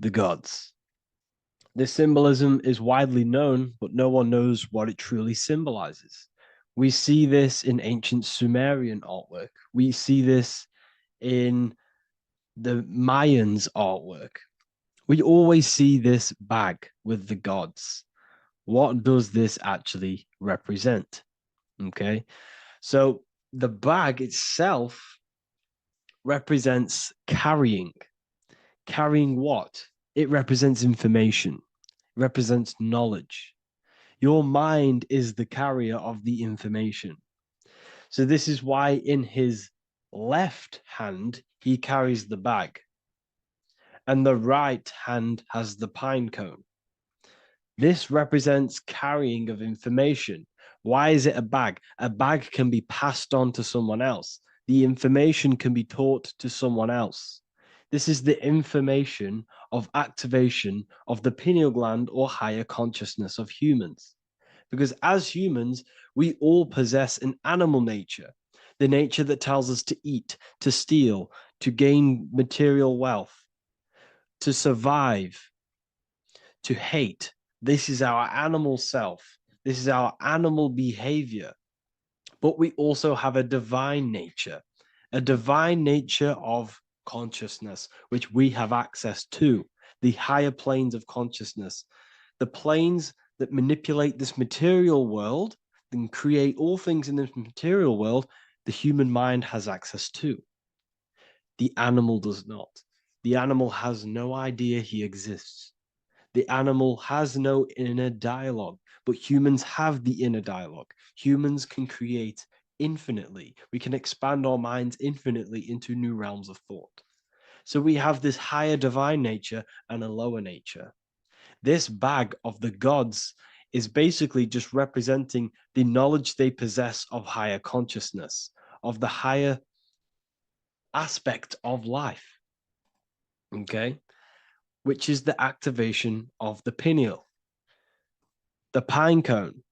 the gods. This symbolism is widely known, but no one knows what it truly symbolizes. We see this in ancient Sumerian artwork. We see this in the Mayans' artwork. We always see this bag with the gods. What does this actually represent? Okay, so the bag itself represents carrying. Carrying what? It represents information, represents knowledge. Your mind is the carrier of the information. So this is why in his left hand, he carries the bag, and the right hand has the pine cone. This represents carrying of information. Why is it a bag? A bag can be passed on to someone else. The information can be taught to someone else. This is the information of activation of the pineal gland or higher consciousness of humans. Because as humans, we all possess an animal nature, the nature that tells us to eat, to steal, to gain material wealth, to survive, to hate. This is our animal self. This is our animal behavior. But we also have a divine nature of consciousness, which we have access to, the higher planes of consciousness, the planes that manipulate this material world and create all things in this material world. The human mind has access to. The animal does not. The animal has no idea he exists. The animal has no inner dialogue, but humans have the inner dialogue. Humans can create infinitely. We can expand our minds infinitely into new realms of thought. So we have this higher divine nature and a lower nature. This bag of the gods is basically just representing the knowledge they possess of higher consciousness, of the higher aspect of life. Okay? Which is the activation of the pineal. The pine cone.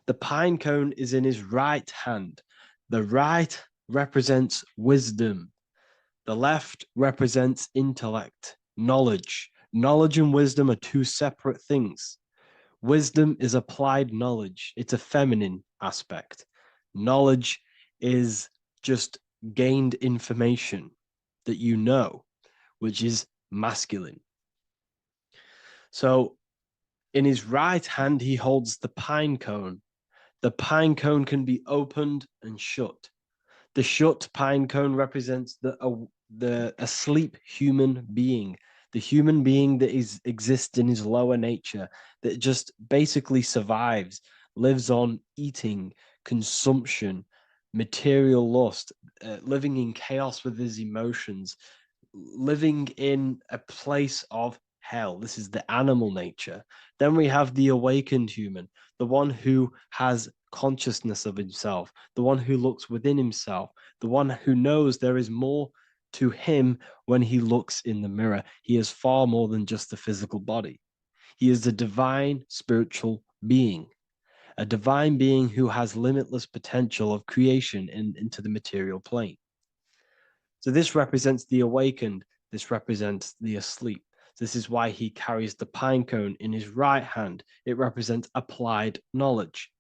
The pine cone is in his right hand. The right represents wisdom. The left represents intellect, knowledge. Knowledge and wisdom are two separate things. Wisdom is applied knowledge. It's a feminine aspect. Knowledge is just gained information that you know, which is masculine. So in his right hand, he holds the pine cone. The pine cone can be opened and shut. The shut pine cone represents the asleep human being, the human being that exists in his lower nature, that just basically survives, lives on eating, consumption, material lust, living in chaos with his emotions, living in a place of hell. This is the animal nature. Then we have the awakened human, the one who has consciousness of himself, the one who looks within himself, the one who knows there is more to him when he looks in the mirror. He is far more than just the physical body. He is a divine spiritual being, a divine being who has limitless potential of creation into the material plane. So this represents the awakened. This represents the asleep. This is why he carries the pine cone in his right hand. It represents applied knowledge.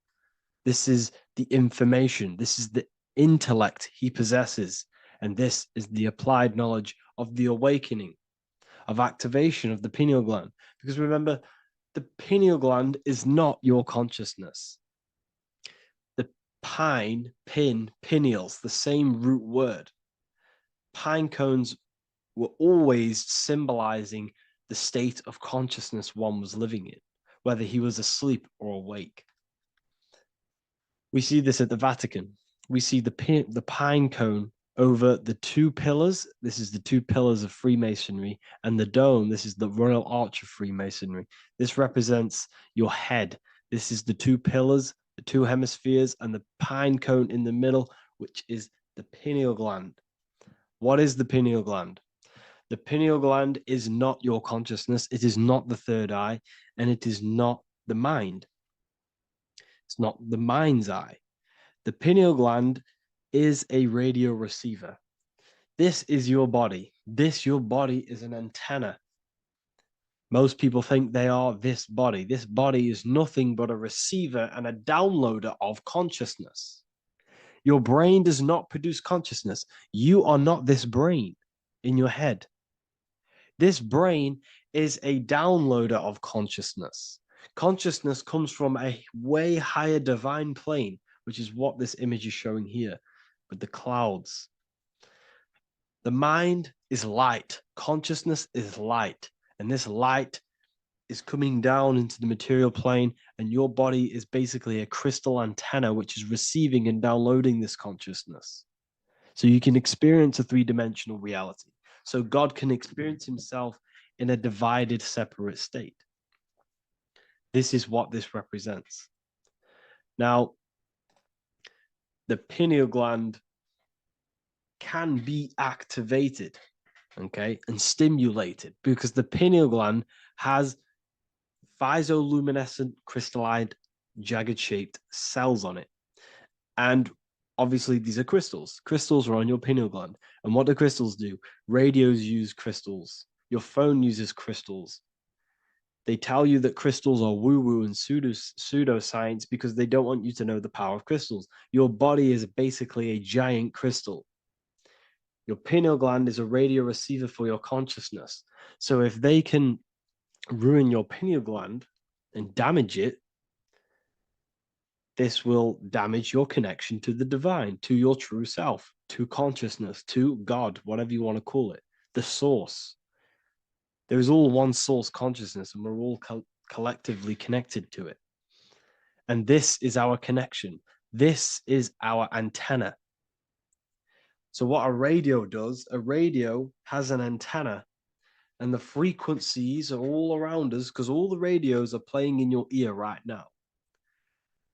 This is the information. This is the intellect he possesses. And this is the applied knowledge of the awakening, of activation of the pineal gland. Because remember, the pineal gland is not your consciousness. The pine, pin, pineals, the same root word. Pine cones were always symbolizing the state of consciousness one was living in, whether he was asleep or awake. We see this at the Vatican. We see the pine cone over the two pillars. This is the two pillars of Freemasonry, and the dome. This is the Royal Arch of Freemasonry. This represents your head. This is the two pillars, the two hemispheres, and the pine cone in the middle, which is the pineal gland. What is the pineal gland? The pineal gland is not your consciousness. It is not the third eye, and it is not the mind. It's not the mind's eye. The pineal gland is a radio receiver. This is your body. Your body is an antenna. Most people think they are this body. This body is nothing but a receiver and a downloader of consciousness. Your brain does not produce consciousness. You are not this brain in your head. This brain is a downloader of consciousness. Consciousness comes from a way higher divine plane, which is what this image is showing here with the clouds. The mind is light. Consciousness is light. And this light is coming down into the material plane, and your body is basically a crystal antenna which is receiving and downloading this consciousness. So you can experience a three-dimensional reality. So God can experience himself in a divided, separate state. This is what this represents. Now, the pineal gland can be activated, okay, and stimulated, because the pineal gland has physioluminescent crystalline jagged shaped cells on it. And obviously these are crystals. Crystals are on your pineal gland. And what do crystals do? Radios use crystals. Your phone uses crystals. They tell you that crystals are woo-woo and pseudoscience because they don't want you to know the power of crystals. Your body is basically a giant crystal. Your pineal gland is a radio receiver for your consciousness. So if they can ruin your pineal gland and damage it, this will damage your connection to the divine, to your true self, to consciousness, to God, whatever you want to call it, the source. There is all one source consciousness, and we're all collectively connected to it. And this is our connection. This is our antenna. So what a radio does, a radio has an antenna, and the frequencies are all around us because all the radios are playing in your ear right now.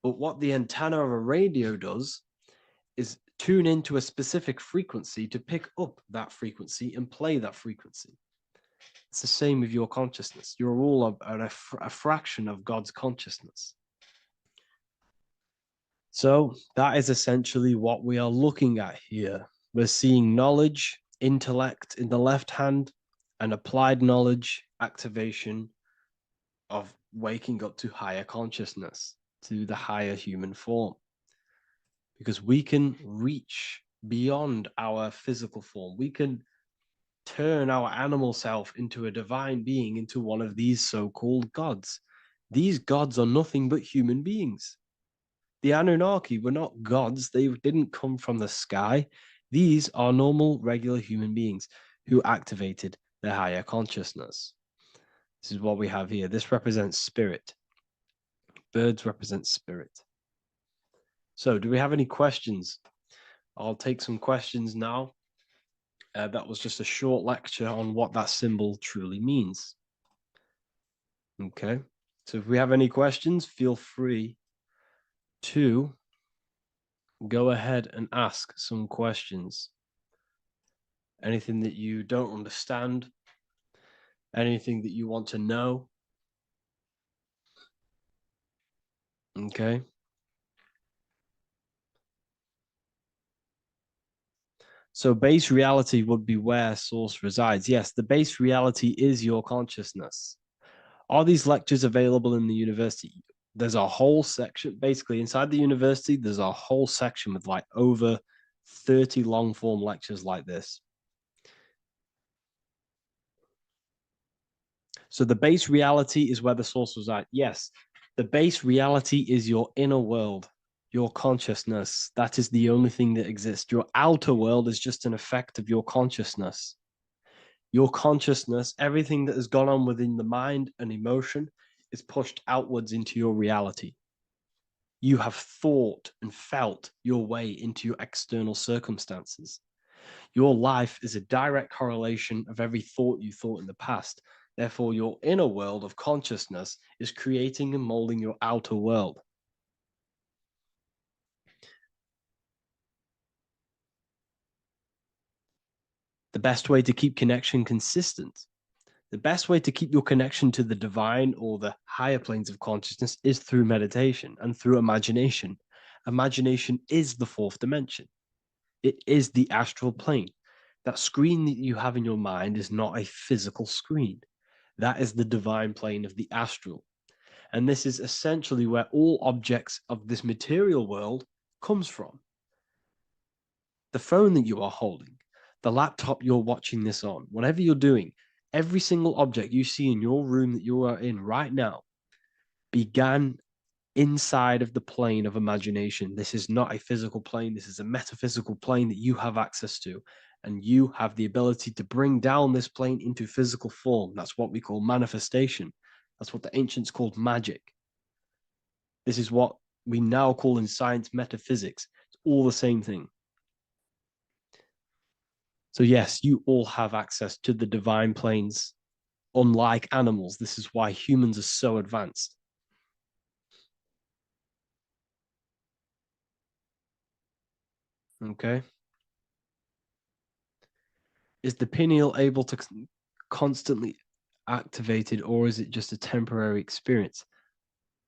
But what the antenna of a radio does is tune into a specific frequency to pick up that frequency and play that frequency. It's the same with your consciousness. You're all a fraction of God's consciousness. So that is essentially what we are looking at here. We're seeing knowledge, intellect in the left hand, and applied knowledge, activation of waking up to higher consciousness, to the higher human form. Because we can reach beyond our physical form. We can turn our animal self into a divine being, into one of these so-called gods. These gods are nothing but human beings. The Anunnaki were not gods. They didn't come from the sky. These are normal, regular human beings who activated their higher consciousness. This is what we have here. This represents spirit. Birds represent spirit. So do we have any questions? I'll take some questions now. That was just a short lecture on what that symbol truly means. Okay, so if we have any questions, feel free to go ahead and ask some questions. Anything that you don't understand, anything that you want to know. Okay. So base reality would be where source resides. Yes, the base reality is your consciousness. Are these lectures available in the university? There's a whole section, basically inside the university, there's a whole section with like over 30 long form lectures like this. So the base reality is where the source resides. Yes, the base reality is your inner world, your consciousness. That is the only thing that exists. Your outer world is just an effect of your consciousness. Your consciousness, everything that has gone on within the mind and emotion is pushed outwards into your reality. You have thought and felt your way into your external circumstances. Your life is a direct correlation of every thought you thought in the past. Therefore, your inner world of consciousness is creating and molding your outer world. The best way to keep connection consistent, the best way to keep your connection to the divine or the higher planes of consciousness is through meditation and through imagination. Imagination is the fourth dimension. It is the astral plane. That screen that you have in your mind is not a physical screen. That is the divine plane of the astral. And this is essentially where all objects of this material world comes from. The phone that you are holding, the laptop you're watching this on, whatever you're doing, every single object you see in your room that you are in right now began inside of the plane of imagination. This is not a physical plane. This is a metaphysical plane that you have access to. And you have the ability to bring down this plane into physical form. That's what we call manifestation. That's what the ancients called magic. This is what we now call in science metaphysics. It's all the same thing. So yes, you all have access to the divine planes. Unlike animals, this is why humans are so advanced. Okay. Is the pineal able to constantly activated, or is it just a temporary experience?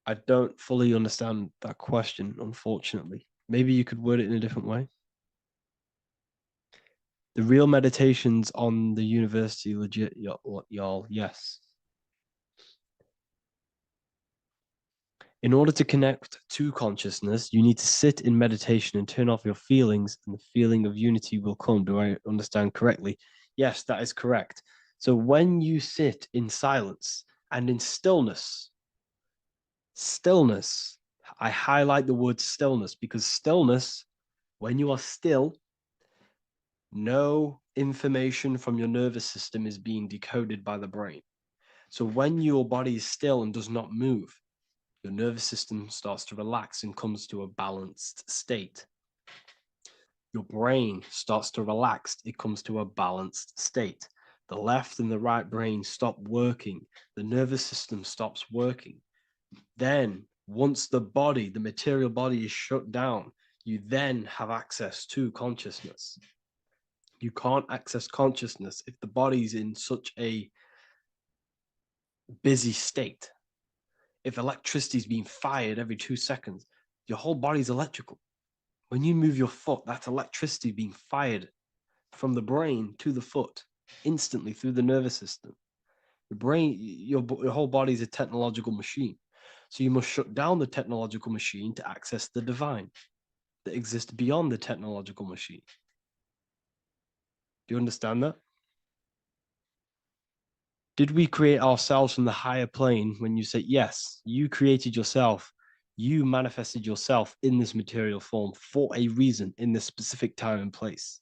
I don't fully understand that question, unfortunately. Maybe you could word it in a different way. The real meditations on the university, legit, y'all, yes. In order to connect to consciousness, you need to sit in meditation and turn off your feelings, and the feeling of unity will come. Do I understand correctly? Yes, that is correct. So when you sit in silence and in stillness, I highlight the word stillness because stillness, when you are still, no information from your nervous system is being decoded by the brain. So when your body is still and does not move, your nervous system starts to relax and comes to a balanced state. Your brain starts to relax, it comes to a balanced state. The left and the right brain stop working, the nervous system stops working. Then, once the body, the material body is shut down, you then have access to consciousness. You can't access consciousness if the body's in such a busy state. If electricity is being fired every 2 seconds, your whole body's electrical. When you move your foot, that's electricity being fired from the brain to the foot instantly through the nervous system. Your brain, your whole body is a technological machine. So you must shut down the technological machine to access the divine that exists beyond the technological machine. Do you understand that? Did we create ourselves from the higher plane? When you say yes, you created yourself, you manifested yourself in this material form for a reason in this specific time and place.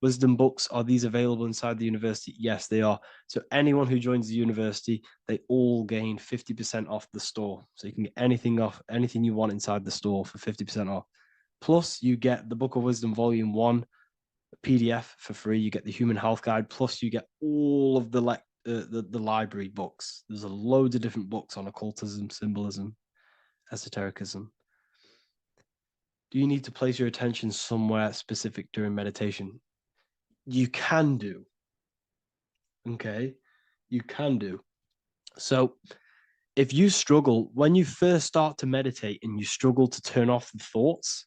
Wisdom books, are these available inside the university? Yes, they are. So anyone who joins the university, they all gain 50% off the store. So you can get anything off, anything you want inside the store for 50% off. Plus, you get the Book of Wisdom Volume 1 PDF for free. You get the Human Health Guide. Plus, you get all of the library books. There's a load of different books on occultism, symbolism, esotericism. Do you need to place your attention somewhere specific during meditation? You can do. Okay, you can do. So if you struggle, when you first start to meditate and you struggle to turn off the thoughts,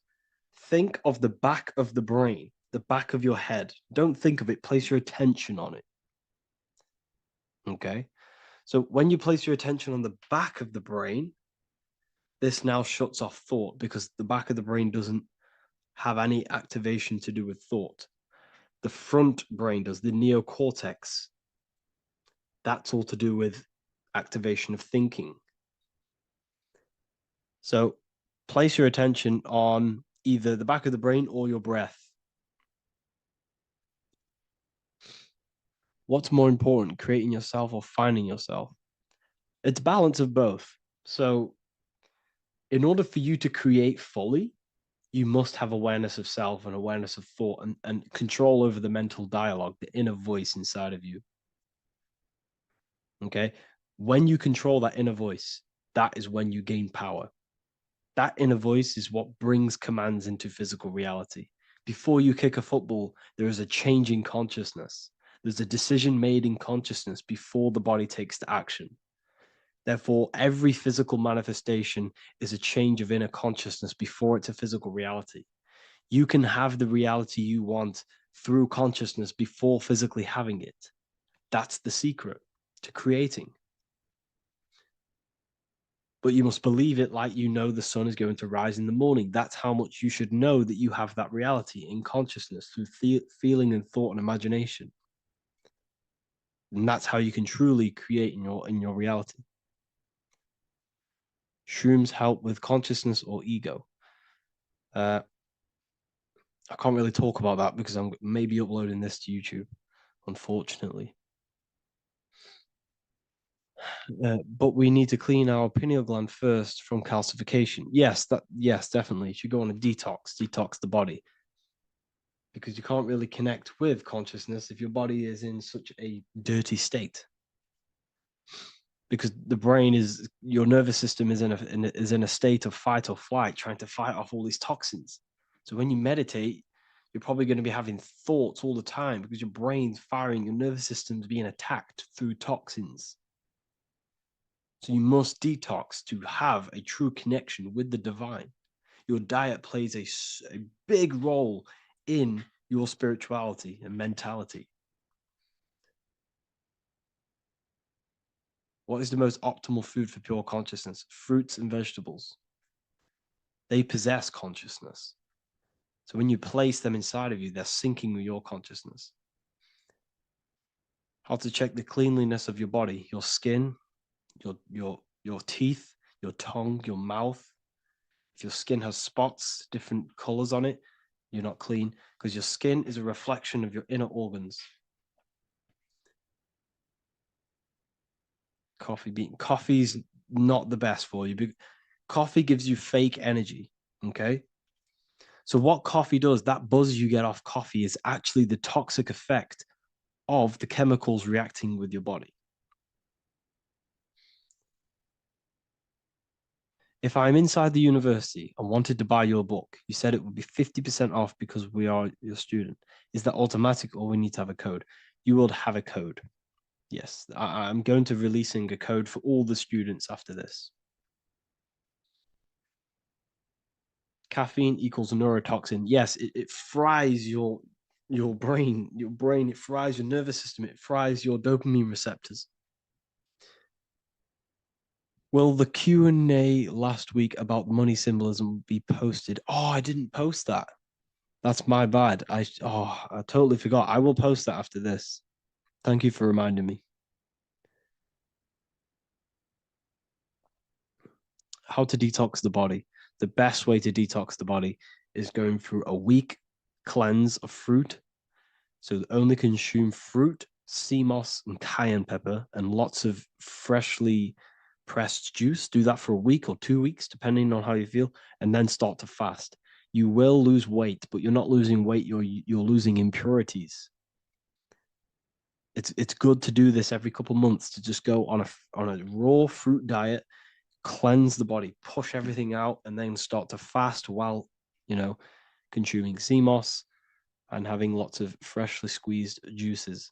think of the back of the brain, the back of your head. Don't think of it, place your attention on it. Okay. So when you place your attention on the back of the brain, this now shuts off thought because the back of the brain doesn't have any activation to do with thought. The front brain does, the neocortex. That's all to do with activation of thinking. So place your attention on either the back of the brain or your breath. What's more important, creating yourself or finding yourself? It's balance of both. So in order for you to create fully, you must have awareness of self and awareness of thought and control over the mental dialogue, the inner voice inside of you. Okay. When you control that inner voice, that is when you gain power. That inner voice is what brings commands into physical reality. Before you kick a football, there is a change in consciousness. There's a decision made in consciousness before the body takes the action. Therefore, every physical manifestation is a change of inner consciousness before it's a physical reality. You can have the reality you want through consciousness before physically having it. That's the secret to creating. But you must believe it like you know the sun is going to rise in the morning. That's how much you should know that you have that reality in consciousness through feeling and thought and imagination. And that's how you can truly create in your reality. Shrooms help with consciousness or ego. I can't really talk about that because I'm maybe uploading this to YouTube, unfortunately. But we need to clean our pineal gland first from calcification. Yes, definitely. You should go on a detox the body. Because you can't really connect with consciousness if your body is in such a dirty state. Because the brain is, your nervous system is in a state of fight or flight, trying to fight off all these toxins. So when you meditate, you're probably going to be having thoughts all the time because your brain's firing, your nervous system's being attacked through toxins. So you must detox to have a true connection with the divine. Your diet plays a big role in your spirituality and mentality. What is the most optimal food for pure consciousness? Fruits and vegetables. They possess consciousness. So when you place them inside of you, they're syncing with your consciousness. How to check the cleanliness of your body, your skin, your teeth, your tongue, your mouth. If your skin has spots, different colors on it, you're not clean because your skin is a reflection of your inner organs. Coffee's not the best for you. Coffee gives you fake energy. Okay. So what coffee does, that buzz you get off coffee is actually the toxic effect of the chemicals reacting with your body. If I'm inside the university and wanted to buy your book, you said it would be 50% off because we are your student. Is that automatic or we need to have a code? You will have a code. Yes, I'm going to releasing a code for all the students after this. Caffeine equals neurotoxin. Yes, it fries your brain, it fries your nervous system, it fries your dopamine receptors. Will the Q&A last week about money symbolism be posted? Oh, I didn't post that. That's my bad. I totally forgot. I will post that after this. Thank you for reminding me. How to detox the body. The best way to detox the body is going through a week cleanse of fruit. So only consume fruit, sea moss, and cayenne pepper, and lots of freshly pressed juice. Do that for a week or 2 weeks, depending on how you feel, and then start to fast. You will lose weight, but you're not losing weight. You're losing impurities. It's good to do this every couple months to just go on a raw fruit diet, cleanse the body, push everything out, and then start to fast while consuming sea moss and having lots of freshly squeezed juices.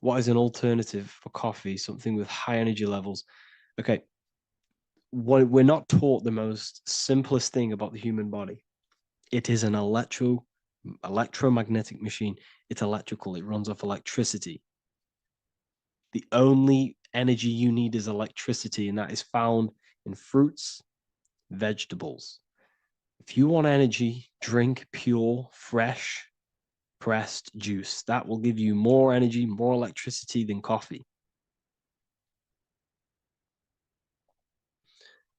What is an alternative for coffee? Something with high energy levels. Okay, we're not taught the most simplest thing about the human body. It is an electromagnetic machine. It's electrical. It runs off electricity. The only energy you need is electricity, and that is found in fruits, vegetables. If you want energy, drink pure, fresh, pressed juice. That will give you more energy, more electricity than coffee.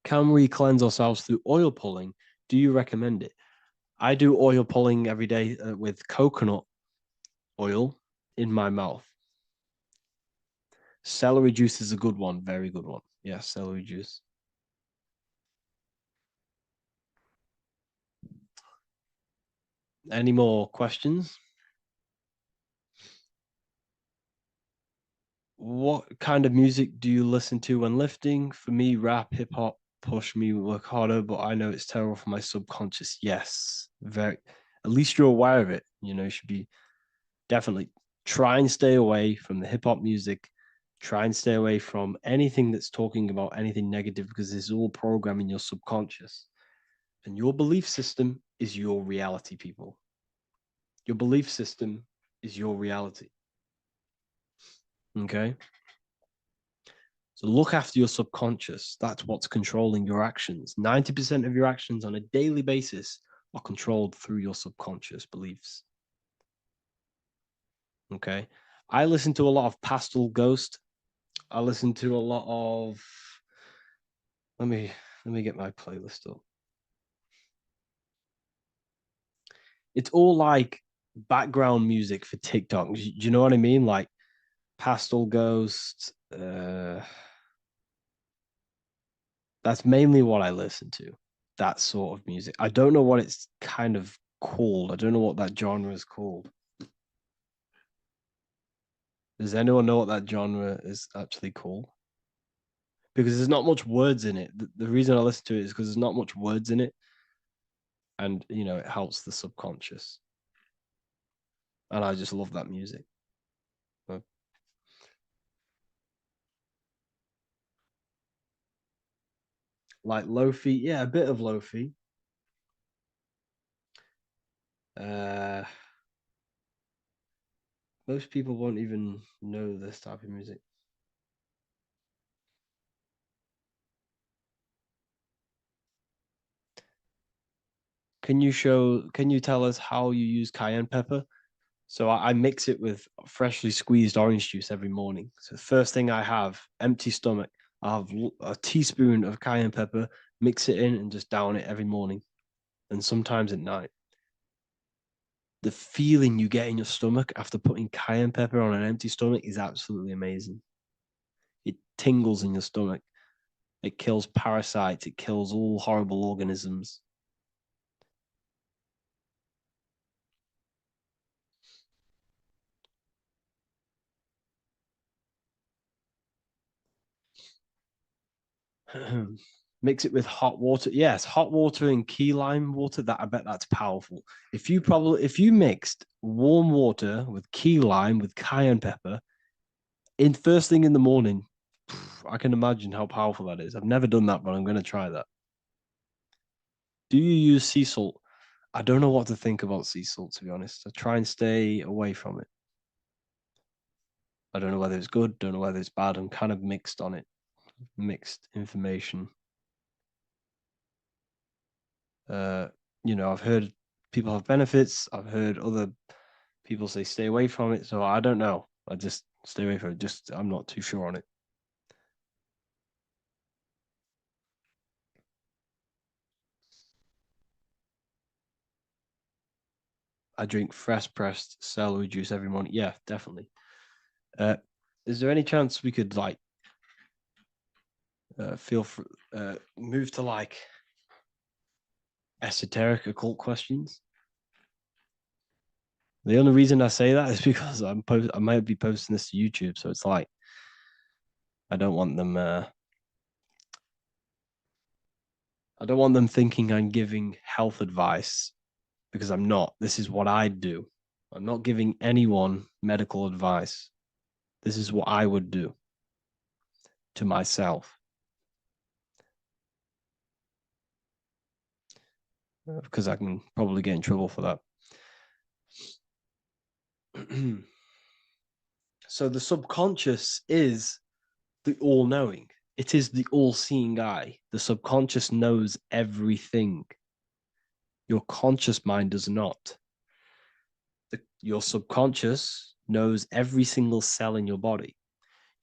Can we cleanse ourselves through oil pulling? Do you recommend it? I do oil pulling every day with coconut oil in my mouth. Celery juice is a good one, very good one. Yeah, celery juice. Any more questions? What kind of music do you listen to when lifting? For me, rap, hip hop push me work harder, but I know it's terrible for my subconscious. Yes, very. At least you're aware of it. You should be definitely try and stay away from the hip hop music. Try and stay away from anything that's talking about anything negative because it's all programming your subconscious. And your belief system is your reality, people. Your belief system is your reality. Okay? So look after your subconscious. That's what's controlling your actions. 90% of your actions on a daily basis are controlled through your subconscious beliefs. Okay? I listen to a lot of Pastel Ghost. I listen to a lot of let me get my playlist up. It's all like background music for TikTok. Do you know what I mean? Like Pastel Ghost. That's mainly what I listen to. That sort of music. I don't know what it's kind of called. I don't know what that genre is called. Does anyone know what that genre is actually called? Because there's not much words in it. The reason I listen to it is because there's not much words in it. And, you know, it helps the subconscious. And I just love that music. Like Lofi, yeah, a bit of Lofi. Uh, most people won't even know this type of music. Can you tell us how you use cayenne pepper? So I mix it with freshly squeezed orange juice every morning. So the first thing I have, empty stomach, I have a teaspoon of cayenne pepper, mix it in and just down it every morning and sometimes at night. The feeling you get in your stomach after putting cayenne pepper on an empty stomach is absolutely amazing. It tingles in your stomach. It kills parasites. It kills all horrible organisms. Mix it with hot water. Yes, hot water and key lime water. That I bet that's powerful. If you mixed warm water with key lime with cayenne pepper in first thing in the morning, I can imagine how powerful that is. I've never done that, but I'm going to try that. Do you use sea salt? I don't know what to think about sea salt, to be honest. I try and stay away from it. I don't know whether it's good, don't know whether it's bad. I'm kind of mixed on it, mixed information. Uh, you know, I've heard people have benefits. I've heard other people say stay away from it. So I don't know. I just stay away from it. Just I'm not too sure on it. I drink fresh pressed celery juice every morning. Yeah, definitely. Uh, is there any chance we could like feel for, move to like esoteric occult questions? The only reason I say that is because I might be posting this to YouTube, so it's like I don't want them. I don't want them thinking I'm giving health advice because I'm not. This is what I do. I'm not giving anyone medical advice. This is what I would do to myself because I can probably get in trouble for that. So the subconscious is the all knowing, it is the all seeing eye. The subconscious knows everything. Your conscious mind does not. Your subconscious knows every single cell in your body.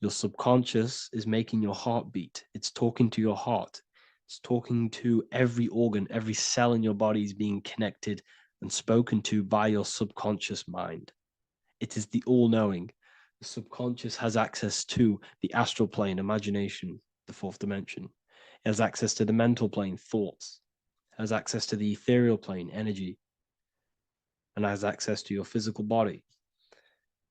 Your subconscious is making your heart beat. It's talking to your heart. It's talking to every organ, every cell in your body is being connected and spoken to by your subconscious mind. It is the all knowing. The subconscious has access to the astral plane, imagination, the fourth dimension. It has access to the mental plane, thoughts. It has access to the ethereal plane, energy, and has access to your physical body.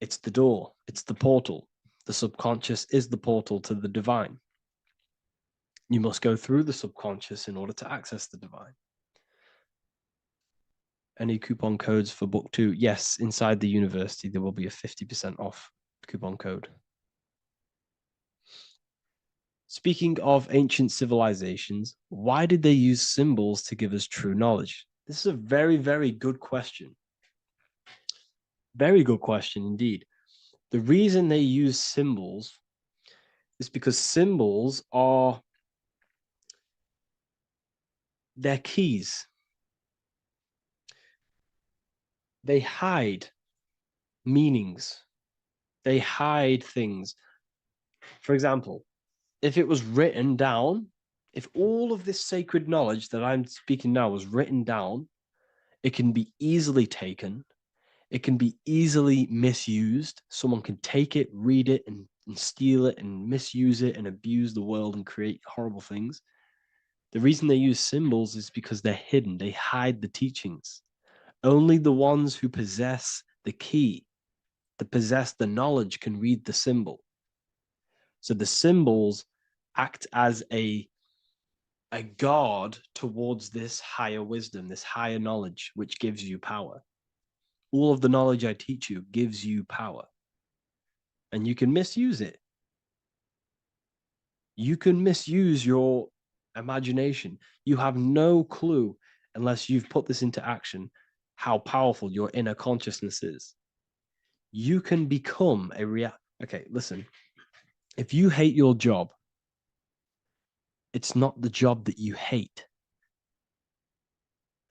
It's the door, it's the portal. The subconscious is the portal to the divine. You must go through the subconscious in order to access the divine. Any coupon codes for book 2? Yes, inside the university, there will be a 50% off coupon code. Speaking of ancient civilizations, why did they use symbols to give us true knowledge? This is a very, very good question. Very good question indeed. The reason they use symbols is because symbols are their keys. They hide meanings. They hide things. For example, if it was written down, if all of this sacred knowledge that I'm speaking now was written down, it can be easily taken. It can be easily misused. Someone can take it, read it, and steal it and misuse it and abuse the world and create horrible things. The reason they use symbols is because they're hidden. They hide the teachings. Only the ones who possess the key, that possess the knowledge, can read the symbol. So the symbols act as a guard towards this higher wisdom, this higher knowledge, which gives you power. All of the knowledge I teach you gives you power. And you can misuse it. You can misuse your imagination. You have no clue, unless you've put this into action, how powerful your inner consciousness is. You can become a Okay, listen. If you hate your job, it's not the job that you hate.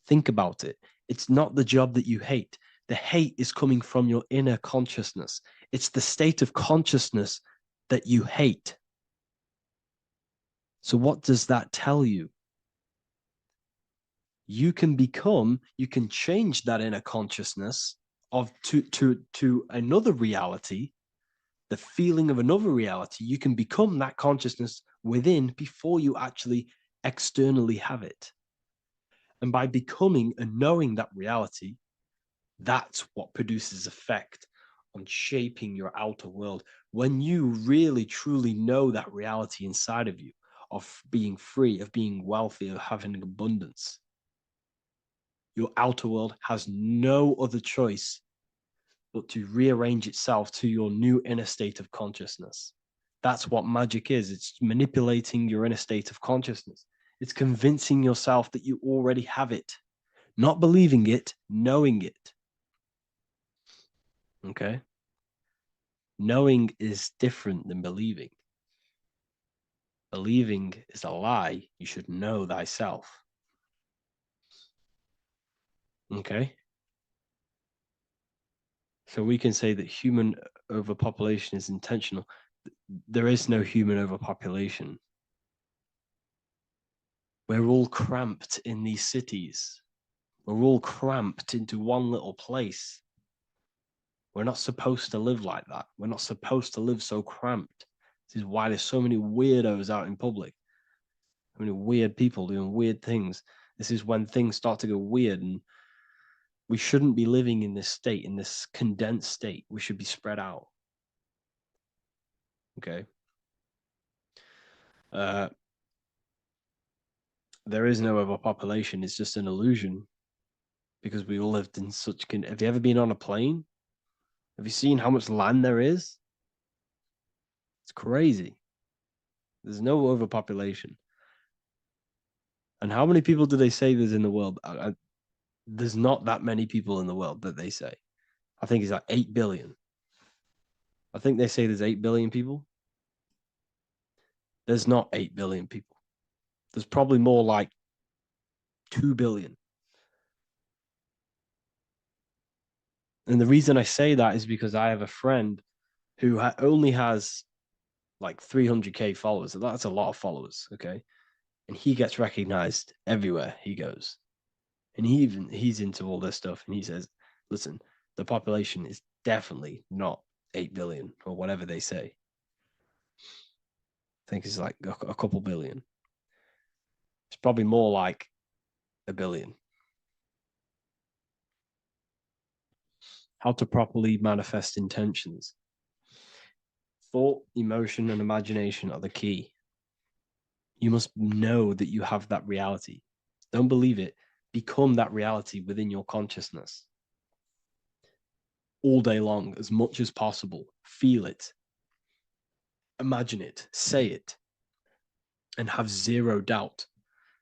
Think about it. It's not the job that you hate. The hate is coming from your inner consciousness. It's the state of consciousness that you hate. So what does that tell you? You can change that inner consciousness to another reality, the feeling of another reality. You can become that consciousness within before you actually externally have it. And by becoming and knowing that reality, that's what produces effect on shaping your outer world. When you really, truly know that reality inside of you, of being free, of being wealthy, of having abundance, your outer world has no other choice but to rearrange itself to your new inner state of consciousness. That's what magic is. It's manipulating your inner state of consciousness. It's convincing yourself that you already have it, not believing it, knowing it. Okay? Knowing is different than believing. Believing is a lie. You should know thyself. Okay? So we can say that human overpopulation is intentional. There is no human overpopulation. We're all cramped in these cities. We're all cramped into one little place. We're not supposed to live like that. We're not supposed to live so cramped. This is why there's so many weirdos out in public. So many weird people doing weird things. This is when things start to go weird, and we shouldn't be living in this state, in this condensed state. We should be spread out. Okay. There is no overpopulation. It's just an illusion, because we all lived in such. Have you ever been on a plane? Have you seen how much land there is? It's crazy. There's no overpopulation. And how many people do they say there's in the world? There's not that many people in the world that they say. I think it's like 8 billion. I think they say there's 8 billion people. There's not 8 billion people. There's probably more like 2 billion. And the reason I say that is because I have a friend who only has like 300K followers. So that's a lot of followers, okay? And he gets recognized everywhere he goes. And he's into all this stuff. And he says, listen, the population is definitely not 8 billion or whatever they say. I think it's like a couple billion. It's probably more like a billion. How to properly manifest intentions. Thought, emotion, and imagination are the key. You must know that you have that reality. Don't believe it. Become that reality within your consciousness. All day long, as much as possible. Feel it. Imagine it. Say it. And have zero doubt.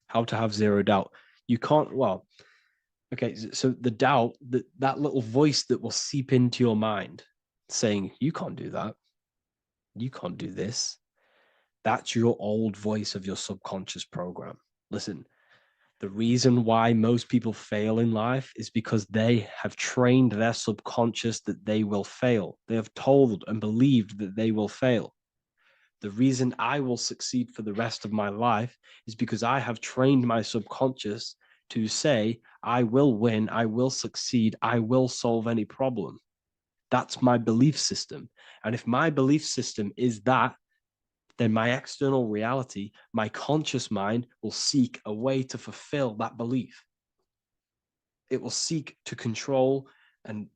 How to have zero doubt. You can't, well, Okay, so the doubt, that little voice that will seep into your mind saying, you can't do that, you can't do this, that's your old voice of your subconscious program. Listen, the reason why most people fail in life is because they have trained their subconscious that they will fail. They have told and believed that they will fail. The reason I will succeed for the rest of my life is because I have trained my subconscious to say, I will win, I will succeed, I will solve any problem. That's my belief system. And if my belief system is that, then my external reality, my conscious mind will seek a way to fulfill that belief. It will seek to control and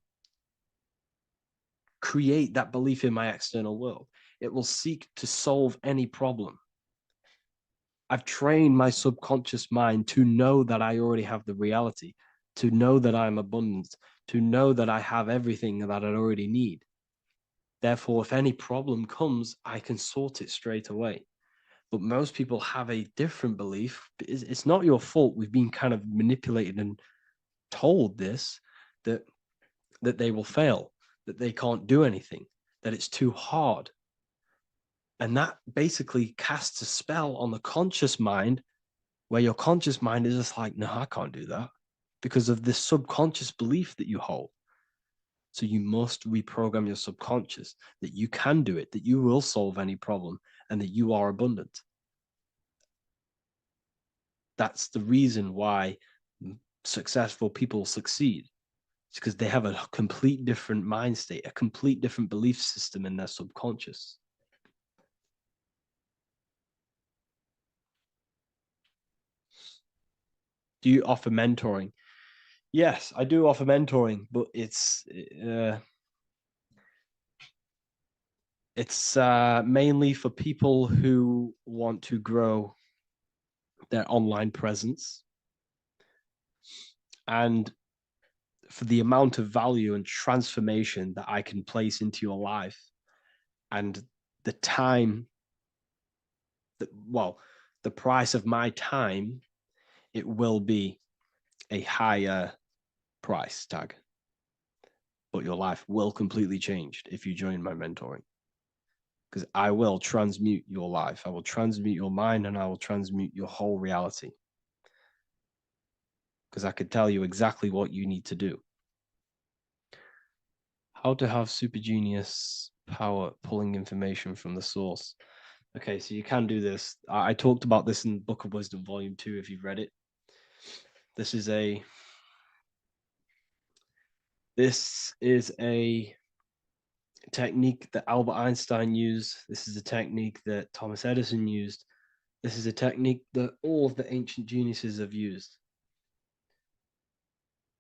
create that belief in my external world. It will seek to solve any problem. I've trained my subconscious mind to know that I already have the reality, to know that I'm abundant, to know that I have everything that I already need. Therefore, if any problem comes, I can sort it straight away. But most people have a different belief. It's not your fault. We've been kind of manipulated and told this, that they will fail, that they can't do anything, that it's too hard. And that basically casts a spell on the conscious mind, where your conscious mind is just like, no, I can't do that, because of this subconscious belief that you hold. So you must reprogram your subconscious that you can do it, that you will solve any problem, and that you are abundant. That's the reason why successful people succeed. It's because they have a complete different mind state, a complete different belief system in their subconscious. Do you offer mentoring? Yes, I do offer mentoring, but it's mainly for people who want to grow their online presence, and for the amount of value and transformation that I can place into your life, and the time that, well, the price of my time, it will be a higher price tag, but your life will completely change if you join my mentoring, because I will transmute your life, I will transmute your mind, and I will transmute your whole reality, because I could tell you exactly what you need to do. How to have super genius power pulling information from the source. Okay, so you can do this. I talked about this in Book of Wisdom Volume 2 if you've read it. This is a technique that Albert Einstein used. This is a technique that Thomas Edison used. This is a technique that all of the ancient geniuses have used.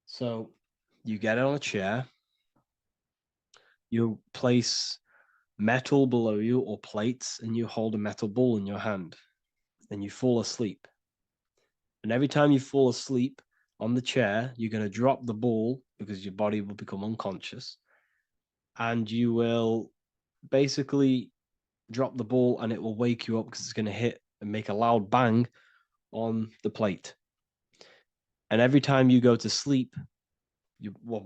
So you get on a chair, you place metal below you or plates, and you hold a metal ball in your hand, and you fall asleep. And every time you fall asleep on the chair, you're going to drop the ball because your body will become unconscious, and you will basically drop the ball and it will wake you up because it's going to hit and make a loud bang on the plate. And every time you go to sleep,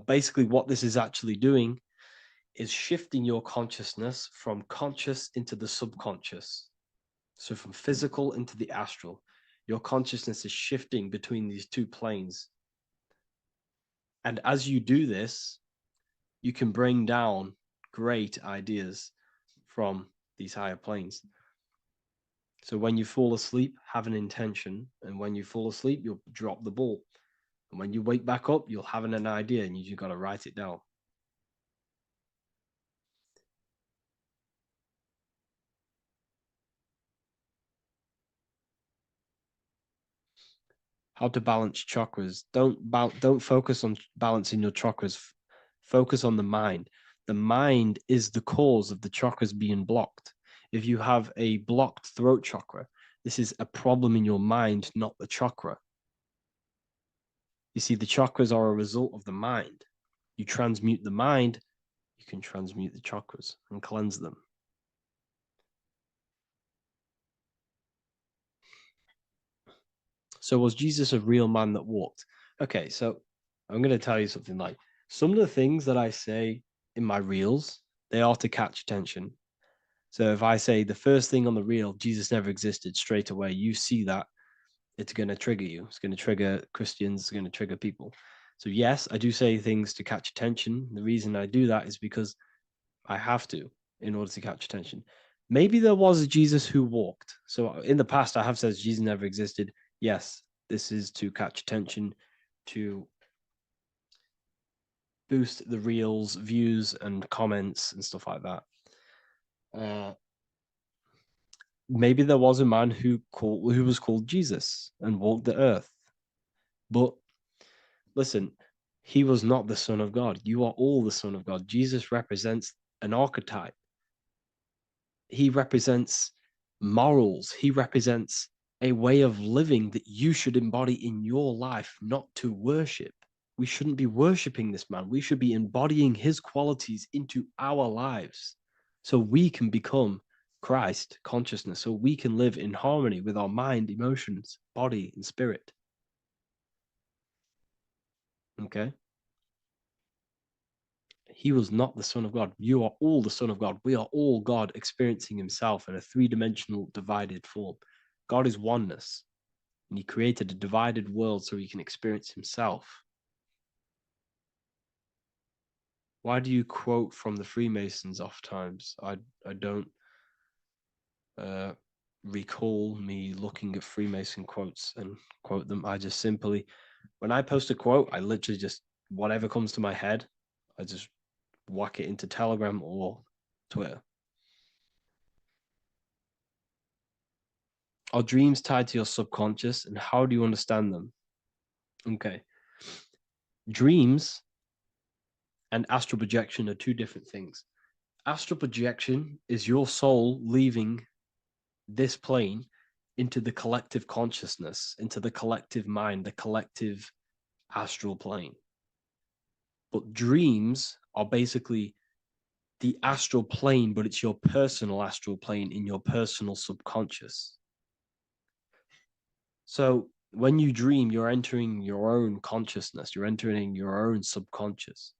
basically what this is actually doing is shifting your consciousness from conscious into the subconscious. So from physical into the astral, your consciousness is shifting between these two planes. And as you do this, you can bring down great ideas from these higher planes. So when you fall asleep, have an intention. And when you fall asleep, you'll drop the ball. And when you wake back up, you'll have an idea, and you just got to write it down. How to balance chakras. Don't focus on balancing your chakras. Focus on the mind. The mind is the cause of the chakras being blocked. If you have a blocked throat chakra, this is a problem in your mind, not the chakra. You see, the chakras are a result of the mind. You transmute the mind, you can transmute the chakras and cleanse them. So was Jesus a real man that walked? Okay, so I'm going to tell you something. Like, some of the things that I say in my reels, they are to catch attention. So if I say the first thing on the reel, Jesus never existed, straight away, you see that, it's going to trigger you. It's going to trigger Christians. It's going to trigger people. So yes, I do say things to catch attention. The reason I do that is because I have to in order to catch attention. Maybe there was a Jesus who walked. So in the past, I have said Jesus never existed. Yes, this is to catch attention, to boost the reels, views, and comments and stuff like that. Maybe there was a man who was called Jesus and walked the earth. But listen, he was not the Son of God. You are all the Son of God. Jesus represents an archetype. He represents morals. He represents a way of living that you should embody in your life, not to worship. We shouldn't be worshiping this man. We should be embodying his qualities into our lives so we can become Christ consciousness, so we can live in harmony with our mind, emotions, body, and spirit. Okay? He was not the Son of God. You are all the Son of God. We are all God experiencing himself in a three-dimensional divided form. God is oneness, and he created a divided world so he can experience himself. Why do you quote from the Freemasons oft times? I don't recall me looking at Freemason quotes and quote them. I just simply, when I post a quote, I literally just, whatever comes to my head, I just whack it into Telegram or Twitter. Are dreams tied to your subconscious, and how do you understand them? Okay. Dreams and astral projection are two different things. Astral projection is your soul leaving this plane into the collective consciousness, into the collective mind, the collective astral plane. But dreams are basically the astral plane, but it's your personal astral plane in your personal subconscious. So when you dream, you're entering your own consciousness, you're entering your own subconscious.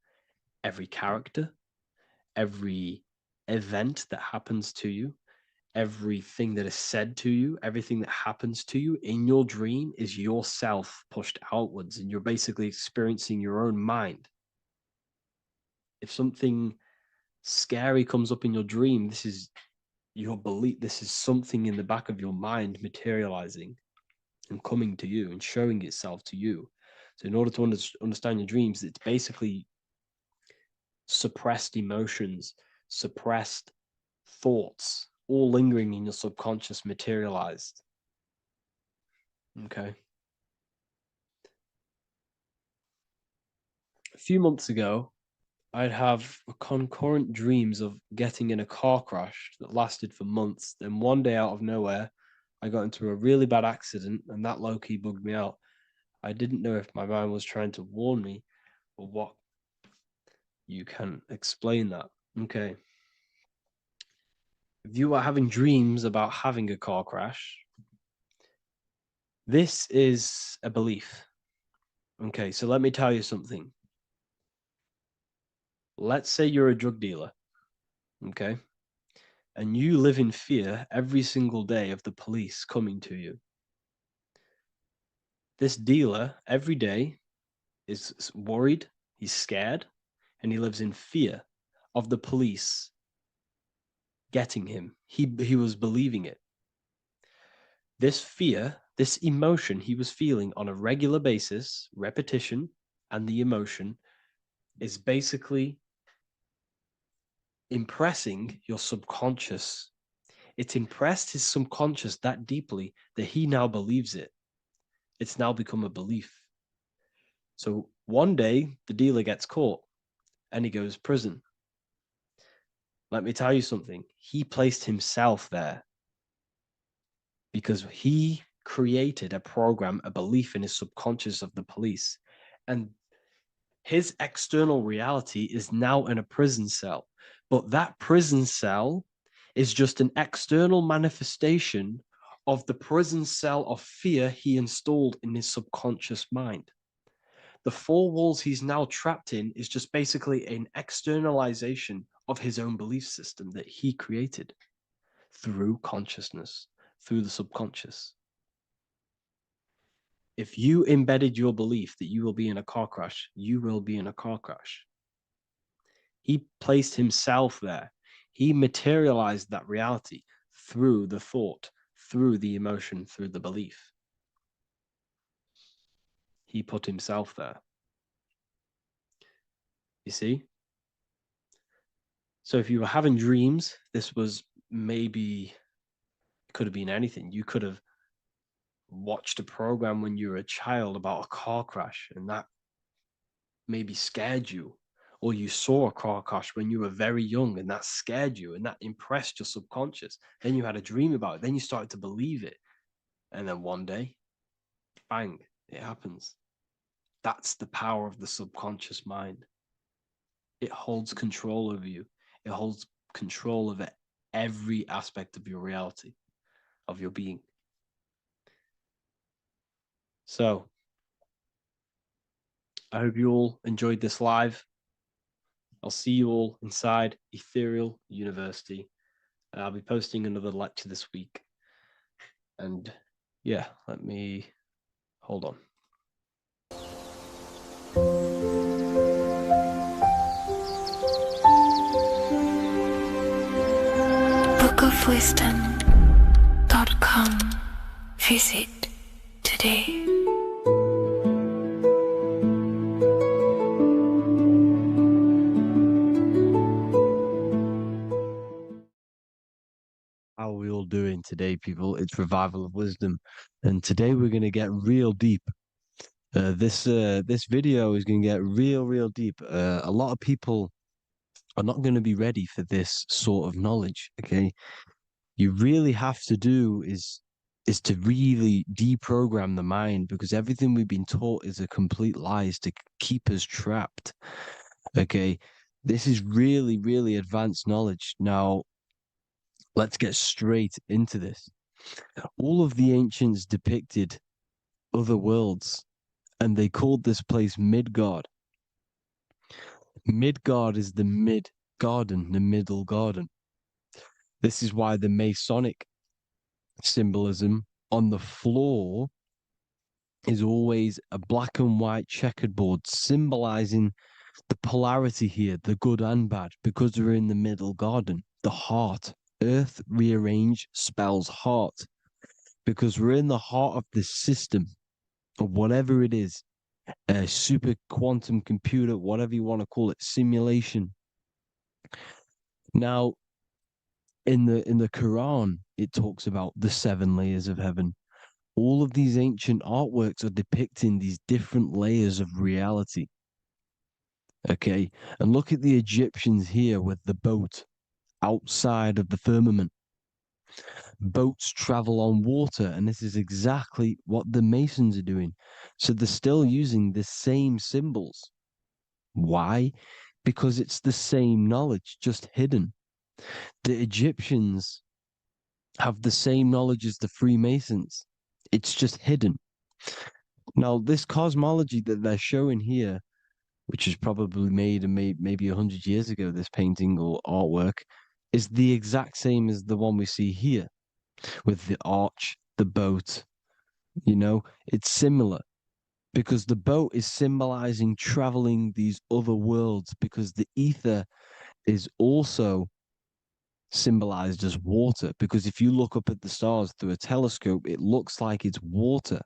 Every character, every event that happens to you, everything that is said to you, everything that happens to you in your dream is yourself pushed outwards, and you're basically experiencing your own mind. If something scary comes up in your dream, this is your belief, this is something in the back of your mind materializing and coming to you and showing itself to you. So in order to understand your dreams, it's basically suppressed emotions, suppressed thoughts, all lingering in your subconscious materialized. Okay. A few months ago, I'd have concurrent dreams of getting in a car crash that lasted for months. Then one day out of nowhere, I got into a really bad accident, and that low-key bugged me out. I didn't know if my mind was trying to warn me or what. You can explain that. Okay. If you are having dreams about having a car crash, this is a belief. Okay, so let me tell you something. Let's say you're a drug dealer, okay? And you live in fear every single day of the police coming to you. This dealer every day is worried, he's scared, and he lives in fear of the police getting him. He was believing it. This fear, this emotion he was feeling on a regular basis, repetition, and the emotion is basically impressing your subconscious. It's impressed his subconscious that deeply that he now believes it. It's now become a belief. So one day the dealer gets caught and he goes prison. Let me tell you something. He placed himself there because he created a program, a belief in his subconscious of the police. And his external reality is now in a prison cell. But that prison cell is just an external manifestation of the prison cell of fear he installed in his subconscious mind. The four walls he's now trapped in is just basically an externalization of his own belief system that he created through consciousness, through the subconscious. If you embedded your belief that you will be in a car crash, you will be in a car crash. He placed himself there. He materialized that reality through the thought, through the emotion, through the belief. He put himself there. You see? So if you were having dreams, this was maybe, it could have been anything. You could have watched a program when you were a child about a car crash, and that maybe scared you. Or you saw a car crash when you were very young, and that scared you, and that impressed your subconscious. Then you had a dream about it. Then you started to believe it. And then one day, bang, it happens. That's the power of the subconscious mind. It holds control over you. It holds control over every aspect of your reality, of your being. So, I hope you all enjoyed this live. I'll see you all inside Ethereal University. I'll be posting another lecture this week. And yeah, let me hold on. bookofwisdom.com. Visit today. How are we all doing today, people? It's Revival of Wisdom, and today we're going to get real deep. This video is going to get real deep. A lot of people are not going to be ready for this sort of knowledge. Okay, you really have to do is to really deprogram the mind, because everything we've been taught is a complete lie, is to keep us trapped. Okay, this is really advanced knowledge. Now, let's get straight into this. All of the ancients depicted other worlds, and they called this place Midgard. Midgard is the mid garden, the middle garden. This is why the Masonic symbolism on the floor is always a black and white checkered board, symbolizing the polarity here, the good and bad, because we're in the middle garden, the heart. Earth rearranged spells heart, because we're in the heart of this system, or whatever it is, a super quantum computer, whatever you want to call it, simulation. Now, in the Quran, it talks about the 7 layers of heaven. All of these ancient artworks are depicting these different layers of reality. Okay, and look at the Egyptians here with the boat outside of the firmament. Boats travel on water, and this is exactly what the Masons are doing. So they're still using the same symbols. Why? Because it's the same knowledge, just hidden. The Egyptians have the same knowledge as the Freemasons. It's just hidden. Now, this cosmology that they're showing here, which is probably made maybe 100 years ago, this painting or artwork, is the exact same as the one we see here, with the arch, the boat. You know, it's similar, because the boat is symbolizing traveling these other worlds, because the ether is also symbolized as water, because if you look up at the stars through a telescope, it looks like it's water.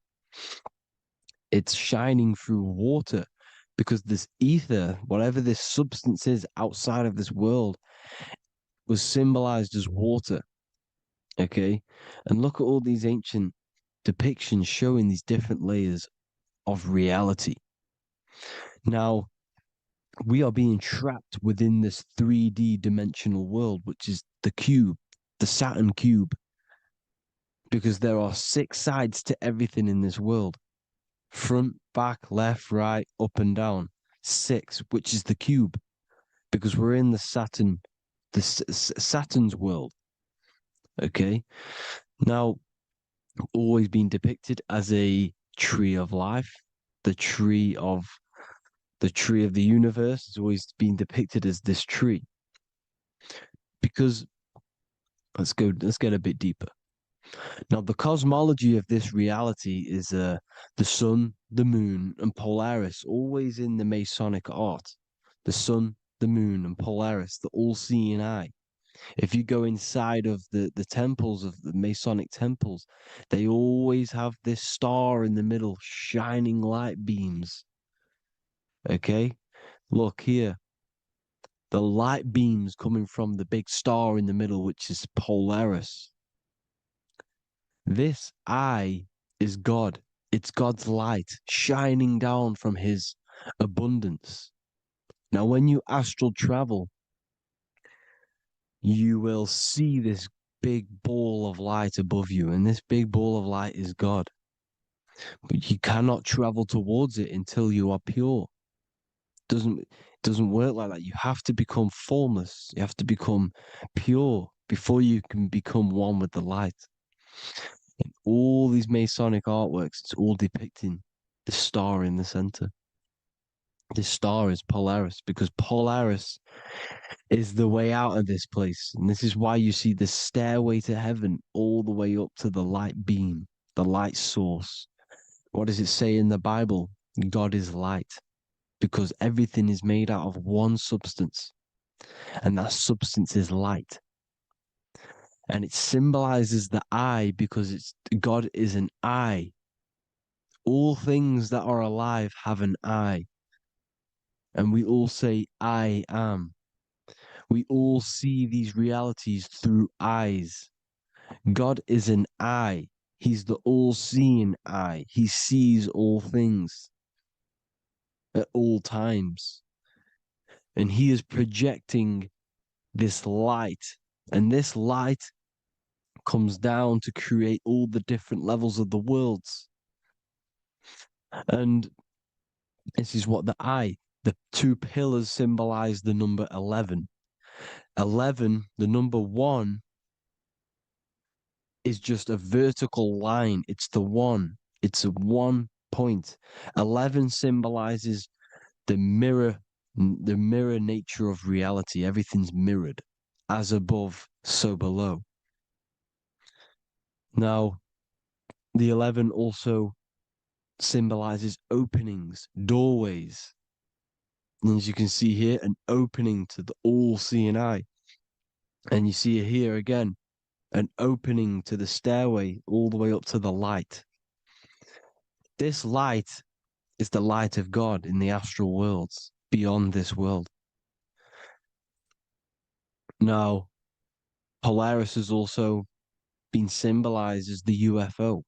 It's shining through water, because this ether, whatever this substance is outside of this world, was symbolized as water. Okay, and look at all these ancient depictions showing these different layers of reality. Now, we are being trapped within this 3D dimensional world, which is the cube, the Saturn cube, because there are 6 sides to everything in this world: front, back, left, right, up and down. 6, which is the cube, because we're in the Saturn, Saturn's world. Okay, now, always been depicted as a tree of life, the tree of The tree of the universe has always been depicted as this tree. Because let's get a bit deeper. Now, the cosmology of this reality is the sun, the moon, and Polaris, always in the Masonic art. The sun, the moon, and Polaris, the all-seeing eye. If you go inside of the temples of the Masonic temples, they always have this star in the middle, shining light beams. Okay? Look here. The light beams coming from the big star in the middle, which is Polaris. This eye is God. It's God's light shining down from his abundance. Now, when you astral travel, you will see this big ball of light above you, and this big ball of light is God. But you cannot travel towards it until you are pure. It doesn't work like that. You have to become formless. You have to become pure before you can become one with the light. In all these Masonic artworks, it's all depicting the star in the center. This star is Polaris, because Polaris is the way out of this place. And this is why you see the stairway to heaven all the way up to the light beam, the light source. What does it say in the Bible? God is light, because everything is made out of one substance, and that substance is light. And it symbolizes the eye because God is an eye. All things that are alive have an eye. And we all say, I am. We all see these realities through eyes. God is an eye. He's the all-seeing eye. He sees all things at all times. And he is projecting this light. And this light comes down to create all the different levels of the worlds. And this is what the two pillars symbolize the number 11. 11, the number 1, is just a vertical line. It's the one. It's a 1 point. 11 symbolizes the mirror nature of reality. Everything's mirrored. As above, so below. Now, the 11 also symbolizes openings, doorways. And as you can see here, an opening to the all-seeing eye. And you see here again, an opening to the stairway all the way up to the light. This light is the light of God in the astral worlds, beyond this world. Now, Polaris has also been symbolized as the UFO.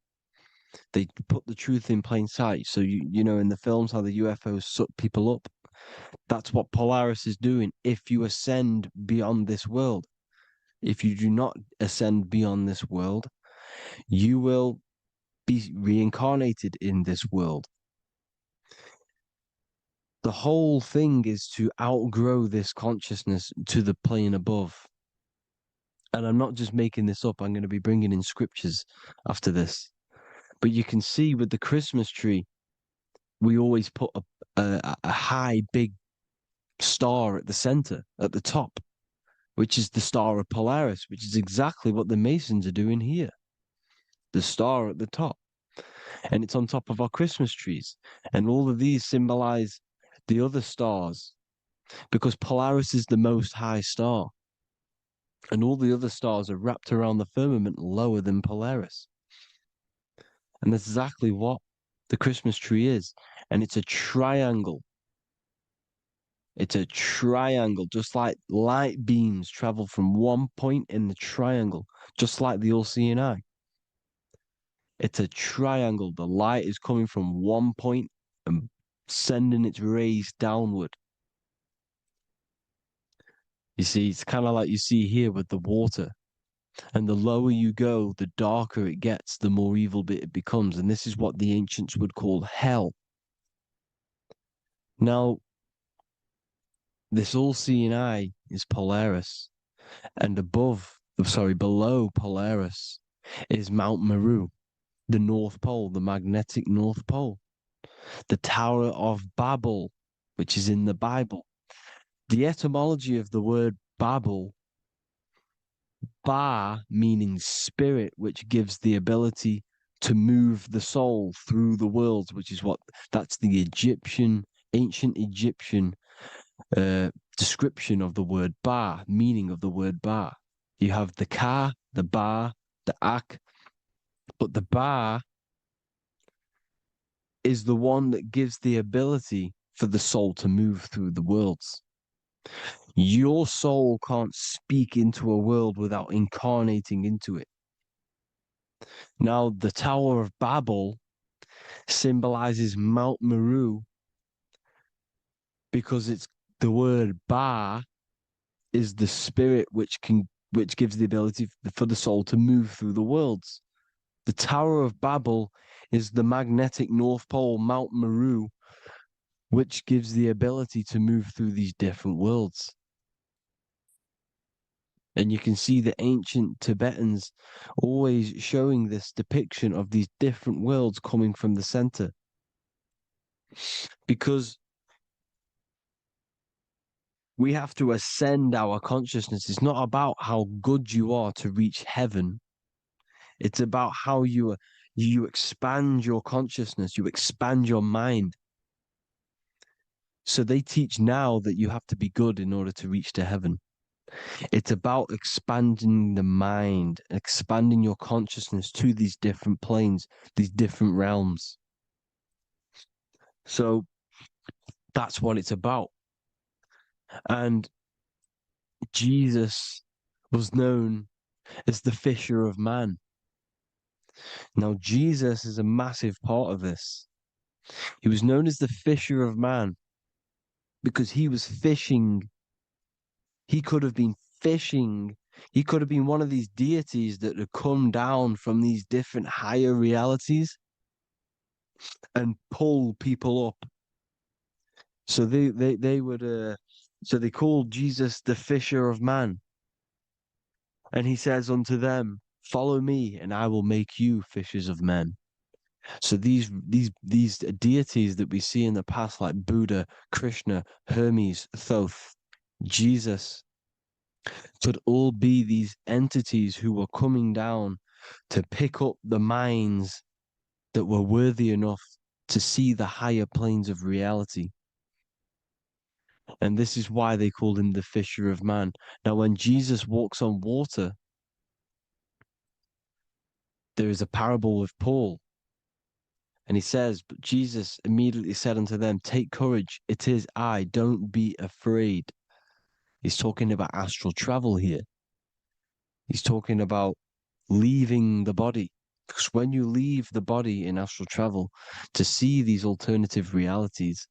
They put the truth in plain sight. So, you know, in the films, how the UFOs suck people up. That's what Polaris is doing. If you ascend beyond this world, if you do not ascend beyond this world, you will be reincarnated in this world. The whole thing is to outgrow this consciousness to the plane above. And I'm not just making this up. I'm going to be bringing in scriptures after this. But you can see with the Christmas tree, we always put a high, big star at the center, at the top, which is the star of Polaris, which is exactly what the Masons are doing here. The star at the top. And it's on top of our Christmas trees. And all of these symbolize the other stars, because Polaris is the most high star. And all the other stars are wrapped around the firmament lower than Polaris. And that's exactly what the Christmas tree is. And it's a triangle. It's a triangle, just like light beams travel from one point in the triangle, just like the all-seeing eye. It's a triangle. The light is coming from one point and sending its rays downward. You see, it's kind of like you see here with the water. And the lower you go, the darker it gets, the more evil it becomes. And this is what the ancients would call hell. Now, this all-seeing eye is Polaris. And below Polaris is Mount Meru, the North Pole, the magnetic North Pole. The Tower of Babel, which is in the Bible. The etymology of the word Babel, Ba meaning spirit, which gives the ability to move the soul through the worlds, which is that's the ancient Egyptian description of the word Ba, meaning of the word Ba. You have the Ka, the Ba, the Ak, but the Ba is the one that gives the ability for the soul to move through the worlds. Your soul can't speak into a world without incarnating into it. Now, the Tower of Babel symbolizes Mount Meru because it's the word Ba is the spirit which gives the ability for the soul to move through the worlds. The Tower of Babel is the magnetic North Pole, Mount Meru, which gives the ability to move through these different worlds. And you can see the ancient Tibetans always showing this depiction of these different worlds coming from the center. Because we have to ascend our consciousness. It's not about how good you are to reach heaven. It's about how you expand your consciousness, you expand your mind. So they teach now that you have to be good in order to reach to heaven. It's about expanding the mind, expanding your consciousness to these different planes, these different realms. So that's what it's about. And Jesus was known as the fisher of man. Now, Jesus is a massive part of this. He was known as the fisher of man because he was fishing. He could have been fishing. He could have been one of these deities that had come down from these different higher realities and pull people up. So they would so they called Jesus the fisher of man. And he says unto them, follow me and I will make you fishers of men. So these deities that we see in the past, like Buddha, Krishna, Hermes, Thoth, Jesus, could all be these entities who were coming down to pick up the minds that were worthy enough to see the higher planes of reality. And this is why they called him the fisher of man. Now, when Jesus walks on water, there is a parable with Paul. And he says, but Jesus immediately said unto them, take courage, it is I, don't be afraid. He's talking about astral travel here. He's talking about leaving the body. Because when you leave the body in astral travel to see these alternative realities,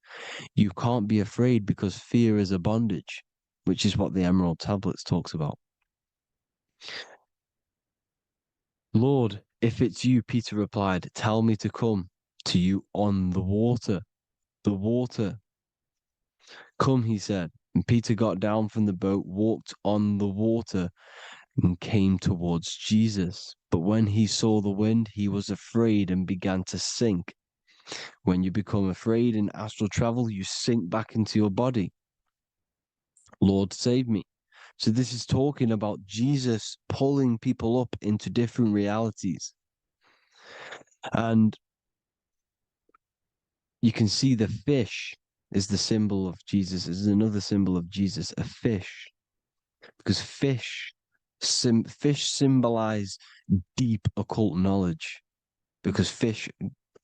you can't be afraid because fear is a bondage, which is what the Emerald Tablets talks about. Lord, if it's you, Peter replied, tell me to come to you on the water. The water. Come, he said. And Peter got down from the boat, walked on the water, and came towards Jesus. But when he saw the wind, he was afraid and began to sink. When you become afraid in astral travel, you sink back into your body. Lord, save me. So this is talking about Jesus pulling people up into different realities. And you can see the fish is the symbol of Jesus. Is another symbol of Jesus, a fish. Because fish symbolize deep occult knowledge. Because fish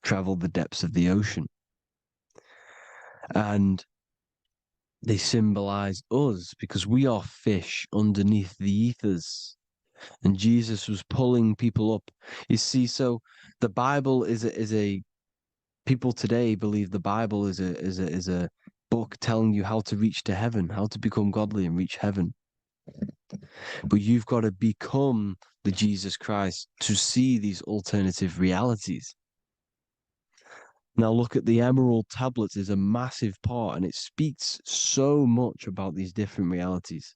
travel the depths of the ocean. And they symbolize us because we are fish underneath the ethers. And Jesus was pulling people up. You see, so the Bible is a people today believe the Bible is a book telling you how to reach to heaven, how to become godly and reach heaven. But you've got to become the Jesus Christ to see these alternative realities. Now look at the Emerald Tablets is a massive part, and it speaks so much about these different realities.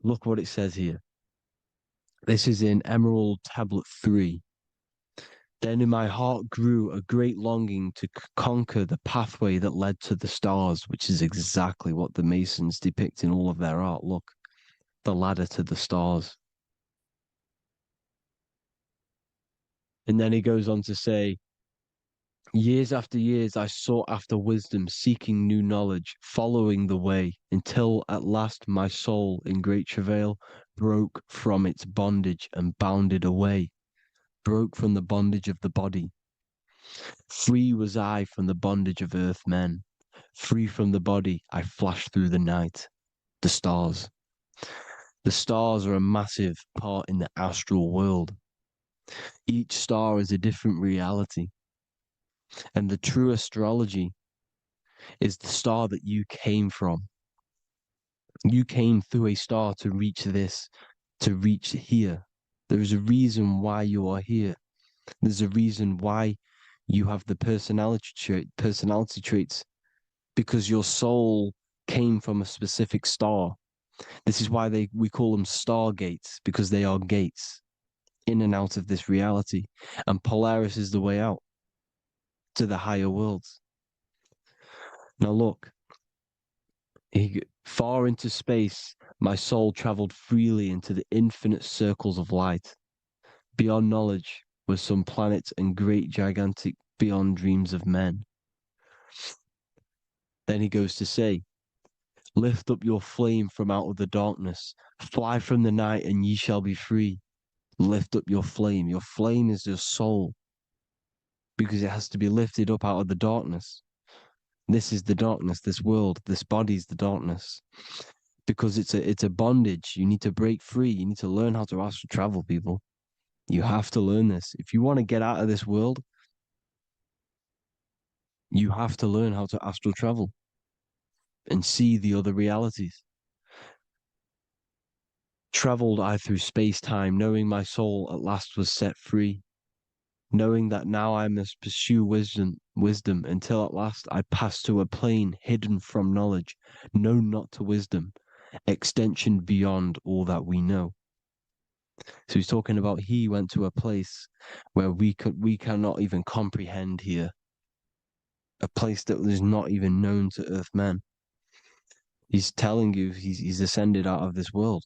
Look what it says here. This is in Emerald Tablet 3. Then in my heart grew a great longing to conquer the pathway that led to the stars, which is exactly what the Masons depict in all of their art. Look, the ladder to the stars. And then he goes on to say, years after years, I sought after wisdom, seeking new knowledge, following the way, until at last my soul, in great travail, broke from its bondage and bounded away, broke from the bondage of the body. Free was I from the bondage of earth men. Free from the body, I flashed through the night. The stars. The stars are a massive part in the astral world. Each star is a different reality. And the true astrology is the star that you came from. You came through a star to reach this, to reach here. There is a reason why you are here. There's a reason why you have the personality traits, because your soul came from a specific star. This is why we call them stargates, because they are gates in and out of this reality. And Polaris is the way out to the higher worlds. Now look, far into space, my soul traveled freely into the infinite circles of light. Beyond knowledge were some planets and great gigantic beyond dreams of men. Then he goes to say, lift up your flame from out of the darkness, fly from the night and ye shall be free. Lift up your flame. Your flame is your soul, because it has to be lifted up out of the darkness. This is the darkness, this world, this body is the darkness. Because it's a bondage. You need to break free. You need to learn how to astral travel, people. You have to learn this. If you want to get out of this world, you have to learn how to astral travel and see the other realities. Traveled I through space-time, knowing my soul at last was set free, knowing that now I must pursue wisdom until at last I pass to a plane hidden from knowledge, known not to wisdom, extension beyond all that we know. So he's talking about he went to a place where we cannot even comprehend here, a place that is not even known to Earthmen. He's telling you he's ascended out of this world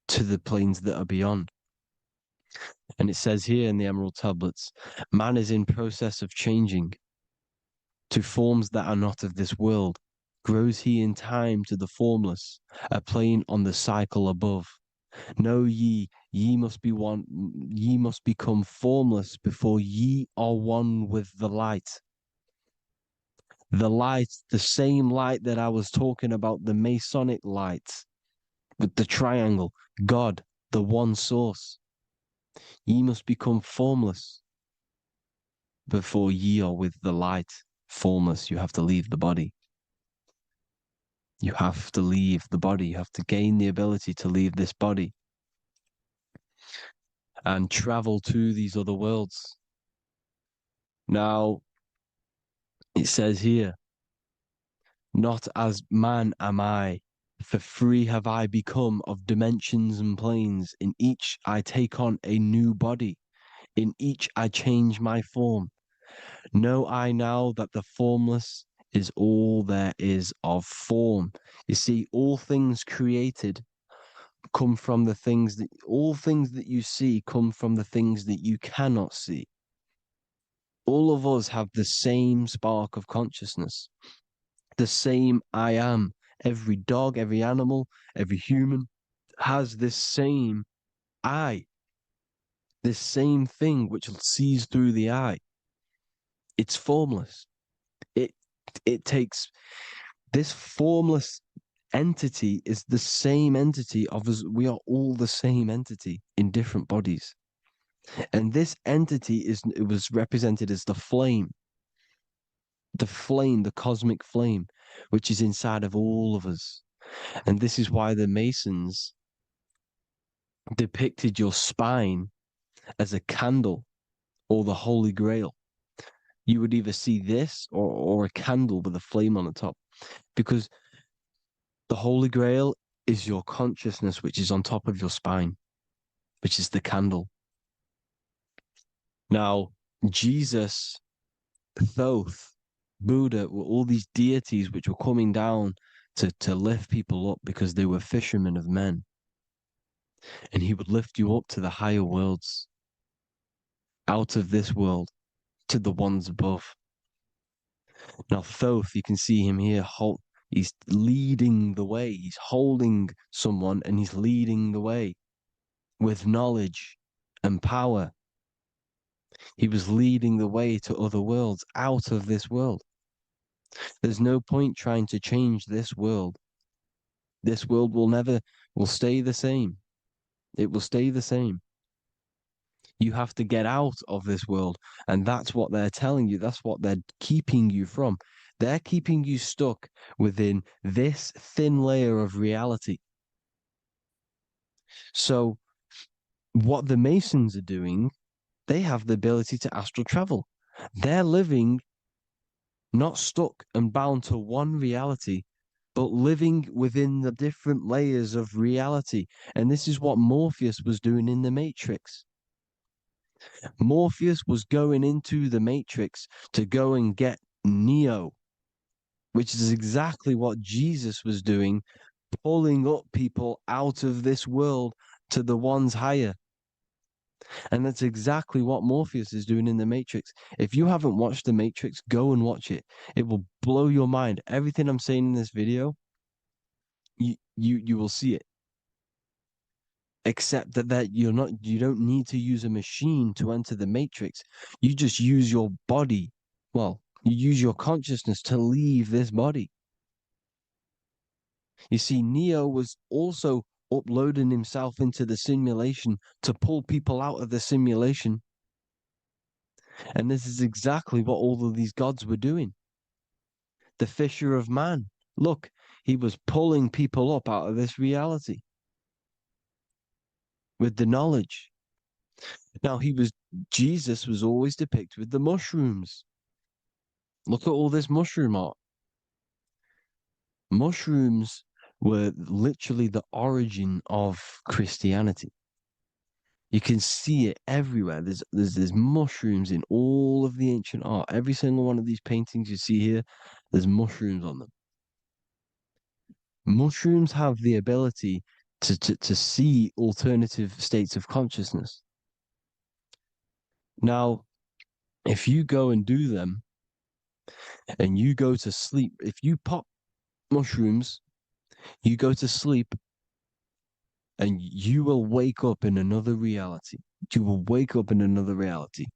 to the planes that are beyond. And it says here in the Emerald Tablets, man is in process of changing to forms that are not of this world. Grows he in time to the formless, a plane on the cycle above. Know ye must be one, ye must become formless before ye are one with the light. The light, the same light that I was talking about, the Masonic light, with the triangle, God, the one source. Ye must become formless before ye are with the light. Formless, you have to leave the body. You have to leave the body. You have to gain the ability to leave this body and travel to these other worlds. Now, it says here, not as man am I, for free have I become of dimensions and planes. In each I take on a new body. In each I change my form. Know I now that the formless is all there is of form. You see, all things created come from the things that, all things that you see come from the things that you cannot see. All of us have the same spark of consciousness, the same I am. Every dog, every animal, every human has this same I, this same thing which sees through the eye. It's formless. It takes this formless entity is the same entity of us. We are all the same entity in different bodies. And this entity it was represented as the flame, the cosmic flame, which is inside of all of us. And this is why the Masons depicted your spine as a candle or the Holy Grail. You would either see this or a candle with a flame on the top, because the Holy Grail is your consciousness, which is on top of your spine, which is the candle. Now, Jesus, Thoth, Buddha were all these deities which were coming down to lift people up because they were fishermen of men. And he would lift you up to the higher worlds, out of this world, to the ones above. Now, Thoth, you can see him here, he's leading the way. He's holding someone and he's leading the way with knowledge and power. He was leading the way to other worlds, out of this world. There's no point trying to change this world. This world will stay the same. It will stay the same. You have to get out of this world. And that's what they're telling you. That's what they're keeping you from. They're keeping you stuck within this thin layer of reality. So what the Masons are doing, they have the ability to astral travel. They're living not stuck and bound to one reality, but living within the different layers of reality. And this is what Morpheus was doing in the Matrix. Morpheus was going into the Matrix to go and get Neo, which is exactly what Jesus was doing, pulling up people out of this world to the ones higher. And that's exactly what Morpheus is doing in the Matrix. If you haven't watched the Matrix, go and watch it. It will blow your mind. Everything I'm saying in this video, you will see it. Except that you don't need to use a machine to enter the Matrix. You just use your body. Well, you use your consciousness to leave this body. You see, Neo was also uploading himself into the simulation to pull people out of the simulation. And this is exactly what all of these gods were doing. The Fisher of Man. Look, he was pulling people up out of this reality with the knowledge. Now, Jesus was always depicted with the mushrooms. Look at all this mushroom art. Mushrooms were literally the origin of Christianity. You can see it everywhere. There's mushrooms in all of the ancient art. Every single one of these paintings you see here, there's mushrooms on them. Mushrooms have the ability to see alternative states of consciousness. Now, if you go and do them and you go to sleep, if you pop mushrooms, you go to sleep and you will wake up in another reality. You will wake up in another reality.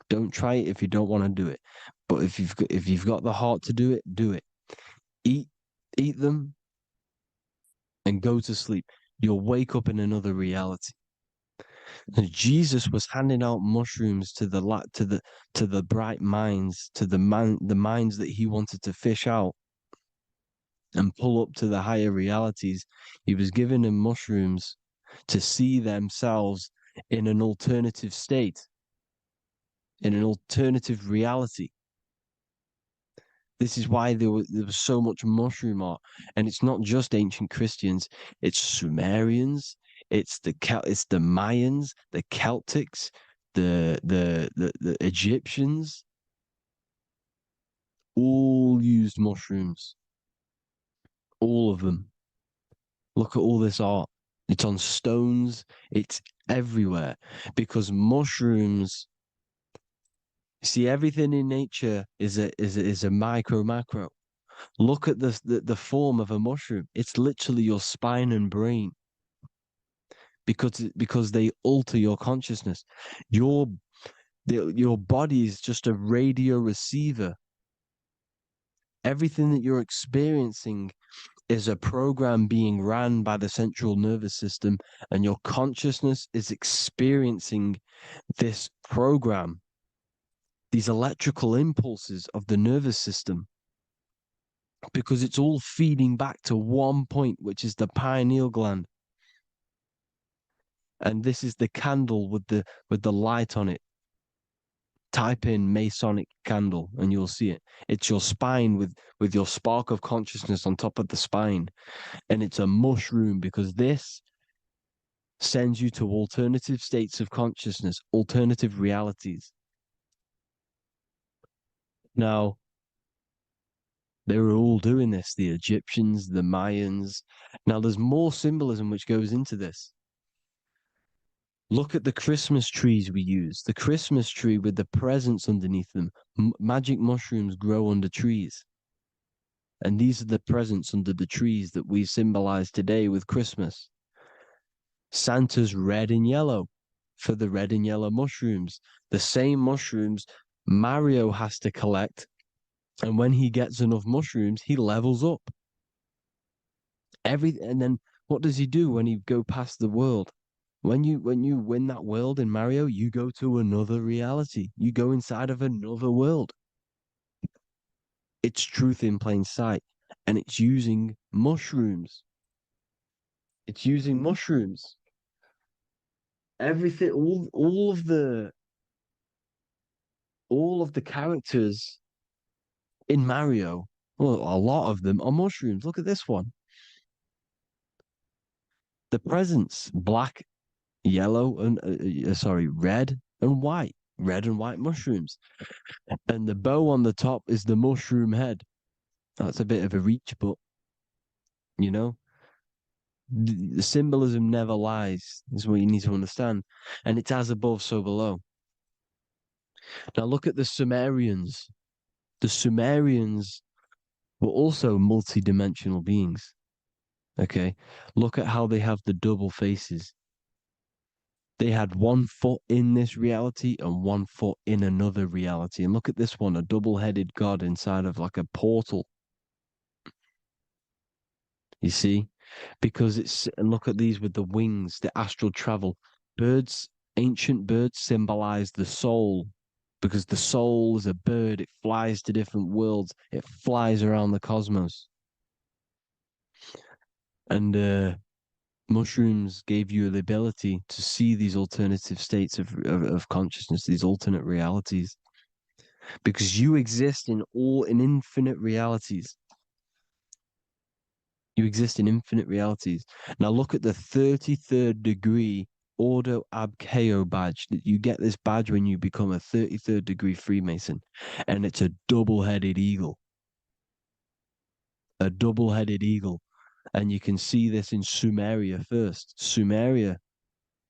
Don't try it if you don't want to do it. But if you've got the heart to do it, do it. Eat them and go to sleep. You'll wake up in another reality. And Jesus was handing out mushrooms to the bright minds, to the minds that he wanted to fish out and pull up to the higher realities. He was giving them mushrooms to see themselves in an alternative state, in an alternative reality. This is why there was so much mushroom art. And it's not just ancient Christians, it's Sumerians, it's the Mayans, the Celtics, the Egyptians, all used mushrooms. All of them. Look at all this art. It's on stones, it's everywhere. Because mushrooms, see, everything in nature is a macro. Look at the form of a mushroom. It's literally your spine and brain. Because they alter your consciousness. Your body is just a radio receiver. Everything that you're experiencing is a program being ran by the central nervous system, and your consciousness is experiencing this program, these electrical impulses of the nervous system, because it's all feeding back to one point, which is the pineal gland. And this is the candle with the light on it. Type in Masonic candle and you'll see it. It's your spine with your spark of consciousness on top of the spine. And it's a mushroom because this sends you to alternative states of consciousness, alternative realities. Now, they were all doing this, the Egyptians, the Mayans. Now, there's more symbolism which goes into this. Look at the Christmas trees we use. The Christmas tree with the presents underneath them. Magic mushrooms grow under trees. And these are the presents under the trees that we symbolize today with Christmas. Santa's red and yellow for the red and yellow mushrooms. The same mushrooms Mario has to collect. And when he gets enough mushrooms, he levels up. And then what does he do when he go past the world? When you win that world in Mario, you go to another reality. You go inside of another world. It's truth in plain sight. And it's using mushrooms. It's using mushrooms. Everything, all of the characters in Mario, well, a lot of them are mushrooms. Look at this one. The presents, black, yellow, and red and white. Red and white mushrooms. And the bow on the top is the mushroom head. That's a bit of a reach, but you know, the symbolism never lies, is what you need to understand. And it's as above, so below. Now look at the Sumerians. The Sumerians were also multi-dimensional beings. Okay, look at how they have the double faces. They had 1 foot in this reality and 1 foot in another reality. And look at this one, a double-headed god inside of like a portal. You see? Because and look at these with the wings, the astral travel. Birds, ancient birds symbolize the soul. Because the soul is a bird, it flies to different worlds, it flies around the cosmos. And mushrooms gave you the ability to see these alternative states of consciousness, these alternate realities, because you exist in infinite realities. You exist in infinite realities. Now look at the 33rd degree Ordo Ab Chao badge. You get this badge when you become a 33rd degree Freemason, and it's a double-headed eagle. A double-headed eagle. And you can see this in Sumeria first. Sumeria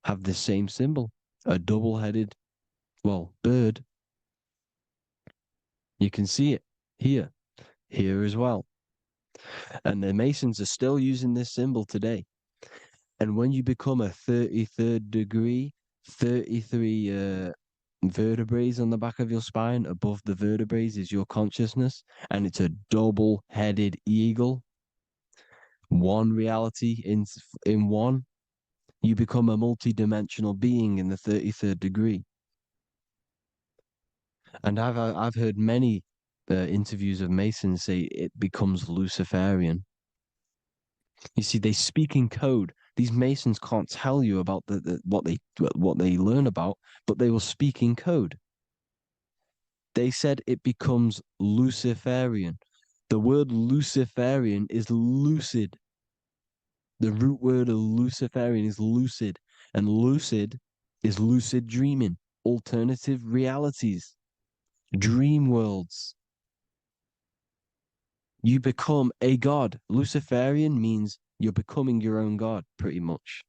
have the same symbol, a double-headed, bird. You can see it here as well. And the Masons are still using this symbol today. And when you become a 33rd degree, 33 vertebrae on the back of your spine, above the vertebrae is your consciousness, and it's a double-headed eagle. One reality in one. You become a multi-dimensional being in the 33rd degree. And I've heard many interviews of Masons say it becomes Luciferian. You see, they speak in code. These Masons can't tell you about what they learn about, but they will speak in code. They said it becomes Luciferian. The word Luciferian is lucid. The root word of Luciferian is lucid, and lucid is lucid dreaming, alternative realities, dream worlds. You become a god. Luciferian means you're becoming your own god, pretty much.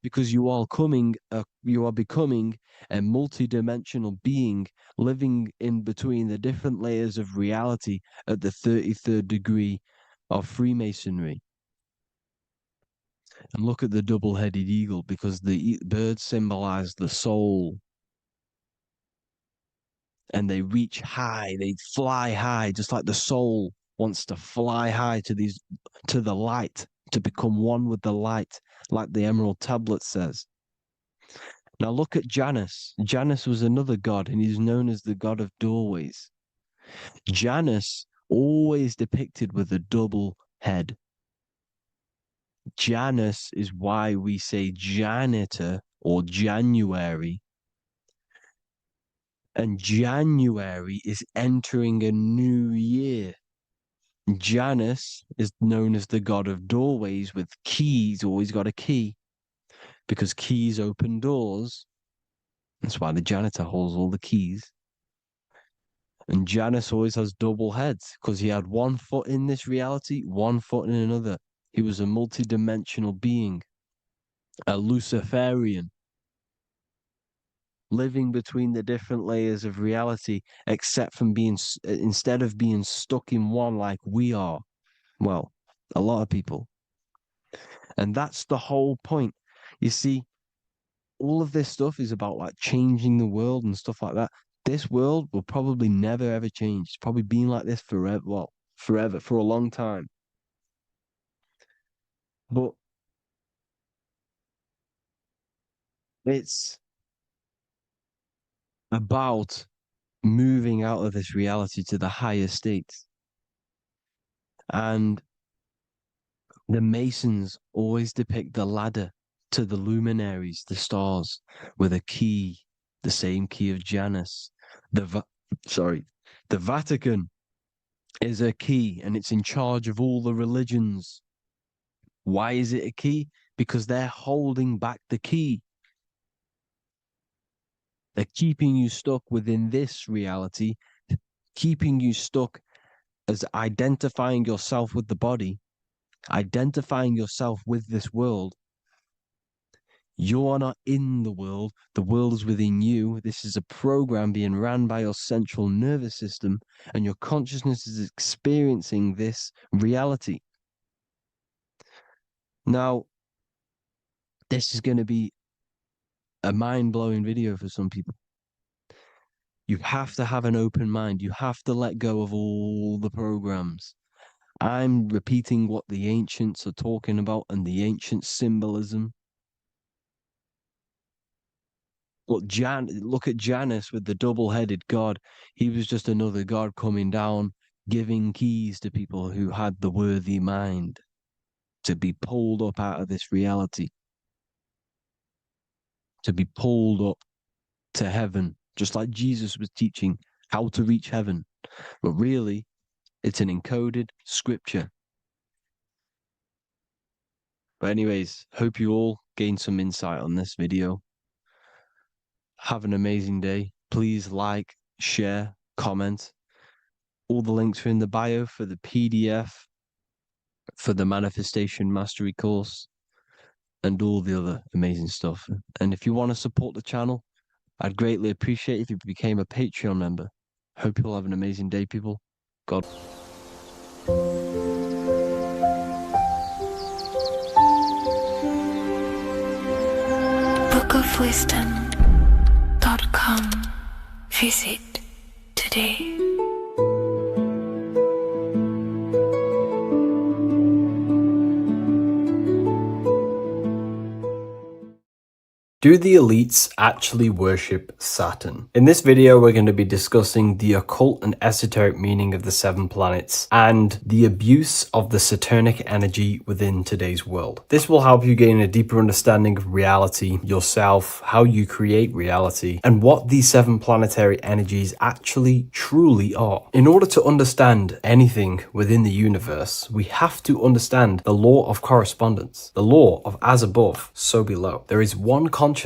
Because you are becoming a multi-dimensional being living in between the different layers of reality at the 33rd degree of Freemasonry. And look at the double-headed eagle, because the birds symbolize the soul. And they reach high, they fly high, just like the soul wants to fly high to the light, to become one with the light, like the Emerald Tablet says. Now look at Janus. Janus was another god, and he's known as the god of doorways. Janus always depicted with a double head. Janus is why we say janitor or January. And January is entering a new year. Janus is known as the god of doorways with keys, always got a key, because keys open doors. That's why the janitor holds all the keys. And Janus always has double heads because he had one foot in this reality, one foot in another. He was a multi-dimensional being, a Luciferian, living between the different layers of reality, except from being, instead of being stuck in one like we are. Well, a lot of people. And that's the whole point. You see, all of this stuff is about like changing the world and stuff like that. This world will probably never ever change. It's probably been like this forever. Well, forever, for a long time. But it's about moving out of this reality to the higher states. And the Masons always depict the ladder to the luminaries, the stars, with a key, the same key of Janus. The Vatican is a key, and it's in charge of all the religions. Why is it a key? Because they're holding back the key. They're keeping you stuck within this reality, keeping you stuck as identifying yourself with the body, identifying yourself with this world. You are not in the world is within you. This is a program being ran by your central nervous system, and your consciousness is experiencing this reality. Now, this is going to be a mind-blowing video for some people. You have to have an open mind. You have to let go of all the programs. I'm repeating what the ancients are talking about and the ancient symbolism. Look at Janus with the double-headed god. He was just another god coming down, giving keys to people who had the worthy mind to be pulled up out of this reality, to be pulled up to heaven, just like Jesus was teaching how to reach heaven. But really, it's an encoded scripture. But anyways, hope you all gained some insight on this video. Have an amazing day. Please like, share, comment. All the links are in the bio for the PDF, for the Manifestation Mastery course, and all the other amazing stuff. And if you want to support the channel, I'd greatly appreciate if you became a Patreon member. Hope you'll have an amazing day, people. God. bookofwisdom.com. Visit today. Do the elites actually worship Saturn? In this video, we're going to be discussing the occult and esoteric meaning of the 7 planets and the abuse of the satanic energy within today's world. This will help you gain a deeper understanding of reality, yourself, how you create reality, and what these 7 planetary energies actually truly are. In order to understand anything within the universe, we have to understand the law of correspondence, the law of as above, so below. There is one consciousness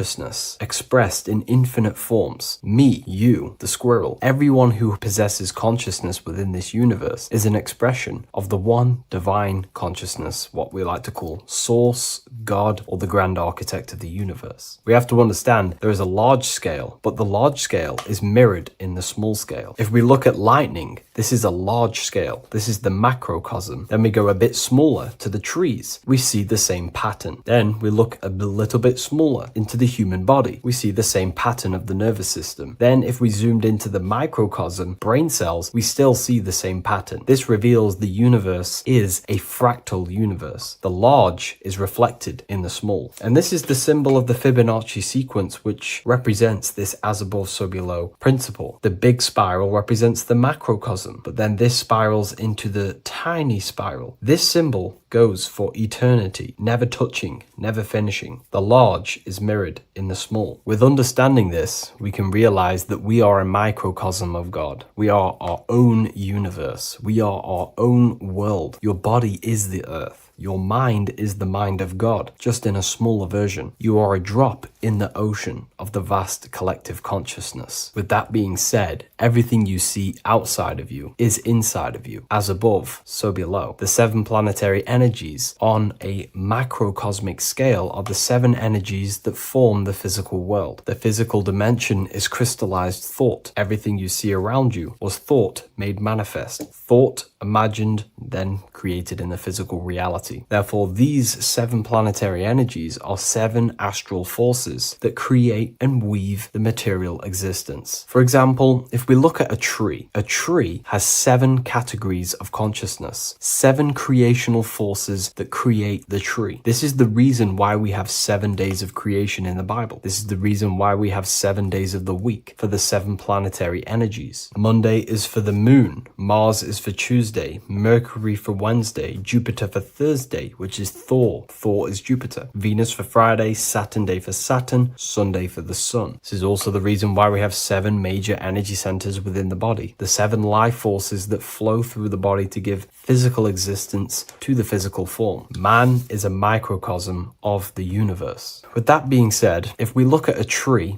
expressed in infinite forms. Me, you, the squirrel, everyone who possesses consciousness within this universe is an expression of the one divine consciousness, what we like to call Source, God, or the grand architect of the universe. We have to understand there is a large scale, but the large scale is mirrored in the small scale. If we look at lightning, this is a large scale. This is the macrocosm. Then we go a bit smaller to the trees. We see the same pattern. Then we look a little bit smaller into the human body. We see the same pattern of the nervous system. Then if we zoomed into the microcosm, brain cells, we still see the same pattern. This reveals the universe is a fractal universe. The large is reflected in the small. And this is the symbol of the Fibonacci sequence, which represents this as above, so below principle. The big spiral represents the macrocosm, but then this spirals into the tiny spiral. This symbol goes for eternity, never touching, never finishing. The large is mirrored in the small. With understanding this, we can realize that we are a microcosm of God. We are our own universe. We are our own world. Your body is the earth. Your mind is the mind of God, just in a smaller version. You are a drop in the ocean of the vast collective consciousness. With that being said, everything you see outside of you is inside of you. As above, so below. The 7 planetary energies on a macrocosmic scale are the 7 energies that form the physical world. The physical dimension is crystallized thought. Everything you see around you was thought made manifest. Thought imagined, then created in the physical reality. Therefore, these 7 planetary energies are 7 astral forces that create and weave the material existence. For example, if we look at a tree has 7 categories of consciousness, 7 creational forces that create the tree. This is the reason why we have 7 days of creation in the Bible. This is the reason why we have 7 days of the week for the 7 planetary energies. Monday is for the moon, Mars is for Tuesday, Mercury for Wednesday, Jupiter for Thursday, which is Thor. Thor is Jupiter. Venus for Friday, Saturn day for Saturn, Sunday for the sun. This is also the reason why we have 7 major energy centers within the body. The 7 life forces that flow through the body to give physical existence to the physical form. Man is a microcosm of the universe. With that being said, if we look at a tree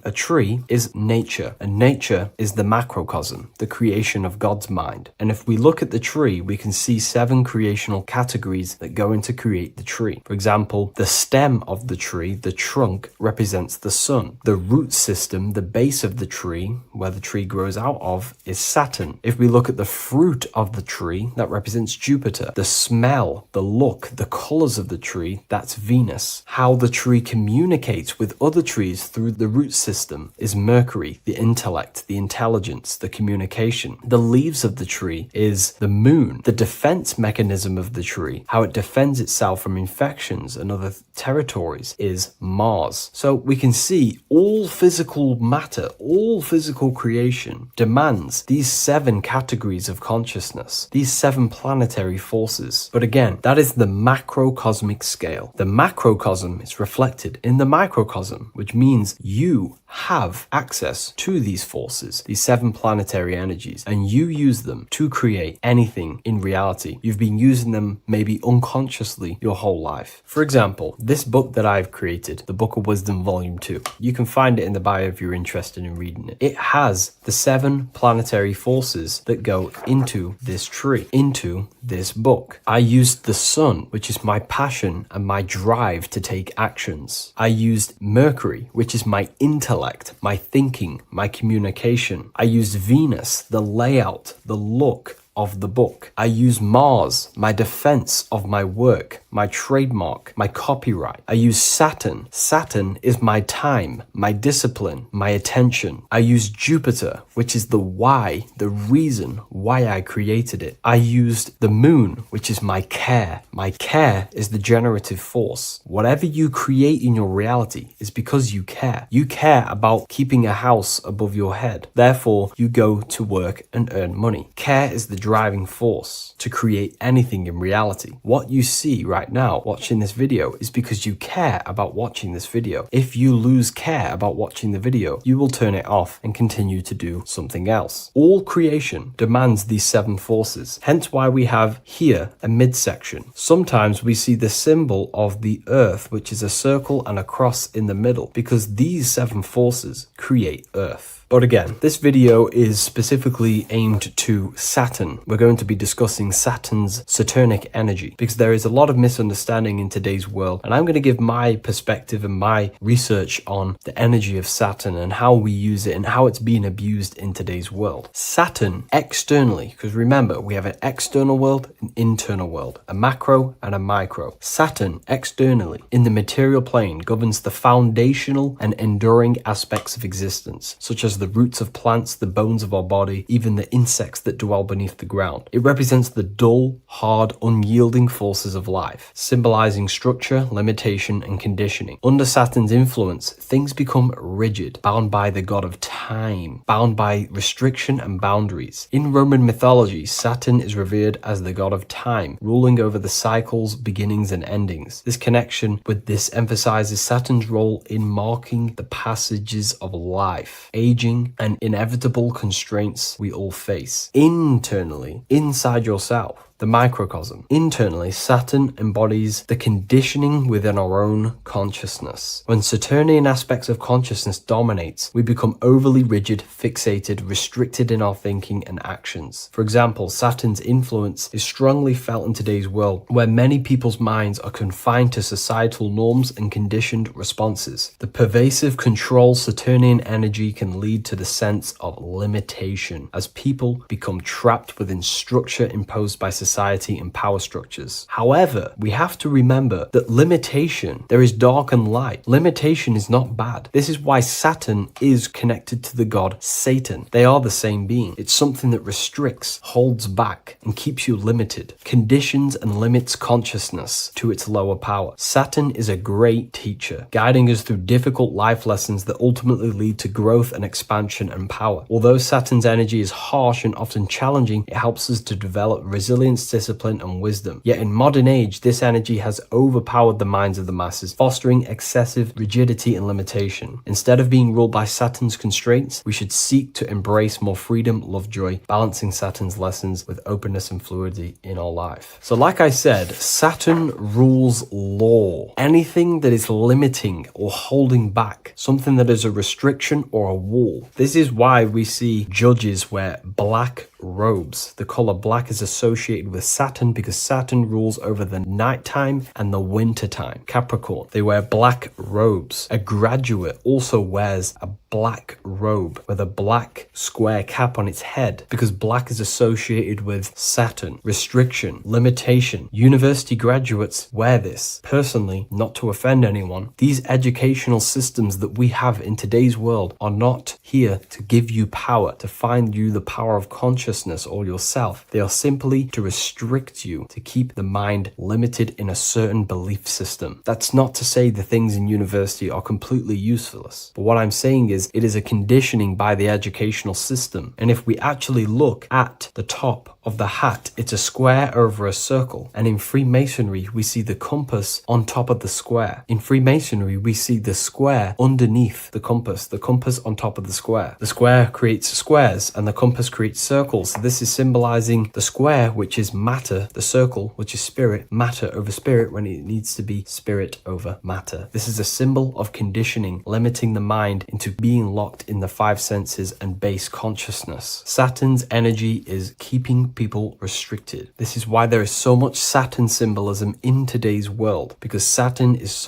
is nature, and nature is the macrocosm, the creation of God's mind. And if we look at the tree, we can see 7 creational categories that go into create the tree. For example, the stem of the tree, the trunk, represents the sun. The root system, the base of the tree, where the tree grows out of, is Saturn. If we look at the fruit of the tree, that represents Jupiter. The smell, the look, the colors of the tree, that's Venus. How the tree communicates with other trees through the root system is Mercury, the intellect, the intelligence, the communication. The leaves of the tree is the moon. The defense mechanism of the tree, how it defends itself from infections and other territories, is Mars. So we can see all physical matter, all physical creation demands these 7 categories of consciousness, these 7 planetary forces. But again, that is the macrocosmic scale. The macrocosm is reflected in the microcosm, which means you have access to these forces, these 7 planetary energies, and you use them to create anything in reality. You've been using them maybe unconsciously your whole life. For example, this book that I've created, the Book of Wisdom Volume 2, you can find it in the bio if you're interested in reading it. It has the 7 planetary forces that go into this tree, into this book. I used the sun, which is my passion and my drive to take actions. I used Mercury, which is my intellect, my thinking, my communication. I used Venus, the layout, the look of the book. I use Mars, my defense of my work, my trademark, my copyright. I use Saturn. Saturn is my time, my discipline, my attention. I use Jupiter, which is the why, the reason why I created it. I used the moon, which is my care. My care is the generative force. Whatever you create in your reality is because you care. You care about keeping a house above your head. Therefore, you go to work and earn money. Care is the driving force to create anything in reality. What you see right now watching this video is because you care about watching this video. If you lose care about watching the video, you will turn it off and continue to do something else. All creation demands these 7 forces, hence why we have here a midsection. Sometimes we see the symbol of the earth, which is a circle and a cross in the middle, because these 7 forces create earth. But again, this video is specifically aimed to Saturn. We're going to be discussing Saturn's Saturnic energy because there is a lot of misunderstanding in today's world, and I'm going to give my perspective and my research on the energy of Saturn and how we use it and how it's being abused in today's world. Saturn externally, because remember, we have an external world, an internal world, a macro and a micro. Saturn externally in the material plane governs the foundational and enduring aspects of existence, such as the roots of plants, the bones of our body, even the insects that dwell beneath the ground. It represents the dull, hard, unyielding forces of life, symbolizing structure, limitation, and conditioning. Under Saturn's influence, things become rigid, bound by the god of time, bound by restriction and boundaries. In Roman mythology, Saturn is revered as the god of time, ruling over the cycles, beginnings, and endings. This connection with this emphasizes Saturn's role in marking the passages of life, aging, and inevitable constraints we all face. Internally, inside yourself, the microcosm. Internally, Saturn embodies the conditioning within our own consciousness. When Saturnian aspects of consciousness dominates, we become overly rigid, fixated, restricted in our thinking and actions. For example, Saturn's influence is strongly felt in today's world, where many people's minds are confined to societal norms and conditioned responses. The pervasive control Saturnian energy can lead to the sense of limitation, as people become trapped within structure imposed by society and power structures. However, we have to remember that limitation, there is dark and light. Limitation is not bad. This is why Saturn is connected to the god Satan. They are the same being. It's something that restricts, holds back, and keeps you limited, conditions and limits consciousness to its lower power. Saturn is a great teacher, guiding us through difficult life lessons that ultimately lead to growth and expansion and power. Although Saturn's energy is harsh and often challenging, it helps us to develop resilience, discipline, and wisdom. Yet in modern age, this energy has overpowered the minds of the masses, fostering excessive rigidity and limitation. Instead of being ruled by Saturn's constraints, we should seek to embrace more freedom, love, joy, balancing Saturn's lessons with openness and fluidity in our life. So like I said, Saturn rules law. Anything that is limiting or holding back, something that is a restriction or a wall. This is why we see judges wear black robes. The color black is associated with Saturn because Saturn rules over the nighttime and the winter time. Capricorn, they wear black robes. A graduate also wears a black robe with a black square cap on its head because black is associated with Saturn, restriction, limitation. University graduates wear this. Personally, not to offend anyone, these educational systems that we have in today's world are not here to give you power, to find you the power of consciousness or yourself. They are simply to restrict you, to keep the mind limited in a certain belief system. That's not to say the things in university are completely useless, but what I'm saying is it is a conditioning by the educational system. And if we actually look at the top of the hat, it's a square over a circle. And in Freemasonry, we see the compass on top of the square. In Freemasonry, we see the square underneath the compass on top of the square. The square creates squares and the compass creates circles. So this is symbolizing the square, which is matter, the circle, which is spirit, matter over spirit when it needs to be spirit over matter. This is a symbol of conditioning, limiting the mind into being locked in the five senses and base consciousness. Saturn's energy is keeping people restricted. This is why there is so much Saturn symbolism in today's world, because Saturn is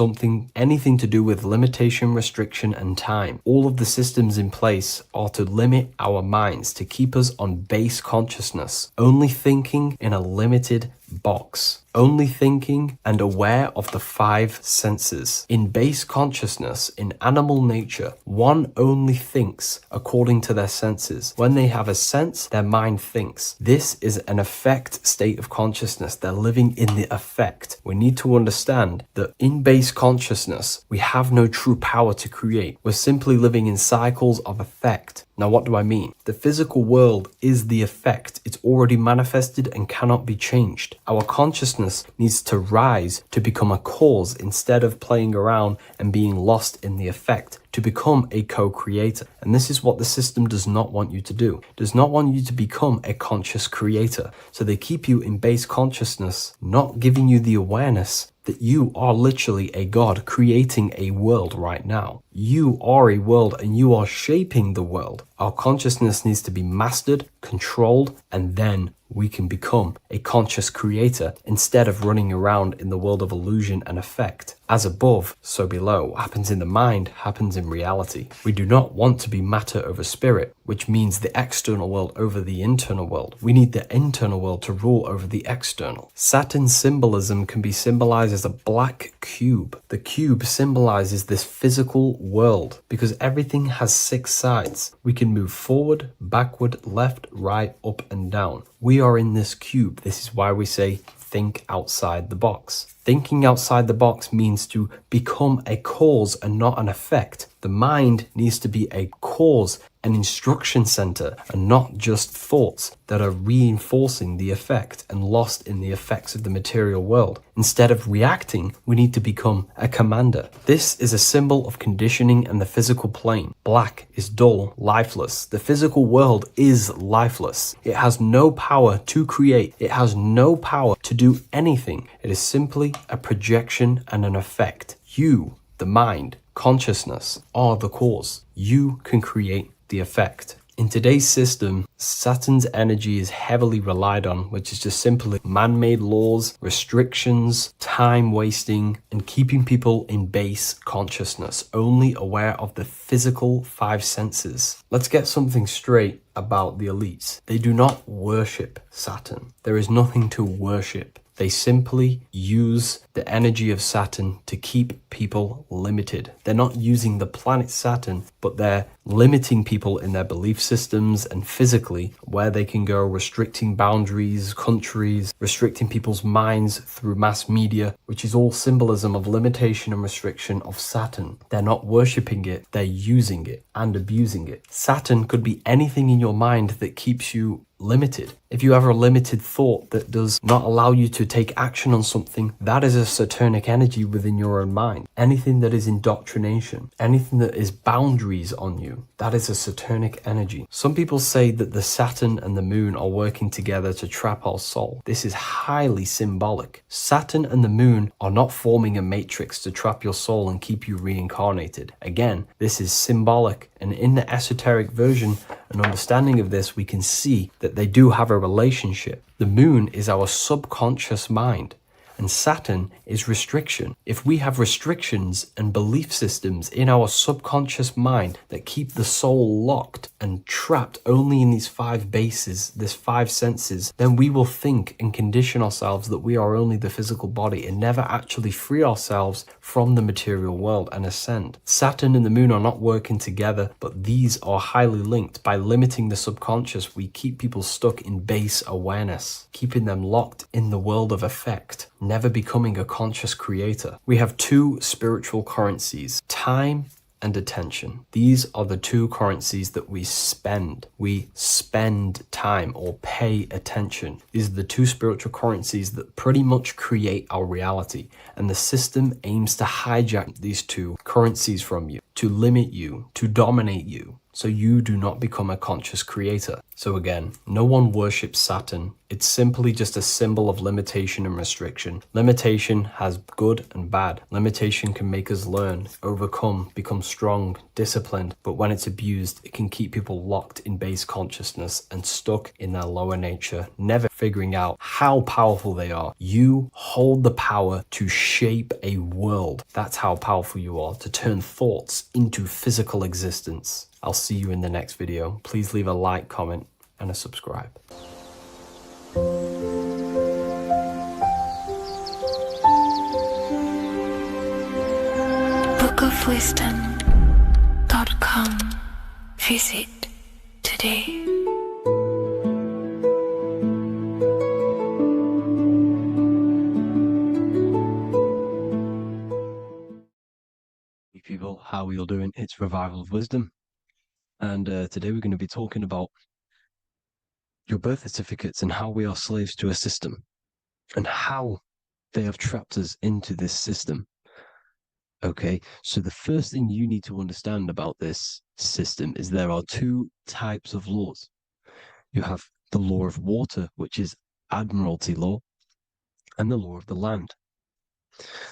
anything to do with limitation, restriction, and time. All of the systems in place are to limit our minds, to keep us on base consciousness, only thinking in a limited box, only thinking and aware of the five senses. In base consciousness, in animal nature, one only thinks according to their senses. When they have a sense, their mind thinks. This is an affect state of consciousness. They're living in the affect. We need to understand that in base consciousness, we have no true power to create. We're simply living in cycles of affect. Now, what do I mean? The physical world is the effect. It's already manifested and cannot be changed. Our consciousness needs to rise to become a cause instead of playing around and being lost in the effect, to become a co-creator. And this is what the system does not want you to do. It does not want you to become a conscious creator. So they keep you in base consciousness, not giving you the awareness that you are literally a god creating a world right now. You are a world and you are shaping the world. Our consciousness needs to be mastered, controlled, and then we can become a conscious creator instead of running around in the world of illusion and effect. As above, so below. What happens in the mind happens in reality. We do not want to be matter over spirit, which means the external world over the internal world. We need the internal world to rule over the external. Saturn symbolism can be symbolized as a black cube. The cube symbolizes this physical world because everything has 6 sides. We can move forward, backward, left, right, up, and down. We are in this cube. This is why we say think outside the box. Thinking outside the box means to become a cause and not an effect. The mind needs to be a cause an instruction center and not just thoughts that are reinforcing the effect and lost in the effects of the material world. Instead of reacting, we need to become a commander. This is a symbol of conditioning and the physical plane. Black is dull, lifeless. The physical world is lifeless. It has no power to create. It has no power to do anything. It is simply a projection and an effect. You, the mind, consciousness, are the cause. You can create the effect. In today's system, Saturn's energy is heavily relied on, which is just simply man-made laws, restrictions, time wasting, and keeping people in base consciousness, only aware of the physical five senses. Let's get something straight about the elites. They do not worship Saturn. There is nothing to worship. They simply use the energy of Saturn to keep people limited. They're not using the planet Saturn, but they're limiting people in their belief systems and physically where they can go, restricting boundaries, countries, restricting people's minds through mass media, which is all symbolism of limitation and restriction of Saturn. They're not worshipping it, they're using it and abusing it. Saturn could be anything in your mind that keeps you limited. If you have a limited thought that does not allow you to take action on something, that is a Saturnic energy within your own mind. Anything that is indoctrination, anything that is boundaries on you, that is a Saturnic energy. Some people say that the Saturn and the moon are working together to trap our soul. This is highly symbolic. Saturn and the moon are not forming a matrix to trap your soul and keep you reincarnated. Again, this is symbolic, and in the esoteric version, an understanding of this, we can see that they do have a relationship. The moon is our subconscious mind, and Saturn is restriction. If we have restrictions and belief systems in our subconscious mind that keep the soul locked and trapped only in these five bases, these five senses, then we will think and condition ourselves that we are only the physical body and never actually free ourselves from the material world and ascend. Saturn and the moon are not working together, but these are highly linked. By limiting the subconscious, we keep people stuck in base awareness, keeping them locked in the world of effect, never becoming a conscious creator. We have two spiritual currencies, time and attention. These are the two currencies that we spend. We spend time or pay attention. These are the two spiritual currencies that pretty much create our reality. And the system aims to hijack these two currencies from you, to limit you, to dominate you, so you do not become a conscious creator. So again, no one worships Saturn. It's simply just a symbol of limitation and restriction. Limitation has good and bad. Limitation can make us learn, overcome, become strong, disciplined, but when it's abused, it can keep people locked in base consciousness and stuck in their lower nature, never figuring out how powerful they are. You hold the power to shape a world. That's how powerful you are, to turn thoughts into physical existence. I'll see you in the next video. Please leave a like, comment, and a subscribe. bookofwisdom.com. Visit today. Hey people, how are you all doing? It's Revival of Wisdom. And today we're going to be talking about your birth certificates and how we are slaves to a system and how they have trapped us into this system. Okay, so the first thing you need to understand about this system is there are two types of laws. You have the law of water, which is Admiralty law, and the law of the land.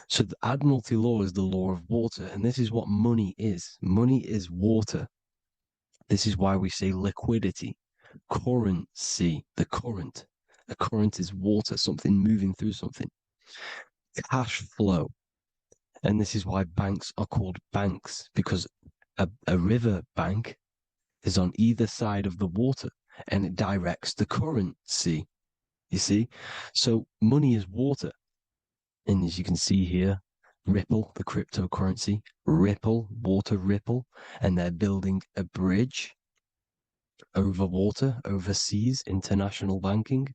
So the Admiralty law is the law of water, and this is what money is. Money is water. This is why we say liquidity, currency, the current. A current is water, something moving through something. Cash flow. And this is why banks are called banks, because a river bank is on either side of the water and it directs the currency. You see? So money is water. And as you can see here, Ripple, the cryptocurrency, Ripple, water Ripple, and they're building a bridge over water, overseas, international banking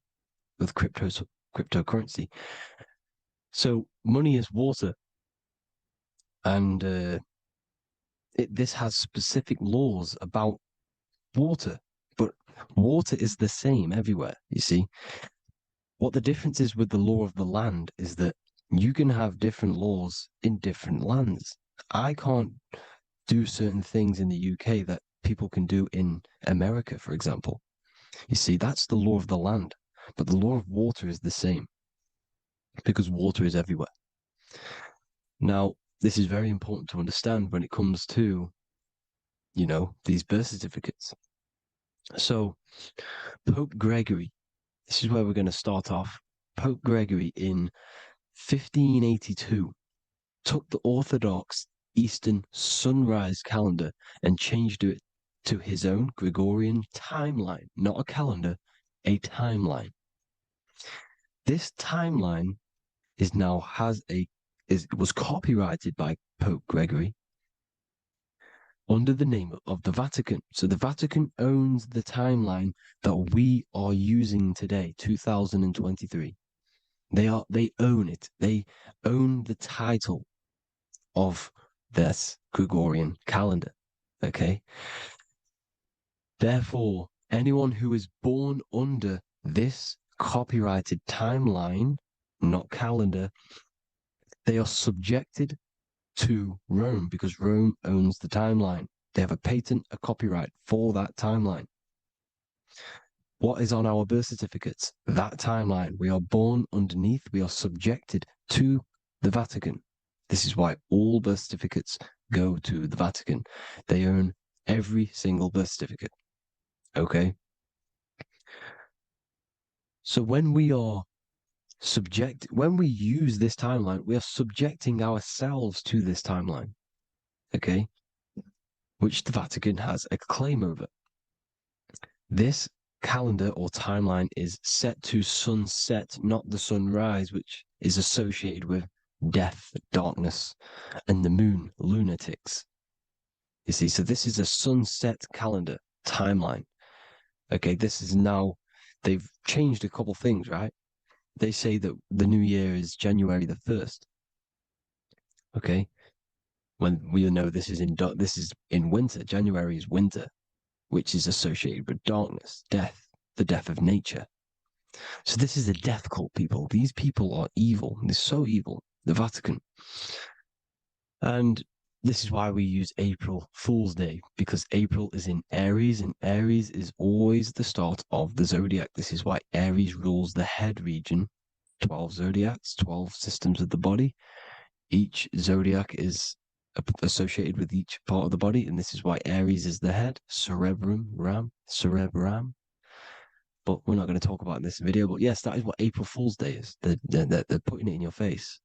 with cryptocurrency. So money is water, and this has specific laws about water, but water is the same everywhere, you see. What the difference is with the law of the land is that you can have different laws in different lands. I can't do certain things in the UK that people can do in America, for example. You see, that's the law of the land, but the law of water is the same because water is everywhere. Now, this is very important to understand when it comes to, you know, these birth certificates. So, Pope Gregory, this is where we're going to start off. Pope Gregory in 1582 took the Orthodox Eastern sunrise calendar and changed it to his own Gregorian timeline, not a calendar, a timeline. This timeline was copyrighted by Pope Gregory under the name of the Vatican. So the Vatican owns the timeline that we are using today, 2023. They own it. They own the title of this Gregorian calendar. Okay. Therefore, anyone who is born under this copyrighted timeline, not calendar, they are subjected to Rome because Rome owns the timeline. They have a patent, a copyright for that timeline. What is on our birth certificates? That timeline. We are born underneath, we are subjected to the Vatican. This is why all birth certificates go to the Vatican. They own every single birth certificate. Okay? So when we use this timeline, we are subjecting ourselves to this timeline. Okay? Which the Vatican has a claim over. This calendar or timeline is set to sunset, not the sunrise, which is associated with death, darkness, and the moon, lunatics. You see, so this is a sunset calendar timeline. Okay, this is now, they've changed a couple things, right? They say that the new year is January the 1st. Okay, when we know this is in winter. January is winter, which is associated with darkness, death, the death of nature. So this is a death cult, people. These people are evil. They're so evil. The Vatican. And this is why we use April Fool's Day, because April is in Aries, and Aries is always the start of the zodiac. This is why Aries rules the head region. 12 zodiacs, 12 systems of the body. Each zodiac is associated with each part of the body, and this is why Aries is the head, cerebrum. But we're not going to talk about in this video. But yes, that is what April Fool's Day is. They're putting it in your face.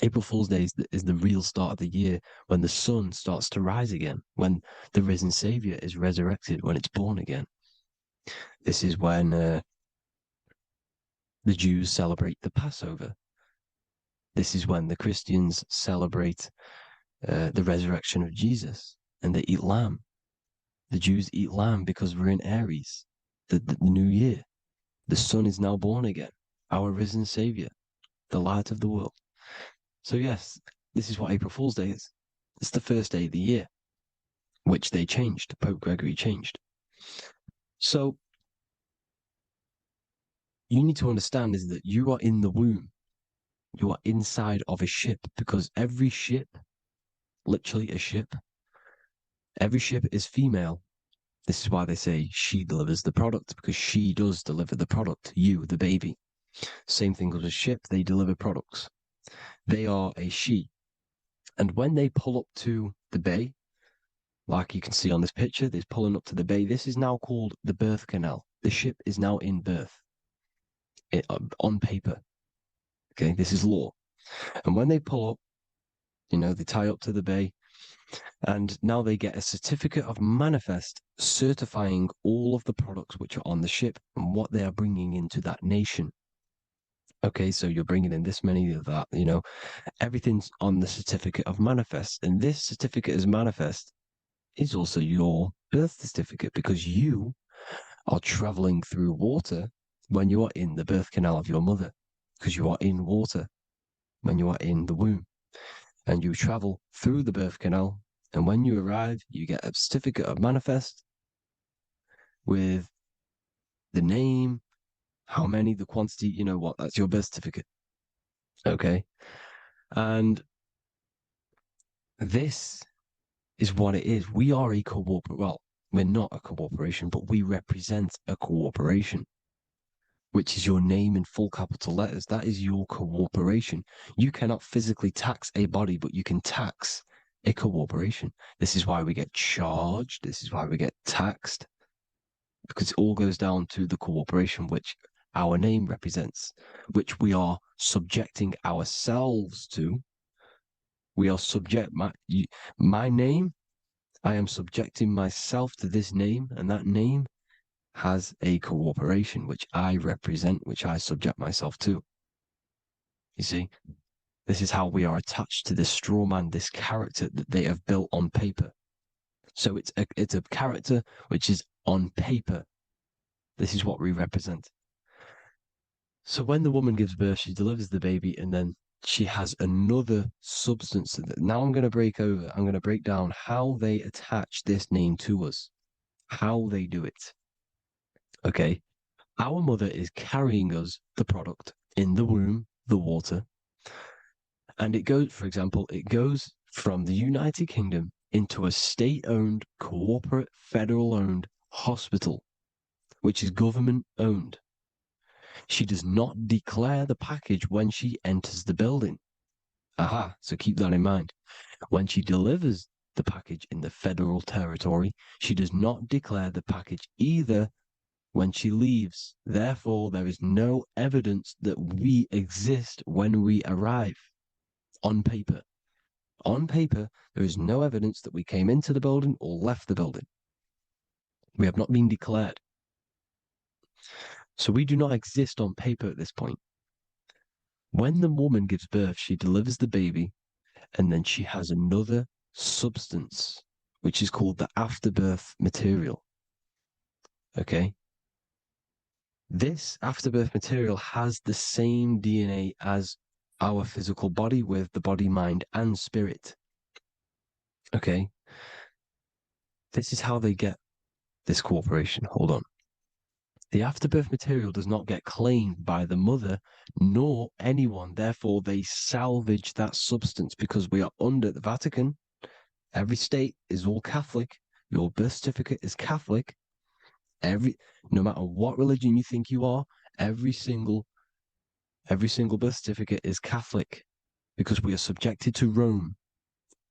April Fool's Day is the real start of the year, when the sun starts to rise again, when the risen Savior is resurrected, when it's born again. This is when the Jews celebrate the Passover. This is when the Christians celebrate the resurrection of Jesus, and they eat lamb. The Jews eat lamb because we're in Aries, the new year. The sun is now born again, our risen Savior, the light of the world. So yes, this is what April Fool's Day is. It's the first day of the year, which they changed. Pope Gregory changed. So you need to understand is that you are in the womb. You are inside of a ship, because every ship, literally a ship, every ship is female. This is why they say she delivers the product, because she does deliver the product. You, the baby. Same thing with a ship. They deliver products. They are a she. And when they pull up to the bay, like you can see on this picture, they're pulling up to the bay. This is now called the birth canal. The ship is now in birth on paper. Okay, this is law. And when they pull up, you know, they tie up to the bay, and now they get a certificate of manifest certifying all of the products which are on the ship and what they are bringing into that nation. Okay, so you're bringing in this many of that, you know, everything's on the certificate of manifest. And this certificate as manifest is also your birth certificate, because you are traveling through water when you are in the birth canal of your mother, because you are in water when you are in the womb. And you travel through the birth canal, and when you arrive, you get a certificate of manifest, with the name, how many, the quantity, you know what, that's your birth certificate. Okay. And this is what it is. We are a well, we're not a corporation, but we represent a corporation, which is your name in full capital letters. That is your corporation. You cannot physically tax a body, but you can tax a corporation. This is why we get charged. This is why we get taxed, because it all goes down to the corporation, which our name represents, which we are subjecting ourselves to. We are my name. I am subjecting myself to this name, and that name has a corporation which I represent, which I subject myself to. You see, this is how we are attached to this straw man, this character that they have built on paper. So it's a character which is on paper. This is what we represent. So when the woman gives birth, she delivers the baby, and then she has another substance. Now I'm going to break down how they attach this name to us, how they do it. Okay. Our mother is carrying us the product in the womb, the water. And it goes, for example, it goes from the United Kingdom into a state-owned, corporate, federal-owned hospital, which is government-owned. She does not declare the package when she enters the building. Aha, so keep that in mind. When she delivers the package in the federal territory, she does not declare the package either when she leaves. Therefore, there is no evidence that we exist when we arrive. On paper. On paper, there is no evidence that we came into the building or left the building. We have not been declared. So we do not exist on paper at this point. When the woman gives birth, she delivers the baby, and then she has another substance, which is called the afterbirth material. Okay? This afterbirth material has the same DNA as our physical body, with the body, mind, and spirit. Okay? This is how they get this corporation. Hold on. The afterbirth material does not get claimed by the mother nor anyone. Therefore, they salvage that substance because we are under the Vatican. Every state is all Catholic. Your birth certificate is Catholic. No matter what religion you think you are, every single birth certificate is Catholic because we are subjected to Rome.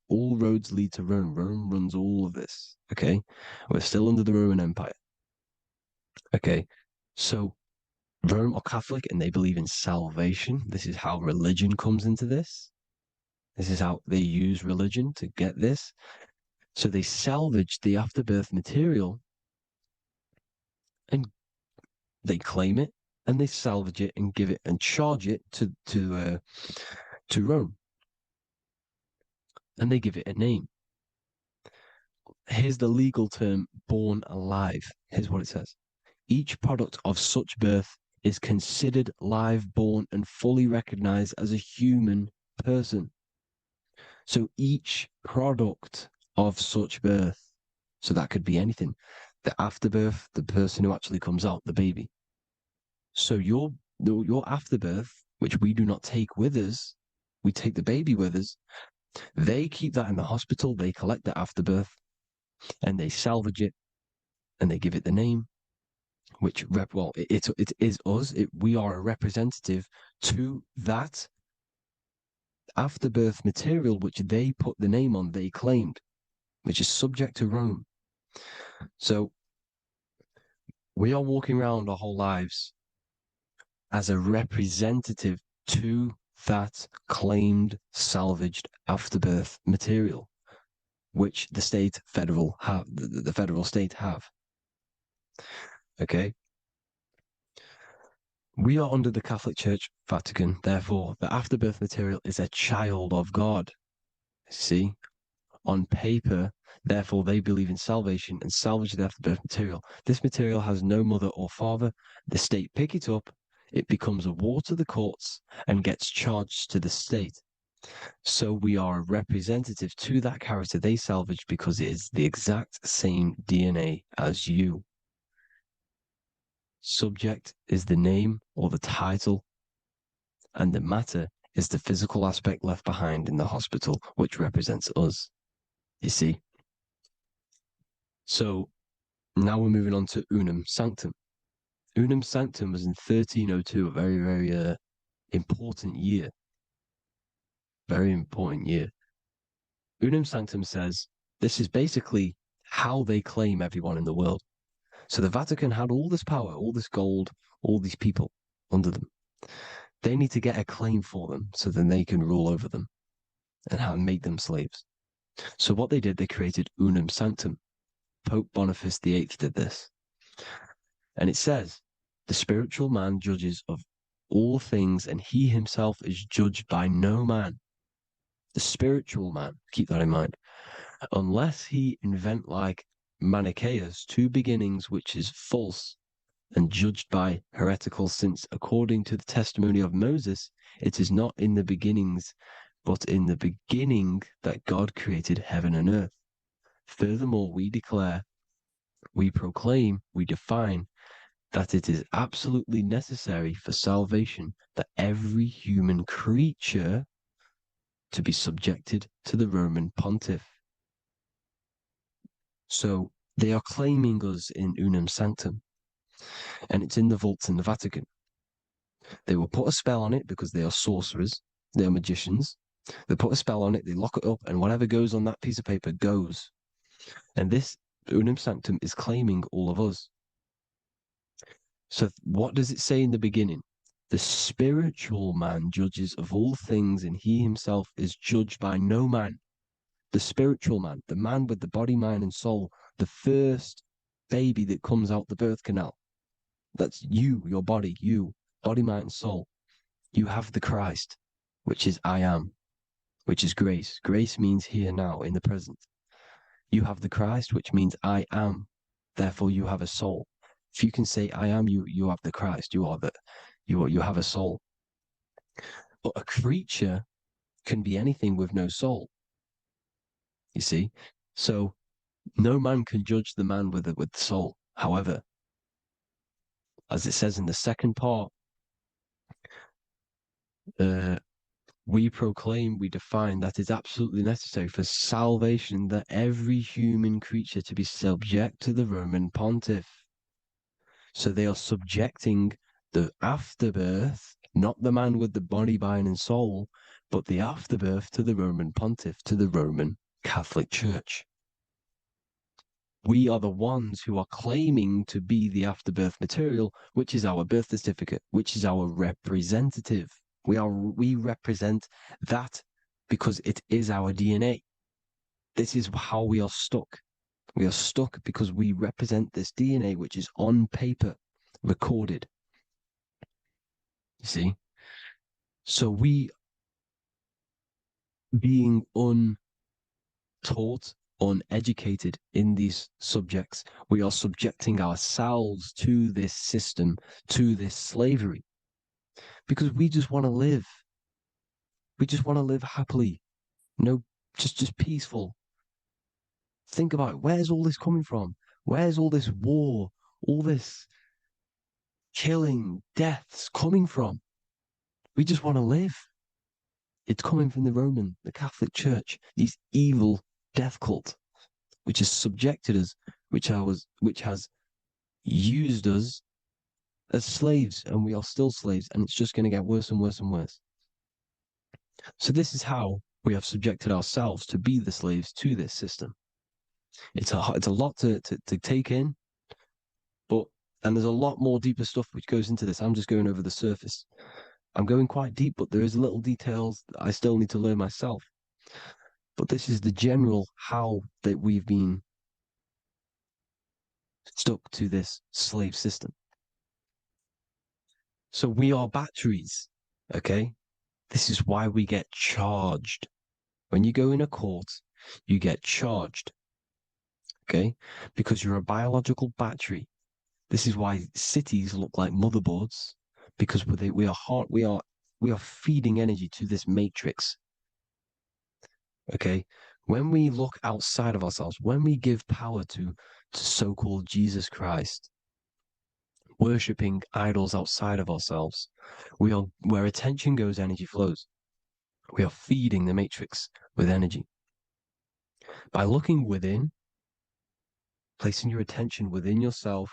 All roads lead to Rome. Rome runs all of this. Okay, we're still under the Roman Empire. Okay, so Rome are Catholic and they believe in salvation. This is how religion comes into this. This is how they use religion to get this. So they salvage the afterbirth material and they claim it and they salvage it and give it and charge it to Rome. And they give it a name. Here's the legal term, born alive. Here's what it says. Each product of such birth is considered live, born, and fully recognized as a human person. So each product of such birth, so that could be anything, the afterbirth, the person who actually comes out, the baby. So your afterbirth, which we do not take with us, we take the baby with us, they keep that in the hospital, they collect the afterbirth, and they salvage it, and they give it the name, which, it is us. We are a representative to that afterbirth material, which they put the name on, they claimed, which is subject to Rome. So we are walking around our whole lives as a representative to that claimed salvaged afterbirth material, which the federal state have. Okay. We are under the Catholic Church, Vatican. Therefore, the afterbirth material is a child of God. See, on paper, therefore, they believe in salvation and salvage the afterbirth material. This material has no mother or father. The state pick it up. It becomes a war to the courts and gets charged to the state. So we are a representative to that character they salvaged because it is the exact same DNA as you. Subject is the name or the title, and the matter is the physical aspect left behind in the hospital, which represents us. You see? So now we're moving on to Unam Sanctum. Unam Sanctum was in 1302, a very, very important year. Very important year. Unam Sanctum says this is basically how they claim everyone in the world. So the Vatican had all this power, all this gold, all these people under them. They need to get a claim for them so then they can rule over them and make them slaves. So what they did, they created Unam Sanctum. Pope Boniface VIII did this. And it says, the spiritual man judges of all things, and he himself is judged by no man. The spiritual man, keep that in mind, unless he invent like Manichaeus, two beginnings, which is false and judged by heretical, since according to the testimony of Moses, it is not in the beginnings, but in the beginning that God created heaven and earth. Furthermore, we declare, we proclaim, we define that it is absolutely necessary for salvation that every human creature to be subjected to the Roman pontiff. So they are claiming us in Unam Sanctum, and it's in the vaults in the Vatican. They will put a spell on it because they are sorcerers, they are magicians. They put a spell on it, they lock it up, and whatever goes on that piece of paper goes. And this Unam Sanctum is claiming all of us. So what does it say in the beginning? The spiritual man judges of all things, and he himself is judged by no man. The spiritual man, the man with the body, mind, and soul, the first baby that comes out the birth canal. That's you, your body, you, body, mind, and soul. You have the Christ, which is I am, which is grace. Grace means here now, in the present. You have the Christ, which means I am. Therefore, you have a soul. If you can say I am, you have the Christ. You have a soul. But a creature can be anything with no soul. You see? So no man can judge the man with the soul. However, as it says in the second part, we proclaim, we define that it's absolutely necessary for salvation that every human creature to be subject to the Roman pontiff. So they are subjecting the afterbirth, not the man with the body, mind, and soul, but the afterbirth to the Roman pontiff, to the Roman Catholic Church. We are the ones who are claiming to be the afterbirth material, which is our birth certificate, which is our representative. We represent that because it is our DNA. This is how we are stuck. We are stuck because we represent this DNA, which is on paper, recorded. You see? So we, being untaught, uneducated in these subjects, we are subjecting ourselves to this system, to this slavery, because we just want to live. We just want to live happily, just peaceful. Think about it. Where's all this coming from? Where's all this war, all this killing, deaths coming from? We just want to live. It's coming from the Catholic Church, these evil death cult, which has subjected us, which has used us as slaves, and we are still slaves, and it's just going to get worse and worse and worse. So this is how we have subjected ourselves to be the slaves to this system. It's a lot to take in, and there's a lot more deeper stuff which goes into this. I'm just going over the surface. I'm going quite deep, but there is little details that I still need to learn myself. But this is the general how that we've been stuck to this slave system. So we are batteries, okay? This is why we get charged. When you go in a court, you get charged, okay? Because you're a biological battery. This is why cities look like motherboards, because we are feeding energy to this matrix. Okay, when we look outside of ourselves, when we give power to so-called Jesus Christ, worshipping idols outside of ourselves. Where attention goes, energy flows. We are feeding the matrix with energy. By looking within, placing your attention within yourself,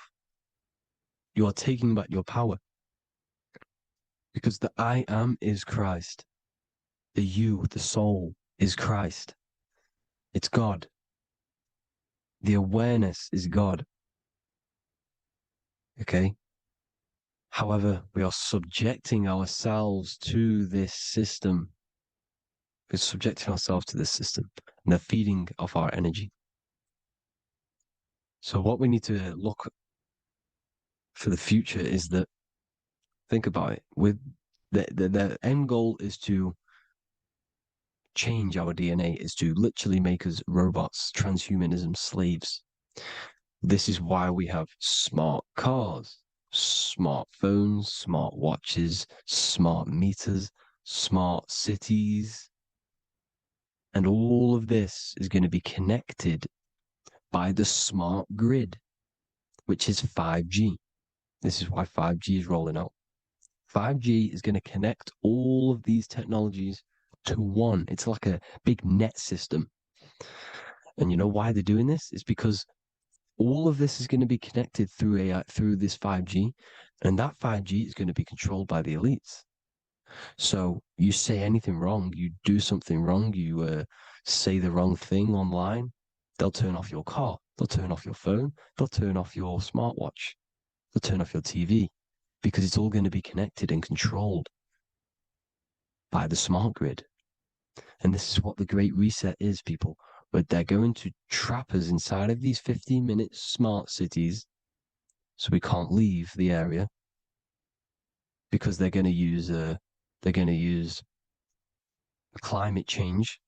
you are taking back your power. Because the I am is Christ. The you, the soul, is Christ. It's God. The awareness is God. Okay? However, we are subjecting ourselves to this system. We're subjecting ourselves to this system and the feeding of our energy. So what we need to look for the future is that, think about it, with the end goal is to change our DNA, is to literally make us robots, transhumanism slaves. This is why we have smart cars, smartphones, smart watches, smart meters, smart cities. And all of this is going to be connected by the smart grid, which is 5G. This is why 5G is rolling out. 5G is going to connect all of these technologies to one. It's like a big net system. And you know why they're doing this? It's because all of this is going to be connected through AI, through this 5G, and that 5G is going to be controlled by the elites. So you say anything wrong, you do something wrong, you say the wrong thing online, they'll turn off your car, they'll turn off your phone, they'll turn off your smartwatch, they'll turn off your TV, because it's all going to be connected and controlled by the smart grid. And this is what the Great Reset is, people. But they're going to trap us inside of these 15-minute smart cities, so we can't leave the area, because they're going to use climate change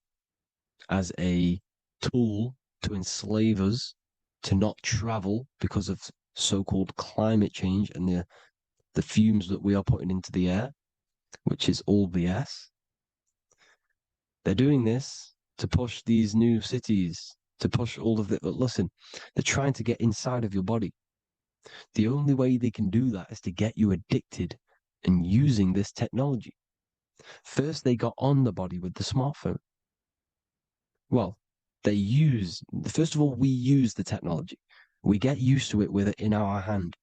as a tool to enslave us to not travel because of so-called climate change and the fumes that we are putting into the air, which is all BS. They're doing this to push these new cities, to push all of it. But listen, they're trying to get inside of your body. The only way they can do that is to get you addicted and using this technology. First, they got on the body with the smartphone. Well, first of all, we use the technology. We get used to it with it in our hand.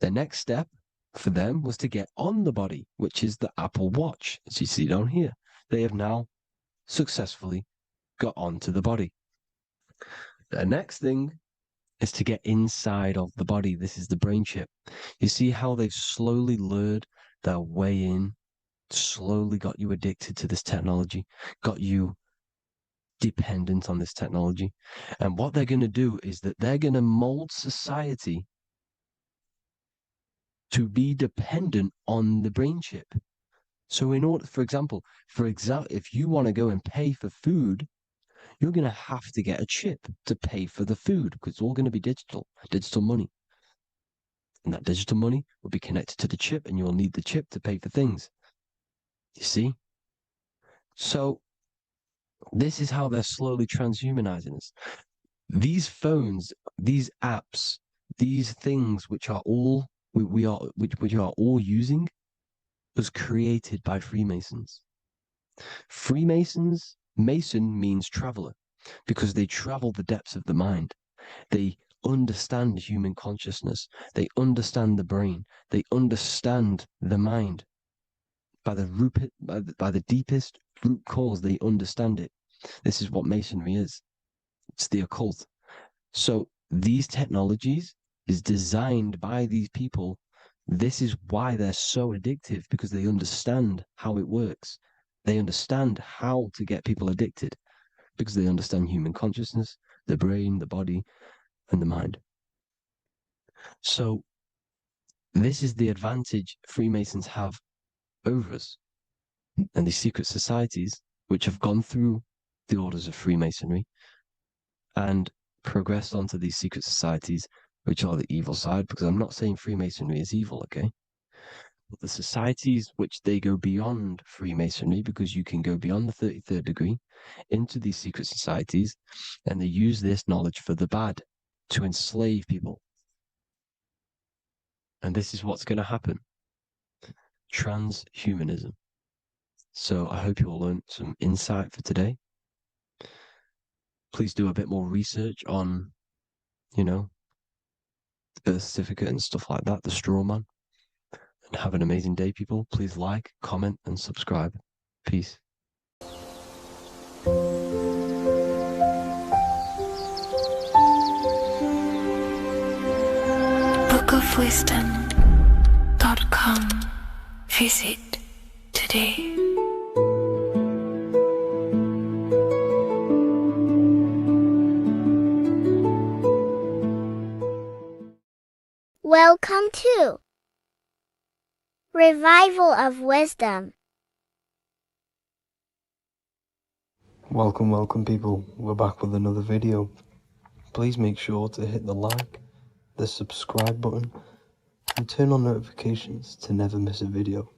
The next step for them was to get on the body, which is the Apple Watch, as you see down here. They have now successfully got onto the body. The next thing is to get inside of the body. This is the brain chip. You see how they've slowly lured their way in, slowly got you addicted to this technology, got you dependent on this technology. And what they're going to do is that they're going to mold society to be dependent on the brain chip. So in order, for example, if you want to go and pay for food, you're going to have to get a chip to pay for the food, because it's all going to be digital money. And that digital money will be connected to the chip, and you'll need the chip to pay for things. You see? So this is how they're slowly transhumanizing us. These phones, these apps, these things which are all which are all using, was created by Freemasons. Mason means traveler, because they travel the depths of the mind. They understand human consciousness. They understand the brain. They understand the mind. By the deepest root cause, they understand it. This is what Masonry is. It's the occult. So these technologies is designed by these people. This is why they're so addictive, because they understand how it works. They understand how to get people addicted, because they understand human consciousness, the brain, the body, and the mind. So this is the advantage Freemasons have over us. And these secret societies, which have gone through the orders of Freemasonry and progressed onto these secret societies, which are the evil side, because I'm not saying Freemasonry is evil, okay? But the societies which they go beyond Freemasonry, because you can go beyond the 33rd degree into these secret societies, and they use this knowledge for the bad, to enslave people. And this is what's going to happen. Transhumanism. So I hope you all learned some insight for today. Please do a bit more research on, the birth certificate and stuff like that, the straw man. And have an amazing day, people. Please like, comment, and subscribe. Peace. bookofwisdom.com. Visit today. Welcome to Revival of Wisdom. Welcome people, we're back with another video. Please make sure to hit the like, the subscribe button, and turn on notifications to never miss a video.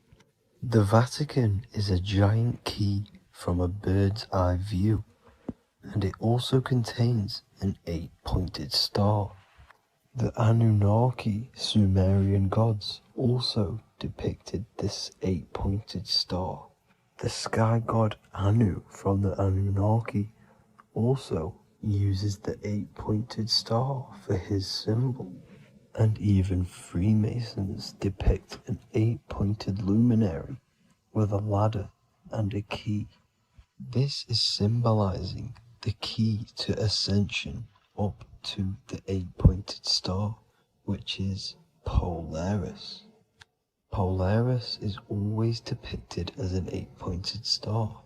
The Vatican is a giant key from a bird's eye view, and it also contains an 8-pointed star. The Anunnaki Sumerian gods also depicted this 8-pointed star. The sky god Anu from the Anunnaki also uses the 8-pointed star for his symbol. And even Freemasons depict an 8-pointed luminary with a ladder and a key. This is symbolizing the key to ascension up to the 8-pointed star, which is Polaris. Polaris is always depicted as an 8-pointed star.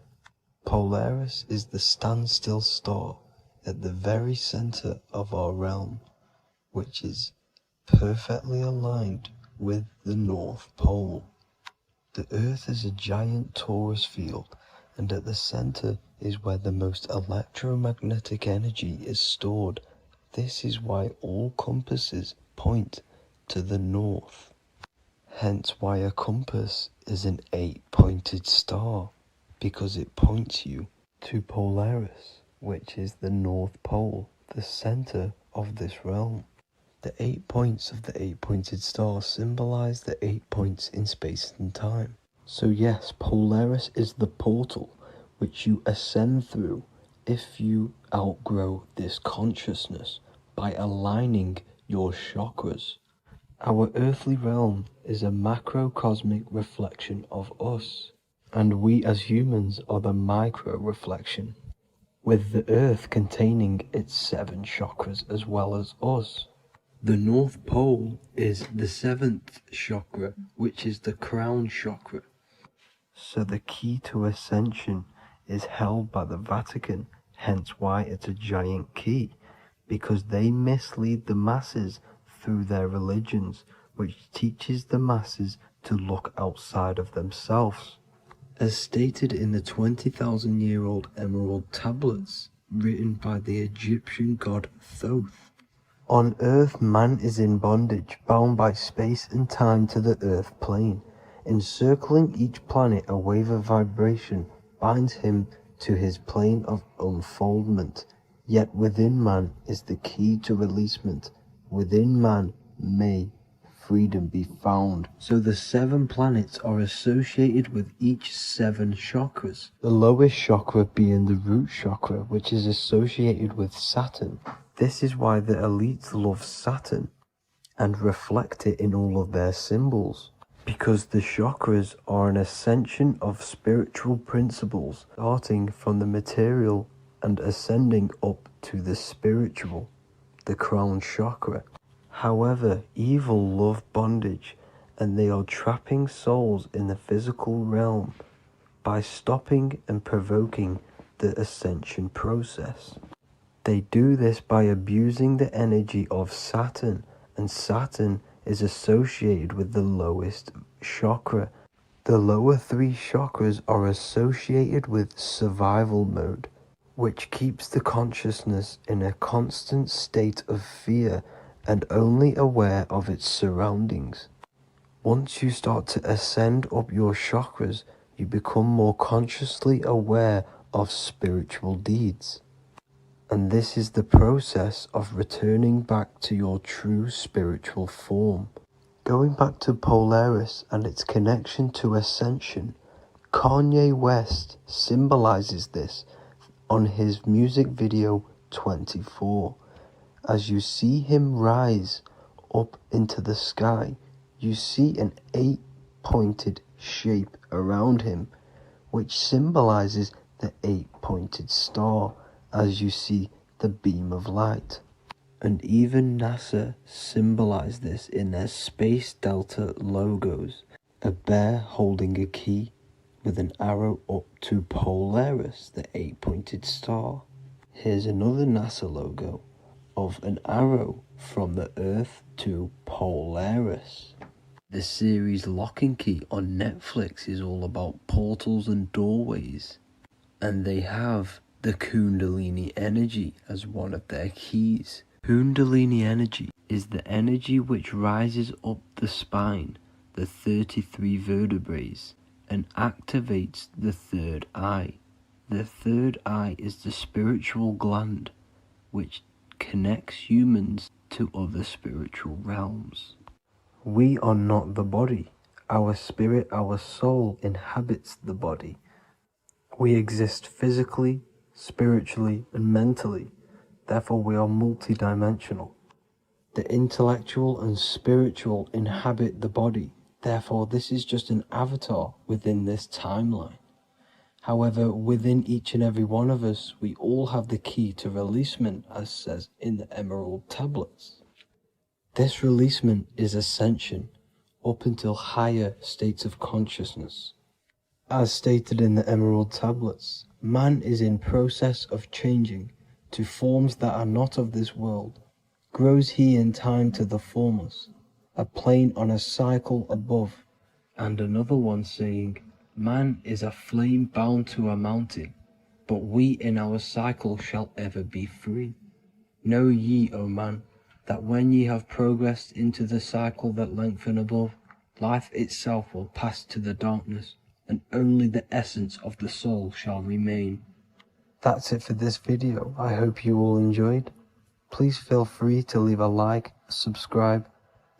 Polaris is the standstill star at the very center of our realm, which is perfectly aligned with the North Pole. The Earth is a giant torus field, and at the center is where the most electromagnetic energy is stored. This is why all compasses point to the north. Hence why a compass is an 8-pointed star, because it points you to Polaris, which is the North Pole, the center of this realm. The 8 points of the 8-pointed star symbolize the 8 points in space and time. So yes, Polaris is the portal which you ascend through if you outgrow this consciousness by aligning your chakras. Our earthly realm is a macrocosmic reflection of us, and we as humans are the micro reflection, with the earth containing its 7 chakras as well as us. The North Pole is the 7th chakra, which is the crown chakra. So the key to ascension is held by the Vatican, hence why it's a giant key, because they mislead the masses through their religions, which teaches the masses to look outside of themselves. As stated in the 20,000-year-old emerald tablets, written by the Egyptian god Thoth. On Earth, man is in bondage, bound by space and time to the Earth plane. Encircling each planet, a wave of vibration binds him to his plane of unfoldment. Yet within man is the key to releasement. Within man may freedom be found. So the 7 planets are associated with each 7 chakras. The lowest chakra being the root chakra, which is associated with Saturn. This is why the elites love Saturn and reflect it in all of their symbols. Because the chakras are an ascension of spiritual principles, starting from the material and ascending up to the spiritual, the crown chakra. However, evil love bondage, and they are trapping souls in the physical realm by stopping and provoking the ascension process. They do this by abusing the energy of Saturn, and Saturn is associated with the lowest chakra. The lower 3 chakras are associated with survival mode, which keeps the consciousness in a constant state of fear and only aware of its surroundings. Once you start to ascend up your chakras, you become more consciously aware of spiritual deeds. And this is the process of returning back to your true spiritual form. Going back to Polaris and its connection to ascension, Kanye West symbolizes this on his music video 24. As you see him rise up into the sky, you see an 8-pointed shape around him, which symbolizes the 8-pointed star as you see the beam of light. And even NASA symbolized this in their Space Delta logos, a bear holding a key with an arrow up to Polaris, the 8-pointed star. Here's another NASA logo of an arrow from the Earth to Polaris. The series Lock and Key on Netflix is all about portals and doorways, and they have the Kundalini energy as one of their keys. Kundalini energy is the energy which rises up the spine, the 33 vertebrae, and activates the third eye. The third eye is the spiritual gland, which connects humans to other spiritual realms. We are not the body. Our spirit, our soul inhabits the body. We exist physically, spiritually, and mentally. Therefore, we are multidimensional. The intellectual and spiritual inhabit the body. Therefore, this is just an avatar within this timeline. However, within each and every one of us, we all have the key to releasement, as says in the Emerald tablets. This releasement is ascension, up until higher states of consciousness. As stated in the Emerald tablets, man is in process of changing to forms that are not of this world. Grows he in time to the formless, a plane on a cycle above, and another one saying, man is a flame bound to a mountain, but we in our cycle shall ever be free. Know ye, O man, that when ye have progressed into the cycle that lengthen above, life itself will pass to the darkness, and only the essence of the soul shall remain. That's it for this video. I hope you all enjoyed. Please feel free to leave a like, subscribe,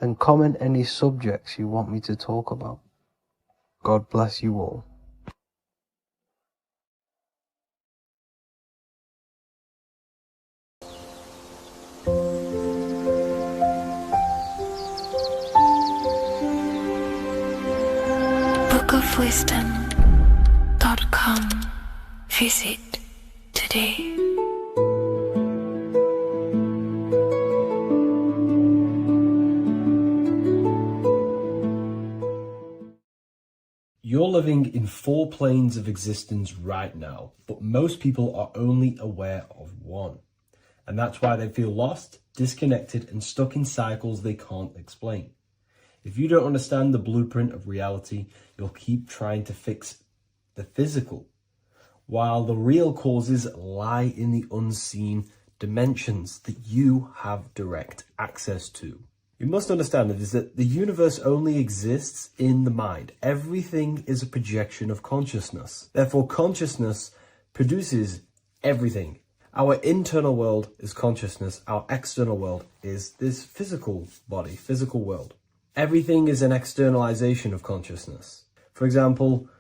and comment any subjects you want me to talk about. God bless you all. bookofwisdom.com. Visit today. You're living in 4 planes of existence right now, but most people are only aware of one. And that's why they feel lost, disconnected, and stuck in cycles they can't explain. If you don't understand the blueprint of reality, you'll keep trying to fix the physical, while the real causes lie in the unseen dimensions that you have direct access to. You must understand that the universe only exists in the mind. Everything is a projection of consciousness. Therefore, consciousness produces everything. Our internal world is consciousness. Our external world is this physical body, physical world. Everything is an externalization of consciousness. For example,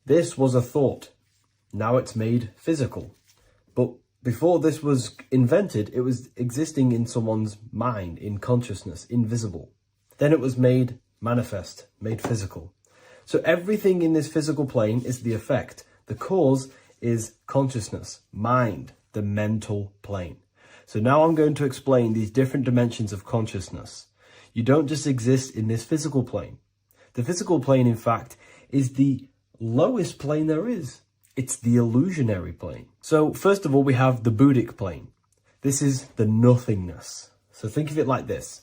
this was a thought. Now it's made physical. But before this was invented, it was existing in someone's mind, in consciousness, invisible. Then it was made manifest, made physical. So everything in this physical plane is the effect. The cause is consciousness, mind, the mental plane. So now I'm going to explain these different dimensions of consciousness. You don't just exist in this physical plane. The physical plane, in fact, is the lowest plane there is. It's the illusionary plane. So first of all, we have the Buddhic plane. This is the nothingness. So think of it like this.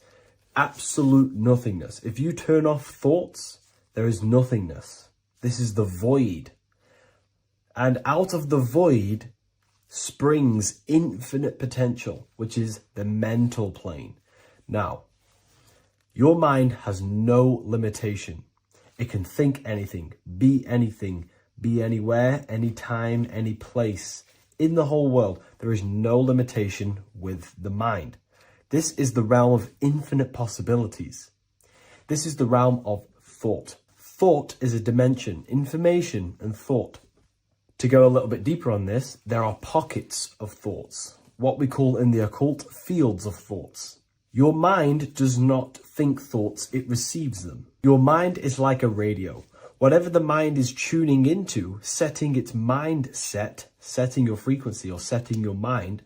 Absolute nothingness. If you turn off thoughts, there is nothingness. This is the void. And out of the void springs infinite potential, which is the mental plane. Now, your mind has no limitation. It can think anything, be anywhere, anytime, any place. In the whole world, there is no limitation with the mind. This is the realm of infinite possibilities. This is the realm of thought. Thought is a dimension, information and thought. To go a little bit deeper on this, there are pockets of thoughts, what we call in the occult fields of thoughts. Your mind does not think thoughts, it receives them. Your mind is like a radio. Whatever the mind is tuning into, setting its mindset, setting your frequency or setting your mind,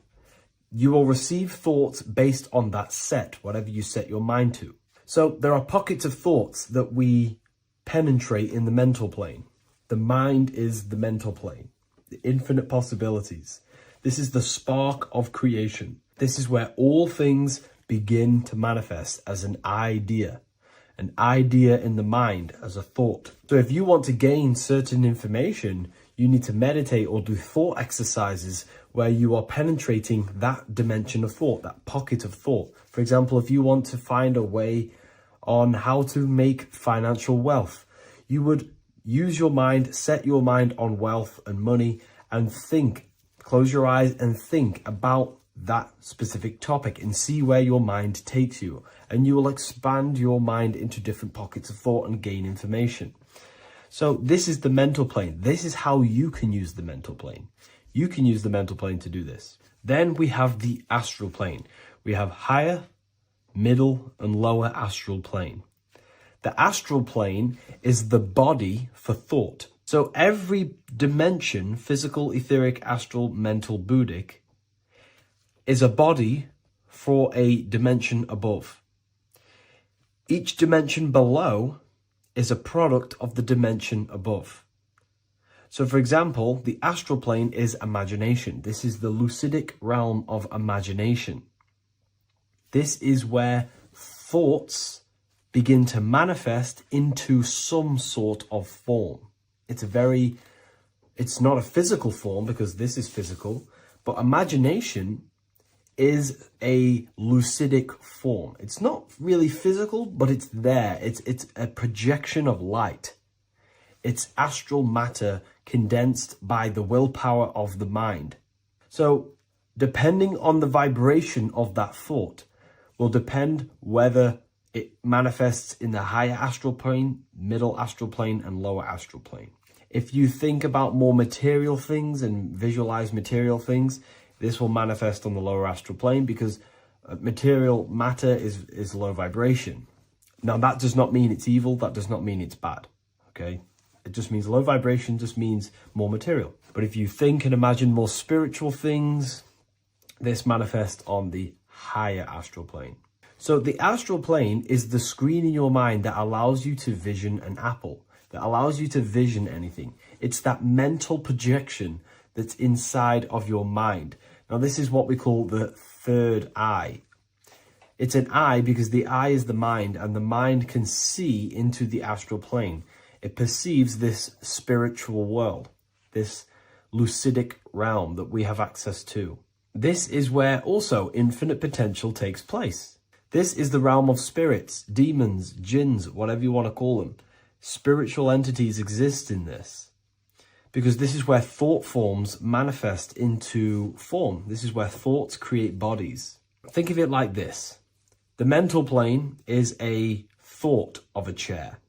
you will receive thoughts based on that set, whatever you set your mind to. So there are pockets of thoughts that we penetrate in the mental plane. The mind is the mental plane, the infinite possibilities. This is the spark of creation. This is where all things begin to manifest as an idea in the mind as a thought. So if you want to gain certain information, you need to meditate or do thought exercises where you are penetrating that dimension of thought, that pocket of thought. For example, if you want to find a way on how to make financial wealth, you would use your mind, set your mind on wealth and money, and think, close your eyes and think about that specific topic and see where your mind takes you. And you will expand your mind into different pockets of thought and gain information. So this is the mental plane. This is how you can use the mental plane. You can use the mental plane to do this. Then we have the astral plane. We have higher, middle, and lower astral plane. The astral plane is the body for thought. So every dimension, physical, etheric, astral, mental, Buddhic, is a body for a dimension above. Each dimension below is a product of the dimension above. So for example, the astral plane is imagination. This is the lucidic realm of imagination. This is where thoughts begin to manifest into some sort of form. It's not a physical form because this is physical, but imagination is a lucidic form. It's not really physical, but it's there. It's a projection of light. It's astral matter condensed by the willpower of the mind. So depending on the vibration of that thought will depend whether it manifests in the higher astral plane, middle astral plane, and lower astral plane. If you think about more material things and visualize material things, this will manifest on the lower astral plane because material matter is low vibration. Now, that does not mean it's evil. That does not mean it's bad. Okay? It just means low vibration just means more material. But if you think and imagine more spiritual things, this manifests on the higher astral plane. So the astral plane is the screen in your mind that allows you to vision an apple, that allows you to vision anything. It's that mental projection that's inside of your mind. Now, this is what we call the third eye. It's an eye because the eye is the mind, and the mind can see into the astral plane. It perceives this spiritual world, this lucidic realm that we have access to. This is where also infinite potential takes place. This is the realm of spirits, demons, jinns, whatever you want to call them. Spiritual entities exist in this because this is where thought forms manifest into form. This is where thoughts create bodies. Think of it like this. The mental plane is a thought of a chair.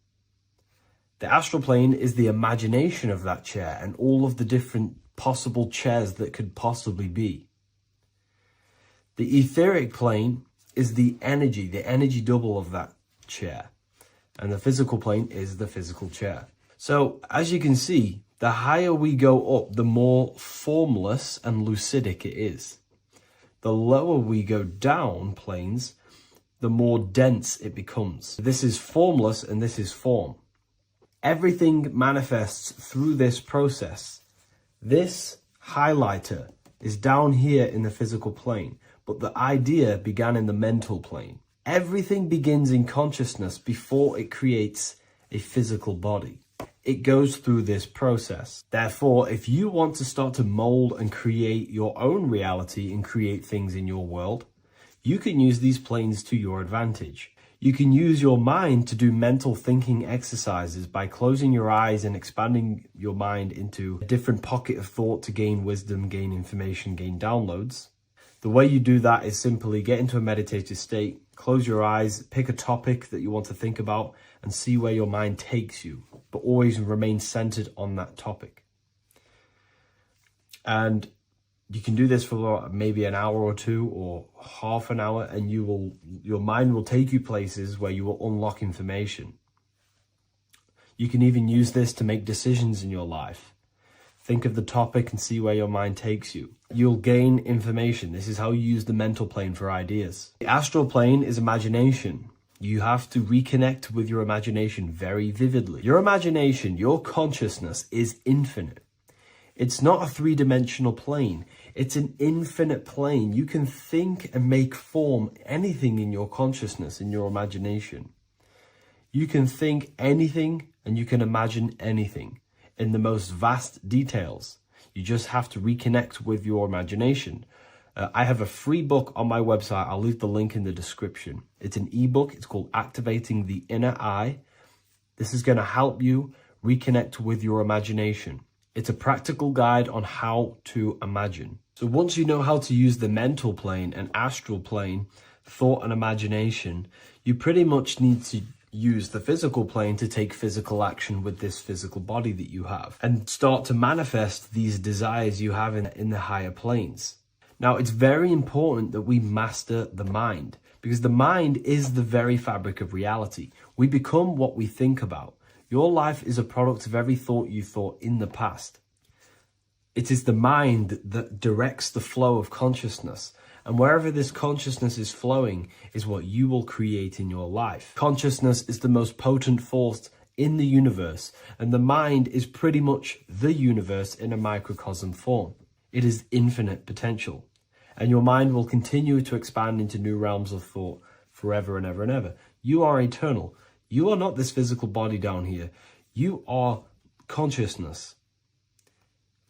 The astral plane is the imagination of that chair and all of the different possible chairs that could possibly be. The etheric plane is the energy double of that chair. And the physical plane is the physical chair. So as you can see, the higher we go up, the more formless and lucidic it is. The lower we go down planes, the more dense it becomes. This is formless and this is form. Everything manifests through this process. This highlighter is down here in the physical plane, but the idea began in the mental plane. Everything begins in consciousness before it creates a physical body. It goes through this process. Therefore, if you want to start to mold and create your own reality and create things in your world, you can use these planes to your advantage. You can use your mind to do mental thinking exercises by closing your eyes and expanding your mind into a different pocket of thought to gain wisdom, gain information, gain downloads. The way you do that is simply get into a meditative state, close your eyes, pick a topic that you want to think about, and see where your mind takes you, but always remain centered on that topic. And you can do this for maybe an hour or two or half an hour, and your mind will take you places where you will unlock information. You can even use this to make decisions in your life. Think of the topic and see where your mind takes you. You'll gain information. This is how you use the mental plane for ideas. The astral plane is imagination. You have to reconnect with your imagination very vividly. Your imagination, your consciousness is infinite. It's not a three-dimensional plane. It's an infinite plane. You can think and make form anything in your consciousness, in your imagination. You can think anything and you can imagine anything in the most vast details. You just have to reconnect with your imagination. I have a free book on my website. I'll leave the link in the description. It's an ebook. It's called Activating the Inner Eye. This is going to help you reconnect with your imagination. It's a practical guide on how to imagine. So once you know how to use the mental plane and astral plane, thought and imagination, you pretty much need to use the physical plane to take physical action with this physical body that you have and start to manifest these desires you have in the higher planes. Now, it's very important that we master the mind, because the mind is the very fabric of reality. We become what we think about. Your life is a product of every thought you thought in the past. It is the mind that directs the flow of consciousness. And wherever this consciousness is flowing is what you will create in your life. Consciousness is the most potent force in the universe, and the mind is pretty much the universe in a microcosm form. It is infinite potential, and your mind will continue to expand into new realms of thought forever and ever and ever. You are eternal. You are not this physical body down here. You are consciousness,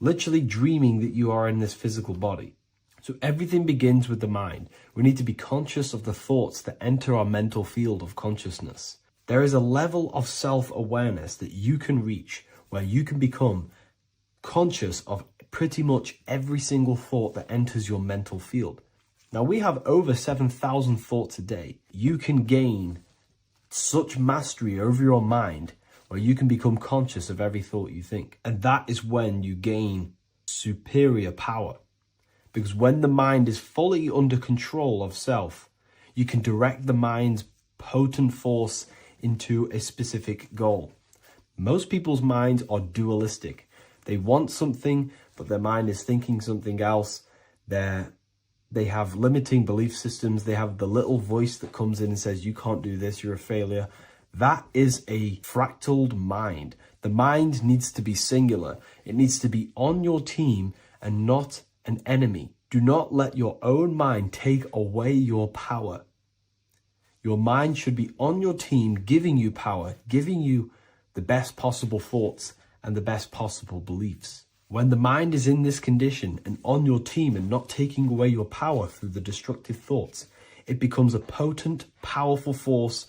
literally dreaming that you are in this physical body. So everything begins with the mind. We need to be conscious of the thoughts that enter our mental field of consciousness. There is a level of self-awareness that you can reach where you can become conscious of pretty much every single thought that enters your mental field. Now, we have over 7,000 thoughts a day. You can gain such mastery over your mind where you can become conscious of every thought you think. And that is when you gain superior power. Because when the mind is fully under control of self, you can direct the mind's potent force into a specific goal. Most people's minds are dualistic. They want something, but their mind is thinking something else. They have limiting belief systems. They have the little voice that comes in and says, you can't do this, you're a failure. That is a fractaled mind. The mind needs to be singular. It needs to be on your team and not an enemy. Do not let your own mind take away your power. Your mind should be on your team, giving you power, giving you the best possible thoughts and the best possible beliefs. When the mind is in this condition and on your team and not taking away your power through the destructive thoughts, it becomes a potent, powerful force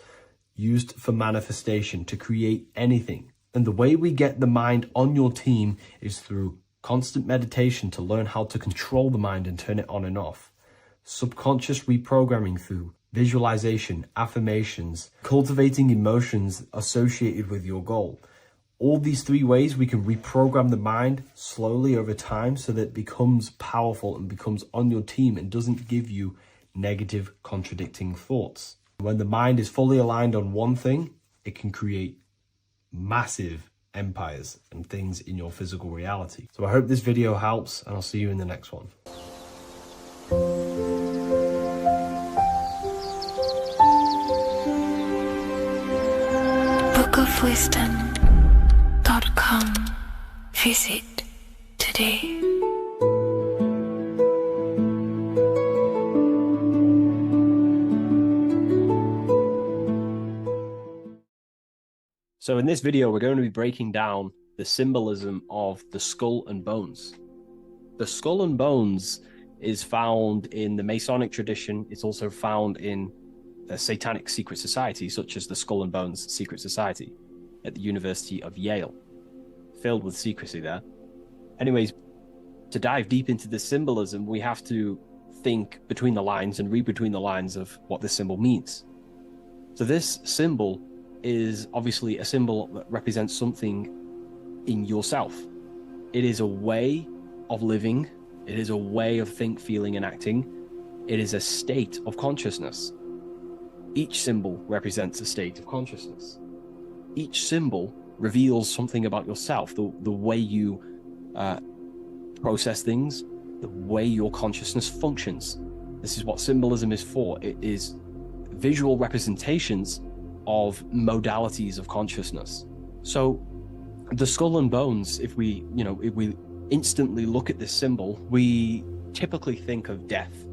used for manifestation to create anything. And the way we get the mind on your team is through constant meditation to learn how to control the mind and turn it on and off. Subconscious reprogramming through visualization, affirmations, cultivating emotions associated with your goal. All these three ways we can reprogram the mind slowly over time so that it becomes powerful and becomes on your team and doesn't give you negative contradicting thoughts. When the mind is fully aligned on one thing, it can create massive empires and things in your physical reality. So I hope this video helps, and I'll see you in the next one. bookofwisdom.com. Visit today. So in this video, we're going to be breaking down the symbolism of the skull and bones. The skull and bones is found in the Masonic tradition. It's also found in a satanic secret society, such as the Skull and Bones Secret Society at the University of Yale. Filled with secrecy there. Anyways, to dive deep into the symbolism, we have to think between the lines and read between the lines of what this symbol means. So this symbol is obviously a symbol that represents something in yourself. It is a way of living. It is a way of think, feeling, and acting. It is a state of consciousness. Each symbol represents a state of consciousness. Each symbol reveals something about yourself, the way you process things, the way your consciousness functions. This is what symbolism is for. It is visual representations of modalities of consciousness. So the skull and bones, if we instantly look at this symbol, we typically think of death,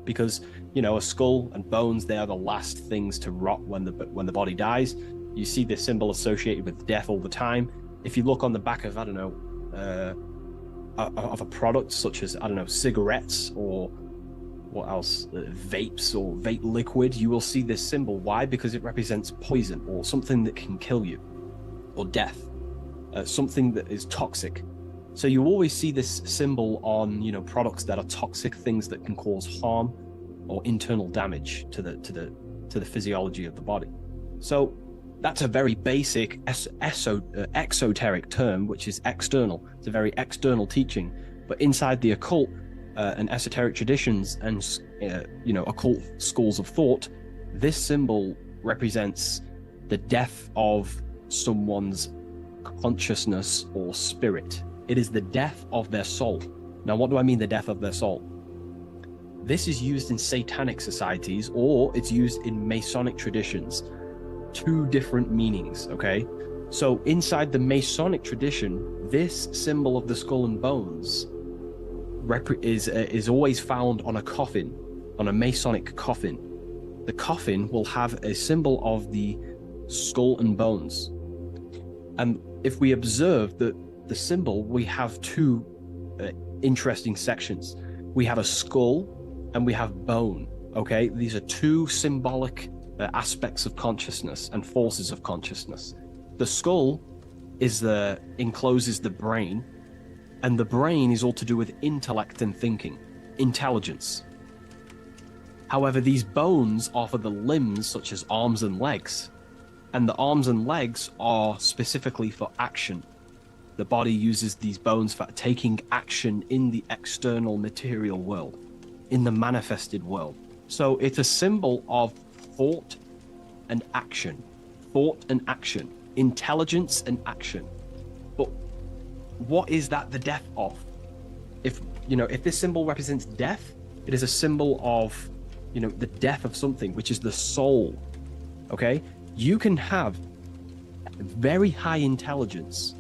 because a skull and bones, they are the last things to rot when the body dies. You see this symbol associated with death all the time. If you look on the back of of a product such as cigarettes, or what else, vapes or vape liquid, you will see this symbol. Why? Because it represents poison or something that can kill you, or death, something that is toxic. So you always see this symbol on products that are toxic, things that can cause harm or internal damage to the physiology of the body. So that's a very basic exoteric term, which is external. It's a very external teaching. But inside the occult and esoteric traditions and occult schools of thought, this symbol represents the death of someone's consciousness or spirit. It is the death of their soul. Now, what do I mean, the death of their soul? This is used in satanic societies, or it's used in Masonic traditions. Two different meanings, okay? So inside the Masonic tradition, this symbol of the skull and bones is always found on a coffin, on a Masonic coffin. The coffin will have a symbol of the skull and bones. And if we observe the symbol, we have two interesting sections. We have a skull and we have bone, okay? These are two symbolic aspects of consciousness and forces of consciousness. The skull encloses the brain, and the brain is all to do with intellect and thinking, intelligence. However, these bones are for the limbs, such as arms and legs, and the arms and legs are specifically for action. The body uses these bones for taking action in the external material world, in the manifested world. So it's a symbol of thought and action, intelligence and action. But what is that the death of? If this symbol represents death, it is a symbol of the death of something, which is the soul. Okay, you can have very high intelligence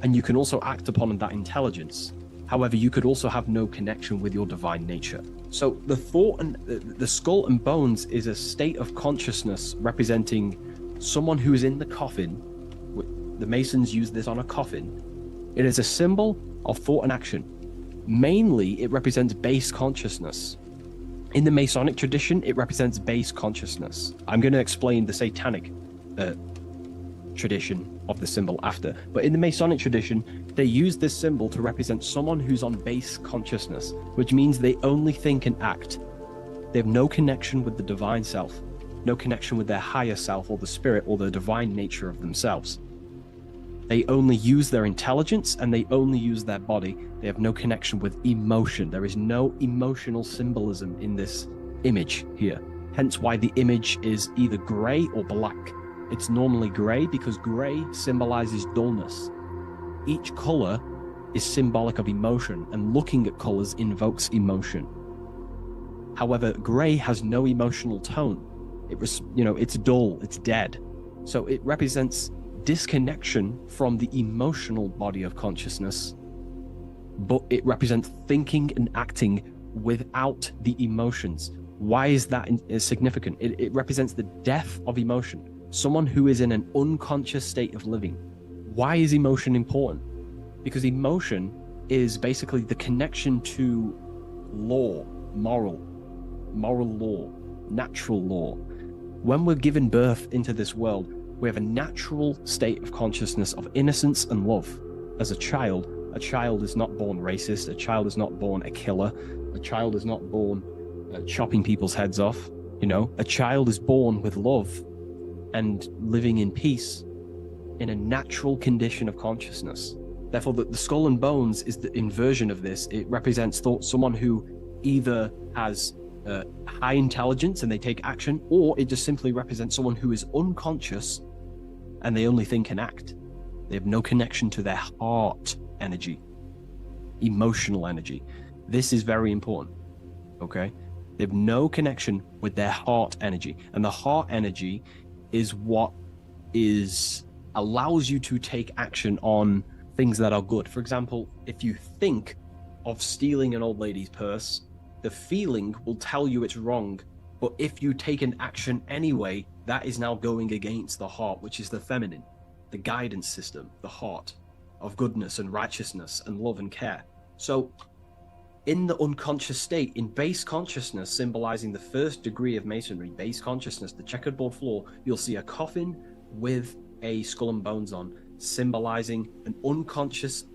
and you can also act upon that intelligence. However, you could also have no connection with your divine nature. So the thought and the skull and bones is a state of consciousness representing someone who is in the coffin. The Masons use this on a coffin. It is a symbol of thought and action. Mainly, it represents base consciousness. In the Masonic tradition, it represents base consciousness. I'm going to explain the satanic tradition of the symbol after. But in the Masonic tradition, they use this symbol to represent someone who's on base consciousness, which means they only think and act. They have no connection with the divine self, no connection with their higher self or the spirit or the divine nature of themselves. They only use their intelligence and they only use their body. They have no connection with emotion. There is no emotional symbolism in this image here. Hence why the image is either gray or black. It's normally gray because gray symbolizes dullness. Each color is symbolic of emotion, and looking at colors invokes emotion. However, gray has no emotional tone. It's dull, it's dead. So it represents disconnection from the emotional body of consciousness, but it represents thinking and acting without the emotions. Why is that significant? It represents the death of emotion. Someone who is in an unconscious state of living. Why is emotion important? Because emotion is basically the connection to law, moral law, natural law. When we're given birth into this world, we have a natural state of consciousness of innocence and love. As a child is not born racist, a child is not born a killer, A child is not born chopping people's heads off. You know, a child is born with love and living in peace in a natural condition of consciousness. Therefore, the skull and bones is the inversion of this. It represents someone who either has high intelligence and they take action, or it just simply represents someone who is unconscious and they only think and act. They have no connection to their heart energy, emotional energy. This is very important, okay? They have no connection with their heart energy. And the heart energy is what allows you to take action on things that are good. For example, if you think of stealing an old lady's purse, the feeling will tell you it's wrong. But if you take an action anyway, that is now going against the heart, which is the feminine, the guidance system, the heart of goodness and righteousness and love and care. So in the unconscious state, in base consciousness, symbolizing the first degree of masonry, base consciousness, the checkerboard floor, you'll see a coffin with a skull and bones on, symbolizing an unconscious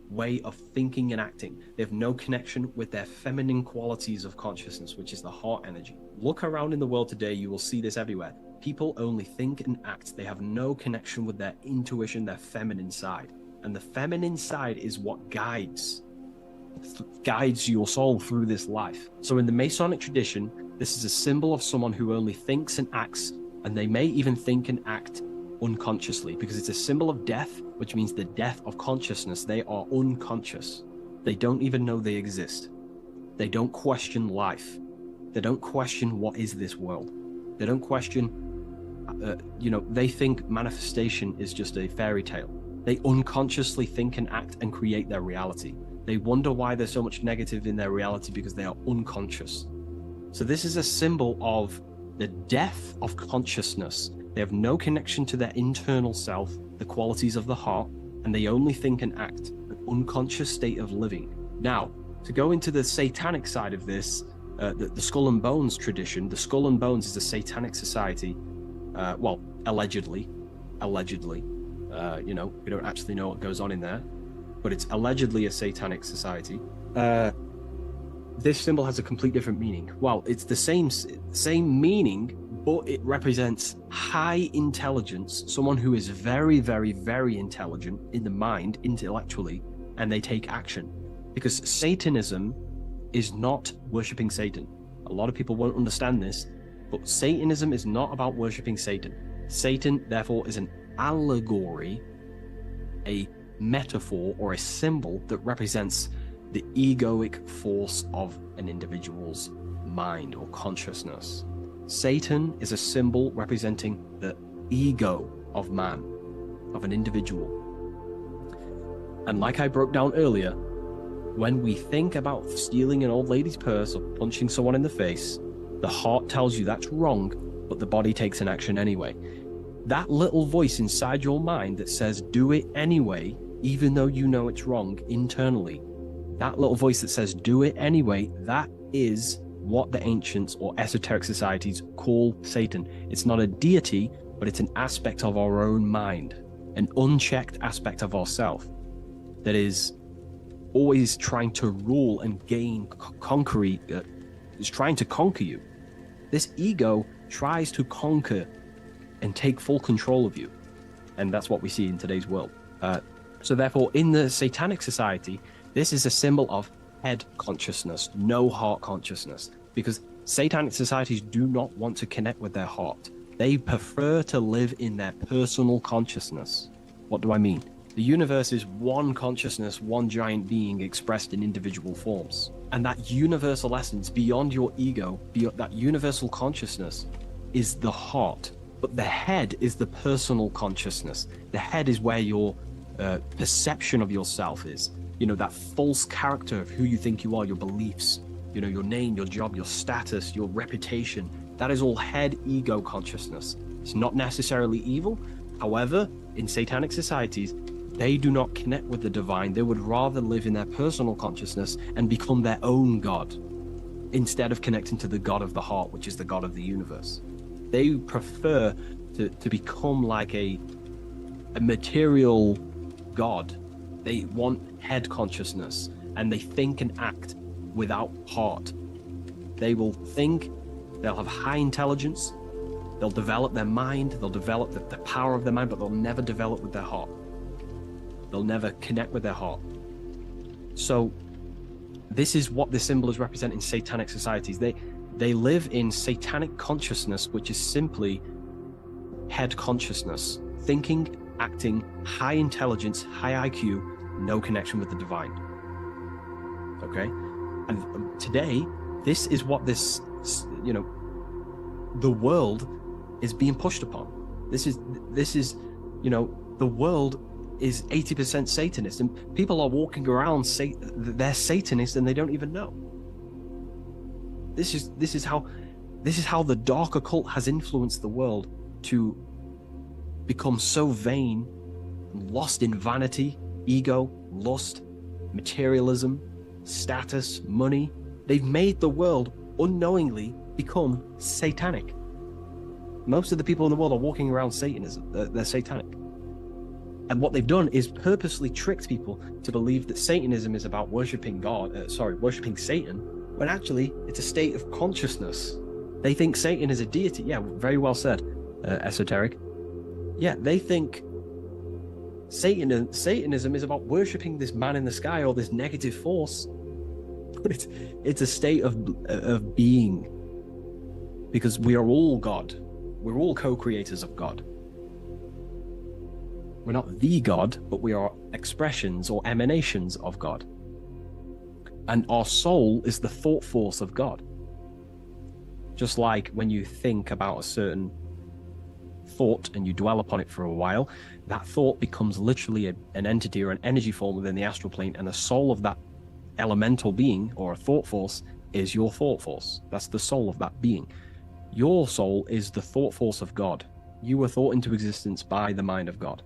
way of thinking and acting. They have no connection with their feminine qualities of consciousness, which is the heart energy. Look around in the world today, you will see this everywhere. People only think and act. They have no connection with their intuition, their feminine side. And the feminine side is what guides your soul through this life. So in the Masonic tradition, this is a symbol of someone who only thinks and acts, and they may even think and act unconsciously, because it's a symbol of death, which means the death of consciousness. They are unconscious. They don't even know they exist. They don't question life. They don't question what is this world. They don't question, they think manifestation is just a fairy tale. They unconsciously think and act and create their reality. They wonder why there's so much negative in their reality because they are unconscious. So this is a symbol of the death of consciousness. They have no connection to their internal self, the qualities of the heart, and they only think and act, an unconscious state of living. Now, to go into the satanic side of this, the skull and bones tradition, the skull and bones is a satanic society. Allegedly. We don't actually know what goes on in there, but it's allegedly a satanic society. This symbol has a complete different meaning. Well, it's the same meaning, but it represents high intelligence, someone who is very, very, very intelligent in the mind, intellectually, and they take action. Because Satanism is not worshipping Satan. A lot of people won't understand this, but Satanism is not about worshipping Satan. Satan, therefore, is an allegory, a metaphor, or a symbol that represents the egoic force of an individual's mind or consciousness. Satan is a symbol representing the ego of man, of an individual. And like I broke down earlier, when we think about stealing an old lady's purse or punching someone in the face, the heart tells you that's wrong, but the body takes an action anyway. That little voice inside your mind that says, do it anyway, even though you know it's wrong internally, that little voice that says, do it anyway, that is what the ancients or esoteric societies call Satan. It's not a deity, but it's an aspect of our own mind, an unchecked aspect of ourself that is always trying to rule and gain, is trying to conquer you. This ego tries to conquer and take full control of you. And that's what we see in today's world. So therefore, in the satanic society, this is a symbol of head consciousness, no heart consciousness, because satanic societies do not want to connect with their heart. They prefer to live in their personal consciousness. What do I mean? The universe is one consciousness, one giant being expressed in individual forms. And that universal essence beyond your ego, beyond that universal consciousness, is the heart. But the head is the personal consciousness. The head is where your perception of yourself is. That false character of who you think you are, your beliefs, your name, your job, your status, your reputation. That is all head ego consciousness. It's not necessarily evil. However, in satanic societies, they do not connect with the divine. They would rather live in their personal consciousness and become their own God instead of connecting to the God of the heart, which is the God of the universe. They prefer to become like a material God. They want head consciousness, and they think and act without heart. They will think, they'll have high intelligence, they'll develop their mind, they'll develop the power of their mind, but they'll never develop with their heart. They'll never connect with their heart. So this is what the symbols represent in satanic societies. They live in satanic consciousness, which is simply head consciousness, thinking, acting, high intelligence, high IQ, no connection with the divine. Okay? And today, this is what this, the world is being pushed upon. This is, the world is 80% Satanist, and people are walking around they're Satanists and they don't even know. This is how the dark occult has influenced the world to become so vain, lost in vanity, ego, lust, materialism, status, money. They've made the world unknowingly become satanic. Most of the people in the world are walking around Satanism. They're satanic. And what they've done is purposely tricked people to believe that Satanism is about worshipping worshipping Satan, when actually it's a state of consciousness. They think Satan is a deity. Yeah, very well said, Esoteric. Yeah, they think Satanism is about worshipping this man in the sky or this negative force. But it's a state of being, because we are all God. We're all co-creators of God. We're not the God, but we are expressions or emanations of God. And our soul is the thought force of God. Just like when you think about a certain thought and you dwell upon it for a while, that thought becomes literally an entity or an energy form within the astral plane, and the soul of that elemental being or a thought force is your thought force. That's the soul of that being. Your soul is the thought force of God. You were thought into existence by the mind of God.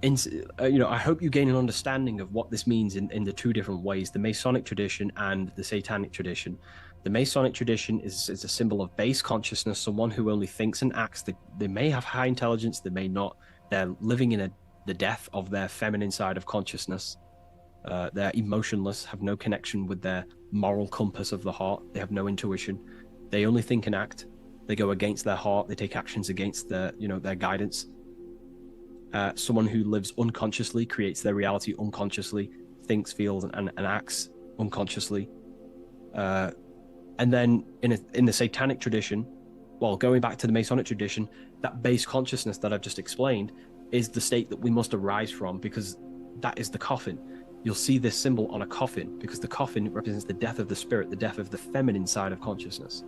I hope you gain an understanding of what this means in the two different ways, the Masonic tradition and the Satanic tradition. The Masonic tradition is a symbol of base consciousness, someone who only thinks and acts. They may have high intelligence, they may not. They're living in the death of their feminine side of consciousness. They're emotionless, have no connection with their moral compass of the heart. They have no intuition. They only think and act. They go against their heart. They take actions against their guidance. Someone who lives unconsciously, creates their reality unconsciously, thinks, feels, and acts unconsciously. And then in the Satanic tradition, going back to the Masonic tradition, that base consciousness that I've just explained is the state that we must arise from, because that is the coffin. You'll see this symbol on a coffin, because the coffin represents the death of the spirit, the death of the feminine side of consciousness,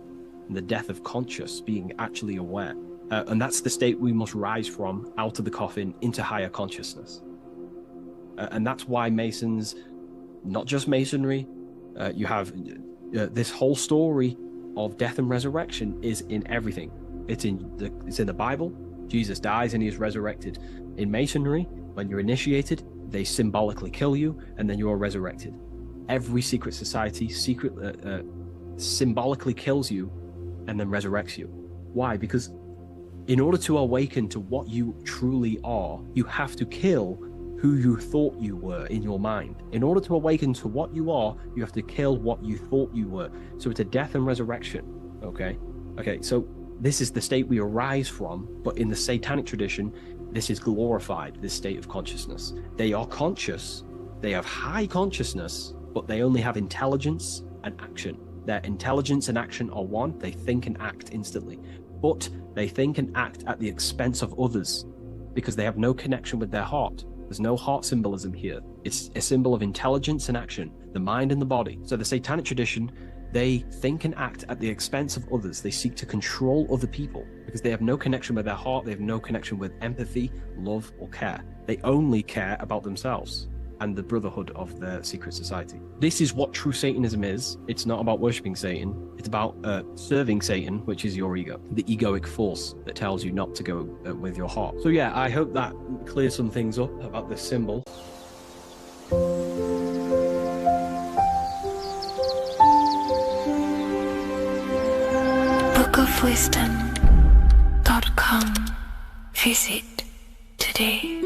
and the death of conscious, being actually aware. And that's the state we must rise from, out of the coffin into higher consciousness. And that's why Masons, not just Masonry, you have this whole story of death and resurrection is in everything. It's in the Bible. Jesus dies and he is resurrected. In Masonry, when you're initiated, they symbolically kill you and then you are resurrected. Every secret society symbolically kills you and then resurrects you. Why? Because in order to awaken to what you truly are, you have to kill who you thought you were in your mind. In order to awaken to what you are, you have to kill what you thought you were. So it's a death and resurrection. Okay, so this is the state we arise from, but in the Satanic tradition, this is glorified, this state of consciousness. They are conscious, they have high consciousness, but they only have intelligence and action. Their intelligence and action are one. They think and act instantly. But they think and act at the expense of others because they have no connection with their heart. There's no heart symbolism here. It's a symbol of intelligence and action, the mind and the body. So the Satanic tradition, they think and act at the expense of others. They seek to control other people because they have no connection with their heart. They have no connection with empathy, love, or care. They only care about themselves and the brotherhood of their secret society. This is what true Satanism is. It's not about worshipping Satan. It's about serving Satan, which is your ego, the egoic force that tells you not to go with your heart. So yeah, I hope that clears some things up about this symbol. bookofwisdom.com. Visit today.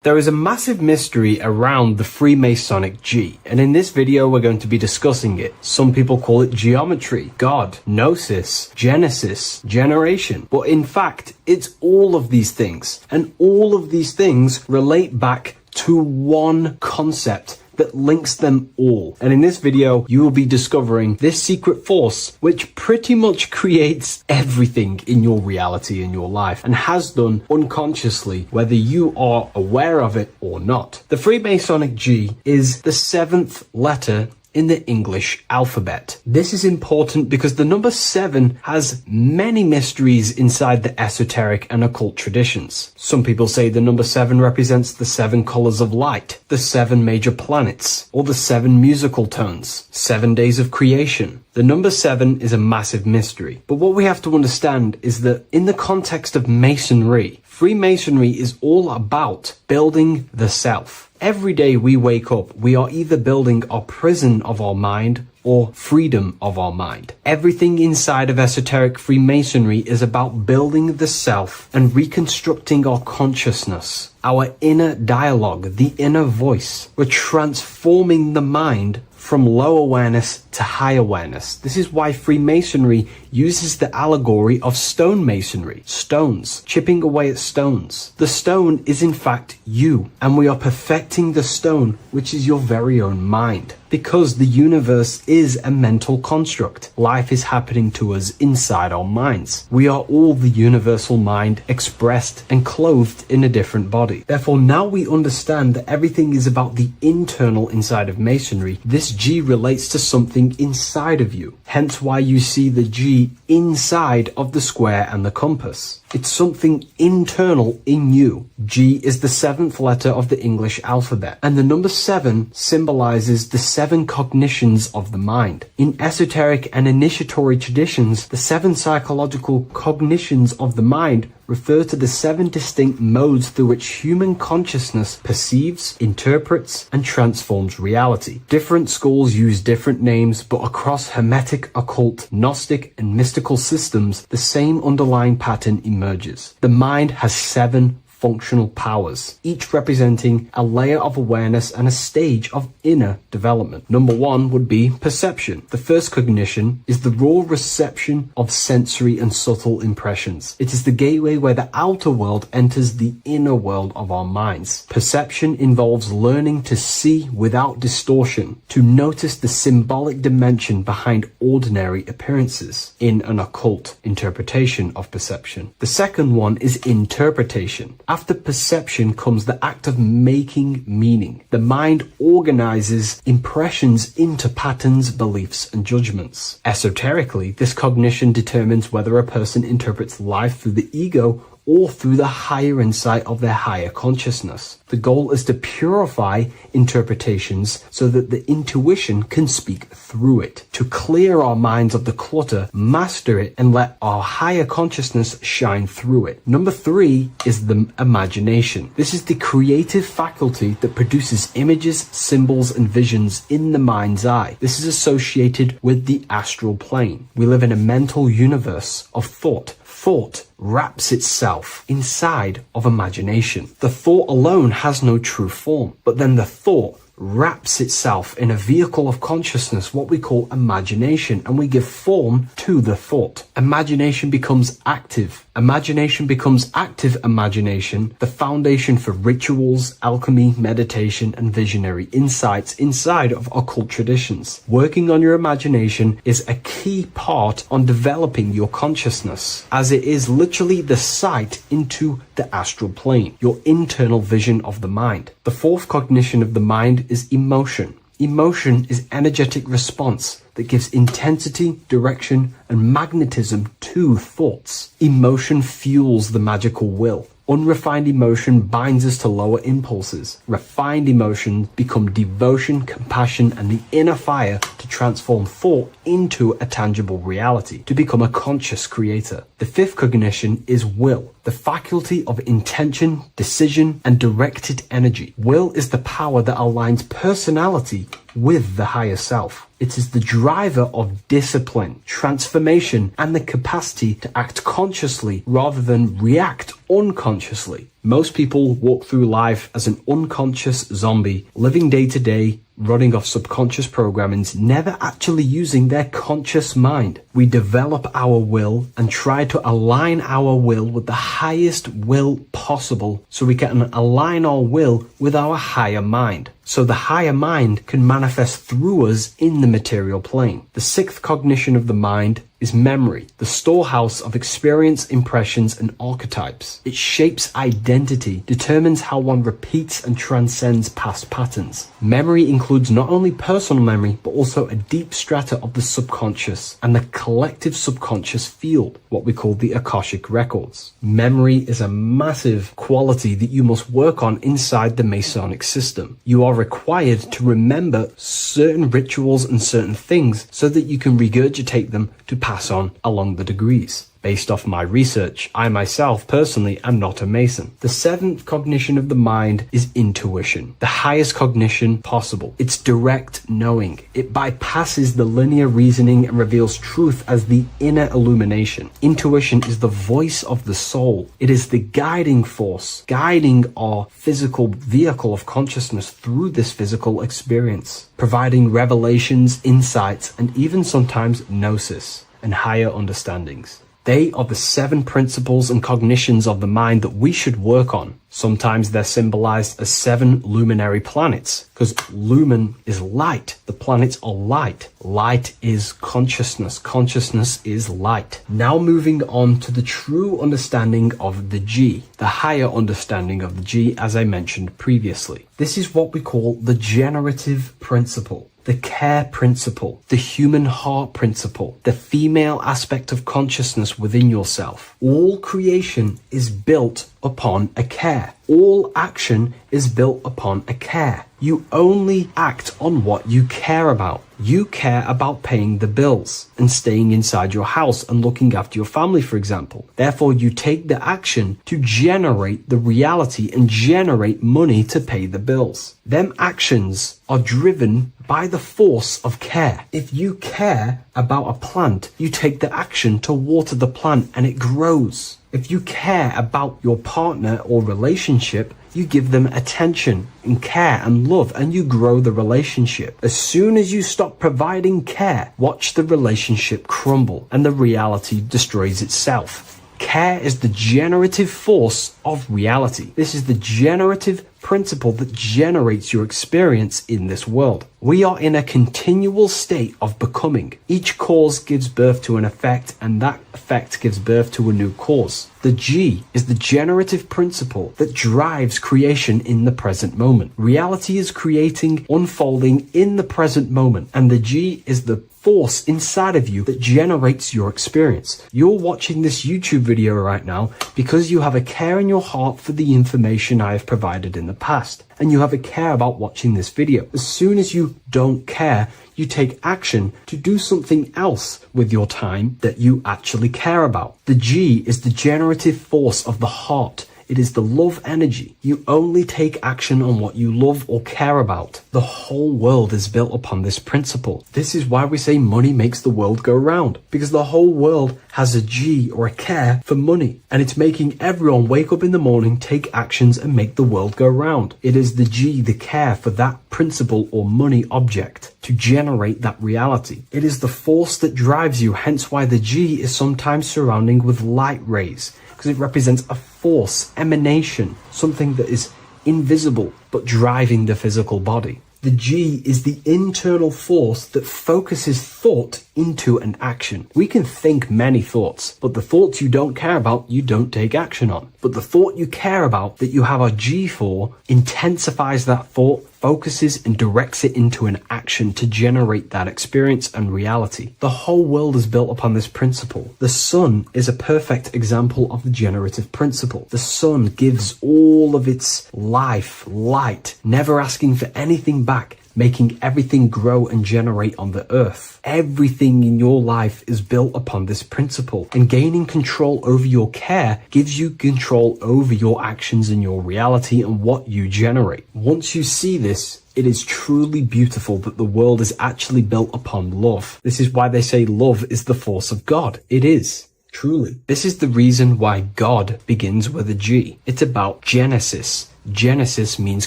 There is a massive mystery around the Freemasonic G, and in this video we're going to be discussing it. Some people call it geometry, God, Nosis, Genesis, generation, but in fact it's all of these things, and all of these things relate back to one concept that links them all. And in this video, you will be discovering this secret force, which pretty much creates everything in your reality, in your life, and has done unconsciously, whether you are aware of it or not. The Freemasonic G is the 7th letter in the English alphabet. This is important because the number 7 has many mysteries inside the esoteric and occult traditions. Some people say the number 7 represents the 7 colors of light, the 7 major planets, or the 7 musical tones, 7 days of creation. The number 7 is a massive mystery. But what we have to understand is that in the context of Masonry, Freemasonry is all about building the self. Every day we wake up, we are either building our prison of our mind or freedom of our mind. Everything inside of esoteric Freemasonry is about building the self and reconstructing our consciousness, our inner dialogue, the inner voice. We're transforming the mind from low awareness to high awareness. This is why Freemasonry uses the allegory of stonemasonry, stones, chipping away at stones. The stone is in fact you, and we are perfecting the stone, which is your very own mind. Because the universe is a mental construct. Life is happening to us inside our minds. We are all the universal mind expressed and clothed in a different body. Therefore, now we understand that everything is about the internal inside of Masonry. This G relates to something inside of you. Hence why you see the G inside of the square and the compass. It's something internal in you. G is the 7th letter of the English alphabet, and the number 7 symbolizes the 7 cognitions of the mind. In esoteric and initiatory traditions, the 7 psychological cognitions of the mind refer to the 7 distinct modes through which human consciousness perceives, interprets, and transforms reality. Different schools use different names, but across Hermetic, occult, Gnostic, and mystical systems, the same underlying pattern emerges. The mind has 7 functional powers, each representing a layer of awareness and a stage of inner development. Number 1 would be perception. The first cognition is the raw reception of sensory and subtle impressions. It is the gateway where the outer world enters the inner world of our minds. Perception involves learning to see without distortion, to notice the symbolic dimension behind ordinary appearances in an occult interpretation of perception. The second one is interpretation. After perception comes the act of making meaning. The mind organizes impressions into patterns, beliefs, and judgments. Esoterically, this cognition determines whether a person interprets life through the ego or through the higher insight of their higher consciousness. The goal is to purify interpretations so that the intuition can speak through it, to clear our minds of the clutter, master it, and let our higher consciousness shine through it. Number 3 is the imagination. This is the creative faculty that produces images, symbols, and visions in the mind's eye. This is associated with the astral plane. We live in a mental universe of thought. Thought wraps itself inside of imagination. The thought alone has no true form, but then the thought wraps itself in a vehicle of consciousness, what we call imagination, and we give form to the thought. Imagination becomes active. Imagination becomes active imagination, the foundation for rituals, alchemy, meditation, and visionary insights inside of occult traditions. Working on your imagination is a key part on developing your consciousness, as it is literally the sight into the astral plane, your internal vision of the mind. The fourth cognition of the mind is emotion. Emotion is energetic response that gives intensity, direction, and magnetism to thoughts. Emotion fuels the magical will. Unrefined emotion binds us to lower impulses. Refined emotions become devotion, compassion, and the inner fire to transform thought into a tangible reality, to become a conscious creator. The fifth cognition is will, the faculty of intention, decision, and directed energy. Will is the power that aligns personality with the higher self. It is the driver of discipline, transformation, and the capacity to act consciously rather than react unconsciously. Most people walk through life as an unconscious zombie, living day to day, running off subconscious programmings, never actually using their conscious mind. We develop our will and try to align our will with the highest will possible so we can align our will with our higher mind. So the higher mind can manifest through us in the material plane. The sixth cognition of the mind is memory, the storehouse of experience, impressions, and archetypes. It shapes identity, determines how one repeats and transcends past patterns. Memory includes not only personal memory, but also a deep strata of the subconscious and the collective subconscious field, what we call the Akashic records. Memory is a massive quality that you must work on inside the Masonic system. You are required to remember certain rituals and certain things so that you can regurgitate them to pass on along the degrees. Based off my research, I myself personally am not a Mason. The seventh cognition of the mind is intuition, the highest cognition possible. It's direct knowing. It bypasses the linear reasoning and reveals truth as the inner illumination. Intuition is the voice of the soul. It is the guiding force, guiding our physical vehicle of consciousness through this physical experience, providing revelations, insights, and even sometimes Nosis and higher understandings. They are the seven principles and cognitions of the mind that we should work on. Sometimes they're symbolized as seven luminary planets, because lumen is light. The planets are light. Light is consciousness. Consciousness is light. Now moving on to the true understanding of the G, the higher understanding of the G, as I mentioned previously. This is what we call the generative principle, the care principle, the human heart principle, the female aspect of consciousness within yourself. All creation is built upon a care. All action is built upon a care. You only act on what you care about. You care about paying the bills and staying inside your house and looking after your family, for example. Therefore, you take the action to generate the reality and generate money to pay the bills. Them actions are driven by the force of care. If you care about a plant, you take the action to water the plant and it grows. If you care about your partner or relationship, you give them attention and care and love, and you grow the relationship. As soon as you stop providing care, watch the relationship crumble and the reality destroys itself. Care is the generative force of reality. This is the generative principle that generates your experience in this world. We are in a continual state of becoming. Each cause gives birth to an effect, and that effect gives birth to a new cause. The G is the generative principle that drives creation in the present moment. Reality is creating, unfolding in the present moment, and the G is the force inside of you that generates your experience. You're watching this YouTube video right now because you have a care in your heart for the information I have provided in the past, and you have a care about watching this video. As soon as you don't care, you take action to do something else with your time that you actually care about. The G is the generative force of the heart. It is the love energy. You only take action on what you love or care about. The whole world is built upon this principle. This is why we say money makes the world go round, because the whole world has a G or a care for money, and it's making everyone wake up in the morning, take actions, and make the world go round. It is the G, the care for that principle or money object to generate that reality. It is the force that drives you, hence why the G is sometimes surrounding with light rays, because it represents a force, emanation, something that is invisible but driving the physical body. The G is the internal force that focuses thought into an action. We can think many thoughts, but the thoughts you don't care about, you don't take action on. But the thought you care about, that you have a G for, intensifies that thought, focuses and directs it into an action to generate that experience and reality. The whole world is built upon this principle. The sun is a perfect example of the generative principle. The sun gives all of its life, light, never asking for anything back, making everything grow and generate on the earth. Everything in your life is built upon this principle, and gaining control over your care gives you control over your actions and your reality and what you generate. Once you see this, it is truly beautiful that the world is actually built upon love. This is why they say love is the force of God. It is. Truly. This is the reason why God begins with a G. It's about Genesis. Genesis means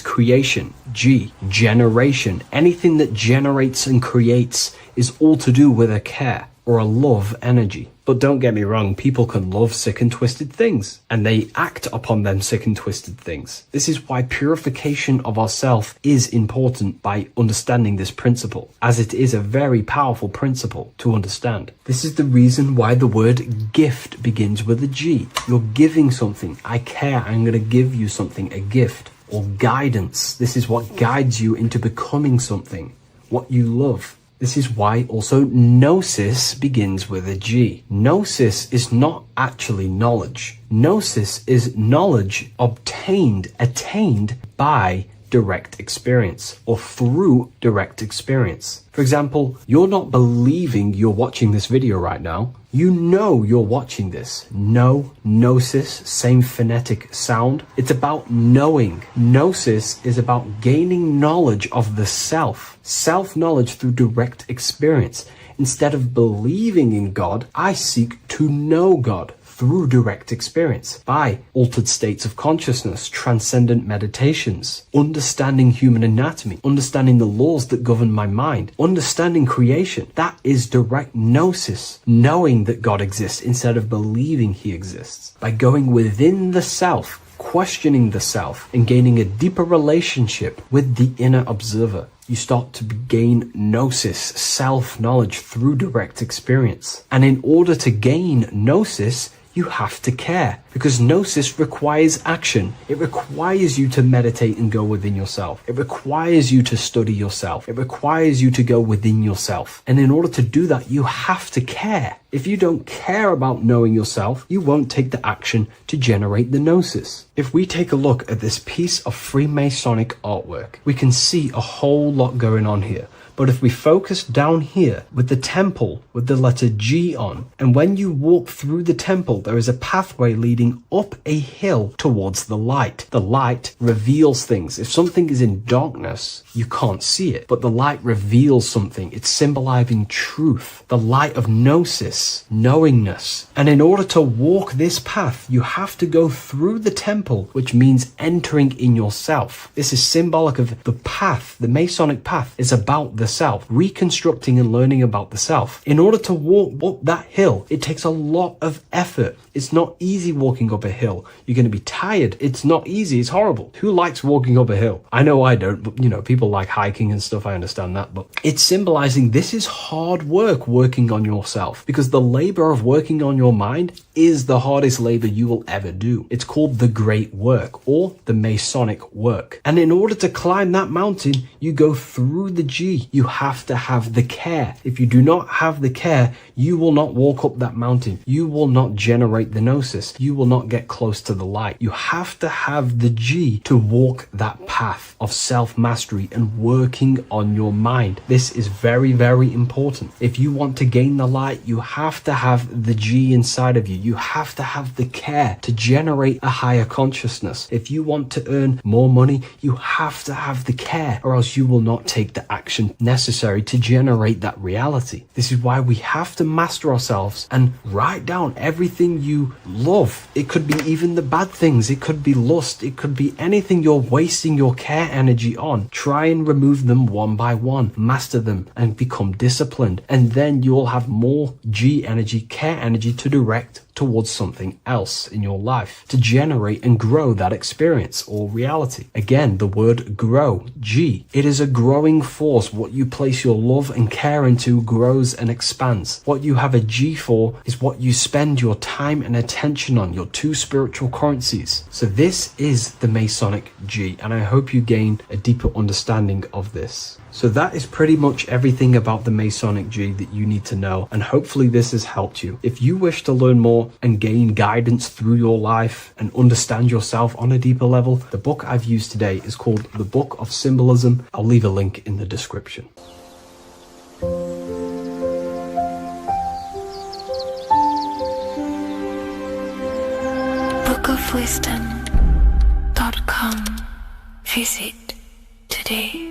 creation. G, generation. Anything that generates and creates is all to do with a care or a love energy. But don't get me wrong, people can love sick and twisted things, and they act upon them sick and twisted things. This is why purification of ourself is important by understanding this principle, as it is a very powerful principle to understand. This is the reason why the word gift begins with a G. You're giving something. I care, I'm going to give you something, a gift. Or guidance. This is what guides you into becoming something, what you love. This is why also Nosis begins with a G. Nosis is not actually knowledge. Gnosis is knowledge attained by direct experience or through direct experience. For example, you're not believing you're watching this video right now. You know you're watching this. No, Gnosis, same phonetic sound. It's about knowing. Gnosis is about gaining knowledge of the self. Self-knowledge through direct experience. Instead of believing in God, I seek to know God through direct experience, by altered states of consciousness, transcendent meditations, understanding human anatomy, understanding the laws that govern my mind, understanding creation. That is direct Gnosis, knowing that God exists instead of believing he exists. By going within the self, questioning the self, and gaining a deeper relationship with the inner observer, you start to gain Gnosis, self-knowledge through direct experience. And in order to gain Gnosis, you have to care, because Gnosis requires action. It requires you to meditate and go within yourself. It requires you to study yourself. It requires you to go within yourself. And in order to do that, you have to care. If you don't care about knowing yourself, you won't take the action to generate the Gnosis. If we take a look at this piece of Freemasonic artwork, we can see a whole lot going on here. But if we focus down here with the temple with the letter G on, and when you walk through the temple, there is a pathway leading up a hill towards the light. The light reveals things. If something is in darkness, you can't see it, but the light reveals something. It's symbolizing truth, the light of Gnosis, knowingness. And in order to walk this path, you have to go through the temple, which means entering in yourself. This is symbolic of the path. The Masonic path is about the self, reconstructing and learning about the self. In order to walk up that hill, it takes a lot of effort. It's not easy walking up a hill. You're going to be tired. It's not easy. It's horrible. Who likes walking up a hill? I know I don't, but people like hiking and stuff. I understand that, but it's symbolizing this is hard work working on yourself, because the labor of working on your mind is the hardest labor you will ever do. It's called the great work or the Masonic work. And in order to climb that mountain, you go through the G. You have to have the care. If you do not have the care, you will not walk up that mountain. You will not generate the Gnosis. You will not get close to the light. You have to have the G to walk that path of self-mastery and working on your mind. This is very, very important. If you want to gain the light, you have to have the G inside of you. You have to have the care to generate a higher consciousness. If you want to earn more money, you have to have the care, or else you will not take the action necessary to generate that reality. This is why we have to master ourselves and write down everything you love. It could be even the bad things. It could be lust. It could be anything you're wasting your care energy on. Try and remove them one by one. Master them and become disciplined. And then you'll have more G energy, care energy to direct towards something else in your life to generate and grow that experience or reality. Again, the word grow, G. It is a growing force. What you place your love and care into grows and expands. What you have a G for is what you spend your time and attention on, your two spiritual currencies. So this is the Masonic G, and I hope you gain a deeper understanding of this. So that is pretty much everything about the Masonic G that you need to know, and hopefully this has helped you. If you wish to learn more and gain guidance through your life and understand yourself on a deeper level, the book I've used today is called The Book of Symbolism. I'll leave a link in the description. bookofwisdom.com. Visit today.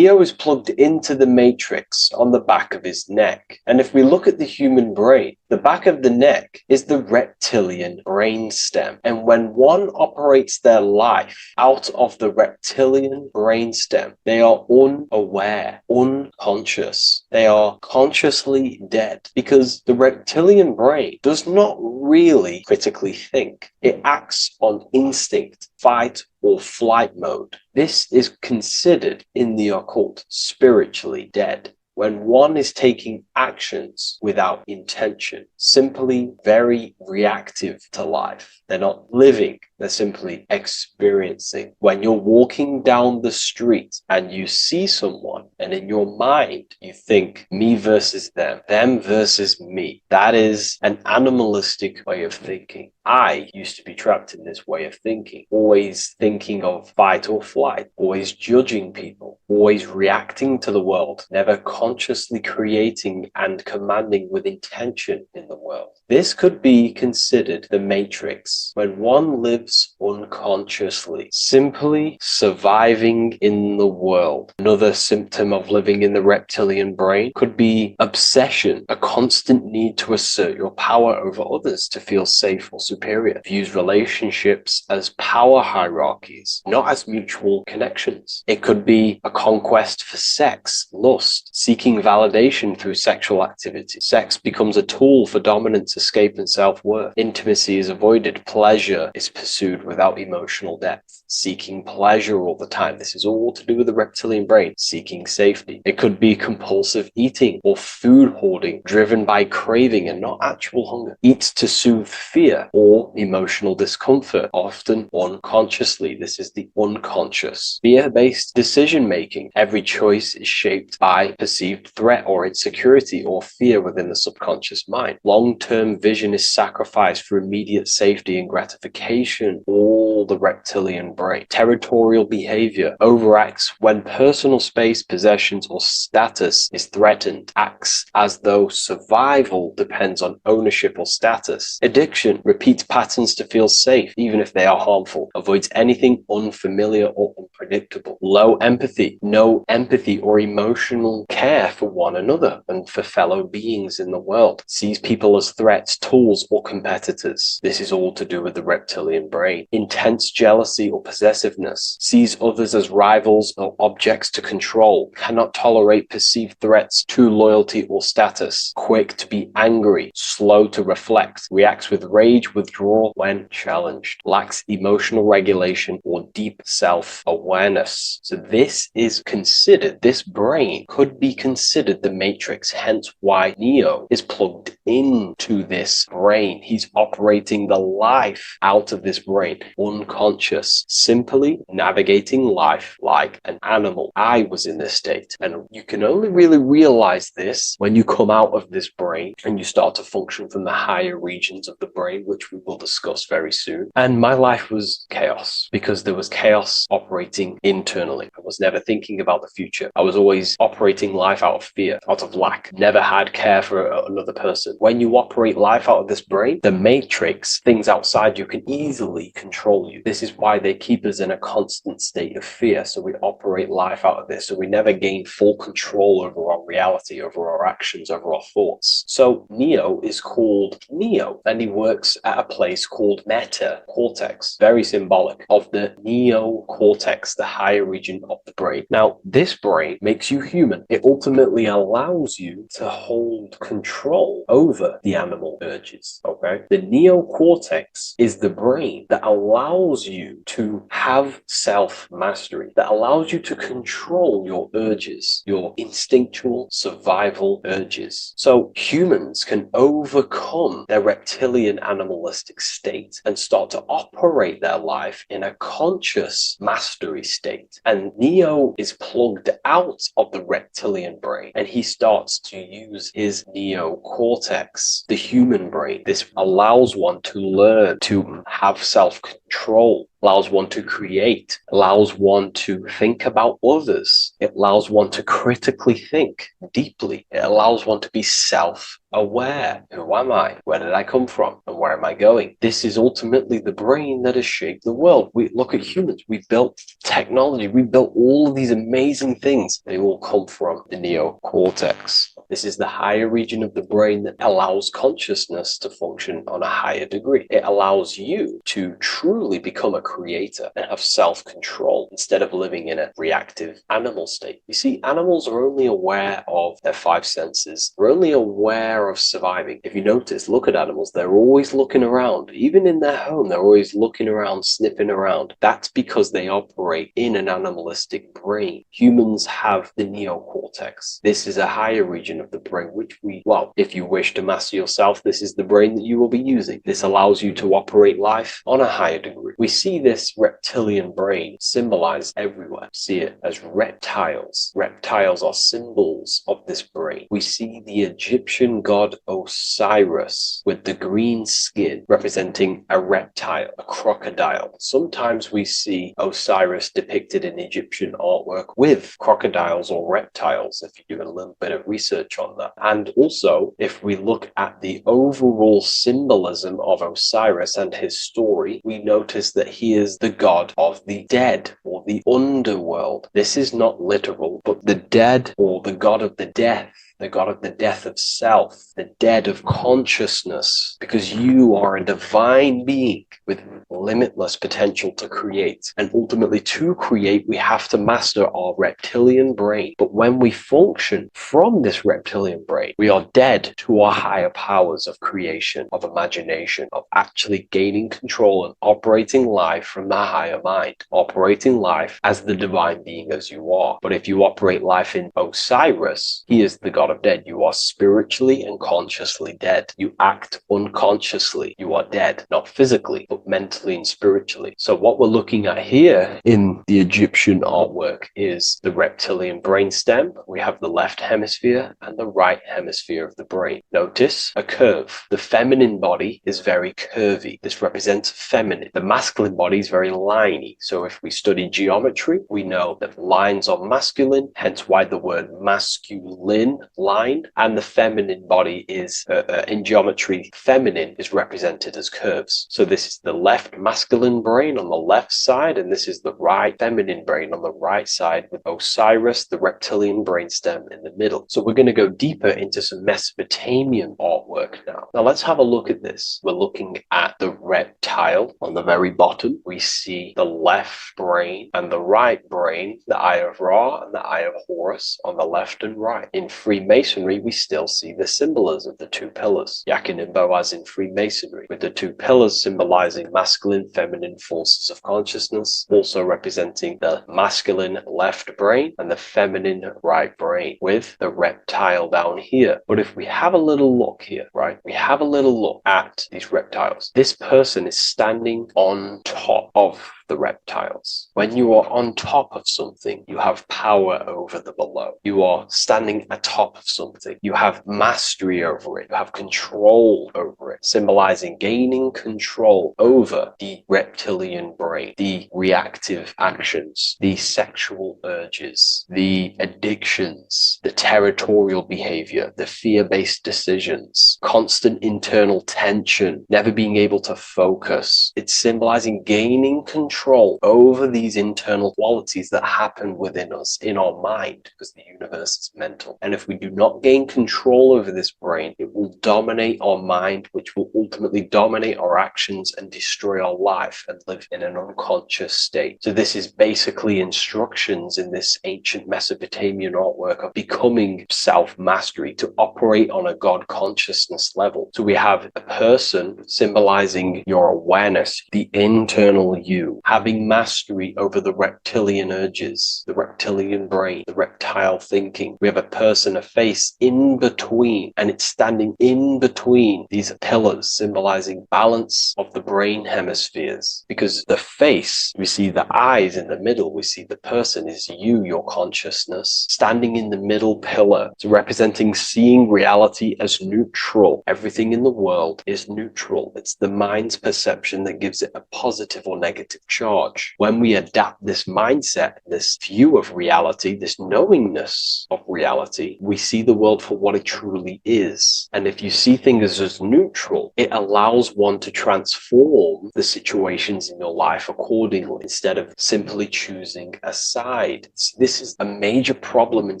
Neo is plugged into the matrix on the back of his neck. And if we look at the human brain, the back of the neck is the reptilian brain stem. And when one operates their life out of the reptilian brain stem, they are unaware, unconscious. They are consciously dead because the reptilian brain does not really critically think. It acts on instinct, fight or flight mode. This is considered in the occult spiritually dead. When one is taking actions without intention, simply very reactive to life. They're not living, they're simply experiencing. When you're walking down the street and you see someone, and in your mind you think me versus them versus me, that is an animalistic way of thinking. I used to be trapped in this way of thinking, always thinking of fight or flight, always judging people, always reacting to the world, never consciously creating and commanding with intention in the world. This could be considered the matrix, when one lives unconsciously, simply surviving in the world. Another symptom of living in the reptilian brain could be obsession, a constant need to assert your power over others to feel safe or superior. Views relationships as power hierarchies, not as mutual connections. It could be a conquest for sex, lust, seeking validation through sexual activity. Sex becomes a tool for dominance, escape, and self-worth. Intimacy is avoided. Pleasure is pursued without emotional depth. Seeking pleasure all the time. This is all to do with the reptilian brain. Seeking safety. It could be compulsive eating or food hoarding, driven by craving and not actual hunger. Eats to soothe fear or emotional discomfort, often unconsciously. This is the unconscious. Fear-based decision-making. Every choice is shaped by perceived threat or insecurity or fear within the subconscious mind. Long-term vision is sacrificed for immediate safety and gratification. All the reptilian brain. Territorial behavior overacts when personal space, possessions, or status is threatened. Acts as though survival depends on ownership or status. Addiction repeats patterns to feel safe, even if they are harmful. Avoids anything unfamiliar or unpredictable. Low empathy. No empathy or emotional care for one another and for fellow beings in the world. Sees people as threats, tools, or competitors. This is all to do with the reptilian brain. Intense jealousy or possessiveness. Sees others as rivals or objects to control. Cannot tolerate perceived threats to loyalty or status. Quick to be angry. Slow to reflect. Reacts with rage, withdrawal when challenged. Lacks emotional regulation or deep self-awareness. So this is considered, this brain could be considered the matrix, hence why Neo is plugged into this brain. He's operating the life out of this brain, unconscious, simply navigating life like an animal. I was in this state, and you can only really realize this when you come out of this brain and you start to function from the higher regions of the brain, which we will discuss very soon. And my life was chaos because there was chaos operating internally. I was never thinking about the future. I was always operating life out of fear, out of lack. Never had care for another person. When you operate life out of this brain, the matrix, things outside you, can easily control you. This is why they keep us in a constant state of fear. So we operate life out of this. So we never gain full control over our reality, over our actions, over our thoughts. So Neo is called Neo, and he works at a place called meta cortex, very symbolic of the neocortex, the higher region of the brain. Now, this brain makes you human. It ultimately allows you to hold control over the animal urges, okay? The neocortex is the brain that allows you to have self-mastery, that allows you to control your urges, your instinctual survival urges. So humans can overcome their reptilian animalistic state and start to operate their life in a conscious mastery state. And Neo is plugged out of the reptilian brain, and he starts to use his neocortex, the human brain. This allows one to learn to have self-control allows one to create, allows one to think about others. It allows one to critically think deeply. It allows one to be self-aware. Who am I? Where did I come from? And where am I going? This is ultimately the brain that has shaped the world. We look at humans. We built technology. We built all of these amazing things. They all come from the neocortex. This is the higher region of the brain that allows consciousness to function on a higher degree. It allows you to truly become a creator and have self-control instead of living in a reactive animal state. You see, animals are only aware of their five senses. They're only aware of surviving. If you notice, look at animals, they're always looking around. Even in their home, they're always looking around, sniffing around. That's because they operate in an animalistic brain. Humans have the neocortex. This is a higher region of the brain, which well, if you wish to master yourself, this is the brain that you will be using. This allows you to operate life on a higher degree. We see this reptilian brain symbolized everywhere. See it as reptiles. Reptiles are symbols of this brain. We see the Egyptian god Osiris with the green skin representing a reptile, a crocodile. Sometimes we see Osiris depicted in Egyptian artwork with crocodiles or reptiles, if you do a little bit of research on that. And also, if we look at the overall symbolism of Osiris and his story, we notice that he is the god of the dead or the underworld. This is not literal, but the dead or the god of the death, the god of the death of self, the dead of consciousness, because you are a divine being with limitless potential to create. And ultimately, to create, we have to master our reptilian brain. But when we function from this reptilian brain, we are dead to our higher powers of creation, of imagination, of actually gaining control and operating life from the higher mind, operating life as the divine being as you are. But if you operate life in Osiris, he is the god of dead. You are spiritually and consciously dead. You act unconsciously. You are dead, not physically, but mentally and spiritually. So what we're looking at here in the Egyptian artwork is the reptilian brainstem. We have the left hemisphere and the right hemisphere of the brain. Notice a curve. The feminine body is very curvy. This represents feminine. The masculine body is very liney. So if we study geometry, we know that lines are masculine, hence why the word masculine, line, and the feminine body is, in geometry, feminine is represented as curves. So this is the left masculine brain on the left side, and this is the right feminine brain on the right side, with Osiris, the reptilian brainstem, in the middle. So we're going to go deeper into some Mesopotamian artwork now. Now let's have a look at this. We're looking at the reptile on the very bottom. We see the left brain and the right brain, the Eye of Ra and the Eye of Horus on the left and right. In Freemasonry, we still see the symbolism of the two pillars, Yakin and Boaz in Freemasonry, with the two pillars symbolizing masculine, feminine forces of consciousness, also representing the masculine left brain and the feminine right brain, with the reptile down here. But if we have a little look here, right, we have a little look at these reptiles. This person is standing on top of the reptiles. When you are on top of something, you have power over the below. You are standing atop of something. You have mastery over it. You have control over it, symbolizing gaining control over the reptilian brain, the reactive actions, the sexual urges, the addictions, the territorial behavior, the fear-based decisions, constant internal tension, never being able to focus. It's symbolizing gaining control over these internal qualities that happen within us, in our mind, because the universe is mental. And if we do not gain control over this brain, it will dominate our mind, which will ultimately dominate our actions and destroy our life and live in an unconscious state. So this is basically instructions in this ancient Mesopotamian artwork of becoming self-mastery, to operate on a God consciousness level. So we have a person symbolizing your awareness, the internal you, having mastery over the reptilian urges, the reptilian brain, the reptile thinking. We have a person, a face in between, and it's standing in between these pillars, symbolizing balance of the brain hemispheres. Because the face, we see the eyes in the middle, we see the person is you, your consciousness, standing in the middle pillar. It's representing seeing reality as neutral. Everything in the world is neutral. It's the mind's perception that gives it a positive or negative choice. charge. When we adapt this mindset, this view of reality, this knowingness of reality, we see the world for what it truly is. And if you see things as neutral, it allows one to transform the situations in your life accordingly instead of simply choosing a side. This is a major problem in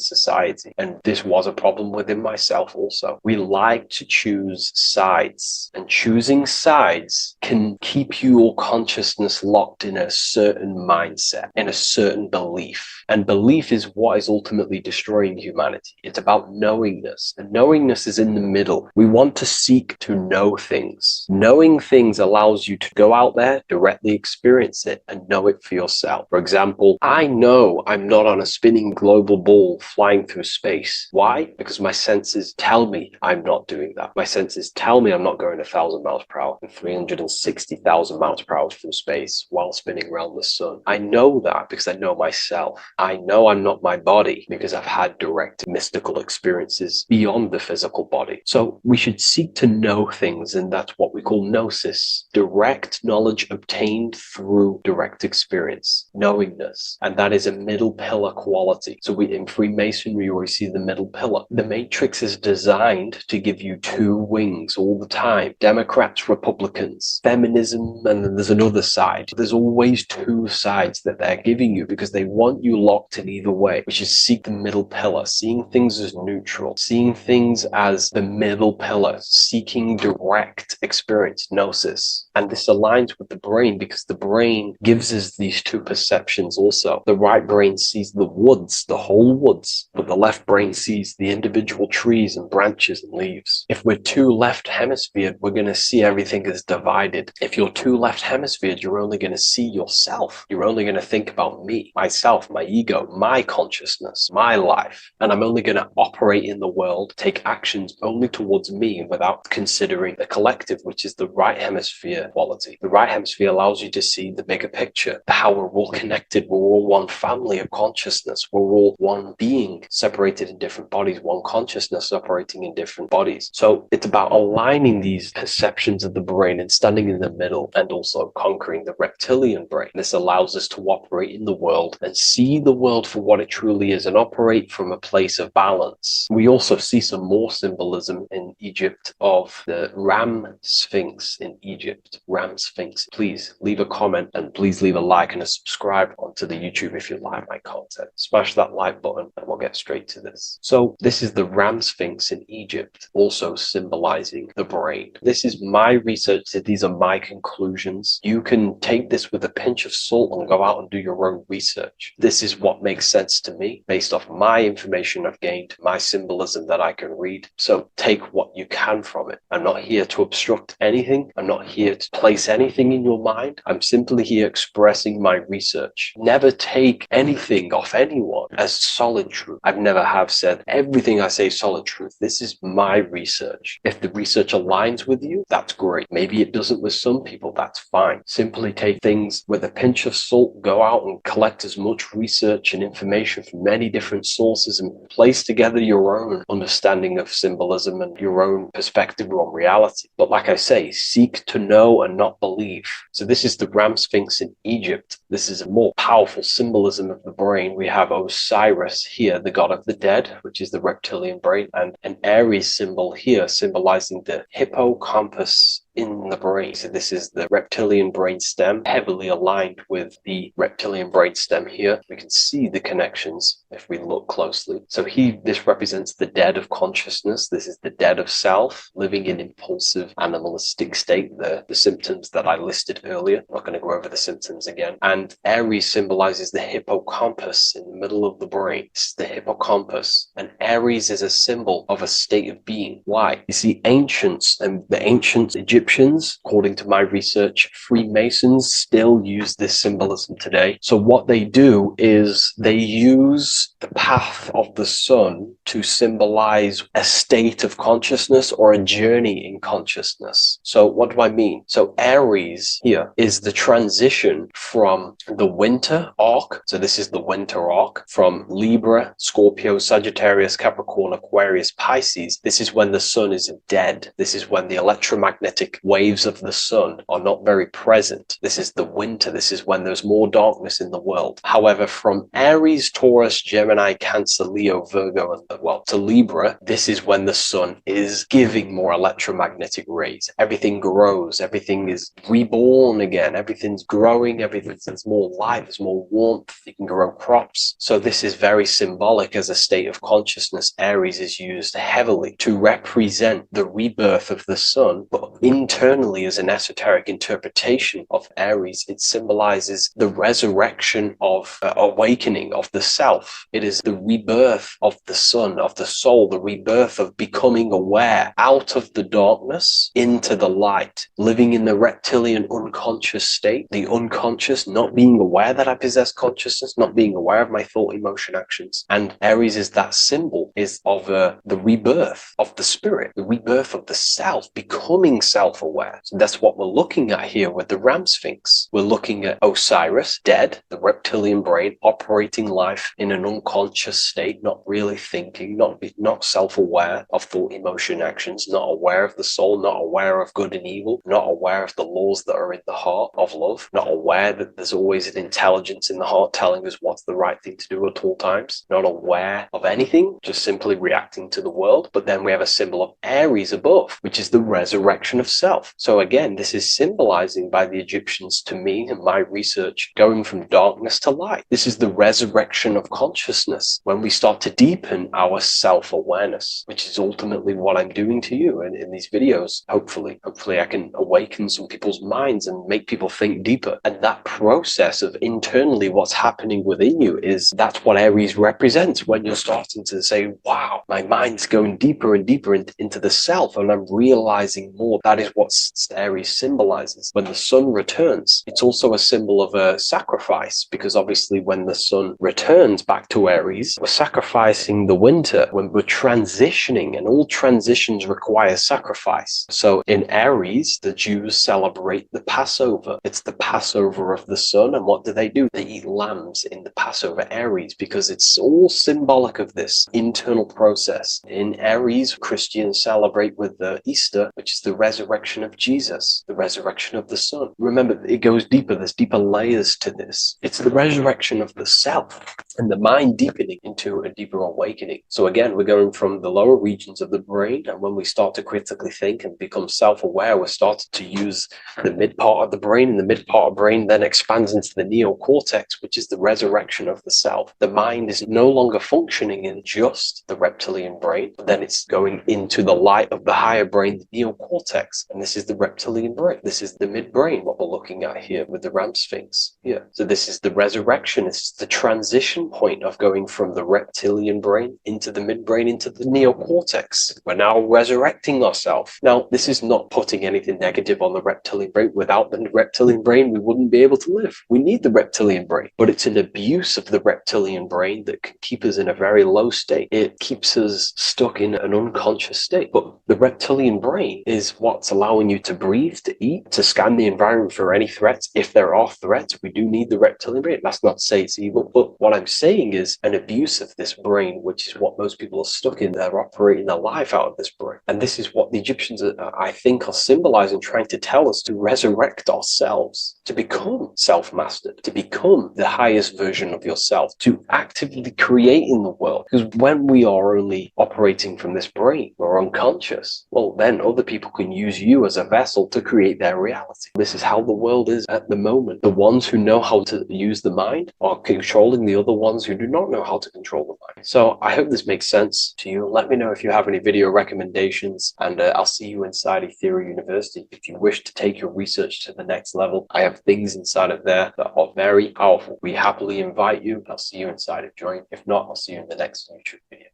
society, and this was a problem within myself also. We like to choose sides, and choosing sides can keep your consciousness locked in a certain mindset, in a certain belief. And belief is what is ultimately destroying humanity. It's about knowingness, and knowingness is in the middle. We want to seek to know things. Knowing things allows you to go out there, directly experience it, and know it for yourself. For example, I know I'm not on a spinning global ball flying through space. Why? Because my senses tell me I'm not doing that. My senses tell me I'm not going 1,000 miles per hour and 360,000 miles per hour through space while spinning around the sun. I know that because I know myself. I know I'm not my body because I've had direct mystical experiences beyond the physical body. So we should seek to know things, and that's what we call Nosis, direct knowledge obtained through direct experience, knowingness. And that is a middle pillar quality. So in Freemasonry, we see the middle pillar. The matrix is designed to give you two wings all the time. Democrats, Republicans, feminism, and then there's another side. There's always two sides that they're giving you because they want you locked in either way, which is seek the middle pillar, seeing things as neutral, seeing things as the middle pillar, seeking direct experience, Nosis. And this aligns with the brain because the brain gives us these two perceptions also. The right brain sees the woods, the whole woods, but the left brain sees the individual trees and branches and leaves. If we're too left hemisphered, we're going to see everything as divided. If you're too left hemisphered, you're only going to see yourself. You're only going to think about me, myself, my ego, my consciousness, my life. And I'm only going to operate in the world, take actions only towards me without considering the collective, which is the right hemisphere quality. The right hemisphere allows you to see the bigger picture, how we're all connected. We're all one family of consciousness. We're all one being separated in different bodies, one consciousness operating in different bodies. So it's about aligning these perceptions of the brain and standing in the middle, and also conquering the reptilian brain. This allows us to operate in the world and see the world for what it truly is and operate from a place of balance. We also see some more symbolism in Egypt of the Ram Sphinx in Egypt. Ram Sphinx. Please leave a comment and please leave a like and a subscribe onto the YouTube if you like my content. Smash that like button and we'll get straight to this. So this is the Ram Sphinx in Egypt, also symbolizing the brain. This is my research. These are my conclusions. You can take this with a pinch of salt and go out and do your own research. This is what makes sense to me based off my information I've gained, my symbolism that I can read. So take what you can from it. I'm not here to obstruct anything. I'm not here to place anything in your mind. I'm simply here expressing my research. Never take anything off anyone as solid truth. I've never have said everything I say is solid truth. This is my research. If the research aligns with you, that's great. Maybe it doesn't with some people, that's fine. Simply take things with a pinch of salt, go out and collect as much research and information from many different sources and place together your own understanding of symbolism and your own perspective on reality. But like I say, seek to know and not believe. So this is the Ram Sphinx in Egypt. This is a more powerful symbolism of the brain. We have Osiris here, the god of the dead, which is the reptilian brain, and an Aries symbol here symbolizing the hippocampus in the brain. So this is the reptilian brain stem, heavily aligned with the reptilian brain stem here. We can see the connections if we look closely. So this represents the dead of consciousness. This is the dead of self, living in impulsive animalistic state, the symptoms that I listed earlier. I'm not going to go over the symptoms again. And Aries symbolizes the hippocampus in the middle of the brain. It's the hippocampus. And Aries is a symbol of a state of being. Why? You see, ancients and the ancient Egyptians, according to my research, Freemasons still use this symbolism today. So what they do is they use the path of the sun to symbolize a state of consciousness or a journey in consciousness. So what do I mean? So Aries here is the transition from the winter arc. So this is the winter arc from Libra, Scorpio, Sagittarius, Capricorn, Aquarius, Pisces. This is when the sun is dead. This is when the electromagnetic electromagnetic waves of the sun are not very present. This is the winter. This is when there's more darkness in the world. However, from Aries, Taurus, Gemini, Cancer, Leo, Virgo, and well, to Libra, this is when the sun is giving more electromagnetic rays. Everything grows. Everything is reborn again. Everything's growing. There's more light. There's more warmth. You can grow crops. So this is very symbolic as a state of consciousness. Aries is used heavily to represent the rebirth of the sun, but internally as an esoteric interpretation of Aries, it symbolizes the resurrection of awakening of the self. It is the rebirth of the sun, of the soul, the rebirth of becoming aware out of the darkness into the light, living in the reptilian unconscious state, the unconscious, not being aware that I possess consciousness, not being aware of my thought, emotion, actions. And Aries is that symbol is of the rebirth of the spirit, the rebirth of the self, becoming self-aware. So that's what we're looking at here with the Ram Sphinx. We're looking at Osiris, dead, the reptilian brain, operating life in an unconscious state, not really thinking, not self-aware of thought, emotion, actions, not aware of the soul, not aware of good and evil, not aware of the laws that are in the heart of love, not aware that there's always an intelligence in the heart telling us what's the right thing to do at all times, not aware of anything, just simply reacting to the world. But then we have a symbol of Aries above, which is the resurrection of self. So again, this is symbolizing by the Egyptians to me and my research going from darkness to light. This is the resurrection of consciousness when we start to deepen our self-awareness, which is ultimately what I'm doing to you in these videos. Hopefully I can awaken some people's minds and make people think deeper. And that process of internally what's happening within you that's what Aries represents when you're starting to say, wow, my mind's going deeper and deeper into the self, and I'm realizing more. That is what Aries symbolizes. When the sun returns, it's also a symbol of a sacrifice, because obviously when the sun returns back to Aries, we're sacrificing the winter, when we're transitioning, and all transitions require sacrifice. So in Aries, the Jews celebrate the Passover. It's the Passover of the sun, and what do? They eat lambs in the Passover Aries, because it's all symbolic of this internal process. In Aries, Christians celebrate with the Easter, which is the resurrection of Jesus, the resurrection of the sun. Remember, it goes deeper. There's deeper layers to this. It's the resurrection of the self and the mind deepening into a deeper awakening. So again, we're going from the lower regions of the brain, and when we start to critically think and become self-aware, we're starting to use the mid part of the brain, and the mid part of the brain then expands into the neocortex, which is the resurrection of the self. The mind is no longer functioning in just the reptilian brain, but then it's going into the light of the higher brain, the neocortex, and this is the reptilian brain. This is the midbrain, what we're looking at here with the Ram Sphinx. Yeah. So this is the resurrection. It's the transition point of going from the reptilian brain into the midbrain, into the neocortex. We're now resurrecting ourselves. Now, this is not putting anything negative on the reptilian brain. Without the reptilian brain, we wouldn't be able to live. We need the reptilian brain, but it's an abuse of the reptilian brain that can keep us in a very low state. It keeps us stuck in an unconscious state. But the reptilian brain is what's allowing you to breathe, to eat, to scan the environment for any threats. If there are threats, we do need the reptilian brain. That's not to say it's evil, but what I'm saying is an abuse of this brain, which is what most people are stuck in. They're operating their life out of this brain. And this is what the Egyptians, I think, are symbolizing, trying to tell us to resurrect ourselves, to become self-mastered, to become the highest version of yourself, to actively create in the world. Because when we are only operating from this brain, we're unconscious, well, then other people can use you as a vessel to create their reality. This is how the world is at the moment. The ones who know how to use the mind are controlling the other ones who do not know how to control the mind. So I hope this makes sense to you. Let me know if you have any video recommendations, and I'll see you inside Ethereal University. If you wish to take your research to the next level, I have things inside of there that are very powerful. We happily invite you. I'll see you inside of Join. If not, I'll see you in the next YouTube video.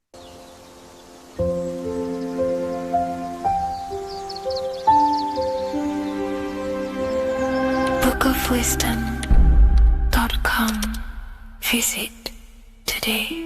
bookofwisdom.com. Visit today.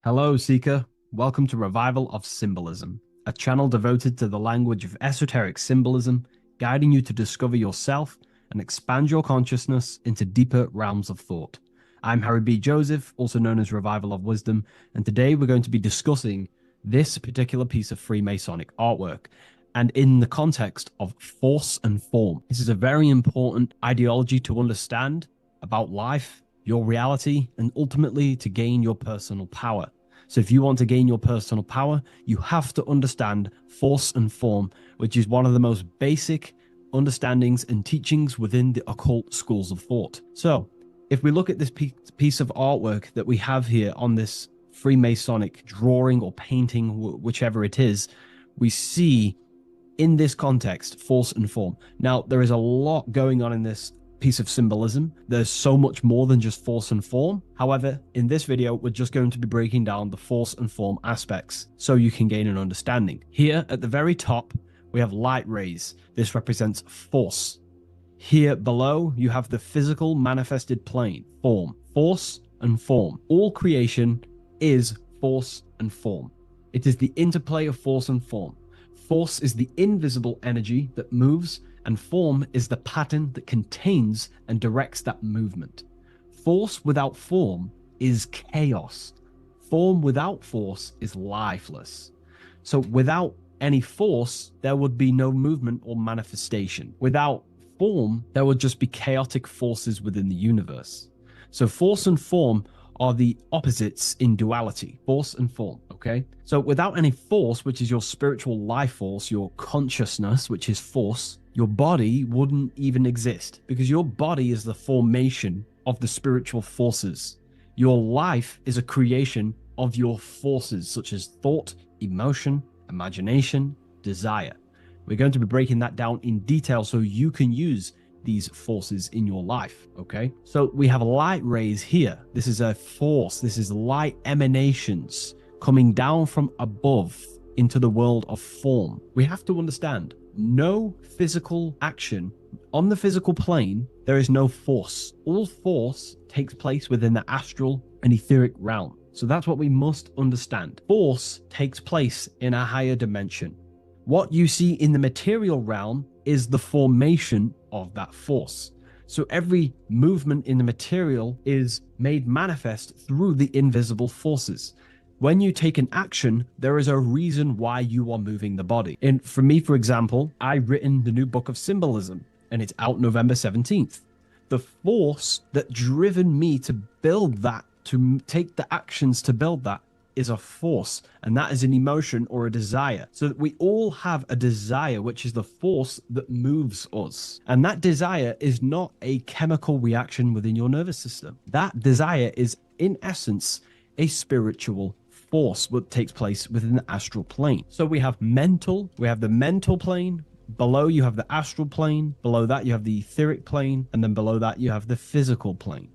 Hello, Seeker. Welcome to Revival of Symbolism, a channel devoted to the language of esoteric symbolism, guiding you to discover yourself and expand your consciousness into deeper realms of thought. I'm Harry B. Joseph, also known as Revival of Wisdom, and today we're going to be discussing this particular piece of Freemasonic artwork, and in the context of force and form. This is a very important ideology to understand about life, your reality, and ultimately to gain your personal power. So if you want to gain your personal power, you have to understand force and form, which is one of the most basic understandings and teachings within the occult schools of thought. So if we look at this piece of artwork that we have here on this Freemasonic drawing or painting, whichever it is, we see in this context force and form. Now, there is a lot going on in this piece of symbolism. There's so much more than just force and form. However, in this video, we're just going to be breaking down the force and form aspects so you can gain an understanding. Here at the very top, we have light rays. This represents force. Here below, you have the physical manifested plane, form, force and form. All creation is force and form. It is the interplay of force and form. Force is the invisible energy that moves, and form is the pattern that contains and directs that movement. Force without form is chaos. Form without force is lifeless. So without any force, there would be no movement or manifestation. Without form, there would just be chaotic forces within the universe. So force and form are the opposites in duality, force and form, okay? So without any force, which is your spiritual life force, your consciousness, which is force, your body wouldn't even exist, because your body is the formation of the spiritual forces. Your life is a creation of your forces, such as thought, emotion, imagination, desire. We're going to be breaking that down in detail so you can use these forces in your life, okay? So we have light rays here. This is a force. This is light emanations coming down from above into the world of form. We have to understand, no physical action on the physical plane, there is no force. All force takes place within the astral and etheric realm. So that's what we must understand. Force takes place in a higher dimension. What you see in the material realm is the formation of that force. So every movement in the material is made manifest through the invisible forces. When you take an action, there is a reason why you are moving the body. And for me, for example, I've written the new book of Symbolism, and it's out November 17th. The force that driven me to build that, to take the actions to build that, is a force, and that is an emotion or a desire. So that we all have a desire, which is the force that moves us. And that desire is not a chemical reaction within your nervous system. That desire is, in essence, a spiritual force that takes place within the astral plane. So we have the mental plane. Below you have the astral plane. Below that you have the etheric plane. And then below that you have the physical plane.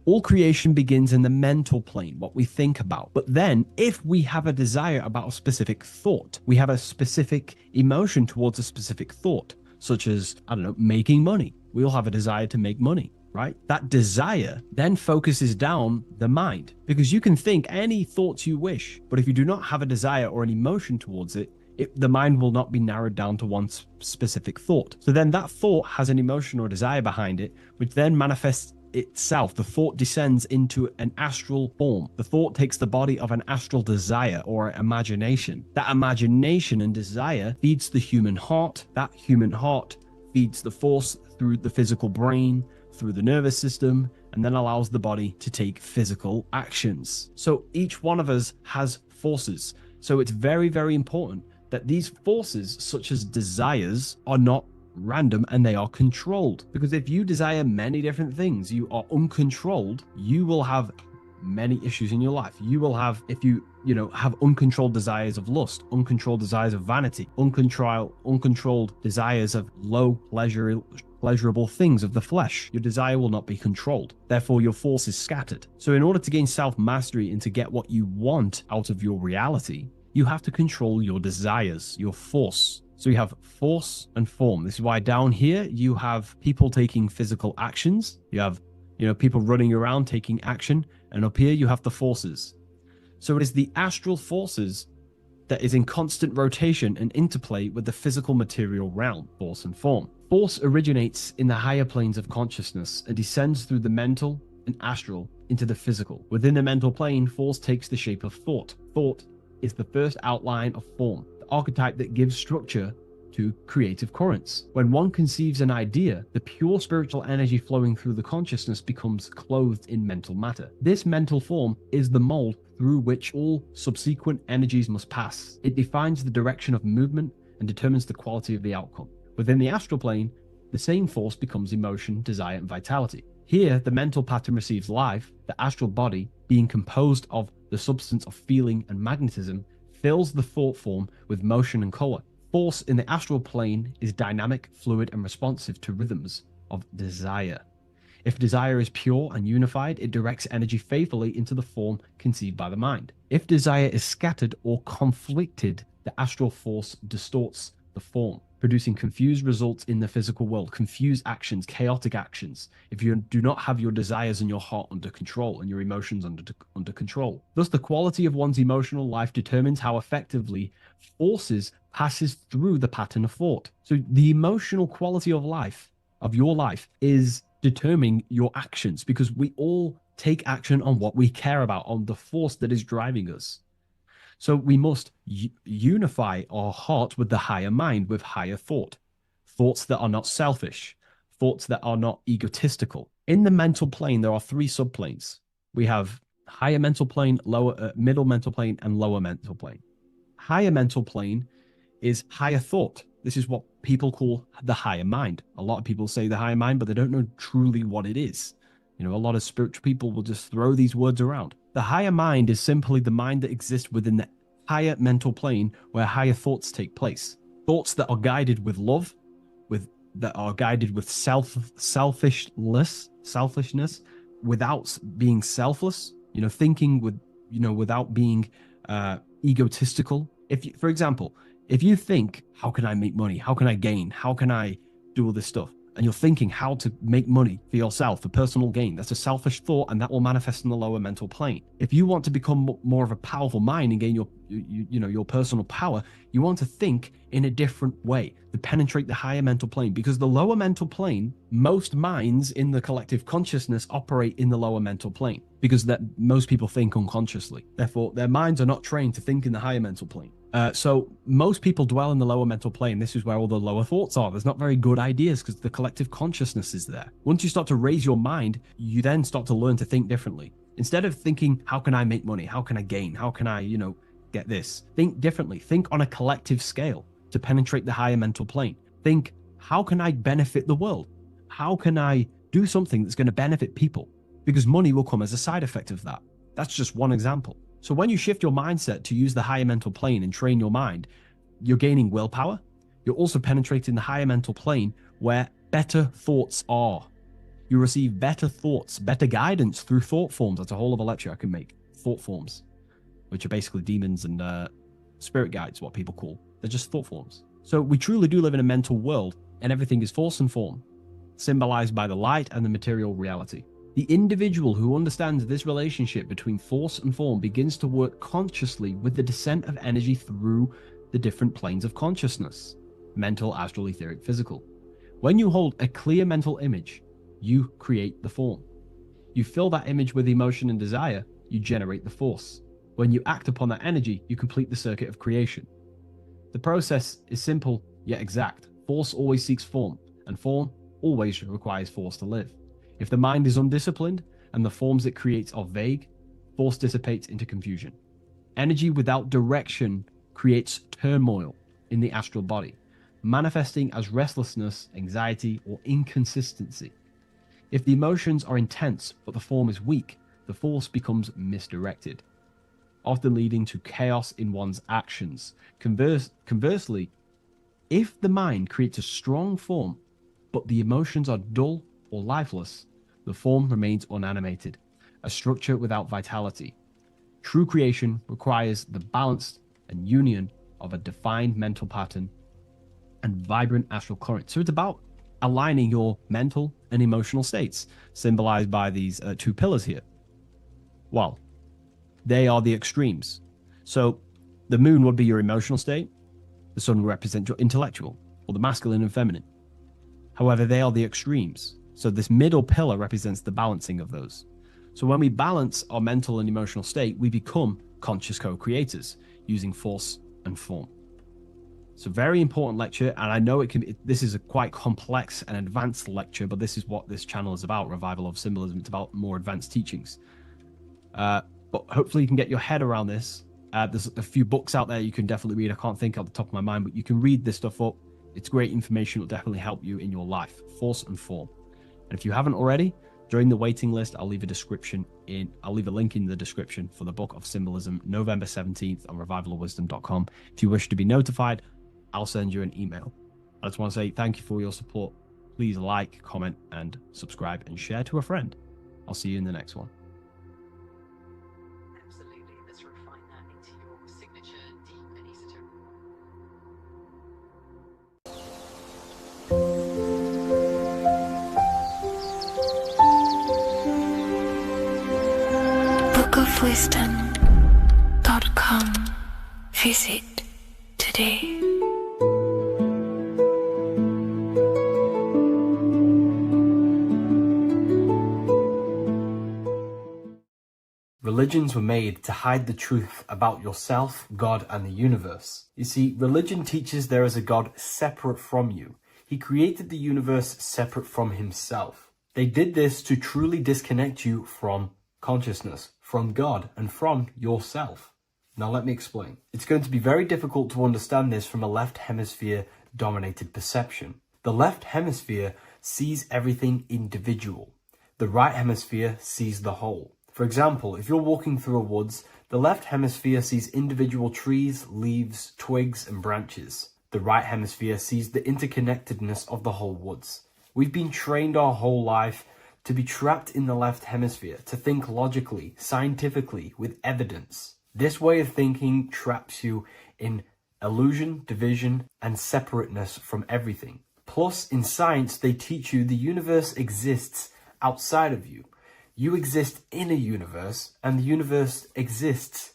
All creation begins in the mental plane, what we think about. But then if we have a desire about a specific thought, we have a specific emotion towards a specific thought, such as, I don't know, making money. We all have a desire to make money, right? That desire then focuses down the mind, because you can think any thoughts you wish, but if you do not have a desire or an emotion towards it, the mind will not be narrowed down to one specific thought. So then that thought has an emotion or desire behind it, which then manifests itself. The thought descends into an astral form. The thought takes the body of an astral desire or imagination. That imagination and desire feeds the human heart. That human heart feeds the force through the physical brain, through the nervous system, and then allows the body to take physical actions. So each one of us has forces. So it's very, very important that these forces, such as desires, are not random and they are controlled. Because if you desire many different things, you are uncontrolled, you will have many issues in your life. You will have, if you have uncontrolled desires of lust, uncontrolled desires of vanity, uncontrolled desires of low pleasurable things of the flesh, your desire will not be controlled. Therefore, your force is scattered. So in order to gain self-mastery and to get what you want out of your reality, you have to control your desires, your force. So you have force and form. This is why down here you have people taking physical actions. You have, people running around taking action. And up here you have the forces. So it is the astral forces that is in constant rotation and interplay with the physical material realm, force and form. Force originates in the higher planes of consciousness and descends through the mental, and astral into the physical. Within the mental plane, force takes the shape of thought. Thought is the first outline of form, the archetype that gives structure to creative currents. When one conceives an idea, the pure spiritual energy flowing through the consciousness becomes clothed in mental matter. This mental form is the mold through which all subsequent energies must pass. It defines the direction of movement and determines the quality of the outcome. Within the astral plane, the same force becomes emotion, desire, and vitality. Here, the mental pattern receives life. The astral body, being composed of the substance of feeling and magnetism, fills the thought form with motion and color. Force in the astral plane is dynamic, fluid, and responsive to rhythms of desire. If desire is pure and unified, it directs energy faithfully into the form conceived by the mind. If desire is scattered or conflicted, the astral force distorts the form, producing confused results in the physical world, confused actions, chaotic actions, if you do not have your desires and your heart under control and your emotions under control. Thus, the quality of one's emotional life determines how effectively forces passes through the pattern of thought. So the emotional quality of life, of your life, is determining your actions, because we all take action on what we care about, on the force that is driving us. So we must unify our heart with the higher mind, with higher thought, thoughts that are not selfish, thoughts that are not egotistical. In the mental plane, there are three subplanes. We have higher mental plane, lower, middle mental plane, and lower mental plane. Higher mental plane is higher thought. This is what people call the higher mind. A lot of people say the higher mind, but they don't know truly what it is. You know, a lot of spiritual people will just throw these words around. The higher mind is simply the mind that exists within the higher mental plane where higher thoughts take place. Thoughts that are guided with love, that are guided with selfishness, without being selfless, you know, thinking with, you know, without being egotistical. If you, for example, if you think, how can I make money? How can I gain? How can I do all this stuff? And you're thinking how to make money for yourself, for personal gain. That's a selfish thought, and that will manifest in the lower mental plane. If you want to become more of a powerful mind and gain your personal power, you want to think in a different way to penetrate the higher mental plane, because the lower mental plane, most minds in the collective consciousness operate in the lower mental plane, because that most people think unconsciously. Therefore, their minds are not trained to think in the higher mental plane. So most people dwell in the lower mental plane. This is where all the lower thoughts are. There's not very good ideas because the collective consciousness is there. Once you start to raise your mind, you then start to learn to think differently. Instead of thinking, how can I make money? How can I gain? How can I, get this? Think differently. Think on a collective scale to penetrate the higher mental plane. Think, how can I benefit the world? How can I do something that's going to benefit people? Because money will come as a side effect of that. That's just one example. So when you shift your mindset to use the higher mental plane and train your mind, you're gaining willpower. You're also penetrating the higher mental plane where better thoughts are. You receive better thoughts, better guidance through thought forms. That's a whole other lecture I can make. Thought forms, which are basically demons and spirit guides, what people call. They're just thought forms. So we truly do live in a mental world, and everything is force and form, symbolized by the light and the material reality. The individual who understands this relationship between force and form begins to work consciously with the descent of energy through the different planes of consciousness: mental, astral, etheric, physical. When you hold a clear mental image, you create the form. You fill that image with emotion and desire, you generate the force. When you act upon that energy, you complete the circuit of creation. The process is simple yet exact. Force always seeks form, and form always requires force to live. If the mind is undisciplined and the forms it creates are vague, force dissipates into confusion. Energy without direction creates turmoil in the astral body, manifesting as restlessness, anxiety, or inconsistency. If the emotions are intense but the form is weak, the force becomes misdirected, often leading to chaos in one's actions. Conversely, if the mind creates a strong form but the emotions are dull or lifeless, the form remains unanimated, a structure without vitality. True creation requires the balance and union of a defined mental pattern and vibrant astral current. So it's about aligning your mental and emotional states, symbolized by these two pillars here. Well, they are the extremes. So the moon would be your emotional state, the sun would represent your intellectual, or the masculine and feminine. However, they are the extremes. So this middle pillar represents the balancing of those. So when we balance our mental and emotional state, we become conscious co-creators using force and form. It's a very important lecture, and I know this is a quite complex and advanced lecture, but this is what this channel is about, Revival of Symbolism. It's about more advanced teachings. But hopefully you can get your head around this. There's a few books out there you can definitely read. I can't think off the top of my mind, but you can read this stuff up. It's great information. It will definitely help you in your life. Force and form. And if you haven't already, join the waiting list. I'll leave a link in the description for the Book of Symbolism, November 17th on revivalofwisdom.com. If you wish to be notified, I'll send you an email. I just want to say thank you for your support. Please like, comment, and subscribe, and share to a friend. I'll see you in the next one. Absolutely. Let's refine that into your signature deep and esoteric. bookofwisdom.com. Visit today. Religions were made to hide the truth about yourself, God, and the universe. You see, religion teaches there is a God separate from you. He created the universe separate from himself. They did this to truly disconnect you from consciousness, from God, and from yourself. Now let me explain. It's going to be very difficult to understand this from a left hemisphere dominated perception. The left hemisphere sees everything individual. The right hemisphere sees the whole. For example, if you're walking through a woods, the left hemisphere sees individual trees, leaves, twigs, and branches. The right hemisphere sees the interconnectedness of the whole woods. We've been trained our whole life to be trapped in the left hemisphere, to think logically, scientifically, with evidence. This way of thinking traps you in illusion, division, and separateness from everything. Plus, in science, they teach you the universe exists outside of you. You exist in a universe, and the universe exists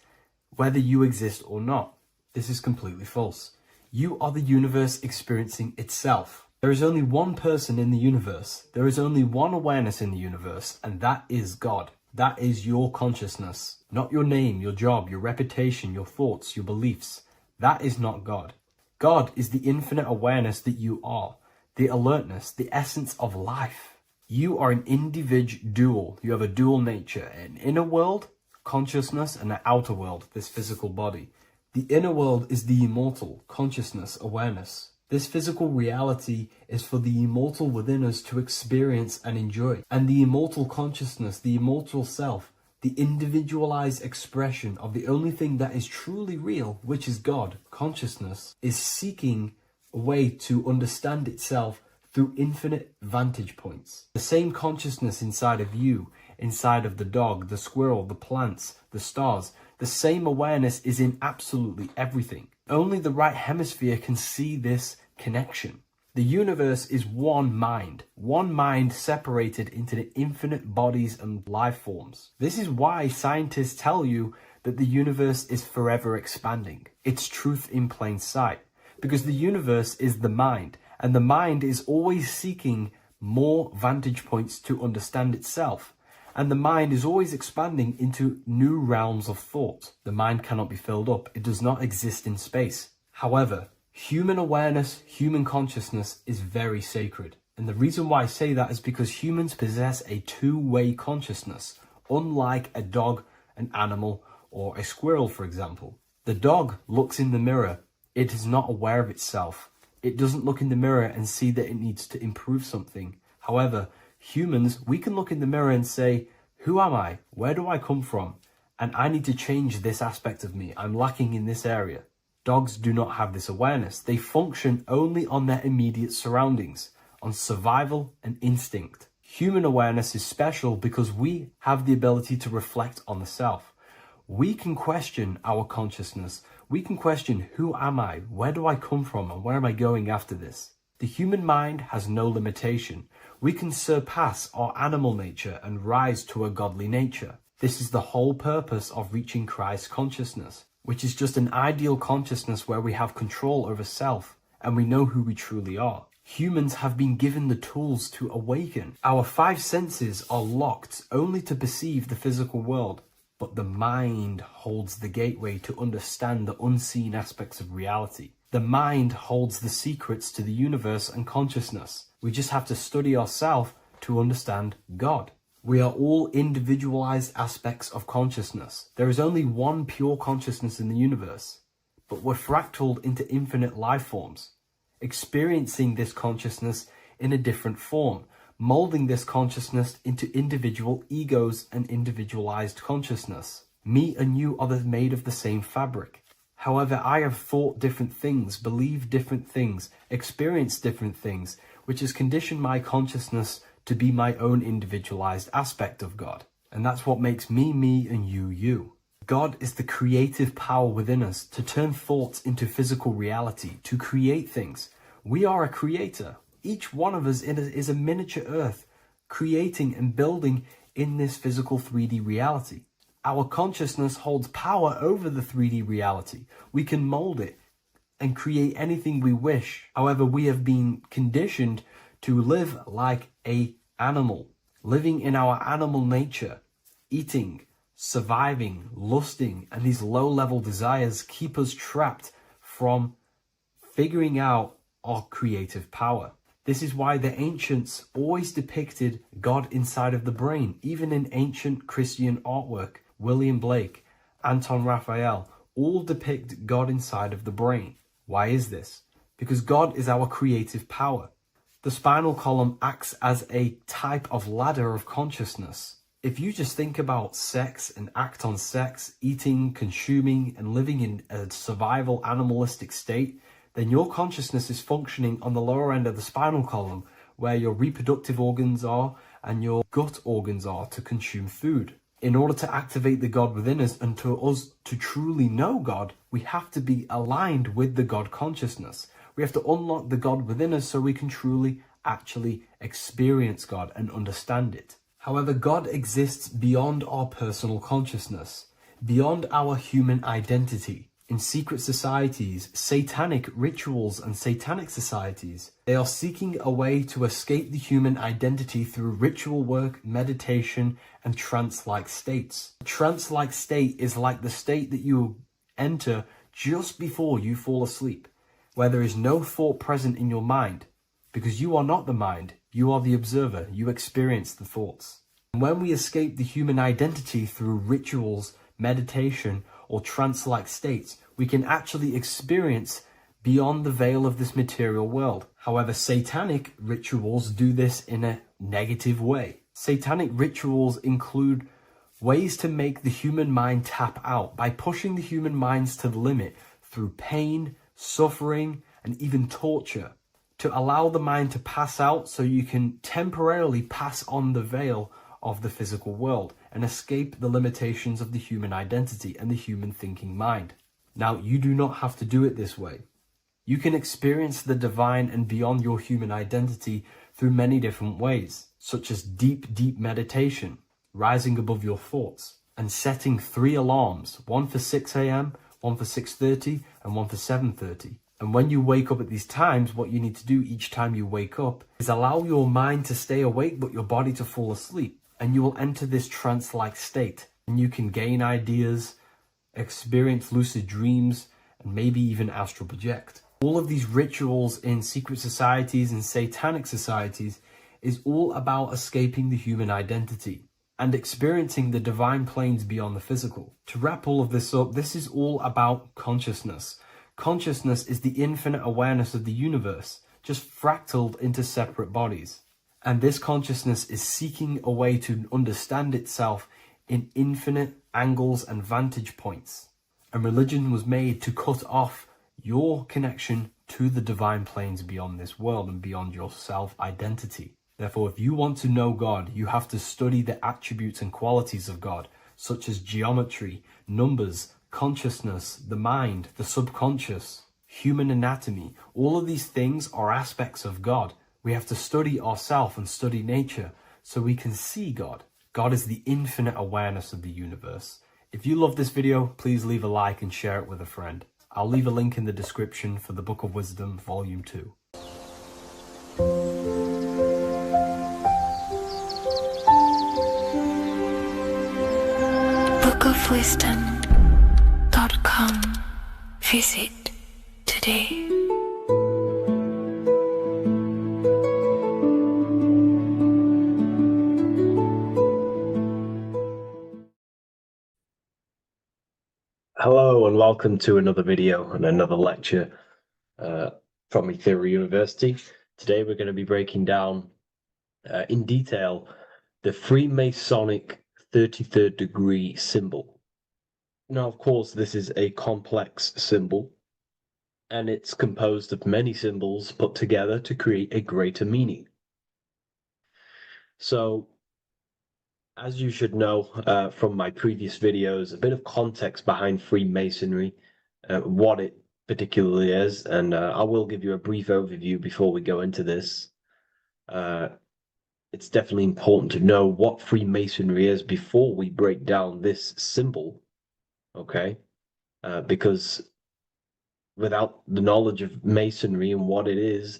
whether you exist or not. This is completely false. You are the universe experiencing itself. There is only one person in the universe. There is only one awareness in the universe, and that is God. That is your consciousness. Not your name, your job, your reputation, your thoughts, your beliefs. That is not God. God is the infinite awareness that you are, the alertness, the essence of life. You are an individual. You have a dual nature, an inner world, consciousness, and an outer world, this physical body. The inner world is the immortal, consciousness, awareness. This physical reality is for the immortal within us to experience and enjoy. And the immortal consciousness, the immortal self, the individualized expression of the only thing that is truly real, which is God, consciousness, is seeking a way to understand itself through infinite vantage points. The same consciousness inside of you, inside of the dog, the squirrel, the plants, the stars, the same awareness is in absolutely everything. Only the right hemisphere can see this connection. The universe is one mind separated into the infinite bodies and life forms. This is why scientists tell you that the universe is forever expanding. It's truth in plain sight, because the universe is the mind, and the mind is always seeking more vantage points to understand itself. And the mind is always expanding into new realms of thought. The mind cannot be filled up. It does not exist in space. However, human awareness, human consciousness is very sacred. And the reason why I say that is because humans possess a two-way consciousness, unlike a dog, an animal, or a squirrel, for example. The dog looks in the mirror. It is not aware of itself. It doesn't look in the mirror and see that it needs to improve something. However, humans, we can look in the mirror and say, who am I? Where do I come from? And I need to change this aspect of me. I'm lacking in this area. Dogs do not have this awareness. They function only on their immediate surroundings, on survival and instinct. Human awareness is special because we have the ability to reflect on the self. We can question our consciousness. We can question, who am I? Where do I come from? And where am I going after this? The human mind has no limitation. We can surpass our animal nature and rise to a godly nature. This is the whole purpose of reaching Christ consciousness, which is just an ideal consciousness where we have control over self and we know who we truly are. Humans have been given the tools to awaken. Our five senses are locked only to perceive the physical world, but the mind holds the gateway to understand the unseen aspects of reality. The mind holds the secrets to the universe and consciousness. We just have to study ourselves to understand God. We are all individualized aspects of consciousness. There is only one pure consciousness in the universe, but we're fractaled into infinite life forms, experiencing this consciousness in a different form, molding this consciousness into individual egos and individualized consciousness. Me and you are made of the same fabric. However, I have thought different things, believed different things, experienced different things, which has conditioned my consciousness to be my own individualized aspect of God. And that's what makes me, me, and you, you. God is the creative power within us to turn thoughts into physical reality, to create things. We are a creator. Each one of us is a miniature earth, creating and building in this physical 3D reality. Our consciousness holds power over the 3D reality. We can mold it and create anything we wish. However, we have been conditioned to live like an animal, living in our animal nature, eating, surviving, lusting, and these low-level desires keep us trapped from figuring out our creative power. This is why the ancients always depicted God inside of the brain. Even in ancient Christian artwork, William Blake, Anton Raphael, all depict God inside of the brain. Why is this? Because God is our creative power. The spinal column acts as a type of ladder of consciousness. If you just think about sex and act on sex, eating, consuming, and living in a survival animalistic state, then your consciousness is functioning on the lower end of the spinal column, where your reproductive organs are and your gut organs are to consume food. In order to activate the God within us and to us to truly know God, we have to be aligned with the God consciousness. We have to unlock the God within us so we can truly actually experience God and understand it. However, God exists beyond our personal consciousness, beyond our human identity. In secret societies, satanic rituals and satanic societies, they are seeking a way to escape the human identity through ritual work, meditation, and trance-like states. A trance-like state is like the state that you enter just before you fall asleep, where there is no thought present in your mind, because you are not the mind, you are the observer, you experience the thoughts. And when we escape the human identity through rituals, meditation, or trance-like states, we can actually experience beyond the veil of this material world. However, satanic rituals do this in a negative way. Satanic rituals include ways to make the human mind tap out by pushing the human minds to the limit through pain, suffering, and even torture, to allow the mind to pass out so you can temporarily pass on the veil of the physical world and escape the limitations of the human identity and the human thinking mind. Now, you do not have to do it this way. You can experience the divine and beyond your human identity through many different ways, such as deep, deep meditation, rising above your thoughts, and setting 3 alarms, one for 6 a.m., one for 6:30, and one for 7:30. And when you wake up at these times, what you need to do each time you wake up is allow your mind to stay awake but your body to fall asleep. And you will enter this trance-like state. And you can gain ideas, experience lucid dreams, and maybe even astral project. All of these rituals in secret societies and satanic societies is all about escaping the human identity and experiencing the divine planes beyond the physical. To wrap all of this up, this is all about consciousness. Consciousness is the infinite awareness of the universe, just fractaled into separate bodies. And this consciousness is seeking a way to understand itself in infinite angles and vantage points. And religion was made to cut off your connection to the divine planes beyond this world and beyond your self-identity. Therefore, if you want to know God, you have to study the attributes and qualities of God, such as geometry, numbers, consciousness, the mind, the subconscious, human anatomy. All of these things are aspects of God. We have to study ourselves and study nature so we can see God. God is the infinite awareness of the universe. If you love this video, please leave a like and share it with a friend. I'll leave a link in the description for the Book of Wisdom, Volume 2. bookofwisdom.com. Visit today. Hello and welcome to another video and another lecture from Ethereal University. Today we're going to be breaking down in detail the Freemasonic 33rd degree symbol. Now, of course, this is a complex symbol and it's composed of many symbols put together to create a greater meaning. So, as you should know from my previous videos, a bit of context behind Freemasonry, what it particularly is, and I will give you a brief overview before we go into this. It's definitely important to know what Freemasonry is before we break down this symbol, okay? Because without the knowledge of Masonry and what it is,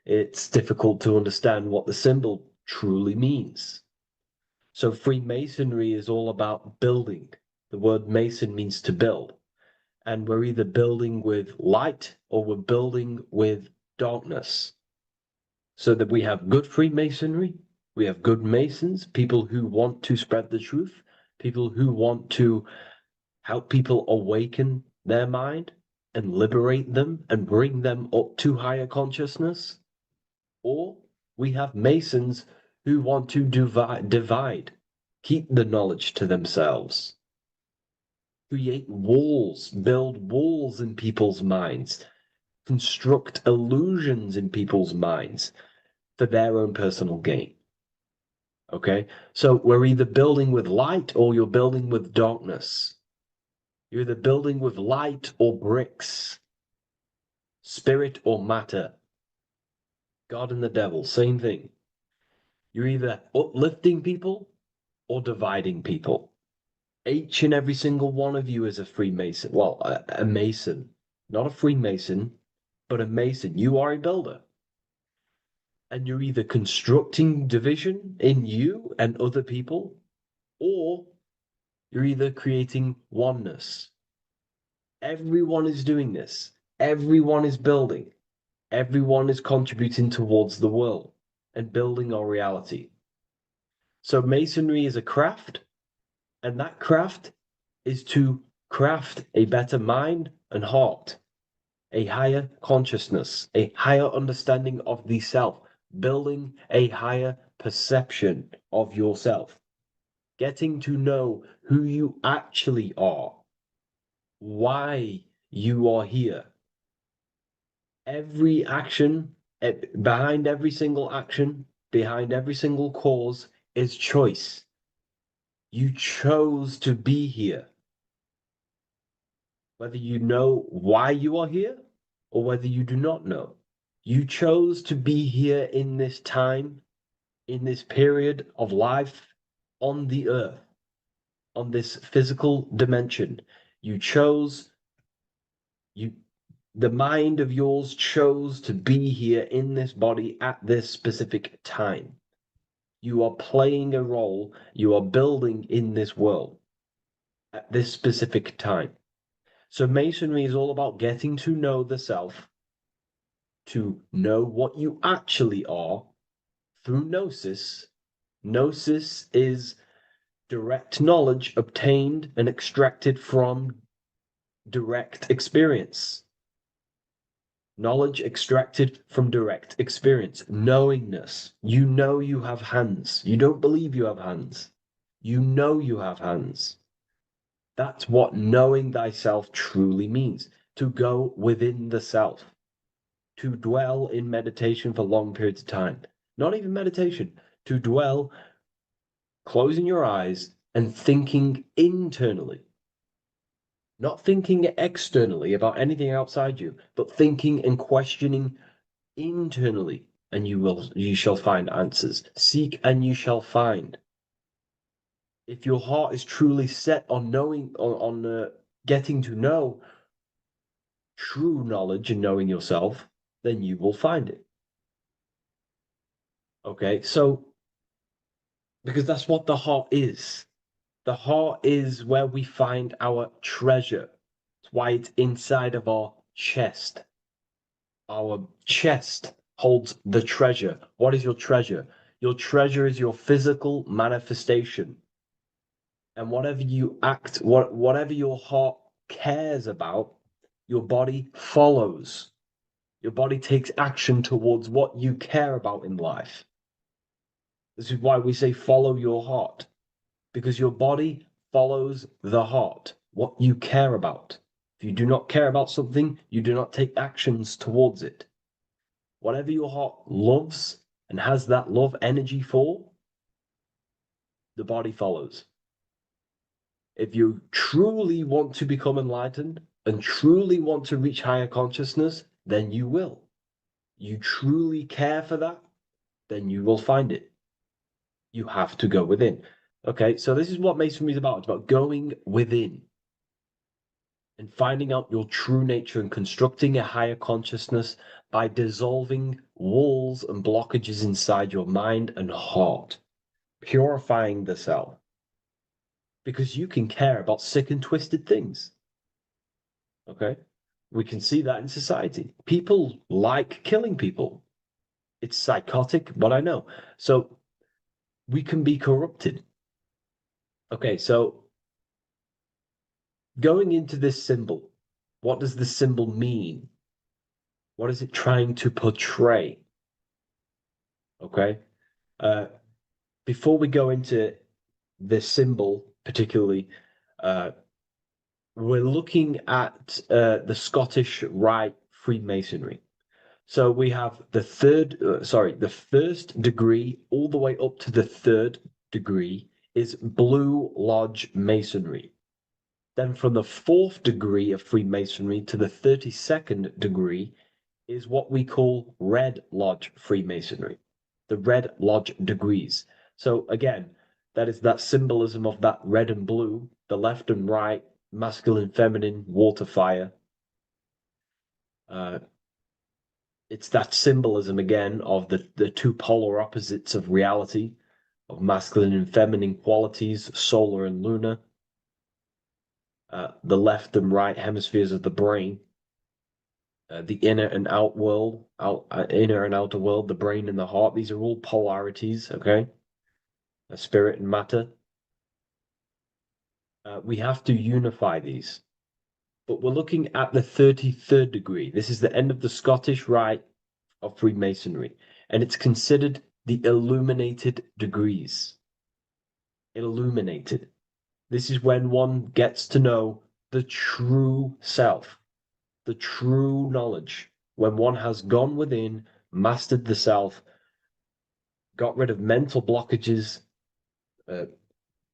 it's difficult to understand what the symbol truly means. So Freemasonry is all about building. The word Mason means to build. And we're either building with light or we're building with darkness. So that we have good Freemasonry, we have good Masons, people who want to spread the truth, people who want to help people awaken their mind and liberate them and bring them up to higher consciousness. Or we have Masons who want to divide, keep the knowledge to themselves, create walls, build walls in people's minds, construct illusions in people's minds for their own personal gain. Okay, so we're either building with light or you're building with darkness. You're either building with light or bricks, spirit or matter. God and the devil, same thing. You're either uplifting people or dividing people. Each and every single one of you is a Freemason. Well, a Mason. Not a Freemason, but a Mason. You are a builder. And you're either constructing division in you and other people, or you're either creating oneness. Everyone is doing this. Everyone is building. Everyone is contributing towards the world and building our reality. So Masonry is a craft, and that craft is to craft a better mind and heart, a higher consciousness, a higher understanding of the self, building a higher perception of yourself, getting to know who you actually are, why you are here. Every action, behind every single action, behind every single cause is choice. You chose to be here. Whether you know why you are here or whether you do not know. You chose to be here in this time, in this period of life on the earth, on this physical dimension. You chose, the mind of yours chose to be here in this body at this specific time. You are playing a role, you are building in this world at this specific time. So Masonry is all about getting to know the self, to know what you actually are through Nosis. Nosis is direct knowledge obtained and extracted from direct experience. Knowledge extracted from direct experience. Knowingness. You know you have hands. You don't believe you have hands. You know you have hands. That's what knowing thyself truly means. To go within the self. To dwell in meditation for long periods of time. Not even meditation. To dwell, closing your eyes and thinking internally. Not thinking externally about anything outside you, but thinking and questioning internally, and you shall find answers. Seek and you shall find. If your heart is truly set on knowing, on getting to know true knowledge and knowing yourself, then you will find it. Okay, so because that's what the heart is. The heart is where we find our treasure. That's why it's inside of our chest. Our chest holds the treasure. What is your treasure? Your treasure is your physical manifestation. And whatever you act, whatever your heart cares about, your body follows. Your body takes action towards what you care about in life. This is why we say follow your heart, because your body follows the heart, what you care about. If you do not care about something, you do not take actions towards it. Whatever your heart loves and has that love energy for, the body follows. If you truly want to become enlightened and truly want to reach higher consciousness, then you will. You truly care for that, then you will find it. You have to go within. Okay, so this is what Masonry is about. It's about going within and finding out your true nature and constructing a higher consciousness by dissolving walls and blockages inside your mind and heart, purifying the self. Because you can care about sick and twisted things. Okay? We can see that in society. People like killing people. It's psychotic, but I know. So we can be corrupted. Okay, so going into this symbol, what does this symbol mean? What is it trying to portray? Okay. Before we go into this symbol, particularly, we're looking at the Scottish Rite Freemasonry. So we have the the first degree all the way up to the third degree is Blue Lodge Masonry. Then from the fourth degree of Freemasonry to the 32nd degree is what we call Red Lodge Freemasonry, the Red Lodge degrees. So again, that is that symbolism of that red and blue, the left and right, masculine, feminine, water, fire. It's that symbolism again of the two polar opposites of reality, of masculine and feminine qualities, solar and lunar. The left and right hemispheres of the brain, the inner and out world, inner and outer world, the brain and the heart. These are all polarities, okay? Spirit and matter. We have to unify these. But we're looking at the 33rd degree. This is the end of the Scottish Rite of Freemasonry, and it's considered the illuminated degrees. Illuminated. This is when one gets to know the true self, the true knowledge, when one has gone within, mastered the self, got rid of mental blockages,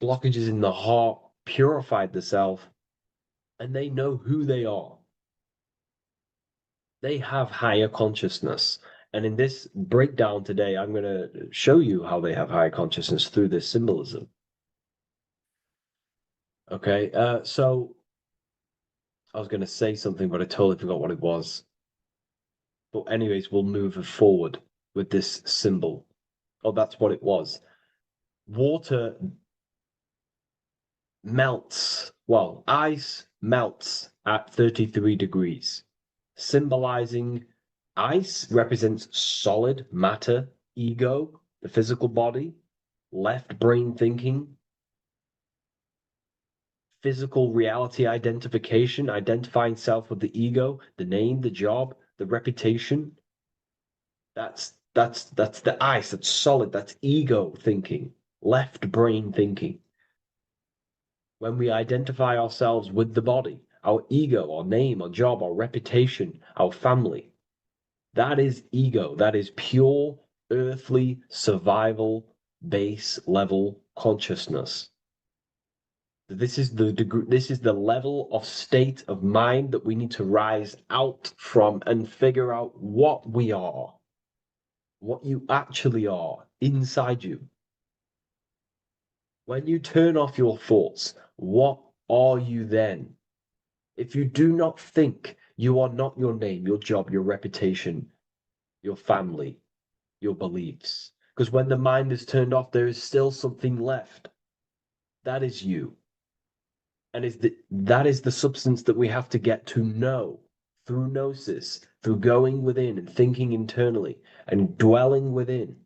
blockages in the heart, purified the self, and they know who they are. They have higher consciousness. And in this breakdown today, I'm going to show you how they have higher consciousness through this symbolism. Okay, so I was going to say something, but I totally forgot what it was. But anyways, we'll move forward with this symbol. Oh, that's what it was. Water melts, well, ice melts at 33 degrees, symbolizing ice represents solid matter, ego, the physical body, left brain thinking, physical reality identification, identifying self with the ego, the name, the job, the reputation. That's the ice, that's solid, that's ego thinking, left brain thinking. When we identify ourselves with the body, our ego, our name, our job, our reputation, our family, that is ego. That is pure earthly survival base level consciousness. This is the degree, this is the level of state of mind that we need to rise out from and figure out what we are, what you actually are inside you. When you turn off your thoughts, what are you then? If you do not think, you are not your name, your job, your reputation, your family, your beliefs. Because when the mind is turned off, there is still something left. That is you. And that is the substance that we have to get to know through Nosis, through going within and thinking internally and dwelling within.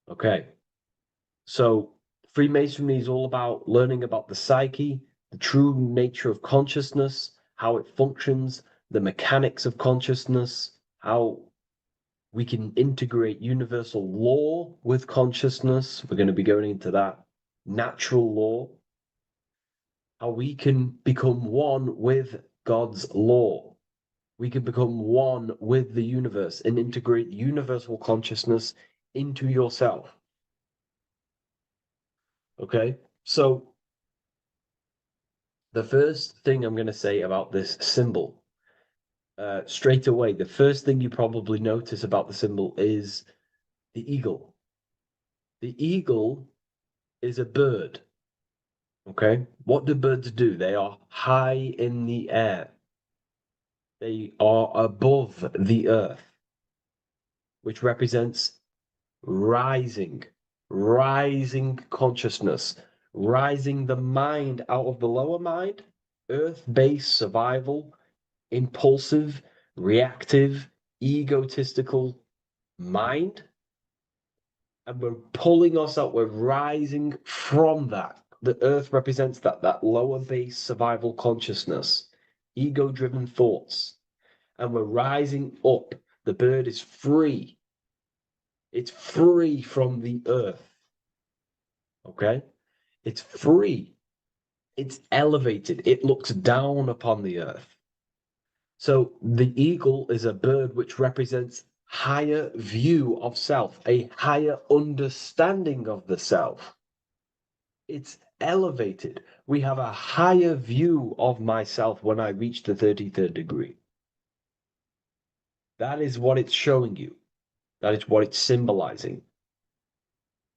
Okay. So Freemasonry is all about learning about the psyche, the true nature of consciousness, how it functions, the mechanics of consciousness, how we can integrate universal law with consciousness. We're going to be going into that. Natural law. How we can become one with God's law. We can become one with the universe and integrate universal consciousness into yourself. Okay, so the first thing I'm going to say about this symbol, straight away, the first thing you probably notice about the symbol is the eagle. The eagle is a bird. Okay, what do birds do? They are high in the air. They are above the earth, which represents rising consciousness, rising the mind out of the lower mind, earth-based survival, impulsive, reactive, egotistical mind. And we're pulling us out, we're rising from that. The earth represents that lower base survival consciousness, ego-driven thoughts. And we're rising up. The bird is free. It's free from the earth. Okay? It's free. It's elevated. It looks down upon the earth. So the eagle is a bird which represents higher view of self, a higher understanding of the self. It's elevated. We have a higher view of myself when I reach the 33rd degree. That is what it's showing you. That is what it's symbolizing.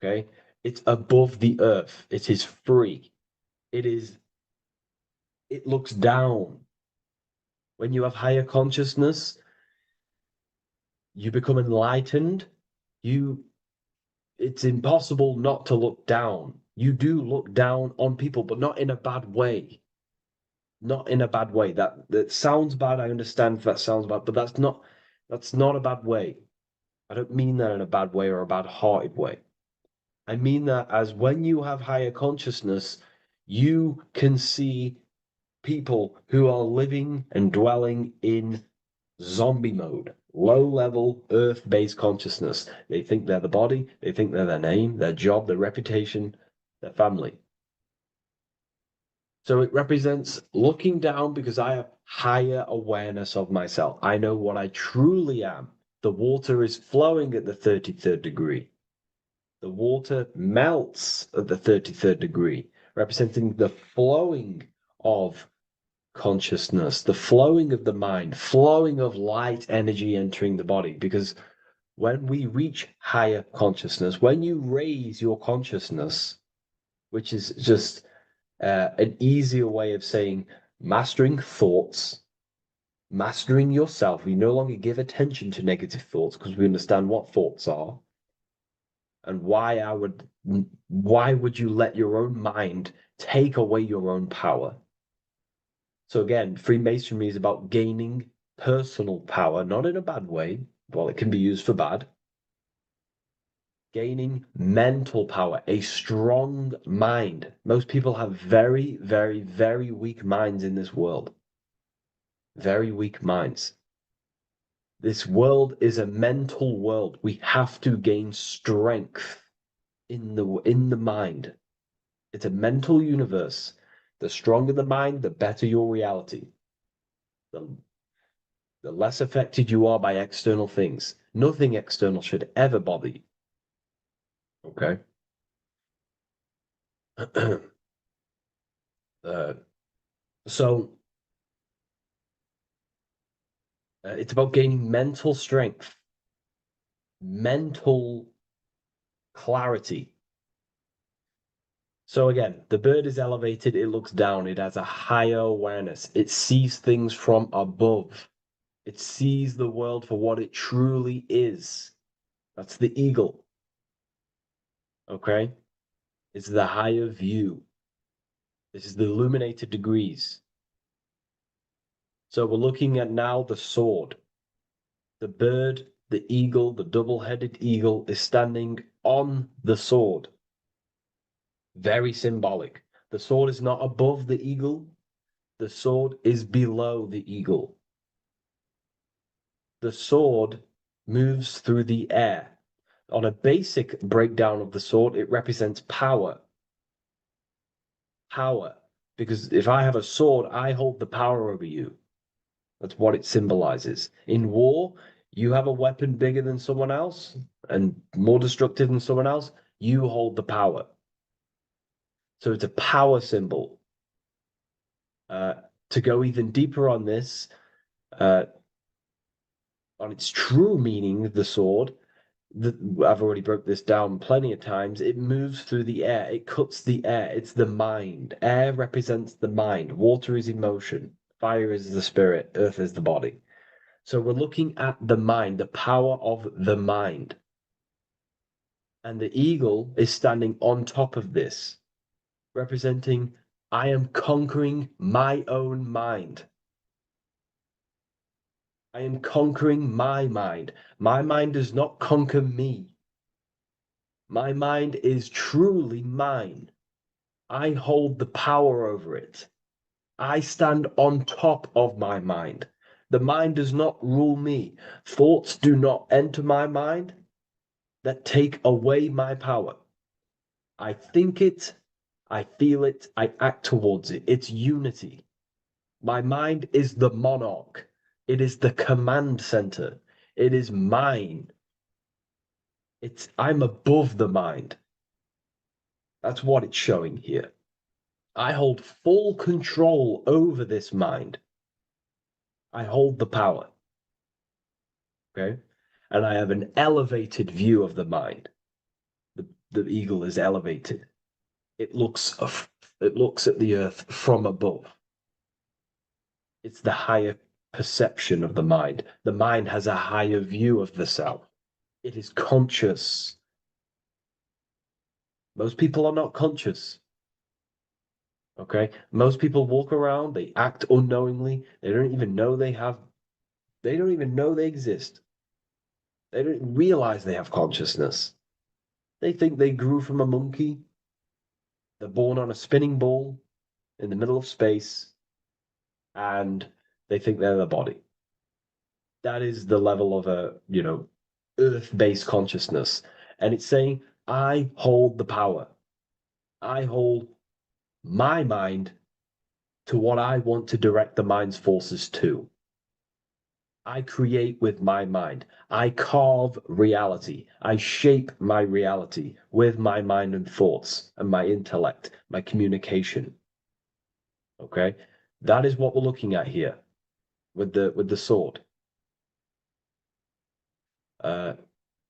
Okay? It's above the earth. It is free. It looks down. When you have higher consciousness, you become enlightened. It's impossible not to look down. You do look down on people, but not in a bad way. Not in a bad way. That sounds bad. I understand if that sounds bad, but that's not a bad way. I don't mean that in a bad way or a bad-hearted way. I mean that as when you have higher consciousness, you can see people who are living and dwelling in zombie mode, low-level earth-based consciousness. They think they're the body, they think they're their name, their job, their reputation, their family. So it represents looking down because I have higher awareness of myself. I know what I truly am. The water is flowing at the 33rd degree. The water melts at the 33rd degree, representing the flowing of consciousness, the flowing of the mind, flowing of light energy entering the body. Because when we reach higher consciousness, when you raise your consciousness, which is just an easier way of saying mastering thoughts, mastering yourself, we no longer give attention to negative thoughts because we understand what thoughts are. And why would you let your own mind take away your own power? So again, Freemasonry is about gaining personal power, not in a bad way. Well, it can be used for bad. Gaining mental power, a strong mind. Most people have very, very, very weak minds in this world. Very weak minds. This world is a mental world. We have to gain strength in the mind. It's a mental universe. The stronger the mind, the better your reality. The less affected you are by external things. Nothing external should ever bother you. Okay? So it's about gaining mental strength, mental clarity. So again, the bird is elevated, it looks down, it has a higher awareness, it sees things from above, it sees the world for what it truly is. That's the eagle. Okay? It's the higher view. This is the illuminated degrees. So we're looking at now the sword. The bird, the eagle, the double-headed eagle is standing on the sword. Very symbolic. The sword is not above the eagle. The sword is below the eagle. The sword moves through the air. On a basic breakdown of the sword, it represents power. Power. Because if I have a sword, I hold the power over you. That's what it symbolizes. In war, you have a weapon bigger than someone else and more destructive than someone else, you hold the power. So it's a power symbol. To go even deeper on this, on its true meaning, the sword, I've already broke this down plenty of times. It moves through the air. It cuts the air. It's the mind. Air represents the mind. Water is emotion. Fire is the spirit. Earth is the body. So we're looking at the mind, the power of the mind. And the eagle is standing on top of this, representing, I am conquering my own mind. I am conquering my mind. My mind does not conquer me. My mind is truly mine. I hold the power over it. I stand on top of my mind. The mind does not rule me. Thoughts do not enter my mind that take away my power. I think it, I feel it, I act towards it. It's unity. My mind is the monarch. It is the command center. It is mine. I'm above the mind. That's what it's showing here. I hold full control over this mind. I hold the power. Okay? And I have an elevated view of the mind. The eagle is elevated. It looks at the earth from above. It's the higher perception of the mind. The mind has a higher view of the self. It is conscious. Most people are not conscious. Okay? Most people walk around, they act unknowingly, they don't even know they exist. They don't realize they have consciousness. They think they grew from a monkey. They're born on a spinning ball in the middle of space, and they think they're the body. That is the level of earth-based consciousness. And it's saying, I hold the power. I hold my mind to what I want to direct the mind's forces to. I create with my mind. I carve reality. I shape my reality with my mind and thoughts and my intellect, my communication. Okay? That is what we're looking at here with the sword.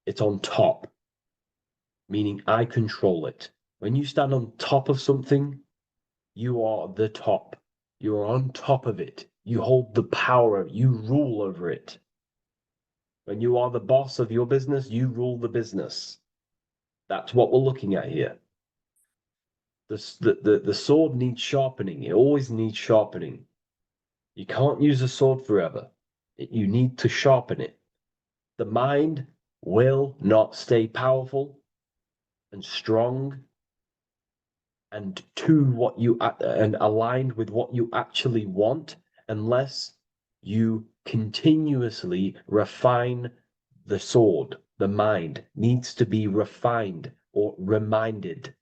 It's on top, meaning I control it. When you stand on top of something, you are the top. You are on top of it. You hold the power. You rule over it. When you are the boss of your business, you rule the business. That's what we're looking at here. The sword needs sharpening. It always needs sharpening. You can't use a sword forever. You need to sharpen it. The mind will not stay powerful and strong and and aligned with what you actually want unless you continuously refine the sword. The mind needs to be refined or reminded.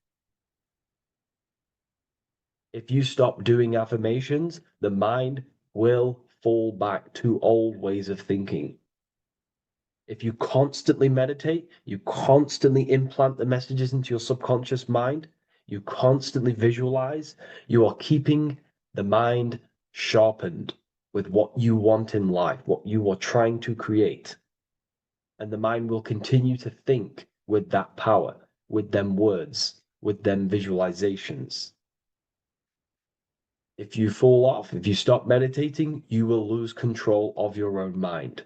If you stop doing affirmations, the mind will fall back to old ways of thinking. If you constantly meditate, you constantly implant the messages into your subconscious mind, you constantly visualize, you are keeping the mind sharpened with what you want in life, what you are trying to create. And the mind will continue to think with that power, with them words, with them visualizations. If you fall off, if you stop meditating, you will lose control of your own mind.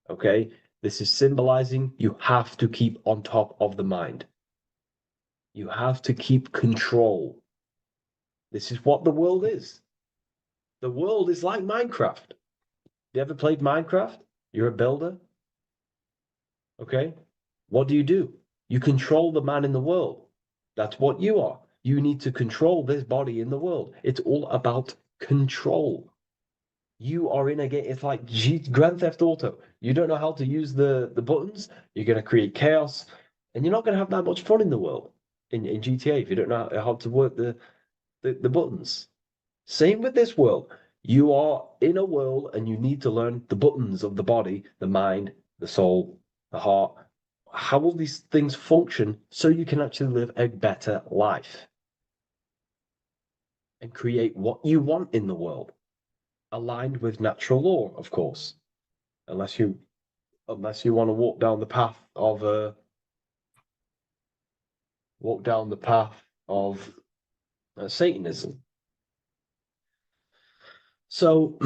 Okay? This is symbolizing you have to keep on top of the mind. You have to keep control. This is what the world is. The world is like Minecraft. You ever played Minecraft? You're a builder. Okay? What do? You control the man in the world. That's what you are. You need to control this body in the world. It's all about control. You are in a game. It's like Grand Theft Auto. You don't know how to use the buttons. You're going to create chaos. And you're not going to have that much fun in the world, in GTA, if you don't know how to work the buttons. Same with this world. You are in a world and you need to learn the buttons of the body, the mind, the soul, the heart. How will these things function so you can actually live a better life and create what you want in the world, aligned with natural law, of course, unless you want to walk down the path of Satanism. So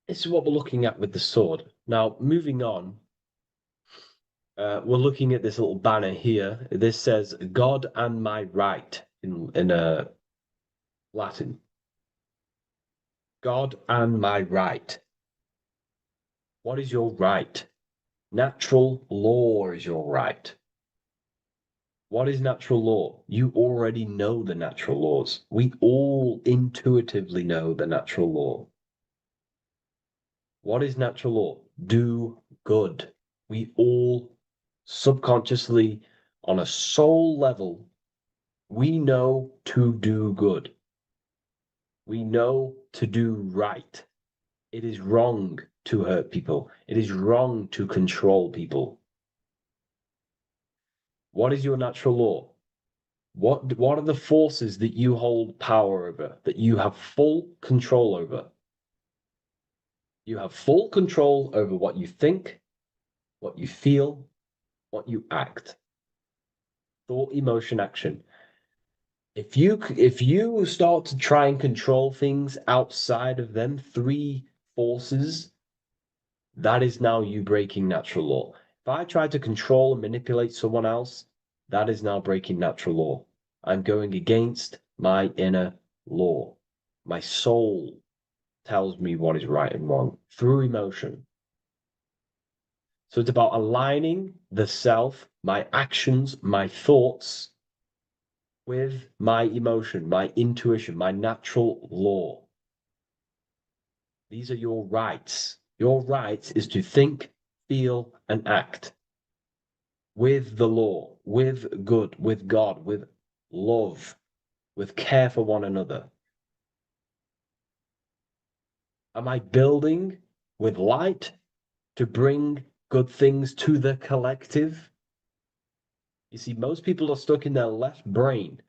this is what we're looking at with the sword. Now, moving on, we're looking at this little banner here. This says "God and my right" in Latin. God and my right. What is your right? Natural law is your right. What is natural law? You already know the natural laws. We all intuitively know the natural law. What is natural law? Do good. We all subconsciously, on a soul level, we know to do good. We know to do right. It is wrong to hurt people. It is wrong to control people. What is your natural law? What are the forces that you hold power over, that you have full control over? You have full control over what you think, what you feel, what you act. Thought, emotion, action. If you start to try and control things outside of them three forces, that is now you breaking natural law. If I try to control and manipulate someone else, that is now breaking natural law. I'm going against my inner law. My soul tells me what is right and wrong through emotion. So it's about aligning the self, my actions, my thoughts, with my emotion, my intuition, my natural law. These are your rights. Your rights is to think, feel, and act with the law, with good, with God, with love, with care for one another. Am I building with light to bring good things to the collective? You see, most people are stuck in their left brain,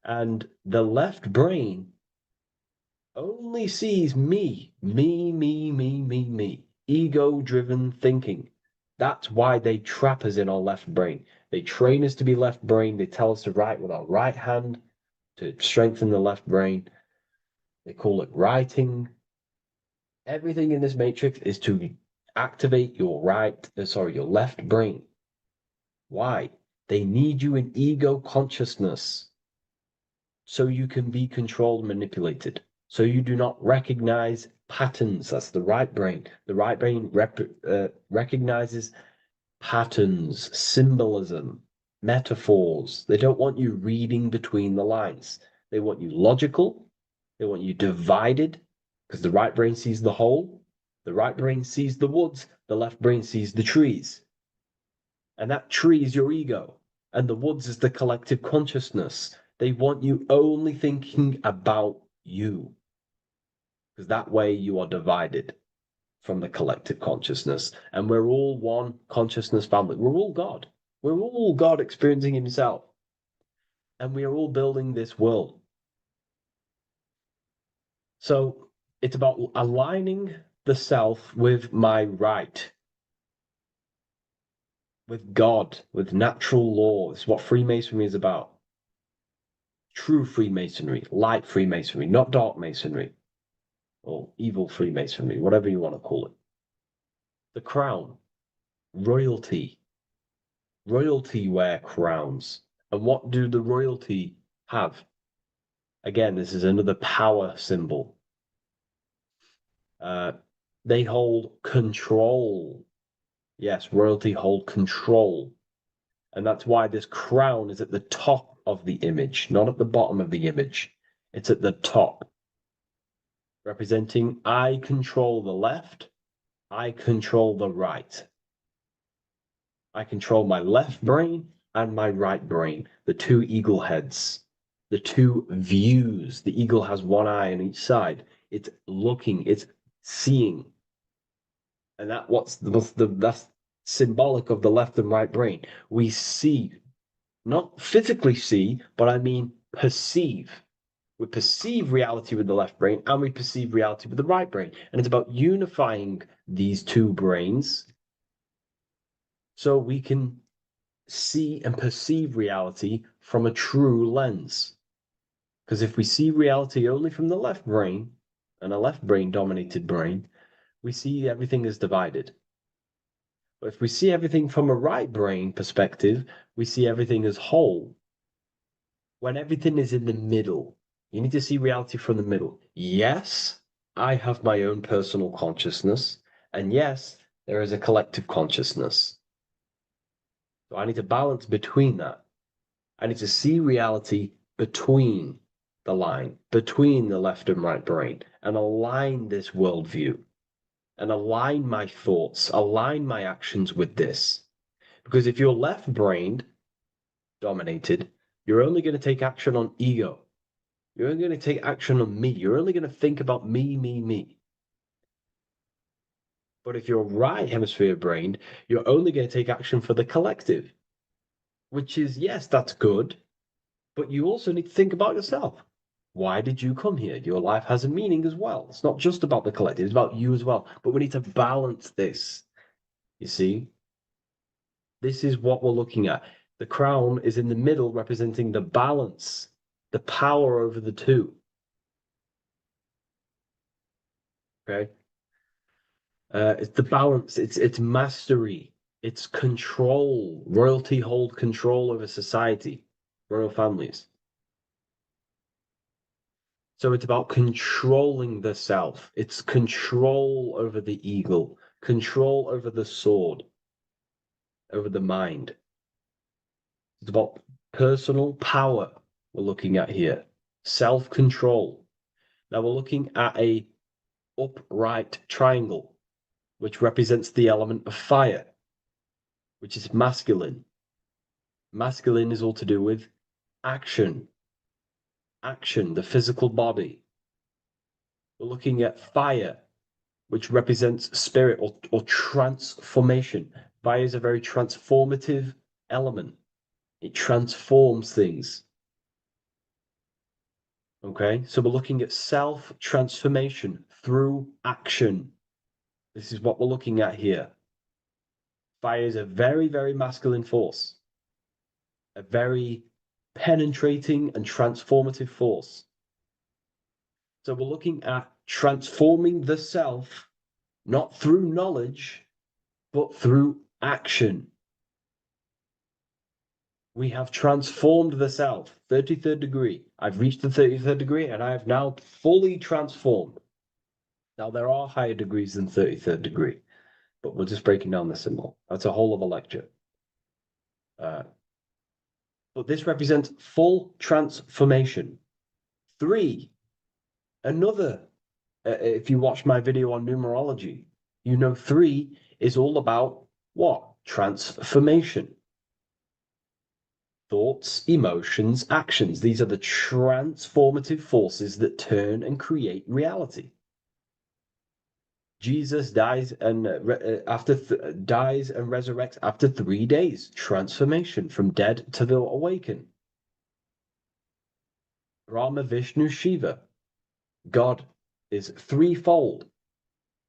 and the left brain only sees me, ego-driven thinking. That's why they trap us in our left brain. They train us to be left brain. They tell us to write with our right hand to strengthen the left brain. They call it writing. Everything in this matrix is to activate your your left brain. Why? They need you in ego consciousness so you can be controlled and manipulated. So you do not recognize patterns. That's the right brain. The right brain recognizes patterns, symbolism, metaphors. They don't want you reading between the lines. They want you logical. They want you divided, because the right brain sees the whole. The right brain sees the woods. The left brain sees the trees. And that tree is your ego. And the woods is the collective consciousness. They want you only thinking about you, because that way you are divided from the collective consciousness. And we're all one consciousness family. We're all God. We're all God experiencing himself. And we are all building this world. So it's about aligning the self with my right, with God, with natural law. It's what Freemasonry is about. True Freemasonry, light Freemasonry, not dark Masonry or evil Freemasonry, whatever you want to call it. The crown. royalty. Royalty wear crowns. And what do the royalty have? Again, this is another power symbol. They hold control. Yes, royalty hold control. And that's why this crown is at the top of the image, not at the bottom of the image. It's at the top, representing I control the left, I control the right. I control my left brain and my right brain, the two eagle heads, the two views. The eagle has one eye on each side. It's looking, it's seeing. And that's symbolic of the left and right brain. We see, not physically see, but I mean perceive. We perceive reality with the left brain and we perceive reality with the right brain. And it's about unifying these two brains so we can see and perceive reality from a true lens. Because if we see reality only from the left brain, and a left brain dominated brain, we see everything as divided. But if we see everything from a right brain perspective, we see everything as whole. When everything is in the middle, you need to see reality from the middle. Yes, I have my own personal consciousness, and yes, there is a collective consciousness. So I need to balance between that. I need to see reality between the line, between the left and right brain, and align this worldview, and align my thoughts, align my actions with this. Because if you're left-brained dominated, you're only going to take action on ego. You're only going to take action on me. You're only going to think about me, me, me. But if you're right hemisphere brained, you're only going to take action for the collective, which is, yes, that's good, but you also need to think about yourself. Why did you come here? Your life has a meaning as well. It's not just about the collective, it's about you as well. But we need to balance this. You see? This is what we're looking at. The crown is in the middle, representing the balance, the power over the two. Okay? It's the balance, it's mastery, it's control. Royalty hold control over society, royal families. So it's about controlling the self. It's control over the eagle, control over the sword, over the mind. It's about personal power we're looking at here, self-control. Now we're looking at a upright triangle, which represents the element of fire, which is masculine. Masculine is all to do with action. Action, the physical body. We're looking at fire, which represents spirit or transformation. Fire is a very transformative element. It transforms things. Okay, so we're looking at self-transformation through action. This is what we're looking at here. Fire is a very, very masculine force. A very penetrating and transformative force. So we're looking at transforming the self, not through knowledge, but through action. We have transformed the self, 33rd degree. I've reached the 33rd degree and I have now fully transformed. Now there are higher degrees than 33rd degree, but we're just breaking down the symbol. That's a whole other lecture. But this represents full transformation. 3, another, if you watch my video on numerology, you know 3 is all about what? Transformation. Thoughts, emotions, actions. These are the transformative forces that turn and create reality. Jesus dies and dies and resurrects after 3 days. Transformation from dead to the awakened. Brahma, Vishnu, Shiva. God is threefold.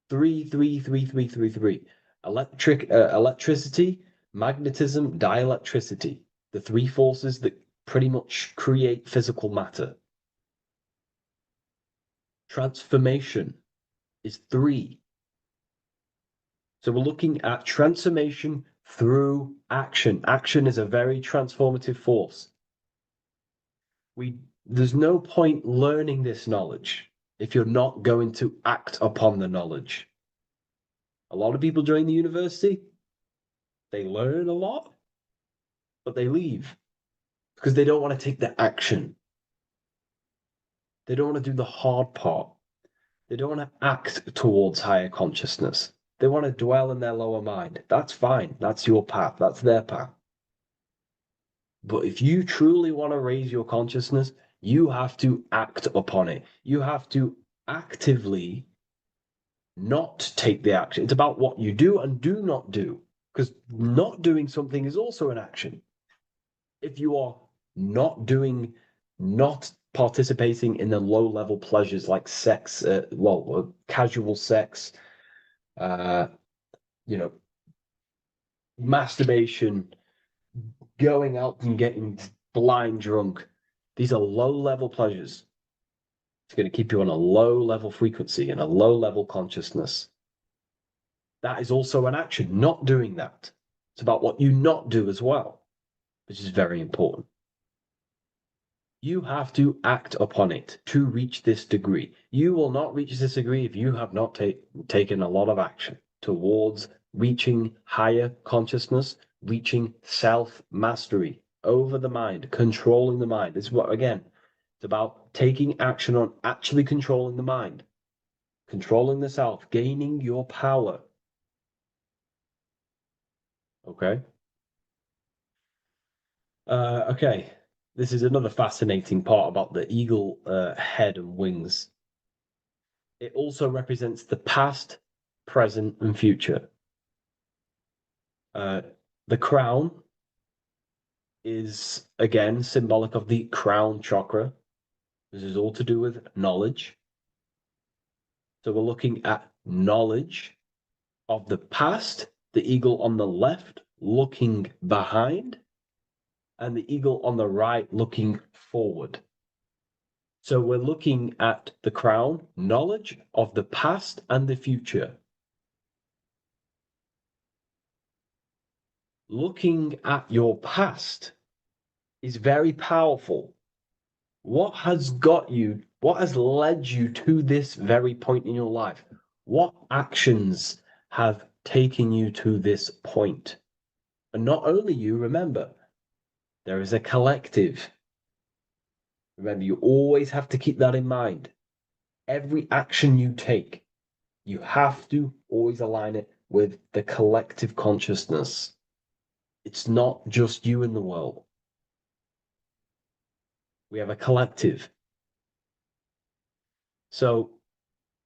3, 3, 3, 3, 3, 3. Electricity, magnetism, dielectricity. The 3 forces that pretty much create physical matter. Transformation is 3. So we're looking at transformation through action. Action is a very transformative force. There's no point learning this knowledge if you're not going to act upon the knowledge. A lot of people join the university, they learn a lot, but they leave because they don't want to take the action. They don't want to do the hard part. They don't want to act towards higher consciousness. They want to dwell in their lower mind. That's fine. That's your path. That's their path. But if you truly want to raise your consciousness, you have to act upon it. You have to actively not take the action. It's about what you do and do not do, because not doing something is also an action. If you are not participating in the low-level pleasures like sex, casual sex, masturbation, going out and getting blind drunk. These are low-level pleasures. It's going to keep you on a low-level frequency and a low-level consciousness. That is also an action, not doing that. It's about what you not do as well, which is very important. You have to act upon it to reach this degree. You will not reach this degree if you have not taken a lot of action towards reaching higher consciousness, reaching self-mastery over the mind, controlling the mind. This is what, again, it's about taking action on actually controlling the mind, controlling the self, gaining your power. Okay? Okay. This is another fascinating part about the eagle head and wings. It also represents the past, present, and future. The crown is, again, symbolic of the crown chakra. This is all to do with knowledge. So we're looking at knowledge of the past, the eagle on the left looking behind, and the eagle on the right looking forward. So we're looking at the crown, knowledge of the past and the future. Looking at your past is very powerful. What has led you to this very point in your life? What actions have taken you to this point? And not only you, remember, there is a collective. Remember, you always have to keep that in mind. Every action you take, you have to always align it with the collective consciousness. It's not just you in the world. We have a collective. So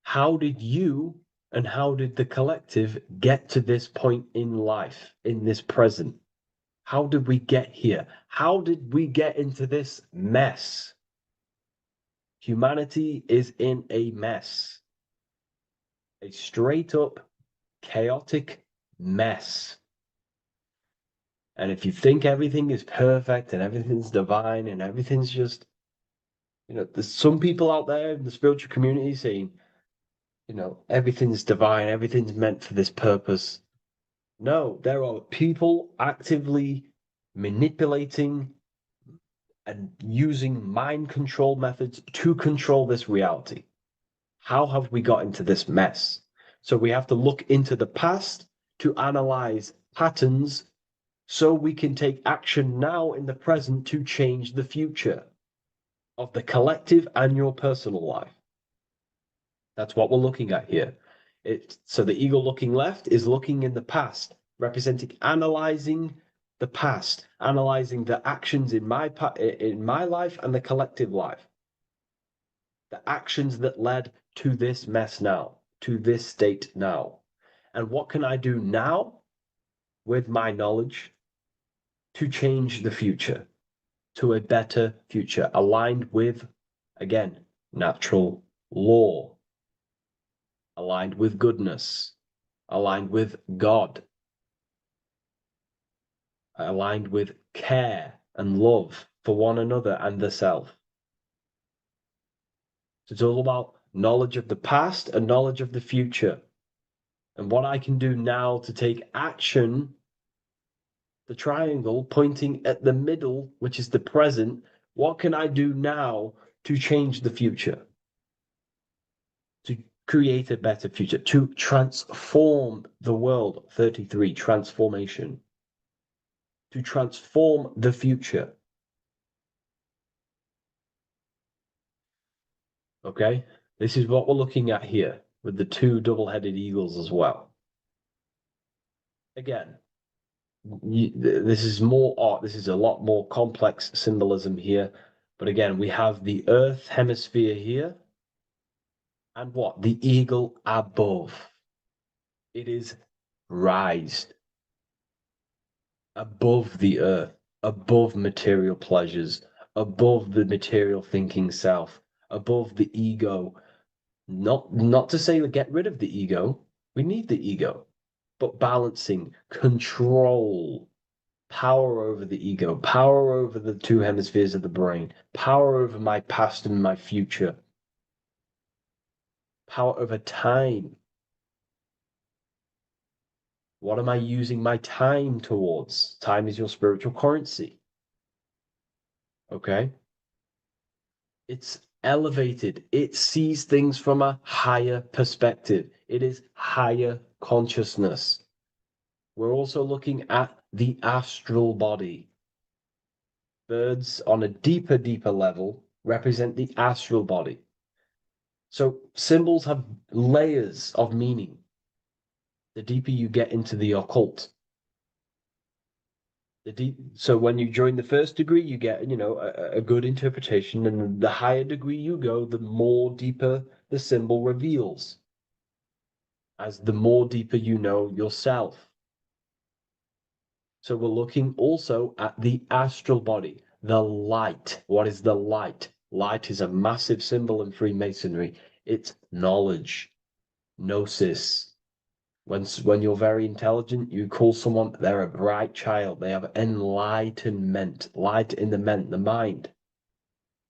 how did you and how did the collective get to this point in life, in this present? How did we get here? How did we get into this mess? Humanity is in a mess. A straight up chaotic mess. And if you think everything is perfect and everything's divine and everything's just, there's some people out there in the spiritual community saying, everything's divine, everything's meant for this purpose. No, there are people actively manipulating and using mind control methods to control this reality. How have we got into this mess? So we have to look into the past to analyze patterns so we can take action now in the present to change the future of the collective and your personal life. That's what we're looking at here. So the eagle looking left is looking in the past, representing analyzing the past, analyzing the actions in my life and the collective life. The actions that led to this mess now, to this state now. And what can I do now with my knowledge to change the future to a better future, aligned with, again, natural law, aligned with goodness, aligned with God, aligned with care and love for one another and the self. So it's all about knowledge of the past and knowledge of the future. And what I can do now to take action, the triangle pointing at the middle, which is the present, what can I do now to change the future? To create a better future, to transform the world. 33, transformation. To transform the future. Okay, this is what we're looking at here with the two double-headed eagles as well. Again, this is more art. This is a lot more complex symbolism here. But again, we have the Earth hemisphere here. And what? The eagle above. It is raised above the earth, above material pleasures, above the material thinking self, above the ego. Not to say we get rid of the ego. We need the ego. But balancing, control, power over the ego, power over the two hemispheres of the brain, power over my past and my future, power over time. What am I using my time towards? Time is your spiritual currency. Okay? It's elevated. It sees things from a higher perspective. It is higher consciousness. We're also looking at the astral body. Birds on a deeper level represent the astral body. So symbols have layers of meaning. The deeper you get into the occult. So when you join the first degree, you get, a good interpretation, and the higher degree you go, the more deeper the symbol reveals. As the more deeper you know yourself. So we're looking also at the astral body, the light. What is the light? Light is a massive symbol in Freemasonry. It's knowledge, gnosis. When you're very intelligent, you call someone, they're a bright child. They have enlightenment, light in the mind.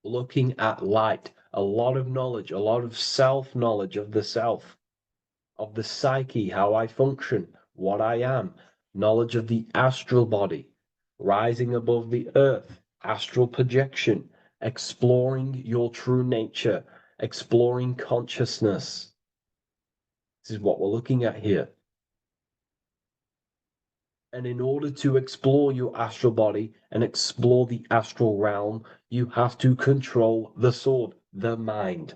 Looking at light, a lot of knowledge, a lot of self-knowledge of the self, of the psyche, how I function, what I am, knowledge of the astral body, rising above the earth, astral projection, exploring your true nature, exploring consciousness. This is what we're looking at here. And in order to explore your astral body and explore the astral realm, you have to control the sword, the mind.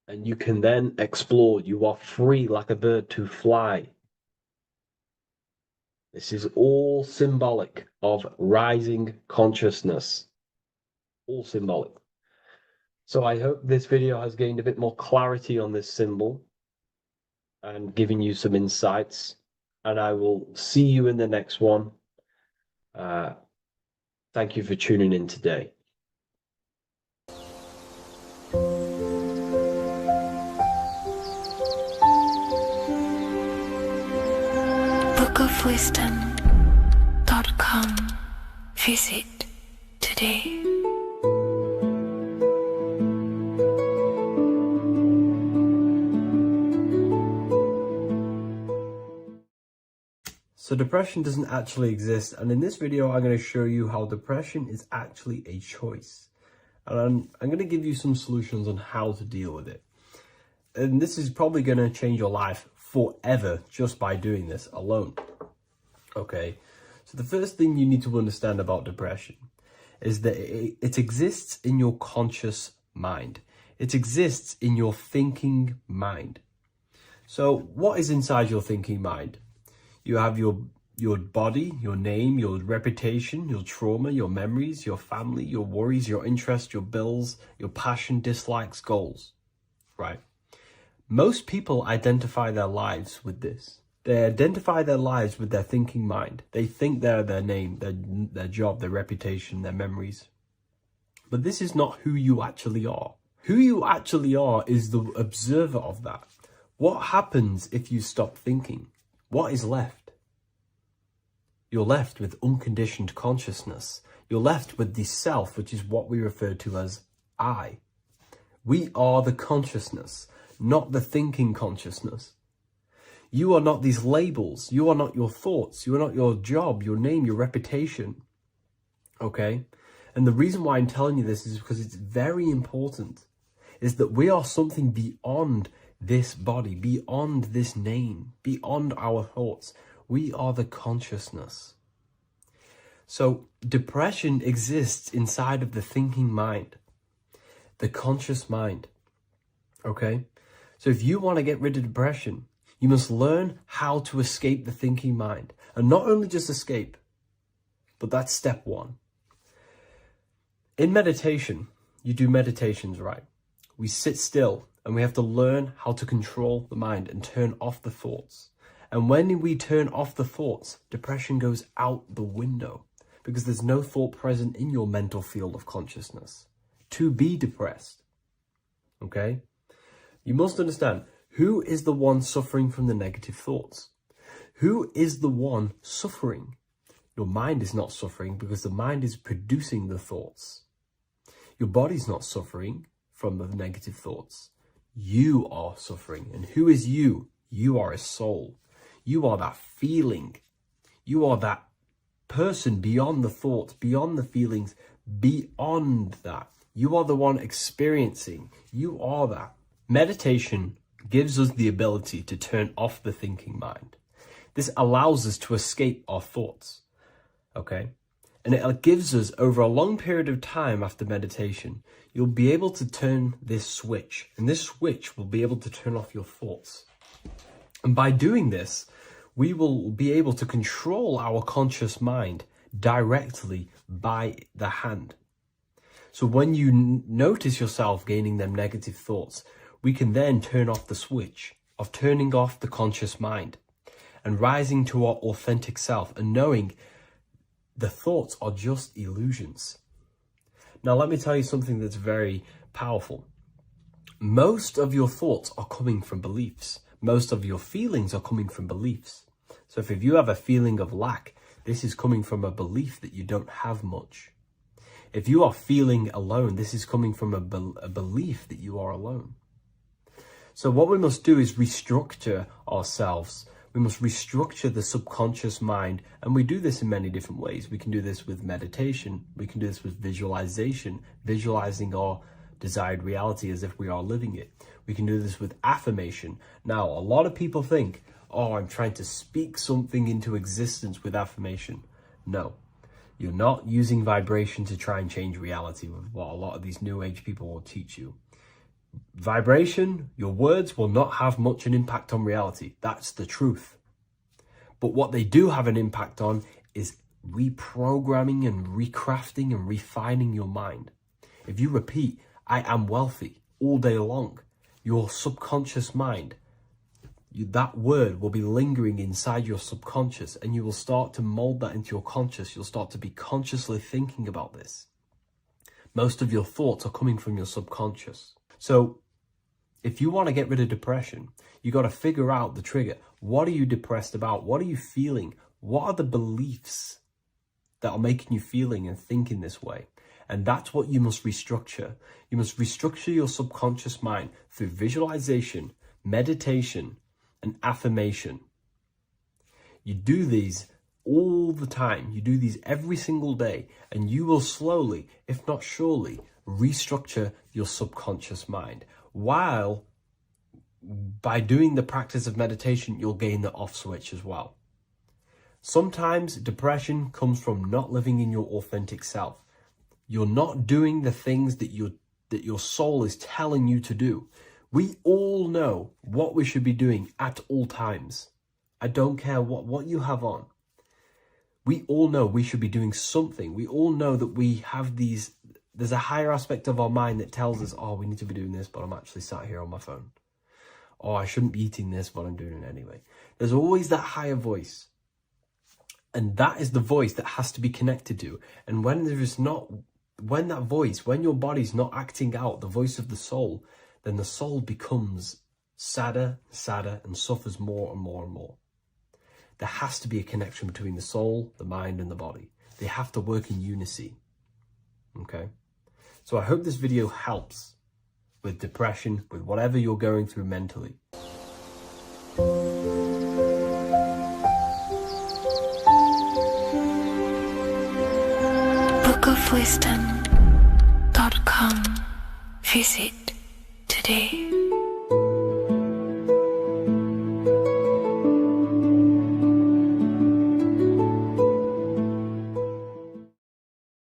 And you can then explore. You are free like a bird to fly. This is all symbolic of rising consciousness. All symbolic. So I hope this video has gained a bit more clarity on this symbol and giving you some insights. And I will see you in the next one. Thank you for tuning in today. bookofwisdom.com. Visit today. So depression doesn't actually exist, and in this video I'm going to show you how depression is actually a choice. And I'm going to give you some solutions on how to deal with it. And this is probably going to change your life forever just by doing this alone. Okay, so the first thing you need to understand about depression is that it exists in your conscious mind. It exists in your thinking mind. So what is inside your thinking mind? You have your body, your name, your reputation, your trauma, your memories, your family, your worries, your interests, your bills, your passion, dislikes, goals, right? Most people identify their lives with this. They identify their lives with their thinking mind. They think they're their name, their job, their reputation, their memories. But this is not who you actually are. Who you actually are is the observer of that. What happens if you stop thinking? What is left? You're left with unconditioned consciousness. You're left with the self, which is what we refer to as I. We are the consciousness. not the thinking consciousness. You are not these labels. You are not your thoughts. You are not your job, your name, your reputation. Okay? And the reason why I'm telling you this is because it's very important, is that we are something beyond this body, beyond this name, beyond our thoughts. We are the consciousness. So depression exists inside of the thinking mind, the conscious mind. Okay? So if you want to get rid of depression, you must learn how to escape the thinking mind. And not only just escape, but that's step one. In meditation, you do meditations, right? We sit still and we have to learn how to control the mind and turn off the thoughts. And when we turn off the thoughts, depression goes out the window because there's no thought present in your mental field of consciousness to be depressed. Okay? You must understand, who is the one suffering from the negative thoughts? Who is the one suffering? Your mind is not suffering because the mind is producing the thoughts. Your body's not suffering from the negative thoughts. You are suffering. And who is you? You are a soul. You are that feeling. You are that person beyond the thoughts, beyond the feelings, beyond that. You are the one experiencing. You are that. Meditation gives us the ability to turn off the thinking mind. This allows us to escape our thoughts. Okay? And it gives us, over a long period of time after meditation, you'll be able to turn this switch. And this switch will be able to turn off your thoughts. And by doing this, we will be able to control our conscious mind directly by the hand. So when you notice yourself gaining them negative thoughts, we can then turn off the switch of turning off the conscious mind and rising to our authentic self and knowing the thoughts are just illusions. Now, let me tell you something that's very powerful. Most of your thoughts are coming from beliefs. Most of your feelings are coming from beliefs. So if you have a feeling of lack, this is coming from a belief that you don't have much. If you are feeling alone, this is coming from a belief that you are alone. So what we must do is restructure ourselves. We must restructure the subconscious mind. And we do this in many different ways. We can do this with meditation. We can do this with visualization, visualizing our desired reality as if we are living it. We can do this with affirmation. Now, a lot of people think, oh, I'm trying to speak something into existence with affirmation. No, you're not using vibration to try and change reality with what a lot of these new age people will teach you. Vibration, your words will not have much an impact on reality. That's the truth. But what they do have an impact on is reprogramming and recrafting and refining your mind. If you repeat, I am wealthy all day long, your subconscious mind, that word will be lingering inside your subconscious and you will start to mold that into your conscious. You'll start to be consciously thinking about this. Most of your thoughts are coming from your subconscious. So if you want to get rid of depression, you got to figure out the trigger. What are you depressed about? What are you feeling? What are the beliefs that are making you feeling and thinking this way? And that's what you must restructure. You must restructure your subconscious mind through visualization, meditation, and affirmation. You do these all the time. You do these every single day, and you will slowly, if not surely, restructure your subconscious mind. While by doing the practice of meditation, you'll gain the off switch as well. Sometimes depression comes from not living in your authentic self. You're not doing the things that your soul is telling you to do. We all know what we should be doing at all times. I don't care what you have on. We all know we should be doing something. We all know that we have there's a higher aspect of our mind that tells us, oh, we need to be doing this, but I'm actually sat here on my phone. Oh, I shouldn't be eating this, but I'm doing it anyway. There's always that higher voice. And that is the voice that has to be connected to. And when your body's not acting out the voice of the soul, then the soul becomes sadder, and suffers more and more and more. There has to be a connection between the soul, the mind, and the body. They have to work in unison. Okay? So I hope this video helps. with depression, with whatever you're going through mentally. bookofwisdom.com. Visit today.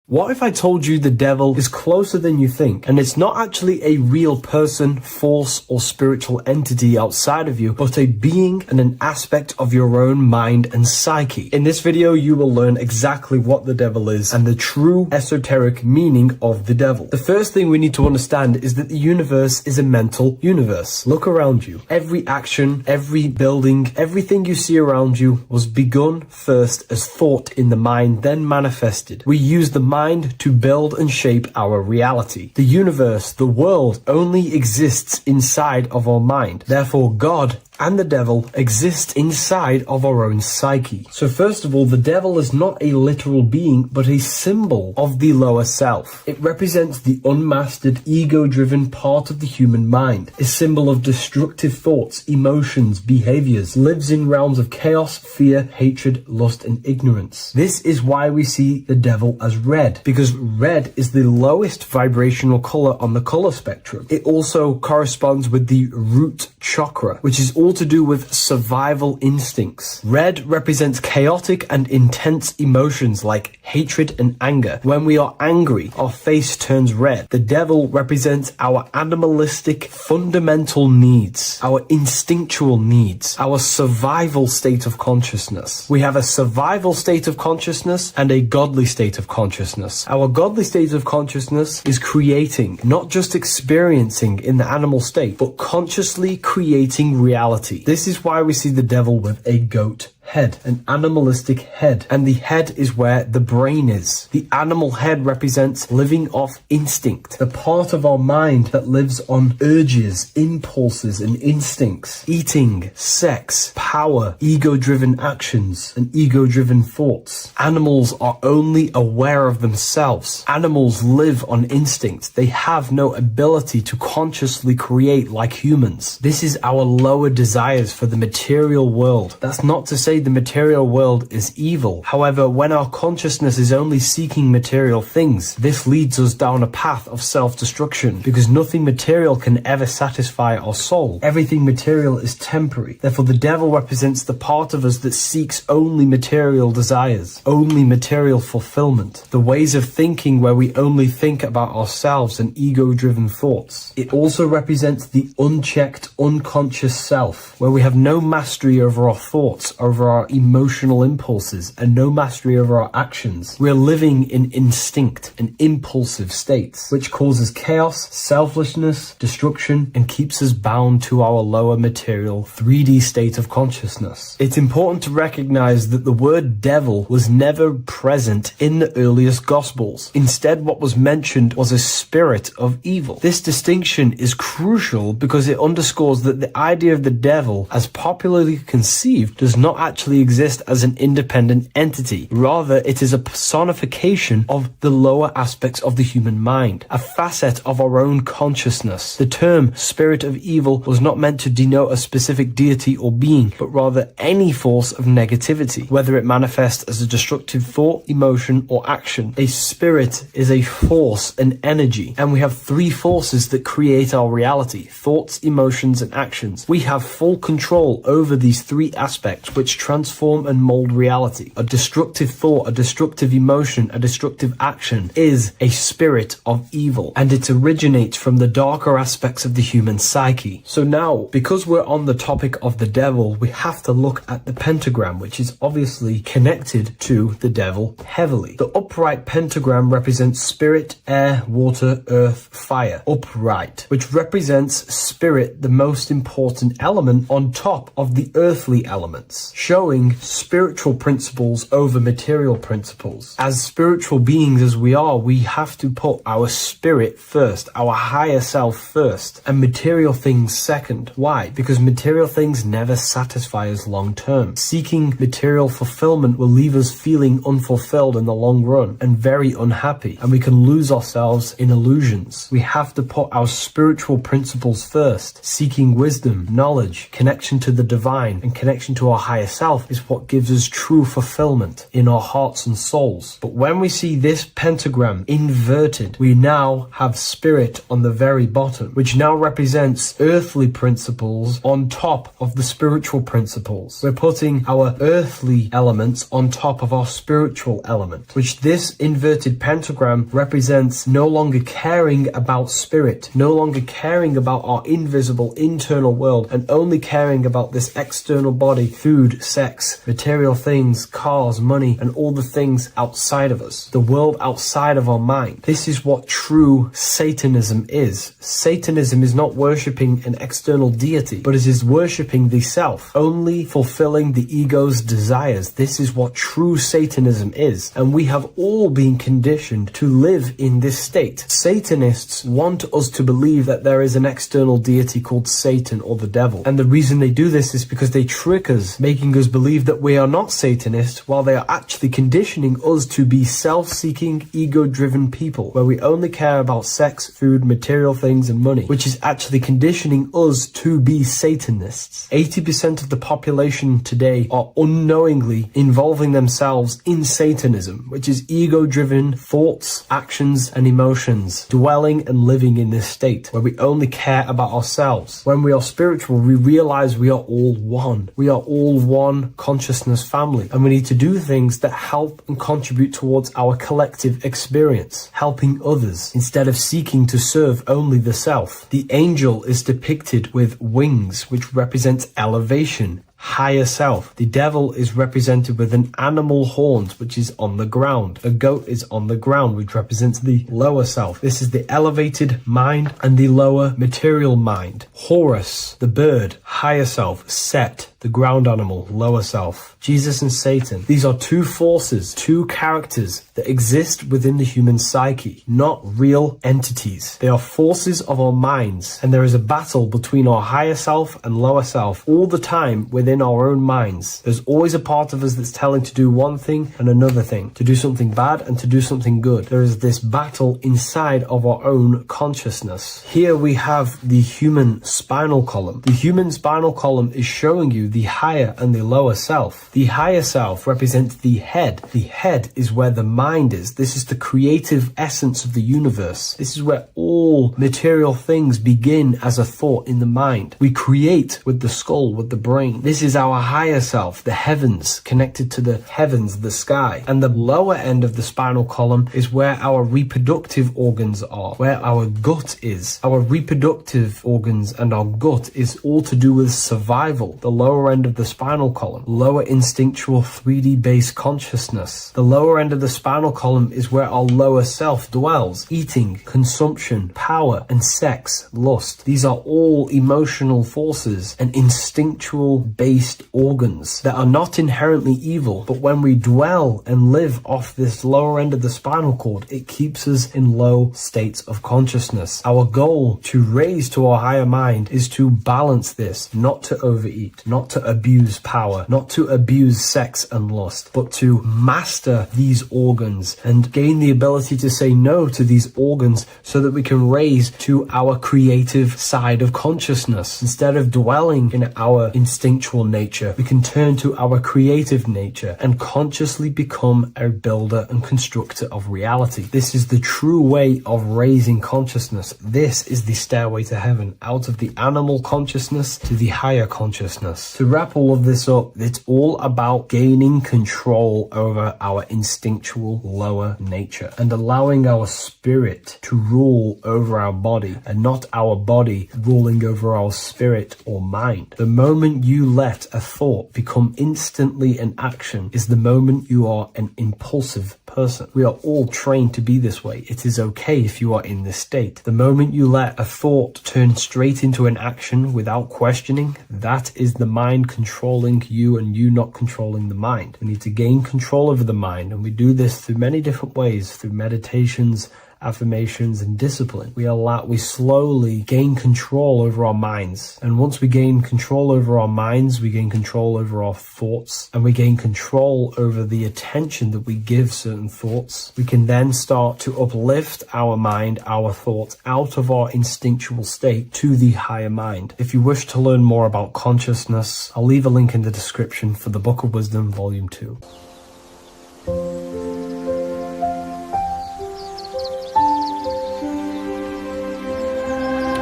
What if I told you the devil is closer than you think, and it's not actually a real person, force, or spiritual entity outside of you, but a being and an aspect of your own mind and psyche? In this video, you will learn exactly what the devil is and the true esoteric meaning of the devil. The first thing we need to understand is that the universe is a mental universe. Look around you. Every action, every building, everything you see around you was begun first as thought in the mind, then manifested. We use the mind to build and shape our reality. The universe, the world, only exists inside of our mind. Therefore, God and the devil exist inside of our own psyche. So first of all, the devil is not a literal being, but a symbol of the lower self. It represents the unmastered, ego-driven part of the human mind, a symbol of destructive thoughts, emotions, behaviors, lives in realms of chaos, fear, hatred, lust, and ignorance. This is why we see the devil as red, because red is the lowest vibrational color on the color spectrum. It also corresponds with the root chakra, which is all to do with survival instincts. Red represents chaotic and intense emotions like hatred and anger. When we are angry, our face turns red. The devil represents our animalistic fundamental needs, our instinctual needs, our survival state of consciousness. We have a survival state of consciousness and a godly state of consciousness. Our godly state of consciousness is creating, not just experiencing in the animal state, but consciously creating reality. This is why we see the devil with a goat head, an animalistic head, and the head is where the brain is. The animal head represents living off instinct, the part of our mind that lives on urges, impulses, and instincts. Eating, sex, power, ego-driven actions, and ego-driven thoughts. Animals are only aware of themselves. Animals live on instinct. They have no ability to consciously create like humans. This is our lower desires for the material world. That's not to say the material world is evil. However, when our consciousness is only seeking material things, this leads us down a path of self-destruction, because nothing material can ever satisfy our soul. Everything material is temporary. Therefore, the devil represents the part of us that seeks only material desires, only material fulfillment, the ways of thinking where we only think about ourselves and ego-driven thoughts. It also represents the unchecked, unconscious self, where we have no mastery over our thoughts, over our emotional impulses, and no mastery over our actions. We're living in instinct and impulsive states, which causes chaos, selflessness, destruction, and keeps us bound to our lower material 3D state of consciousness. It's important to recognize that the word devil was never present in the earliest Gospels. Instead, what was mentioned was a spirit of evil. This distinction is crucial because it underscores that the idea of the devil, as popularly conceived, does not actually exist as an independent entity. Rather, it is a personification of the lower aspects of the human mind, a facet of our own consciousness. The term spirit of evil was not meant to denote a specific deity or being, but rather any force of negativity, whether it manifests as a destructive thought, emotion, or action. A spirit is a force, an energy, and we have three forces that create our reality: thoughts, emotions, and actions. We have full control over these three aspects, which transform and mold reality. A destructive thought, a destructive emotion, a destructive action is a spirit of evil, and it originates from the darker aspects of the human psyche. So now, because we're on the topic of the devil, we have to look at the pentagram, which is obviously connected to the devil heavily. The upright pentagram represents spirit, air, water, earth, fire. Upright, which represents spirit, the most important element on top of the earthly elements, showing showing spiritual principles over material principles. As spiritual beings as we are, we have to put our spirit first, our higher self first, and material things second. Why? Because material things never satisfy us long term. Seeking material fulfillment will leave us feeling unfulfilled in the long run and very unhappy, and we can lose ourselves in illusions. We have to put our spiritual principles first. Seeking wisdom, knowledge, connection to the divine, and connection to our higher self is what gives us true fulfillment in our hearts and souls. But when we see this pentagram inverted, we now have spirit on the very bottom, which now represents earthly principles on top of the spiritual principles. We're putting our earthly elements on top of our spiritual element, which this inverted pentagram represents no longer caring about spirit, no longer caring about our invisible internal world, and only caring about this external body, food, sex, material things, cars, money, and all the things outside of us, the world outside of our mind. This is what true Satanism is. Satanism is not worshipping an external deity, but it is worshipping the self, only fulfilling the ego's desires. This is what true Satanism is, and we have all been conditioned to live in this state. Satanists want us to believe that there is an external deity called Satan or the devil, and the reason they do this is because they trick us, making us believe that we are not Satanists, while they are actually conditioning us to be self-seeking, ego-driven people, where we only care about sex, food, material things, and money, which is actually conditioning us to be Satanists. 80% of the population today are unknowingly involving themselves in Satanism, which is ego-driven thoughts, actions, and emotions, dwelling and living in this state where we only care about ourselves. When we are spiritual, we realize we are all one. We are all one consciousness family, and we need to do things that help and contribute towards our collective experience, helping others instead of seeking to serve only the self. The angel is depicted with wings, which represents elevation, higher self. The devil is represented with an animal horns, which is on the ground. A goat is on the ground, which represents the lower self. This is the elevated mind and the lower material mind. Horus, the bird, higher self. Set, the ground animal, lower self. Jesus and Satan. These are two forces, two characters that exist within the human psyche, not real entities. They are forces of our minds, and there is a battle between our higher self and lower self all the time within our own minds. There's always a part of us that's telling to do one thing and another thing, to do something bad and to do something good. There is this battle inside of our own consciousness. Here we have the human spinal column. The human spinal column is showing you the higher and the lower self. The higher self represents the head. The head is where the mind is. This is the creative essence of the universe. This is where all material things begin as a thought in the mind. We create with the skull, with the brain. This is our higher self, the heavens, connected to the heavens, the sky. And the lower end of the spinal column is where our reproductive organs are, where our gut is. Our reproductive organs and our gut is all to do with survival. The lower end of the spinal column, lower instinctual 3D based consciousness. The lower end of the spinal column is where our lower self dwells. Eating, consumption, power, and sex, lust. These are all emotional forces and instinctual based organs that are not inherently evil, but when we dwell and live off this lower end of the spinal cord, it keeps us in low states of consciousness. Our goal to raise to our higher mind is to balance this, not to overeat, not to abuse power, not to abuse sex and lust, but to master these organs and gain the ability to say no to these organs so that we can raise to our creative side of consciousness. Instead of dwelling in our instinctual nature, we can turn to our creative nature and consciously become a builder and constructor of reality. This is the true way of raising consciousness. This is the stairway to heaven, out of the animal consciousness to the higher consciousness. To wrap all of this up, it's all about gaining control over our instinctual lower nature and allowing our spirit to rule over our body and not our body ruling over our spirit or mind. The moment you let let a thought become instantly an action is the moment you are an impulsive person. We are all trained to be this way. It is okay if you are in this state. The moment you let a thought turn straight into an action without questioning, that is the mind controlling you and you not controlling the mind. We need to gain control over the mind, and we do this through many different ways, through meditations, affirmations, and discipline. We slowly gain control over our minds. And once we gain control over our minds, we gain control over our thoughts, and we gain control over the attention that we give certain thoughts. We can then start to uplift our mind, our thoughts, out of our instinctual state to the higher mind. If you wish to learn more about consciousness, I'll leave a link in the description for the Book of Wisdom, Volume 2.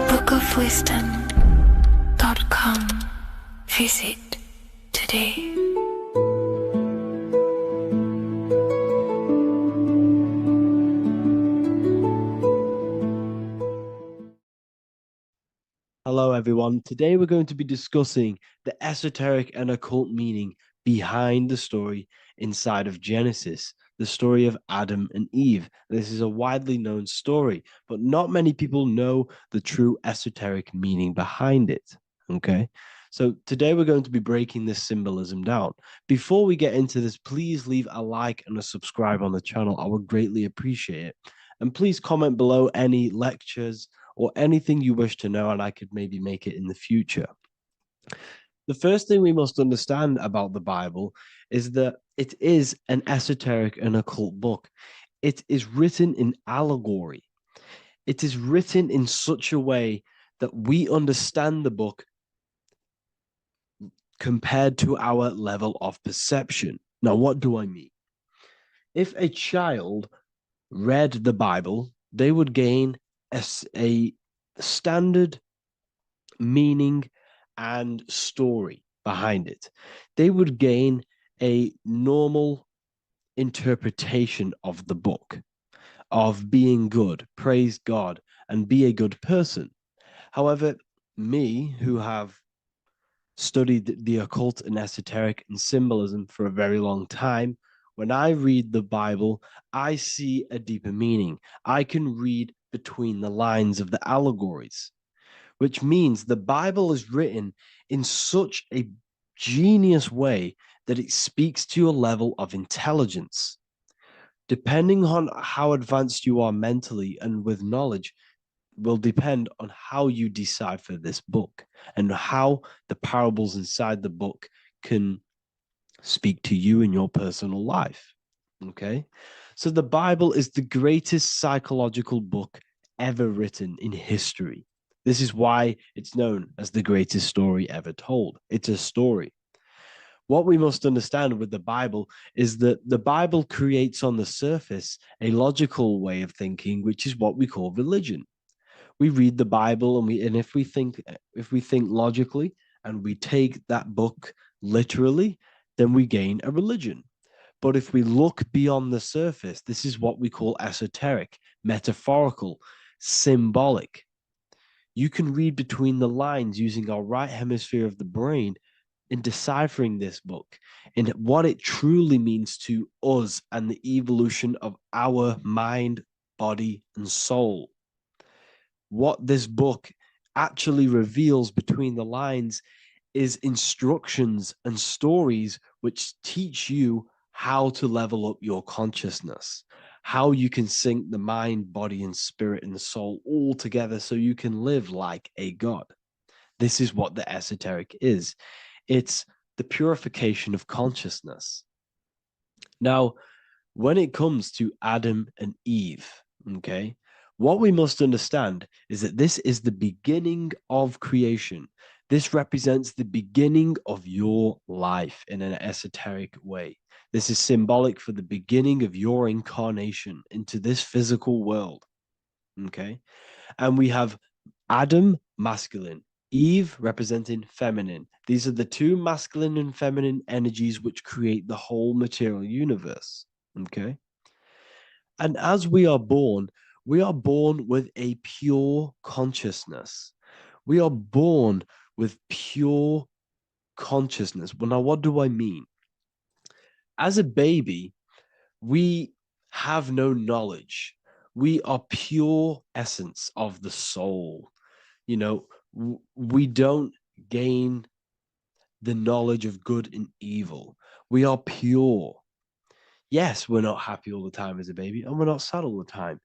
bookofwisdom.com. Visit today. Hello everyone. Today we're going to be discussing the esoteric and occult meaning behind the story inside of Genesis, the story of Adam and Eve. This is a widely known story, but not many people know the true esoteric meaning behind it. Okay, so today we're going to be breaking this symbolism down. Before we get into this, please leave a like and a subscribe on the channel. I would greatly appreciate it. And please comment below any lectures or anything you wish to know, and I could maybe make it in the future. The first thing we must understand about the Bible is that it is an esoteric and occult book. It is written in allegory. It is written in such a way that we understand the book compared to our level of perception. Now, what do I mean? If a child read the Bible, they would gain a standard meaning and story behind it. They would gain a normal interpretation of the book, of being good, praise God, and be a good person. However, me, who have studied the occult and esoteric and symbolism for a very long time, when I read the Bible, I see a deeper meaning. I can read between the lines of the allegories, which means the Bible is written in such a genius way that it speaks to your level of intelligence. Depending on how advanced you are mentally and with knowledge will depend on how you decipher this book and how the parables inside the book can speak to you in your personal life. Okay, so the Bible is the greatest psychological book ever written in history. This is why it's known as the greatest story ever told. It's a story. What we must understand with the Bible is that the Bible creates on the surface a logical way of thinking, which is what we call religion. We read the Bible and if we think logically and we take that book literally, then we gain a religion. But if we look beyond the surface, this is what we call esoteric, metaphorical, symbolic. You can read between the lines using our right hemisphere of the brain in deciphering this book and what it truly means to us and the evolution of our mind, body, and soul. What this book actually reveals between the lines is instructions and stories which teach you how to level up your consciousness, how you can sync the mind, body, and spirit and the soul all together so you can live like a god. This is what the esoteric is. It's the purification of consciousness. Now, when it comes to Adam and Eve, okay, what we must understand is that this is the beginning of creation. This represents the beginning of your life in an esoteric way. This is symbolic for the beginning of your incarnation into this physical world. Okay. And we have Adam, masculine, Eve representing feminine. These are the two masculine and feminine energies which create the whole material universe. Okay. And as we are born with a pure consciousness. We are born with pure consciousness. Well, now, what do I mean? As a baby, we have no knowledge. We are pure essence of the soul. You know, we don't gain the knowledge of good and evil. We are pure. Yes, we're not happy all the time as a baby, and we're not sad all the time,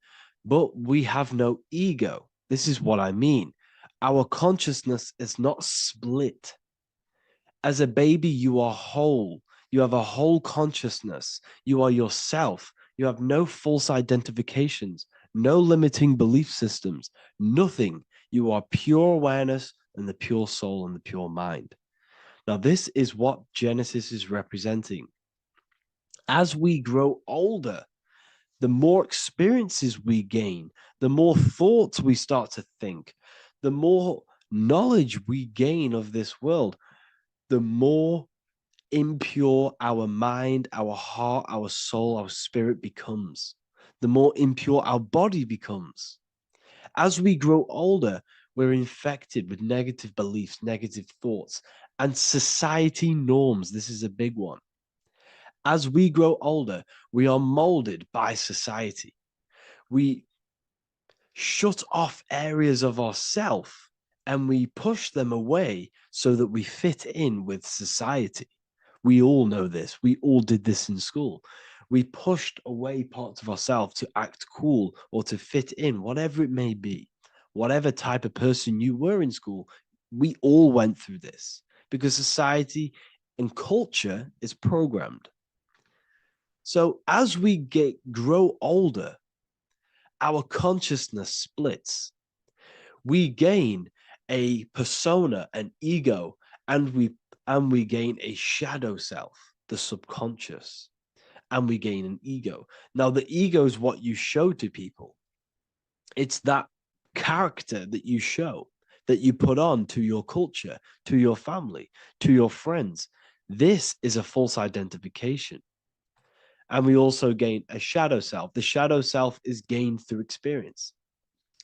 but we have no ego. This is what I mean. Our consciousness is not split. As a baby, you are whole. You have a whole consciousness. You are yourself. You have no false identifications, no limiting belief systems, nothing. You are pure awareness and the pure soul and the pure mind. Now, this is what Genesis is representing. As we grow older, the more experiences we gain, the more thoughts we start to think, the more knowledge we gain of this world, the more impure our mind, our heart, our soul, our spirit becomes, the more impure our body becomes. As we grow older, we're infected with negative beliefs, negative thoughts, and society norms. This is a big one. As we grow older, we are molded by society. We shut off areas of ourself and we push them away so that we fit in with society. We all know this. We all did this in school. We pushed away parts of ourselves to act cool or to fit in, whatever it may be. Whatever type of person you were in school, we all went through this because society and culture is programmed. So as we grow older, our consciousness splits. We gain a persona, an ego, and we gain a shadow self, the subconscious, and we gain an ego. Now, the ego is what you show to people. It's that character that you show, that you put on to your culture, to your family, to your friends. This is a false identification. And we also gain a shadow self. The shadow self is gained through experience.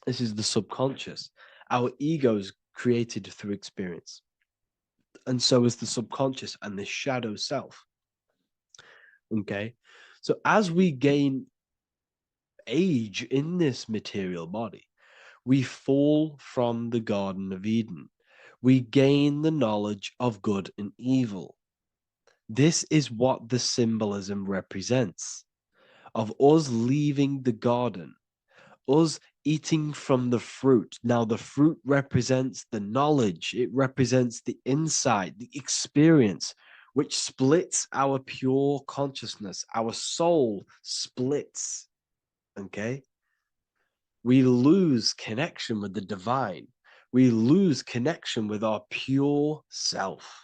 This is the subconscious. Our ego is created through experience. And so is the subconscious and the shadow self. Okay. So as we gain age in this material body, we fall from the Garden of Eden. We gain the knowledge of good and evil. This is what the symbolism represents of us leaving the garden, us eating from the fruit. Now, the fruit represents the knowledge, it represents the insight, the experience, which splits our pure consciousness. Our soul splits. Okay? We lose connection with the divine. We lose connection with our pure self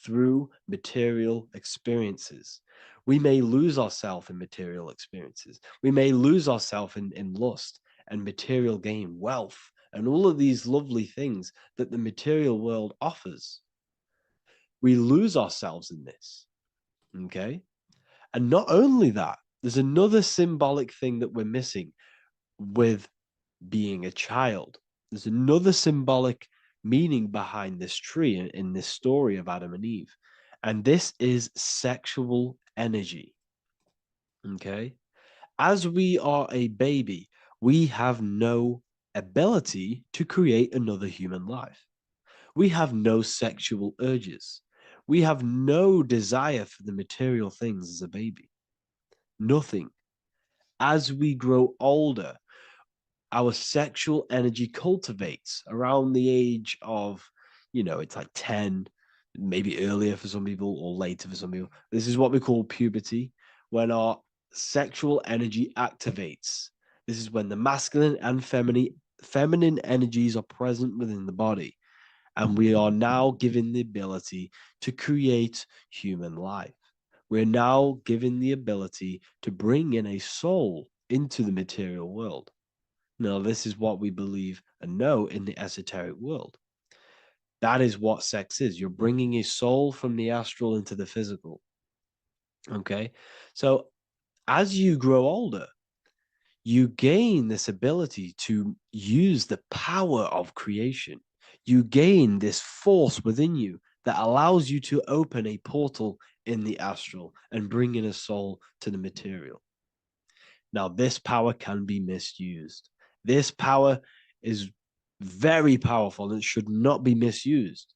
through material experiences. We may lose ourselves in material experiences. We may lose ourselves in lust and material gain, wealth, and all of these lovely things that the material world offers. We lose ourselves in this. Okay? And not only that, there's another symbolic thing that we're missing with being a child. There's another symbolic meaning behind this tree in this story of Adam and Eve. And this is sexual energy. Okay? As we are a baby, we have no ability to create another human life. We have no sexual urges. We have no desire for the material things as a baby. Nothing. As we grow older, our sexual energy cultivates around the age of, it's like 10, maybe earlier for some people or later for some people. This is what we call puberty, when our sexual energy activates. This is when the masculine and feminine energies are present within the body. And we are now given the ability to create human life. We're now given the ability to bring in a soul into the material world. Now, this is what we believe and know in the esoteric world. That is what sex is. You're bringing a soul from the astral into the physical. Okay? So as you grow older, you gain this ability to use the power of creation. You gain this force within you that allows you to open a portal in the astral and bring in a soul to the material. Now, this power can be misused. This power is very powerful and should not be misused.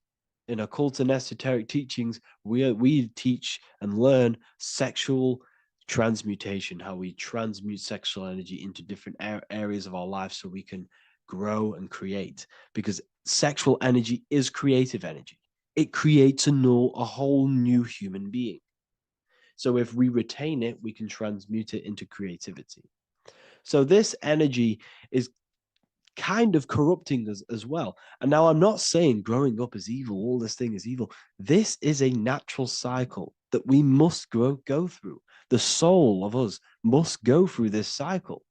In occult and esoteric teachings, we teach and learn sexual transmutation, how we transmute sexual energy into different areas of our life so we can grow and create, because sexual energy is creative energy. It creates a whole new human being. So if we retain it, we can transmute it into creativity. So this energy is kind of corrupting us as well. And now I'm not saying growing up is evil, all this thing is evil. This is a natural cycle that we must go through. The soul of us must go through this cycle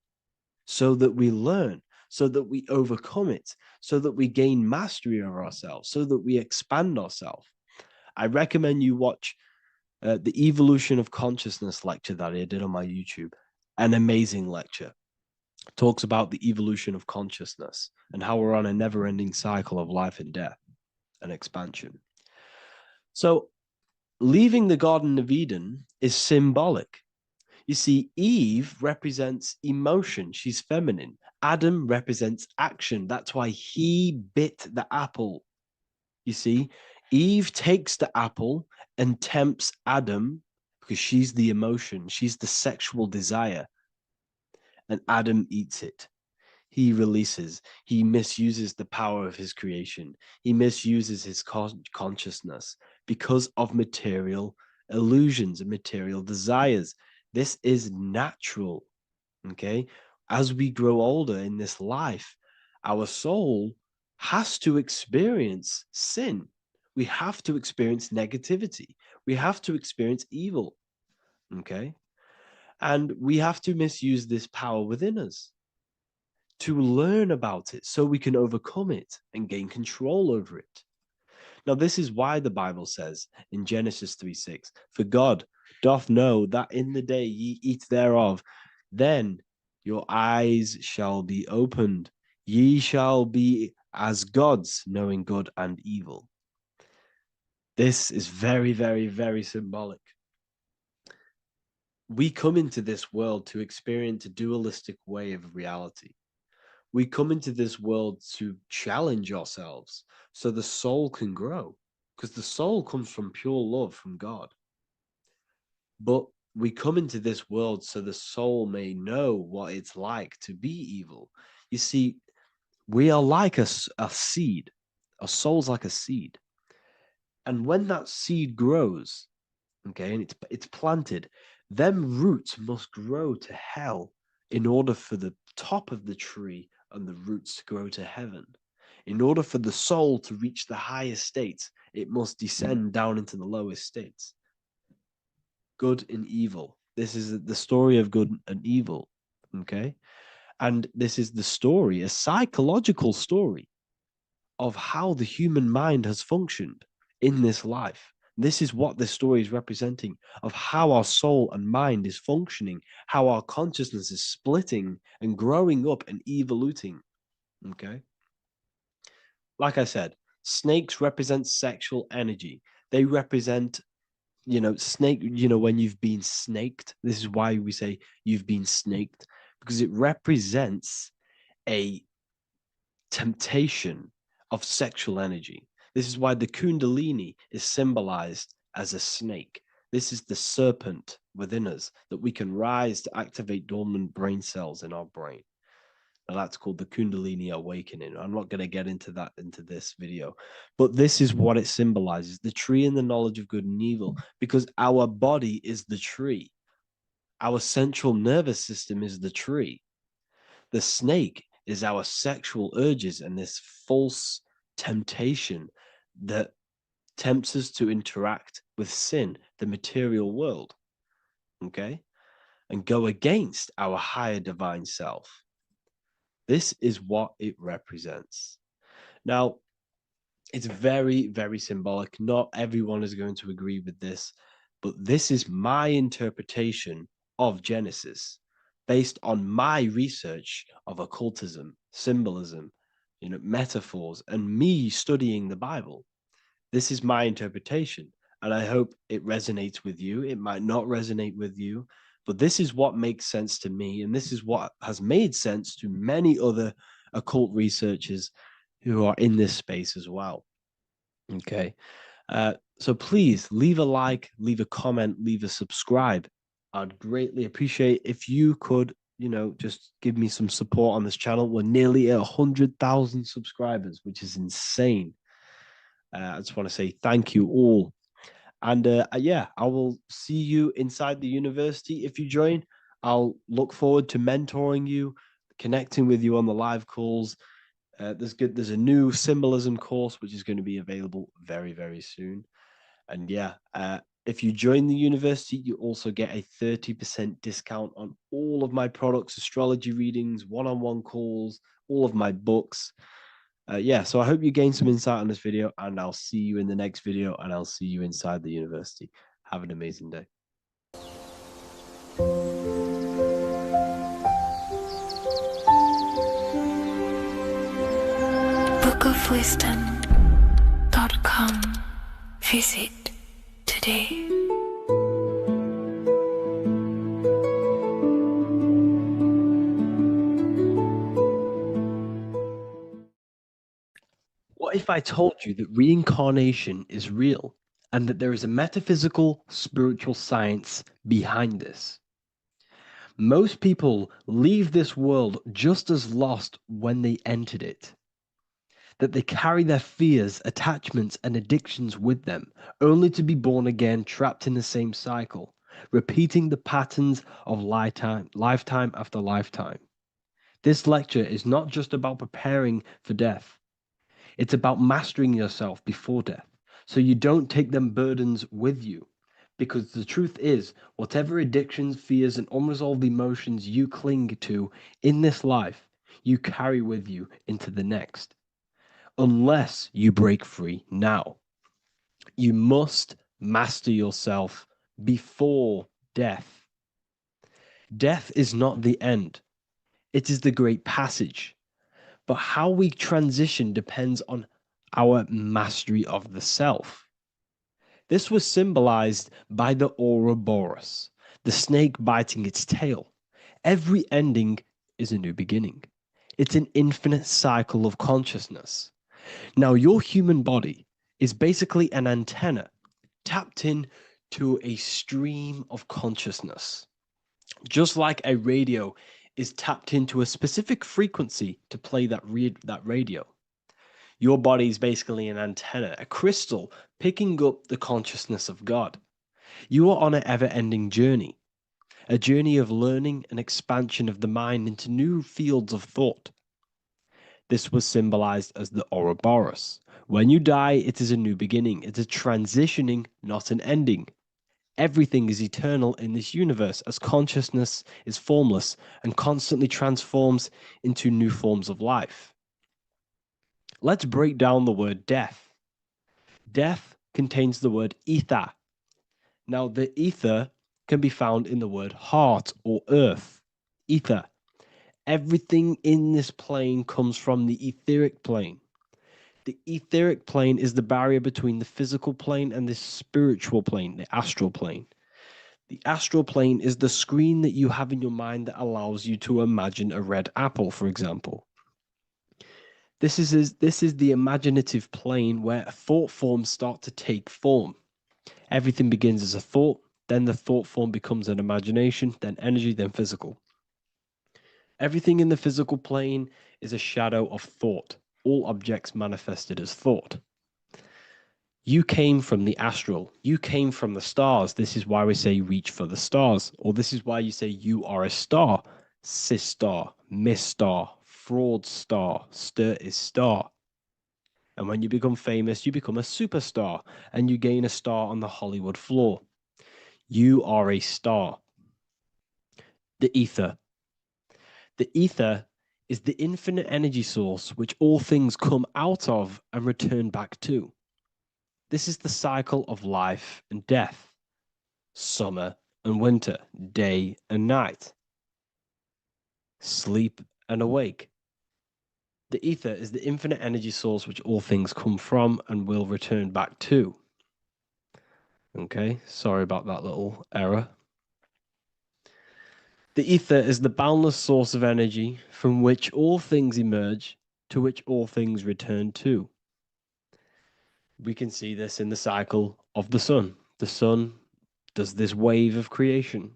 so that we learn, so that we overcome it, so that we gain mastery over ourselves, so that we expand ourselves. I recommend you watch the Evolution of Consciousness lecture that I did on my YouTube. An amazing lecture. Talks about the evolution of consciousness and how we're on a never-ending cycle of life and death and expansion. So leaving the Garden of Eden is symbolic. You see, Eve represents emotion. She's feminine. Adam represents action. That's why he bit the apple. You see, Eve takes the apple and tempts Adam because she's the emotion. She's the sexual desire. And Adam eats it. He releases. He misuses the power of his creation. He misuses his consciousness because of material illusions and material desires. This is natural, okay? As we grow older in this life, our soul has to experience sin. We have to experience negativity. We have to experience evil, okay? And we have to misuse this power within us to learn about it so we can overcome it and gain control over it. Now, this is why the Bible says in Genesis 3:6, "For God doth know that in the day ye eat thereof, then your eyes shall be opened. Ye shall be as gods, knowing good and evil." This is very, very, very symbolic. We come into this world to experience a dualistic way of reality. We come into this world to challenge ourselves so the soul can grow, because the soul comes from pure love from God. But we come into this world so the soul may know what it's like to be evil. You see, we are like a seed. Our soul's like a seed. And when that seed grows, okay, and it's planted, them roots must grow to hell in order for the top of the tree and the roots to grow to heaven. In order for the soul to reach the highest states, it must descend down into the lowest states. Good and evil. This is the story of good and evil, okay? And this is the story, a psychological story of how the human mind has functioned in this life. This is what this story is representing, of how our soul and mind is functioning, how our consciousness is splitting and growing up and evoluting. Okay. Like I said, snakes represent sexual energy. They represent, snake, when you've been snaked. This is why we say you've been snaked, because it represents a temptation of sexual energy. This is why the Kundalini is symbolized as a snake. This is the serpent within us that we can rise to activate dormant brain cells in our brain. Now that's called the Kundalini awakening. I'm not going to get into that into this video, but this is what it symbolizes, the tree and the knowledge of good and evil, because our body is the tree. Our central nervous system is the tree. The snake is our sexual urges and this false temptation that tempts us to interact with sin, the material world, okay, and go against our higher divine self. This is what it represents. Now, it's very, very symbolic. Not everyone is going to agree with this, but this is my interpretation of Genesis based on my research of occultism, symbolism, metaphors, and me studying the Bible. This is my interpretation, and I hope it resonates with you. It might not resonate with you, but this is what makes sense to me, and this is what has made sense to many other occult researchers who are in this space as well. Okay. So please leave a like, leave a comment, leave a subscribe. I'd greatly appreciate if you could, just give me some support on this channel. We're nearly at 100,000 subscribers, which is insane. I just want to say thank you all. And yeah, I will see you inside the university. If you join, I'll look forward to mentoring you, connecting with you on the live calls. There's a new symbolism course, which is going to be available very, very soon. And yeah, if you join the university, you also get a 30% discount on all of my products, astrology readings, one-on-one calls, all of my books. Yeah, so I hope you gain some insight on this video, and I'll see you in the next video, and I'll see you inside the university. Have an amazing day. bookofwisdom.com. Visit today. What if I told you that reincarnation is real and that there is a metaphysical, spiritual science behind this? Most people leave this world just as lost when they entered it. That they carry their fears, attachments, and addictions with them, only to be born again, trapped in the same cycle, repeating the patterns of lifetime after lifetime. This lecture is not just about preparing for death. It's about mastering yourself before death, so you don't take them burdens with you. Because the truth is, whatever addictions, fears, and unresolved emotions you cling to in this life, you carry with you into the next. Unless you break free now. You must master yourself before death. Death is not the end. It is the great passage. But how we transition depends on our mastery of the self. This was symbolized by the Ouroboros, the snake biting its tail. Every ending is a new beginning. It's an infinite cycle of consciousness. Now, your human body is basically an antenna tapped in to a stream of consciousness. Just like a radio is tapped into a specific frequency to play that radio. Your body is basically an antenna, a crystal picking up the consciousness of God. You are on an ever-ending journey, a journey of learning and expansion of the mind into new fields of thought. This was symbolized as the Ouroboros. When you die, it is a new beginning. It's a transitioning, not an ending. Everything is eternal in this universe, as consciousness is formless and constantly transforms into new forms of life. Let's break down the word death. Death contains the word ether. Now, the ether can be found in the word heart or earth. Ether. Everything in this plane comes from the etheric plane. The etheric plane is the barrier between the physical plane and the spiritual plane, the astral plane. The astral plane is the screen that you have in your mind that allows you to imagine a red apple, for example. This is the imaginative plane where thought forms start to take form. Everything begins as a thought, then the thought form becomes an imagination, then energy, then physical. Everything in the physical plane is a shadow of thought. All objects manifested as thought. You came from the astral. You came from the stars. This is why we say reach for the stars. Or this is why you say you are a star. Cis star, miss star, fraud star, stir is star. And when you become famous, you become a superstar and you gain a star on the Hollywood floor. You are a star. The ether. The ether is the infinite energy source which all things come out of and return back to. This is the cycle of life and death, summer and winter, day and night, sleep and awake. The ether is the infinite energy source which all things come from and will return back to. Okay, sorry about that little error. The ether is the boundless source of energy from which all things emerge, to which all things return to. We can see this in the cycle of the sun. The sun does this wave of creation.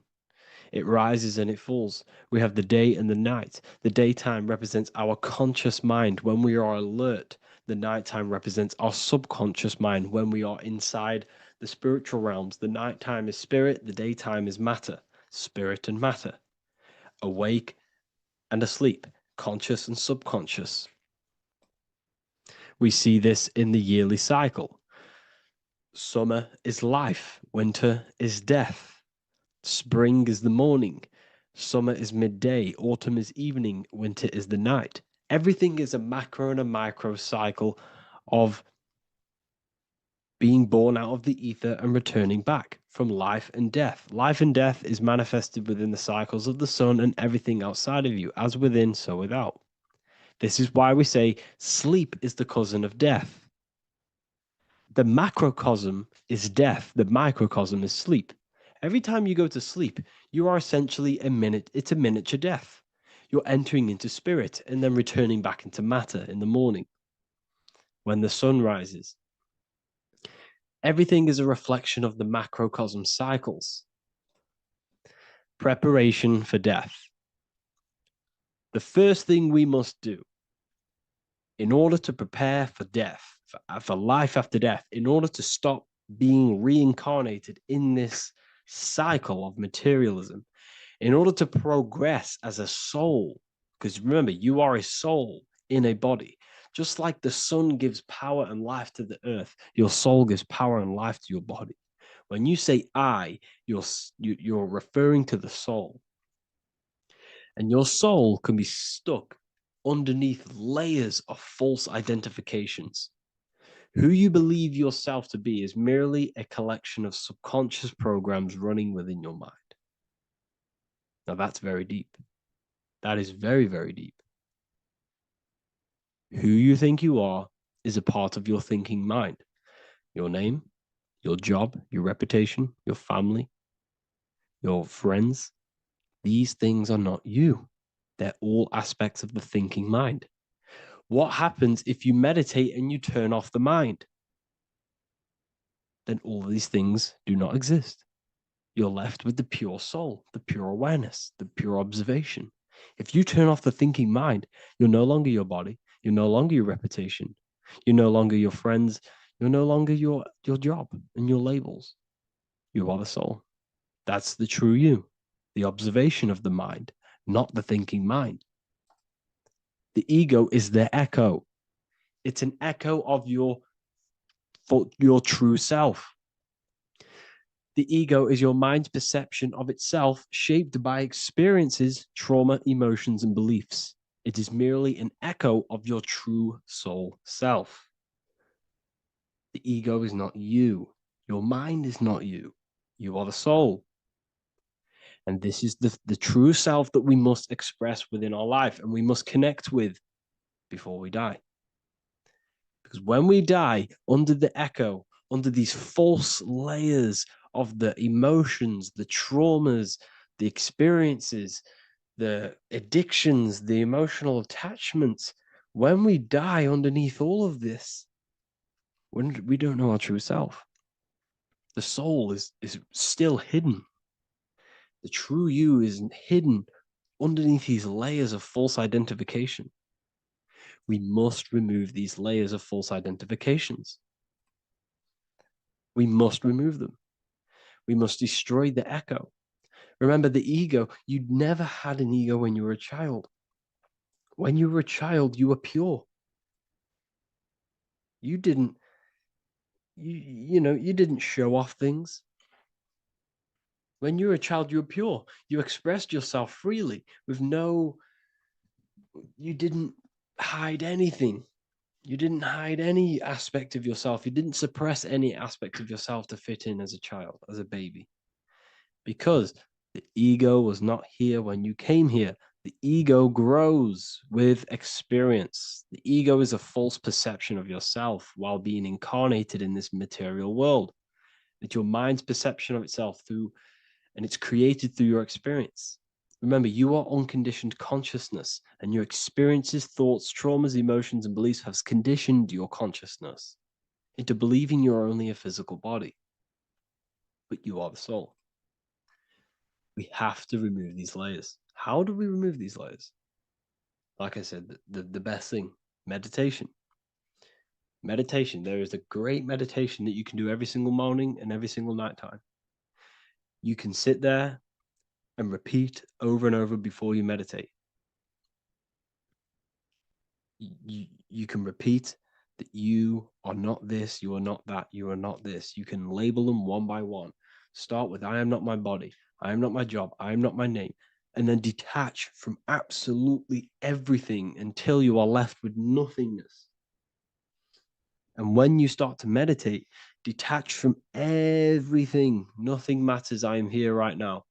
It rises and it falls. We have the day and the night. The daytime represents our conscious mind when we are alert. The nighttime represents our subconscious mind when we are inside the spiritual realms. The nighttime is spirit, the daytime is matter, spirit and matter. Awake and asleep, conscious and subconscious. We see this in the yearly cycle. Summer is life, winter is death. Spring is the morning, summer is midday, autumn is evening, winter is the night. Everything is a macro and a micro cycle of being born out of the ether and returning back from life and death. Life and death is manifested within the cycles of the sun and everything outside of you, as within, so without. This is why we say sleep is the cousin of death. The macrocosm is death, the microcosm is sleep. Every time you go to sleep, you are essentially it's a miniature death. You're entering into spirit and then returning back into matter in the morning when the sun rises. Everything is a reflection of the macrocosm cycles. Preparation for death. The first thing we must do in order to prepare for death, for life after death, in order to stop being reincarnated in this cycle of materialism, in order to progress as a soul, because remember, you are a soul in a body. Just like the sun gives power and life to the earth, your soul gives power and life to your body. When you say I, you're referring to the soul. And your soul can be stuck underneath layers of false identifications. Who you believe yourself to be is merely a collection of subconscious programs running within your mind. Now that's very deep. That is very, very deep. Who you think you are is a part of your thinking mind. Your name, your job, your reputation, your family, your friends. These things are not you. They're all aspects of the thinking mind. What happens if you meditate and you turn off the mind? Then all these things do not exist. You're left with the pure soul, the pure awareness, the pure observation. If you turn off the thinking mind, you're no longer your body, you're no longer your reputation, you're no longer your friends, you're no longer your job and your labels. You are the soul. That's the true you, the observation of the mind, not the thinking mind. The ego is the echo. It's an echo of your true self. The ego is your mind's perception of itself, shaped by experiences, trauma, emotions, and beliefs. It is merely an echo of your true soul self. The ego is not you. Your mind is not you. You are the soul. And this is the true self that we must express within our life and we must connect with before we die. Because when we die under the echo, under these false layers of the emotions, the traumas, the experiences, the addictions, the emotional attachments, when we die underneath all of this, when we don't know our true self, the soul is still hidden. The true you is hidden underneath these layers of false identification. We must remove these layers of false identifications. We must remove them. We must destroy the echo. Remember, the ego, you never had an ego when you were a child. When you were a child, you were pure. You didn't show off things. When you were a child, you were pure. You expressed yourself freely you didn't hide anything. You didn't hide any aspect of yourself. You didn't suppress any aspect of yourself to fit in as a child, as a baby. Because the ego was not here when you came here. The ego grows with experience. The ego is a false perception of yourself while being incarnated in this material world. It's your mind's perception of itself and it's created through your experience. Remember, you are unconditioned consciousness, and your experiences, thoughts, traumas, emotions, and beliefs have conditioned your consciousness into believing you're only a physical body, but you are the soul. We have to remove these layers. How do we remove these layers? Like I said, the best thing, meditation. Meditation. There is a great meditation that you can do every single morning and every single nighttime. You can sit there and repeat over and over before you meditate. You can repeat that you are not this, you are not that, you are not this. You can label them one by one. Start with, I am not my body, I am not my job, I am not my name, and then detach from absolutely everything until you are left with nothingness. And when you start to meditate, detach from everything. Nothing matters. I am here right now.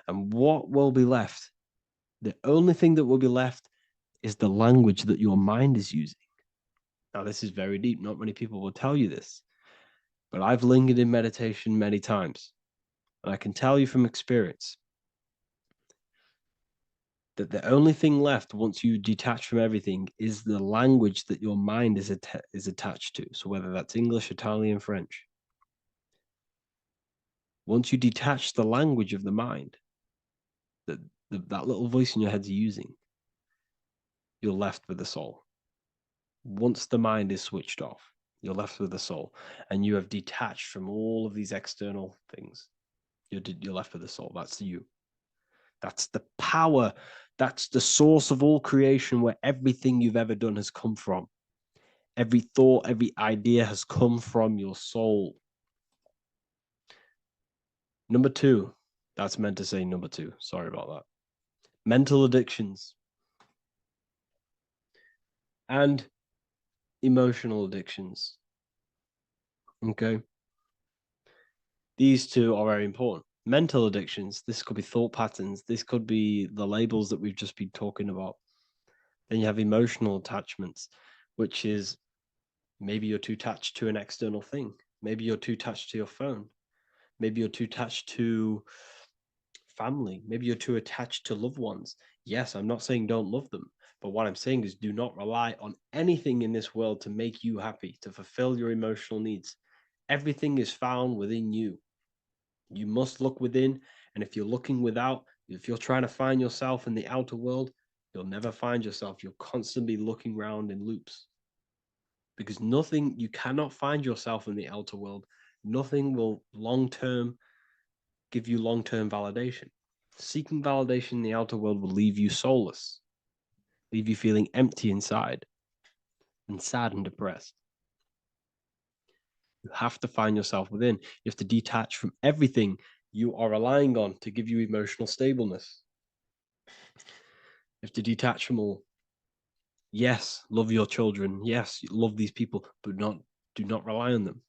And what will be left? The only thing that will be left is the language that your mind is using. Now, this is very deep. Not many people will tell you this, but I've lingered in meditation many times. And I can tell you from experience that the only thing left once you detach from everything is the language that your mind is attached to. So whether that's English, Italian, French. Once you detach the language of the mind that that little voice in your head's using, you're left with the soul. Once the mind is switched off, you're left with the soul, and you have detached from all of these external things. You're left with the soul. That's you. That's the power. That's the source of all creation, where everything you've ever done has come from. Every thought, every idea has come from your soul. Number two, that's meant to say number two. Sorry about that. Mental addictions and emotional addictions. Okay. These two are very important. Mental addictions, this could be thought patterns. This could be the labels that we've just been talking about. Then you have emotional attachments, which is maybe you're too attached to an external thing. Maybe you're too attached to your phone. Maybe you're too attached to family. Maybe you're too attached to loved ones. Yes, I'm not saying don't love them, but what I'm saying is do not rely on anything in this world to make you happy, to fulfill your emotional needs. Everything is found within you. You must look within, and if you're looking without, if you're trying to find yourself in the outer world, you'll never find yourself. You'll constantly be looking around in loops. Because nothing, you cannot find yourself in the outer world. Nothing will long-term give you long-term validation. Seeking validation in the outer world will leave you soulless, leave you feeling empty inside and sad and depressed. You have to find yourself within. You have to detach from everything you are relying on to give you emotional stableness. You have to detach from all. Yes, love your children. Yes, love these people, but do not rely on them.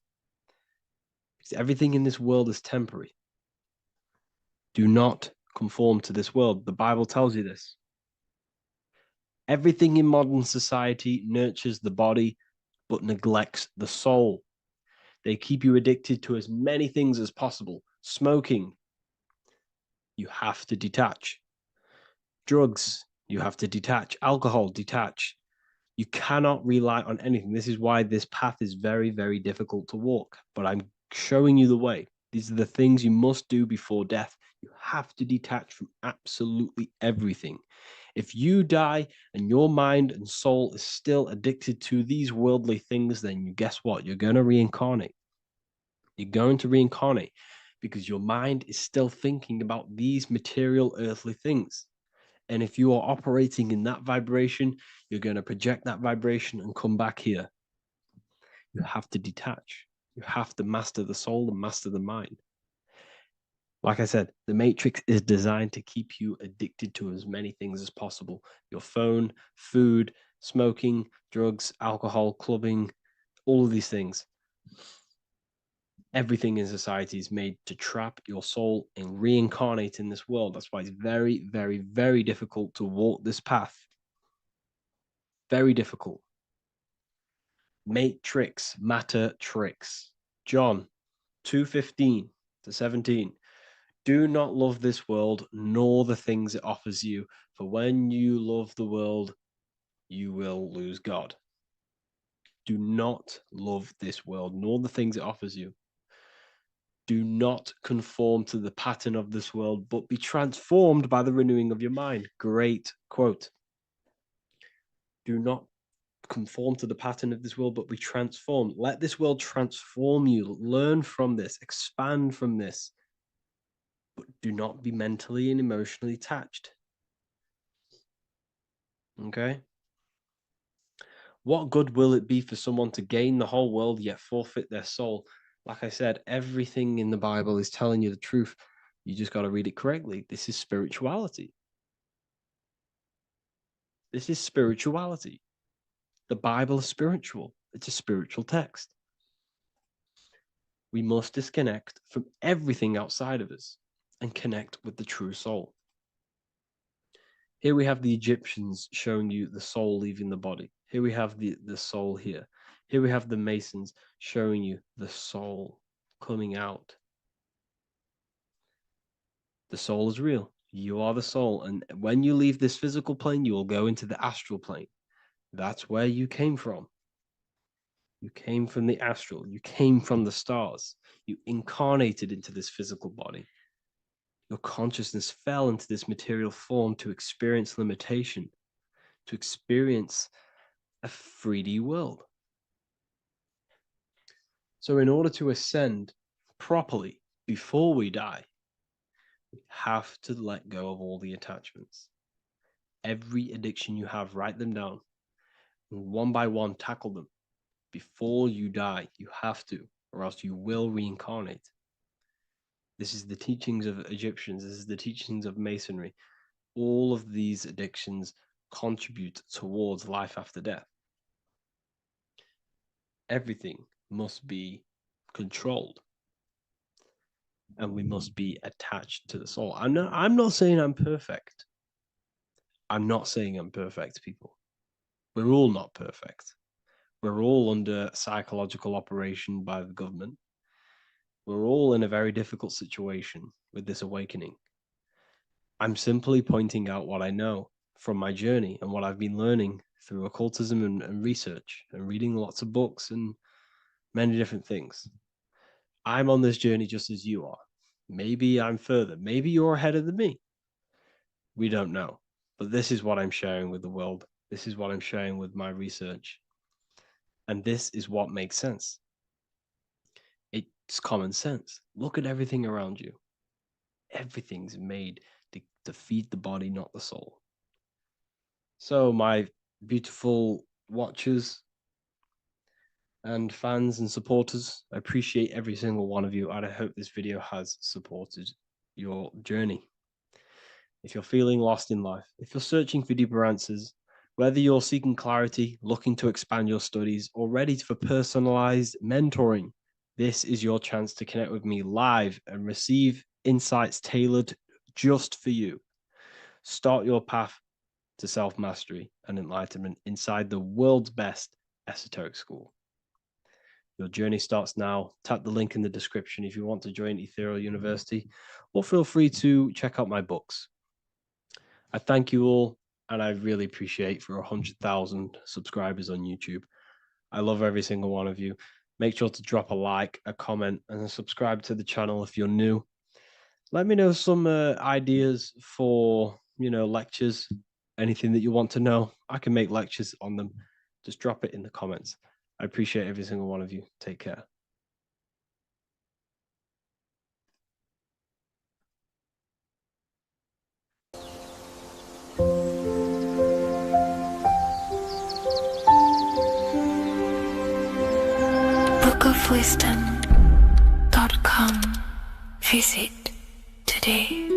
Because everything in this world is temporary. Do not conform to this world. The Bible tells you this. Everything in modern society nurtures the body, but neglects the soul. They keep you addicted to as many things as possible. Smoking, you have to detach. Drugs, you have to detach. Alcohol, detach. You cannot rely on anything. This is why this path is very, very difficult to walk. But I'm showing you the way. These are the things you must do before death. You have to detach from absolutely everything. If you die and your mind and soul is still addicted to these worldly things, then you guess what? You're going to reincarnate. You're going to reincarnate because your mind is still thinking about these material earthly things. And if you are operating in that vibration, you're going to project that vibration and come back here. You have to detach. You have to master the soul and master the mind. Like I said, the matrix is designed to keep you addicted to as many things as possible. Your phone, food, smoking, drugs, alcohol, clubbing, all of these things. Everything in society is made to trap your soul and reincarnate in this world. That's why it's very, very, very difficult to walk this path. Very difficult. Matrix, matter tricks. John 2:15 to 17. Do not love this world, nor the things it offers you. For when you love the world, you will lose God. Do not love this world, nor the things it offers you. Do not conform to the pattern of this world, but be transformed by the renewing of your mind. Great quote. Do not conform to the pattern of this world, but be transformed. Let this world transform you. Learn from this, expand from this, but do not be mentally and emotionally attached. Okay? What good will it be for someone to gain the whole world yet forfeit their soul? Like I said, everything in the Bible is telling you the truth. You just got to read it correctly. This is spirituality. This is spirituality. The Bible is spiritual. It's a spiritual text. We must disconnect from everything outside of us and connect with the true soul. Here we have the Egyptians showing you the soul leaving the body. Here we have the soul here. Here we have the Masons showing you the soul coming out. The soul is real. You are the soul. And when you leave this physical plane, you will go into the astral plane. That's where you came from. You came from the astral. You came from the stars. You incarnated into this physical body. Your consciousness fell into this material form to experience limitation, to experience a 3D world. So in order to ascend properly before we die, we have to let go of all the attachments. Every addiction you have, write them down. And one by one, tackle them. Before you die, you have to, or else you will reincarnate. This is the teachings of Egyptians. This is the teachings of Masonry. All of these addictions contribute towards life after death. Everything must be controlled. And we must be attached to the soul. I'm not saying I'm perfect. I'm not saying I'm perfect, people. We're all not perfect. We're all under psychological operation by the government. We're all in a very difficult situation with this awakening. I'm simply pointing out what I know from my journey and what I've been learning through occultism and research and reading lots of books and many different things. I'm on this journey just as you are. Maybe I'm further. Maybe you're ahead of me. We don't know. But this is what I'm sharing with the world. This is what I'm sharing with my research. And this is what makes sense. It's common sense. Look at everything around you. Everything's made to feed the body, not the soul. So my beautiful watchers and fans and supporters, I appreciate every single one of you, and I hope this video has supported your journey. If you're feeling lost in life, if you're searching for deeper answers, whether you're seeking clarity, looking to expand your studies, or ready for personalized mentoring, this is your chance to connect with me live and receive insights tailored just for you. Start your path to self-mastery and enlightenment inside the world's best esoteric school. Your journey starts now. Tap the link in the description if you want to join Ethereal University, or feel free to check out my books. I thank you all, and I really appreciate for 100,000 subscribers on YouTube. I love every single one of you. Make sure to drop a like, a comment, and subscribe to the channel if you're new. Let me know some ideas for, lectures, anything that you want to know. I can make lectures on them. Just drop it in the comments. I appreciate every single one of you. Take care. bookofwisdom.com. Visit today.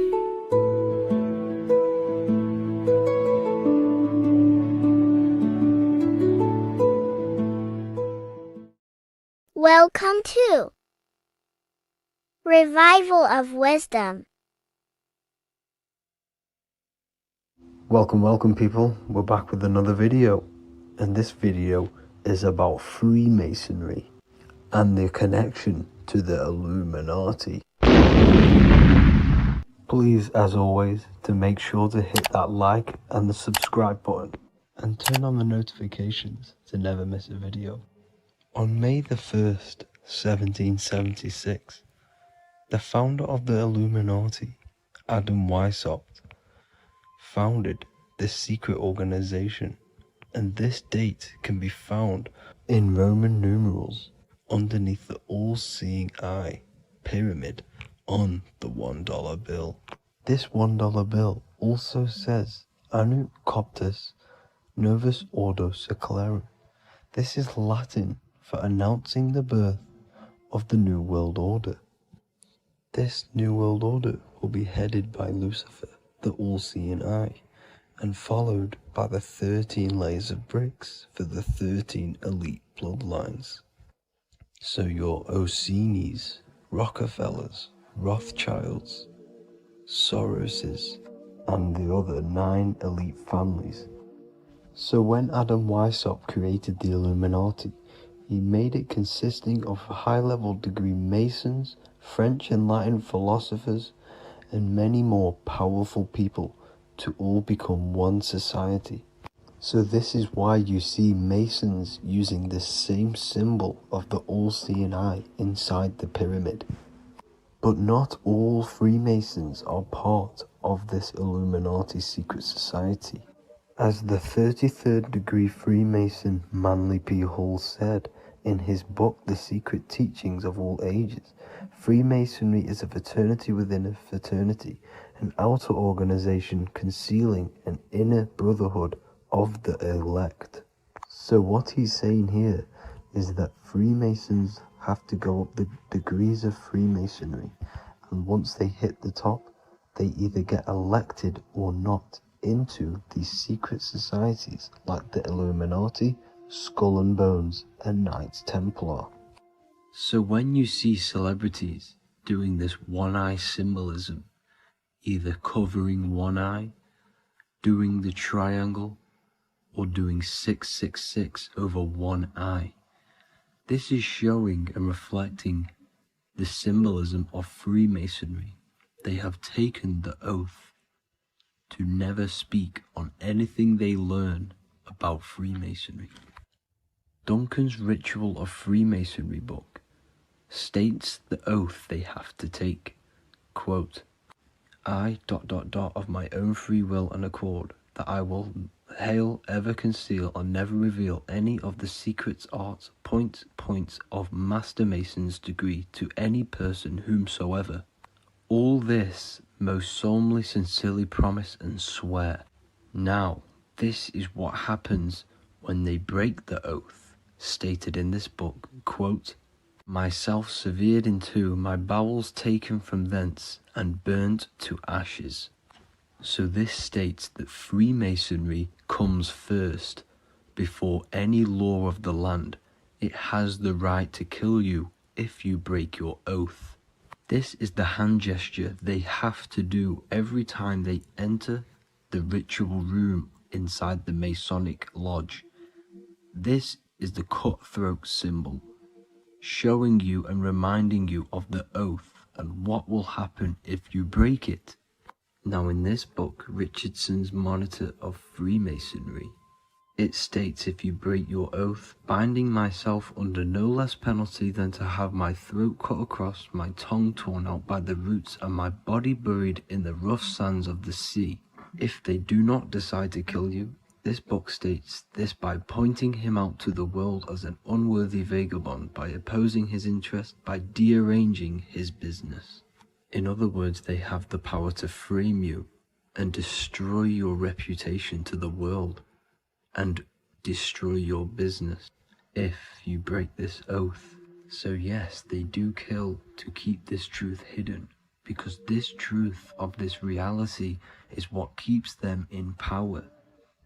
Welcome to Revival of wisdom. Welcome people, we're back with another video, and this video is about Freemasonry and their connection to the Illuminati. Please, as always, to make sure to hit that like and the subscribe button and turn on the notifications to never miss a video. On May the 1st, 1776, the founder of the Illuminati, Adam Weishaupt, founded this secret organization, and this date can be found in Roman numerals underneath the all-seeing eye pyramid on the $1 bill. This $1 bill also says Anu Coptus Novus Ordo Secularum. This is Latin for announcing the birth of the New World Order. This New World Order will be headed by Lucifer, the all-seeing eye, and followed by the 13 layers of bricks for the 13 elite bloodlines. So your Orsini's, Rockefellers, Rothschilds, Soroses, and the other 9 elite families. So when Adam Weishaupt created the Illuminati, he made it consisting of high-level degree Masons, French and Latin philosophers, and many more powerful people to all become one society. So this is why you see Masons using the same symbol of the all-seeing eye inside the pyramid. But not all Freemasons are part of this Illuminati secret society. As the 33rd degree Freemason Manly P. Hall said in his book The Secret Teachings of All Ages, Freemasonry is a fraternity within a fraternity, an outer organization concealing an inner brotherhood of the elect. So what he's saying here is that Freemasons have to go up the degrees of Freemasonry, and once they hit the top, they either get elected or not into these secret societies like the Illuminati, Skull and Bones, and Knights Templar. So when you see celebrities doing this one-eye symbolism, either covering one eye, doing the triangle, or doing 666 over one eye, this is showing and reflecting the symbolism of Freemasonry. They have taken the oath to never speak on anything they learn about Freemasonry. Duncan's Ritual of Freemasonry book states the oath they have to take, quote, I ... of my own free will and accord, that I will hail, ever conceal, or never reveal any of the secrets, arts, points of Master Mason's degree to any person whomsoever. All this most solemnly, sincerely promise and swear. Now, this is what happens when they break the oath, stated in this book, quote, myself severed in two, my bowels taken from thence, and burnt to ashes. So this states that Freemasonry comes first, before any law of the land. It has the right to kill you if you break your oath. This is the hand gesture they have to do every time they enter the ritual room inside the Masonic lodge. This is the cutthroat symbol, showing you and reminding you of the oath and what will happen if you break it. Now in this book, Richardson's Monitor of Freemasonry, it states, if you break your oath, binding myself under no less penalty than to have my throat cut across, my tongue torn out by the roots, and my body buried in the rough sands of the sea. If they do not decide to kill you, this book states this by pointing him out to the world as an unworthy vagabond, by opposing his interest, by dearranging his business. In other words, they have the power to frame you and destroy your reputation to the world and destroy your business if you break this oath. So yes, they do kill to keep this truth hidden, because this truth of this reality is what keeps them in power.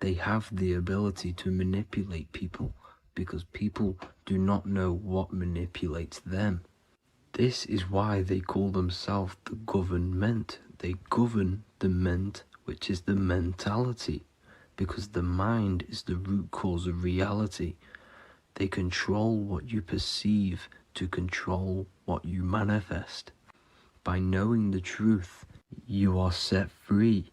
They have the ability to manipulate people because people do not know what manipulates them. This is why they call themselves the government. They govern the ment, which is the mentality, because the mind is the root cause of reality. They control what you perceive to control what you manifest. By knowing the truth, you are set free,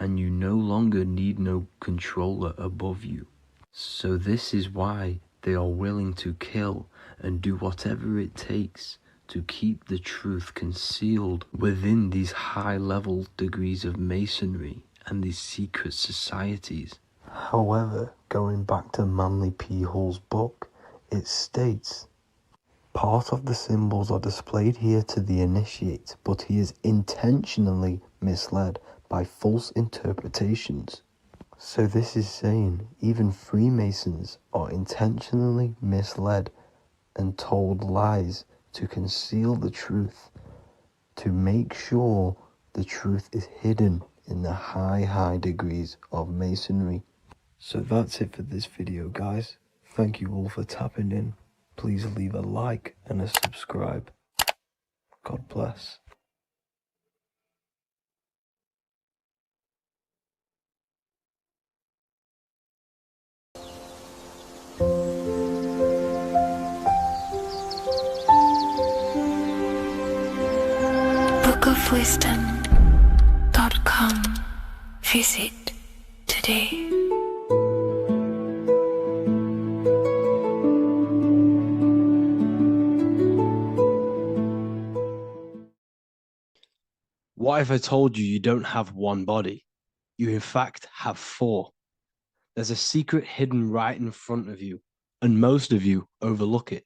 and you no longer need no controller above you. So this is why they are willing to kill and do whatever it takes to keep the truth concealed within these high-level degrees of masonry and these secret societies. However, going back to Manly P. Hall's book, it states, part of the symbols are displayed here to the initiate, but he is intentionally misled by false interpretations. So this is saying even Freemasons are intentionally misled and told lies to conceal the truth, to make sure the truth is hidden in the high degrees of masonry. So that's it for this video, guys. Thank you all for tapping in. Please leave a like and a subscribe. God bless. bookofwisdom.com. Visit today. What if I told you you don't have one body? You in fact have four. There's a secret hidden right in front of you, and most of you overlook it.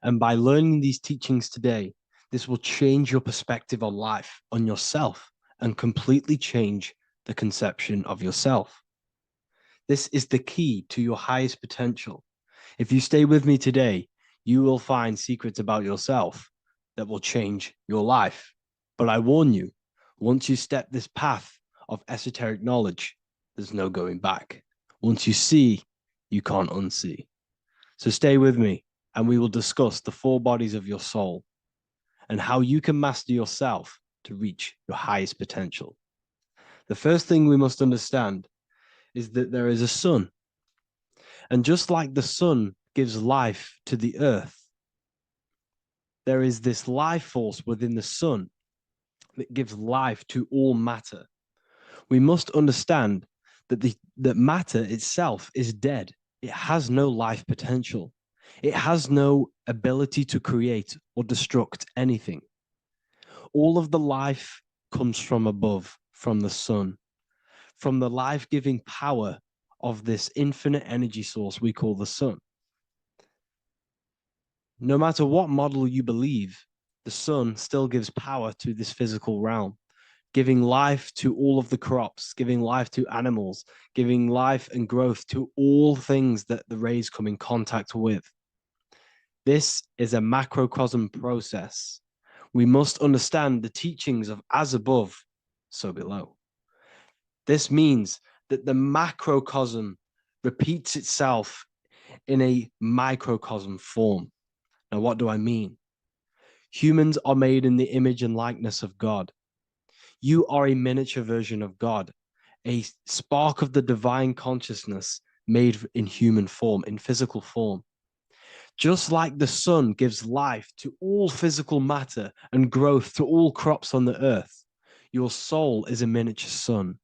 And by learning these teachings today, this will change your perspective on life, on yourself, and completely change the conception of yourself. This is the key to your highest potential. If you stay with me today, you will find secrets about yourself that will change your life. But I warn you, once you step this path of esoteric knowledge, there's no going back. Once you see, you can't unsee. So stay with me, and we will discuss the four bodies of your soul and how you can master yourself to reach your highest potential. The first thing we must understand is that there is a sun. And just like the sun gives life to the earth, there is this life force within the sun that gives life to all matter. We must understand that that matter itself is dead. It has no life potential. It has no ability to create or destruct anything. All of the life comes from above, from the sun, from the life-giving power of this infinite energy source we call the sun. No matter what model you believe, the sun still gives power to this physical realm, giving life to all of the crops, giving life to animals, giving life and growth to all things that the rays come in contact with. This is a macrocosm process. We must understand the teachings of as above, so below. This means that the macrocosm repeats itself in a microcosm form. Now, what do I mean? Humans are made in the image and likeness of God. You are a miniature version of God, a spark of the divine consciousness made in human form, in physical form. Just like the sun gives life to all physical matter and growth to all crops on the earth, your soul is a miniature sun.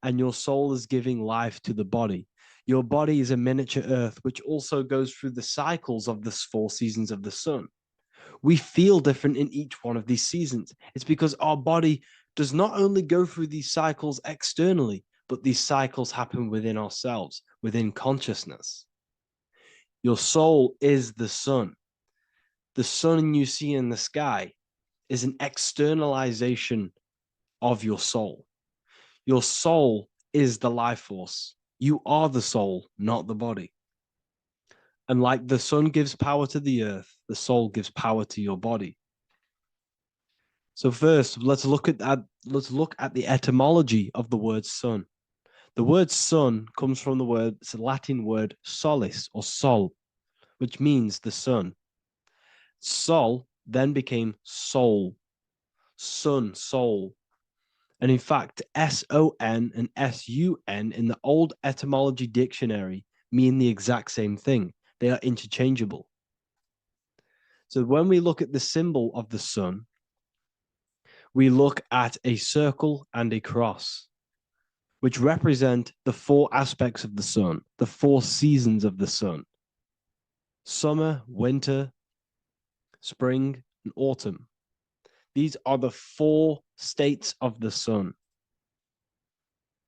And your soul is giving life to the body. Your body is a miniature earth, which also goes through the cycles of the 4 seasons of the sun. We feel different in each one of these seasons. It's because our body does not only go through these cycles externally, but these cycles happen within ourselves, within consciousness. Your soul is the sun. The sun you see in the sky is an externalization of your soul. Your soul is the life force. You are the soul, not the body. And like the sun gives power to the earth, the soul gives power to your body. So first, let's look at the etymology of the word sun. The word sun comes from it's a Latin word solis or sol, which means the sun. Sol then became soul, sun, soul. And in fact, S-O-N and S-U-N in the old etymology dictionary mean the exact same thing. They are interchangeable. So when we look at the symbol of the sun, we look at a circle and a cross, which represent the four aspects of the sun, the four seasons of the sun: summer, winter, spring, and autumn. These are the four states of the sun.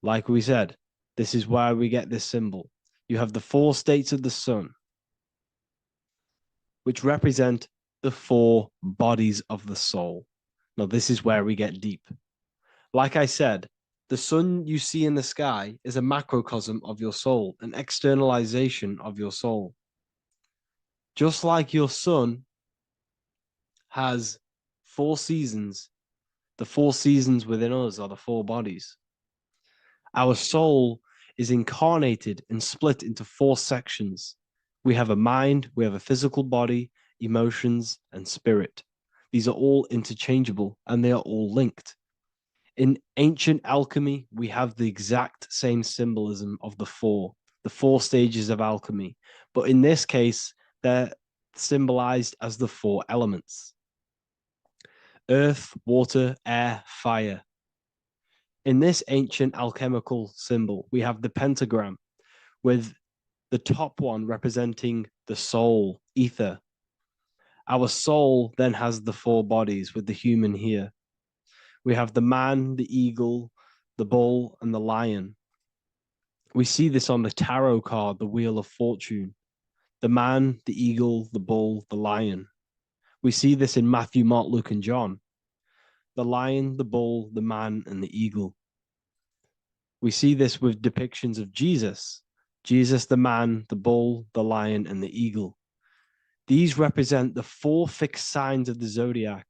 Like we said, this is why we get this symbol. You have the four states of the sun, which represent the four bodies of the soul. Now, this is where we get deep. Like I said, the sun you see in the sky is a macrocosm of your soul, an externalization of your soul. Just like your sun has four seasons, the four seasons within us are the four bodies. Our soul is incarnated and split into four sections. We have a mind, we have a physical body, emotions, and spirit. These are all interchangeable and they are all linked. In ancient alchemy, we have the exact same symbolism of the four stages of alchemy. But in this case, they're symbolized as the four elements: earth, water, air, fire. In this ancient alchemical symbol, we have the pentagram with the top one representing the soul, ether. Our soul then has the four bodies with the human here. We have the man, the eagle, the bull, and the lion. We see this on the tarot card, the Wheel of Fortune. The man, the eagle, the bull, the lion. We see this in Matthew, Mark, Luke, and John. The lion, the bull, the man, and the eagle. We see this with depictions of Jesus. Jesus, the man, the bull, the lion, and the eagle. These represent the four fixed signs of the zodiac: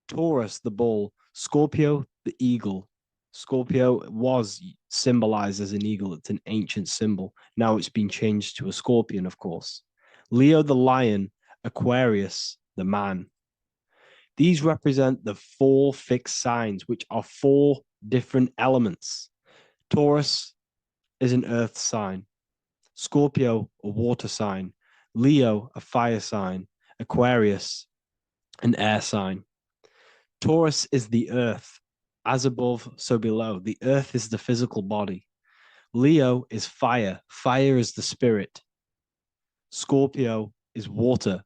Taurus, the bull; Scorpio, the eagle. Scorpio was symbolized as an eagle. It's an ancient symbol. Now it's been changed to a scorpion, of course. Leo, the lion; Aquarius, the man. These represent the four fixed signs, which are four different elements. Taurus is an earth sign. Scorpio, a water sign. Leo, a fire sign. Aquarius, an air sign. Taurus is the earth. As above, so below. The earth is the physical body. Leo is fire. Fire is the spirit. Scorpio is water,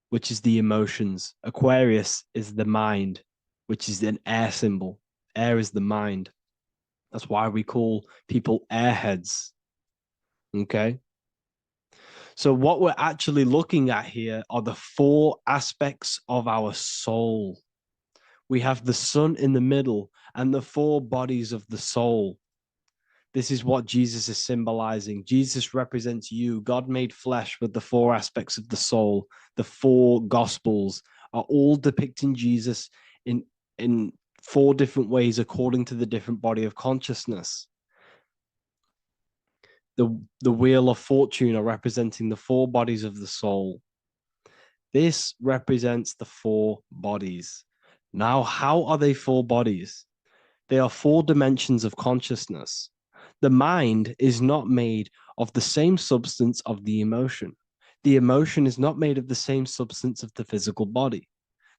which is the emotions. Aquarius is the mind, which is an air symbol. Air is the mind. That's why we call people airheads. Okay? So what we're actually looking at here are the four aspects of our soul. We have the sun in the middle and the four bodies of the soul. This is what Jesus is symbolizing. Jesus represents you. God made flesh with the four aspects of the soul. The four gospels are all depicting Jesus in four different ways according to the different body of consciousness. The Wheel of Fortune are representing the four bodies of the soul. This represents the four bodies. Now, how are they four bodies? They are four dimensions of consciousness. The mind is not made of the same substance of the emotion. The emotion is not made of the same substance of the physical body.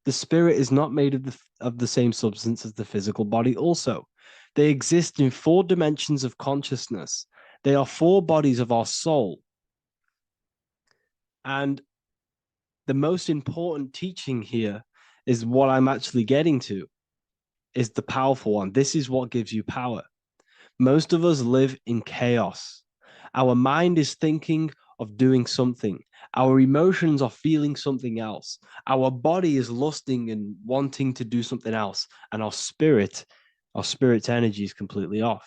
The spirit is not made of the same substance as the physical body also. They exist in four dimensions of consciousness. They are four bodies of our soul. And the most important teaching here is what I'm actually getting to, is the powerful one. This is what gives you power. Most of us live in chaos. Our mind is thinking of doing something. Our emotions are feeling something else. Our body is lusting and wanting to do something else. And our spirit's energy is completely off.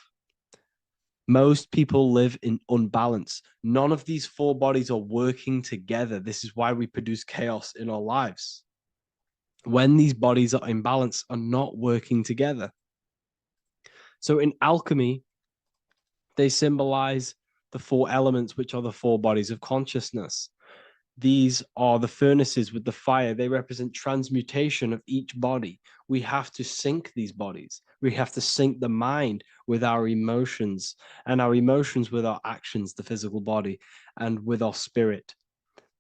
Most people live in unbalance. None of these four bodies are working together. This is why we produce chaos in our lives. When these bodies are in balance, are not working together. So in alchemy, they symbolize the four elements, which are the four bodies of consciousness. These are the furnaces with the fire. They represent transmutation of each body. We have to sync these bodies. We have to sync the mind with our emotions, and our emotions with our actions, the physical body, and with our spirit.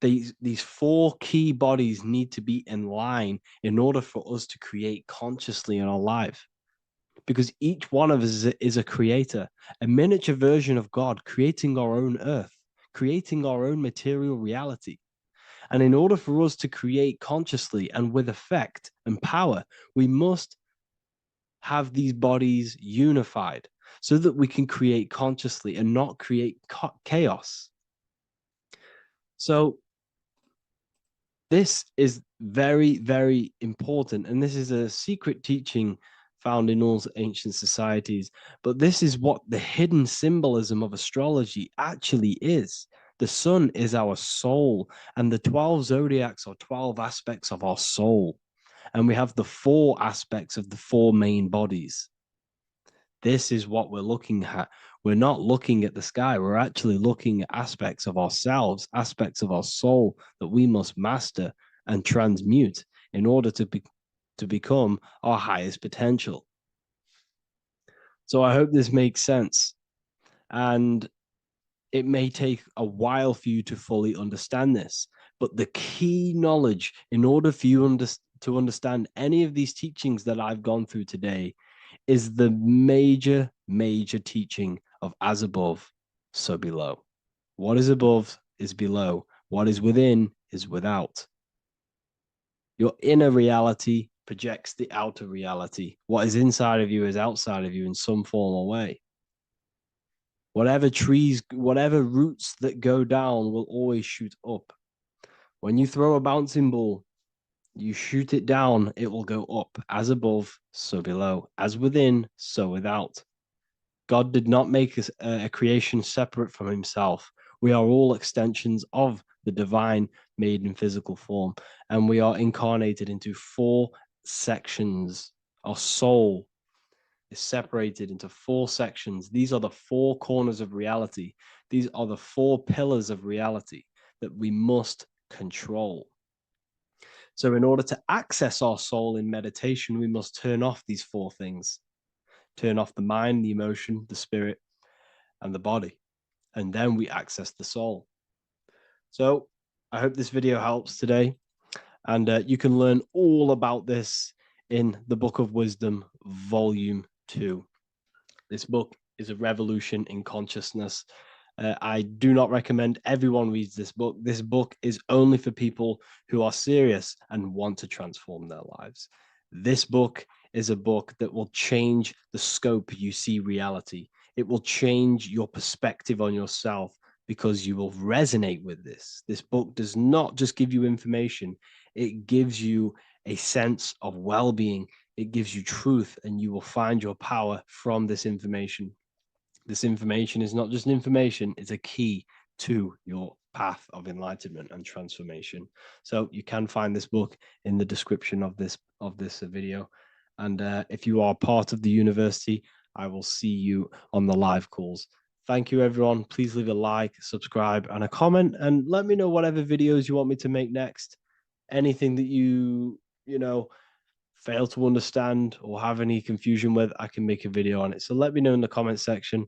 These four key bodies need to be in line in order for us to create consciously in our life. Because each one of us is a creator, a miniature version of God, creating our own earth, creating our own material reality. And in order for us to create consciously and with effect and power, we must have these bodies unified so that we can create consciously and not create chaos. So this is very, very important. And this is a secret teaching found in all ancient societies. But this is what the hidden symbolism of astrology actually is. The sun is our soul, and the 12 zodiacs are 12 aspects of our soul. And we have the 4 aspects of the 4 main bodies. This is what we're looking at. We're not looking at the sky. We're actually looking at aspects of ourselves, aspects of our soul that we must master and transmute in order to become our highest potential. So I hope this makes sense. And it may take a while for you to fully understand this, but the key knowledge in order for you to understand any of these teachings that I've gone through today is the major teaching of as above, so below. What is above is below. What is within is without. Your inner reality projects the outer reality. What is inside of you is outside of you in some form or way. Whatever trees, whatever roots that go down will always shoot up. When you throw a bouncing ball, you shoot it down, it will go up. As above, so below. As within, so without. God did not make a creation separate from himself. We are all extensions of the divine made in physical form. And we are incarnated into 4 sections. Our soul is separated into 4 sections. These are the 4 corners of reality. These are the 4 pillars of reality that we must control. So in order to access our soul in meditation, we must turn off these 4 things. Turn off the mind, the emotion, the spirit, and the body. And then we access the soul. So I hope this video helps today. And you can learn all about this in the Book of Wisdom, Volume 2. This book is a revolution in consciousness. I do not recommend everyone reads this book. This book is only for people who are serious and want to transform their lives. This book is a book that will change the scope you see reality. It will change your perspective on yourself because you will resonate with this. This book does not just give you information. It gives you a sense of well-being. It gives you truth, and you will find your power from this information. This information is not just information, it's a key to your path of enlightenment and transformation. So you can find this book in the description of this video. And if you are part of the university, I will see you on the live calls. Thank you, everyone. Please leave a like, subscribe, and a comment, and let me know whatever videos you want me to make next. Anything that you fail to understand or have any confusion with, I can make a video on it. So let me know in the comment section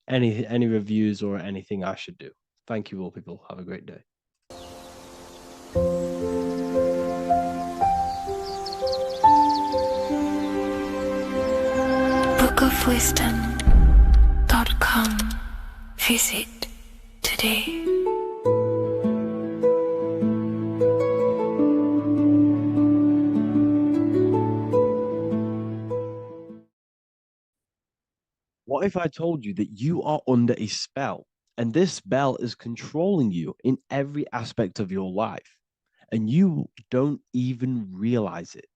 any reviews or anything I should do. Thank you all, people. Have a great day. bookofwisdom.com. Visit today. What if I told you that you are under a spell, and this spell is controlling you in every aspect of your life, and you don't even realize it?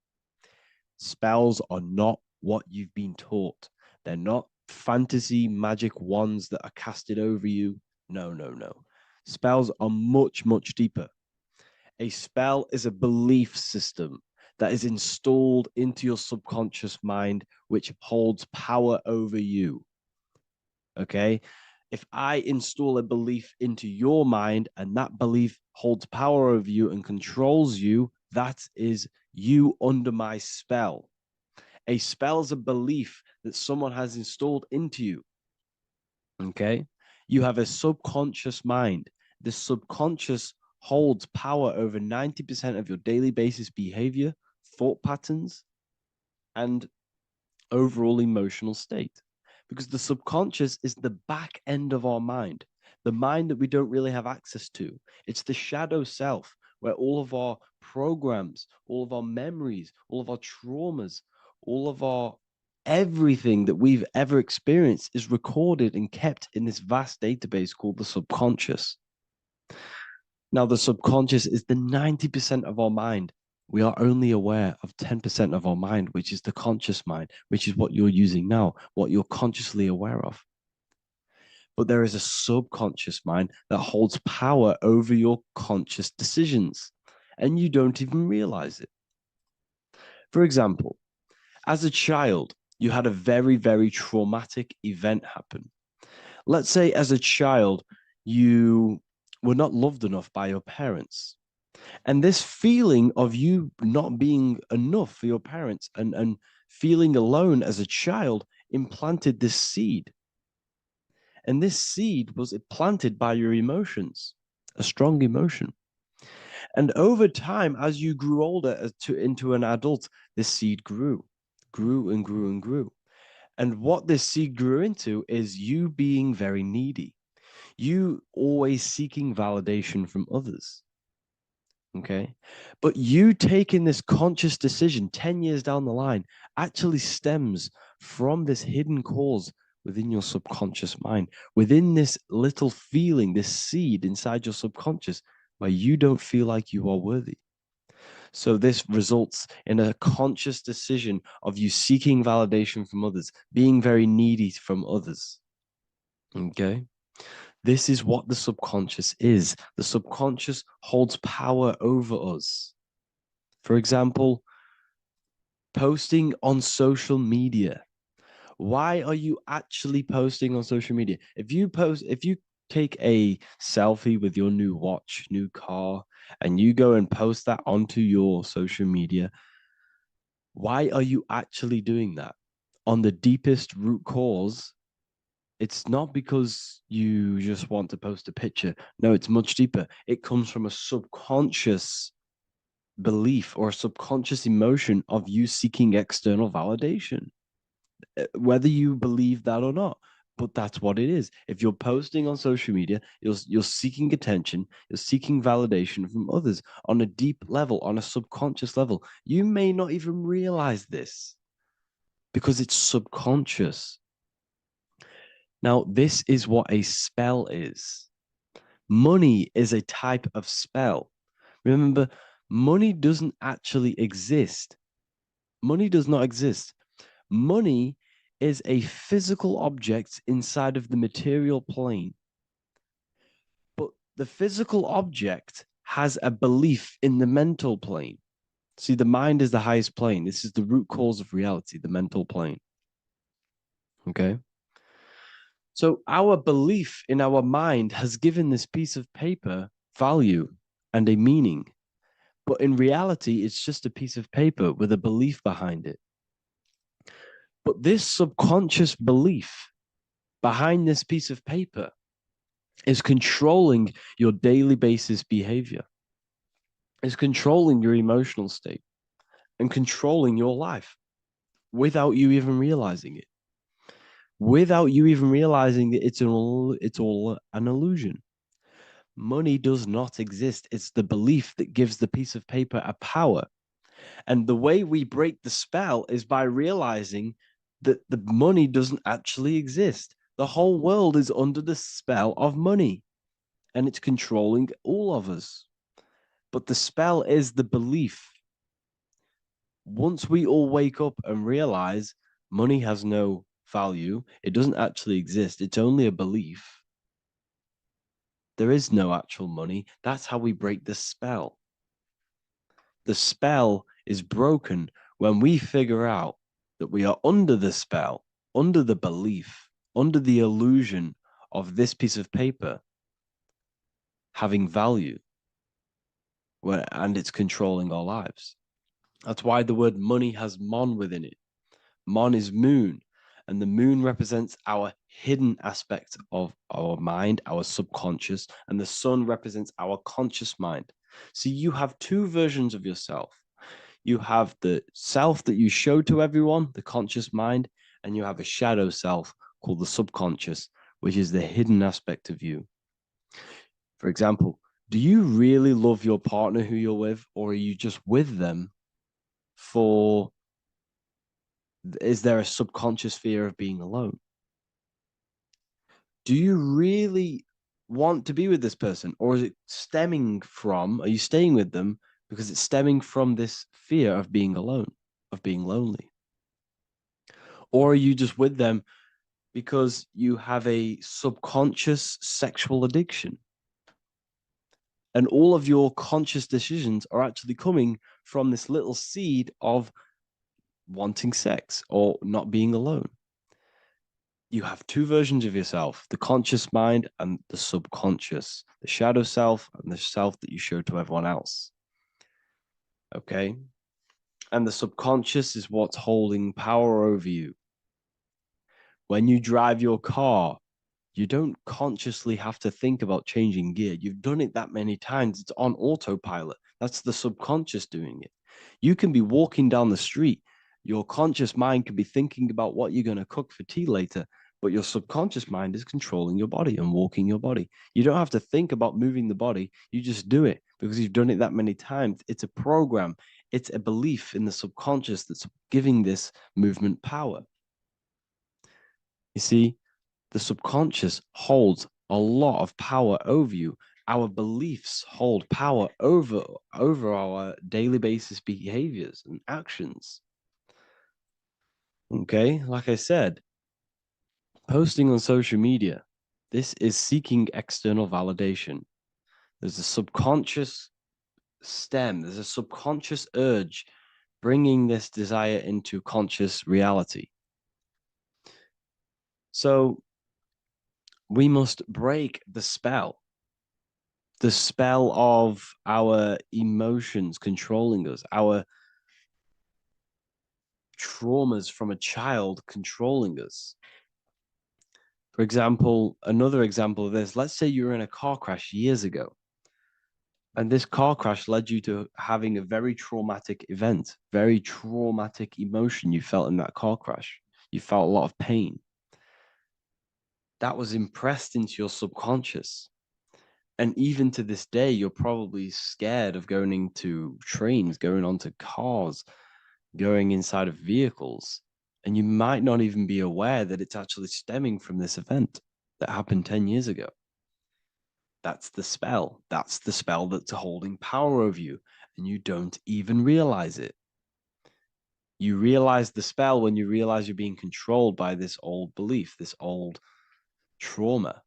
Spells are not what you've been taught. They're not fantasy magic wands that are casted over you. No, no, no. Spells are much, much deeper. A spell is a belief system that is installed into your subconscious mind, which holds power over you. Okay? If I install a belief into your mind and that belief holds power over you and controls you, that is you under my spell. A spell is a belief that someone has installed into you. Okay? You have a subconscious mind. The subconscious holds power over 90% of your daily basis behavior, thought patterns, and overall emotional state. Because the subconscious is the back end of our mind, the mind that we don't really have access to. It's the shadow self where all of our programs, all of our memories, all of our traumas, all of our everything that we've ever experienced is recorded and kept in this vast database called the subconscious. Now, the subconscious is the 90% of our mind. We are only aware of 10% of our mind, which is the conscious mind, which is what you're using now, what you're consciously aware of. But there is a subconscious mind that holds power over your conscious decisions, and you don't even realize it. For example, as a child, you had a very, very traumatic event happen. Let's say as a child, you were not loved enough by your parents. And this feeling of you not being enough for your parents and feeling alone as a child implanted this seed. And this seed was planted by your emotions, a strong emotion. And over time, as you grew older into an adult, this seed grew and grew and grew. And what this seed grew into is you being very needy, you always seeking validation from others. Okay. But you taking this conscious decision 10 years down the line actually stems from this hidden cause within your subconscious mind, within this little feeling, this seed inside your subconscious where you don't feel like you are worthy. So this results in a conscious decision of you seeking validation from others, being very needy from others. Okay. This is what the subconscious is. The subconscious holds power over us. For example, posting on social media. Why are you actually posting on social media? If you take a selfie with your new watch, new car, and you go and post that onto your social media, why are you actually doing that? On the deepest root cause, it's not because you just want to post a picture. No, it's much deeper. It comes from a subconscious belief or a subconscious emotion of you seeking external validation, whether you believe that or not. But that's what it is. If you're posting on social media, you're seeking attention, you're seeking validation from others on a deep level, on a subconscious level. You may not even realize this because it's subconscious. Now, this is what a spell is. Money is a type of spell. Remember, money doesn't actually exist. Money does not exist. Money is a physical object inside of the material plane. But the physical object has a belief in the mental plane. See, the mind is the highest plane. This is the root cause of reality, the mental plane. Okay? So our belief in our mind has given this piece of paper value and a meaning. But in reality, it's just a piece of paper with a belief behind it. But this subconscious belief behind this piece of paper is controlling your daily basis behavior, is controlling your emotional state and controlling your life without you even realizing it. Without you even realizing that it's all an illusion. Money does not exist. It's the belief that gives the piece of paper a power. And the way we break the spell is by realizing that the money doesn't actually exist. The whole world is under the spell of money, and it's controlling all of us. But the spell is the belief. Once we all wake up and realize money has no value, it doesn't actually exist, it's only a belief. There is no actual money. That's how we break the spell. The spell is broken when we figure out that we are under the spell, under the belief, under the illusion of this piece of paper having value, and it's controlling our lives. That's why the word money has Mon within it. Mon is moon, and the moon represents our hidden aspect of our mind, our subconscious, and the sun represents our conscious mind. So you have two versions of yourself. You have the self that you show to everyone, the conscious mind, and you have a shadow self called the subconscious, which is the hidden aspect of you. For example, do you really love your partner who you're with, or are you just with them for, is there a subconscious fear of being alone? Do you really want to be with this person, or is it stemming from, are you staying with them because it's stemming from this fear of being alone, of being lonely? Or are you just with them because you have a subconscious sexual addiction? And all of your conscious decisions are actually coming from this little seed of wanting sex or not being alone. You have two versions of yourself, the conscious mind and the subconscious, the shadow self and the self that you show to everyone else. Okay? And the subconscious is what's holding power over you. When you drive your car, you don't consciously have to think about changing gear. You've done it that many times. It's on autopilot. That's the subconscious doing it. You can be walking down the street. Your conscious mind can be thinking about what you're going to cook for tea later, but your subconscious mind is controlling your body and walking your body. You don't have to think about moving the body. You just do it because you've done it that many times. It's a program. It's a belief in the subconscious that's giving this movement power. You see, the subconscious holds a lot of power over you. Our beliefs hold power over our daily basis behaviors and actions. Okay, like I said, posting on social media, this is seeking external validation. There's a subconscious stem, there's a subconscious urge bringing this desire into conscious reality. So we must break the spell of our emotions controlling us, our traumas from a child controlling us. For example, another example of this, let's say you were in a car crash years ago, and this car crash led you to having a very traumatic event, very traumatic emotion you felt in that car crash. You felt a lot of pain. That was impressed into your subconscious. And even to this day, you're probably scared of going into trains, going onto cars, going inside of vehicles. And you might not even be aware that it's actually stemming from this event that happened 10 years ago. That's the spell. That's the spell that's holding power over you. And you don't even realize it. You realize the spell when you realize you're being controlled by this old belief, this old trauma.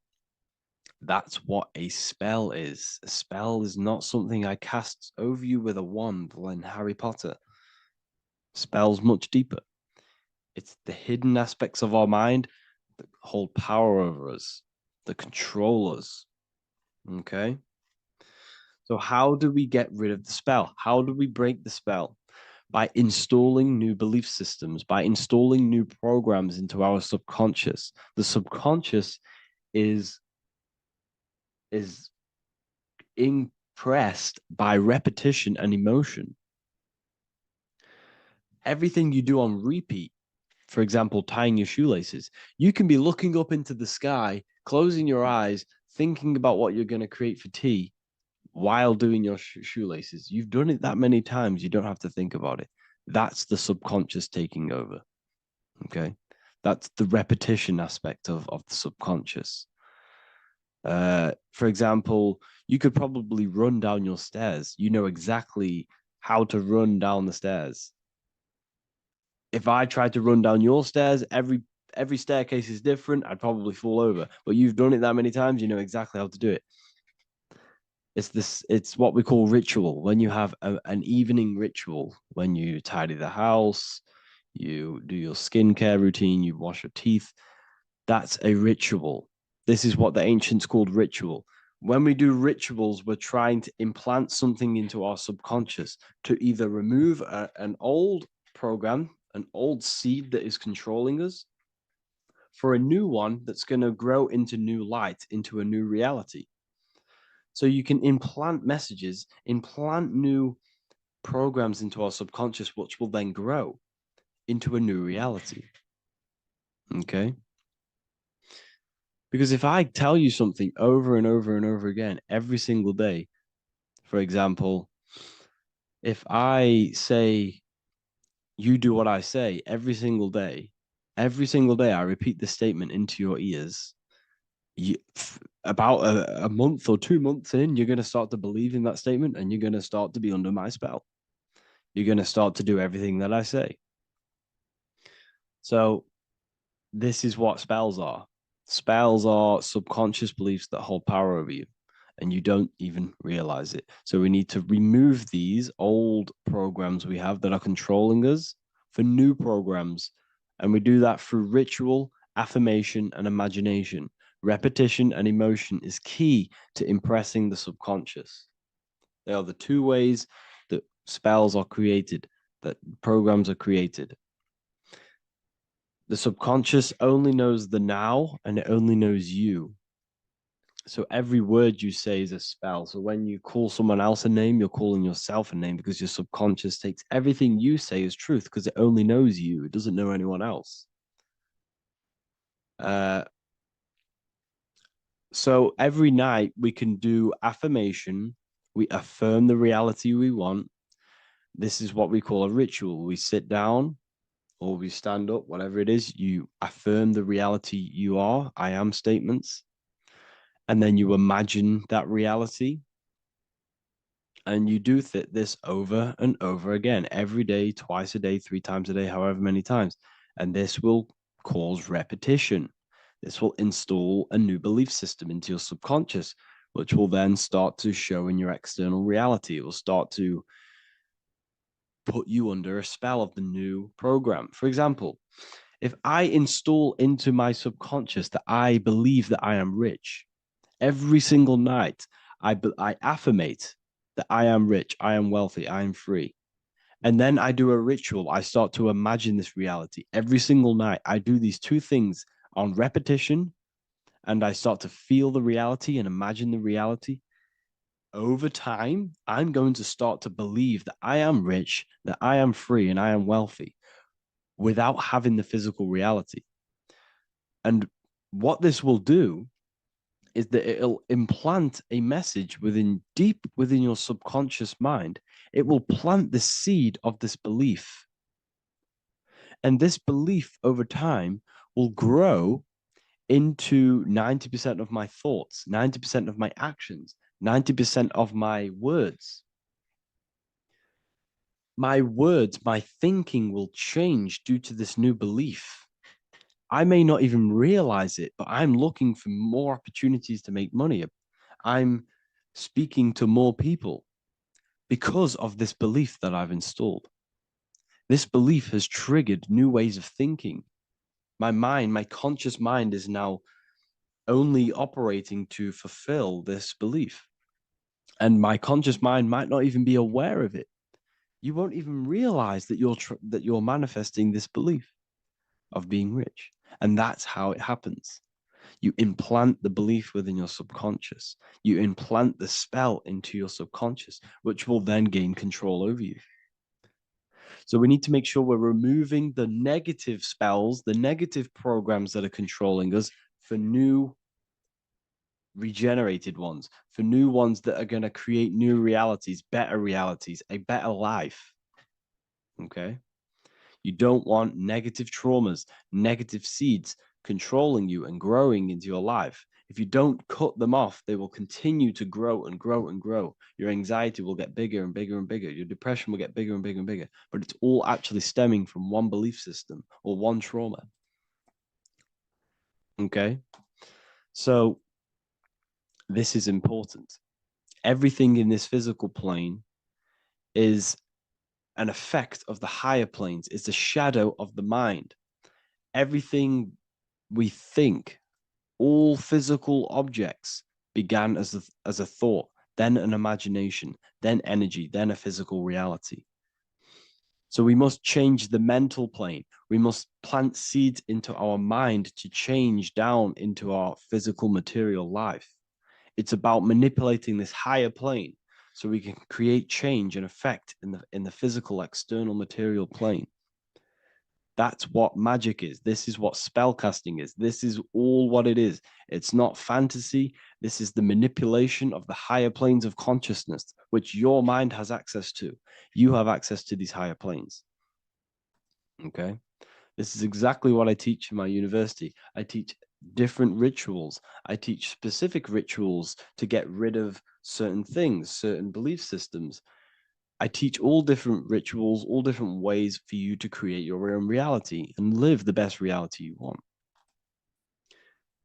That's what a spell is. A spell is not something I cast over you with a wand like Harry Potter. Spell's much deeper. It's the hidden aspects of our mind that hold power over us, that control us. Okay? So how do we get rid of the spell? How do we break the spell? By installing new belief systems, by installing new programs into our subconscious. The subconscious is impressed by repetition and emotion. Everything you do on repeat, for example, tying your shoelaces, you can be looking up into the sky, closing your eyes, thinking about what you're going to create for tea while doing your shoelaces. You've done it that many times, you don't have to think about it. That's the subconscious taking over. Okay? That's the repetition aspect of the subconscious. For example, you could probably run down your stairs. You know exactly how to run down the stairs. If I tried to run down your stairs, every staircase is different. I'd probably fall over. But you've done it that many times, you know exactly how to do it. It's what we call ritual. When you have an evening ritual, when you tidy the house, you do your skincare routine, you wash your teeth, that's a ritual. This is what the ancients called ritual. When we do rituals, we're trying to implant something into our subconscious to either remove an old program, an old seed that is controlling us, for a new one that's going to grow into new light, into a new reality. So you can implant messages, implant new programs into our subconscious, which will then grow into a new reality. Okay? Because if I tell you something over and over and over again every single day, for example, if I say, you do what I say every single day I repeat this statement into your ears, about a month or 2 months in, you're going to start to believe in that statement and you're going to start to be under my spell. You're going to start to do everything that I say. So this is what spells are. Spells are subconscious beliefs that hold power over you, and you don't even realize it. So we need to remove these old programs we have that are controlling us for new programs. And we do that through ritual, affirmation, and imagination. Repetition and emotion is key to impressing the subconscious. They are the two ways that spells are created, that programs are created. The subconscious only knows the now, and it only knows you. So every word you say is a spell. So when you call someone else a name, you're calling yourself a name, because your subconscious takes everything you say as truth, because it only knows you. It doesn't know anyone else. So every night we can do affirmation. We affirm the reality we want. This is what we call a ritual. We sit down or we stand up, whatever it is, you affirm the reality you are, I am statements. And then you imagine that reality. And you do this over and over again, every day, twice a day, 3 times a day, however many times. And this will cause repetition. This will install a new belief system into your subconscious, which will then start to show in your external reality. It will start to put you under a spell of the new program. For example, if I install into my subconscious that I believe that I am rich, every single night I affirmate that I am rich, I am wealthy, I am free. And then I do a ritual. I start to imagine this reality. Every single night, I do these 2 things on repetition, and I start to feel the reality and imagine the reality. Over time, I'm going to start to believe that I am rich, that I am free, and I am wealthy without having the physical reality. And what this will do is that it'll implant a message deep within your subconscious mind. It will plant the seed of this belief. And this belief over time will grow into 90% of my thoughts, 90% of my actions, 90% of my words. My words, my thinking will change due to this new belief. I may not even realize it, but I'm looking for more opportunities to make money. I'm speaking to more people because of this belief that I've installed. This belief has triggered new ways of thinking. My mind, my conscious mind, is now only operating to fulfill this belief. And my conscious mind might not even be aware of it. You won't even realize that you're manifesting this belief of being rich. And that's how it happens. You implant the belief within your subconscious. You implant the spell into your subconscious, which will then gain control over you. So we need to make sure we're removing the negative spells, the negative programs that are controlling us, for new regenerated ones, for new ones that are going to create new realities, a better life. Okay? You don't want negative traumas, negative seeds controlling you and growing into your life. If you don't cut them off, they will continue to grow and grow and grow. Your anxiety will get bigger and bigger and bigger. Your depression will get bigger and bigger and bigger. But it's all actually stemming from one belief system or one trauma. Okay? So this is important. Everything in this physical plane is an effect of the higher planes. It's a shadow of the mind. Everything we think All physical objects began as a thought, then an imagination, then energy, then a physical reality. So we must change the mental plane. We must plant seeds into our mind to change down into our physical material life. It's about manipulating this higher plane so we can create change and effect in the physical external material plane. That's what magic is. This is what spellcasting is. This is all what it is. It's not fantasy. This is the manipulation of the higher planes of consciousness, which your mind has access to. You have access to these higher planes. Okay? This is exactly what I teach in my university. I teach different rituals. I teach specific rituals to get rid of certain things, certain belief systems. I teach all different rituals, all different ways for you to create your own reality and live the best reality you want.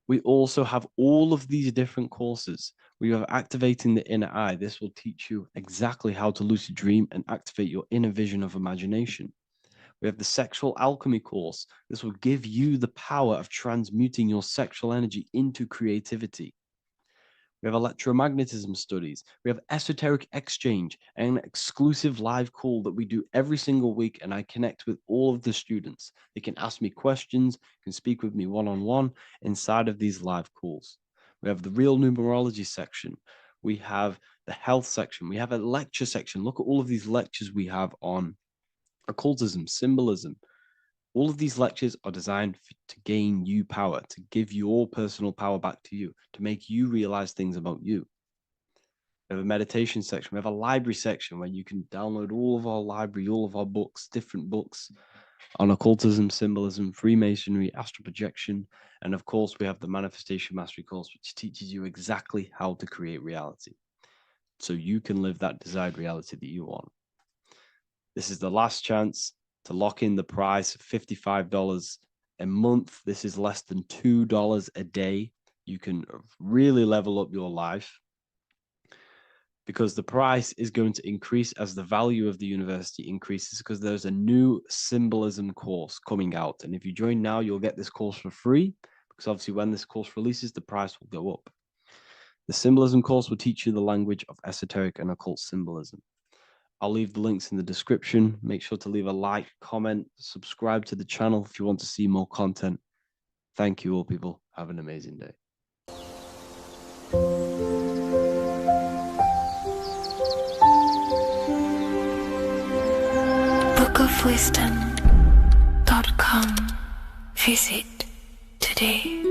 We also have all of these different courses. We have activating the inner eye. This will teach you exactly how to lucid dream and activate your inner vision of imagination. We have the sexual alchemy course. This will give you the power of transmuting your sexual energy into creativity. We have electromagnetism studies. We have esoteric exchange, an exclusive live call that we do every single week, and I connect with all of the students. They can ask me questions, can speak with me one-on-one inside of these live calls. We have the real numerology section. We have the health section. We have a lecture section. Look at all of these lectures we have on occultism, symbolism. All of these lectures are designed to gain you power, to give your personal power back to you, to make you realize things about you. We have a meditation section. We have a library section where you can download all of our library, all of our books, different books on occultism, symbolism, Freemasonry, astral projection. And of course, we have the Manifestation Mastery course, which teaches you exactly how to create reality so you can live that desired reality that you want. This is the last chance to lock in the price of $55 a month. This is less than $2 a day. You can really level up your life because the price is going to increase as the value of the university increases, because there's a new symbolism course coming out. And if you join now, you'll get this course for free, because obviously when this course releases, the price will go up. The symbolism course will teach you the language of esoteric and occult symbolism. I'll leave the links in the description. Make sure to leave a like, comment, subscribe to the channel if you want to see more content. Thank you all, people. Have an amazing day. bookofwisdom.com. Visit today.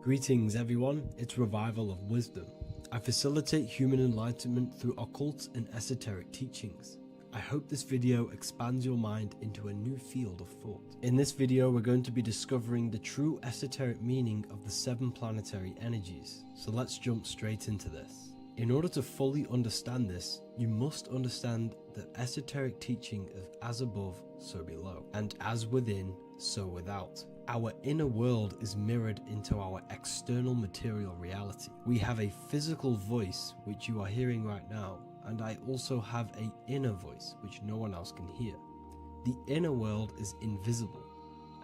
Greetings everyone, it's Revival of Wisdom. I facilitate human enlightenment through occult and esoteric teachings. I hope this video expands your mind into a new field of thought. In this video, we're going to be discovering the true esoteric meaning of the 7 planetary energies. So let's jump straight into this. In order to fully understand this, you must understand the esoteric teaching of as above, so below, and as within, so without. Our inner world is mirrored into our external material reality. We have a physical voice, which you are hearing right now, and I also have an inner voice, which no one else can hear. The inner world is invisible,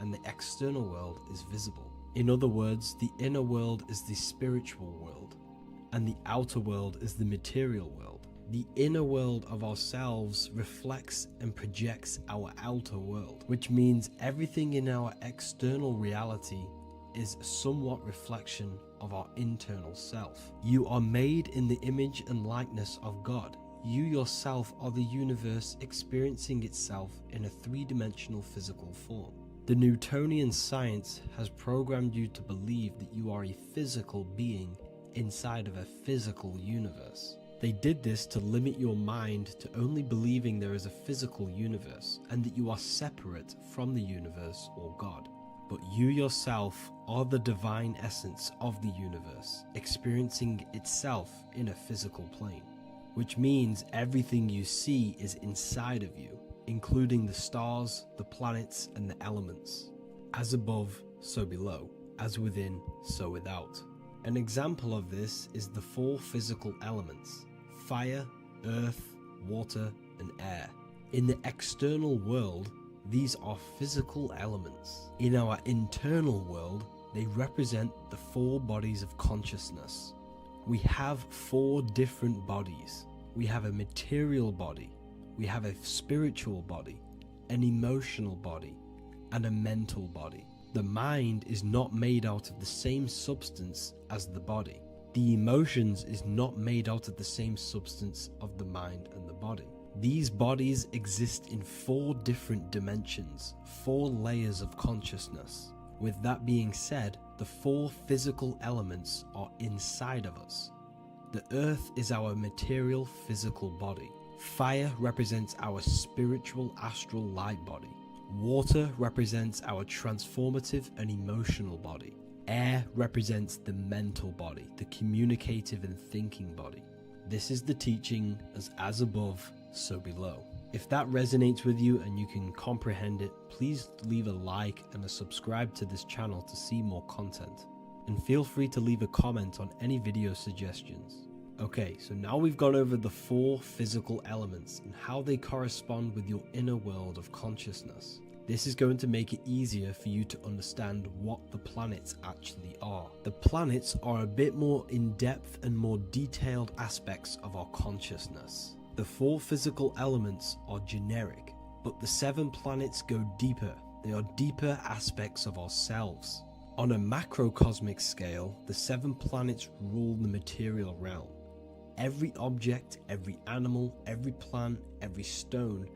and the external world is visible. In other words, the inner world is the spiritual world, and the outer world is the material world. The inner world of ourselves reflects and projects our outer world, which means everything in our external reality is somewhat reflection of our internal self. You are made in the image and likeness of God. You yourself are the universe experiencing itself in a 3-dimensional physical form. The Newtonian science has programmed you to believe that you are a physical being inside of a physical universe. They did this to limit your mind to only believing there is a physical universe and that you are separate from the universe or God. But you yourself are the divine essence of the universe, experiencing itself in a physical plane, which means everything you see is inside of you, including the stars, the planets, and the elements. As above, so below. As within, so without. An example of this is the 4 physical elements: fire, earth, water, and air. In the external world, these are physical elements. In our internal world, they represent the 4 bodies of consciousness. We have 4 different bodies. We have a material body, we have a spiritual body, an emotional body, and a mental body. The mind is not made out of the same substance as the body. The emotions is not made out of the same substance of the mind and the body. These bodies exist in 4 different dimensions, 4 layers of consciousness. With that being said, the 4 physical elements are inside of us. The earth is our material physical body. Fire represents our spiritual astral light body. Water represents our transformative and emotional body. Air represents the mental body, the communicative and thinking body. This is the teaching as above, so below. If that resonates with you and you can comprehend it, please leave a like and a subscribe to this channel to see more content. And feel free to leave a comment on any video suggestions. Okay, so now we've gone over the 4 physical elements and how they correspond with your inner world of consciousness. This is going to make it easier for you to understand what the planets actually are. The planets are a bit more in-depth and more detailed aspects of our consciousness. The 4 physical elements are generic, but the 7 planets go deeper. They are deeper aspects of ourselves. On a macrocosmic scale, the 7 planets rule the material realm. Every object, every animal, every plant, every stone,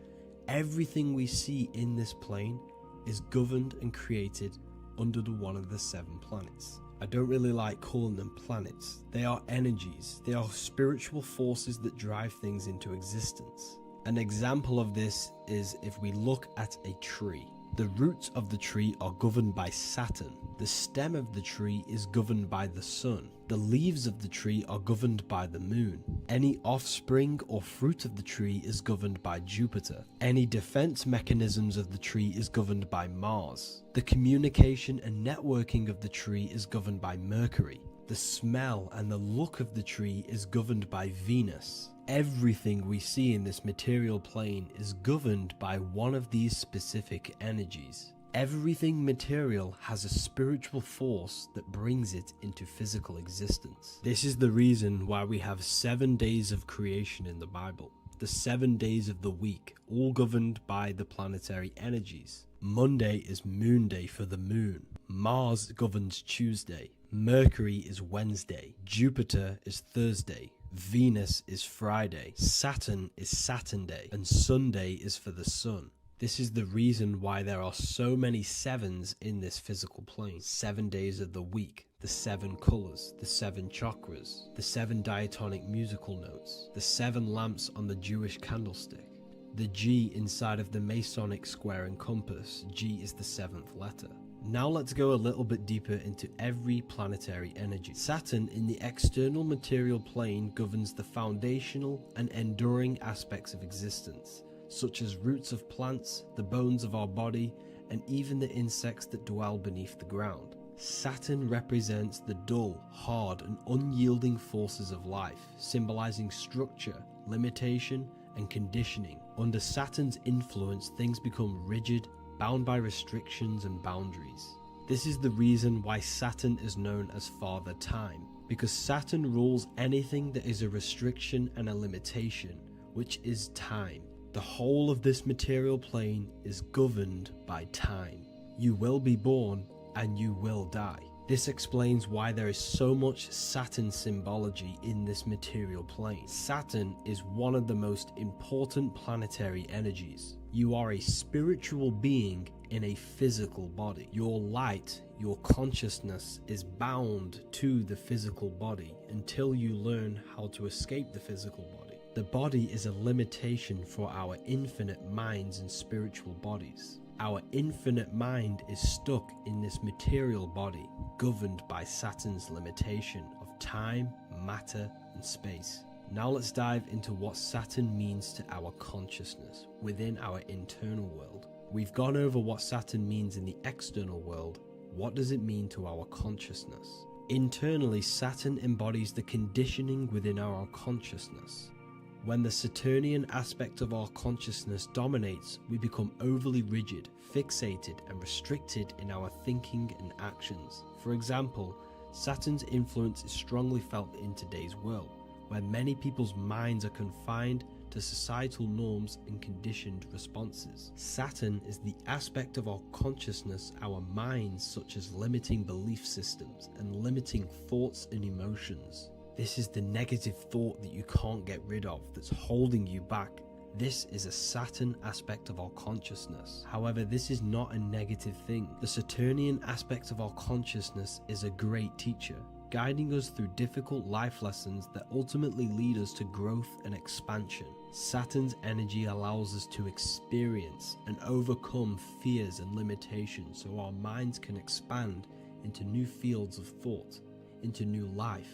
everything we see in this plane is governed and created under one of the 7 planets. I don't really like calling them planets. They are energies. They are spiritual forces that drive things into existence. An example of this is if we look at a tree. The roots of the tree are governed by Saturn. The stem of the tree is governed by the sun. The leaves of the tree are governed by the moon. Any offspring or fruit of the tree is governed by Jupiter. Any defense mechanisms of the tree is governed by Mars. The communication and networking of the tree is governed by Mercury. The smell and the look of the tree is governed by Venus. Everything we see in this material plane is governed by one of these specific energies. Everything material has a spiritual force that brings it into physical existence. This is the reason why we have 7 days of creation in the Bible. The 7 days of the week, all governed by the planetary energies. Monday is moon day for the moon. Mars governs Tuesday. Mercury is Wednesday. Jupiter is Thursday. Venus is Friday. Saturn is Saturn day. And Sunday is for the sun. This is the reason why there are so many 7s in this physical plane. 7 days of the week, the 7 colors, the 7 chakras, the 7 diatonic musical notes, the 7 lamps on the Jewish candlestick, the G inside of the Masonic square and compass. G is the 7th letter. Now let's go a little bit deeper into every planetary energy. Saturn in the external material plane governs the foundational and enduring aspects of existence, such as roots of plants, the bones of our body, and even the insects that dwell beneath the ground. Saturn represents the dull, hard, and unyielding forces of life, symbolizing structure, limitation, and conditioning. Under Saturn's influence, things become rigid, bound by restrictions and boundaries. This is the reason why Saturn is known as Father Time, because Saturn rules anything that is a restriction and a limitation, which is time. The whole of this material plane is governed by time. You will be born and you will die. This explains why there is so much Saturn symbology in this material plane. Saturn is one of the most important planetary energies. You are a spiritual being in a physical body. Your light, your consciousness is bound to the physical body until you learn how to escape the physical body. The body is a limitation for our infinite minds and spiritual bodies. Our infinite mind is stuck in this material body, governed by Saturn's limitation of time, matter, and space. Now let's dive into what Saturn means to our consciousness within our internal world. We've gone over what Saturn means in the external world. What does it mean to our consciousness? Internally, Saturn embodies the conditioning within our consciousness. When the Saturnian aspect of our consciousness dominates, we become overly rigid, fixated, and restricted in our thinking and actions. For example, Saturn's influence is strongly felt in today's world, where many people's minds are confined to societal norms and conditioned responses. Saturn is the aspect of our consciousness, our minds, such as limiting belief systems and limiting thoughts and emotions. This is the negative thought that you can't get rid of, that's holding you back. This is a Saturn aspect of our consciousness. However, this is not a negative thing. The Saturnian aspect of our consciousness is a great teacher, guiding us through difficult life lessons that ultimately lead us to growth and expansion. Saturn's energy allows us to experience and overcome fears and limitations so our minds can expand into new fields of thought, into new life.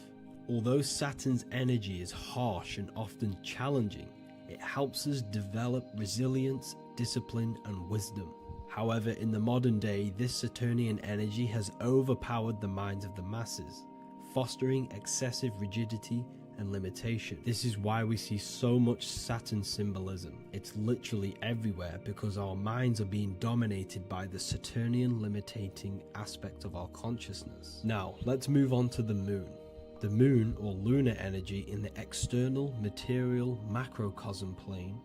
Although Saturn's energy is harsh and often challenging, it helps us develop resilience, discipline, and wisdom. However, in the modern day, this Saturnian energy has overpowered the minds of the masses, fostering excessive rigidity and limitation. This is why we see so much Saturn symbolism. It's literally everywhere because our minds are being dominated by the Saturnian limiting aspect of our consciousness. Now, let's move on to the moon. The moon, or lunar energy, in the external material macrocosm plane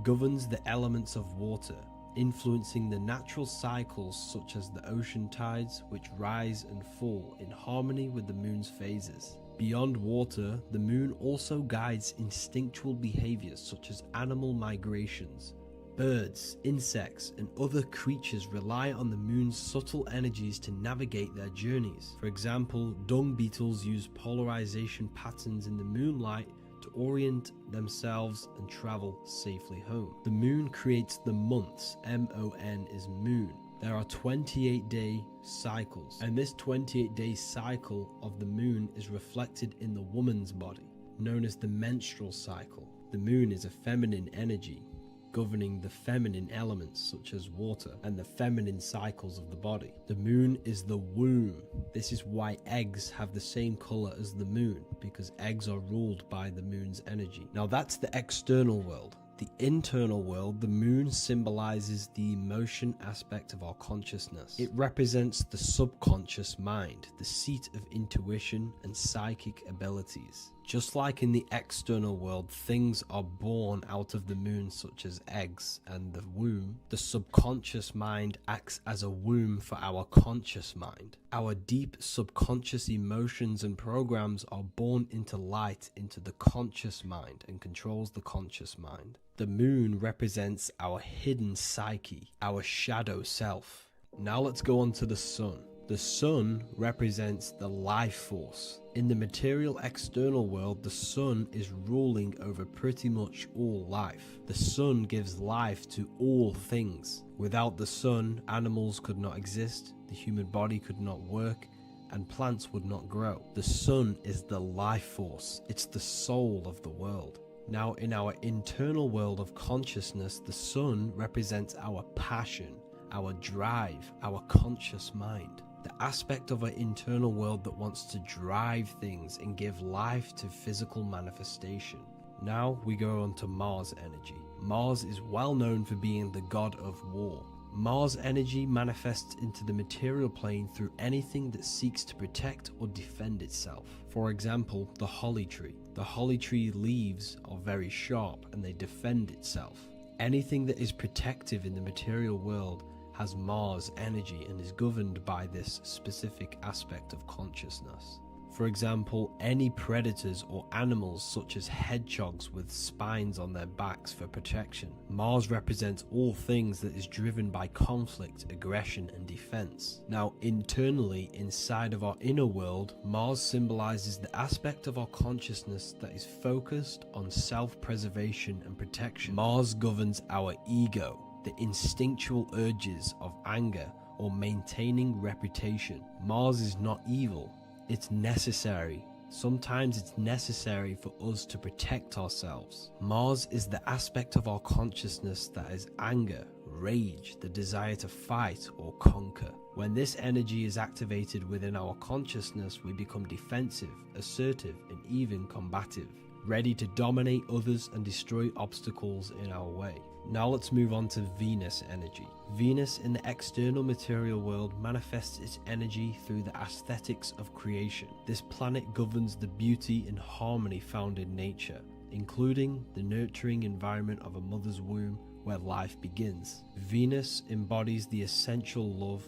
governs the elements of water, influencing the natural cycles such as the ocean tides, which rise and fall in harmony with the moon's phases. Beyond water, the moon also guides instinctual behaviors such as animal migrations. Birds, insects, and other creatures rely on the moon's subtle energies to navigate their journeys. For example, dung beetles use polarization patterns in the moonlight to orient themselves and travel safely home. The moon creates the months. M-O-N is moon. There are 28-day cycles, and this 28-day cycle of the moon is reflected in the woman's body, known as the menstrual cycle. The moon is a feminine energy, governing the feminine elements such as water and the feminine cycles of the body. The moon is the womb. This is why eggs have the same color as the moon, because eggs are ruled by the moon's energy. Now that's the external world. The internal world, the moon symbolizes the emotion aspect of our consciousness. It represents the subconscious mind, the seat of intuition and psychic abilities. Just like in the external world, things are born out of the moon, such as eggs and the womb. The subconscious mind acts as a womb for our conscious mind. Our deep subconscious emotions and programs are born into light into the conscious mind and controls the conscious mind. The moon represents our hidden psyche, our shadow self. Now let's go on to the sun. The sun represents the life force. In the material external world, the sun is ruling over pretty much all life. The sun gives life to all things. Without the sun, animals could not exist, the human body could not work, and plants would not grow. The sun is the life force. It's the soul of the world. Now, in our internal world of consciousness, the sun represents our passion, our drive, our conscious mind. The aspect of our internal world that wants to drive things and give life to physical manifestation. Now we go on to Mars energy. Mars is well known for being the god of war. Mars energy manifests into the material plane through anything that seeks to protect or defend itself. For example, the holly tree. The holly tree leaves are very sharp and they defend itself. Anything that is protective in the material world has Mars energy and is governed by this specific aspect of consciousness. For example, any predators or animals such as hedgehogs with spines on their backs for protection. Mars represents all things that is driven by conflict, aggression, and defense. Now, internally, inside of our inner world, Mars symbolizes the aspect of our consciousness that is focused on self-preservation and protection. Mars governs our ego, the instinctual urges of anger or maintaining reputation. Mars is not evil. It's necessary. Sometimes it's necessary for us to protect ourselves. Mars is the aspect of our consciousness that is anger, rage, the desire to fight or conquer. When this energy is activated within our consciousness, we become defensive, assertive, and even combative. ready to dominate others and destroy obstacles in our way. Now let's move on to Venus energy. Venus in the external material world manifests its energy through the aesthetics of creation. This planet governs the beauty and harmony found in nature, including the nurturing environment of a mother's womb where life begins. Venus embodies the essential love,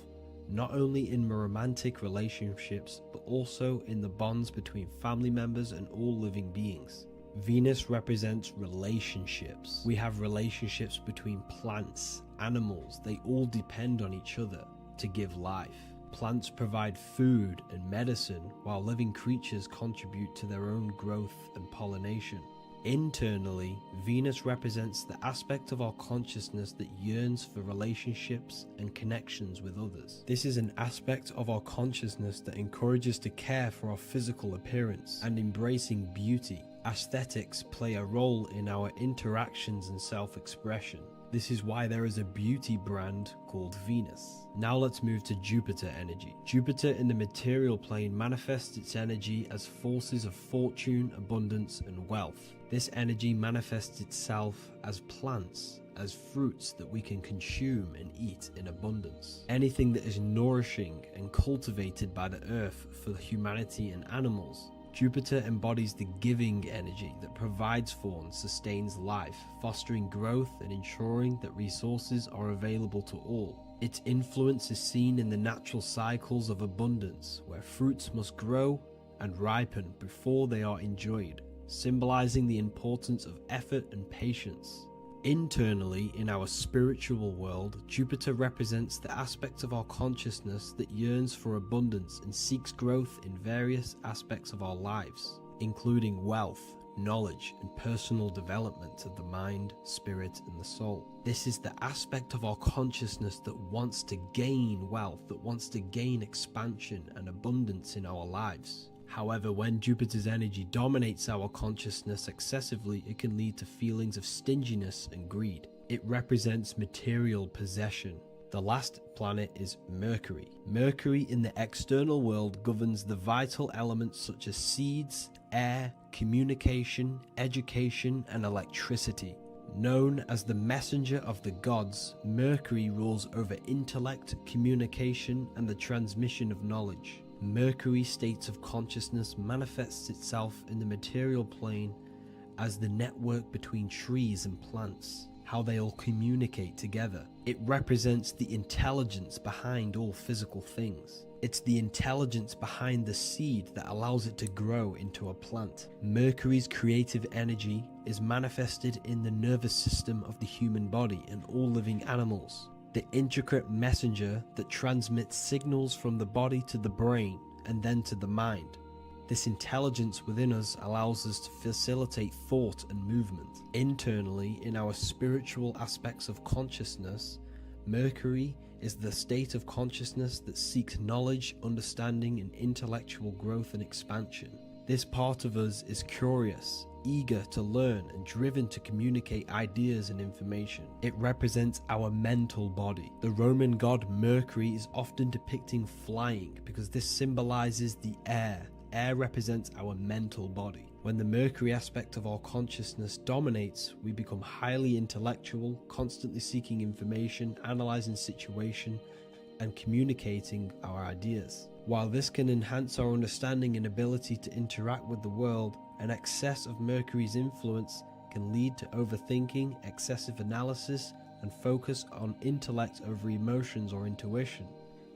not only in romantic relationships, but also in the bonds between family members and all living beings. Venus represents relationships. We have relationships between plants, animals, they all depend on each other to give life. Plants provide food and medicine, while living creatures contribute to their own growth and pollination. Internally, Venus represents the aspect of our consciousness that yearns for relationships and connections with others. This is an aspect of our consciousness that encourages to care for our physical appearance and embracing beauty. Aesthetics play a role in our interactions and self-expression. This is why there is a beauty brand called Venus. Now let's move to Jupiter energy. Jupiter in the material plane manifests its energy as forces of fortune, abundance, and wealth. This energy manifests itself as plants, as fruits that we can consume and eat in abundance. Anything that is nourishing and cultivated by the earth for humanity and animals. Jupiter embodies the giving energy that provides for and sustains life, fostering growth and ensuring that resources are available to all. Its influence is seen in the natural cycles of abundance, where fruits must grow and ripen before they are enjoyed, symbolizing the importance of effort and patience. Internally, in our spiritual world, Jupiter represents the aspect of our consciousness that yearns for abundance and seeks growth in various aspects of our lives, including wealth, knowledge, and personal development of the mind, spirit, and the soul. This is the aspect of our consciousness that wants to gain wealth, that wants to gain expansion and abundance in our lives. However, when Jupiter's energy dominates our consciousness excessively, it can lead to feelings of stinginess and greed. It represents material possession. The last planet is Mercury. Mercury in the external world governs the vital elements such as seeds, air, communication, education, and electricity. Known as the messenger of the gods, Mercury rules over intellect, communication, and the transmission of knowledge. Mercury's states of consciousness manifests itself in the material plane as the network between trees and plants, how they all communicate together. It represents the intelligence behind all physical things. It's the intelligence behind the seed that allows it to grow into a plant. Mercury's creative energy is manifested in the nervous system of the human body and all living animals. The intricate messenger that transmits signals from the body to the brain and then to the mind. This intelligence within us allows us to facilitate thought and movement. Internally, in our spiritual aspects of consciousness, Mercury is the state of consciousness that seeks knowledge, understanding, and intellectual growth and expansion. This part of us is curious, eager to learn, and driven to communicate ideas and information. It represents our mental body. The Roman god Mercury is often depicting flying because this symbolizes the air. Air represents our mental body. When the Mercury aspect of our consciousness dominates, we become highly intellectual, constantly seeking information, analyzing situation, and communicating our ideas. While this can enhance our understanding and ability to interact with the world, an excess of Mercury's influence can lead to overthinking, excessive analysis, and focus on intellect over emotions or intuition.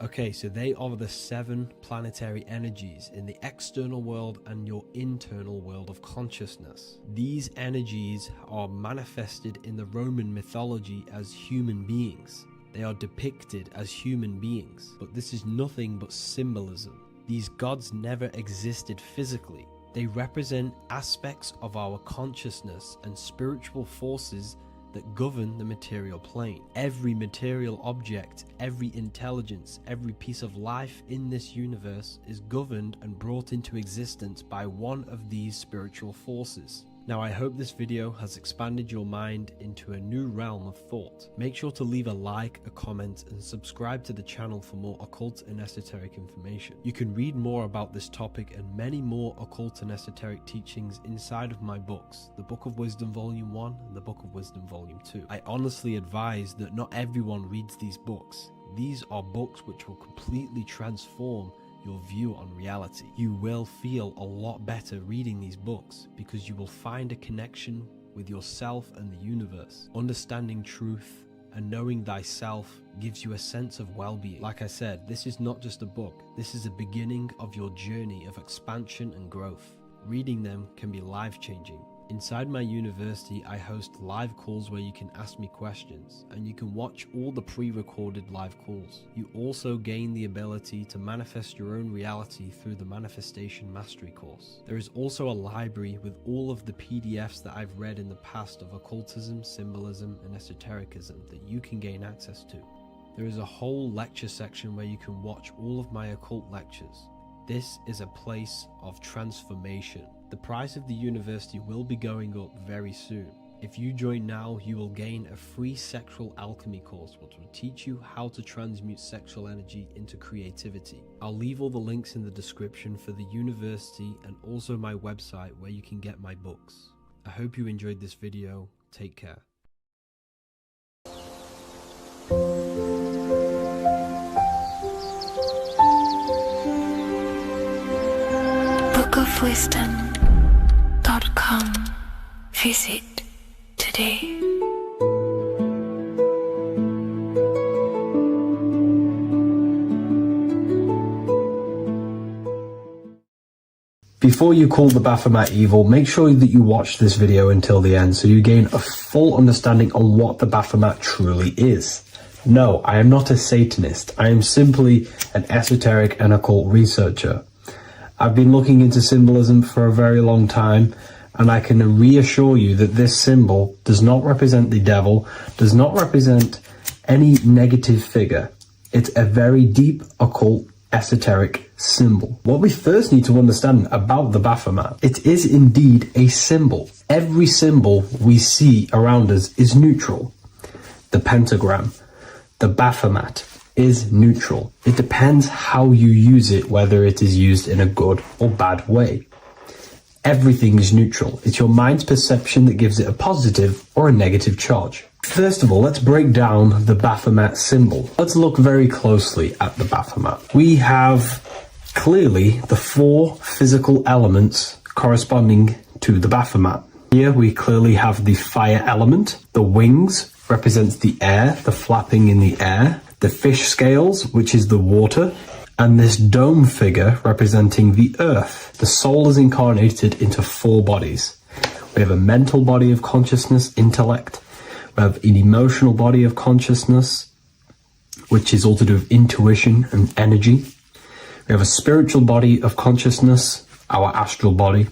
Okay, so they are the 7 planetary energies in the external world and your internal world of consciousness. These energies are manifested in the Roman mythology as human beings. They are depicted as human beings, but this is nothing but symbolism. These gods never existed physically. They represent aspects of our consciousness and spiritual forces that govern the material plane. Every material object, every intelligence, every piece of life in this universe is governed and brought into existence by one of these spiritual forces. Now I hope this video has expanded your mind into a new realm of thought. Make sure to leave a like, a comment, and subscribe to the channel for more occult and esoteric information. You can read more about this topic and many more occult and esoteric teachings inside of my books, the Book of Wisdom Volume 1 and the Book of Wisdom Volume 2. I honestly advise that not everyone reads these books. These are books which will completely transform your view on reality. You will feel a lot better reading these books because you will find a connection with yourself and the universe. Understanding truth and knowing thyself gives you a sense of well-being. Like I said, this is not just a book. This is a beginning of your journey of expansion and growth. Reading them can be life-changing. Inside my university, I host live calls where you can ask me questions, and you can watch all the pre-recorded live calls. You also gain the ability to manifest your own reality through the Manifestation Mastery course. There is also a library with all of the PDFs that I've read in the past of occultism, symbolism, and esotericism that you can gain access to. There is a whole lecture section where you can watch all of my occult lectures. This is a place of transformation. The price of the university will be going up very soon. If you join now, you will gain a free sexual alchemy course which will teach you how to transmute sexual energy into creativity. I'll leave all the links in the description for the university and also my website where you can get my books. I hope you enjoyed this video. Take care. bookofwisdom.com. Visit today. Before you call the Baphomet evil, make sure that you watch this video until the end so you gain a full understanding on what the Baphomet truly is. No, I am not a Satanist. I am simply an esoteric and occult researcher. I've been looking into symbolism for a very long time, and I can reassure you that this symbol does not represent the devil, does not represent any negative figure. It's a very deep, occult, esoteric symbol. What we first need to understand about the Baphomet, it is indeed a symbol. Every symbol we see around us is neutral. The pentagram, the Baphomet, is neutral. It depends how you use it, whether it is used in a good or bad way. Everything is neutral. It's your mind's perception that gives it a positive or a negative charge. First of all, let's break down the Baphomet symbol. Let's look very closely at the Baphomet. We have clearly the four physical elements corresponding to the Baphomet. Here we clearly have the fire element. The wings represents the air, the flapping in the air. The fish scales, which is the water, and this dome figure representing the earth. The soul is incarnated into four bodies. We have a mental body of consciousness, intellect. We have an emotional body of consciousness, which is all to do with intuition and energy. We have a spiritual body of consciousness, our astral body,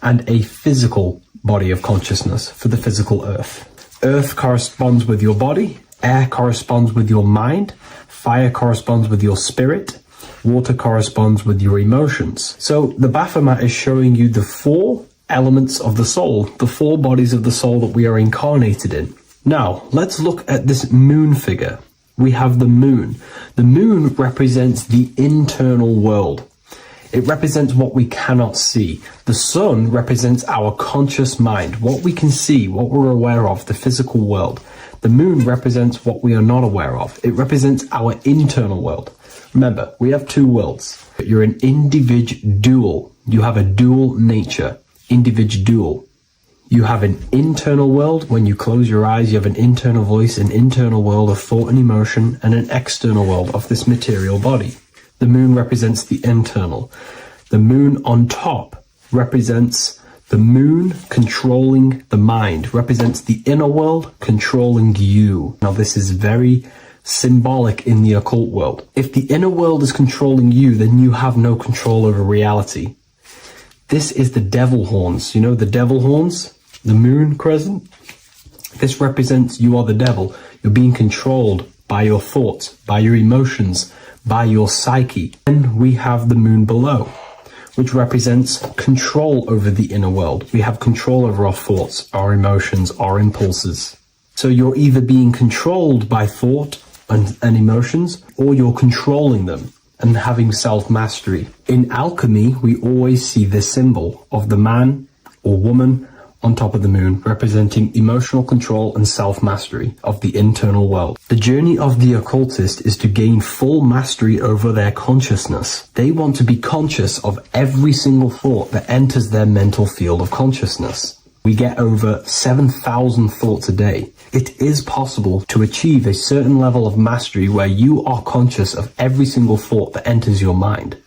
and a physical body of consciousness for the physical earth. Earth corresponds with your body. Air corresponds with your mind, fire corresponds with your spirit, water corresponds with your emotions. So the Baphomet is showing you the four elements of the soul, the four bodies of the soul that we are incarnated in. Now, let's look at this moon figure. We have the moon. The moon represents the internal world. It represents what we cannot see. The sun represents our conscious mind, what we can see, what we're aware of, the physical world. The moon represents what we are not aware of. It represents our internal world. Remember, we have two worlds. You're an individual. You have a dual nature. Individual. You have an internal world. When you close your eyes, you have an internal voice, an internal world of thought and emotion, and an external world of this material body. The moon represents the internal. The moon on top represents the moon controlling the mind, represents the inner world controlling you. Now this is very symbolic in the occult world. If the inner world is controlling you, then you have no control over reality. This is the devil horns. You know the devil horns? The moon crescent? This represents you are the devil. You're being controlled by your thoughts, by your emotions, by your psyche. Then we have the moon below. which represents control over the inner world. We have control over our thoughts, our emotions, our impulses. So you're either being controlled by thought and emotions, or you're controlling them and having self-mastery. In alchemy, we always see this symbol of the man or woman on top of the moon, representing emotional control and self-mastery of the internal world. The journey of the occultist is to gain full mastery over their consciousness. They want to be conscious of every single thought that enters their mental field of consciousness. We get over 7,000 thoughts a day. It is possible to achieve a certain level of mastery where you are conscious of every single thought that enters your mind.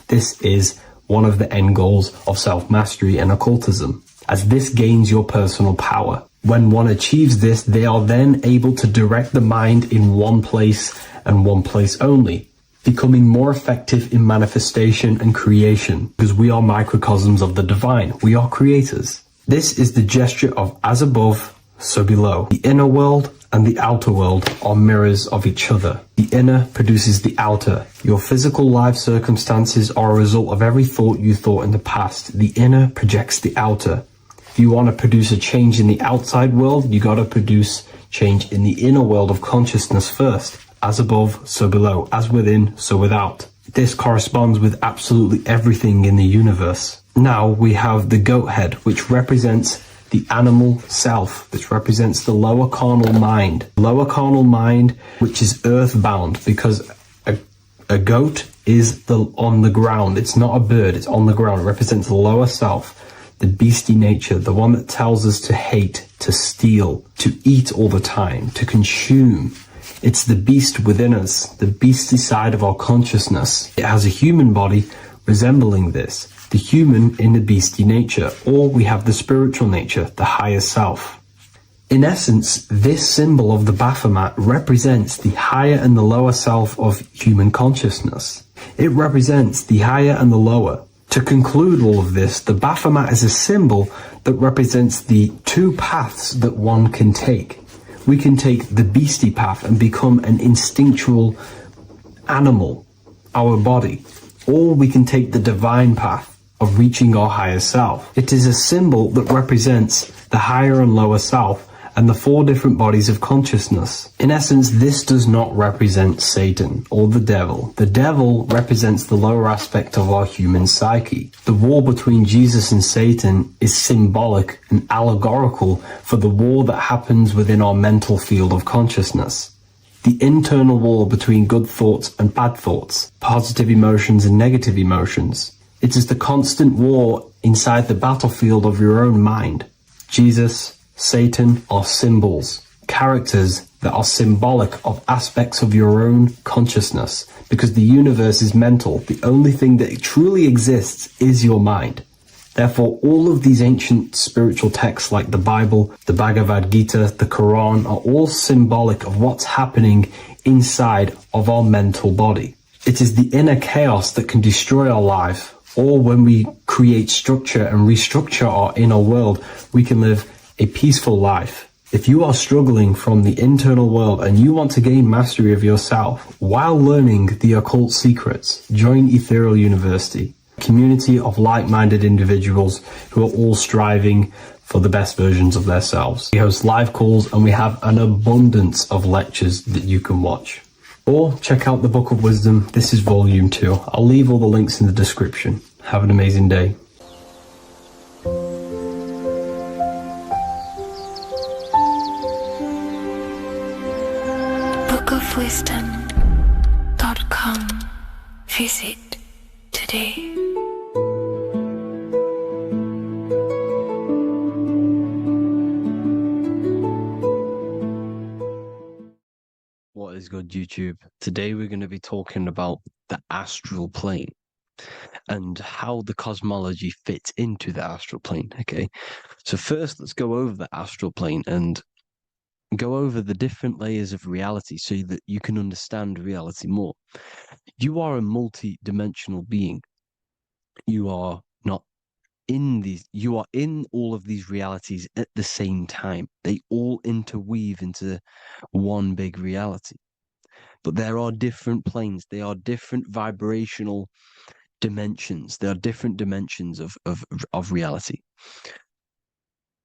This is one of the end goals of self-mastery and occultism, as this gains your personal power. When one achieves this, they are then able to direct the mind in one place and one place only, becoming more effective in manifestation and creation, because we are microcosms of the divine. We are creators. This is the gesture of as above, so below. The inner world and the outer world are mirrors of each other. The inner produces the outer. Your physical life circumstances are a result of every thought you thought in the past. The inner projects the outer. If you want to produce a change in the outside world, you got to produce change in the inner world of consciousness first. As above, so below. As within, so without. This corresponds with absolutely everything in the universe. Now we have the goat head, which represents the animal self, which represents the lower carnal mind. Lower carnal mind, which is earthbound, because a goat is on the ground. It's not a bird, it's on the ground. It represents the lower self, the beastie nature, the one that tells us to hate, to steal, to eat all the time, to consume. It's the beast within us, the beastie side of our consciousness. It has a human body resembling this, the human in the beastie nature, or we have the spiritual nature, the higher self. In essence, this symbol of the Baphomet represents the higher and the lower self of human consciousness. It represents the higher and the lower. To conclude all of this, the Baphomet is a symbol that represents the two paths that one can take. We can take the beastie path and become an instinctual animal, our body, or we can take the divine path of reaching our higher self. It is a symbol that represents the higher and lower self and the four different bodies of consciousness. In essence, this does not represent Satan or the devil. The devil represents the lower aspect of our human psyche. The war between Jesus and Satan is symbolic and allegorical for the war that happens within our mental field of consciousness. The internal war between good thoughts and bad thoughts, positive emotions and negative emotions. It is the constant war inside the battlefield of your own mind. Jesus, Satan are symbols, characters that are symbolic of aspects of your own consciousness, because the universe is mental. The only thing that truly exists is your mind. Therefore, all of these ancient spiritual texts like the Bible, the Bhagavad Gita, the Quran are all symbolic of what's happening inside of our mental body. It is the inner chaos that can destroy our life, or when we create structure and restructure our inner world, we can live a peaceful life. If you are struggling from the internal world and you want to gain mastery of yourself while learning the occult secrets, join Ethereal University, a community of like-minded individuals who are all striving for the best versions of themselves. We host live calls and we have an abundance of lectures that you can watch. Or check out the Book of Wisdom. This is volume 2. I'll leave all the links in the description. Have an amazing day. bookofwisdom.com. Visit today. What is good, YouTube? Today we're going to be talking about the astral plane and how the cosmology fits into the astral plane. Okay, so first let's go over the astral plane and go over the different layers of reality so that you can understand reality more. You are a multi-dimensional being. You are not in these, you are in all of these realities at the same time. They all interweave into one big reality. But there are different planes. They are different vibrational dimensions. There are different dimensions of reality.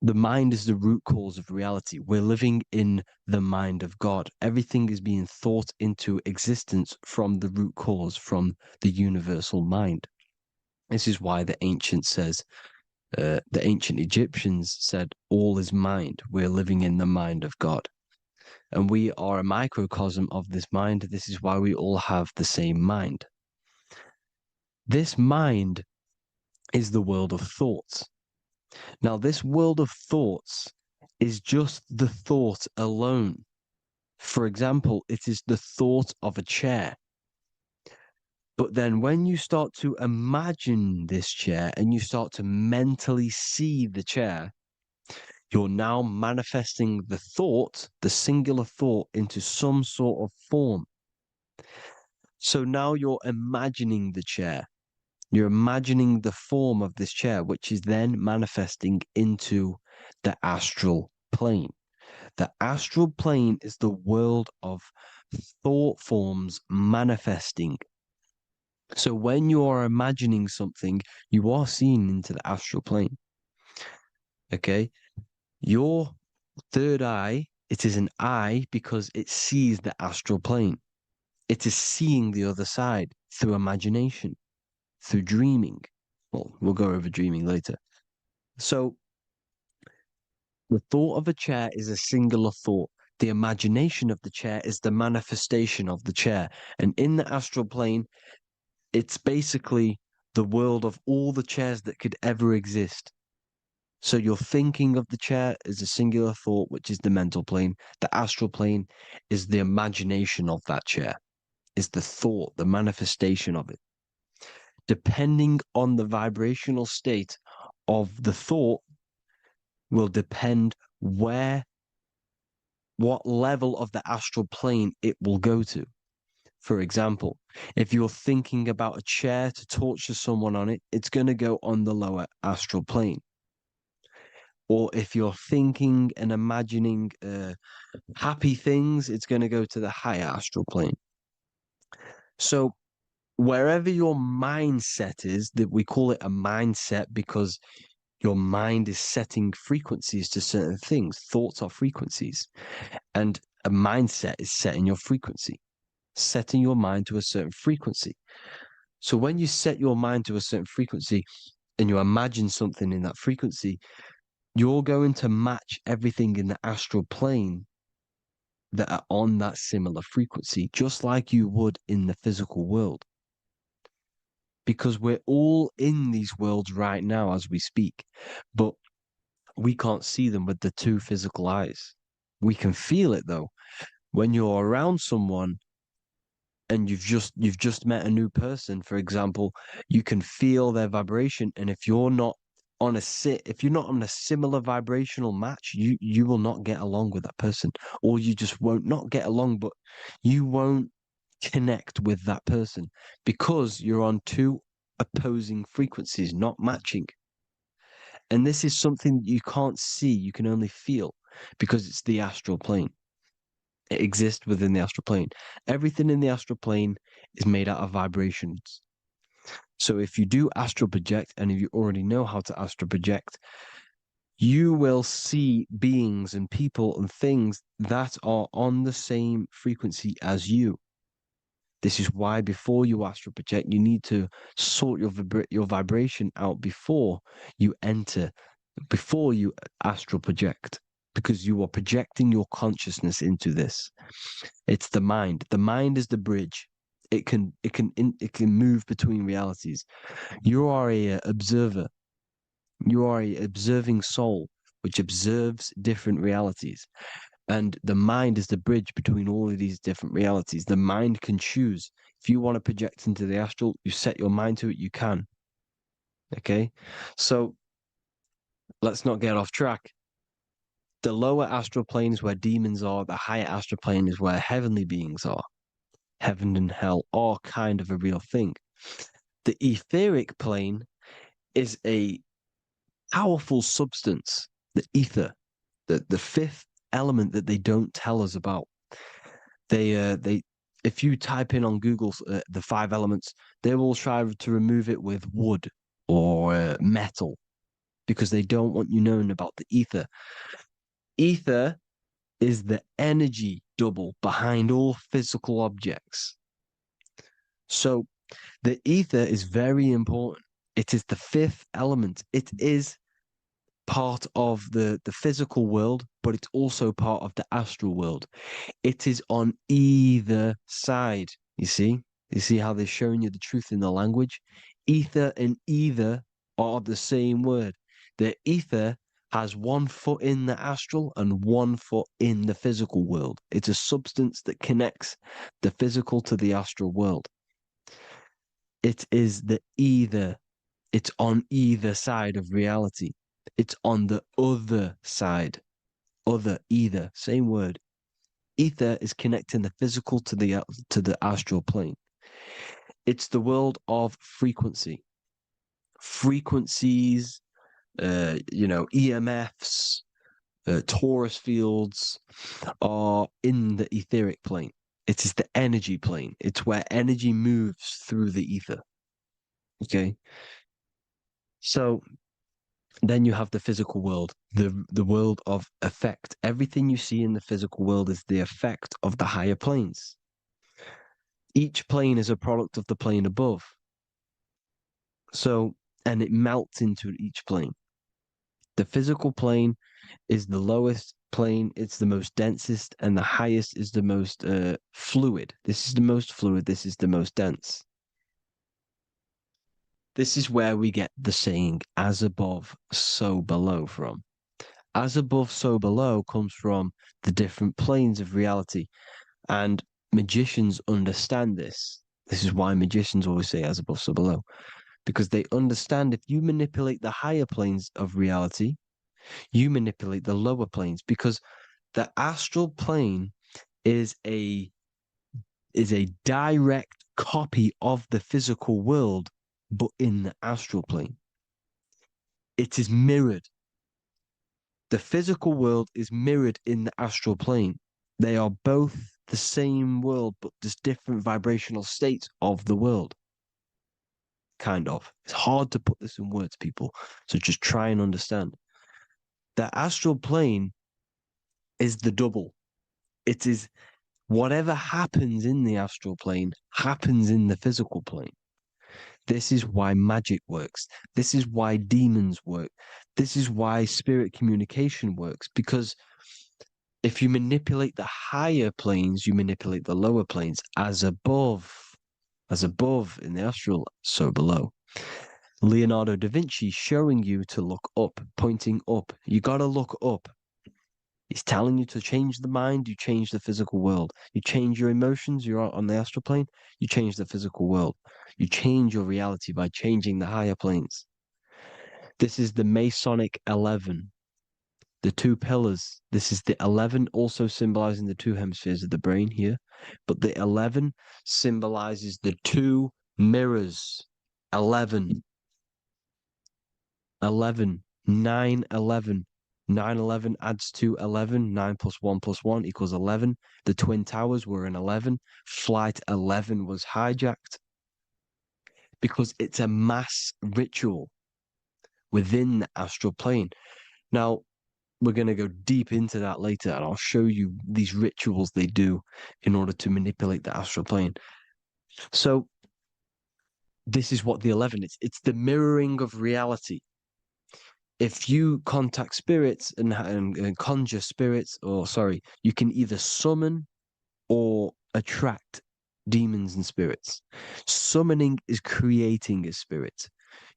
The mind is the root cause of reality. We're living in the mind of God. Everything is being thought into existence from the root cause, from the universal mind. This is why the ancient Egyptians said, all is mind. We're living in the mind of God. And we are a microcosm of this mind. This is why we all have the same mind. This mind is the world of thoughts. Now, this world of thoughts is just the thought alone. For example, it is the thought of a chair. But then when you start to imagine this chair and you start to mentally see the chair, you're now manifesting the thought, the singular thought, into some sort of form. So now you're imagining the chair. You're imagining the form of this chair, which is then manifesting into the astral plane. The astral plane is the world of thought forms manifesting. So when you are imagining something, you are seeing into the astral plane. Okay? Your third eye, it is an eye because it sees the astral plane. It is seeing the other side through imagination, through dreaming. Well, we'll go over dreaming later. So the thought of a chair is a singular thought. The imagination of the chair is the manifestation of the chair. And in the astral plane, it's basically the world of all the chairs that could ever exist. So you're thinking of the chair as a singular thought, which is the mental plane. The astral plane is the imagination of that chair, is the thought, the manifestation of it. Depending on the vibrational state of the thought will depend what level of the astral plane it will go to. For example, if you're thinking about a chair to torture someone on it, it's going to go on the lower astral plane. Or if you're thinking and imagining happy things, it's going to go to the higher astral plane. So wherever your mindset is, that we call it a mindset because your mind is setting frequencies to certain things. Thoughts are frequencies. And a mindset is setting your frequency, setting your mind to a certain frequency. So when you set your mind to a certain frequency and you imagine something in that frequency, you're going to match everything in the astral plane that are on that similar frequency, just like you would in the physical world. Because we're all in these worlds right now as we speak, but we can't see them with the two physical eyes. We can feel it though. When you're around someone and you've just met a new person, for example, you can feel their vibration, and if you're not on a similar vibrational match, you will not get along with that person, or you just won't not get along, but you won't connect with that person because you're on two opposing frequencies, not matching. And this is something you can't see, you can only feel, because it's the astral plane. It exists within the astral plane. Everything in the astral plane is made out of vibrations. So if you do astral project, and if you already know how to astral project, you will see beings and people and things that are on the same frequency as you. This is why before you astral project, you need to sort your vibration out before you astral project, because you are projecting your consciousness into this. It's the mind. The mind is the bridge. It can move between realities. You are a observer. You are a observing soul which observes different realities. And the mind is the bridge between all of these different realities. The mind can choose. If you want to project into the astral, you set your mind to it, you can. Okay? So let's not get off track. The lower astral plane is where demons are. The higher astral plane is where heavenly beings are. Heaven and hell are kind of a real thing. The etheric plane is a powerful substance, the ether, the fifth element that they don't tell us about. It's if you type in on Google the 5 elements, they will try to remove it with wood or metal because they don't want you knowing about the ether. Ether is the energy double behind all physical objects. So the ether is very important. It is the 5th element. It is part of the physical world, but it's also part of the astral world. It is on either side. You see how they're showing you the truth in the language. Ether and either are the same word. The ether has 1 foot in the astral and 1 foot in the physical world. It's a substance that connects the physical to the astral world. It is the either. It's on either side of reality. It's on the other side. Other, either, same word. Ether is connecting the physical to the astral plane. It's the world of frequency. Frequencies, EMFs, torus fields are in the etheric plane. It is the energy plane. It's where energy moves through the ether. Okay. So then you have the physical world, the world of effect. Everything you see in the physical world is the effect of the higher planes. Each plane is a product of the plane above. So, and it melts into each plane. The physical plane is the lowest plane, it's the most densest, and the highest is the most fluid. This is the most fluid, this is the most dense. This is where we get the saying, as above, so below from. As above, so below comes from the different planes of reality. And magicians understand this. This is why magicians always say as above, so below. Because they understand if you manipulate the higher planes of reality, you manipulate the lower planes. Because the astral plane is a direct copy of the physical world, but in the astral plane. It is mirrored. The physical world is mirrored in the astral plane. They are both the same world, but just different vibrational states of the world. Kind of. It's hard to put this in words, people. So just try and understand. The astral plane is the double. It is whatever happens in the astral plane happens in the physical plane. This is why magic works. This is why demons work. This is why spirit communication works. Because if you manipulate the higher planes, you manipulate the lower planes. As above in the astral, so below. Leonardo da Vinci showing you to look up, pointing up. You got to look up. He's telling you to change the mind, you change the physical world. You change your emotions, you're on the astral plane, you change the physical world. You change your reality by changing the higher planes. This is the Masonic 11, the 2 pillars. This is the 11 also symbolizing the 2 hemispheres of the brain here. But the 11 symbolizes the 2 mirrors. 11, 9, 11. 9, 11 adds to 11. 9 plus 1 plus 1 equals 11. The Twin Towers were in 11. Flight 11 was hijacked because it's a mass ritual within the astral plane. Now, we're going to go deep into that later, and I'll show you these rituals they do in order to manipulate the astral plane. So, this is what the 11 is. It's the mirroring of reality. If you contact spirits and conjure spirits, you can either summon or attract demons and spirits. Summoning is creating a spirit.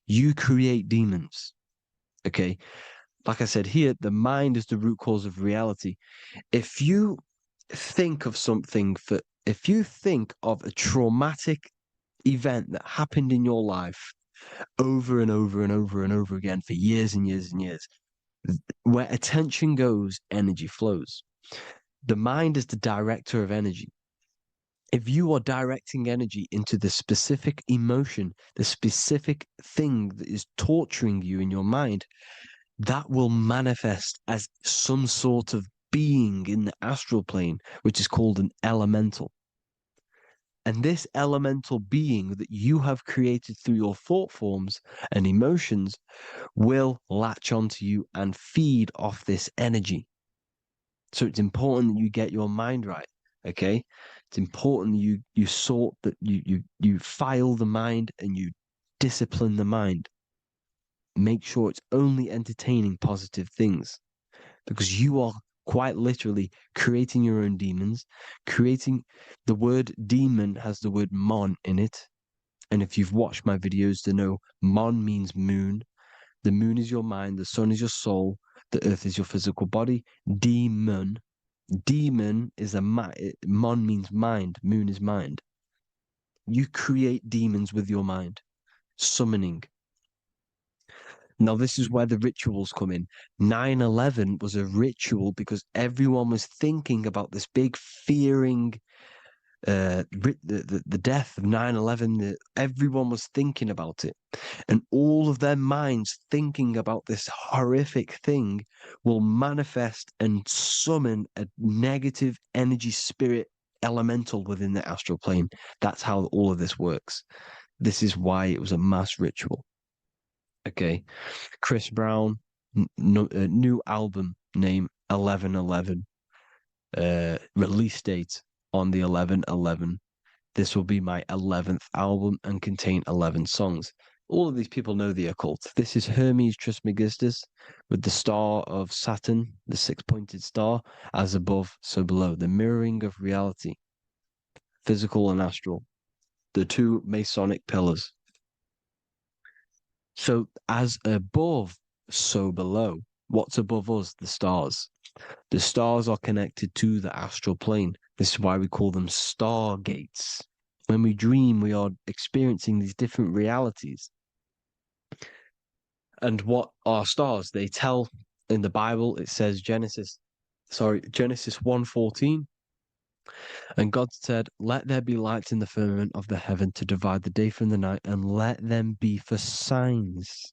You create demons. Okay? Like I said here, the mind is the root cause of reality. If you think of if you think of a traumatic event that happened in your life over and over and over and over again for years and years and years, where attention goes, energy flows. The mind is the director of energy. If you are directing energy into the specific emotion, the specific thing that is torturing you in your mind, that will manifest as some sort of being in the astral plane, which is called an elemental. And this elemental being that you have created through your thought forms and emotions will latch onto you and feed off this energy. So it's important that you get your mind right. Okay, it's important you sort that you file the mind and you discipline the mind. Make sure it's only entertaining positive things, because you are quite literally creating your own demons. Creating the word demon has the word mon in it, and if you've watched my videos to know mon means moon. The moon is your mind, the sun is your soul, the earth is your physical body. Demon is a mon means mind, moon is mind. You create demons with your mind. Summoning. Now, this is where the rituals come in. 9/11 was a ritual because everyone was thinking about this big fearing, the death of 9/11. Everyone was thinking about it. And all of their minds thinking about this horrific thing will manifest and summon a negative energy spirit elemental within the astral plane. That's how all of this works. This is why it was a mass ritual. Okay, Chris Brown, new album name 11/11, release date on the 11/11. This will be my 11th album and contain 11 songs. All of these people know the occult. This is Hermes Trismegistus with the star of Saturn, the six-pointed star, as above, so below. The mirroring of reality, physical and astral, the two Masonic pillars. So as above, so below. What's above us? The stars. The stars are connected to the astral plane. This is why we call them stargates. When we dream, we are experiencing these different realities. And what are stars? They tell in the Bible, it says Genesis 1:14. And God said, "Let there be lights in the firmament of the heaven to divide the day from the night, and let them be for signs."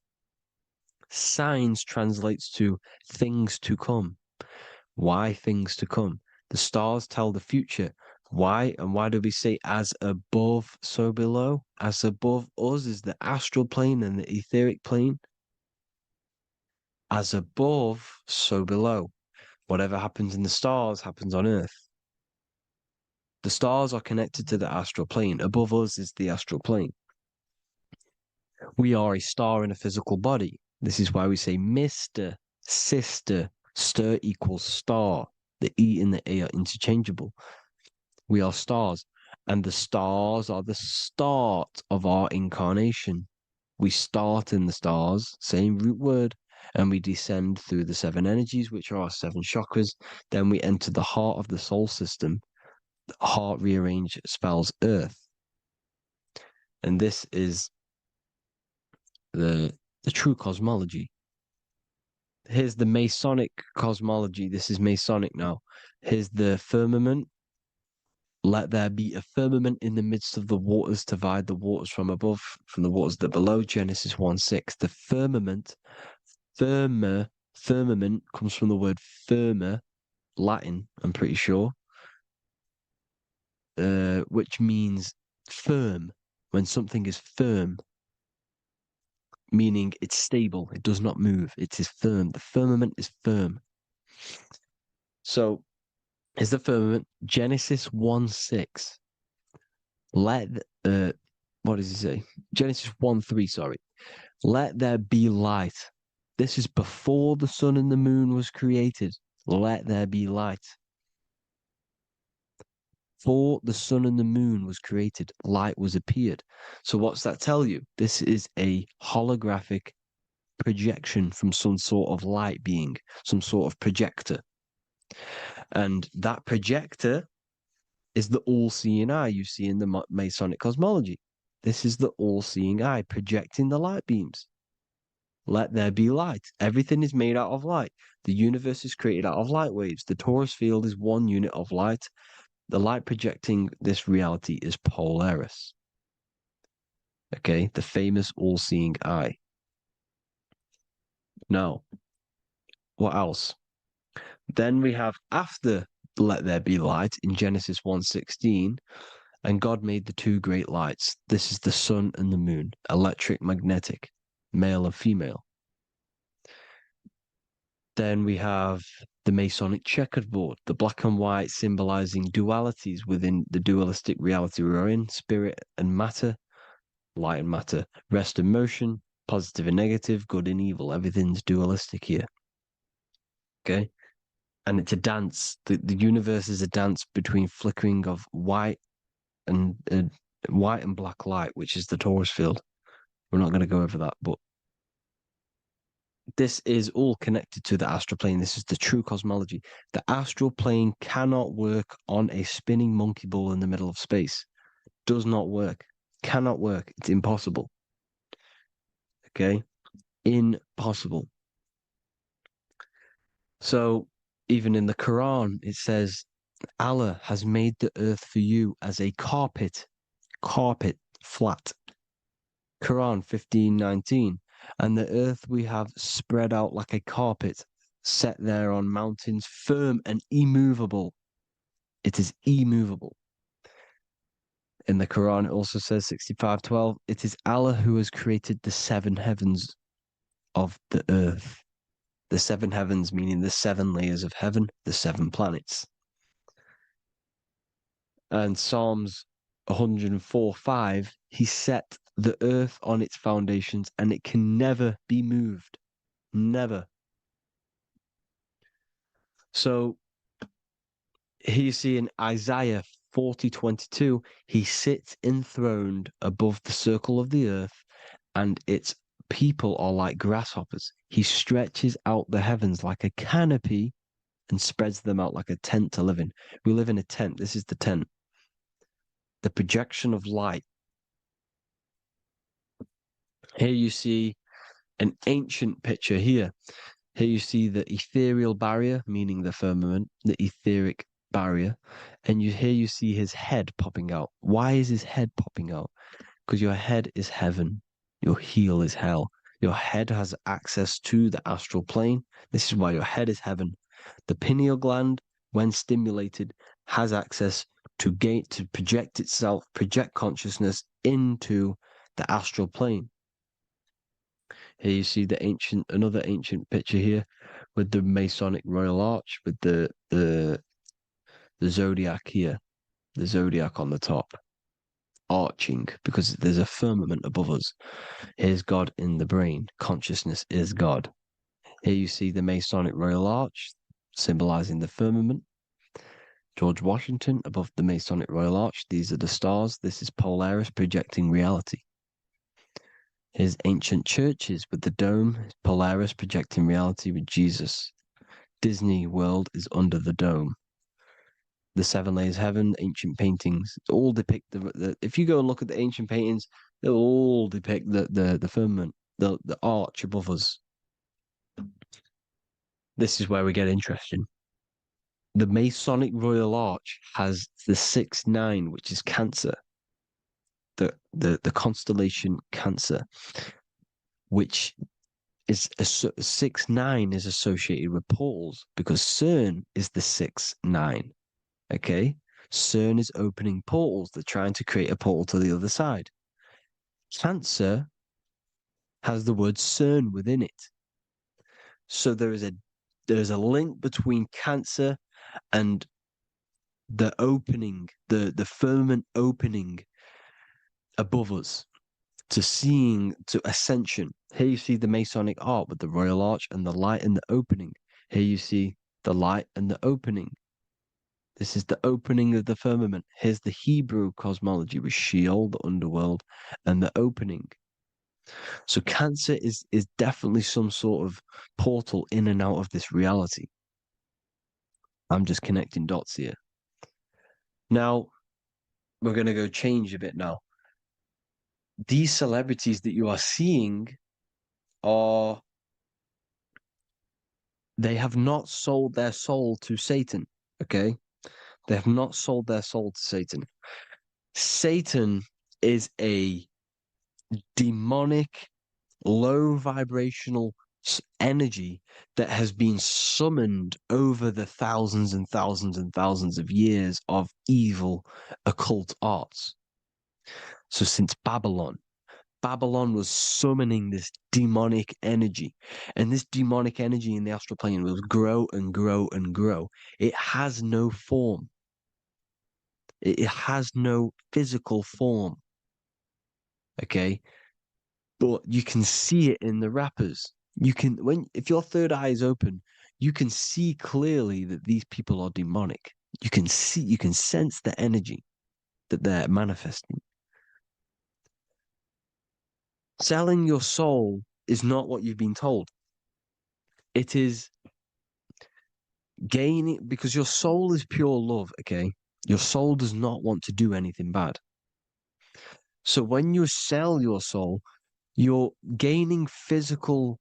Signs translates to things to come. Why things to come? The stars tell the future. Why? And why do we say as above, so below? As above us is the astral plane and the etheric plane. As above, so below. Whatever happens in the stars happens on Earth. The stars are connected to the astral plane. Above us is the astral plane. We are a star in a physical body. This is why we say Mr., sister, stir equals star. The E and the A are interchangeable. We are stars, and the stars are the start of our incarnation. We start in the stars, same root word, and we descend through the seven energies, which are our seven chakras. Then we enter the heart of the soul system. The heart rearranged spells earth. And this is the true cosmology. Here's the Masonic cosmology. This is Masonic now. Here's the firmament. Let there be a firmament in the midst of the waters to divide the waters from above, from the waters that below. Genesis 1:6. The firmament, firmament comes from the word firma, Latin, I'm pretty sure, which means firm. When something is firm, meaning it's stable, it does not move, it is firm. The firmament is firm. So, is the firmament Genesis 1:6. What does it say? Genesis 1:3, sorry. Let there be light. This is before the sun and the moon was created. Let there be light. Before the sun and the moon was created, light was appeared. So what's that tell you? This is a holographic projection from some sort of light being, some sort of projector. And that projector is the all-seeing eye you see in the Masonic cosmology. This is the all-seeing eye projecting the light beams. Let there be light. Everything is made out of light. The universe is created out of light waves. The torus field is one unit of light. The light projecting this reality is Polaris. Okay, the famous all-seeing eye. Now, what else? Then we have after let there be light in Genesis 1:16, And God made the two great lights. This is the sun and the moon, electric, magnetic, male and female. Then we have the Masonic checkerboard, the black and white symbolizing dualities within the dualistic reality we're in, spirit and matter, light and matter, rest and motion, positive and negative, good and evil. Everything's dualistic here. Okay? And it's a dance. The universe is a dance between flickering of white and black light, which is the Taurus field. We're not going to go over that, but this is all connected to the astral plane. This is the true cosmology. The astral plane cannot work on a spinning monkey ball in the middle of space. Does not work. Cannot work. It's impossible. Okay? Impossible. So, even in the Quran, it says, Allah has made the earth for you as a carpet, flat. Quran 15:19. And the earth we have spread out like a carpet, set there on mountains, firm and immovable. It is immovable. In the Quran, it also says 65:12, it is Allah who has created the seven heavens of the earth. The seven heavens meaning the seven layers of heaven, the seven planets. And Psalms 104:5, he set the earth on its foundations and it can never be moved. Never. So here you see in Isaiah 40:22, he sits enthroned above the circle of the earth and its people are like grasshoppers. He stretches out the heavens like a canopy and spreads them out like a tent to live in. We live in a tent. This is the tent. The projection of light. Here you see an ancient picture here. Here you see the ethereal barrier, meaning the firmament, the etheric barrier. And here you see his head popping out. Why is his head popping out? Because your head is heaven. Your heel is hell. Your head has access to the astral plane. This is why your head is heaven. The pineal gland, when stimulated, has access to project itself, project consciousness into the astral plane. Here you see another ancient picture here with the Masonic Royal Arch, with the zodiac here, the zodiac on the top, arching, because there's a firmament above us. Here's God in the brain. Consciousness is God. Here you see the Masonic Royal Arch, symbolizing the firmament. George Washington above the Masonic Royal Arch. These are the stars. This is Polaris projecting reality. Here's ancient churches with the dome. Polaris projecting reality with Jesus. Disney World is under the dome. The seven layers heaven, ancient paintings, all depict if you go and look at the ancient paintings, they'll all depict the firmament, the arch above us. This is where we get interesting. The Masonic Royal Arch has the 6-9, which is Cancer. The constellation Cancer, which is 6-9 is associated with portals because CERN is the 6-9. Okay, CERN is opening portals. They're trying to create a portal to the other side. Cancer has the word CERN within it, so there is a link between Cancer and the opening, the firmament opening above us to ascension. Here you see the Masonic art with the Royal Arch and the light and the opening. Here you see the light and the opening. This is the opening of the firmament. Here's the Hebrew cosmology with Sheol, the underworld, and the opening. So Cancer is definitely some sort of portal in and out of this reality. I'm just connecting dots here. Now, we're going to go change a bit now. These celebrities that you are seeing they have not sold their soul to Satan, okay? They have not sold their soul to Satan. Satan is a demonic, low vibrational energy that has been summoned over the thousands and thousands and thousands of years of evil occult arts. So since Babylon was summoning this demonic energy, and this demonic energy in the astral plane will grow and grow and grow. It has no form. It has no physical form. Okay? But you can see it in the rappers. If your third eye is open, you can see clearly that these people are demonic. You can sense the energy that they're manifesting. Selling your soul is not what you've been told. It is gaining, because your soul is pure love, okay? Your soul does not want to do anything bad. So when you sell your soul, you're gaining physical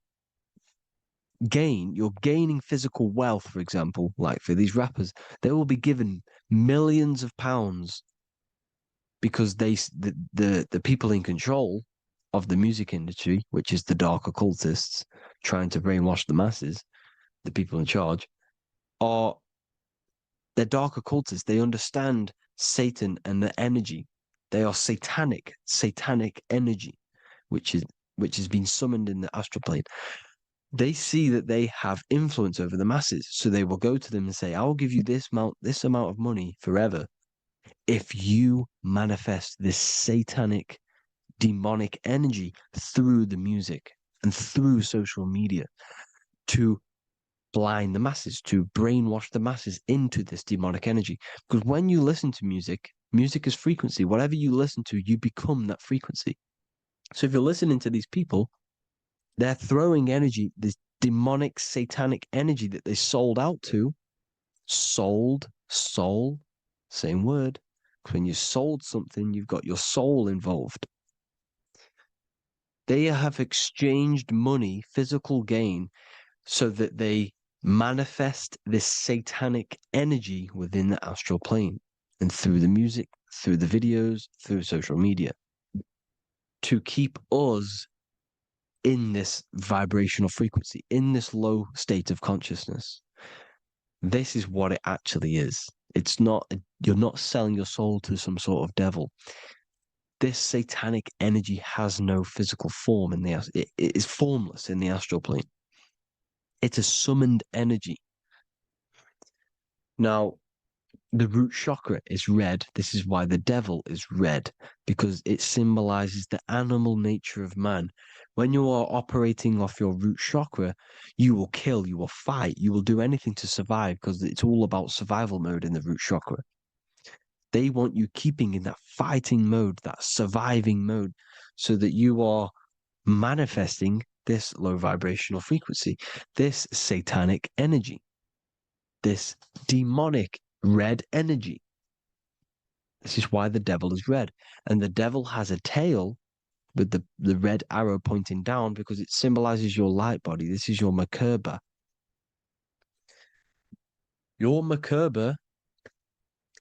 gain. You're gaining physical wealth, for example, like for these rappers, they will be given millions of pounds because the people in control of the music industry, which is the dark occultists trying to brainwash the masses, the people in charge, they're dark occultists. They understand Satan and the energy. They are satanic energy, which has been summoned in the astral plane. They see that they have influence over the masses, so they will go to them and say, "I'll give you this amount of money forever if you manifest this satanic, demonic energy through the music and through social media to blind the masses, to brainwash the masses into this demonic energy." Because when you listen to music, music is frequency. Whatever you listen to, you become that frequency. So if you're listening to these people, they're throwing energy, this demonic, satanic energy that they sold out to. Soul, same word. When you sold something, you've got your soul involved. They have exchanged money, physical gain, so that they manifest this satanic energy within the astral plane and through the music, through the videos, through social media, to keep us in this vibrational frequency, in this low state of consciousness. This is what it actually is. It's not, you're not selling your soul to some sort of devil. This satanic energy has no physical form it is formless in the astral plane. It's a summoned energy. Now, the root chakra is red. This is why the devil is red, because it symbolizes the animal nature of man. When you are operating off your root chakra, you will kill, you will fight, you will do anything to survive, because it's all about survival mode in the root chakra. They want you keeping in that fighting mode, that surviving mode, so that you are manifesting this low vibrational frequency, this satanic energy, this demonic red energy. This is why the devil is red. And the devil has a tail with the red arrow pointing down, because it symbolizes your light body. This is your Merkaba. Your Merkaba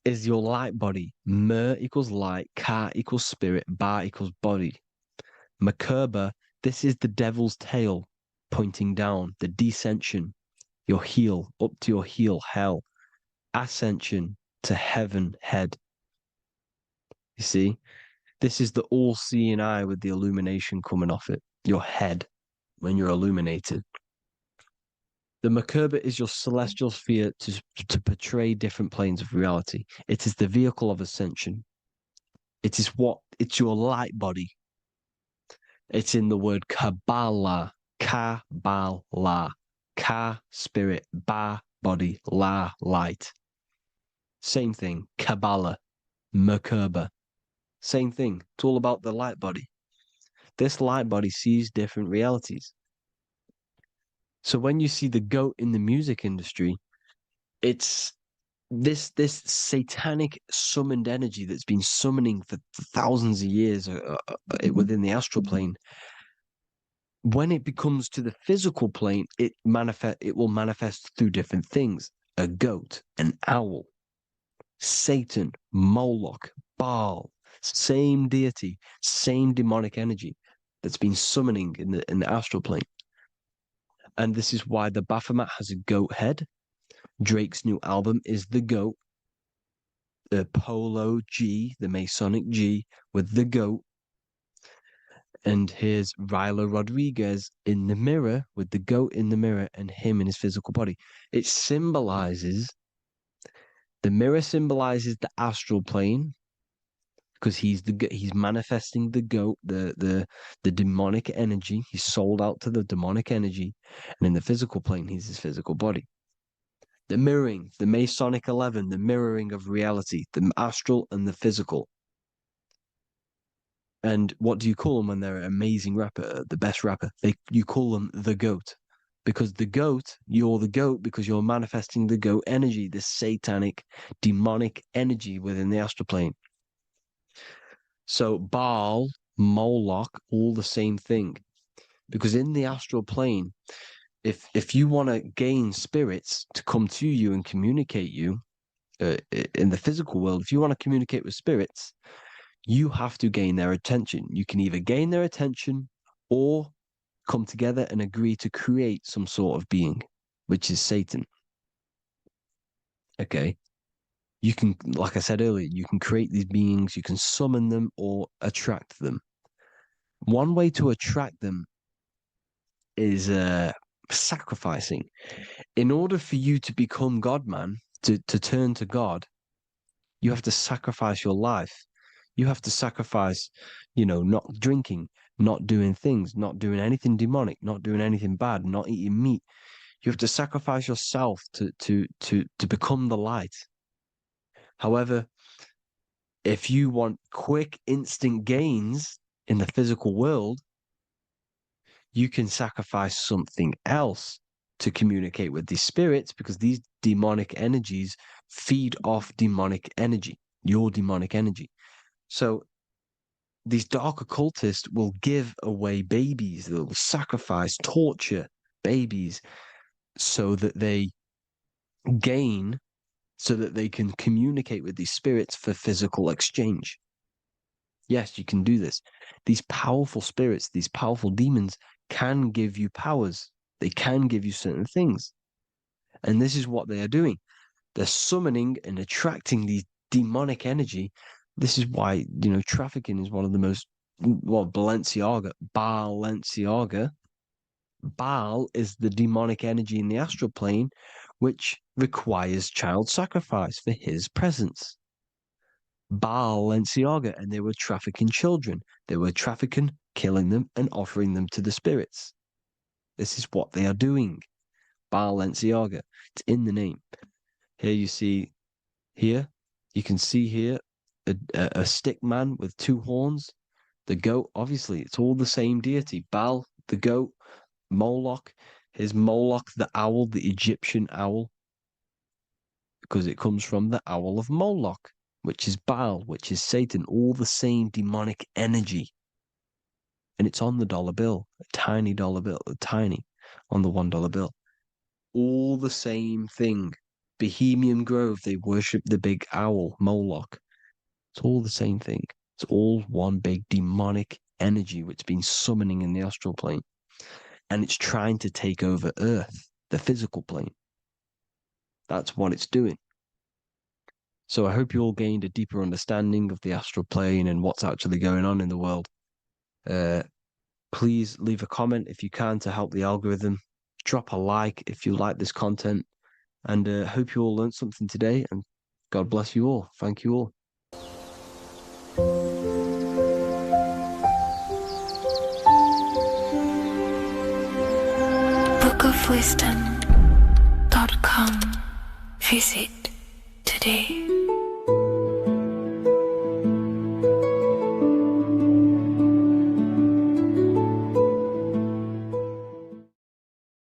is your light body. Mer equals light, Ka equals spirit, Ba equals body. Merkaba, this is the devil's tail pointing down, the descension, your heel, up to your heel, hell. Ascension to heaven, head. You see? This is the all-seeing eye with the illumination coming off it, your head, when you're illuminated. The Merkaba is your celestial sphere to portray different planes of reality. It is the vehicle of ascension. It's your light body. It's in the word Kabbalah, Kabbalah, Ka, spirit, Ba, body, La, light. Same thing, Kabbalah, Merkaba. Same thing. It's all about the light body. This light body sees different realities. So when you see the goat in the music industry, it's this satanic summoned energy that's been summoning for thousands of years within the astral plane. When it becomes to the physical plane, it will manifest through different things. A goat, an owl, Satan, Moloch, Baal. Same deity, same demonic energy that's been summoning in the astral plane. And this is why the Baphomet has a goat head. Drake's new album is the goat. The Polo G, the Masonic G, with the goat. And here's Ryla Rodriguez in the mirror with the goat in the mirror and him in his physical body. It symbolizes, the mirror symbolizes the astral plane because he's manifesting the goat, the demonic energy. He's sold out to the demonic energy. And in the physical plane, he's his physical body. The mirroring, the Masonic 11, the mirroring of reality, the astral and the physical. And what do you call them when they're an amazing rapper, the best rapper? You call them the goat. Because the goat, you're the goat because you're manifesting the goat energy, this satanic, demonic energy within the astral plane. So Baal, Moloch, all the same thing. Because in the astral plane, if you want to gain spirits to come to you and communicate you, in the physical world, if you want to communicate with spirits, you have to gain their attention. You can either gain their attention or come together and agree to create some sort of being, which is Satan. Okay. You can, like I said earlier, you can create these beings, you can summon them or attract them. One way to attract them is sacrificing. In order for you to become God, man, to turn to God, you have to sacrifice your life. You have to sacrifice, not drinking, not doing things, not doing anything demonic, not doing anything bad, not eating meat. You have to sacrifice yourself to become the light. However, if you want quick, instant gains in the physical world, you can sacrifice something else to communicate with these spirits, because these demonic energies feed off demonic energy, your demonic energy. So these dark occultists will give away babies, they'll sacrifice, torture babies so that they gain, so that they can communicate with these spirits for physical exchange. Yes, you can do this. These powerful spirits, these powerful demons can give you powers. They can give you certain things. And this is what they are doing. They're summoning and attracting these demonic energy. This is why, trafficking is one of the most, Balenciaga. Baal is the demonic energy in the astral plane, which requires child sacrifice for his presence. Balenciaga, and they were trafficking children. They were trafficking, killing them, and offering them to the spirits. This is what they are doing. Balenciaga. It's in the name. Here you see, you can see here a stick man with two horns. The goat, obviously, it's all the same deity. Baal, the goat. Moloch, is Moloch the owl, the Egyptian owl, because it comes from the owl of Moloch, which is Baal, which is Satan, all the same demonic energy. And it's on the dollar bill, a tiny dollar bill, on the $1 bill. All the same thing. Bohemian Grove, they worship the big owl, Moloch. It's all the same thing. It's all one big demonic energy which has been summoning in the astral plane. And it's trying to take over Earth, the physical plane. That's what it's doing. So I hope you all gained a deeper understanding of the astral plane and what's actually going on in the world. Please leave a comment if you can to help the algorithm. Drop a like if you like this content. And hope you all learned something today. And God bless you all. Thank you all. bookofwisdom.com. Visit today.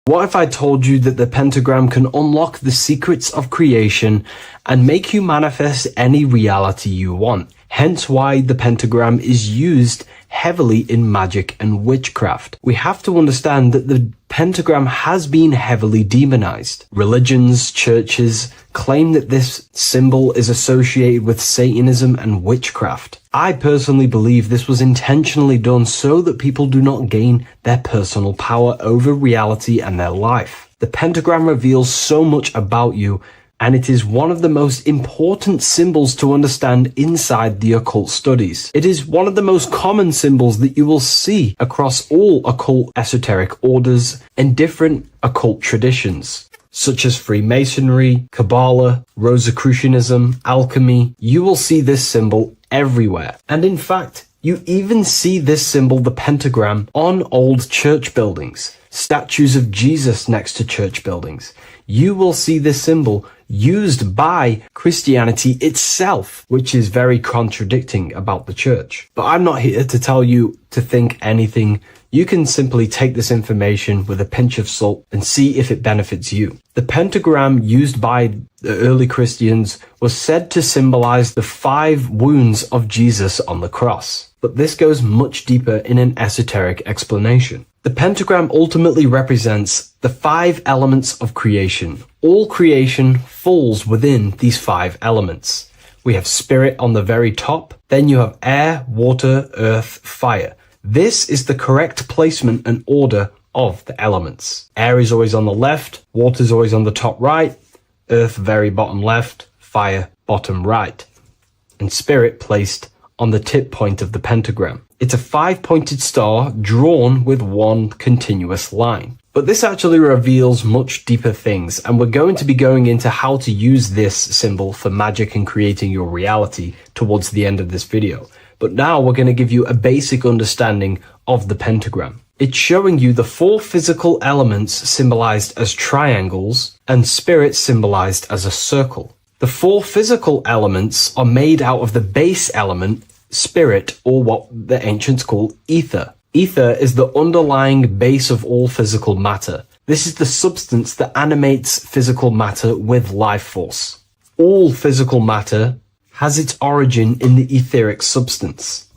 What if I told you that the pentagram can unlock the secrets of creation and make you manifest any reality you want? Hence why the pentagram is used heavily in magic and witchcraft. We have to understand that the pentagram has been heavily demonized. Religions, churches claim that this symbol is associated with Satanism and witchcraft. I personally believe this was intentionally done so that people do not gain their personal power over reality and their life. The pentagram reveals so much about you, and it is one of the most important symbols to understand inside the occult studies. It is one of the most common symbols that you will see across all occult esoteric orders and different occult traditions, such as Freemasonry, Kabbalah, Rosicrucianism, alchemy. You will see this symbol everywhere. And in fact, you even see this symbol, the pentagram, on old church buildings, statues of Jesus next to church buildings. You will see this symbol used by Christianity itself, which is very contradicting about the church. But I'm not here to tell you to think anything. You can simply take this information with a pinch of salt and see if it benefits you. The pentagram used by the early Christians was said to symbolize the 5 wounds of Jesus on the cross. But this goes much deeper in an esoteric explanation. The pentagram ultimately represents the 5 elements of creation. All creation falls within these 5 elements. We have spirit on the very top, then you have air, water, earth, fire. This is the correct placement and order of the elements. Air is always on the left, water is always on the top right, earth very bottom left, fire bottom right, and spirit placed on the tip point of the pentagram. It's a 5-pointed star drawn with one continuous line. But this actually reveals much deeper things, and we're going to be going into how to use this symbol for magic and creating your reality towards the end of this video. But now we're going to give you a basic understanding of the pentagram. It's showing you the 4 physical elements symbolized as triangles and spirit symbolized as a circle. The 4 physical elements are made out of the base element, spirit, or what the ancients call ether. Ether is the underlying base of all physical matter. This is the substance that animates physical matter with life force. All physical matter has its origin in the etheric substance,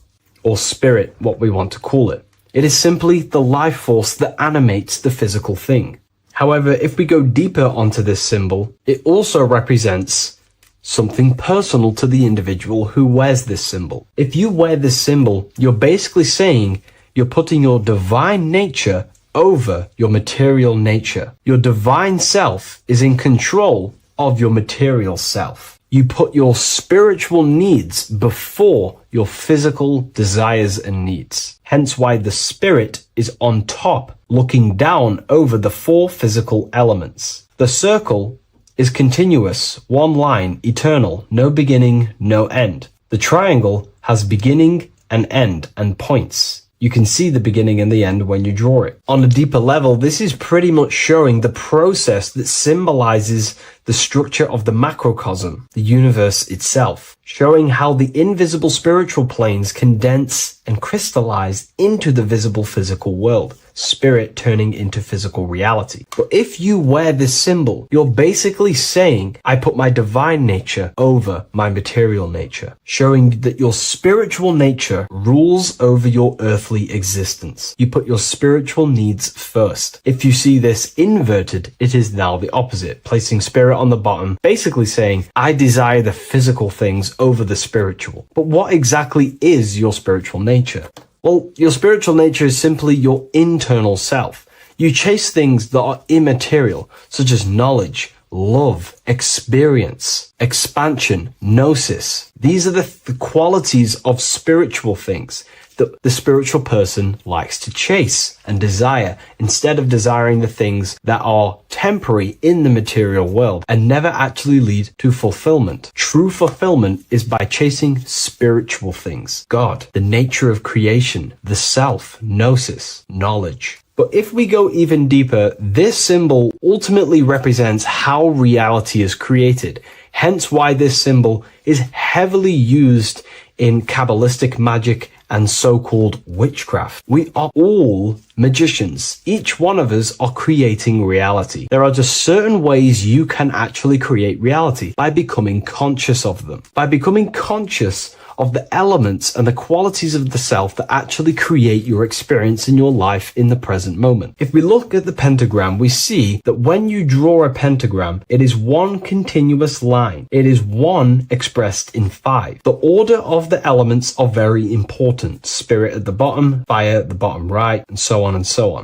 or spirit, what we want to call it. It is simply the life force that animates the physical thing. However, if we go deeper onto this symbol, it also represents something personal to the individual who wears this symbol. If you wear this symbol, you're basically saying you're putting your divine nature over your material nature. Your divine self is in control of your material self. You put your spiritual needs before your physical desires and needs. Hence why the spirit is on top, looking down over the 4 physical elements. The circle is continuous, one line, eternal, no beginning, no end. The triangle has beginning and end and points. You can see the beginning and the end when you draw it. On a deeper level, this is pretty much showing the process that symbolizes the structure of the macrocosm, the universe itself, showing how the invisible spiritual planes condense and crystallize into the visible physical world, spirit turning into physical reality. But if you wear this symbol, you're basically saying, I put my divine nature over my material nature, showing that your spiritual nature rules over your earthly existence. You put your spiritual needs first. If you see this inverted, it is now the opposite, placing spirit on the bottom, basically saying, I desire the physical things over the spiritual. But what exactly is your spiritual nature? Well, your spiritual nature is simply your internal self. You chase things that are immaterial, such as knowledge, love, experience, expansion, Nosis. These are the qualities of spiritual things that the spiritual person likes to chase and desire, instead of desiring the things that are temporary in the material world and never actually lead to fulfillment. True fulfillment is by chasing spiritual things. God, the nature of creation, the self, Nosis, knowledge. But if we go even deeper, this symbol ultimately represents how reality is created. Hence why this symbol is heavily used in Kabbalistic magic and so-called witchcraft. We are all magicians. Each one of us are creating reality. There are just certain ways you can actually create reality by becoming conscious of them. By becoming conscious of the elements and the qualities of the self that actually create your experience in your life in the present moment. If we look at the pentagram, we see that when you draw a pentagram, it is one continuous line. It is one expressed in 5. The order of the elements are very important. Spirit at the bottom, fire at the bottom right, and so on,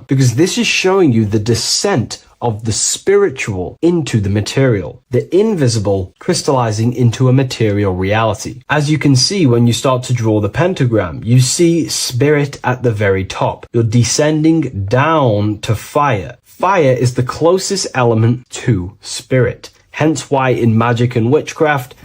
because this is showing you the descent of the spiritual into the material, the invisible crystallizing into a material reality. As you can see when you start to draw the pentagram, you see spirit at the very top. You're descending down to fire. Fire is the closest element to spirit. Hence why in magic and witchcraft,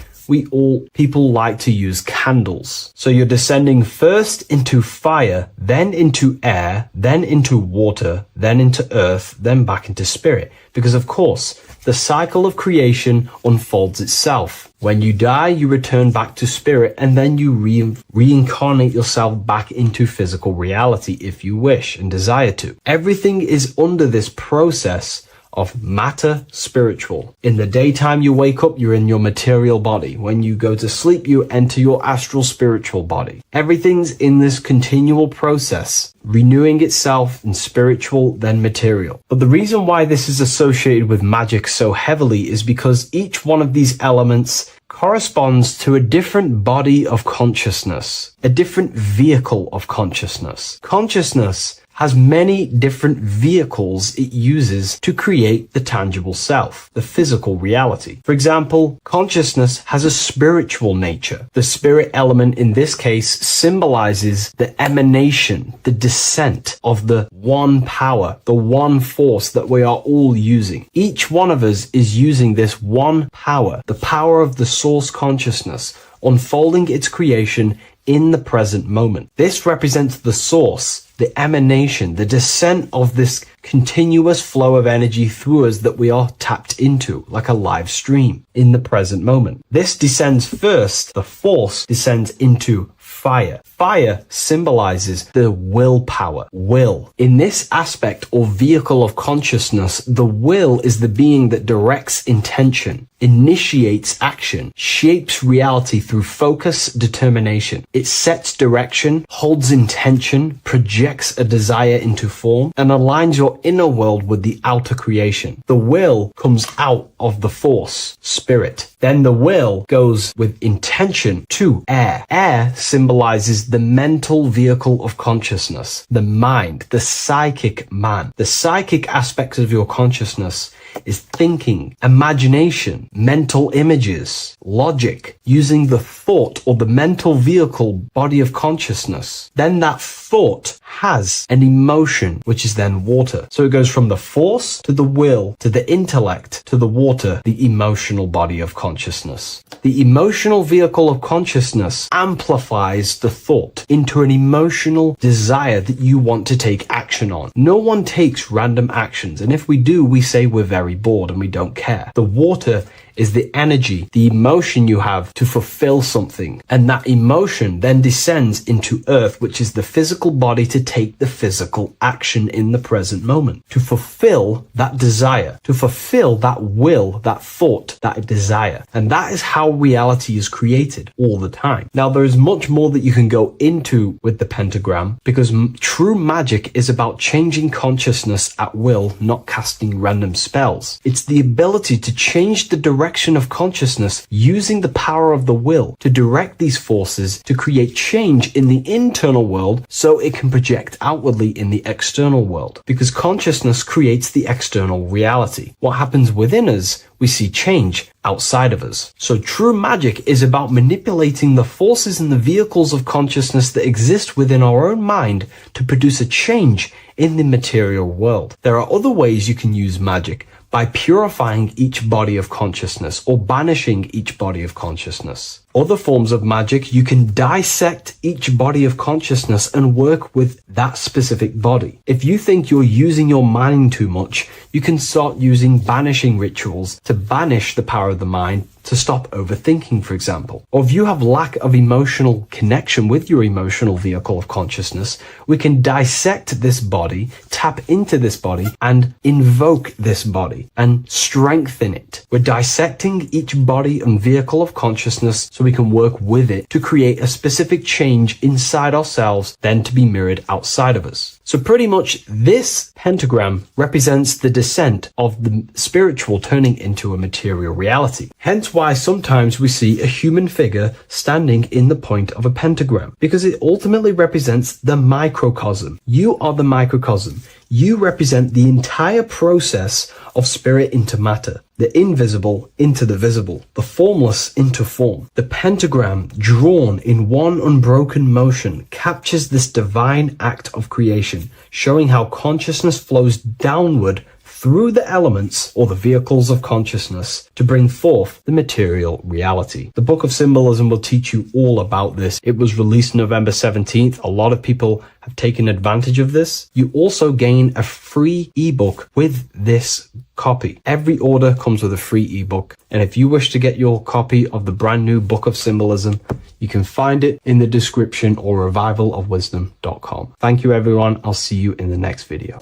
people like to use candles. So you're descending first into fire, then into air, then into water, then into earth, then back into spirit. Because of course, the cycle of creation unfolds itself. When you die, you return back to spirit, and then you reincarnate yourself back into physical reality if you wish and desire to. Everything is under this process of matter spiritual. In the daytime you wake up, you're in your material body. When you go to sleep, you enter your astral spiritual body. Everything's in this continual process, renewing itself in spiritual, then material. But the reason why this is associated with magic so heavily is because each one of these elements corresponds to a different body of consciousness, a different vehicle of consciousness. Consciousness has many different vehicles it uses to create the tangible self, the physical reality. For example, consciousness has a spiritual nature. The spirit element in this case symbolizes the emanation, the descent of the one power, the one force that we are all using. Each one of us is using this one power, the power of the source consciousness, unfolding its creation in the present moment. This represents the source, the emanation, the descent of this continuous flow of energy through us that we are tapped into, like a live stream in the present moment. This descends first, the force descends into fire. Fire symbolizes the willpower, will. In this aspect or vehicle of consciousness, the will is the being that directs intention, initiates action, shapes reality through focus, determination. It sets direction, holds intention, projects a desire into form, and aligns your inner world with the outer creation. The will comes out of the force, spirit. Then the will goes with intention to air. Air symbolizes the mental vehicle of consciousness, the mind, the psychic man. The psychic aspects of your consciousness is thinking, imagination, mental images, logic, using the thought or the mental vehicle body of consciousness. Then that thought has an emotion, which is then water. So it goes from the force to the will to the intellect to the water, the emotional body of consciousness. The emotional vehicle of consciousness amplifies the thought into an emotional desire that you want to take action on. No one takes random actions, and if we do, we say we're very bored and we don't care. The water is the energy, the emotion you have to fulfill something. And that emotion then descends into earth, which is the physical body to take the physical action in the present moment, to fulfill that desire, to fulfill that will, that thought, that desire. And that is how reality is created all the time. Now, there is much more that you can go into with the pentagram, because true magic is about changing consciousness at will, not casting random spells. It's the ability to change the direction of consciousness using the power of the will to direct these forces to create change in the internal world so it can project outwardly in the external world. Because consciousness creates the external reality. What happens within us, we see change outside of us. So true magic is about manipulating the forces and the vehicles of consciousness that exist within our own mind to produce a change in the material world. There are other ways you can use magic, by purifying each body of consciousness or banishing each body of consciousness. Other forms of magic, you can dissect each body of consciousness and work with that specific body. If you think you're using your mind too much, you can start using banishing rituals to banish the power of the mind to stop overthinking, for example. Or if you have lack of emotional connection with your emotional vehicle of consciousness, we can dissect this body, tap into this body, and invoke this body and strengthen it. We're dissecting each body and vehicle of consciousness so we can work with it to create a specific change inside ourselves, then to be mirrored outside of us. So pretty much this pentagram represents the descent of the spiritual turning into a material reality. Hence why sometimes we see a human figure standing in the point of a pentagram, because it ultimately represents the microcosm. You are the microcosm. You represent the entire process of spirit into matter, the invisible into the visible, the formless into form. The pentagram, drawn in one unbroken motion, captures this divine act of creation, showing how consciousness flows downward through the elements or the vehicles of consciousness to bring forth the material reality. The Book of Symbolism will teach you all about this. It was released November 17th. A lot of people have taken advantage of this. You also gain a free ebook with this copy. Every order comes with a free ebook. And if you wish to get your copy of the brand new Book of Symbolism, you can find it in the description or revivalofwisdom.com. Thank you, everyone. I'll see you in the next video.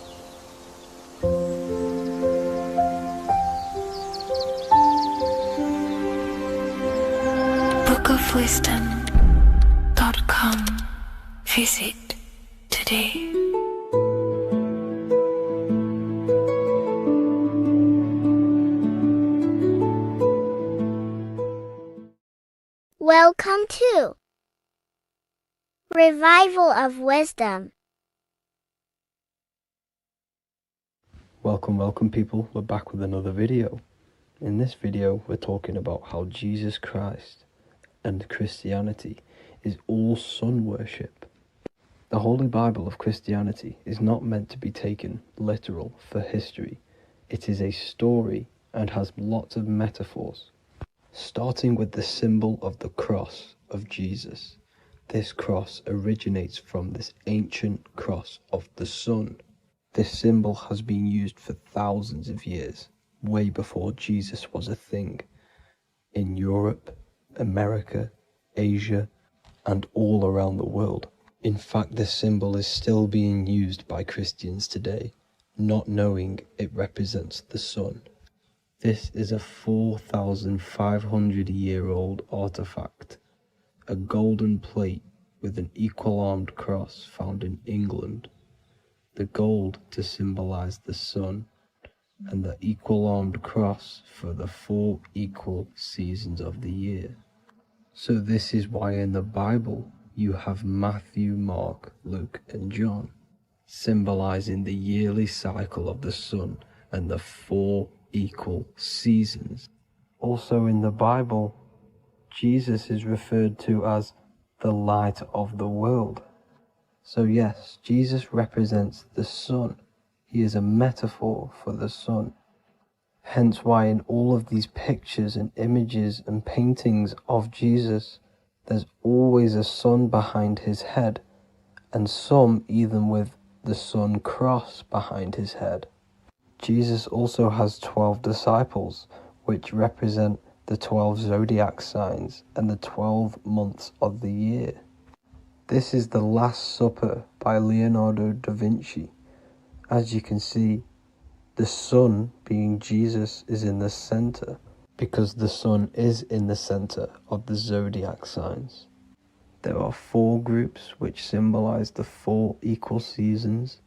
bookofwisdom.com. Visit today. Welcome to Revival of Wisdom. Welcome people, we're back with another video. In this video we're talking about how Jesus Christ and Christianity is all sun worship. The Holy Bible of Christianity is not meant to be taken literal for history. It is a story and has lots of metaphors. Starting with the symbol of the cross of Jesus. This cross originates from this ancient cross of the sun. This symbol has been used for thousands of years, way before Jesus was a thing, in Europe, America, Asia, and all around the world. In fact, this symbol is still being used by Christians today, not knowing it represents the sun. This is a 4,500-year-old artifact, a golden plate with an equal-armed cross found in England. The gold to symbolize the sun, and the equal-armed cross for the 4 equal seasons of the year. So this is why in the Bible you have Matthew, Mark, Luke, and John, symbolizing the yearly cycle of the sun and the 4 equal seasons. Also in the Bible, Jesus is referred to as the light of the world. So yes, Jesus represents the sun. He is a metaphor for the sun. Hence why in all of these pictures and images and paintings of Jesus, there's always a sun behind his head, and some even with the sun cross behind his head. Jesus also has 12 disciples, which represent the 12 zodiac signs and the 12 months of the year. This is the Last Supper by Leonardo da Vinci. As you can see, the sun, being Jesus, is in the center, because the sun is in the center of the zodiac signs. There are 4 groups which symbolize the 4 equal seasons.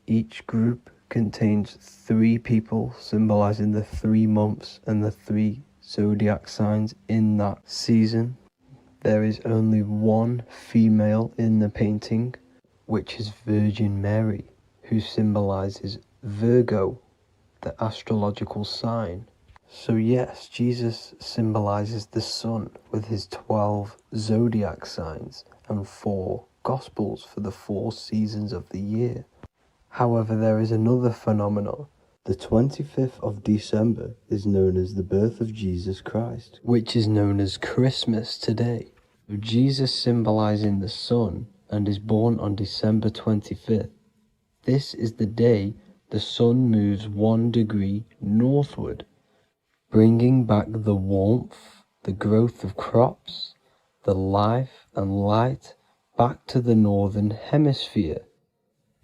Each group contains 3 people symbolizing the 3 months and the 3 zodiac signs in that season. There is only 1 female in the painting, which is Virgin Mary, who symbolizes Virgo, the astrological sign. So yes, Jesus symbolizes the sun with his 12 zodiac signs and 4 gospels for the 4 seasons of the year. However, there is another phenomenon. The 25th of December is known as the birth of Jesus Christ, which is known as Christmas today. Jesus symbolizing the sun and is born on December 25th. This is the day the sun moves 1 degree northward, bringing back the warmth the growth of crops, the life and light back to the northern hemisphere.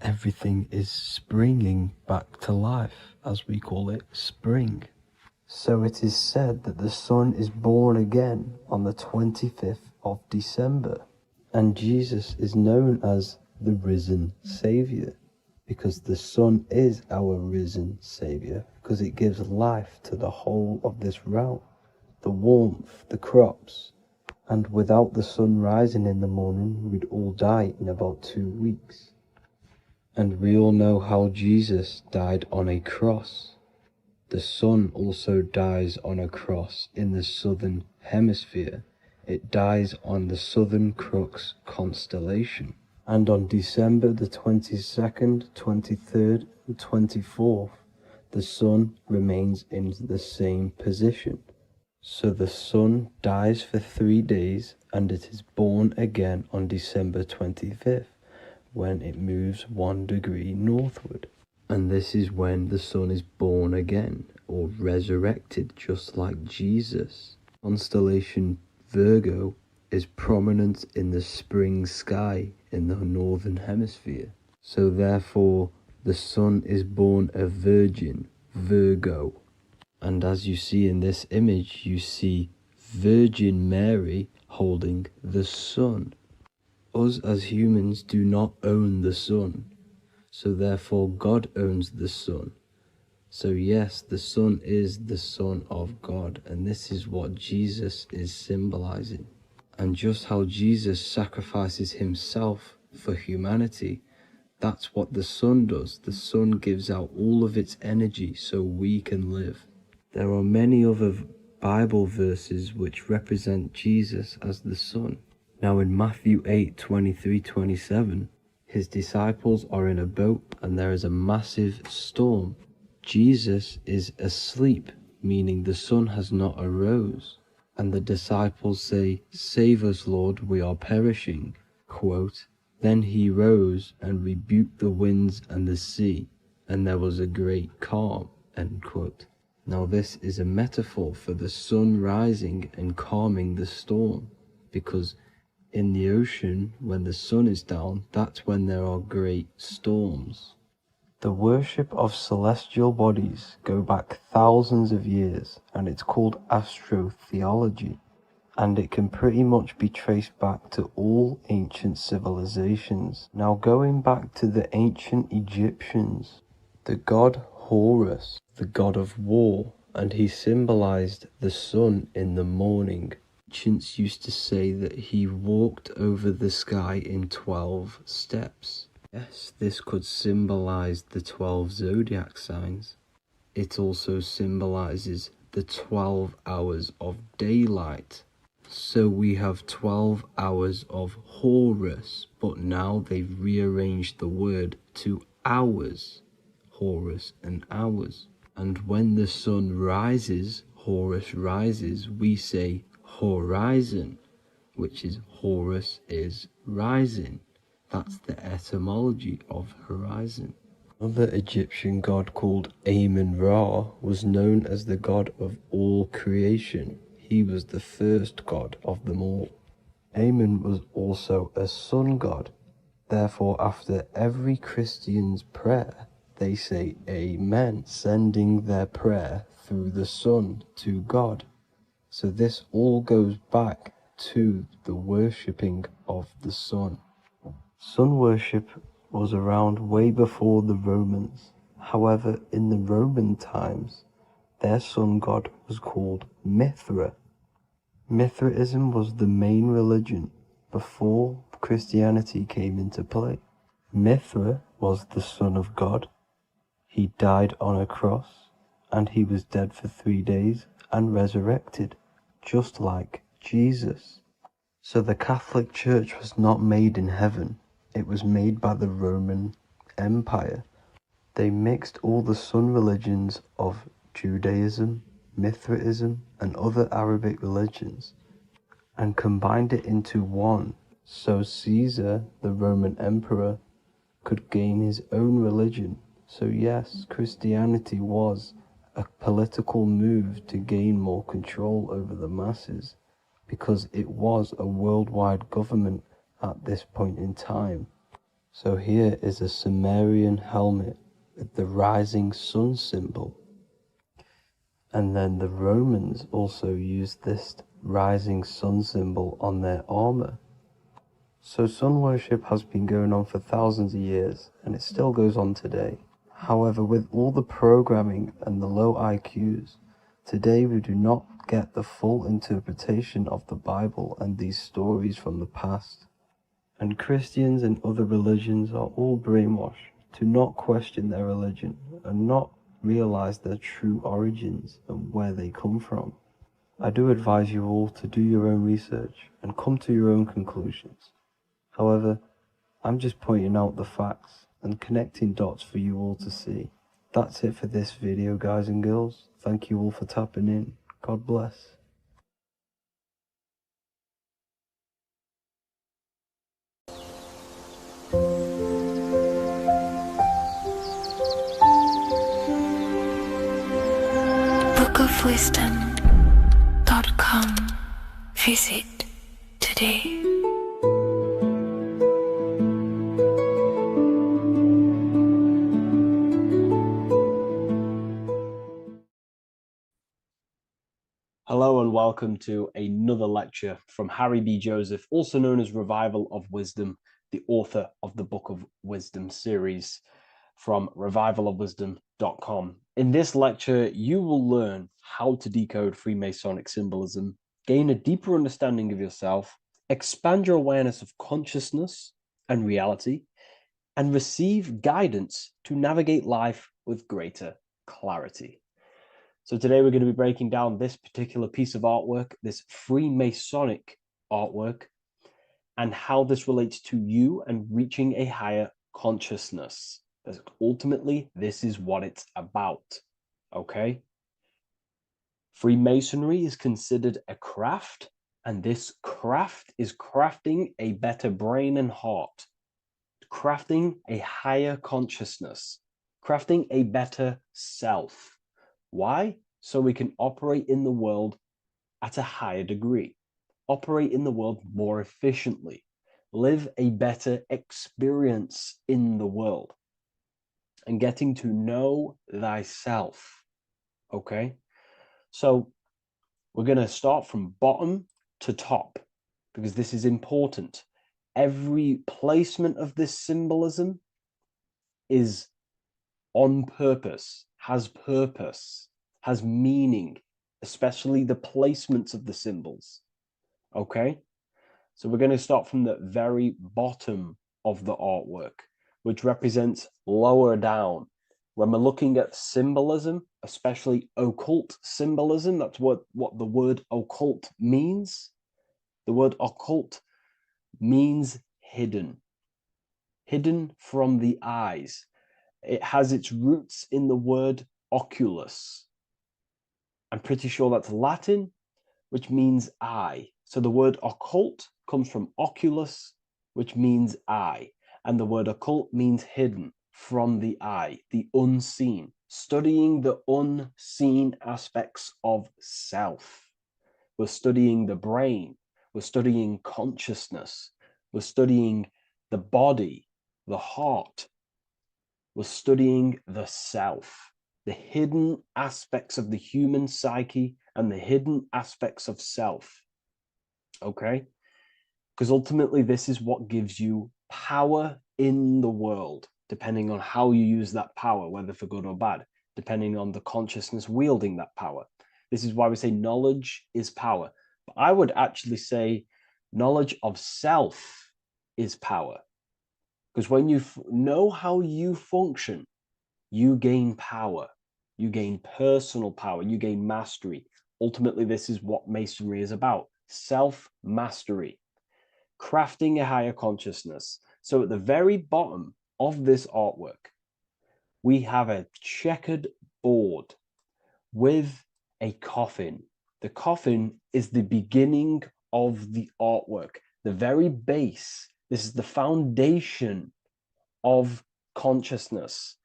Everything is springing back to life, as we call it, spring. So it is said that the sun is born again on the 25th of December, and Jesus is known as the risen Saviour, because the sun is our risen Saviour, because it gives life to the whole of this realm, the warmth, the crops, and without the sun rising in the morning, we'd all die in about 2 weeks. And we all know how Jesus died on a cross. The sun also dies on a cross in the southern hemisphere. It dies on the Southern Crux constellation. And on December the 22nd, 23rd, and 24th, the sun remains in the same position. So the sun dies for 3 days and it is born again on December 25th. When it moves 1 degree northward. And this is when the sun is born again, or resurrected, just like Jesus. Constellation Virgo is prominent in the spring sky in the northern hemisphere. So therefore, the sun is born a virgin, Virgo. And as you see in this image, you see Virgin Mary holding the sun. Us as humans do not own the sun, so therefore God owns the sun. So yes, the sun is the Son of God, and this is what Jesus is symbolizing. And just how Jesus sacrifices himself for humanity, that's what the sun does. The sun gives out all of its energy so we can live. There are many other Bible verses which represent Jesus as the sun. Now in Matthew 8:23-27, his disciples are in a boat and there is a massive storm. Jesus is asleep, meaning the sun has not arose. And the disciples say, "Save us, Lord, we are perishing." Quote, "Then he rose and rebuked the winds and the sea, and there was a great calm." End quote. Now this is a metaphor for the sun rising and calming the storm, because in the ocean, when the sun is down, that's when there are great storms. The worship of celestial bodies go back thousands of years, and it's called astrotheology, and it can pretty much be traced back to all ancient civilizations. Now going back to the ancient Egyptians, the god Horus, the god of war, and he symbolized the sun in the morning. Ancients used to say that he walked over the sky in 12 steps. Yes, this could symbolize the 12 zodiac signs. It also symbolizes the 12 hours of daylight. So we have 12 hours of Horus, but now they've rearranged the word to hours. Horus and hours. And when the sun rises, Horus rises, we say horizon, which is Horus is rising. That's the etymology of horizon. Another Egyptian god called Amun-Ra was known as the god of all creation. He was the first god of them all. Amun was also a sun god. Therefore, after every Christian's prayer, they say Amen, sending their prayer through the sun to God. So this all goes back to the worshipping of the sun. Sun worship was around way before the Romans. However, in the Roman times, their sun god was called Mithra. Mithraism was the main religion before Christianity came into play. Mithra was the son of God. He died on a cross, and he was dead for 3 days and resurrected, just like Jesus. So the Catholic Church was not made in heaven, it was made by the Roman Empire. They mixed all the sun religions of Judaism, Mithraism, and other Arabic religions, and combined it into one, so Caesar, the Roman Emperor, could gain his own religion. So yes, Christianity was a political move to gain more control over the masses, because it was a worldwide government at this point in time. So here is a Sumerian helmet with the rising sun symbol. And then the Romans also used this rising sun symbol on their armor. So sun worship has been going on for thousands of years, and it still goes on today. However, with all the programming and the low IQs, today we do not get the full interpretation of the Bible and these stories from the past. And Christians and other religions are all brainwashed to not question their religion and not realize their true origins and where they come from. I do advise you all to do your own research and come to your own conclusions. However, I'm just pointing out the facts and connecting dots for you all to see. That's it for this video, guys and girls. Thank you all for tapping in. God bless. bookofwisdom.com. Visit today. Hello and welcome to another lecture from Harry B. Joseph, also known as Revival of Wisdom, the author of the Book of Wisdom series from revivalofwisdom.com. In this lecture, you will learn how to decode Freemasonic symbolism, gain a deeper understanding of yourself, expand your awareness of consciousness and reality, and receive guidance to navigate life with greater clarity. So today we're going to be breaking down this particular piece of artwork, this Freemasonic artwork, and how this relates to you and reaching a higher consciousness. Because ultimately, this is what it's about, okay? Freemasonry is considered a craft, and this craft is crafting a better brain and heart, crafting a higher consciousness, crafting a better self. Why? So we can operate in the world at a higher degree, operate in the world more efficiently, live a better experience in the world, and getting to know thyself. Okay? So we're going to start from bottom to top because this is important. Every placement of this symbolism is on purpose, has meaning, especially the placements of the symbols. Okay? So we're going to start from the very bottom of the artwork, which represents lower down. When we're looking at symbolism, especially occult symbolism, that's what the word occult means. The word occult means hidden, hidden from the eyes. It has its roots in the word oculus. I'm pretty sure that's Latin, which means eye. So the word occult comes from oculus, which means eye. And the word occult means hidden from the eye, the unseen, studying the unseen aspects of self. We're studying the brain. We're studying consciousness. We're studying the body, the heart. We're studying the self, the hidden aspects of the human psyche and the hidden aspects of self. Okay? Because ultimately, this is what gives you power in the world, depending on how you use that power, whether for good or bad, depending on the consciousness wielding that power. This is why we say knowledge is power. But I would actually say knowledge of self is power. Because when you know how you function, you gain power. You gain personal power. You gain mastery. Ultimately, this is what Masonry is about. Self-mastery. Crafting a higher consciousness. So at the very bottom of this artwork, we have a checkered board with a coffin. The coffin is the beginning of the artwork, the very base. This is the foundation of consciousness.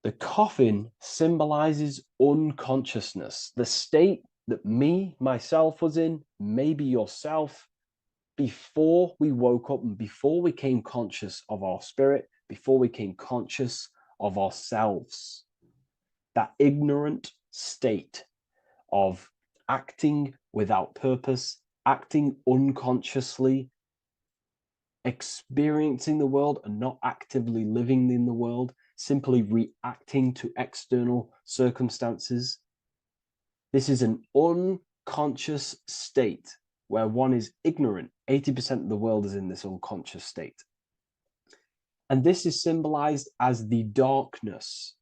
The coffin symbolizes unconsciousness, the state that myself was in, maybe yourself, before we woke up and before we came conscious of our spirit, before we came conscious of ourselves. That ignorant state of acting without purpose, acting unconsciously, experiencing the world and not actively living in the world, simply reacting to external circumstances. This is an unconscious state where one is ignorant. 80% of the world is in this unconscious state. And this is symbolized as the darkness,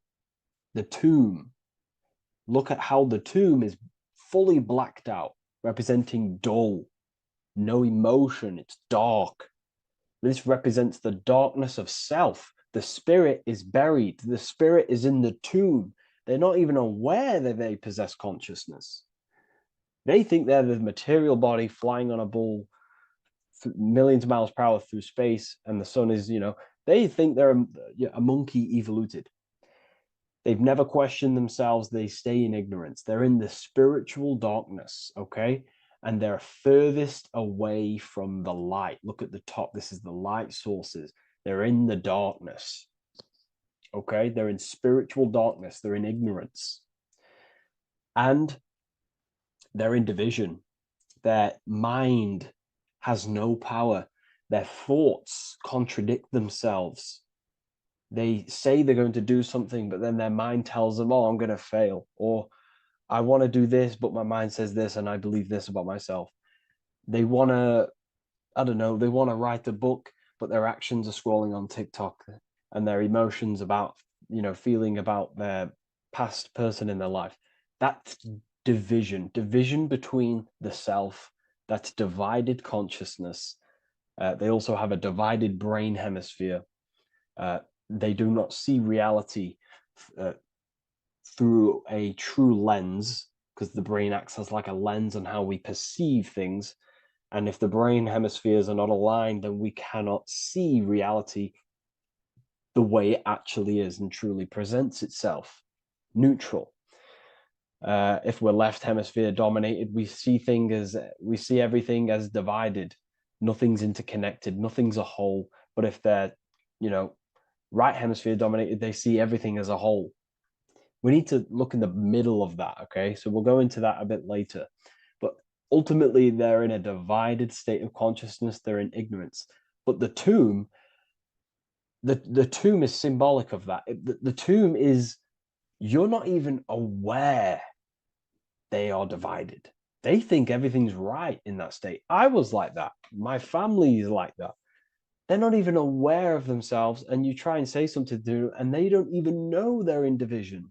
the tomb. Look at how the tomb is fully blacked out, representing dull, no emotion, it's dark. This represents the darkness of self. The spirit is buried. The spirit is in the tomb. They're not even aware that they possess consciousness. They think they're the material body flying on a ball millions of miles per hour through space, and the sun is, they think they're a monkey evoluted. They've never questioned themselves. They stay in ignorance. They're in the spiritual darkness, okay? And they're furthest away from the light. Look at the top. This is the light sources. They're in the darkness, okay? They're in spiritual darkness. They're in ignorance. And they're in division. Their mind has no power. Their thoughts contradict themselves. They say they're going to do something, but then their mind tells them, oh, I'm going to fail. Or I want to do this, but my mind says this, and I believe this about myself. They want to, they want to write a book, but their actions are scrolling on TikTok, and their emotions about, feeling about their past person in their life. That's division between the self. That's divided consciousness. They also have a divided brain hemisphere. They do not see reality through a true lens, because the brain acts as like a lens on how we perceive things. And if the brain hemispheres are not aligned, then we cannot see reality the way it actually is and truly presents itself, neutral. If we're left hemisphere dominated, we see everything as divided. Nothing's interconnected, nothing's a whole. But if they're, right hemisphere dominated, they see everything as a whole. We need to look in the middle of that, okay? So we'll go into that a bit later. But ultimately, they're in a divided state of consciousness. They're in ignorance. But the tomb, the tomb is symbolic of that. The tomb is, you're not even aware they are divided. They think everything's right in that state. I was like that. My family is like that. They're not even aware of themselves, and you try and say something to them, and they don't even know they're in division.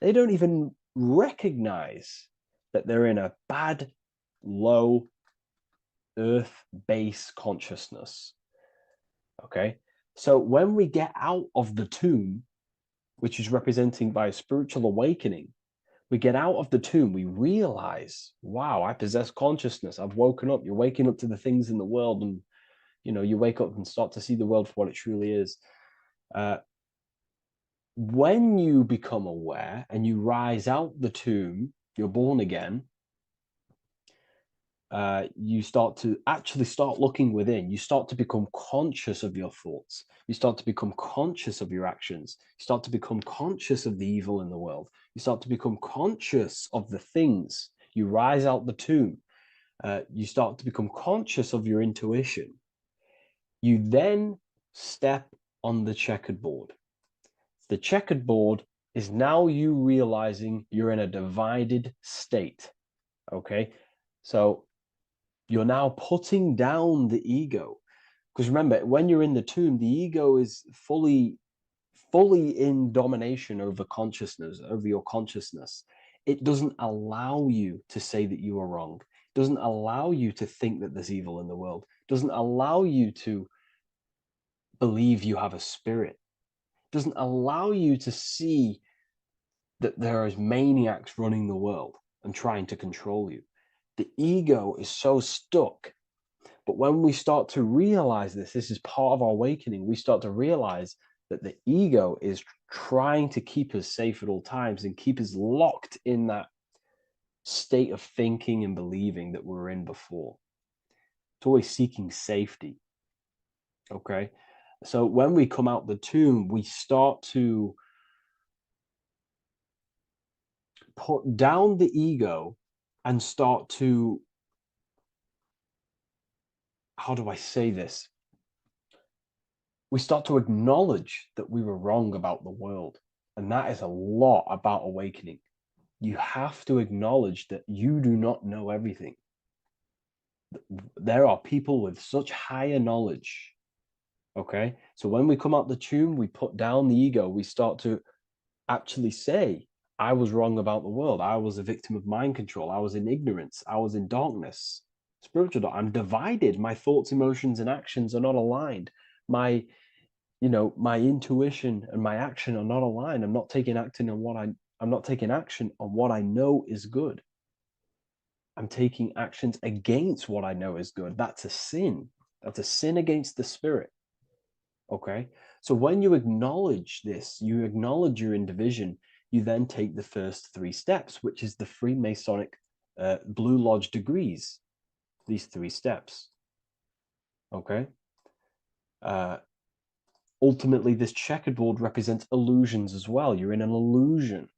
They don't even recognize that they're in a bad, low, earth base consciousness. Okay? So when we get out of the tomb, which is representing by a spiritual awakening, we get out of the tomb, we realize, wow, I possess consciousness. I've woken up. You're waking up to the things in the world, and you wake up and start to see the world for what it truly is. When you become aware and you rise out the tomb, you're born again, you start to actually start looking within. You start to become conscious of your thoughts. You start to become conscious of your actions. You start to become conscious of the evil in the world. You start to become conscious of the things. You rise out the tomb. You start to become conscious of your intuition. You then step on the checkered board. The checkered board is now you realizing you're in a divided state. Okay, so you're now putting down the ego, because remember, when you're in the tomb, the ego is fully in domination over consciousness, over your consciousness. It doesn't allow you to say that you are wrong. It doesn't allow you to think that there's evil in the world. It doesn't allow you to believe you have a spirit. It doesn't allow you to see that there is maniacs running the world and trying to control you. The ego is so stuck. But when we start to realize this is part of our awakening, we start to realize that the ego is trying to keep us safe at all times and keep us locked in that state of thinking and believing that we were in before. It's always seeking safety. Okay, so when we come out the tomb, we start to put down the ego and start to, how do I say this? We start to acknowledge that we were wrong about the world. And that is a lot about awakening. You have to acknowledge that you do not know everything. There are people with such higher knowledge. Okay, so when we come out the tomb, we put down the ego. We start to actually say, I was wrong about the world. I was a victim of mind control. I was in ignorance. I was in darkness. Spiritual, I'm divided. My thoughts, emotions, and actions are not aligned. My intuition and my action are not aligned. I'm not taking action on what I know is good. I'm taking actions against what I know is good. That's a sin. That's a sin against the spirit. Okay, so when you acknowledge this, you acknowledge you're in division, you then take the first 3 steps, which is the Freemasonic Blue Lodge degrees, these 3 steps. Okay, ultimately, this checkerboard represents illusions as well. You're in an illusion.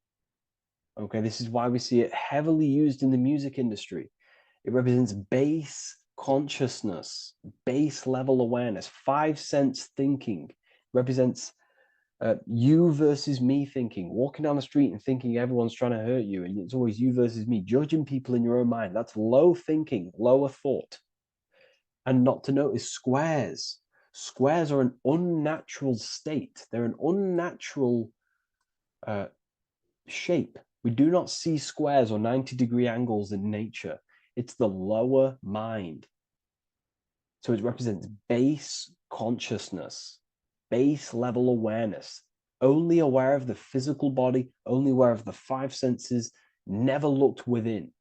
Okay, this is why we see it heavily used in the music industry. It represents base consciousness, base level awareness, 5 sense thinking. Represents you versus me thinking, walking down the street and thinking everyone's trying to hurt you, and it's always you versus me, judging people in your own mind. That's low thinking, lower thought. And not to notice squares. Squares are an unnatural state. They're an unnatural shape. We do not see squares or 90-degree angles in nature. It's the lower mind. So it represents base consciousness, base level awareness, only aware of the physical body, only aware of the 5 senses, never looked within.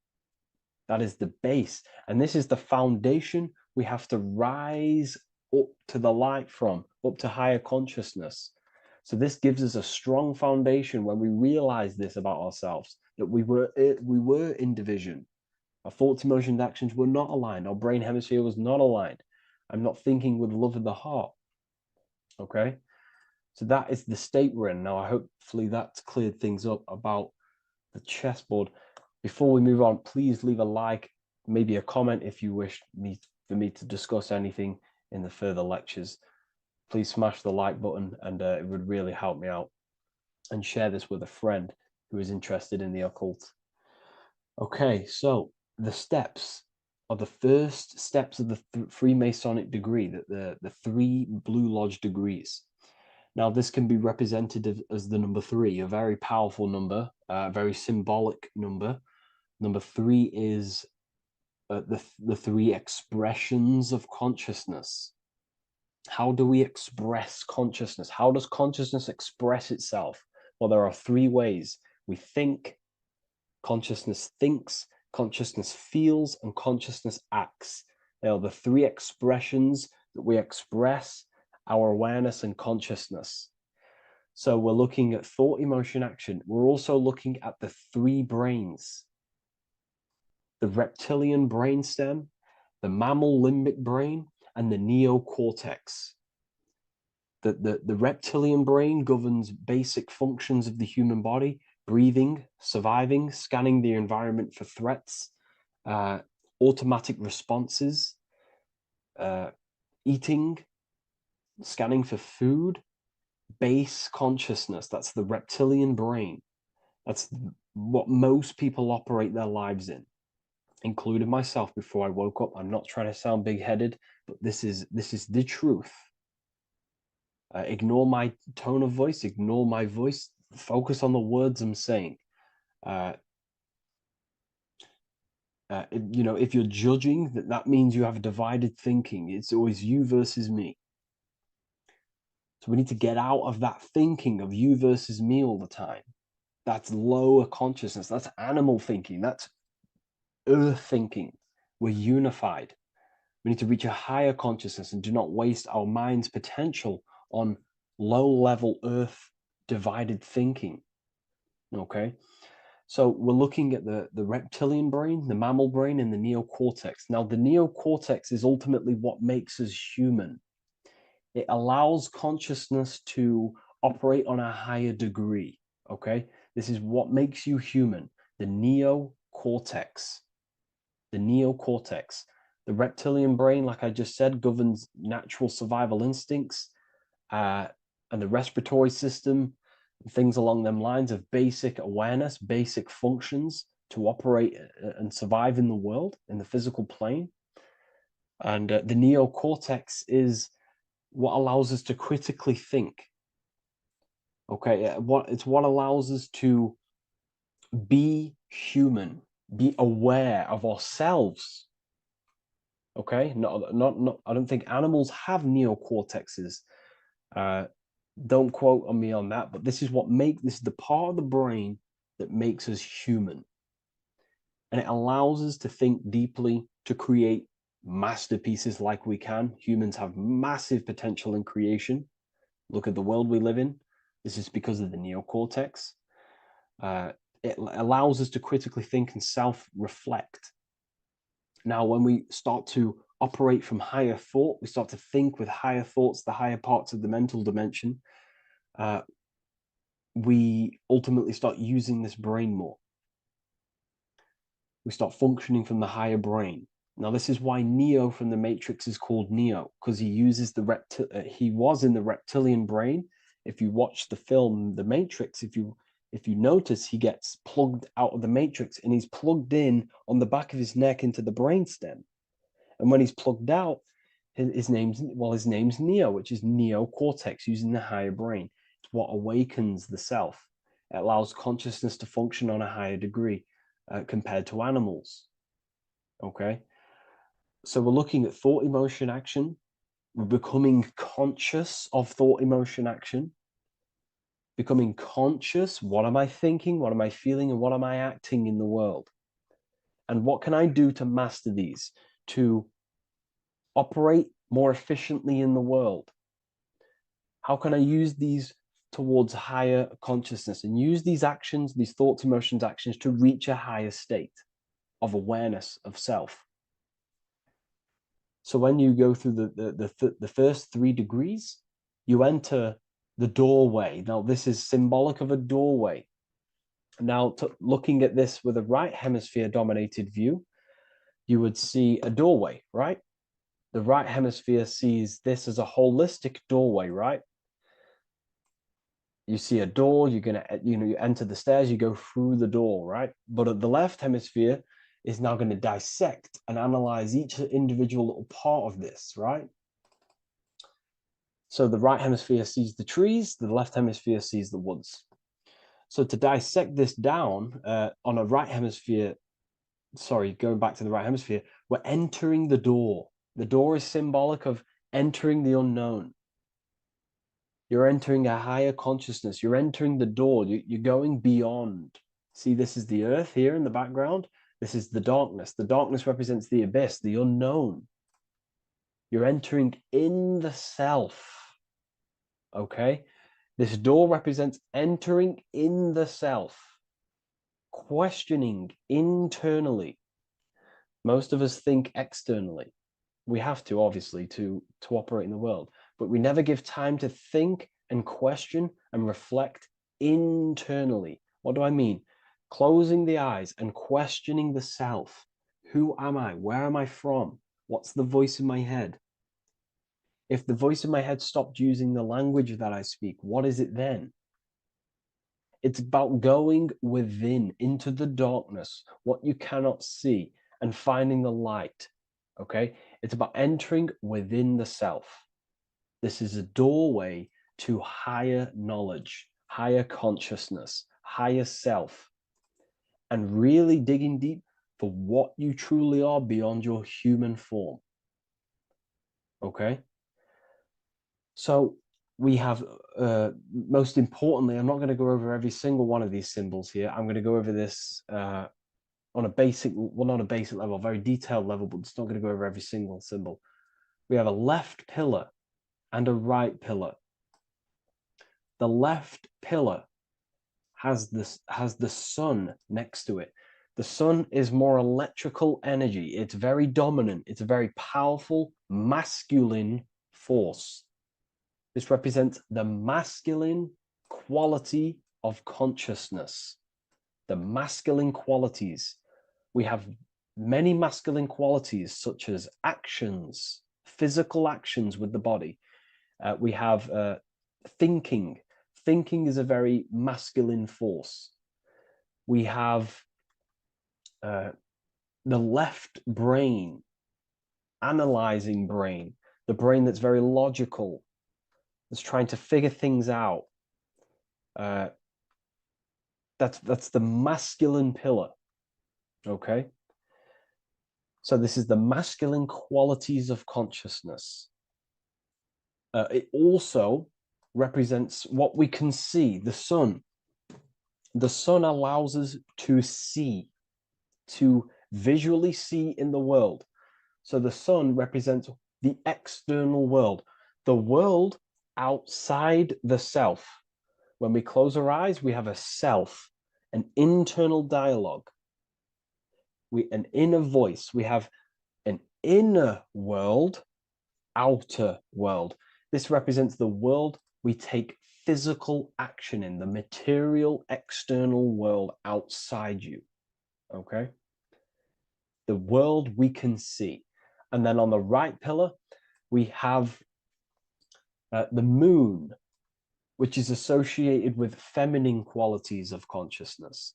That is the base. And this is the foundation we have to rise up to the light from, up to higher consciousness. So this gives us a strong foundation when we realize this about ourselves, that we were in division. Our thoughts, emotions, actions were not aligned. Our brain hemisphere was not aligned. I'm not thinking with love of the heart. Okay? So that is the state we're in. Now, hopefully that's cleared things up about the chessboard. Before we move on, please leave a like, maybe a comment if you wish for me to discuss anything in the further lectures. Please smash the like button, and it would really help me out. And share this with a friend who is interested in the occult. Okay, so the steps are the first steps of the Freemasonic degree, the 3 Blue Lodge degrees. Now, this can be represented as the number 3, a very powerful number, a very symbolic number. Number 3 is the 3 expressions of consciousness. How do we express consciousness? How does consciousness express itself? Well, there are 3 ways. We think, consciousness thinks, consciousness feels, and consciousness acts. They are the 3 expressions that we express our awareness and consciousness. So we're looking at thought, emotion, action. We're also looking at the 3 brains. The reptilian brainstem, the mammal limbic brain, and the neocortex. The reptilian brain governs basic functions of the human body: breathing, surviving, scanning the environment for threats, automatic responses, eating, scanning for food, base consciousness. That's the reptilian brain. That's what most people operate their lives in, including myself before I woke up. I'm not trying to sound big-headed, but this is the truth. Ignore my tone of voice, ignore my voice, focus on the words I'm saying. If you're judging, that means you have divided thinking. It's always you versus me. So we need to get out of that thinking of you versus me all the time. That's lower consciousness. That's animal thinking. That's earth thinking. We're unified. We need to reach a higher consciousness and do not waste our mind's potential on low-level earth divided thinking. Okay, so we're looking at the reptilian brain, the mammal brain, and the neocortex. Now, the neocortex is ultimately what makes us human. It allows consciousness to operate on a higher degree. Okay, this is what makes you human. The neocortex. The neocortex. The reptilian brain, like I just said, governs natural survival instincts and the respiratory system, things along them lines of basic awareness, basic functions to operate and survive in the world, in the physical plane. And the neocortex is what allows us to critically think. Okay, it's what allows us to be human, be aware of ourselves. Okay, not. I don't think animals have neocortexes. Don't quote on me on that, but this is the part of the brain that makes us human, and it allows us to think deeply, to create masterpieces like we can. Humans have massive potential in creation. Look at the world we live in. This is because of the neocortex. It allows us to critically think and self-reflect. Now, when we start to operate from higher thought, we start to think with higher thoughts, the higher parts of the mental dimension, we ultimately start using this brain more. We start functioning from the higher brain. Now, this is why Neo from the Matrix is called Neo, because he uses he was in the reptilian brain. If you watch the film The Matrix, if you notice, he gets plugged out of the Matrix and he's plugged in on the back of his neck into the brainstem. And when he's plugged out, his name's Neo, which is neocortex, using the higher brain. It's what awakens the self. It allows consciousness to function on a higher degree compared to animals. Okay, so we're looking at thought, emotion, action. We're becoming conscious of thought, emotion, action. Becoming conscious, what am I thinking, what am I feeling, and what am I acting in the world? And what can I do to master these, to operate more efficiently in the world? How can I use these towards higher consciousness and use these actions, these thoughts, emotions, actions to reach a higher state of awareness of self? So when you go through the first 3 degrees, you enter the doorway. Now, this is symbolic of a doorway. Now, looking at this with a right hemisphere dominated view, you would see a doorway, right? The right hemisphere sees this as a holistic doorway, right? You see a door, you enter the stairs, you go through the door, right? But at the left hemisphere is now going to dissect and analyze each individual little part of this, right? So the right hemisphere sees the trees, the left hemisphere sees the woods. So to dissect this down on a right hemisphere, going back to the right hemisphere, we're entering the door. The door is symbolic of entering the unknown. You're entering a higher consciousness. You're entering the door. You're going beyond. See, this is the earth here in the background. This is the darkness. The darkness represents the abyss, the unknown. You're entering in the self. Okay? This door represents entering in the self, questioning internally. Most of us think externally. We have to, obviously, to operate in the world, but we never give time to think and question and reflect internally. What do I mean? Closing the eyes and questioning the self. Who am I? Where am I from? What's the voice in my head? If the voice in my head stopped using the language that I speak, what is it then? It's about going within, into the darkness, what you cannot see, and finding the light. Okay? It's about entering within the self. This is a doorway to higher knowledge, higher consciousness, higher self, and really digging deep for what you truly are beyond your human form. Okay? So we have, most importantly, I'm not going to go over every single one of these symbols here. I'm going to go over this on a basic, well, not a basic level, a very detailed level, but it's not going to go over every single symbol. We have a left pillar and a right pillar. The left pillar has the sun next to it. The sun is more electrical energy. It's very dominant. It's a very powerful masculine force. This represents the masculine quality of consciousness. The masculine qualities. We have many masculine qualities, such as actions, physical actions with the body. We have thinking. Thinking is a very masculine force. We have the left brain, analyzing brain, the brain that's very logical, that's trying to figure things out. That's the masculine pillar. Okay. So this is the masculine qualities of consciousness. It also represents what we can see, the sun. The sun allows us to see, to visually see in the world. So the sun represents the external world, the world outside the self. When we close our eyes, we have a self, an internal dialogue, an inner voice. We have an inner world, outer world. This represents the world we take physical action in, the material external world outside you. Okay? The world we can see. And then on the right pillar, we have the moon, which is associated with feminine qualities of consciousness.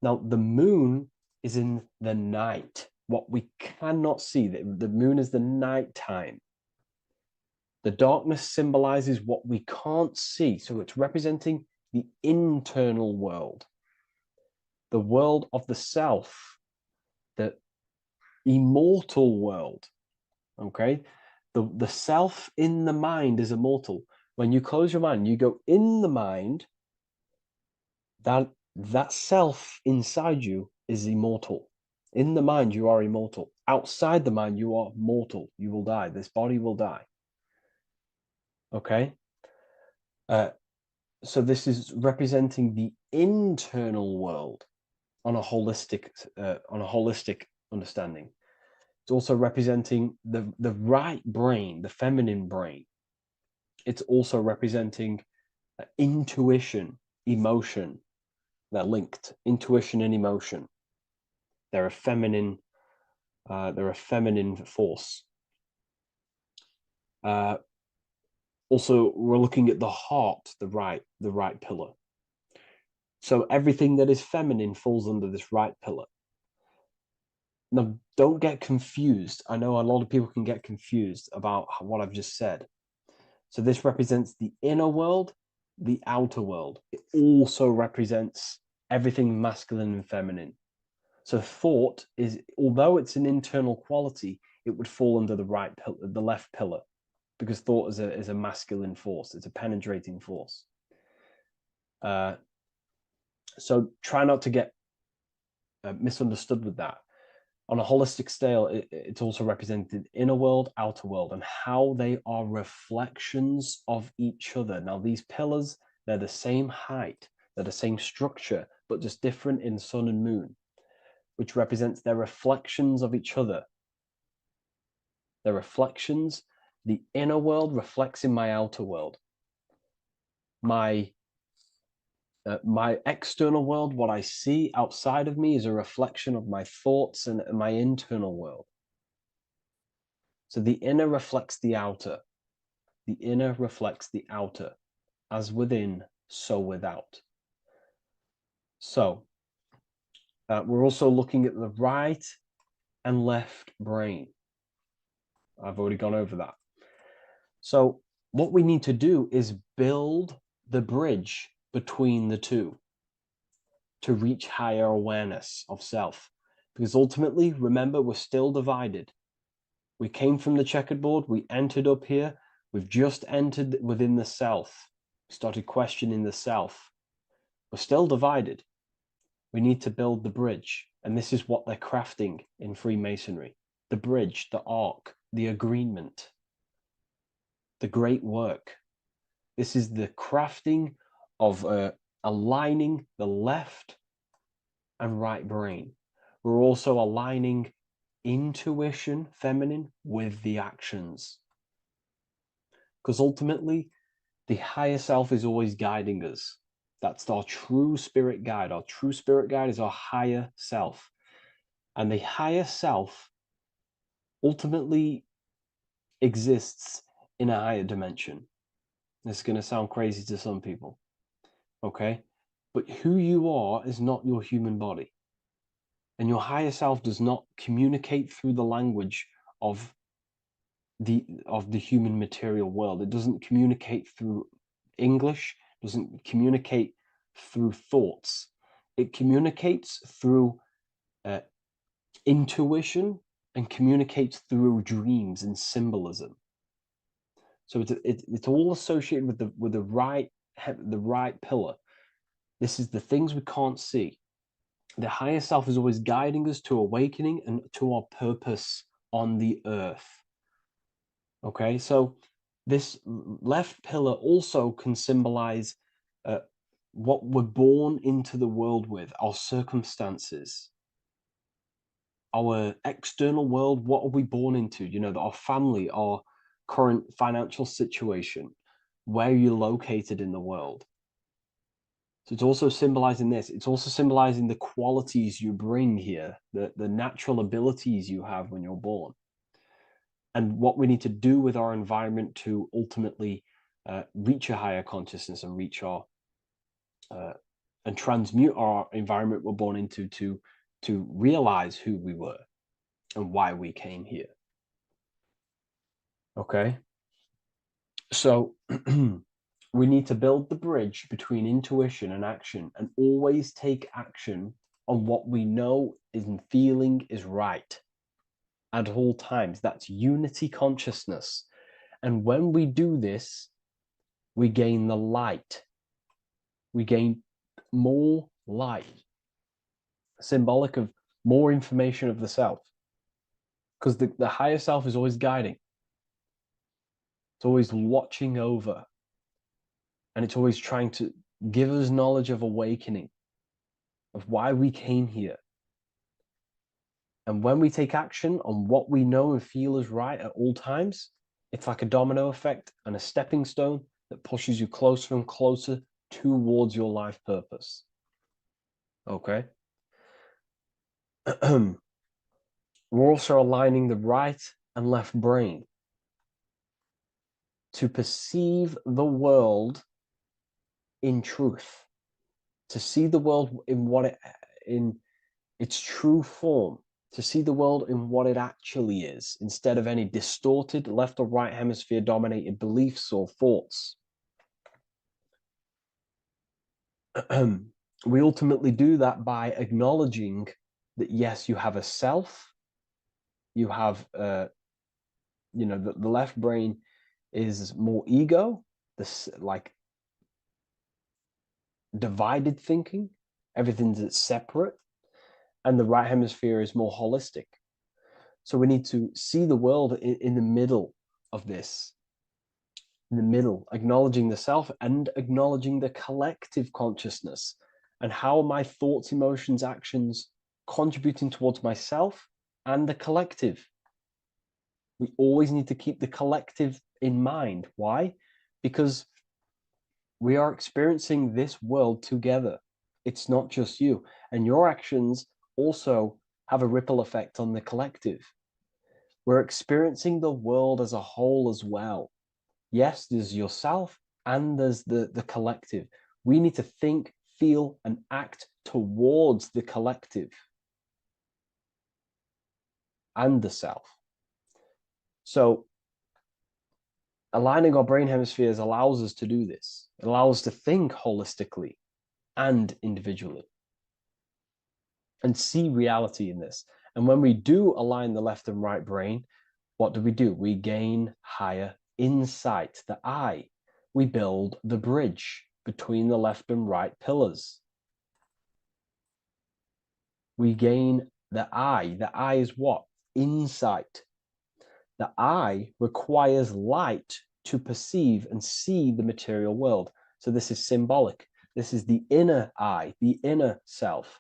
Now, the moon is in the night, what we cannot see. The moon is the nighttime. The darkness symbolizes what we can't see. So it's representing the internal world, the world of the self, the immortal world. Okay? The self in the mind is immortal. When you close your mind, you go in the mind, that self inside you is immortal. In the mind, you are immortal. Outside the mind, you are mortal. You will die. This body will die. Okay? So this is representing the internal world on a holistic understanding. It's also representing the right brain, the feminine brain. It's also representing intuition, emotion. They're linked. Intuition and emotion. They're a feminine force. Also, we're looking at the heart, the right pillar. So everything that is feminine falls under this right pillar. Now, don't get confused. I know a lot of people can get confused about what I've just said. So this represents the inner world, the outer world. It also represents everything masculine and feminine. So thought is, although it's an internal quality, it would fall under the left pillar, because thought is a masculine force. It's a penetrating force. So try not to get misunderstood with that. On a holistic scale, it's also represented inner world, outer world, and how they are reflections of each other. Now, these pillars, they're the same height, they're the same structure, but just different in sun and moon, which represents their reflections of each other. Their reflections, the inner world reflects in my outer world. My external world, what I see outside of me, is a reflection of my thoughts and my internal world. So the inner reflects the outer. The inner reflects the outer. As within, so without. So we're also looking at the right and left brain. I've already gone over that. So what we need to do is build the bridge between the two to reach higher awareness of self. Because ultimately, remember, we're still divided. We came from the checkerboard, we entered up here, we've just entered within the self, started questioning the self. We're still divided. We need to build the bridge. And this is what they're crafting in Freemasonry. The bridge, the arc, the agreement, the great work. This is the crafting of aligning the left and right brain. We're also aligning intuition, feminine, with the actions. Because ultimately, the higher self is always guiding us. That's our true spirit guide. Our true spirit guide is our higher self. And the higher self ultimately exists in a higher dimension. This is going to sound crazy to some people, okay? But who you are is not your human body. And your higher self does not communicate through the language of the human material world. It doesn't communicate through English, doesn't communicate through thoughts. It communicates through intuition and communicates through dreams and symbolism. So it's all associated with the right pillar. This is the things we can't see. The higher self is always guiding us to awakening and to our purpose on the earth. Okay, so this left pillar also can symbolize what we're born into the world with, our circumstances, our external world. What are we born into? You know, our family, our current financial situation, where you're located in the world. So it's also symbolizing this. It's also symbolizing the qualities you bring here, the natural abilities you have when you're born, and what we need to do with our environment to ultimately reach a higher consciousness and reach our and transmute our environment we're born into to realize who we were and why we came here. Okay, so we need to build the bridge between intuition and action, and always take action on what we know and feeling is right at all times. That's unity consciousness. And when we do this, we gain the light. We gain more light, symbolic of more information of the self. Because the higher self is always guiding. It's always watching over. And it's always trying to give us knowledge of awakening, of why we came here. And when we take action on what we know and feel is right at all times, it's like a domino effect and a stepping stone that pushes you closer and closer towards your life purpose. Okay? We're also aligning the right and left brain to perceive the world in truth, to see the world in its true form, to see the world in what it actually is, instead of any distorted left or right hemisphere dominated beliefs or thoughts. We ultimately do that by acknowledging that, yes, you have a self, you have, the left brain is more ego, this like divided thinking, everything's separate, and the right hemisphere is more holistic. So we need to see the world in the middle of this, in the middle, acknowledging the self and acknowledging the collective consciousness, and how my thoughts, emotions, actions contributing towards myself and the collective. We always need to keep the collective in mind. Why? Because we are experiencing this world together. It's not just you. And your actions also have a ripple effect on the collective. We're experiencing the world as a whole as well. Yes, there's yourself and there's the collective. We need to think, feel, and act towards the collective and the self. So aligning our brain hemispheres allows us to do this. It allows us to think holistically and individually and see reality in this. And when we do align the left and right brain, what do? We gain higher insight, the eye. We build the bridge between the left and right pillars. We gain the eye. The eye is what? Insight. The eye requires light to perceive and see the material world. So this is symbolic. This is the inner eye, the inner self,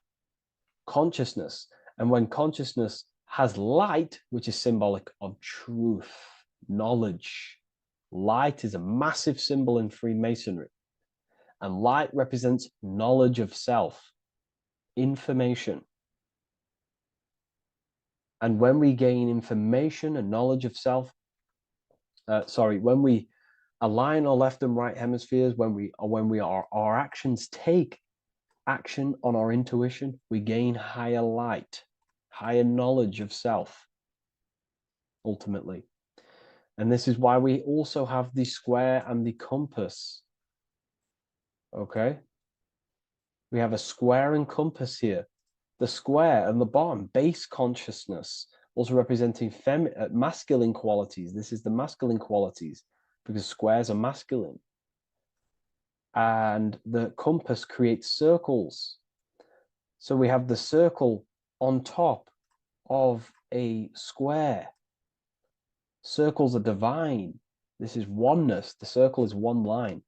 consciousness. And when consciousness has light, which is symbolic of truth, knowledge, light is a massive symbol in Freemasonry. And light represents knowledge of self, information. And when we gain information and knowledge of self, when we align our left and right hemispheres, our actions take action on our intuition, we gain higher light, higher knowledge of self, ultimately. And this is why we also have the square and the compass. Okay? We have a square and compass here. The square and the bottom, base consciousness, also representing masculine qualities. This is the masculine qualities, because squares are masculine. And the compass creates circles. So we have the circle on top of a square. Circles are divine. This is oneness. The circle is one line.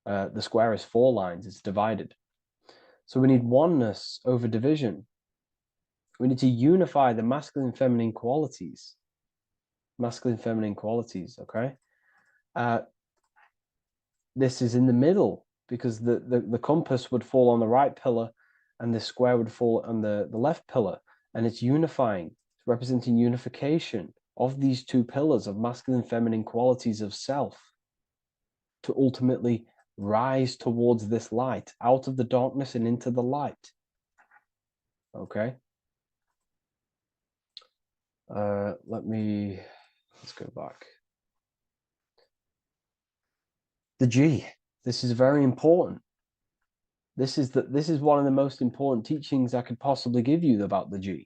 The square is 4 lines. It's divided. So we need oneness over division. We need to unify the masculine and feminine qualities. Masculine and feminine qualities, okay? This is in the middle, because the compass would fall on the right pillar and the square would fall on the left pillar. And it's unifying. It's representing unification of these 2 pillars of masculine and feminine qualities of self to ultimately rise towards this light, out of the darkness and into the light. Okay. Let's go back. The G. This is very important. This is one of the most important teachings I could possibly give you about the G.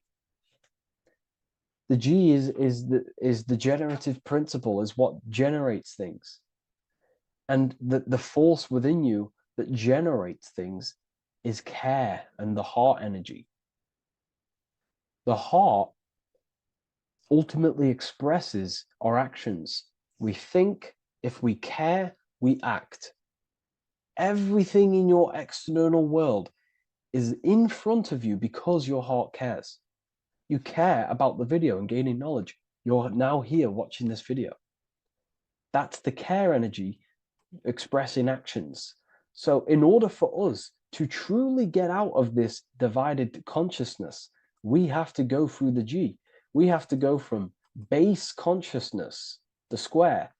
The G is the generative principle, is what generates things. And the force within you that generates things is care and the heart energy. The heart ultimately expresses our actions. We think, if we care, we act. Everything in your external world is in front of you because your heart cares. You care about the video and gaining knowledge. You're now here watching this video. That's the care energy expressing actions. So in order for us to truly get out of this divided consciousness, we have to go through the G. We have to go from base consciousness, the square,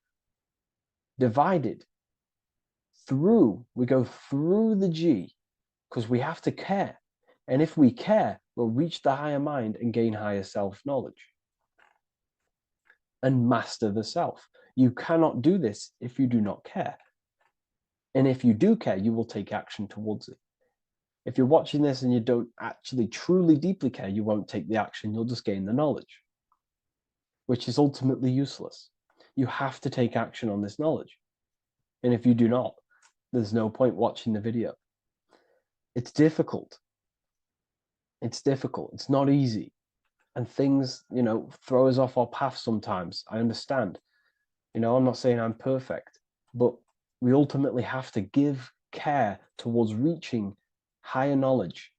divided, we go through the G, because we have to care. And if we care, we'll reach the higher mind and gain higher self-knowledge and master the self. You cannot do this if you do not care. And if you do care, you will take action towards it. If you're watching this and you don't actually truly deeply care, you won't take the action. You'll just gain the knowledge, which is ultimately useless. You have to take action on this knowledge. And if you do not, there's no point watching the video. It's difficult. It's difficult. It's not easy. And things, throw us off our path sometimes. I understand. I'm not saying I'm perfect, but we ultimately have to give care towards reaching higher knowledge.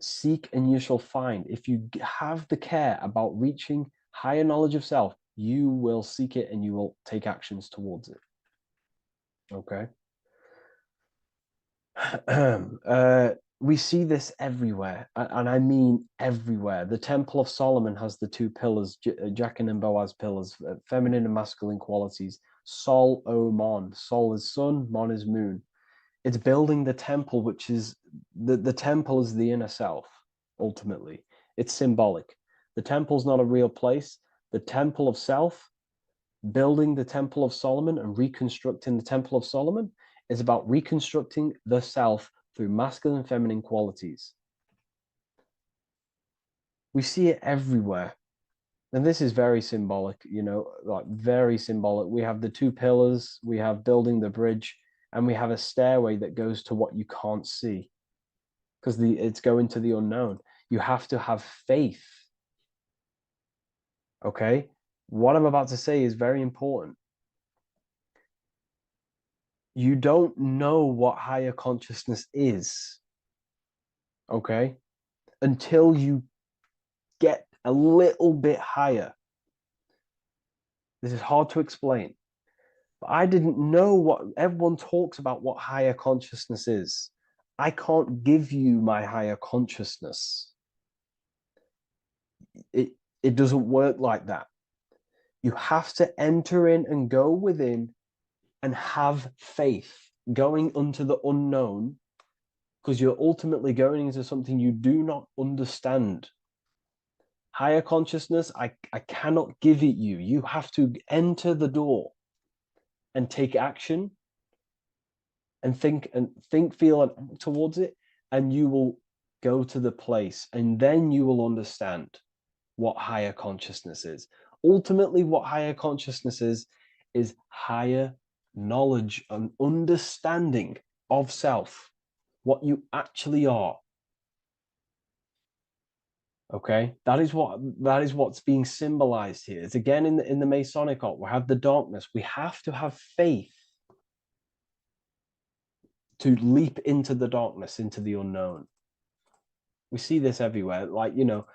Seek and you shall find. If you have the care about reaching higher knowledge of self, you will seek it and you will take actions towards it. Okay. We see this everywhere, and I mean everywhere. The Temple of Solomon has the 2 pillars, Jachin and Boaz pillars, feminine and masculine qualities. Sol, O, Mon. Sol is sun, Mon is moon. It's building the temple, which is, the temple is the inner self, ultimately. It's symbolic. The temple's not a real place. The temple of self, building the Temple of Solomon and reconstructing the Temple of Solomon, is about reconstructing the self through masculine and feminine qualities. We see it everywhere. And this is very symbolic, like very symbolic. We have the 2 pillars, we have building the bridge, and we have a stairway that goes to what you can't see, because it's going to the unknown. You have to have faith. Okay? What I'm about to say is very important. you don't know what higher consciousness is, okay, until you get a little bit higher. This is hard to explain, but I didn't know what everyone talks about, what higher consciousness is. I can't give you my higher consciousness. It doesn't work like that. You have to enter in and go within and have faith, going into the unknown, because you're ultimately going into something you do not understand. Higher consciousness, I cannot give it you. You have to enter the door and take action and think, feel, and act towards it, and you will go to the place, and then you will understand what higher consciousness is. Ultimately, what higher consciousness is higher knowledge and understanding of self, what you actually are. Okay, that is what's being symbolized here. It's again in the Masonic art. We have the darkness. We have to have faith to leap into the darkness, into the unknown. We see this everywhere. Like, you know,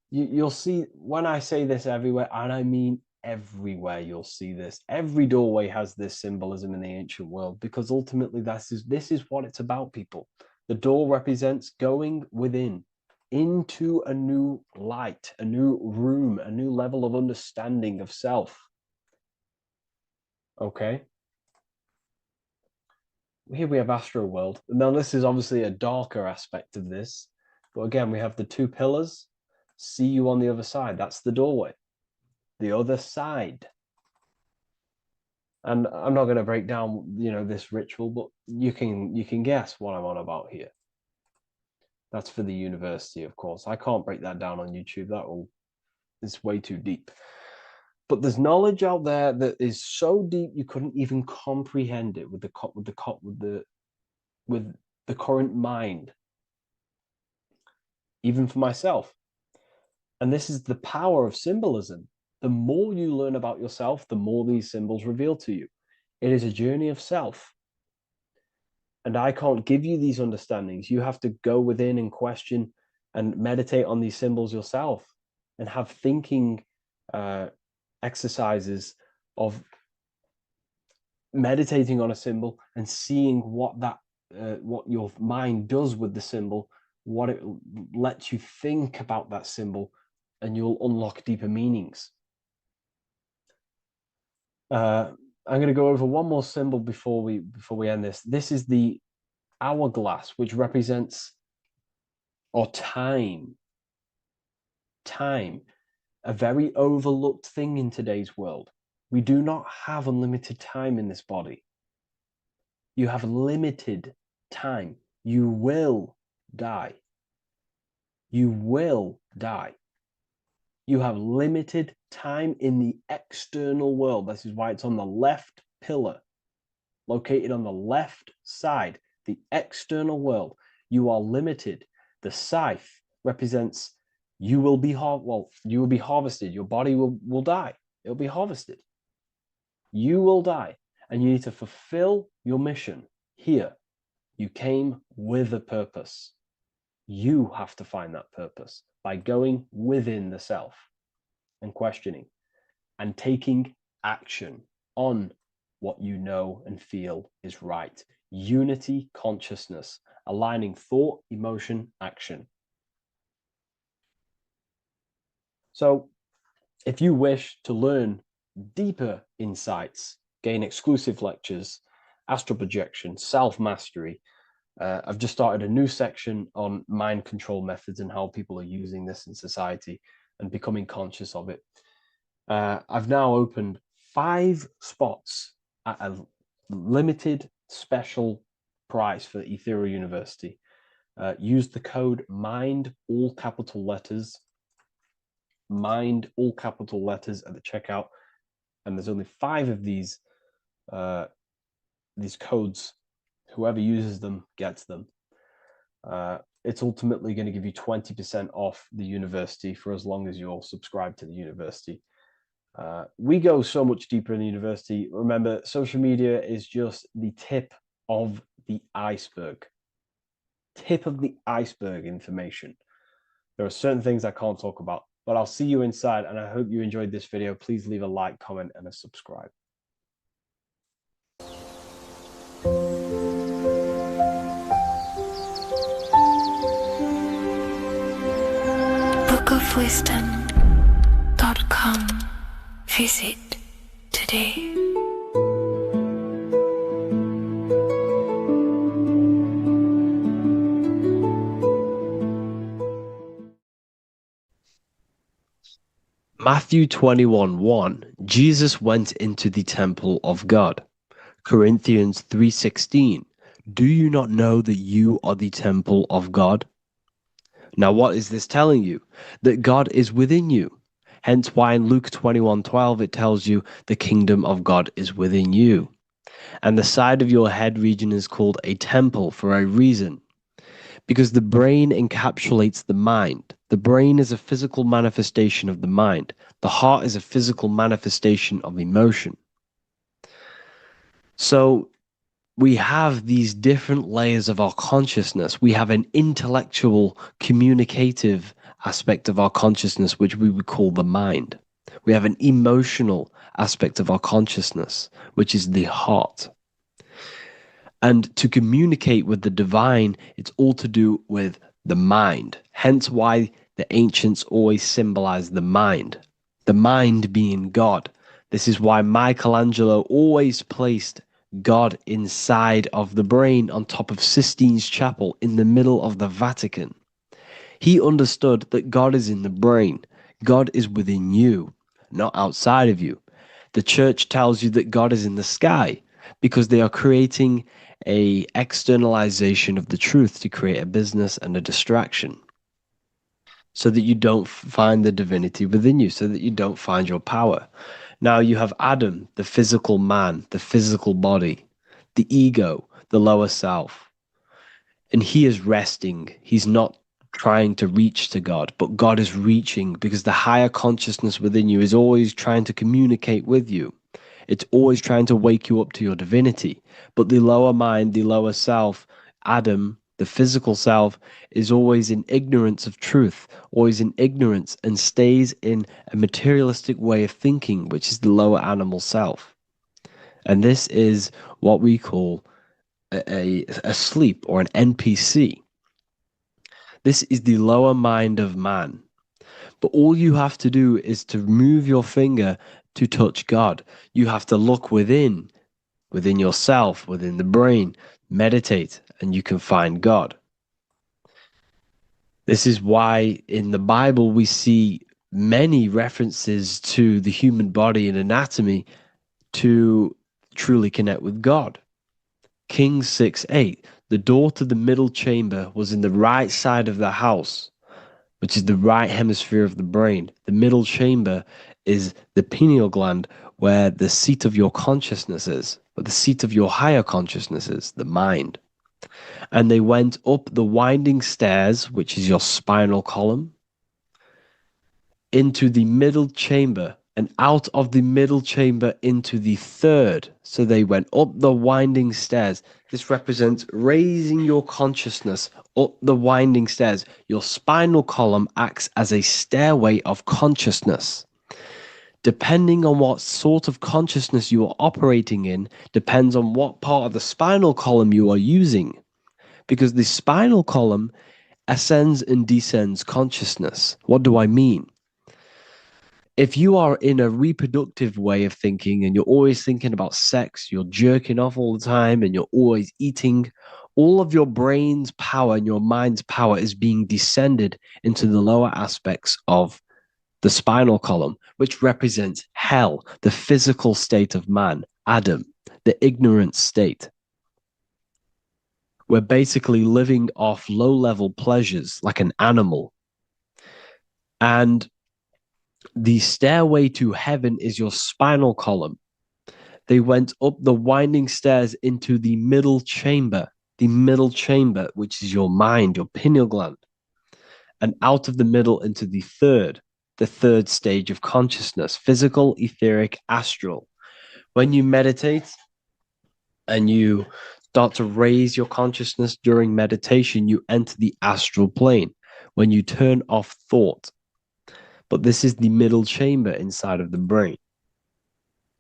you'll see, when I say this everywhere, and I mean everywhere, you'll see this. Every doorway has this symbolism in the ancient world, because ultimately this is what it's about, people. The door represents going within into a new light, a new room, a new level of understanding of self. Okay. Here we have Astro World. Now, this is obviously a darker aspect of this, but again, we have the two pillars. See you on the other side. That's the doorway. The other side. And I'm not going to break down, you know, this ritual, but you can guess what I'm on about here. That's for the university, of course. I can't break that down on YouTube. It's way too deep. But there's knowledge out there that is so deep you couldn't even comprehend it with the current mind, even for myself. And this is the power of symbolism. The more you learn about yourself, the more these symbols reveal to you. It is a journey of self. And I can't give you these understandings. You have to go within and question and meditate on these symbols yourself, and have thinking exercises of meditating on a symbol and seeing what your mind does with the symbol, what it lets you think about that symbol, and you'll unlock deeper meanings. I'm going to go over one more symbol before we end this. This is the hourglass, which represents time, a very overlooked thing in today's world. We do not have unlimited time in this body. You have limited time. You will die. You will die. You have limited time in the external world. This is why it's on the left pillar, located on the left side, the external world. You are limited. The scythe represents you will be harvested. Your body will die. It'll be harvested. You will die, and you need to fulfill your mission here. You came with a purpose. You have to find that purpose by going within the self and questioning and taking action on what you know and feel is right. Unity consciousness, aligning thought, emotion, action. So if you wish to learn deeper insights, gain exclusive lectures, astral projection, self-mastery, I've just started a new section on mind control methods and how people are using this in society and becoming conscious of it. I've now opened 5 spots at a limited special price for Ethereal University. Use the code MIND, all capital letters, MIND, all capital letters at the checkout. And there's only 5 of these codes. Whoever uses them gets them. It's ultimately going to give you 20% off the university for as long as you're subscribed to the university. We go so much deeper in the university. Remember, social media is just the tip of the iceberg. Tip of the iceberg information. There are certain things I can't talk about, but I'll see you inside, and I hope you enjoyed this video. Please leave a like, comment, and a subscribe. bookofwisdom.com. Visit today. Matthew 21:1, Jesus went into the temple of God. Corinthians 3:16, do you not know that you are the temple of God? Now, what is this telling you? That God is within you. Hence why in Luke 21:12 it tells you the kingdom of God is within you. And the side of your head region is called a temple for a reason. Because the brain encapsulates the mind. The brain is a physical manifestation of the mind. The heart is a physical manifestation of emotion. So we have these different layers of our consciousness. We have an intellectual, communicative aspect of our consciousness, which we would call the mind. We have an emotional aspect of our consciousness, which is the heart. And to communicate with the divine, it's all to do with the mind. Hence why the ancients always symbolize the mind being God. This is why Michelangelo always placed God inside of the brain on top of Sistine Chapel in the middle of the Vatican. He understood that God is in the brain. God is within you, not outside of you. The church tells you that God is in the sky because they are creating a externalization of the truth to create a business and a distraction so that you don't find the divinity within you, so that you don't find your power. Now you have Adam, the physical man, the physical body, the ego, the lower self. And he is resting. He's not trying to reach to God, but God is reaching because the higher consciousness within you is always trying to communicate with you. It's always trying to wake you up to your divinity. But the lower mind, the lower self, Adam, the physical self, is always in ignorance of truth, always in ignorance, and stays in a materialistic way of thinking, which is the lower animal self. And this is what we call a sleep or an NPC. This is the lower mind of man. But all you have to do is to move your finger to touch God. You have to look within yourself, within the brain, meditate, and you can find God. This is why in the Bible we see many references to the human body and anatomy to truly connect with God. Kings 6:8, the door to the middle chamber was in the right side of the house, which is the right hemisphere of the brain. The middle chamber is the pineal gland, where the seat of your consciousness is, where the seat of your higher consciousness is, the mind. And they went up the winding stairs, which is your spinal column, into the middle chamber, and out of the middle chamber into the third. So they went up the winding stairs. This represents raising your consciousness up the winding stairs. Your spinal column acts as a stairway of consciousness. Depending on what sort of consciousness you are operating in, depends on what part of the spinal column you are using. Because the spinal column ascends and descends consciousness. What do I mean? If you are in a reproductive way of thinking and you're always thinking about sex, you're jerking off all the time and you're always eating, all of your brain's power and your mind's power is being descended into the lower aspects of the spinal column, which represents hell, the physical state of man, Adam, the ignorant state. We're basically living off low-level pleasures like an animal. And the stairway to heaven is your spinal column. They went up the winding stairs into the middle chamber, which is your mind, your pineal gland, and out of the middle into the third, the third stage of consciousness: physical, etheric, astral. When you meditate and you start to raise your consciousness during meditation, you enter the astral plane when you turn off thought. But this is the middle chamber inside of the brain.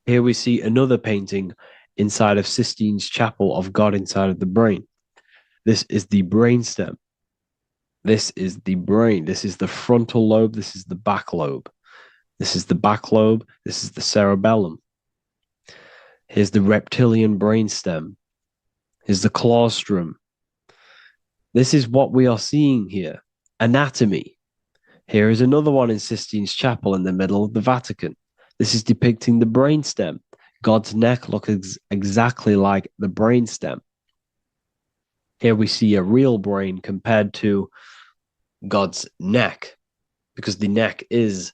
Here we see another painting inside of Sistine's chapel of God inside of the brain. This is the brainstem. This is the brain. This is the frontal lobe. This is the back lobe. This is the back lobe. This is the cerebellum. Here's the reptilian brainstem. Here's the claustrum. This is what we are seeing here. Anatomy. Here is another one in Sistine's chapel in the middle of the Vatican. This is depicting the brainstem. God's neck looks exactly like the brainstem. Here we see a real brain compared to God's neck, because the neck is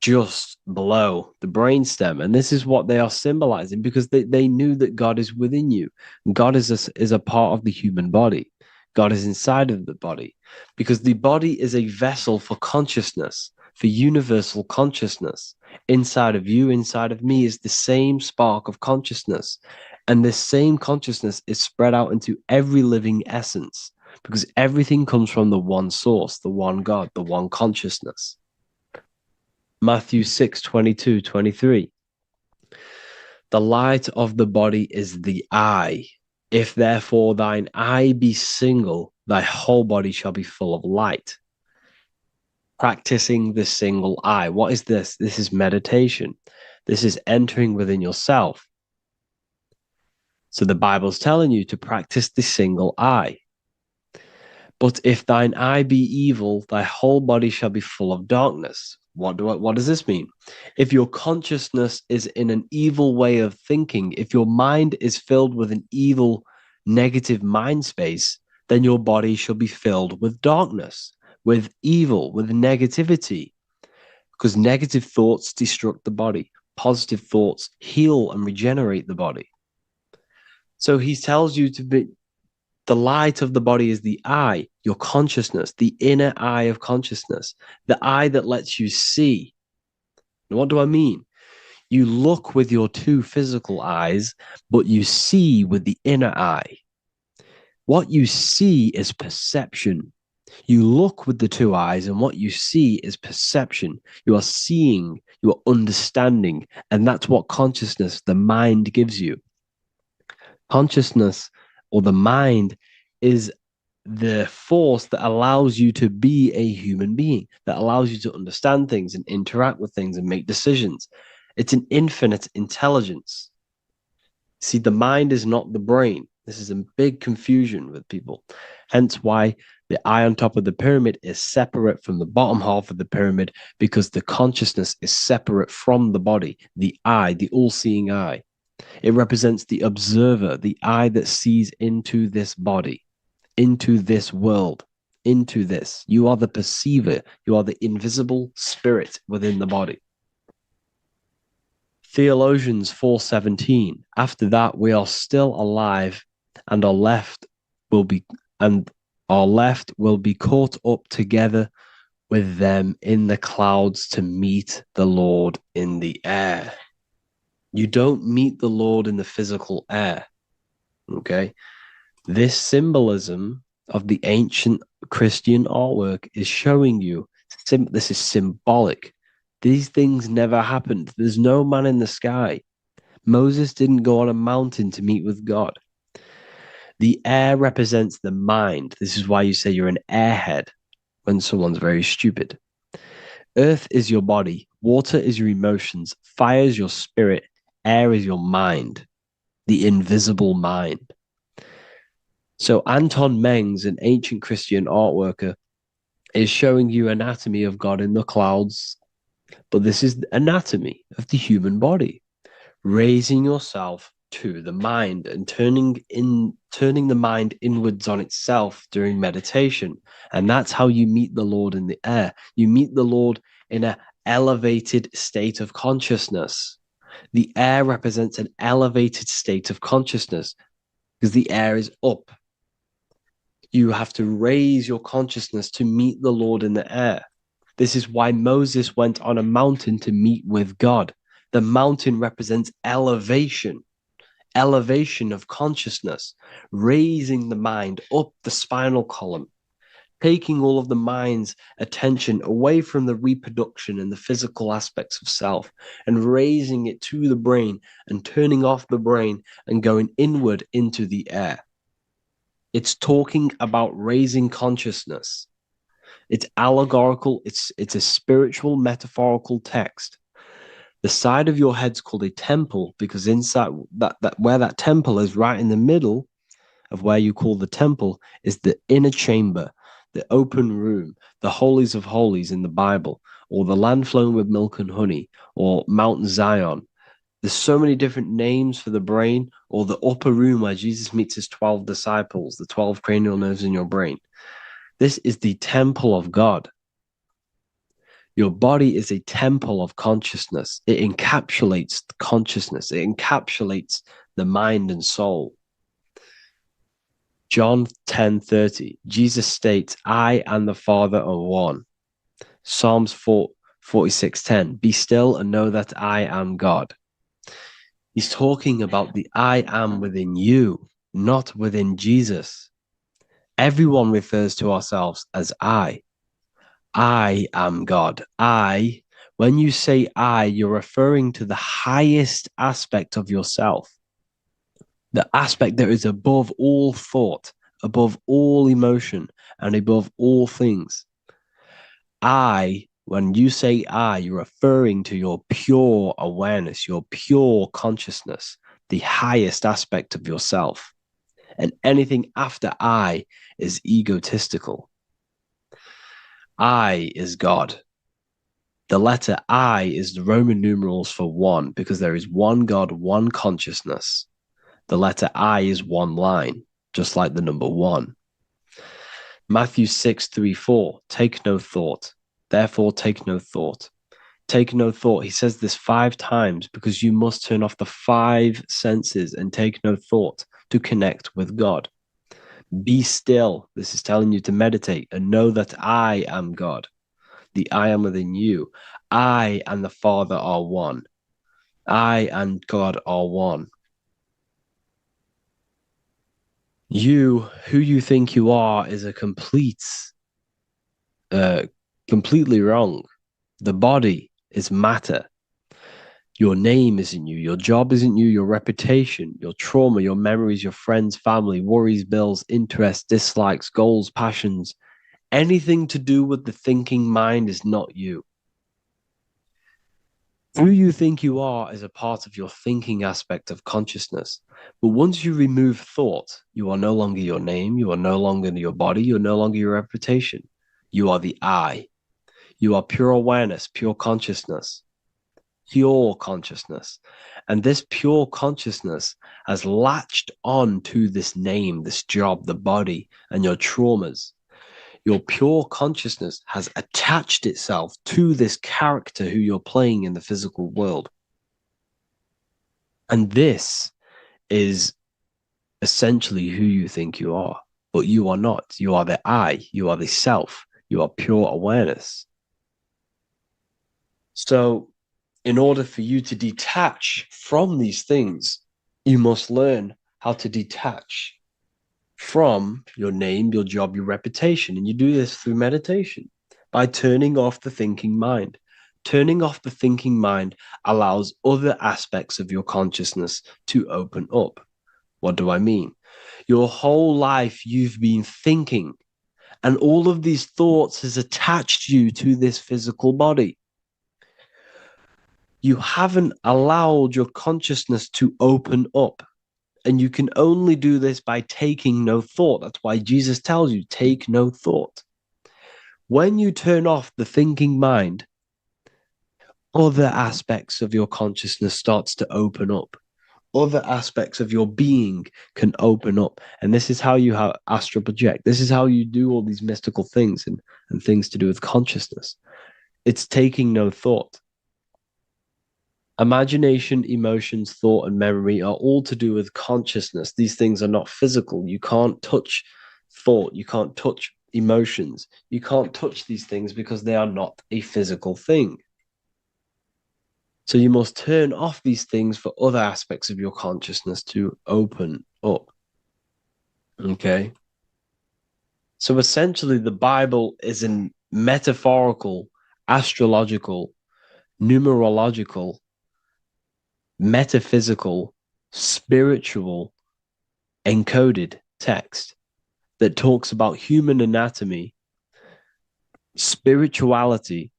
just below the brainstem. And this is what they are symbolizing, because they knew that God is within you. God is a part of the human body. God is inside of the body, because the body is a vessel for consciousness, for universal consciousness. Inside of you, inside of me, is the same spark of consciousness. And this same consciousness is spread out into every living essence, because everything comes from the one source, the one God, the one consciousness. Matthew 6:22-23. The light of the body is the eye. If therefore thine eye be single, thy whole body shall be full of light. Practicing the single eye. What is this? This is meditation. This is entering within yourself. So the Bible's telling you to practice the single eye. But if thine eye be evil, thy whole body shall be full of darkness. What does this mean? If your consciousness is in an evil way of thinking, if your mind is filled with an evil, negative mind space, then your body shall be filled with darkness, with evil, with negativity. Because negative thoughts destruct the body. Positive thoughts heal and regenerate the body. So he tells you to be, the light of the body is the eye, your consciousness, the inner eye of consciousness, the eye that lets you see. And what do I mean? You look with your two physical eyes, but you see with the inner eye. What you see is perception. You look with the two eyes, and what you see is perception. You are seeing, you are understanding, and that's what consciousness, the mind, gives you. Consciousness, or the mind, is the force that allows you to be a human being, that allows you to understand things and interact with things and make decisions. It's an infinite intelligence. See, the mind is not the brain. This is a big confusion with people. Hence why the eye on top of the pyramid is separate from the bottom half of the pyramid, because the consciousness is separate from the body, the eye, the all-seeing eye. It represents the observer, the eye that sees into this body, into this world, into this. You are the perceiver. You are the invisible spirit within the body. Theologians 4:17. After that, we are still alive, and our left will be caught up together with them in the clouds to meet the Lord in the air. You don't meet the Lord in the physical air. Okay? This symbolism of the ancient Christian artwork is showing you this is symbolic. These things never happened. There's no man in the sky. Moses didn't go on a mountain to meet with God. The air represents the mind. This is why you say you're an airhead when someone's very stupid. Earth is your body. Water is your emotions. Fire is your spirit. Air is your mind, the invisible mind. So Anton Mengs, an ancient Christian art worker, is showing you anatomy of God in the clouds. But this is the anatomy of the human body. Raising yourself to the mind and turning the mind inwards on itself during meditation. And that's how you meet the Lord in the air. You meet the Lord in an elevated state of consciousness. The air represents an elevated state of consciousness because the air is up. You have to raise your consciousness to meet the Lord in the air. This is why Moses went on a mountain to meet with God. The mountain represents elevation, elevation of consciousness, raising the mind up the spinal column, taking all of the mind's attention away from the reproduction and the physical aspects of self and raising it to the brain and turning off the brain and going inward into the air. It's talking about raising consciousness. It's allegorical. It's a spiritual, metaphorical text. The side of your head's called a temple because inside that where that temple is, right in the middle of where you call the temple, is the inner chamber, the open room, the holies of holies in the Bible, or the land flowing with milk and honey, or Mount Zion. There's so many different names for the brain, or the upper room where Jesus meets his 12 disciples, the 12 cranial nerves in your brain. This is the temple of God. Your body is a temple of consciousness. It encapsulates the consciousness. It encapsulates the mind and soul. John 10:30, Jesus states, I and the Father are one. Psalms 46:10, be still and know that I am God. He's talking about the I am within you, not within Jesus. Everyone refers to ourselves as I. I am God. When you say I, you're referring to the highest aspect of yourself. The aspect that is above all thought, above all emotion, and above all things. When you say I, you're referring to your pure awareness, your pure consciousness, the highest aspect of yourself. And anything after I is egotistical. I is God. The letter I is the Roman numerals for one, because there is one God, one consciousness. The letter I is one line, just like the number one. Matthew 6:3-4, take no thought. Therefore, take no thought. Take no thought. He says this 5 times because you must turn off the 5 senses and take no thought to connect with God. Be still. This is telling you to meditate and know that I am God. The I am within you. I and the Father are one. I and God are one. You, who you think you are, is a completely wrong. The body is matter. Your name isn't you. Your job isn't you. Your reputation, your trauma, your memories, your friends, family, worries, bills, interests, dislikes, goals, passions. Anything to do with the thinking mind is not you. Who you think you are is a part of your thinking aspect of consciousness. But once you remove thought, you are no longer your name. You are no longer your body. You're no longer your reputation. You are the I. You are pure awareness, pure consciousness. Pure consciousness. And this pure consciousness has latched on to this name, this job, the body, and your traumas. Your pure consciousness has attached itself to this character who you're playing in the physical world. And this is essentially who you think you are, but you are not. You are the I, you are the self, you are pure awareness. So in order for you to detach from these things, you must learn how to detach from your name, your job, your reputation. And you do this through meditation by turning off the thinking mind. Turning off the thinking mind allows other aspects of your consciousness to open up. What do I mean? Your whole life you've been thinking, and all of these thoughts has attached you to this physical body. You haven't allowed your consciousness to open up. And you can only do this by taking no thought. That's why Jesus tells you, take no thought. When you turn off the thinking mind, other aspects of your consciousness starts to open up. Other aspects of your being can open up. And this is how you astral project. This is how you do all these mystical things and things to do with consciousness. It's taking no thought. Imagination, emotions, thought, and memory are all to do with consciousness. These things are not physical. You can't touch thought. You can't touch emotions. You can't touch these things because they are not a physical thing. So you must turn off these things for other aspects of your consciousness to open up. Okay? So essentially, the Bible is a metaphorical, astrological, numerological, metaphysical, spiritual, encoded text that talks about human anatomy, spirituality,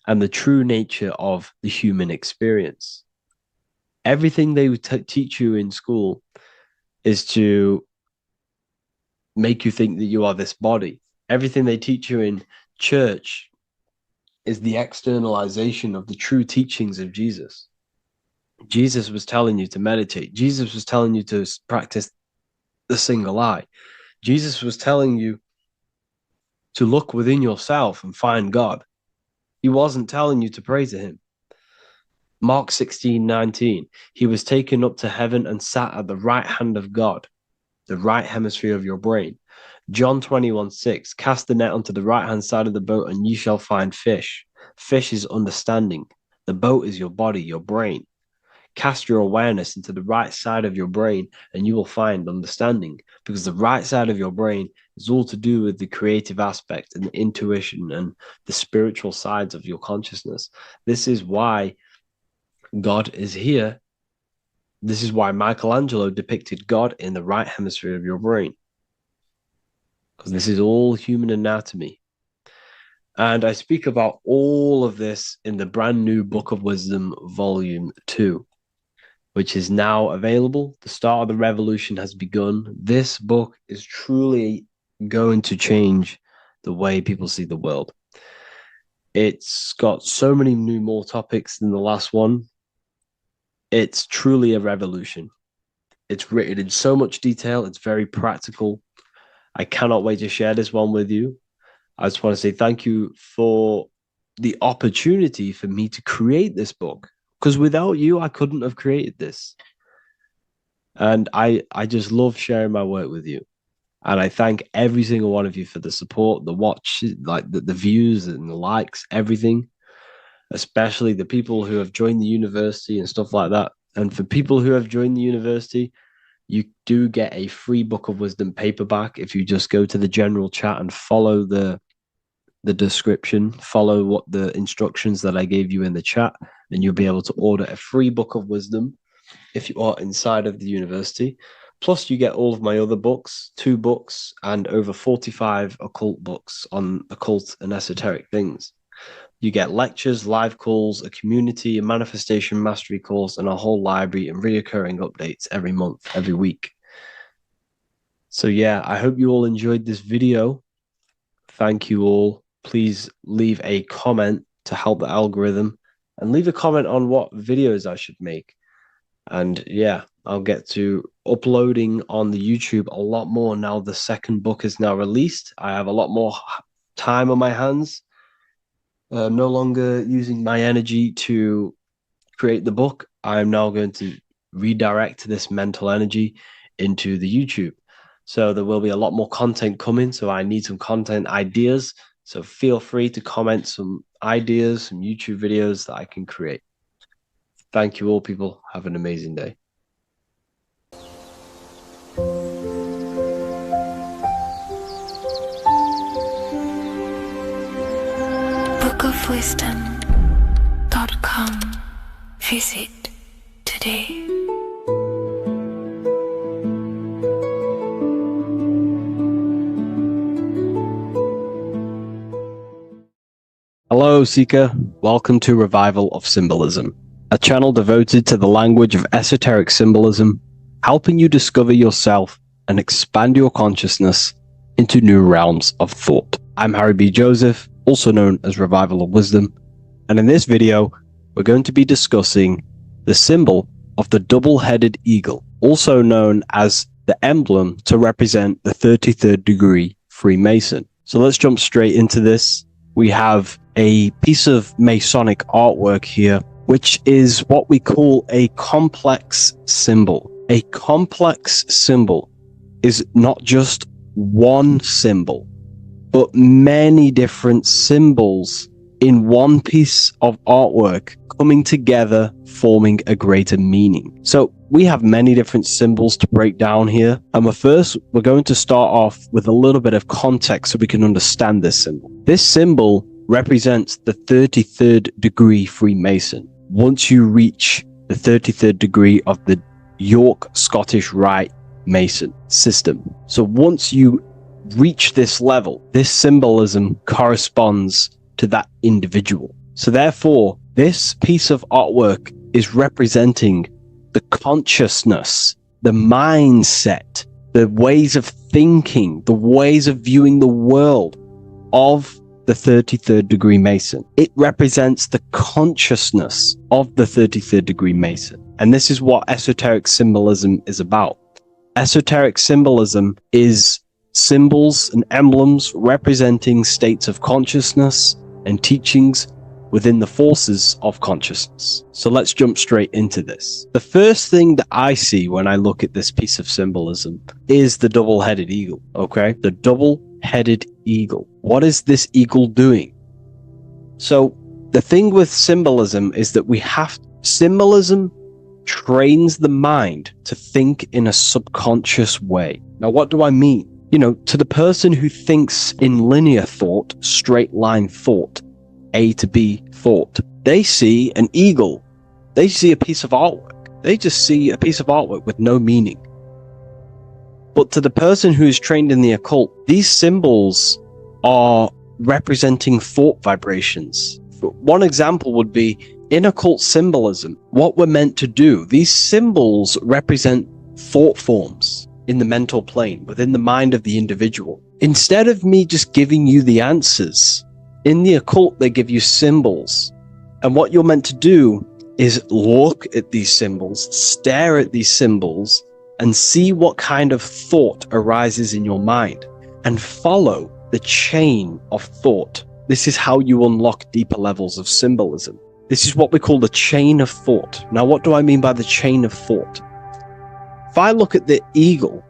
and the true nature of the human experience. Everything they teach you in school is to make you think that you are this body. Everything they teach you in church is the externalization of the true teachings of Jesus. Jesus was telling you to meditate. Jesus was telling you to practice the single eye. Jesus was telling you to look within yourself and find God. He wasn't telling you to pray to him. Mark 16:19, he was taken up to heaven and sat at the right hand of God, the right hemisphere of your brain. John 21:6, cast the net onto the right hand side of the boat and ye shall find fish. Fish is understanding. The boat is your body, your brain. Cast your awareness into the right side of your brain and you will find understanding, because the right side of your brain is all to do with the creative aspect and the intuition and the spiritual sides of your consciousness. This is why God is here. This is why Michelangelo depicted God in the right hemisphere of your brain, because this is all human anatomy. And I speak about all of this in the brand new Book of Wisdom, Volume 2, which is now available. The start of the revolution has begun. This book is truly going to change the way people see the world. It's got so many more topics than the last one. It's truly a revolution. It's written in so much detail. It's very practical. I cannot wait to share this one with you. I just want to say thank you for the opportunity for me to create this book, because without you, I couldn't have created this. And I just love sharing my work with you. And I thank every single one of you for the support, the watch, like the views and the likes, everything, especially the people who have joined the university and stuff like that. And for people who have joined the university, you do get a free Book of Wisdom paperback if you just go to the general chat and follow the description, follow what the instructions that I gave you in the chat, and you'll be able to order a free Book of Wisdom if you are inside of the university. Plus, you get all of my other books, 2 books, and over 45 occult books on occult and esoteric things. You get lectures, live calls, a community, a manifestation mastery course, and a whole library and reoccurring updates every month, every week. So yeah, I hope you all enjoyed this video. Thank you all. Please leave a comment to help the algorithm, and leave a comment on what videos I should make. And yeah, I'll get to uploading on the YouTube a lot more now the second book is now released. I have a lot more time on my hands. No longer using my energy to create the book. I am now going to redirect this mental energy into the YouTube. So there will be a lot more content coming. So I need some content ideas. So feel free to comment some ideas, some YouTube videos that I can create. Thank you all, people. Have an amazing day. bookofwisdom.com. Visit today. Hello, Seeker. Welcome to Revival of Symbolism, a channel devoted to the language of esoteric symbolism, helping you discover yourself and expand your consciousness into new realms of thought. I'm Harry B. Joseph, also known as Revival of Wisdom, and in this video, we're going to be discussing the symbol of the double-headed eagle, also known as the emblem to represent the 33rd degree Freemason. So let's jump straight into this. We have a piece of Masonic artwork here, which is what we call a complex symbol. A complex symbol is not just one symbol, but many different symbols in one piece of artwork coming together, forming a greater meaning. So we have many different symbols to break down here. And we're going to start off with a little bit of context so we can understand this symbol. This symbol represents the 33rd degree Freemason. Once you reach the 33rd degree of the York Scottish Rite Mason system. So once you reach this level, this symbolism corresponds to that individual. So therefore, this piece of artwork is representing the consciousness, the mindset, the ways of thinking, the ways of viewing the world of the 33rd degree Mason. It represents the consciousness of the 33rd degree Mason. And this is what esoteric symbolism is about. Esoteric symbolism is symbols and emblems representing states of consciousness and teachings within the forces of consciousness. So let's jump straight into this. The first thing that I see when I look at this piece of symbolism is the double-headed eagle, okay? The double-headed eagle. What is this eagle doing? So the thing with symbolism is that symbolism trains the mind to think in a subconscious way. Now, what do I mean? You know, to the person who thinks in linear thought, straight line thought, A to B thought, they see an eagle. They see a piece of artwork. They just see a piece of artwork with no meaning. But to the person who is trained in the occult, these symbols are representing thought vibrations. One example would be in occult symbolism, what we're meant to do. These symbols represent thought forms in the mental plane, within the mind of the individual. Instead of me just giving you the answers, in the occult, they give you symbols. And what you're meant to do is look at these symbols, stare at these symbols, and see what kind of thought arises in your mind, and follow the chain of thought. This is how you unlock deeper levels of symbolism. This is what we call the chain of thought. Now, what do I mean by the chain of thought? If I look at the eagle,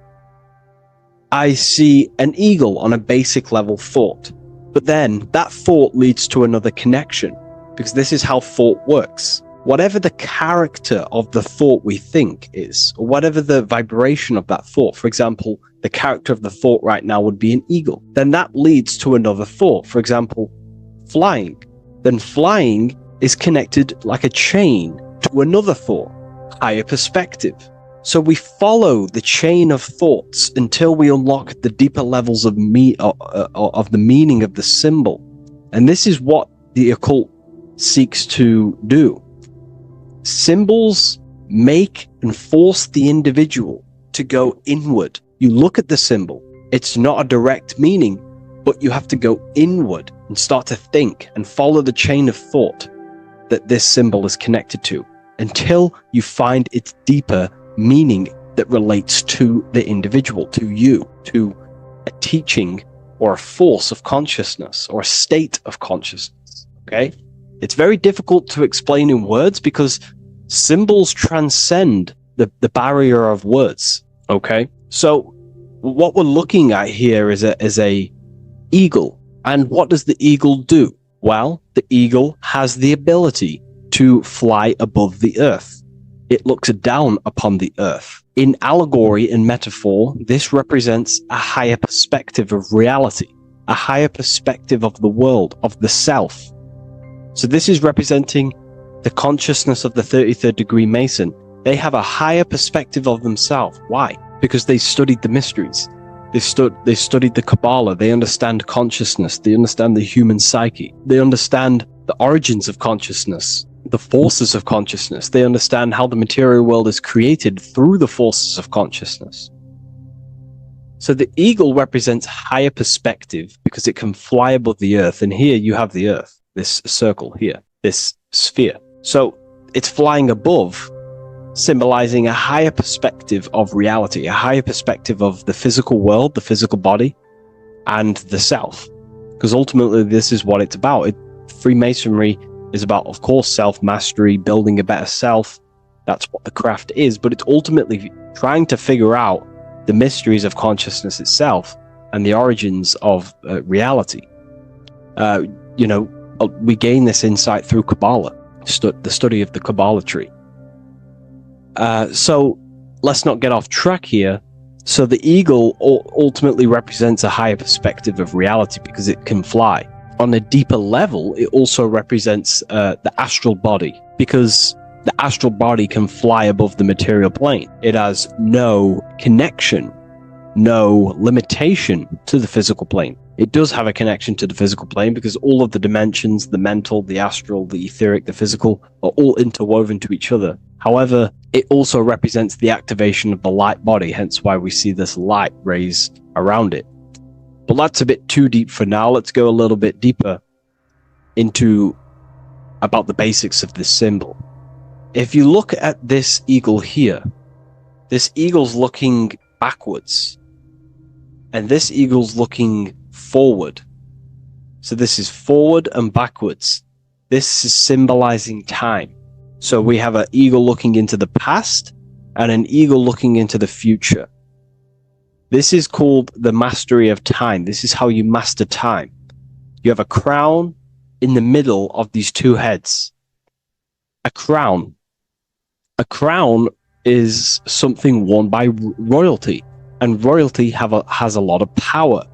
I see an eagle on a basic level thought. But then that thought leads to another connection, because this is how thought works. Whatever the character of the thought we think is, or whatever the vibration of that thought, for example, the character of the thought right now would be an eagle, then that leads to another thought. For example, flying. Then flying is connected like a chain to another thought, higher perspective. So we follow the chain of thoughts until we unlock the deeper levels of the meaning of the symbol. And this is what the occult seeks to do. Symbols make and force the individual to go inward. You look at the symbol, it's not a direct meaning, but you have to go inward and start to think and follow the chain of thought that this symbol is connected to until you find its deeper meaning that relates to the individual, to you, to a teaching or a force of consciousness or a state of consciousness. Okay? It's very difficult to explain in words because symbols transcend the barrier of words. Okay? So what we're looking at here is a eagle. And what does the eagle do? Well, the eagle has the ability to fly above the earth. It looks down upon the earth. In allegory and metaphor, this represents a higher perspective of reality, a higher perspective of the world, of the self. So this is representing the consciousness of the 33rd degree Mason. They have a higher perspective of themselves. Why? Because they studied the mysteries. They studied the Kabbalah. They understand consciousness. They understand the human psyche. They understand the origins of consciousness, the forces of consciousness. They understand how the material world is created through the forces of consciousness. So the eagle represents higher perspective because it can fly above the earth. And here you have the earth, this circle here, this sphere. So it's flying above, symbolizing a higher perspective of reality, a higher perspective of the physical world, the physical body, and the self. Because ultimately, this is what it's about. Freemasonry is about, of course, self-mastery, building a better self. That's what the craft is. But it's ultimately trying to figure out the mysteries of consciousness itself and the origins of reality. We gain this insight through Kabbalah, the study of the Kabbalah tree. So let's not get off track here. So the eagle ultimately represents a higher perspective of reality because it can fly. On a deeper level, it also represents the astral body, because the astral body can fly above the material plane. It has no connection, no limitation to the physical plane. It does have a connection to the physical plane because all of the dimensions, the mental, the astral, the etheric, the physical, are all interwoven to each other. However, it also represents the activation of the light body, hence why we see this light rays around it. But that's a bit too deep for now. Let's go a little bit deeper into about the basics of this symbol. If you look at this eagle here, this eagle's looking backwards, and this eagle's looking forward. So this is forward and backwards. This is symbolizing time. So we have an eagle looking into the past and an eagle looking into the future. This is called the mastery of time. This is how you master time. You have a crown in the middle of these two heads. A crown. A crown is something worn by royalty, and royalty has a lot of power.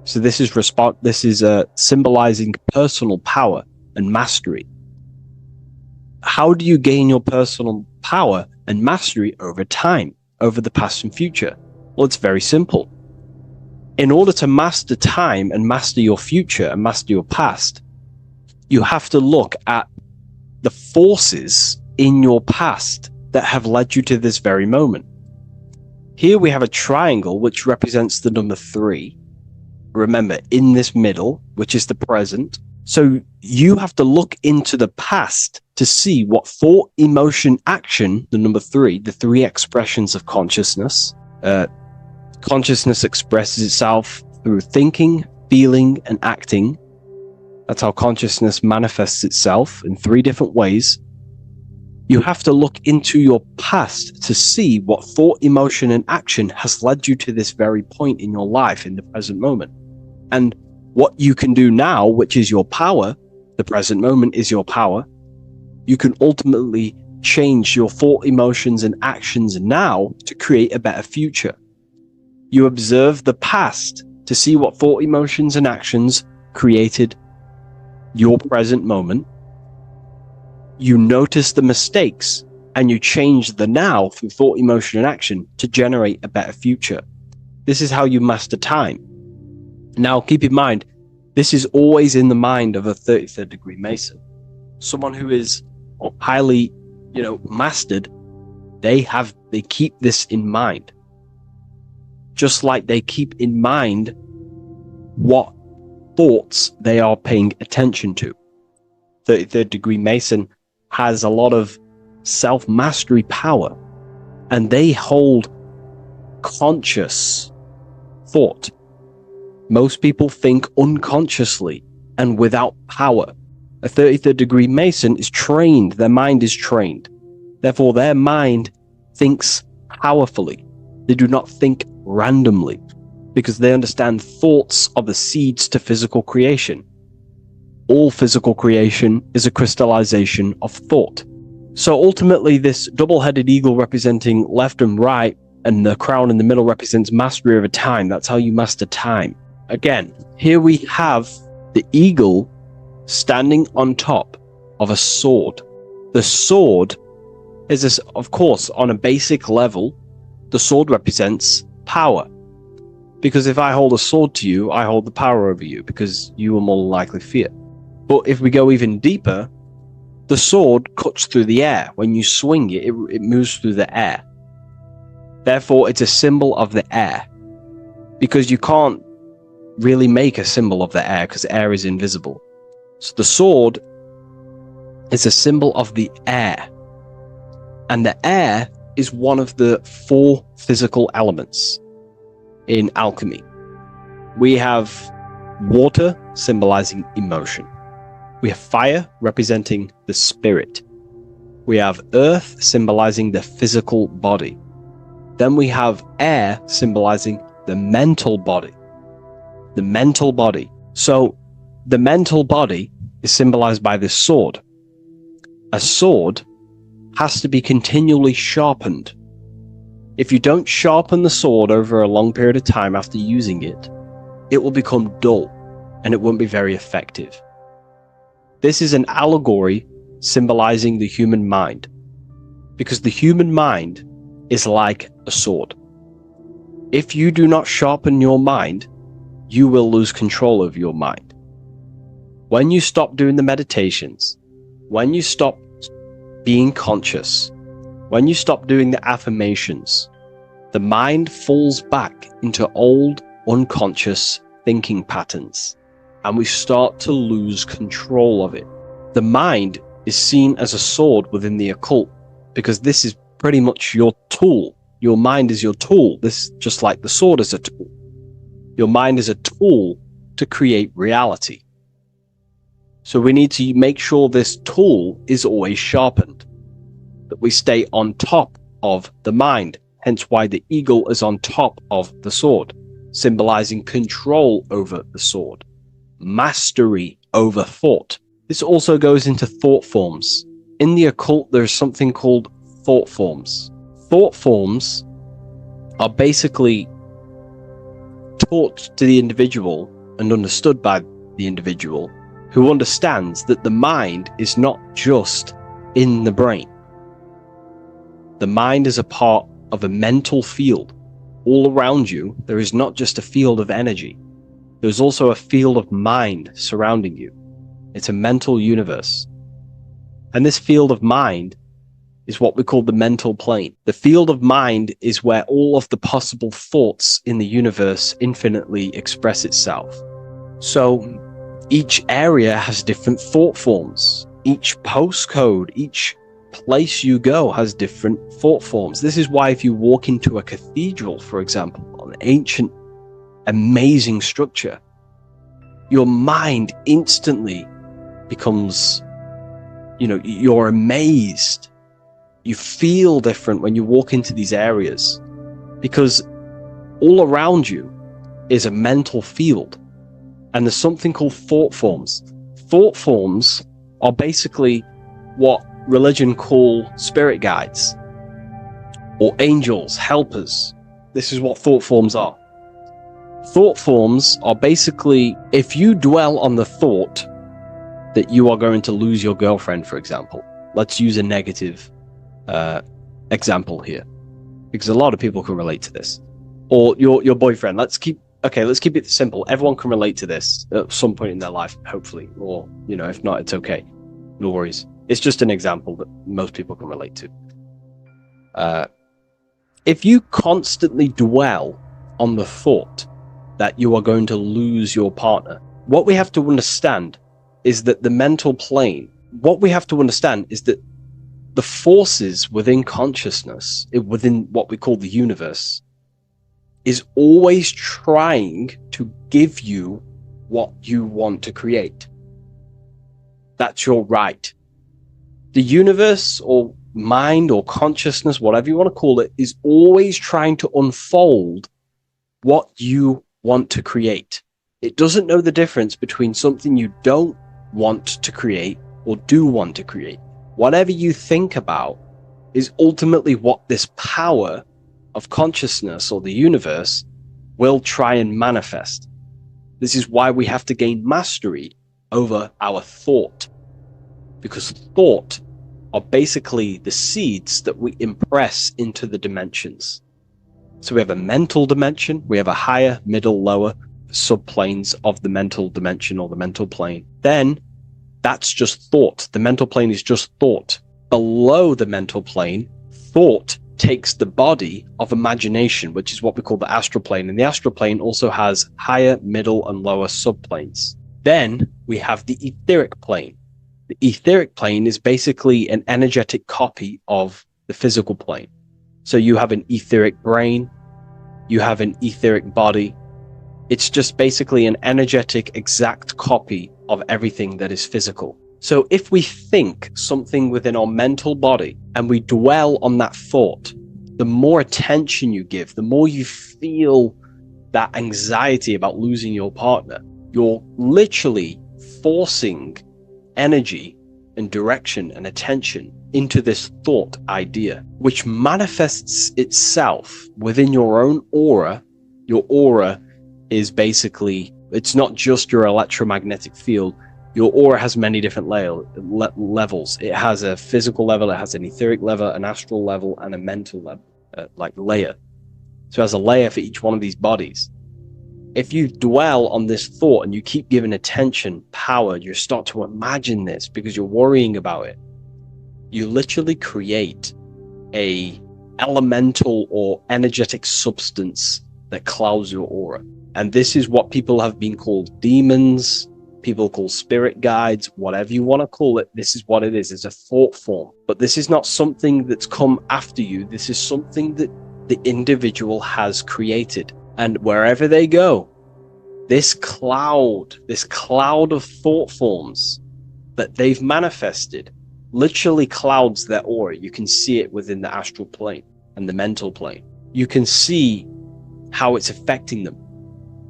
So this is symbolizing personal power and mastery. How do you gain your personal power and mastery over time, over the past and future? Well, it's very simple. In order to master time and master your future and master your past, you have to look at the forces in your past that have led you to this very moment. Here we have a triangle which represents the number 3. Remember, in this middle, which is the present. So you have to look into the past to see what thought, emotion, action, the number 3, the 3 expressions of consciousness. Consciousness expresses itself through thinking, feeling, and acting. That's how consciousness manifests itself in 3 different ways. You have to look into your past to see what thought, emotion, and action has led you to this very point in your life in the present moment. And what you can do now, which is your power, the present moment is your power, you can ultimately change your thought, emotions, and actions now to create a better future. You observe the past to see what thought, emotions, and actions created your present moment. You notice the mistakes and you change the now through thought, emotion, and action to generate a better future. This is how you master time. Now, keep in mind, this is always in the mind of a 33rd degree Mason. Someone who is highly, mastered, they keep this in mind. Just like they keep in mind what thoughts they are paying attention to. 33rd degree Mason has a lot of self-mastery power, and they hold conscious thought. Most people think unconsciously and without power. A 33rd degree Mason is trained, their mind is trained. Therefore, their mind thinks powerfully. They do not think randomly because they understand thoughts are the seeds to physical creation. All physical creation is a crystallization of thought. So ultimately, this double-headed eagle representing left and right, and the crown in the middle represents mastery over time. That's how you master time. Again, here we have the eagle standing on top of a sword. The sword is, of course, on a basic level, the sword represents power. Because if I hold a sword to you, I hold the power over you, because you will more likely fear. But if we go even deeper, the sword cuts through the air. When you swing it, it moves through the air. Therefore, it's a symbol of the air. Because you can't really make a symbol of the air, because air is invisible. So the sword is a symbol of the air. And the air is one of the 4 physical elements in alchemy. We have water symbolizing emotion. We have fire representing the spirit. We have earth symbolizing the physical body. Then we have air symbolizing the mental body. the mental body. So the mental body is symbolized by this sword. A sword has to be continually sharpened. If you don't sharpen the sword over a long period of time after using it, it will become dull and it won't be very effective. This is an allegory symbolizing the human mind, because the human mind is like a sword. If you do not sharpen your mind, you will lose control of your mind. When you stop doing the meditations, when you stop being conscious, when you stop doing the affirmations, the mind falls back into old, unconscious thinking patterns, and we start to lose control of it. The mind is seen as a sword within the occult, because this is pretty much your tool. Your mind is your tool. This, just like the sword is a tool. Your mind is a tool to create reality. So we need to make sure this tool is always sharpened, that we stay on top of the mind, hence why the eagle is on top of the sword, symbolizing control over the sword, mastery over thought. This also goes into thought forms. In the occult, there's something called thought forms. Thought forms are basically taught to the individual and understood by the individual, who understands that the mind is not just in the brain. The mind is a part of a mental field. All around you, there is not just a field of energy. There's also a field of mind surrounding you. It's a mental universe. And this field of mind is what we call the mental plane. The field of mind is where all of the possible thoughts in the universe infinitely express itself. So each area has different thought forms. Each postcode, each place you go has different thought forms. This is why if you walk into a cathedral, for example, an ancient, amazing structure, your mind instantly becomes, you're amazed. You feel different when you walk into these areas, because all around you is a mental field. And there's something called thought forms. Thought forms are basically what religion call spirit guides or angels, helpers. This is what thought forms are. Thought forms are basically, if you dwell on the thought that you are going to lose your girlfriend, for example, let's use a negative example here, because a lot of people can relate to this, or your boyfriend. Let's keep it simple. Everyone can relate to this at some point in their life, hopefully, or if not, it's okay, no worries. It's just an example that most people can relate to. If you constantly dwell on the thought that you are going to lose your partner, what we have to understand is that the mental plane, the forces within consciousness, within what we call the universe, is always trying to give you what you want to create. That's your right. The universe, or mind, or consciousness, whatever you want to call it, is always trying to unfold what you want to create. It doesn't know the difference between something you don't want to create or do want to create. Whatever you think about is ultimately what this power of consciousness or the universe will try and manifest. This is why we have to gain mastery over our thought, because thought are basically the seeds that we impress into the dimensions. So we have a mental dimension, we have a higher, middle, lower subplanes of the mental dimension or the mental plane. Then that's just thought. The mental plane is just thought. Below the mental plane, thought takes the body of imagination, which is what we call the astral plane. And the astral plane also has higher, middle, and lower subplanes. Then we have the etheric plane. The etheric plane is basically an energetic copy of the physical plane. So you have an etheric brain, you have an etheric body. It's just basically an energetic, exact copy of everything that is physical. So if we think something within our mental body and we dwell on that thought, the more attention you give, the more you feel that anxiety about losing your partner, you're literally forcing energy and direction and attention into this thought idea, which manifests itself within your own aura. Your aura is basically, it's not just your electromagnetic field. Your aura has many different levels. It has a physical level, it has an etheric level, an astral level, and a mental level, like layer. So it has a layer for each one of these bodies. If you dwell on this thought and you keep giving attention, power, you start to imagine this because you're worrying about it. You literally create a elemental or energetic substance that clouds your aura. And this is what people have been called demons, people call spirit guides, whatever you want to call it. This is what it is. It's a thought form. But this is not something that's come after you. This is something that the individual has created. And wherever they go, this cloud of thought forms that they've manifested literally clouds their aura. You can see it within the astral plane and the mental plane. You can see how it's affecting them.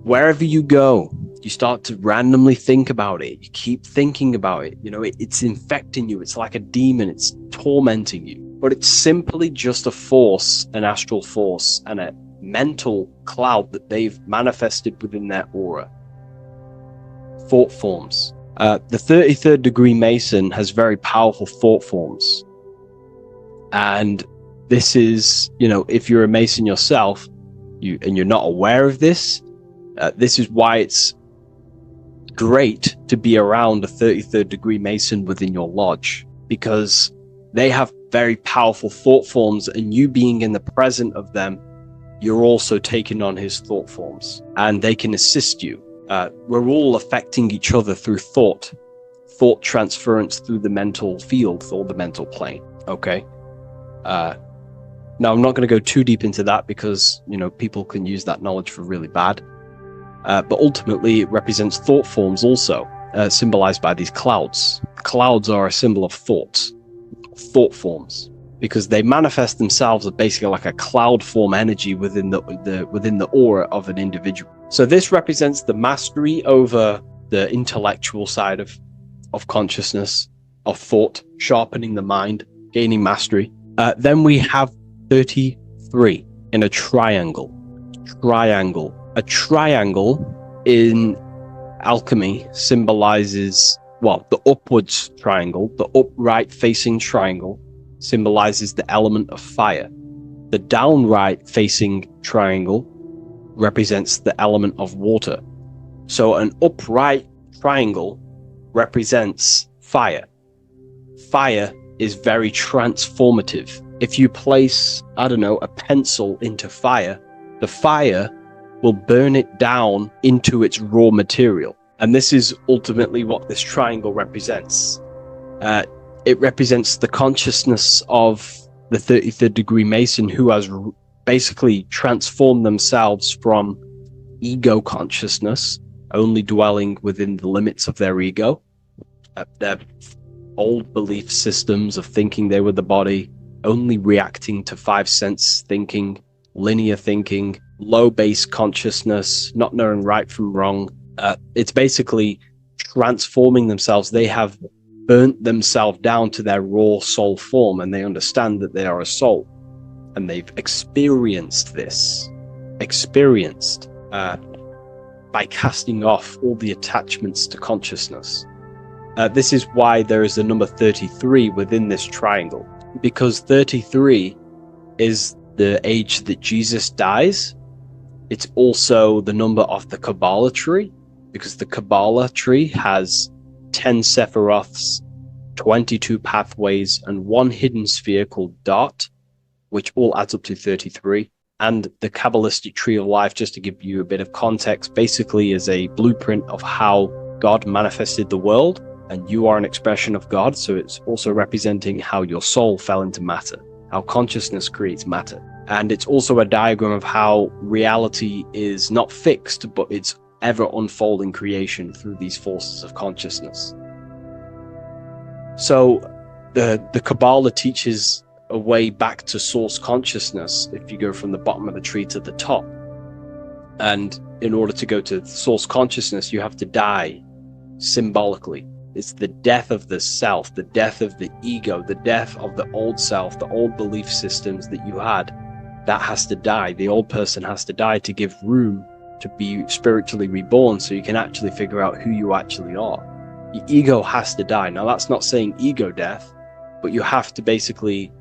Wherever you go, you start to randomly think about it. You keep thinking about it. You know, it's infecting you. It's like a demon. It's tormenting you. But it's simply just a force, an astral force, and a mental cloud that they've manifested within their aura. Thought forms. The 33rd degree Mason has very powerful thought forms. And this is, you know, if you're a Mason yourself, and you're not aware of this, this is why it's great to be around a 33rd degree Mason within your lodge, because they have very powerful thought forms, and you being in the present of them, you're also taking on his thought forms, and they can assist you. We're all affecting each other through thought transference through the mental field or the mental plane. Okay. Now I'm not going to go too deep into that because, you know, people can use that knowledge for really bad. But ultimately it represents thought forms also, symbolized by these clouds. Clouds are a symbol of thought forms, because they manifest themselves as basically like a cloud form energy within the aura of an individual. So this represents the mastery over the intellectual side of consciousness, of thought, sharpening the mind, gaining mastery. Then we have 33 in a triangle. A triangle in alchemy symbolizes, well, the upwards triangle, the upright facing triangle symbolizes the element of fire. The downright facing triangle represents the element of water. So an upright triangle represents fire. Fire is very transformative. If you place, I don't know, a pencil into fire, the fire will burn it down into its raw material. And this is ultimately what this triangle represents. It represents the consciousness of the 33rd degree Mason, who has basically transformed themselves from ego consciousness, only dwelling within the limits of their ego, their old belief systems of thinking they were the body, only reacting to five sense thinking, linear thinking, low base consciousness, not knowing right from wrong. It's basically transforming themselves. They have burnt themselves down to their raw soul form, and they understand that they are a soul, and they've experienced this, by casting off all the attachments to consciousness. This is why there is the number 33 within this triangle, because 33 is the age that Jesus dies. It's also the number of the Kabbalah tree, because the Kabbalah tree has 10 Sephiroths, 22 pathways, and one hidden sphere called Dart, which all adds up to 33. And the Kabbalistic tree of life, just to give you a bit of context, basically is a blueprint of how God manifested the world, and you are an expression of God. So it's also representing how your soul fell into matter, how consciousness creates matter. And it's also a diagram of how reality is not fixed, but it's ever unfolding creation through these forces of consciousness. So the Kabbalah teaches a way back to source consciousness if you go from the bottom of the tree to the top. And in order to go to source consciousness, you have to die symbolically. It's the death of the self, the death of the ego, the death of the old self, the old belief systems that you had. That has to die. The old person has to die to give room to be spiritually reborn, so you can actually figure out who you actually are. Your ego has to die. Now, that's not saying ego death, but you have to basically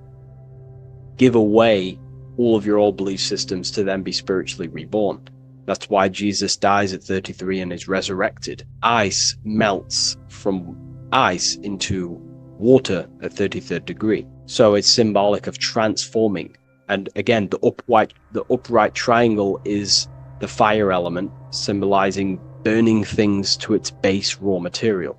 give away all of your old belief systems to then be spiritually reborn. That's why Jesus dies at 33 and is resurrected. Ice melts from ice into water at 33rd degree. So it's symbolic of transforming. And again, the upright triangle is the fire element, symbolizing burning things to its base raw material.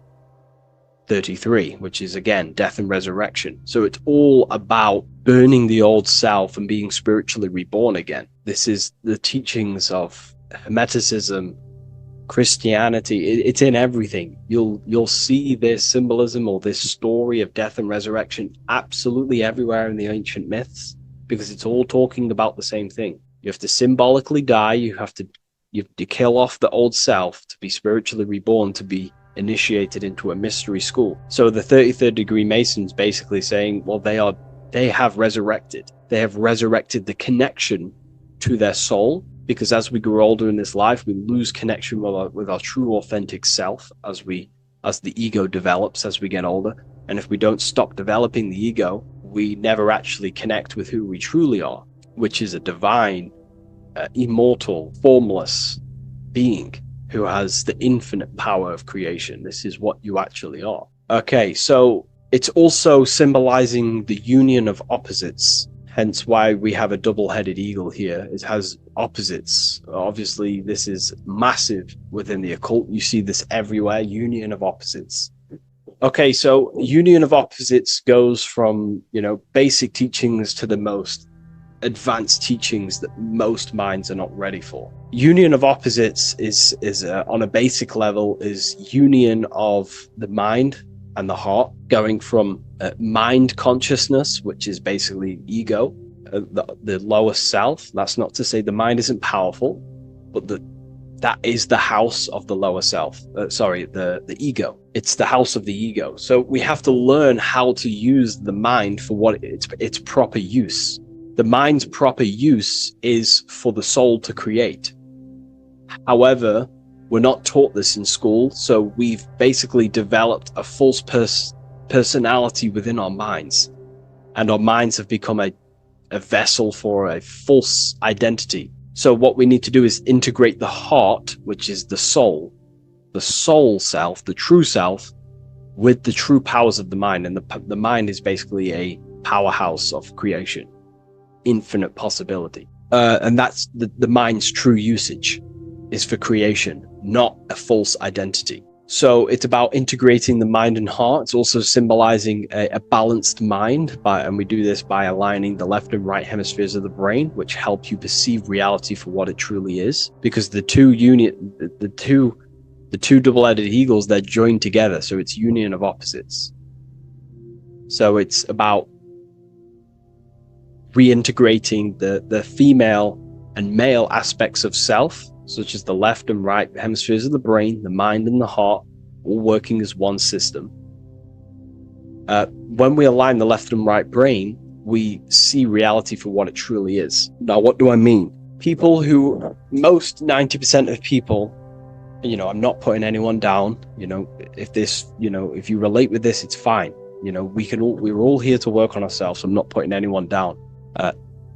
33, which is again death and resurrection. So it's all about burning the old self and being spiritually reborn again. This is the teachings of Hermeticism, Christianity. It's in everything. You'll see this symbolism or this story of death and resurrection absolutely everywhere in the ancient myths, because it's all talking about the same thing. You have to symbolically die. You have to kill off the old self to be spiritually reborn, to be initiated into a mystery school. So the 33rd degree Masons basically saying, well, they have resurrected. They have resurrected the connection to their soul, because as we grow older in this life, we lose connection with our true authentic self as the ego develops as we get older. And if we don't stop developing the ego, we never actually connect with who we truly are, which is a divine, immortal, formless being who has the infinite power of creation. This is what you actually are. Okay, so it's also symbolizing the union of opposites, hence why we have a double-headed eagle here. It has opposites. Obviously, this is massive within the occult. You see this everywhere, union of opposites. Okay, so union of opposites goes from, basic teachings to the most advanced teachings that most minds are not ready for. Union of opposites is on a basic level, is union of the mind and the heart, going from mind consciousness, which is basically ego, the lower self. That's not to say the mind isn't powerful, but that is the house of the lower self. The ego. It's the house of the ego. So we have to learn how to use the mind for what its proper use. The mind's proper use is for the soul to create. However, we're not taught this in school, so we've basically developed a false personality within our minds, and our minds have become a vessel for a false identity. So what we need to do is integrate the heart, which is the soul self, the true self, with the true powers of the mind. And the mind is basically a powerhouse of creation, infinite possibility. And that's the mind's true usage is for creation, not a false identity. So it's about integrating the mind and heart. It's also symbolizing a balanced mind, and we do this by aligning the left and right hemispheres of the brain, which help you perceive reality for what it truly is. Because the two double-headed eagles, they're joined together, so it's union of opposites. So it's about reintegrating the female and male aspects of self, such as the left and right hemispheres of the brain, the mind and the heart, all working as one system. When we align the left and right brain, we see reality for what it truly is. Now, what do I mean? Most 90% of people, I'm not putting anyone down, if you relate with this, it's fine. We're all here to work on ourselves. I'm not putting anyone down.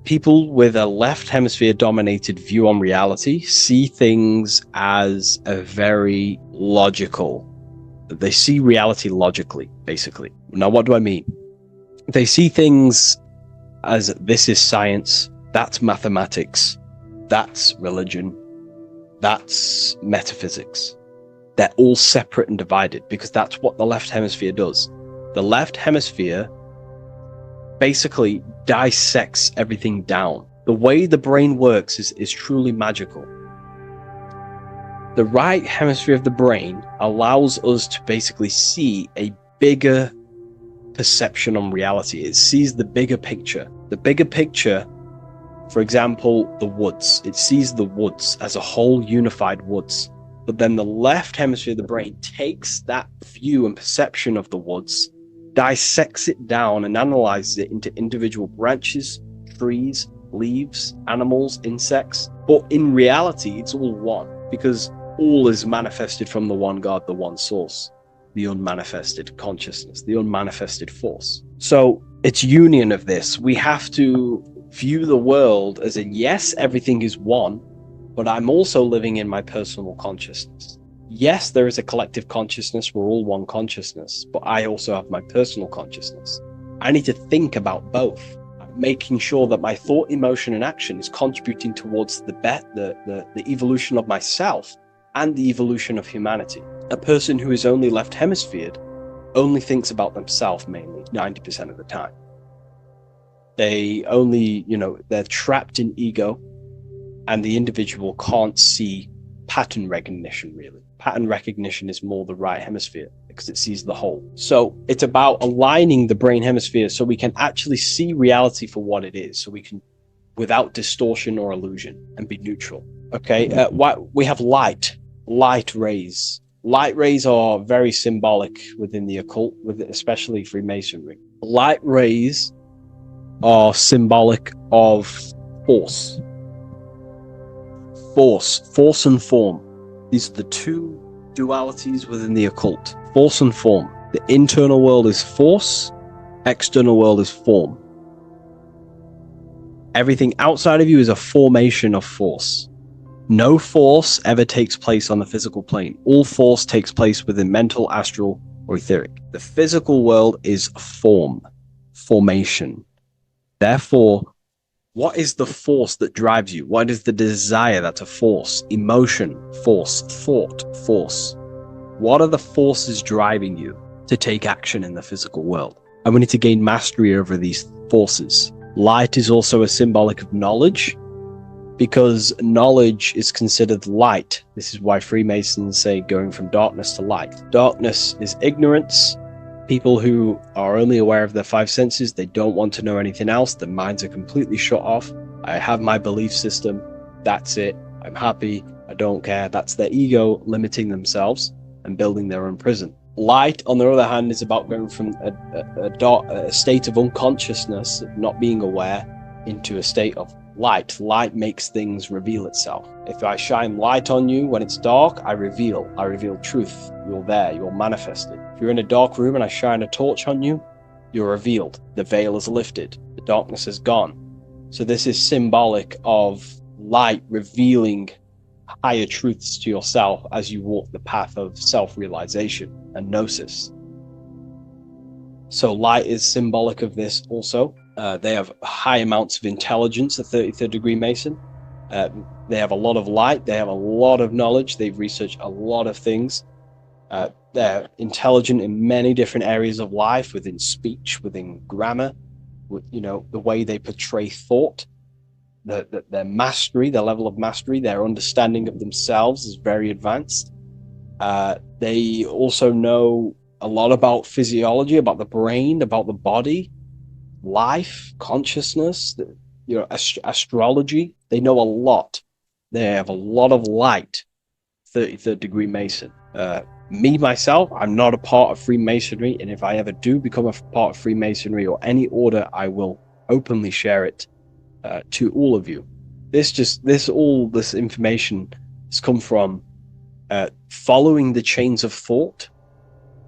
People with a left hemisphere dominated view on reality see things as a very logical. They see reality logically, basically. Now, what do I mean? They see things as this is science, that's mathematics, that's religion, that's metaphysics. They're all separate and divided because that's what the left hemisphere does. The left hemisphere basically dissects everything down. The way the brain works is truly magical. The right hemisphere of the brain allows us to basically see a bigger perception on reality. It sees the bigger picture. The bigger picture For example, the woods. It sees the woods as a whole unified woods. But then the left hemisphere of the brain takes that view and perception of the woods, dissects it down and analyzes it into individual branches, trees, leaves, animals, insects. But in reality, it's all one, because all is manifested from the one God, the one source, the unmanifested consciousness, the unmanifested force. So it's union of this. We have to view the world as in, yes, everything is one, but I'm also living in my personal consciousness. Yes, there is a collective consciousness. We're all one consciousness, but I also have my personal consciousness. I need to think about both, making sure that my thought, emotion, and action is contributing towards the evolution of myself and the evolution of humanity. A person who is only left hemisphered only thinks about themselves mainly, 90% of the time. They only, they're trapped in ego, and the individual can't see pattern recognition, really. Pattern recognition is more the right hemisphere because it sees the whole. So it's about aligning the brain hemisphere so we can actually see reality for what it is, so we can, without distortion or illusion, and be neutral. Okay, we have light rays. Light rays are very symbolic within the occult, especially Freemasonry. Light rays are symbolic of force and form. These are the two dualities within the occult: force and form. The internal world is force, external world is form. Everything outside of you is a formation of force. No force ever takes place on the physical plane. All force takes place within mental, astral, or etheric. The physical world is formation. Therefore, what is the force that drives you? What is the desire that's a force? Emotion, force, thought, force. What are the forces driving you to take action in the physical world? And we need to gain mastery over these forces. Light is also a symbolic of knowledge, because knowledge is considered light. This is why Freemasons say going from darkness to light. Darkness is ignorance. People who are only aware of their five senses, they don't want to know anything else. Their minds are completely shut off. I have my belief system. That's it. I'm happy. I don't care. That's their ego limiting themselves and building their own prison. Light, on the other hand, is about going from a state of unconsciousness, not being aware, into a state of light. Light makes things reveal itself. If I shine light on you when it's dark, I reveal truth. You're there, you're manifested. If you're in a dark room and I shine a torch on you, you're revealed. The veil is lifted. The darkness is gone. So this is symbolic of light revealing higher truths to yourself as you walk the path of self-realization and Nosis. So light is symbolic of this also. They have high amounts of intelligence, a 33rd degree Mason. They have a lot of light. They have a lot of knowledge. They've researched a lot of things. They're intelligent in many different areas of life, within speech, within grammar, the way they portray thought, their mastery, their level of mastery, their understanding of themselves is very advanced. They also know a lot about physiology, about the brain, about the body, life, consciousness, astrology. They know a lot. They have a lot of light. 33rd degree Mason. Me, myself, I'm not a part of Freemasonry, and if I ever do become a part of Freemasonry or any order, I will openly share it to all of you. This information has come from following the chains of thought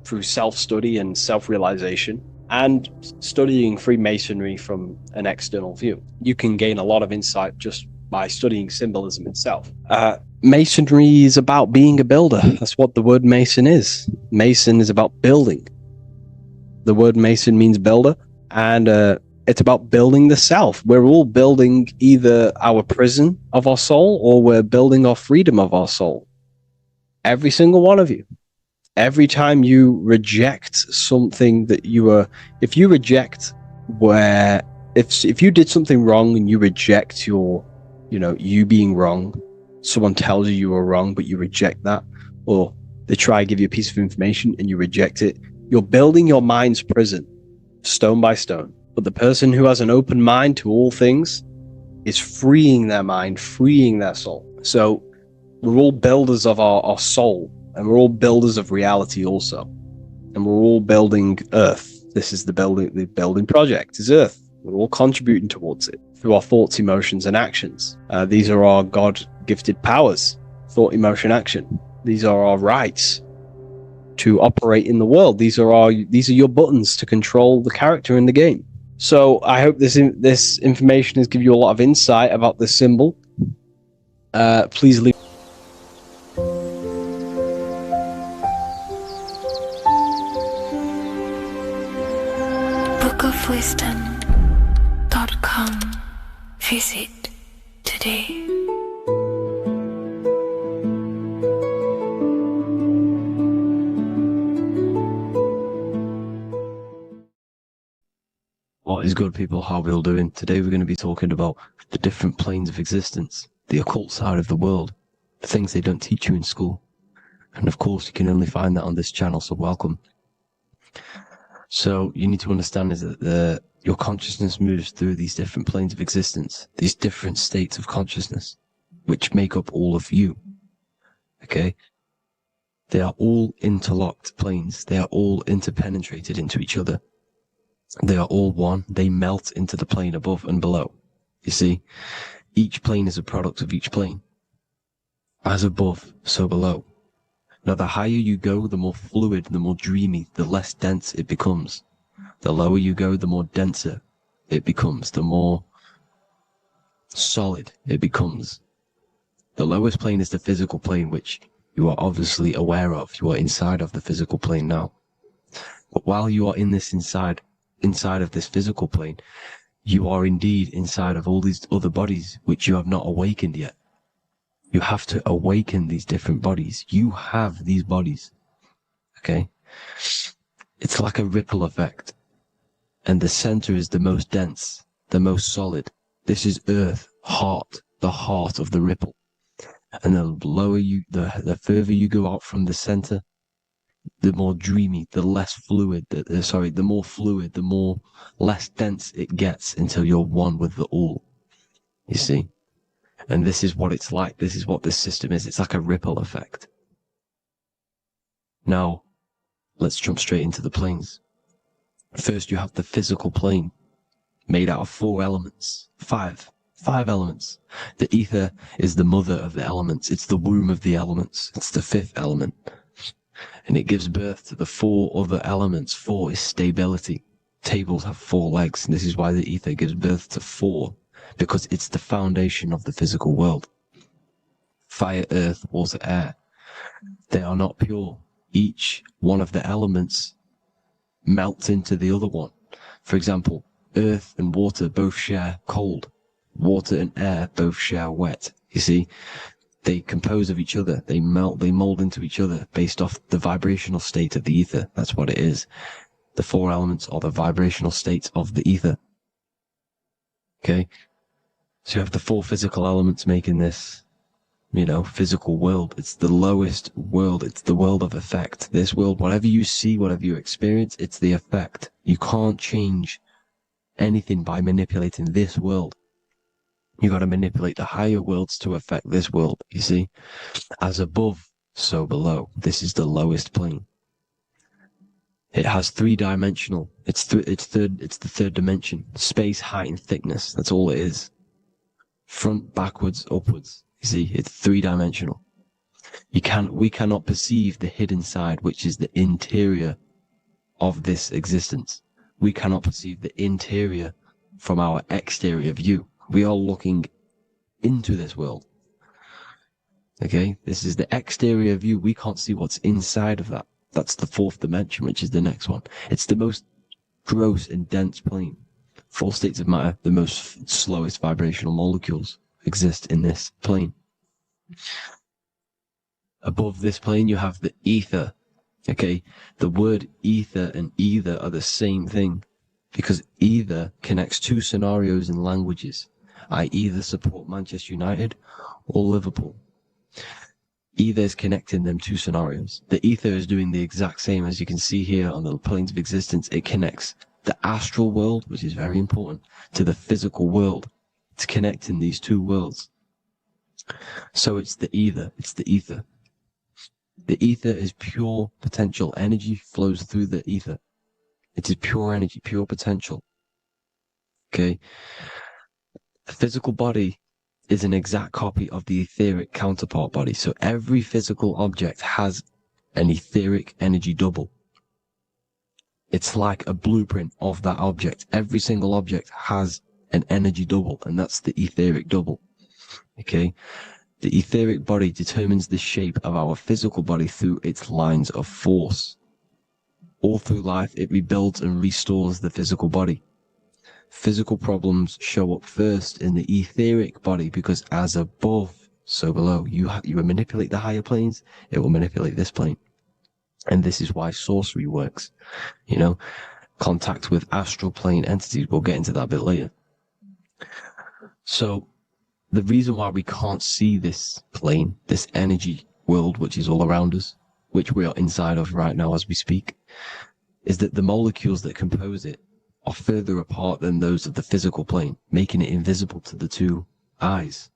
through self-study and self-realization, and studying Freemasonry from an external view. You can gain a lot of insight just by studying symbolism itself. Masonry is about being a builder. That's what the word Mason is. Mason is about building. The word Mason means builder, and it's about building the self. We're all building either our prison of our soul, or we're building our freedom of our soul. Every single one of you. Every time you reject something that if you did something wrong and you reject you being wrong, someone tells you were wrong, but you reject that, or they try to give you a piece of information and you reject it, you're building your mind's prison, stone by stone. But the person who has an open mind to all things is freeing their mind, freeing their soul. So we're all builders of our soul, and we're all builders of reality also. And we're all building Earth. This is the building project is Earth. We're all contributing towards it through our thoughts, emotions, and actions. These are our God-gifted powers: thought, emotion, action. These are our rights to operate in the world. These are your buttons to control the character in the game. So I hope this information has given you a lot of insight about this symbol. Please leave. bookofwisdom.com. Visit today. What is good, people? How are we all doing? Today we're going to be talking about the different planes of existence, the occult side of the world, the things they don't teach you in school. And of course, you can only find that on this channel, so welcome. So you need to understand is that your consciousness moves through these different planes of existence, these different states of consciousness, which make up all of you. Okay? They are all interlocked planes. They are all interpenetrated into each other. They are all one. They melt into the plane above and below. You see, each plane is a product of each plane. As above, so below. Now, the higher you go, the more fluid, the more dreamy, the less dense it becomes. The lower you go, the more denser it becomes, the more solid it becomes. The lowest plane is the physical plane, which you are obviously aware of. You are inside of the physical plane now. But while you are in this inside of this physical plane, you are indeed inside of all these other bodies which you have not awakened yet. You have to awaken these different bodies. You have these bodies. Okay? It's like a ripple effect. And the center is the most dense, the most solid. This is Earth, heart, the heart of the ripple. And the further you go out from the center, the more dreamy, the less fluid, the more fluid, the more less dense it gets until you're one with the all. You see? And this is what it's like. This is what this system is. It's like a ripple effect. Now, let's jump straight into the planes. First, you have the physical plane, made out of 4 elements. 5 elements. The ether is the mother of the elements. It's the womb of the elements. It's the 5th element. And it gives birth to the 4 other elements. 4 is stability. Tables have 4 legs, and this is why the ether gives birth to 4, because it's the foundation of the physical world. Fire, earth, water, air. They are not pure. Each one of the elements melts into the other one. For example, earth and water both share cold. Water and air both share wet. You see? They compose of each other. They melt, they mold into each other based off the vibrational state of the ether. That's what it is. The 4 elements are the vibrational states of the ether. Okay? So you have the 4 physical elements making this, physical world. It's the lowest world. It's the world of effect. This world, whatever you see, whatever you experience, it's the effect. You can't change anything by manipulating this world. You got to manipulate the higher worlds to affect this world, you see? As above, so below. This is the lowest plane. It has 3-dimensional. It's the 3rd dimension. Space, height, and thickness. That's all it is. Front, backwards, upwards. You see, it's 3-dimensional. We cannot perceive the hidden side, which is the interior of this existence. We cannot perceive the interior from our exterior view. We are looking into this world. Okay? This is the exterior view. We can't see what's inside of that. That's the 4th dimension, which is the next one. It's the most gross and dense plane. 4 states of matter, the most slowest vibrational molecules exist in this plane. Above this plane, you have the ether. Okay? The word ether and either are the same thing, because either connects 2 scenarios in languages. I either support Manchester United or Liverpool. Either is connecting them 2 scenarios. The ether is doing the exact same, as you can see here on the planes of existence. It connects the astral world, which is very important, to the physical world. It's connecting these two worlds. So it's the ether. It's the ether. The ether is pure potential. Energy flows through the ether. It is pure energy, pure potential. Okay? The physical body is an exact copy of the etheric counterpart body. So every physical object has an etheric energy double. It's like a blueprint of that object. Every single object has an energy double, and that's the etheric double. Okay? The etheric body determines the shape of our physical body through its lines of force. All through life, it rebuilds and restores the physical body. Physical problems show up first in the etheric body because as above, so below. You manipulate the higher planes, it will manipulate this plane. And this is why sorcery works. You know, contact with astral plane entities. We'll get into that a bit later. So the reason why we can't see this plane, this energy world, which is all around us, which we are inside of right now as we speak, is that the molecules that compose it are further apart than those of the physical plane, making it invisible to the two eyes.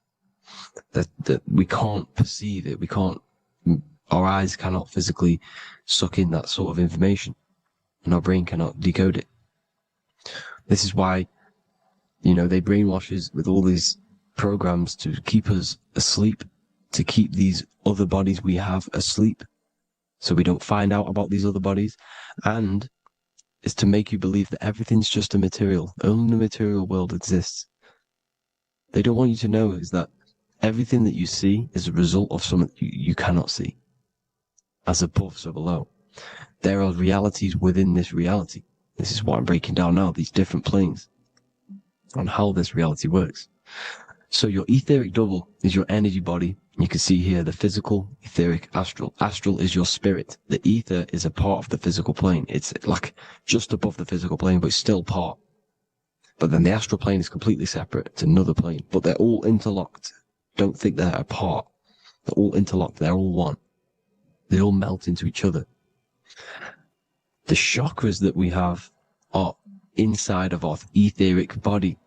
That we can't perceive it. Our eyes cannot physically suck in that sort of information, and our brain cannot decode it. This is why, you know, they brainwash us with all these programs to keep us asleep, to keep these other bodies we have asleep, so we don't find out about these other bodies, and is to make you believe that everything's just a material. Only the material world exists. They don't want you to know is that everything that you see is a result of something you cannot see. As above, so below. There are realities within this reality. This is what I'm breaking down now, these different planes, on how this reality works. So your etheric double is your energy body. You can see here the physical, etheric, astral. Astral is your spirit. The ether is a part of the physical plane. It's like just above the physical plane, but it's still part. But then the astral plane is completely separate. It's another plane, but they're all interlocked. Don't think they're apart. They're all interlocked. They're all one. They all melt into each other. The chakras that we have are inside of our etheric body.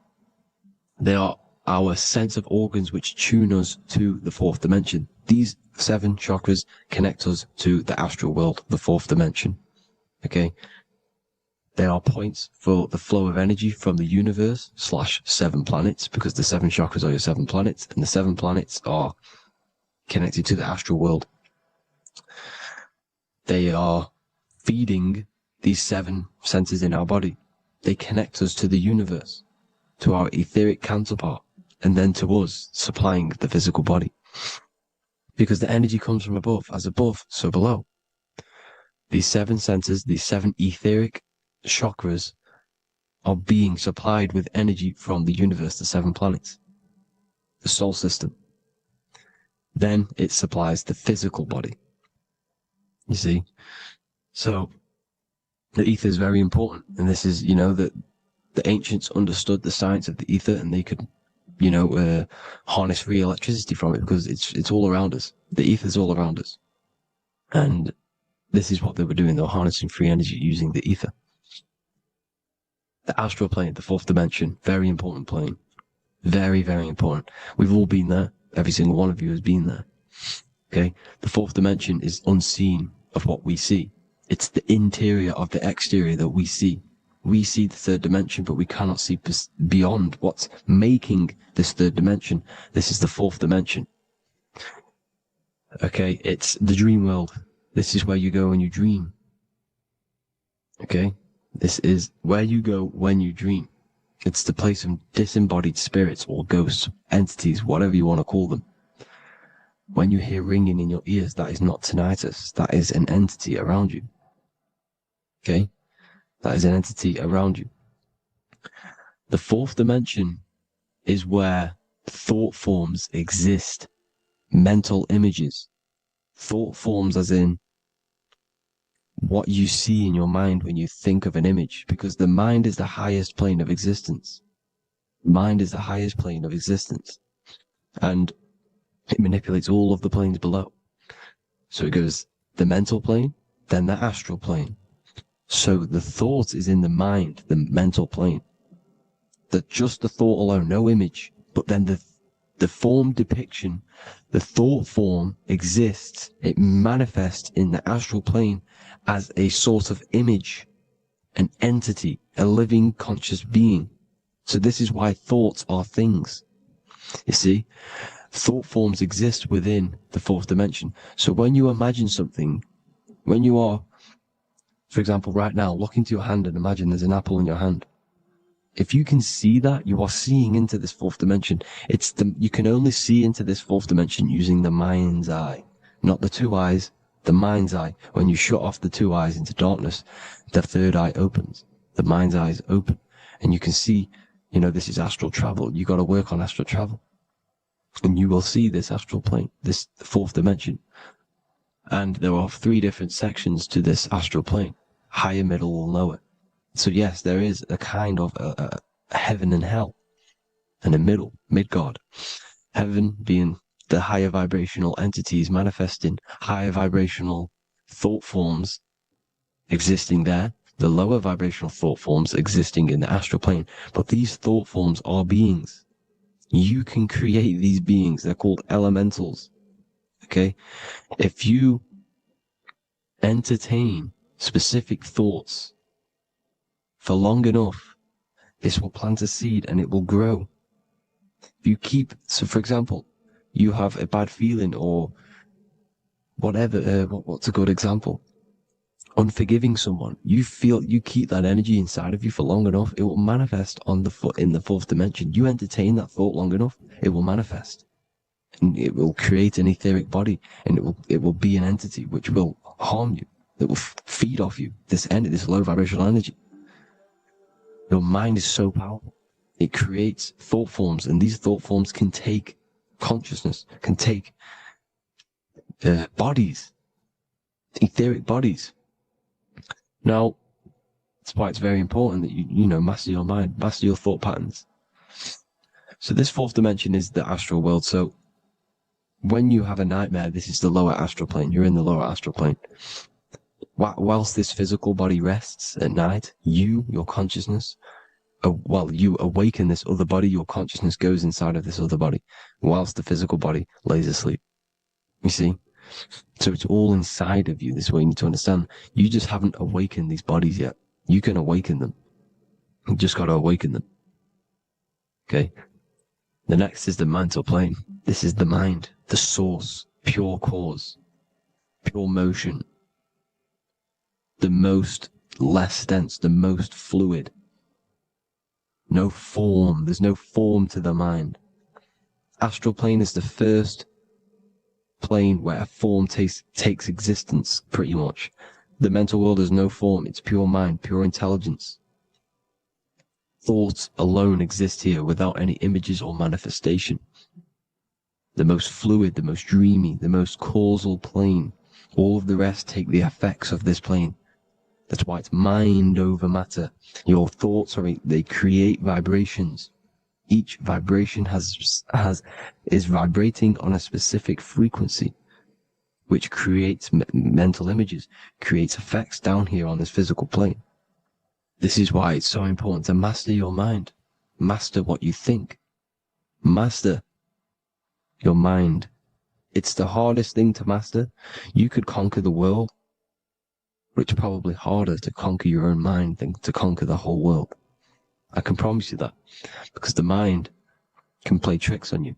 They are our sense of organs which tune us to the fourth dimension. These 7 chakras connect us to the astral world, the fourth dimension. Okay? They are points for the flow of energy from the universe / 7 planets, because the 7 chakras are your 7 planets, and the 7 planets are connected to the astral world. They are feeding these 7 senses in our body. They connect us to the universe, to our etheric counterpart, and then to us, supplying the physical body. Because the energy comes from above. As above, so below. These 7 senses, these 7 etheric chakras, are being supplied with energy from the universe, the 7 planets, the solar system. Then it supplies the physical body. You see? So, the ether is very important. And this is, you know, that the ancients understood the science of the ether, and they could, you know, harness free electricity from it, because it's all around us. The ether is all around us. And this is what they were doing. They were harnessing free energy using the ether. The astral plane, the fourth dimension, very important plane. Very, very important. We've all been there. Every single one of you has been there. Okay? The fourth dimension is unseen of what we see. It's the interior of the exterior that we see. We see the third dimension, but we cannot see beyond what's making this third dimension. This is the fourth dimension. Okay? It's the dream world. This is where you go when you dream. Okay? This is where you go when you dream. It's the place of disembodied spirits or ghosts, entities, whatever you want to call them. When you hear ringing in your ears, that is not tinnitus. That is an entity around you. Okay? That is an entity around you. The fourth dimension is where thought forms exist. Mental images. Thought forms as in what you see in your mind when you think of an image, because the mind is the highest plane of existence. Mind is the highest plane of existence. And it manipulates all of the planes below. So it goes the mental plane, then the astral plane. So the thought is in the mind, the mental plane. That just the thought alone, no image, But then the form depiction, the thought form exists, it manifests in the astral plane as a sort of image, an entity, a living conscious being. So this is why thoughts are things. You see, thought forms exist within the fourth dimension. So when you imagine something, when you are, for example, right now, look into your hand and imagine there's an apple in your hand. If you can see that, you are seeing into this fourth dimension. You can only see into this fourth dimension using the mind's eye, not the two eyes, the mind's eye. When you shut off the two eyes into darkness, the third eye opens. The mind's eye is open, and you can see, this is astral travel. You got to work on astral travel, and you will see this astral plane, this fourth dimension. And there are 3 different sections to this astral plane: higher, middle, or lower. So yes, there is a kind of a heaven and hell, and a mid-god. Heaven being the higher vibrational entities manifesting higher vibrational thought forms existing there, the lower vibrational thought forms existing in the astral plane. But these thought forms are beings. You can create these beings. They're called elementals. Okay? If you entertain specific thoughts for long enough, this will plant a seed and it will grow. If you keep, so for example, you have a bad feeling or whatever, what's a good example? Unforgiving someone. You keep that energy inside of you for long enough, it will manifest in the fourth dimension. You entertain that thought long enough, it will manifest. And it will create an etheric body, and it will be an entity which will harm you. It will feed off you, this low vibrational energy. Your mind is so powerful. It creates thought forms, and these thought forms can take consciousness, can take bodies, etheric bodies. Now, that's why it's very important that you master your mind, master your thought patterns. So this fourth dimension is the astral world. So when you have a nightmare, this is the lower astral plane. You're in the lower astral plane. Whilst this physical body rests at night, your consciousness, you awaken this other body, your consciousness goes inside of this other body, whilst the physical body lays asleep. You see? So it's all inside of you. This is what you need to understand. You just haven't awakened these bodies yet. You can awaken them. You just got to awaken them. Okay? The next is the mental plane. This is the mind, the source, pure cause, pure motion, the most less dense, the most fluid. No form. There's no form to the mind. Astral plane is the first plane where a form takes existence, pretty much. The mental world has no form. It's pure mind, pure intelligence. Thoughts alone exist here without any images or manifestation. The most fluid, the most dreamy, the most causal plane. All of the rest take the effects of this plane. That's why it's mind over matter. Your thoughts they create vibrations. Each vibration is vibrating on a specific frequency, which creates mental images, creates effects down here on this physical plane. This is why it's so important to master your mind. Master what you think. Master your mind. It's the hardest thing to master. You could conquer the world, but it's probably harder to conquer your own mind than to conquer the whole world. I can promise you that, because the mind can play tricks on you.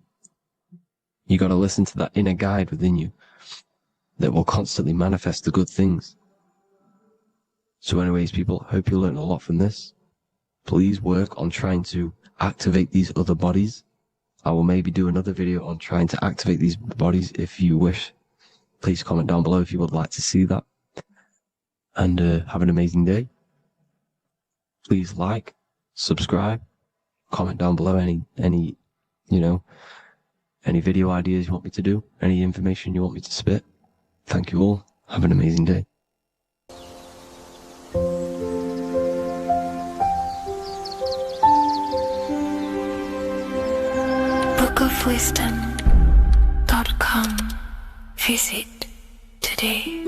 You got to listen to that inner guide within you that will constantly manifest the good things. So anyways, people, hope you learned a lot from this. Please work on trying to activate these other bodies. I will maybe do another video on trying to activate these bodies if you wish. Please comment down below if you would like to see that. And have an amazing day. Please like, subscribe, comment down below any video ideas you want me to do, any information you want me to spit. Thank you all. Have an amazing day. bookofwisdom.com. Visit today.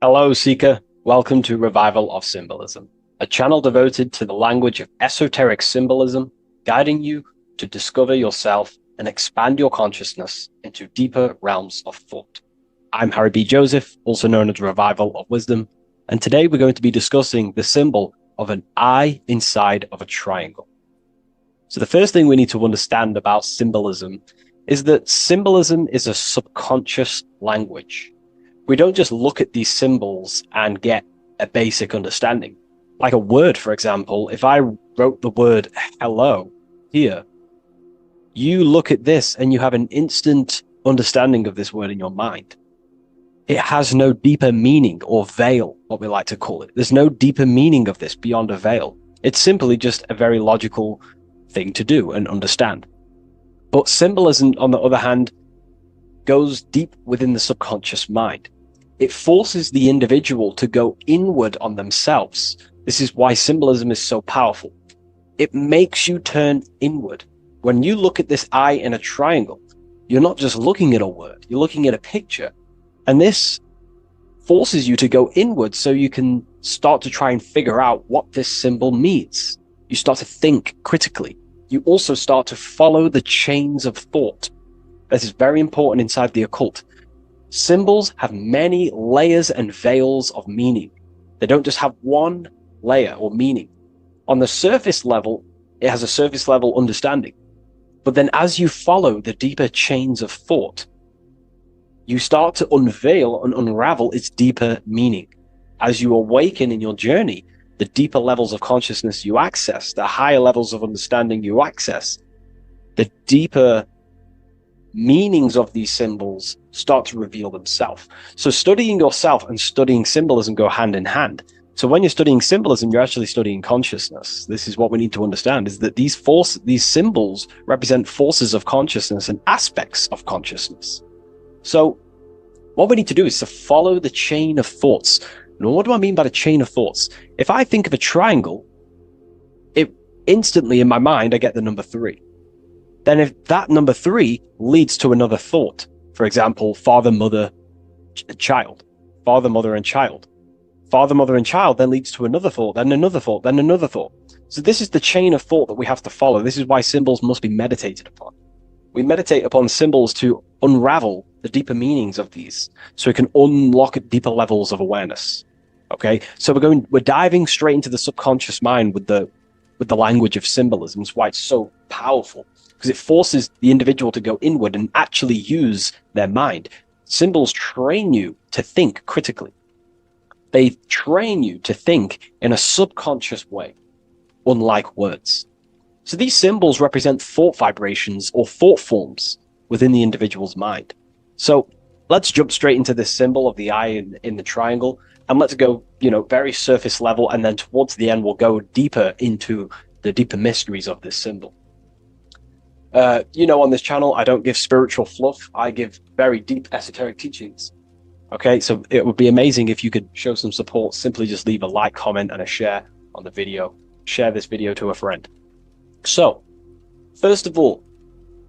Hello, Seeker. Welcome to Revival of Symbolism, a channel devoted to the language of esoteric symbolism, guiding you to discover yourself and expand your consciousness into deeper realms of thought. I'm Harry B. Joseph, also known as Revival of Wisdom, and today we're going to be discussing the symbol of an eye inside of a triangle. So the first thing we need to understand about symbolism is that symbolism is a subconscious language. We don't just look at these symbols and get a basic understanding. Like a word, for example, if I wrote the word hello here, you look at this and you have an instant understanding of this word in your mind. It has no deeper meaning, or veil, what we like to call it. There's no deeper meaning of this beyond a veil. It's simply just a very logical thing to do and understand. But symbolism, on the other hand, goes deep within the subconscious mind. It forces the individual to go inward on themselves. This is why symbolism is so powerful. It makes you turn inward. When you look at this eye in a triangle, you're not just looking at a word, you're looking at a picture. And this forces you to go inward so you can start to try and figure out what this symbol means. You start to think critically. You also start to follow the chains of thought. This is very important inside the occult. Symbols have many layers and veils of meaning. They don't just have one layer or meaning. On the surface level, it has a surface level understanding. But then as you follow the deeper chains of thought, you start to unveil and unravel its deeper meaning. As you awaken in your journey, the deeper levels of consciousness you access, the higher levels of understanding you access, the deeper meanings of these symbols start to reveal themselves. So studying yourself and studying symbolism go hand in hand. So when you're studying symbolism, you're actually studying consciousness. This is what we need to understand, is that these symbols represent forces of consciousness and aspects of consciousness. So what we need to do is to follow the chain of thoughts. Now, what do I mean by the chain of thoughts? If I think of a triangle, it instantly in my mind, I get the number 3. Then if that number 3 leads to another thought, for example, father, mother, child, father, mother, and child. Father, mother, and child then leads to another thought, then another thought, then another thought. So this is the chain of thought that we have to follow. This is why symbols must be meditated upon. We meditate upon symbols to unravel the deeper meanings of these, so we can unlock deeper levels of awareness. Okay, so we're diving straight into the subconscious mind with the language of symbolism. That's why it's so powerful, because it forces the individual to go inward and actually use their mind. Symbols train you to think critically. They train you to think in a subconscious way, unlike words. So these symbols represent thought vibrations or thought forms within the individual's mind. So let's jump straight into this symbol of the eye in the triangle, and let's go, very surface level, and then towards the end, we'll go deeper into the deeper mysteries of this symbol. On this channel, I don't give spiritual fluff. I give very deep esoteric teachings. Okay, so it would be amazing if you could show some support. Simply just leave a like, comment, and a share on the video. Share this video to a friend. So, first of all,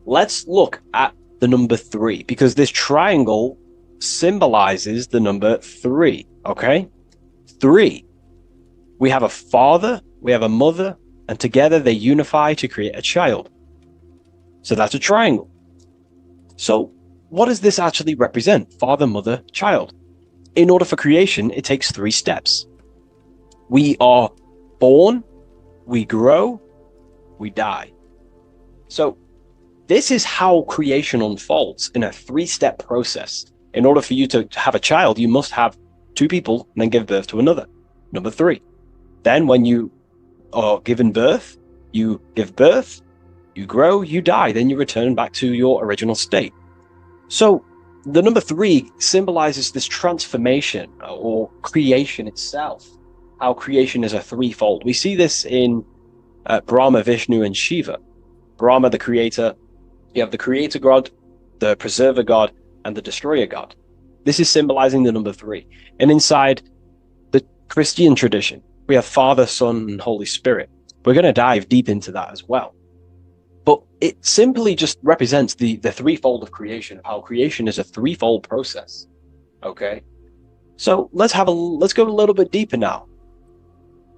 let's look at the number 3, because this triangle symbolizes the number 3, okay? 3. We have a father, we have a mother, and together they unify to create a child. So that's a triangle. So what does this actually represent? Father, mother, child. In order for creation, it takes 3 steps. We are born, we grow, we die. So this is how creation unfolds in a 3-step process. In order for you to have a child, you must have 2 people and then give birth to another. Number 3. Then when you are given birth, you give birth, you grow, you die, then you return back to your original state. So the number 3 symbolizes this transformation or creation itself, how creation is a 3-fold. We see this in Brahma, Vishnu, and Shiva. Brahma, the creator, you have the creator god, the preserver god, and the destroyer god. This is symbolizing the number 3. And inside the Christian tradition, we have Father, Son, and Holy Spirit. We're going to dive deep into that as well. But it simply just represents the 3-fold of creation, how creation is a 3-fold process. Okay? So let's go a little bit deeper now.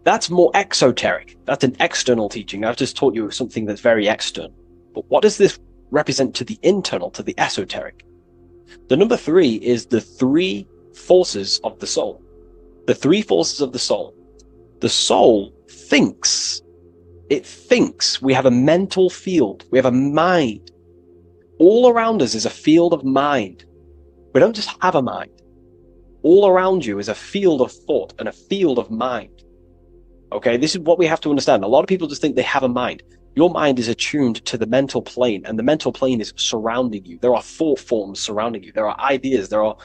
That's more exoteric. That's an external teaching. I've just taught you something that's very external. But what does this represent to the internal, to the esoteric? The number 3 is the 3 forces of the soul. The 3 forces of the soul. The soul thinks. It thinks. We have a mental field. We have a mind. All around us is a field of mind. We don't just have a mind. All around you is a field of thought and a field of mind. Okay, this is what we have to understand. A lot of people just think they have a mind. Your mind is attuned to the mental plane, and the mental plane is surrounding you. There are thought forms surrounding you. There are ideas. There are,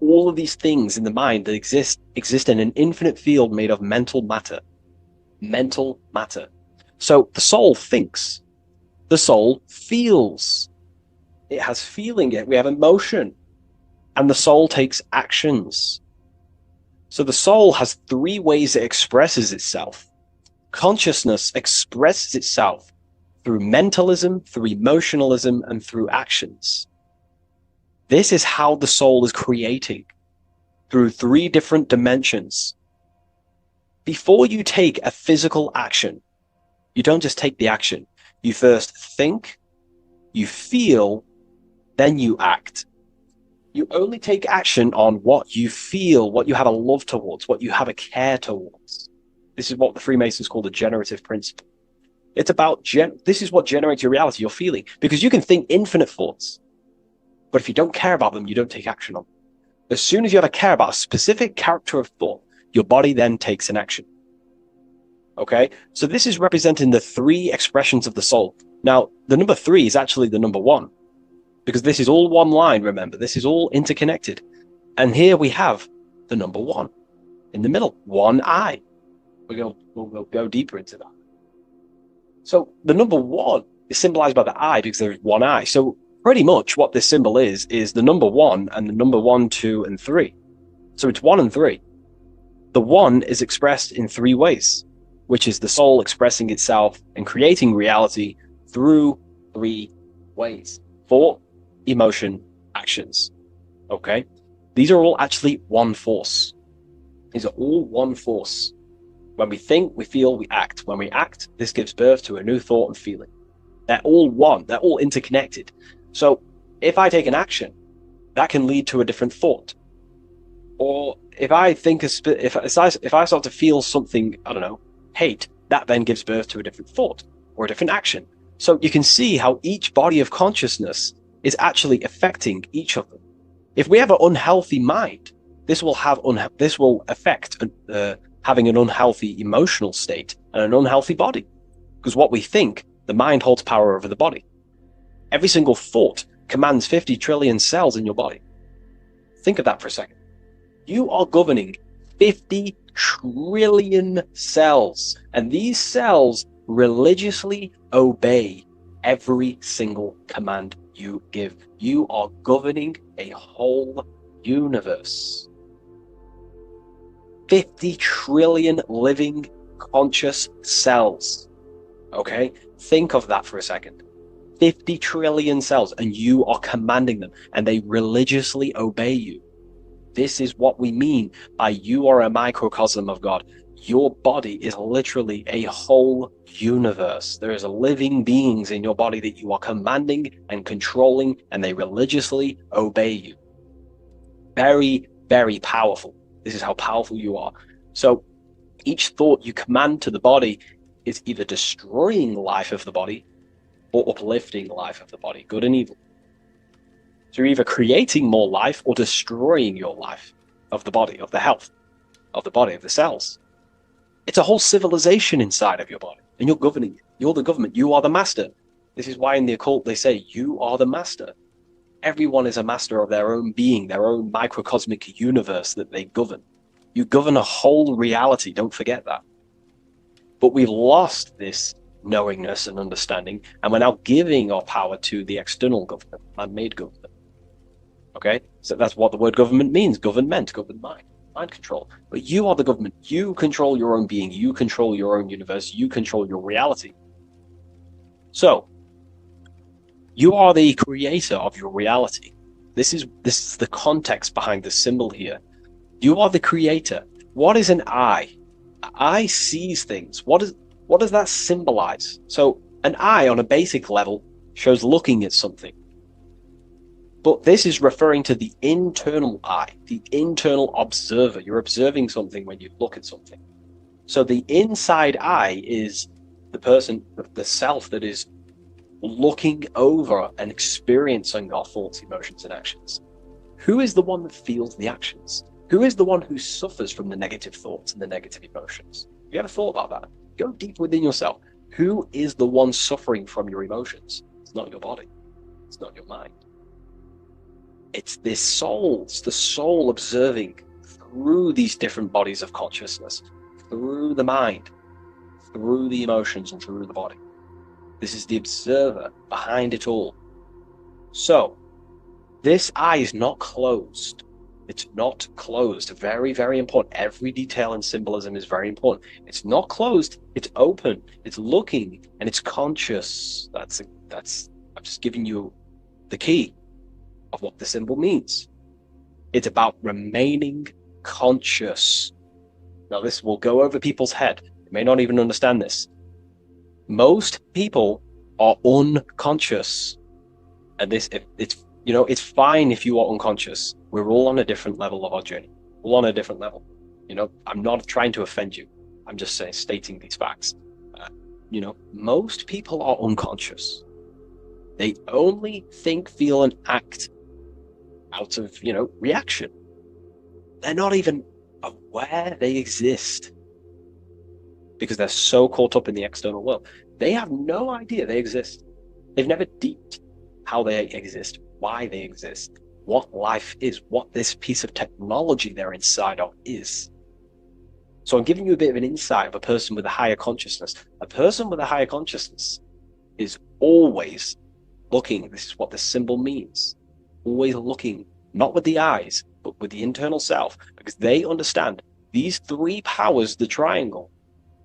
all of these things in the mind that exist in an infinite field made of mental matter. Mental matter. So the soul thinks. The soul feels. It has feeling. We have emotion. And the soul takes actions. So the soul has 3 ways it expresses itself. Consciousness expresses itself through mentalism, through emotionalism, and through actions. This is how the soul is creating, through 3 different dimensions. Before you take a physical action, you don't just take the action. You first think, you feel, then you act. You only take action on what you feel, what you have a love towards, what you have a care towards. This is what the Freemasons call the generative principle. It's about, this is what generates your reality, your feeling. Because you can think infinite thoughts, but if you don't care about them, you don't take action on them. As soon as you have a care about a specific character of thought, your body then takes an action. Okay? So this is representing the 3 expressions of the soul. Now, the number 3 is actually the number 1. Because this is all one line, remember. This is all interconnected. And here we have the number 1 in the middle, one eye. We'll go deeper into that. So the number 1 is symbolized by the eye because there's one eye. So pretty much what this symbol is the number 1 and the number 1, 2, and 3. So it's 1 and 3. The 1 is expressed in 3 ways, which is the soul expressing itself and creating reality through 3 ways. Thought, emotion, actions. Okay? These are all actually one force. These are all one force. When we think, we feel, we act. When we act, this gives birth to a new thought and feeling. They're all one. They're all interconnected. So if I take an action, that can lead to a different thought. Or if I think, if I start to feel something, I don't know, hate, that then gives birth to a different thought or a different action. So you can see how each body of consciousness is actually affecting each of them. If we have an unhealthy mind, this will affect having an unhealthy emotional state and an unhealthy body. Because what we think, the mind holds power over the body. Every single thought commands 50 trillion cells in your body. Think of that for a second. You are governing 50 trillion cells, and these cells religiously obey every single command you give. You are governing a whole universe. 50 trillion living conscious cells. Okay? Think of that for a second. 50 trillion cells, and you are commanding them, and they religiously obey you. This is what we mean by you are a microcosm of God. Your body is literally a whole universe. There is living beings in your body that you are commanding and controlling, and they religiously obey you. Very, very powerful. This is how powerful you are. So each thought you command to the body is either destroying the life of the body or uplifting the life of the body, good and evil. So you're either creating more life or destroying your life of the body, of the health, of the body, of the cells. It's a whole civilization inside of your body, and you're governing it. You're the government. You are the master. This is why in the occult they say you are the master. Everyone is a master of their own being, their own microcosmic universe that they govern. You govern a whole reality. Don't forget that. But we've lost this knowingness and understanding, and we're now giving our power to the external government, man-made government. Okay? So that's what the word government means. Government, govern mind control. But you are the government. You control your own being. You control your own universe. You control your reality. So, you are the creator of your reality. This is the context behind the symbol here. You are the creator. What is an eye? An eye sees things. What does that symbolize? So an eye on a basic level shows looking at something. But this is referring to the internal eye, the internal observer. You're observing something when you look at something. So the inside eye is the person, the self that is looking over and experiencing our thoughts, emotions, and actions. Who is the one that feels the actions? Who is the one who suffers from the negative thoughts and the negative emotions? Have you ever thought about that? Go deep within yourself. Who is the one suffering from your emotions? It's not your body. It's not your mind. It's this soul. It's the soul observing through these different bodies of consciousness, through the mind, through the emotions, and through the body. This is the observer behind it all. So, this eye is not closed. It's not closed. Very, very important. Every detail in symbolism is very important. It's not closed. It's open. It's looking, and it's conscious. That's. I'm just giving you the key of what the symbol means. It's about remaining conscious. Now, this will go over people's head. They may not even understand this. Most people are unconscious, and it's fine if you are unconscious. We're all on a different level of our journey. We're all on a different level. I'm not trying to offend you. I'm just stating these facts. Most people are unconscious. They only think, feel, and act out of reaction. They're not even aware they exist, because they're so caught up in the external world. They have no idea they exist. They've never deeped how they exist, why they exist, what life is, what this piece of technology they're inside of is. So I'm giving you a bit of an insight of a person with a higher consciousness. A person with a higher consciousness is always looking. This is what the symbol means. Always looking, not with the eyes, but with the internal self, because they understand these three powers, the triangle,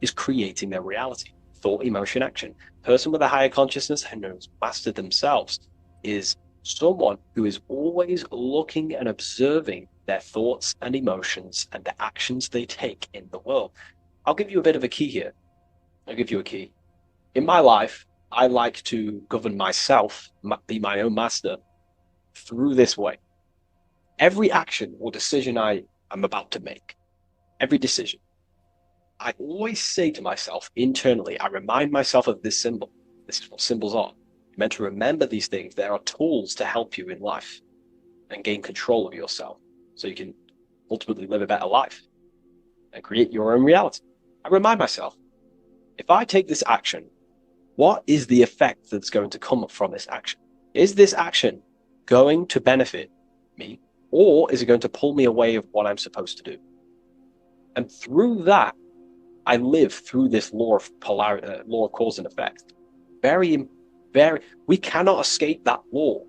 is creating their reality. Thought, emotion, action. Person with a higher consciousness who knows mastered themselves is someone who is always looking and observing their thoughts and emotions and the actions they take in the world. I'll give you a bit of a key here. I'll give you a key. In my life, I like to govern myself, be my own master, through this way. Every action or decision I am about to make, every decision, I always say to myself internally, I remind myself of this symbol. This is what symbols are. You're meant to remember these things. There are tools to help you in life and gain control of yourself so you can ultimately live a better life and create your own reality. I remind myself, if I take this action, what is the effect that's going to come from this action? Is this action going to benefit me, or is it going to pull me away of what I'm supposed to do? And through that, I live through this law of polarity, law of cause and effect. We cannot escape that law.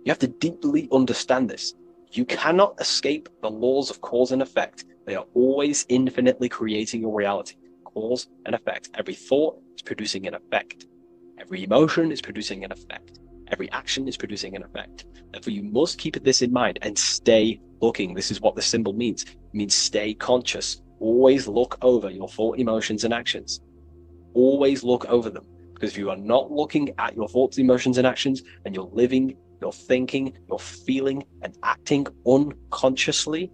You have to deeply understand this. You cannot escape the laws of cause and effect. They are always infinitely creating your reality. Cause and effect. Every thought is producing an effect. Every emotion is producing an effect. Every action is producing an effect. Therefore, you must keep this in mind and stay looking. This is what the symbol means. It means stay conscious. Always look over your thought, emotions, and actions. Always look over them. Because if you are not looking at your thoughts, emotions, and actions, and you're living, you're thinking, you're feeling, and acting unconsciously,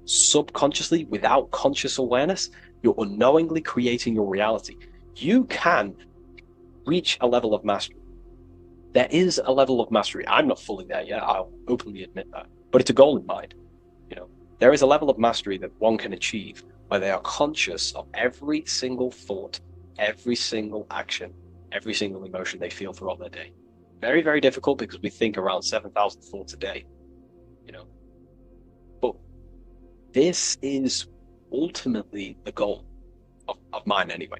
subconsciously, without conscious awareness, you're unknowingly creating your reality. You can reach a level of mastery. There is a level of mastery. I'm not fully there yet. I'll openly admit that. But it's a goal in mind. There is a level of mastery that one can achieve where they are conscious of every single thought, every single action, every single emotion they feel throughout their day. Very, very difficult because we think around 7,000 thoughts a day. But this is ultimately the goal of mine anyway.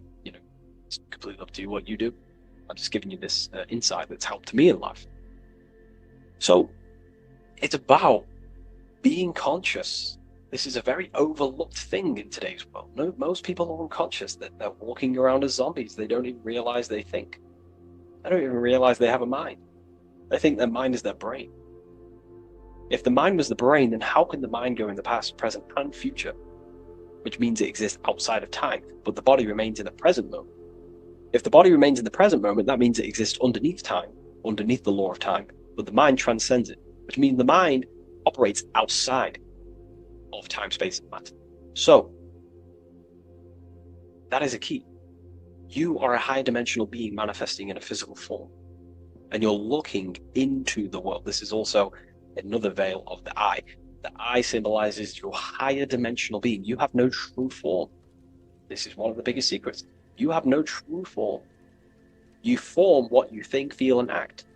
It's completely up to you what you do. I'm just giving you this insight that's helped me in life. So it's about being conscious. This is a very overlooked thing in today's world. No, most people are unconscious. They're walking around as zombies. They don't even realize they think. They don't even realize they have a mind. They think their mind is their brain. If the mind was the brain, then how can the mind go in the past, present, and future? Which means it exists outside of time, but the body remains in the present moment. If the body remains in the present moment, that means it exists underneath time, underneath the law of time, but the mind transcends it, which means the mind operates outside of time, space, and matter. So, that is a key. You are a higher dimensional being manifesting in a physical form, and you're looking into the world. This is also another veil of the eye. The eye symbolizes your higher dimensional being. You have no true form. This is one of the biggest secrets. You have no true form. You form what you think, feel, and act.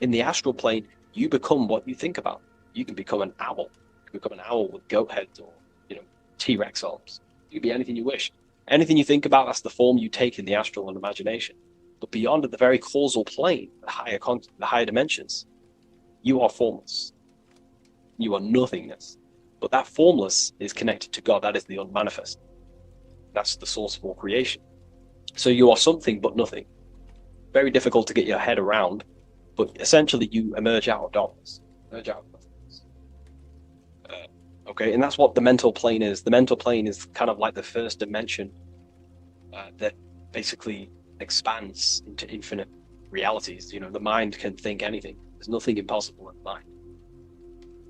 In the astral plane, you become what you think about. You can become an owl. You can become an owl with goat heads or, T-Rex arms. You can be anything you wish. Anything you think about, that's the form you take in the astral and imagination. But beyond the very causal plane, the higher dimensions, you are formless. You are nothingness. But that formless is connected to God. That is the unmanifest. That's the source of all creation. So you are something but nothing. Very difficult to get your head around, but essentially you emerge out of darkness. Emerge out of nothingness. Okay, and that's what the mental plane is. The mental plane is kind of like the first dimension that basically expands into infinite realities. The mind can think anything. There's nothing impossible in the mind.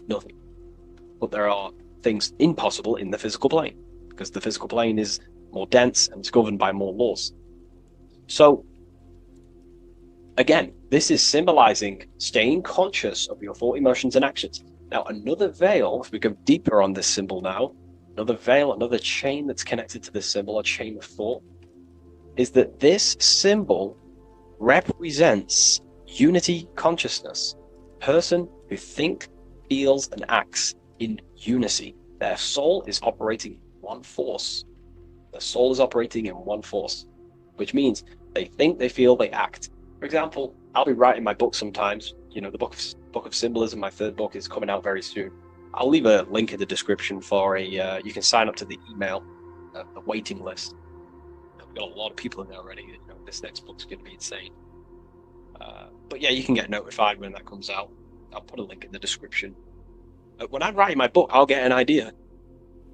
Nothing. But there are things impossible in the physical plane, because the physical plane is more dense and it's governed by more laws. So, again, this is symbolizing staying conscious of your thought, emotions, and actions. Now, another veil, if we go deeper on this symbol now, another veil, another chain that's connected to this symbol, a chain of thought, is that this symbol represents unity consciousness. Person who thinks, feels, and acts in unity. Their soul is operating in one force. Their soul is operating in one force, which means they think, they feel, they act. For example, I'll be writing my book sometimes. The book of Symbolism, my third book, is coming out very soon. I'll leave a link in the description for you can sign up to the email, the waiting list. We've got a lot of people in there already. This next book's going to be insane. But yeah, you can get notified when that comes out. I'll put a link in the description. When I write my book, I'll get an idea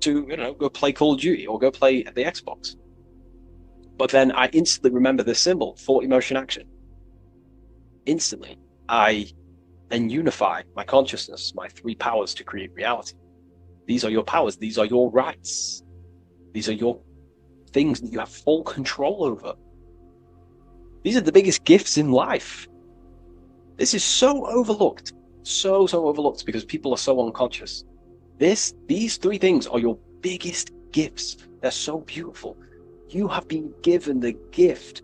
to, go play Call of Duty or go play the Xbox. But then I instantly remember this symbol, thought, emotion, action. Instantly, I then unify my consciousness, my three powers to create reality. These are your powers. These are your rights. These are your things that you have full control over. These are the biggest gifts in life. This is so overlooked. So overlooked because people are so unconscious. These three things are your biggest gifts. They're so beautiful. You have been given the gift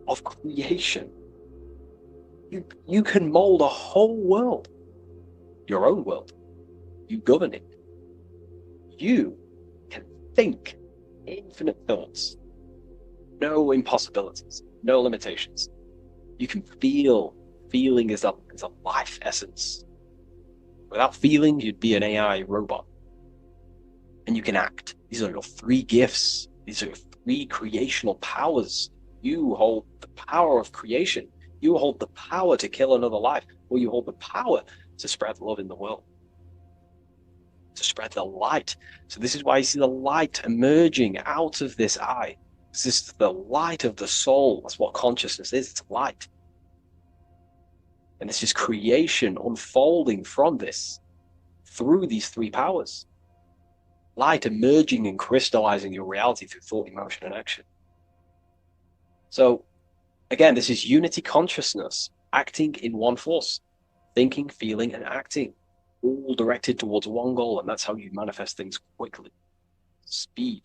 of creation. You can mold a whole world, your own world. You govern it. You can think infinite thoughts. No impossibilities, no limitations. You can feel. Feeling is a life essence. Without feeling, you'd be an AI robot. And you can act. These are your three gifts. These are your three creational powers. You hold the power of creation. You hold the power to kill another life, or you hold the power to spread love in the world, to spread the light. So this is why you see the light emerging out of this eye. This is the light of the soul. That's what consciousness is. It's light. And this is creation unfolding from this through these three powers. Light emerging and crystallizing your reality through thought, emotion, and action. So, again, this is unity consciousness, acting in one force, thinking, feeling, and acting, all directed towards one goal, and that's how you manifest things quickly. Speed.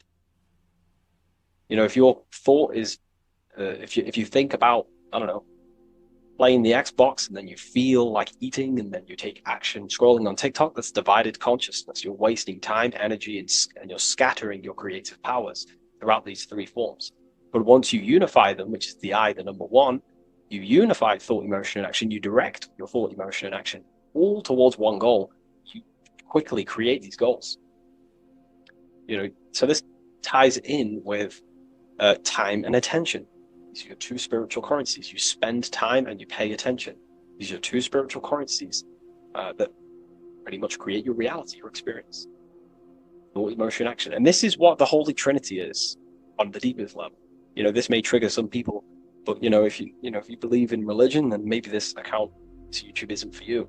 If your thought is, if you think about, playing the Xbox, and then you feel like eating, and then you take action scrolling on TikTok, that's divided consciousness. You're wasting time, energy, and you're scattering your creative powers throughout these three forms. But once you unify them, which is the I, the number one, you unify thought, emotion, and action. You direct your thought, emotion, and action all towards one goal. You quickly create these goals. So this ties in with time and attention. These are your two spiritual currencies. You spend time and you pay attention. These are two spiritual currencies that pretty much create your reality, your experience. Thought, emotion, action. And this is what the Holy Trinity is on the deepest level. You know, this may trigger some people, but you know, if you believe in religion, then maybe this account to YouTube isn't for you.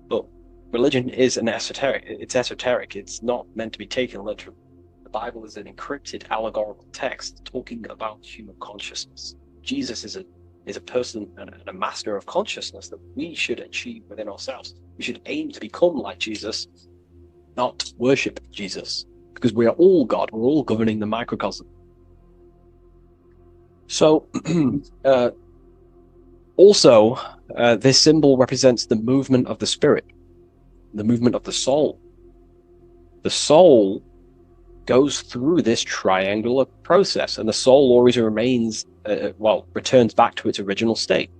But religion is an esoteric. It's esoteric. It's not meant to be taken literally. The Bible is an encrypted allegorical text talking about human consciousness. Jesus is a person and a master of consciousness that we should achieve within ourselves. We should aim to become like Jesus, not worship Jesus, because we are all God. We're all governing the microcosm. So, also, this symbol represents the movement of the spirit, the movement of the soul. The soul goes through this triangular process, and the soul always remains, returns back to its original state.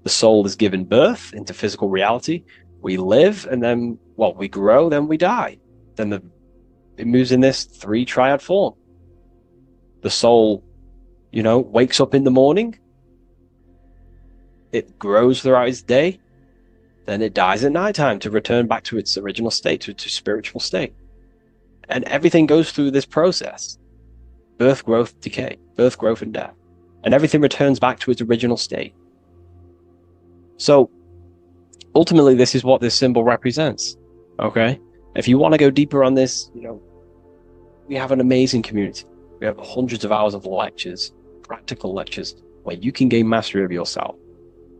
The soul is given birth into physical reality. We live, and then, we grow, then we die. Then it moves in this three triad form. The soul, wakes up in the morning. It grows throughout its day. Then it dies at nighttime to return back to its original state, to its spiritual state. And everything goes through this process. Birth, growth, decay. Birth, growth, and death. And everything returns back to its original state. So, ultimately, this is what this symbol represents. Okay? If you want to go deeper on this, we have an amazing community. We have hundreds of hours of lectures, practical lectures, where you can gain mastery of yourself.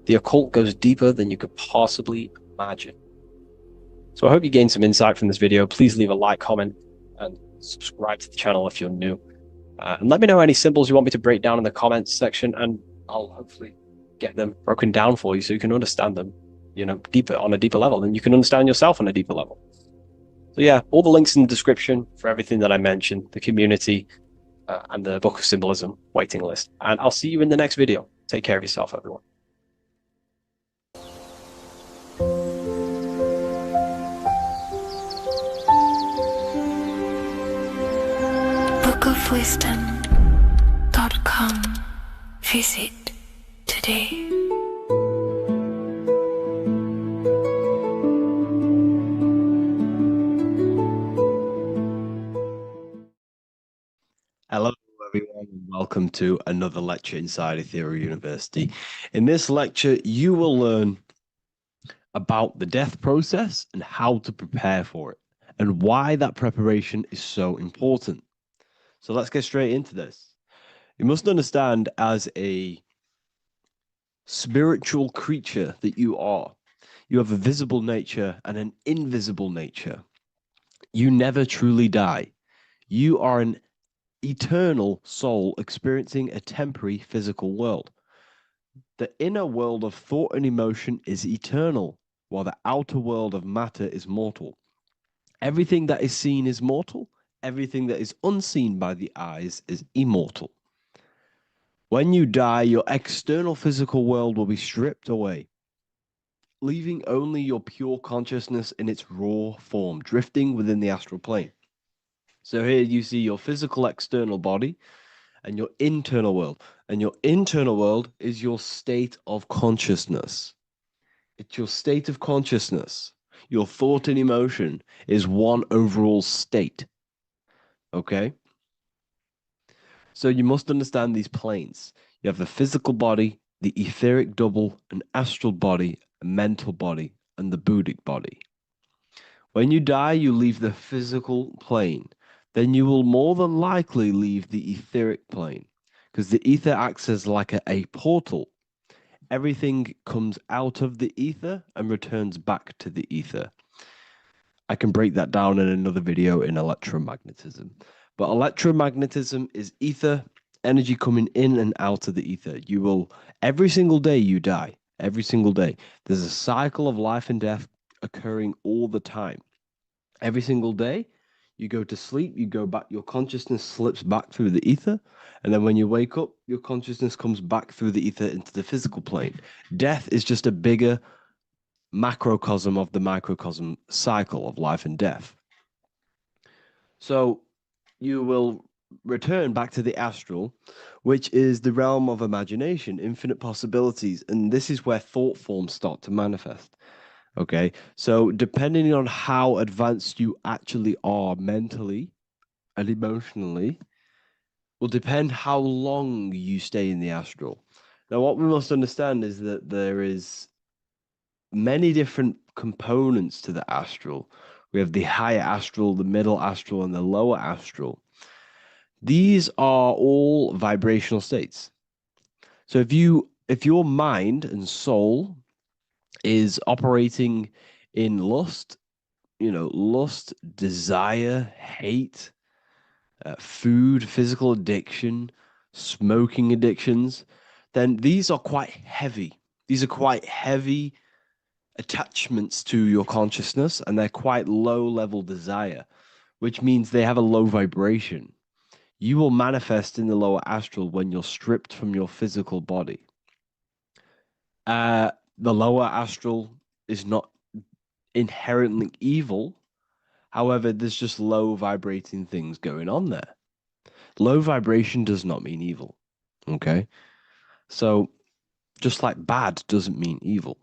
The occult goes deeper than you could possibly imagine. So I hope you gained some insight from this video. Please leave a like, comment, and subscribe to the channel if you're new. And let me know any symbols you want me to break down in the comments section, and I'll hopefully get them broken down for you so you can understand them, deeper, on a deeper level, and you can understand yourself on a deeper level. So yeah, all the links in the description for everything that I mentioned, the community, and the Book of Symbolism waiting list. And I'll see you in the next video. Take care of yourself, everyone. bookofwisdom.com. Visit today. Hello, everyone, and welcome to another lecture inside Ethereal University. In this lecture, you will learn about the death process and how to prepare for it, and why that preparation is so important. So let's get straight into this. You must understand, as a spiritual creature that you are, you have a visible nature and an invisible nature. You never truly die. You are an eternal soul experiencing a temporary physical world. The inner world of thought and emotion is eternal, while the outer world of matter is mortal. Everything that is seen is mortal. Everything that is unseen by the eyes is immortal. When you die, your external physical world will be stripped away, leaving only your pure consciousness in its raw form, drifting within the astral plane. So here you see your physical external body and your internal world. And your internal world is your state of consciousness. It's your state of consciousness. Your thought and emotion is one overall state. Okay? So you must understand these planes. You have the physical body, the etheric double, an astral body, a mental body, and the Buddhic body. When you die, you leave the physical plane. Then you will more than likely leave the etheric plane, because the ether acts as like a portal. Everything comes out of the ether and returns back to the ether. I can break that down in another video in electromagnetism. But electromagnetism is ether, energy coming in and out of the ether. You will, every single day you die, every single day. There's a cycle of life and death occurring all the time. Every single day, you go to sleep, you go back, your consciousness slips back through the ether, and then when you wake up, your consciousness comes back through the ether into the physical plane. Death is just a bigger macrocosm of the microcosm cycle of life and death. So you will return back to the astral, which is the realm of imagination, infinite possibilities, and this is where thought forms start to manifest. Okay, so depending on how advanced you actually are mentally and emotionally, will depend how long you stay in the astral. Now, what we must understand is that there is many different components to the astral. We have the higher astral, the middle astral, and the lower astral. These are all vibrational states. So if your mind and soul is operating in lust, lust, desire, hate, food, physical addiction, smoking addictions, then these are quite heavy. These are quite heavy attachments to your consciousness, and they're quite low level desire, which means they have a low vibration. You will manifest in the lower astral when you're stripped from your physical body. The lower astral is not inherently evil. However, there's just low vibrating things going on there. Low vibration does not mean evil. Okay. So just like bad doesn't mean evil.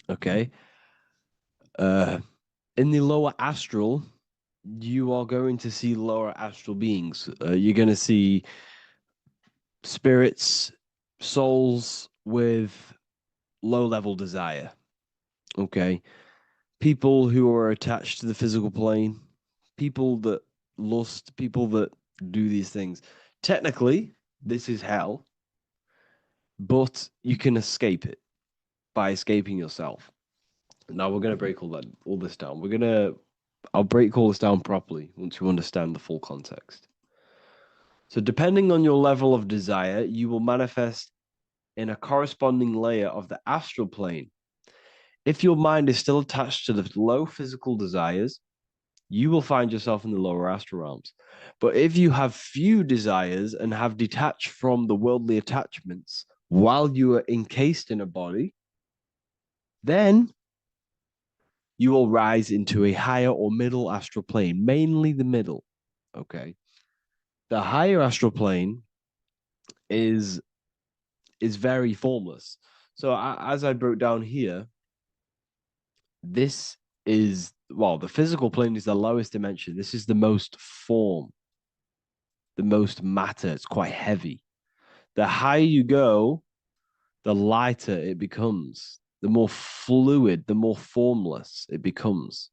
Okay. In the lower astral, you are going to see lower astral beings. You're going to see spirits, souls with low level desire. Okay. People who are attached to the physical plane, people that lust, people that do these things. Technically, this is hell, but you can escape it by escaping yourself. Now we're going to break all this down. I'll break all this down properly once you understand the full context. So depending on your level of desire, you will manifest in a corresponding layer of the astral plane. If your mind is still attached to the low physical desires, you will find yourself in the lower astral realms. But if you have few desires and have detached from the worldly attachments while you are encased in a body, then you will rise into a higher or middle astral plane, mainly the middle. Okay. The higher astral plane is very formless. So as I broke down here, this is, well, the physical plane is the lowest dimension. This is the most form, the most matter. It's quite heavy. The higher you go, the lighter it becomes, the more fluid, the more formless it becomes.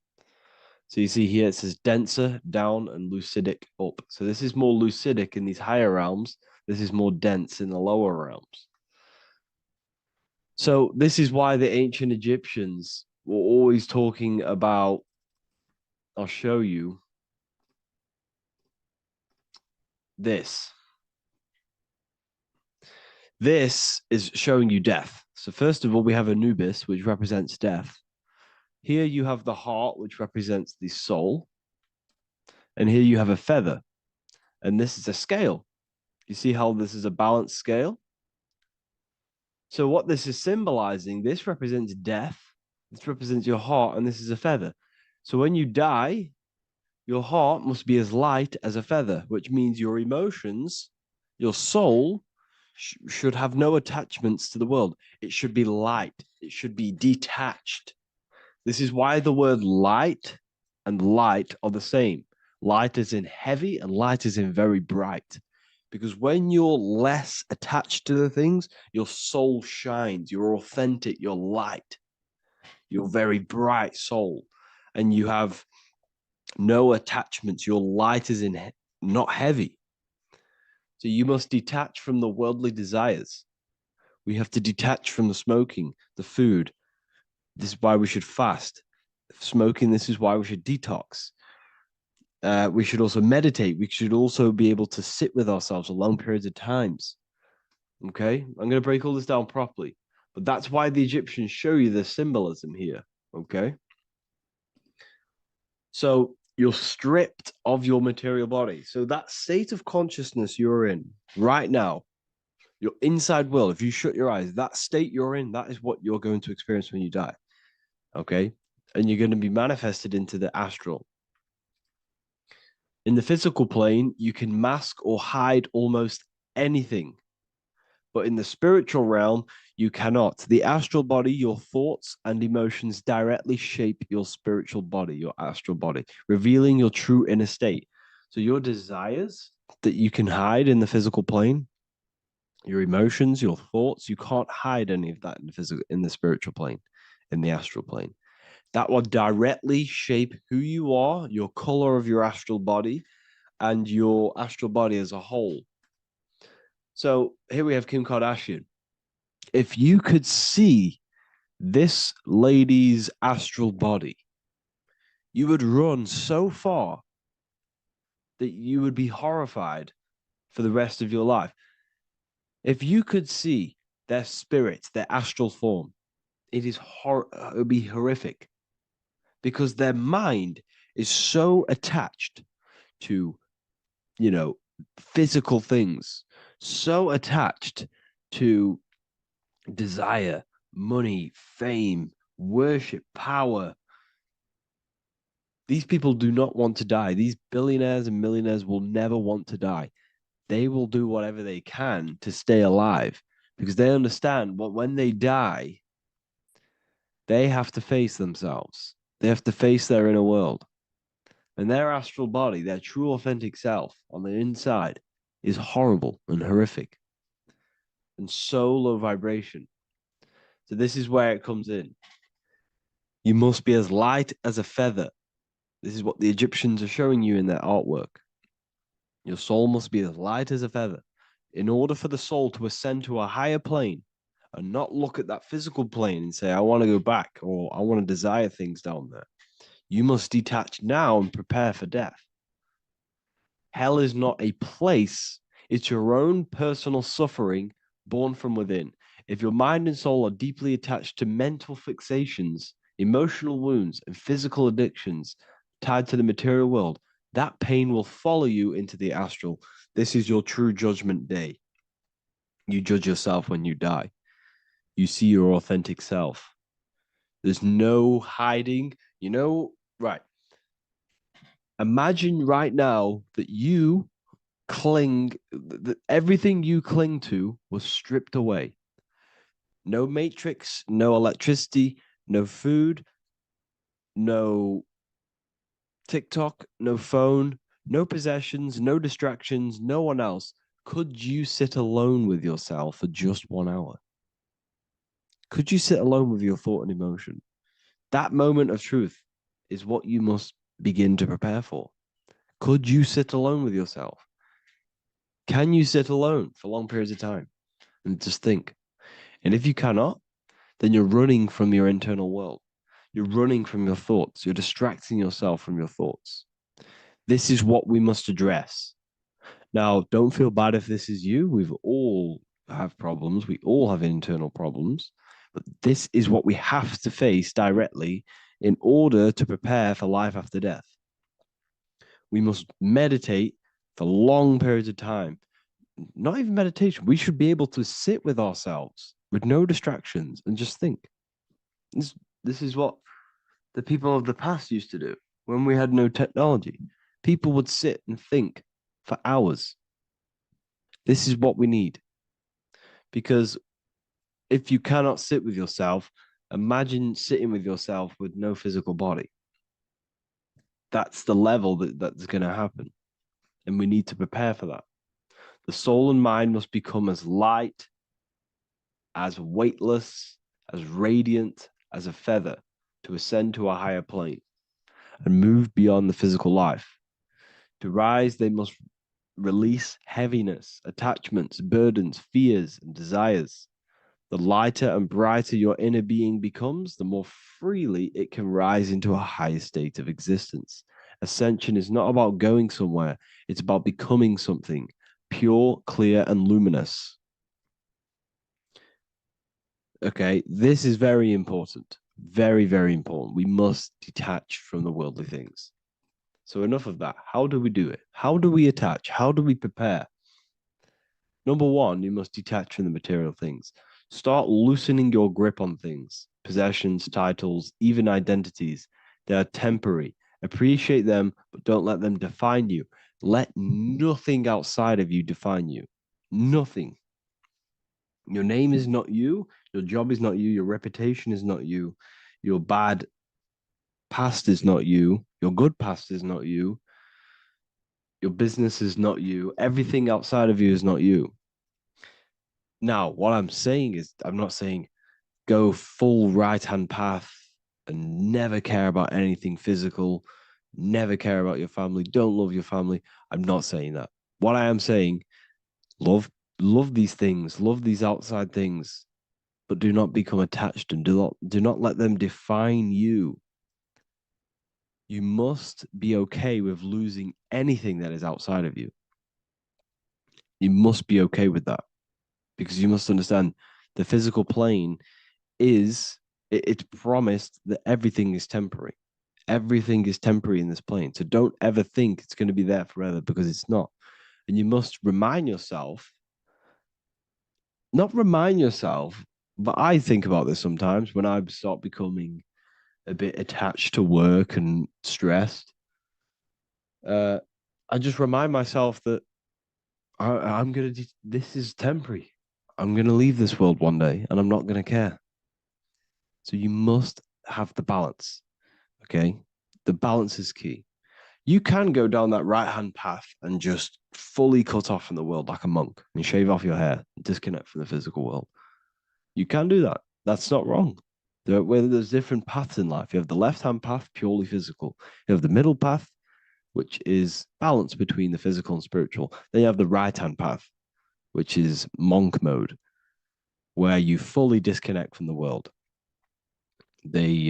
So you see here, it says denser down and lucidic up. So this is more lucidic in these higher realms. This is more dense in the lower realms. So this is why the ancient Egyptians were always talking about, I'll show you this. This is showing you death. So first of all, we have Anubis, which represents death. Here you have the heart, which represents the soul. And here you have a feather. And this is a scale. You see how this is a balanced scale? So what this is symbolizing, this represents death. This represents your heart, and this is a feather. So when you die, your heart must be as light as a feather, which means your emotions, your soul, should have no attachments to the world. It should be light. It should be detached. This is why the word light and light are the same. Light is in heavy and light is in very bright. Because when you're less attached to the things, your soul shines. You're authentic. You're light. You're very bright soul. And you have no attachments. Your light is in not heavy. So you must detach from the worldly desires. We have to detach from the smoking, the food. This is why we should fast. Smoking, this is why we should detox. We should also meditate. We should also be able to sit with ourselves for long periods of times. Okay, I'm going to break all this down properly. But that's why the Egyptians show you the symbolism here. Okay. So you're stripped of your material body. So that state of consciousness you're in right now, your inside world, if you shut your eyes, that state you're in, that is what you're going to experience when you die. Okay. And you're going to be manifested into the astral. In the physical plane, you can mask or hide almost anything. But in the spiritual realm, you cannot. The astral body, your thoughts and emotions directly shape your spiritual body, your astral body, revealing your true inner state. So your desires that you can hide in the physical plane, your emotions, your thoughts, you can't hide any of that in the spiritual plane, in the astral plane. That will directly shape who you are, your color of your astral body, and your astral body as a whole. So here we have Kim Kardashian. If you could see this lady's astral body, you would run so far that you would be horrified for the rest of your life. If you could see their spirit, their astral form, it would be horrific, because their mind is so attached to, physical things, so attached to desire, money, fame, worship, power. These people do not want to die. These billionaires and millionaires will never want to die. They will do whatever they can to stay alive, because they understand what when they die, they have to face themselves. They have to face their inner world. And their astral body, their true authentic self on the inside, is horrible and horrific and so low vibration. So this is where it comes in. You must be as light as a feather. This is what the Egyptians are showing you in their artwork. Your soul must be as light as a feather. In order for the soul to ascend to a higher plane and not look at that physical plane and say, I want to go back, or I want to desire things down there, you must detach now and prepare for death. Hell is not a place. It's your own personal suffering born from within. If your mind and soul are deeply attached to mental fixations, emotional wounds, and physical addictions tied to the material world, that pain will follow you into the astral. This is your true judgment day. You judge yourself when you die. You see your authentic self. There's no hiding. Right. Imagine right now that you that everything you cling to was stripped away. No matrix, no electricity, no food, no TikTok, no phone, no possessions, no distractions, no one else. Could you sit alone with yourself for just 1 hour? Could you sit alone with your thought and emotion? That moment of truth is what you must begin to prepare for. Could you sit alone with yourself? Can you sit alone for long periods of time and just think? And if you cannot, then you're running from your internal world. You're running from your thoughts. You're distracting yourself from your thoughts. This is what we must address. Now, don't feel bad if this is you. We've all have problems. We all have internal problems. But this is what we have to face directly in order to prepare for life after death. We must meditate for long periods of time. Not even meditation. We should be able to sit with ourselves with no distractions and just think. This is what the people of the past used to do when we had no technology. People would sit and think for hours. This is what we need. Because if you cannot sit with yourself, imagine sitting with yourself with no physical body. That's the level that's going to happen. And we need to prepare for that. The soul and mind must become as light, as weightless, as radiant as a feather to ascend to a higher plane and move beyond the physical life. To rise, they must release heaviness, attachments, burdens, fears, and desires. The lighter and brighter your inner being becomes, the more freely it can rise into a higher state of existence. Ascension is not about going somewhere, it's about becoming something pure, clear, and luminous. Okay, this is very important. Very, very important. We must detach from the worldly things. So enough of that. How do we do it? How do we attach? How do we prepare? Number one, you must detach from the material things. Start loosening your grip on things, possessions, titles, even identities. They are temporary. Appreciate them, but don't let them define you. Let nothing outside of you define you. Nothing. Your name is not you. Your job is not you. Your reputation is not you. Your bad past is not you. Your good past is not you. Your business is not you. Everything outside of you is not you. Now, what I'm saying is, I'm not saying go full right-hand path and never care about anything physical, never care about your family, don't love your family. I'm not saying that. What I am saying, love these things, love these outside things, but do not become attached and do not let them define you. You must be okay with losing anything that is outside of you. You must be okay with that, because you must understand the physical plane is, it's promised that everything is temporary. Everything is temporary in this plane. So don't ever think it's going to be there forever, because it's not. And you must remind yourself, not remind yourself, but I think about this sometimes when I start becoming a bit attached to work and stressed. I just remind myself that I'm going to, this is temporary. I'm going to leave this world one day and I'm not going to care. So you must have the balance. Okay. The balance is key. You can go down that right-hand path and just fully cut off from the world like a monk and shave off your hair, disconnect from the physical world. You can do that. That's not wrong. There's different paths in life. You have the left-hand path, purely physical. You have the middle path, which is balance between the physical and spiritual. Then you have the right-hand path, which is monk mode, where you fully disconnect from the world. They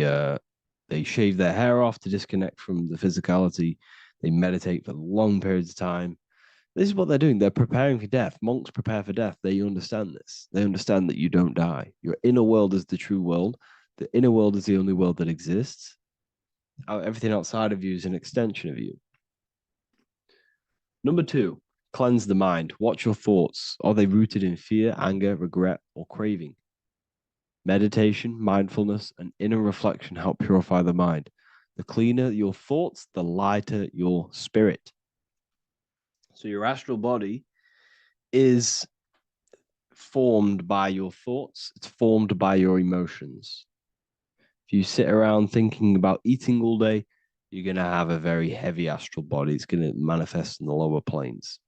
shave their hair off to disconnect from the physicality. They meditate for long periods of time. This is what they're doing. They're preparing for death. Monks prepare for death. They understand this. They understand that you don't die. Your inner world is the true world. The inner world is the only world that exists. Everything outside of you is an extension of you. Number 2, cleanse the mind. Watch your thoughts. Are they rooted in fear, anger, regret, or craving? Meditation, mindfulness, and inner reflection help purify the mind. The cleaner your thoughts, the lighter your spirit. So your astral body is formed by your thoughts. It's formed by your emotions. If you sit around thinking about eating all day, you're going to have a very heavy astral body. It's going to manifest in the lower planes.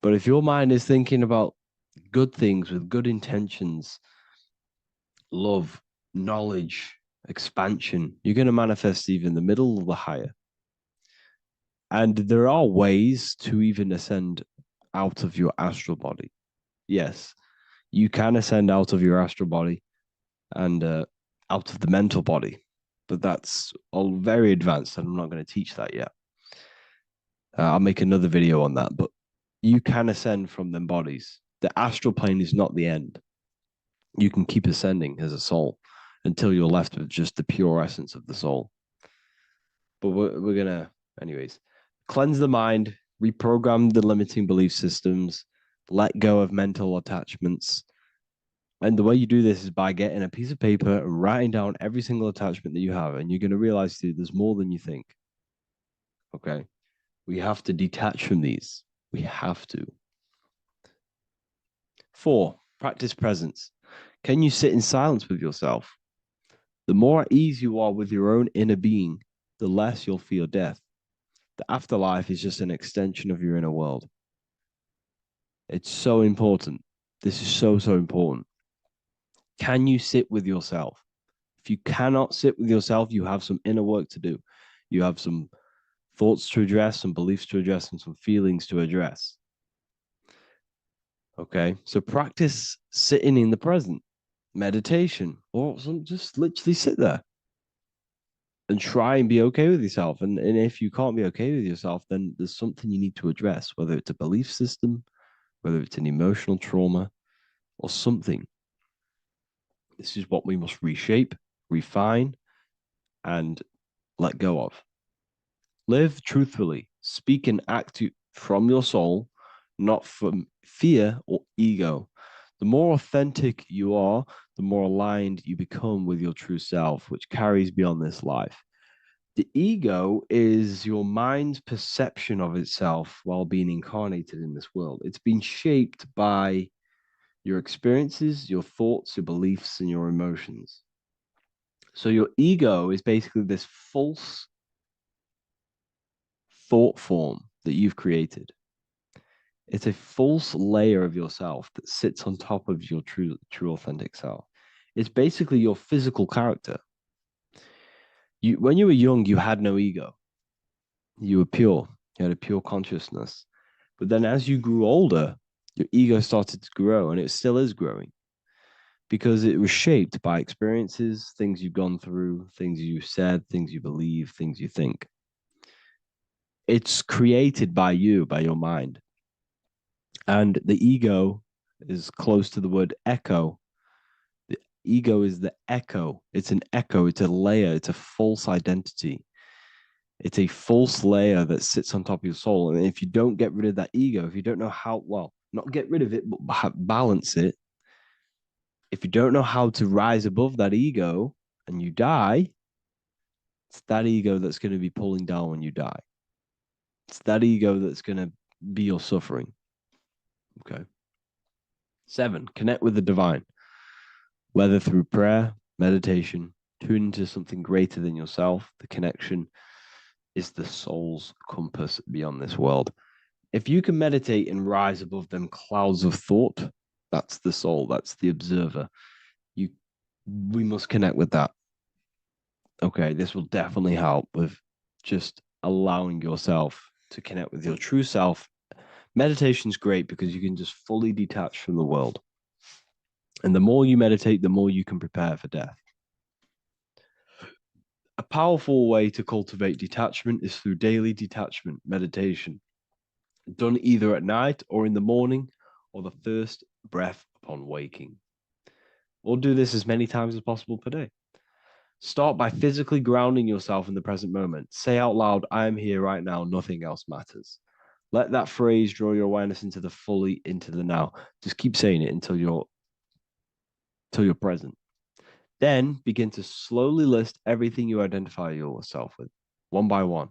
But if your mind is thinking about good things with good intentions, love, knowledge, expansion, you're going to manifest even the middle or the higher. And there are ways to even ascend out of your astral body. Yes, you can ascend out of your astral body and out of the mental body, but that's all very advanced, and I'm not going to teach that yet. I'll make another video on that, but you can ascend from them bodies. The astral plane is not the end. You can keep ascending as a soul until you're left with just the pure essence of the soul. But we're going to, anyways, cleanse the mind, reprogram the limiting belief systems, let go of mental attachments. And the way you do this is by getting a piece of paper and writing down every single attachment that you have. And you're going to realize, dude, there's more than you think. Okay. We have to detach from these. We have to. 4, practice presence. Can you sit in silence with yourself? The more at ease you are with your own inner being, the less you'll feel death. The afterlife is just an extension of your inner world. It's so important. This is so, so important. Can you sit with yourself? If you cannot sit with yourself, you have some inner work to do. You have some thoughts to address, some beliefs to address, and some feelings to address. Okay, so practice sitting in the present, meditation, or just literally sit there and try and be okay with yourself. And if you can't be okay with yourself, then there's something you need to address, whether it's a belief system, whether it's an emotional trauma, or something. This is what we must reshape, refine, and let go of. Live truthfully. Speak and act from your soul, not from fear or ego. The more authentic you are, the more aligned you become with your true self, which carries beyond this life. The ego is your mind's perception of itself while being incarnated in this world. It's been shaped by your experiences, your thoughts, your beliefs, and your emotions. So your ego is basically this false thought form that you've created. It's a false layer of yourself that sits on top of your true authentic self. It's basically your physical character. When you were young, you had no ego. You were pure. You had a pure consciousness. But then as you grew older, your ego started to grow, and it still is growing because it was shaped by experiences, things you've gone through, things you said, things you believe, things you think. It's created by you, by your mind. And the ego is close to the word echo. The ego is the echo. It's an echo. It's a layer. It's a false identity. It's a false layer that sits on top of your soul. And if you don't get rid of that ego, if you don't know how, well, not get rid of it, but balance it. If you don't know how to rise above that ego and you die, it's that ego that's going to be pulling down when you die. It's that ego that's going to be your suffering. Okay. 7, connect with the divine, whether through prayer, meditation, tune into something greater than yourself. The connection is the soul's compass beyond this world. If you can meditate and rise above them clouds of thought, that's the soul, that's the observer. We must connect with that. Okay, this will definitely help with just allowing yourself to connect with your true self. Meditation's great because you can just fully detach from the world. And the more you meditate, the more you can prepare for death. A powerful way to cultivate detachment is through daily detachment meditation, done either at night or in the morning or the first breath upon waking. Or do this as many times as possible per day. Start by physically grounding yourself in the present moment. Say out loud, I am here right now, nothing else matters. Let that phrase draw your awareness into the now. Just keep saying it until you're present. Then begin to slowly list everything you identify yourself with, one by one.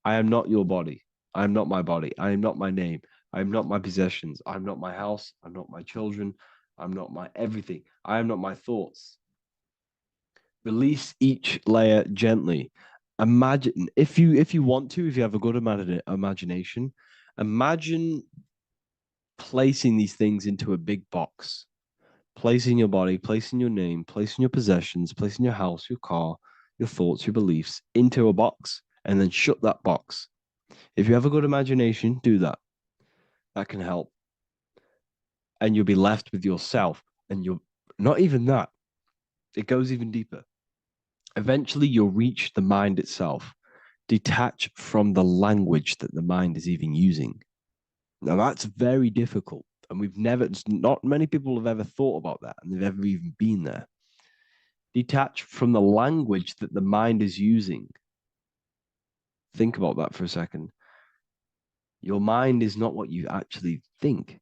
I am not your body. I am not my body. I am not my name. I am not my possessions. I am not my house. I'm not my children. I'm not my everything. I am not my thoughts. Release each layer gently. Imagine, if you want to, if you have a good imagination, imagine placing these things into a big box. Placing your body, placing your name, placing your possessions, placing your house, your car, your thoughts, your beliefs into a box, and then shut that box. If you have a good imagination, do that. That can help. And you'll be left with yourself. And you're not even that. It goes even deeper. Eventually, you'll reach the mind itself. Detach from the language that the mind is even using. Now, that's very difficult. And not many people have ever thought about that, and they've ever even been there. Detach from the language that the mind is using. Think about that for a second. Your mind is not what you actually think.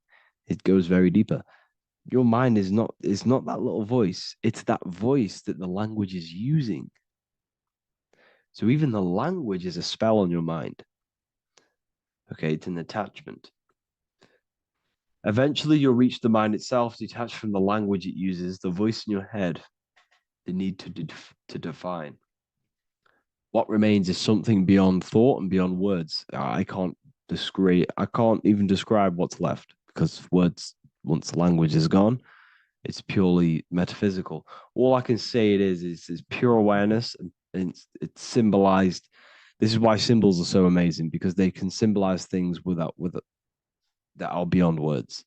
It goes very deeper. Your mind is not that little voice. It's that voice that the language is using. So even the language is a spell on your mind. Okay, it's an attachment. Eventually, you'll reach the mind itself, detached from the language it uses, the voice in your head, the need to define. What remains is something beyond thought and beyond words. I can't even describe what's left because words, once the language is gone, it's purely metaphysical. All I can say it is pure awareness, and it's symbolized. This is why symbols are so amazing, because they can symbolize things that are beyond words.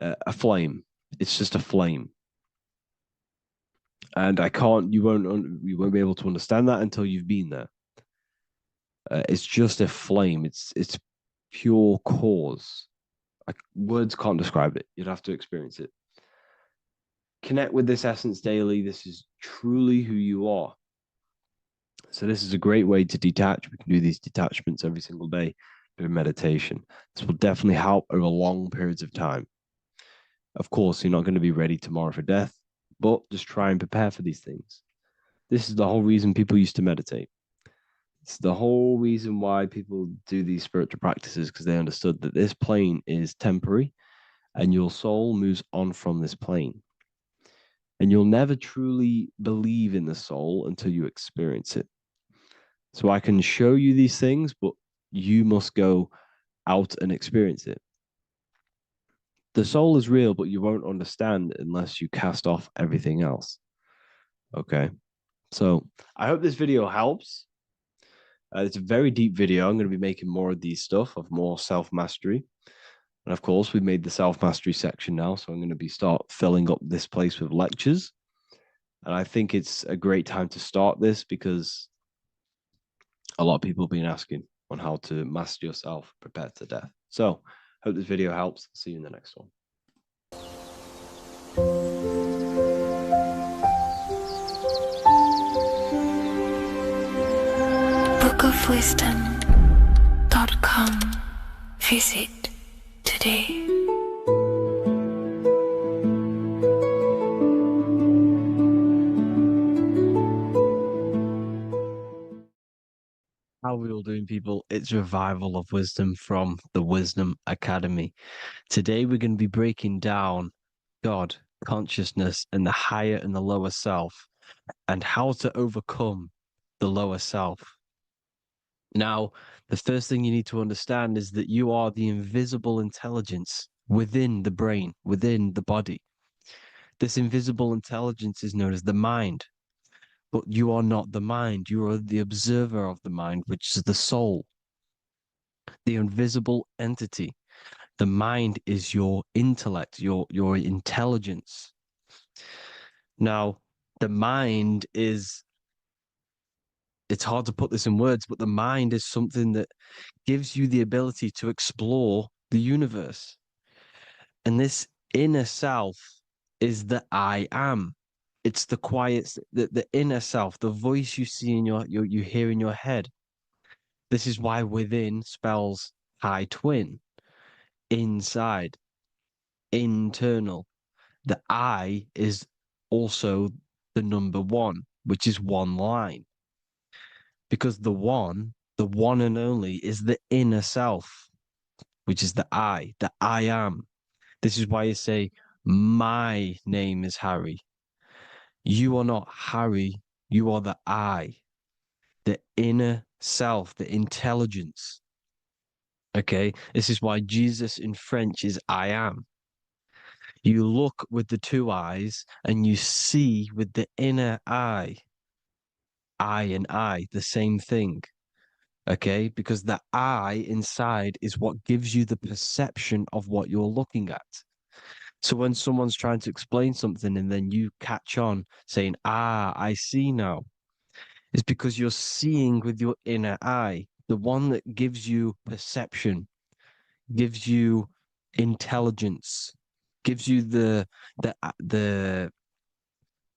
A flame, it's just a flame. And you won't be able to understand that until you've been there. It's just a flame. It's pure cause. Words can't describe it. You'd have to experience it. Connect with this essence daily. This is truly who you are. So this is a great way to detach. We can do these detachments every single day during meditation. This will definitely help over long periods of time. Of course, you're not going to be ready tomorrow for death, but just try and prepare for these things. This is the whole reason people used to meditate. It's the whole reason why people do these spiritual practices, because they understood that this plane is temporary and your soul moves on from this plane. And you'll never truly believe in the soul until you experience it. So I can show you these things, but you must go out and experience it. The soul is real, but you won't understand unless you cast off everything else. Okay. So I hope this video helps. It's a very deep video. I'm going to be making more of these stuff, of more self-mastery. And of course, we've made the self-mastery section now. So I'm going to be start filling up this place with lectures. And I think it's a great time to start this because a lot of people have been asking on how to master yourself, prepare to death. So hope this video helps. See you in the next one. bookofwisdom.com. Visit today. How are we all doing, people? It's Revival of Wisdom from the Wisdom Academy. Today we're going to be breaking down God, consciousness, and the higher and the lower self, and how to overcome the lower self. Now, the first thing you need to understand is that you are the invisible intelligence within the brain, within the body. This invisible intelligence is known as the mind. But you are not the mind. You are the observer of the mind, which is the soul, the invisible entity. The mind is your intellect, your intelligence. Now, the mind is, it's hard to put this in words, but the mind is something that gives you the ability to explore the universe. And this inner self is the I am. It's the quiet, the inner self, the voice you see in you hear in your head. This is why within spells high twin, inside, internal. The I is also the number one, which is one line. Because the one and only, is the inner self, which is the I am. This is why you say, my name is Harry. You are not Harry, you are the I, the inner self, the intelligence. Okay, this is why Jesus in French is I am. You look with the two eyes and you see with the inner eye. I and I, the same thing. Okay, because the I inside is what gives you the perception of what you're looking at. So when someone's trying to explain something and then you catch on saying, I see now, it's because you're seeing with your inner eye, the one that gives you perception, gives you intelligence, gives you the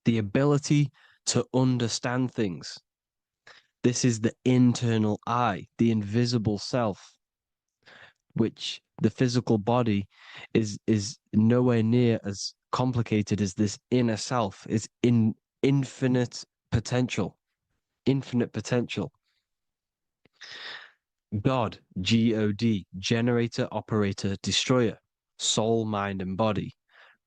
ability to understand things. This is the internal I, the invisible self, which the physical body is nowhere near as complicated as this inner self. Is in infinite potential. God, G-O-D, generator, operator, destroyer, soul, mind, and body.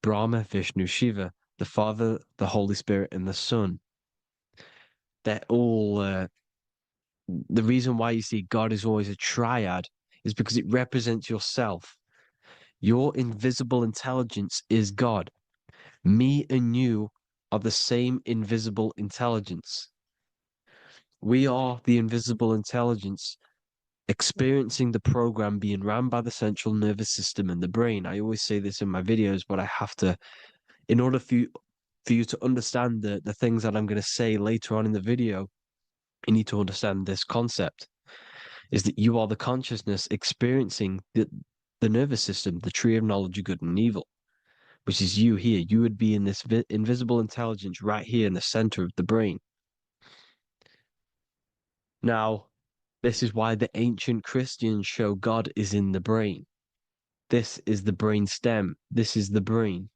Brahma, Vishnu, Shiva, the Father, the Holy Spirit, and the Son. They're all, the reason why you see God is always a triad is because it represents yourself. Your invisible intelligence is God. Me and you are the same invisible intelligence. We are the invisible intelligence experiencing the program being run by the central nervous system and the brain. I always say this in my videos, but I have to, in order for you to understand the things that I'm going to say later on in the video, you need to understand this concept, is that you are the consciousness experiencing the nervous system, the tree of knowledge of good and evil, which is you here. You would be in this invisible intelligence right here in the center of the brain. Now, this is why the ancient Christians show God is in the brain. This is the brain stem. This is the brain.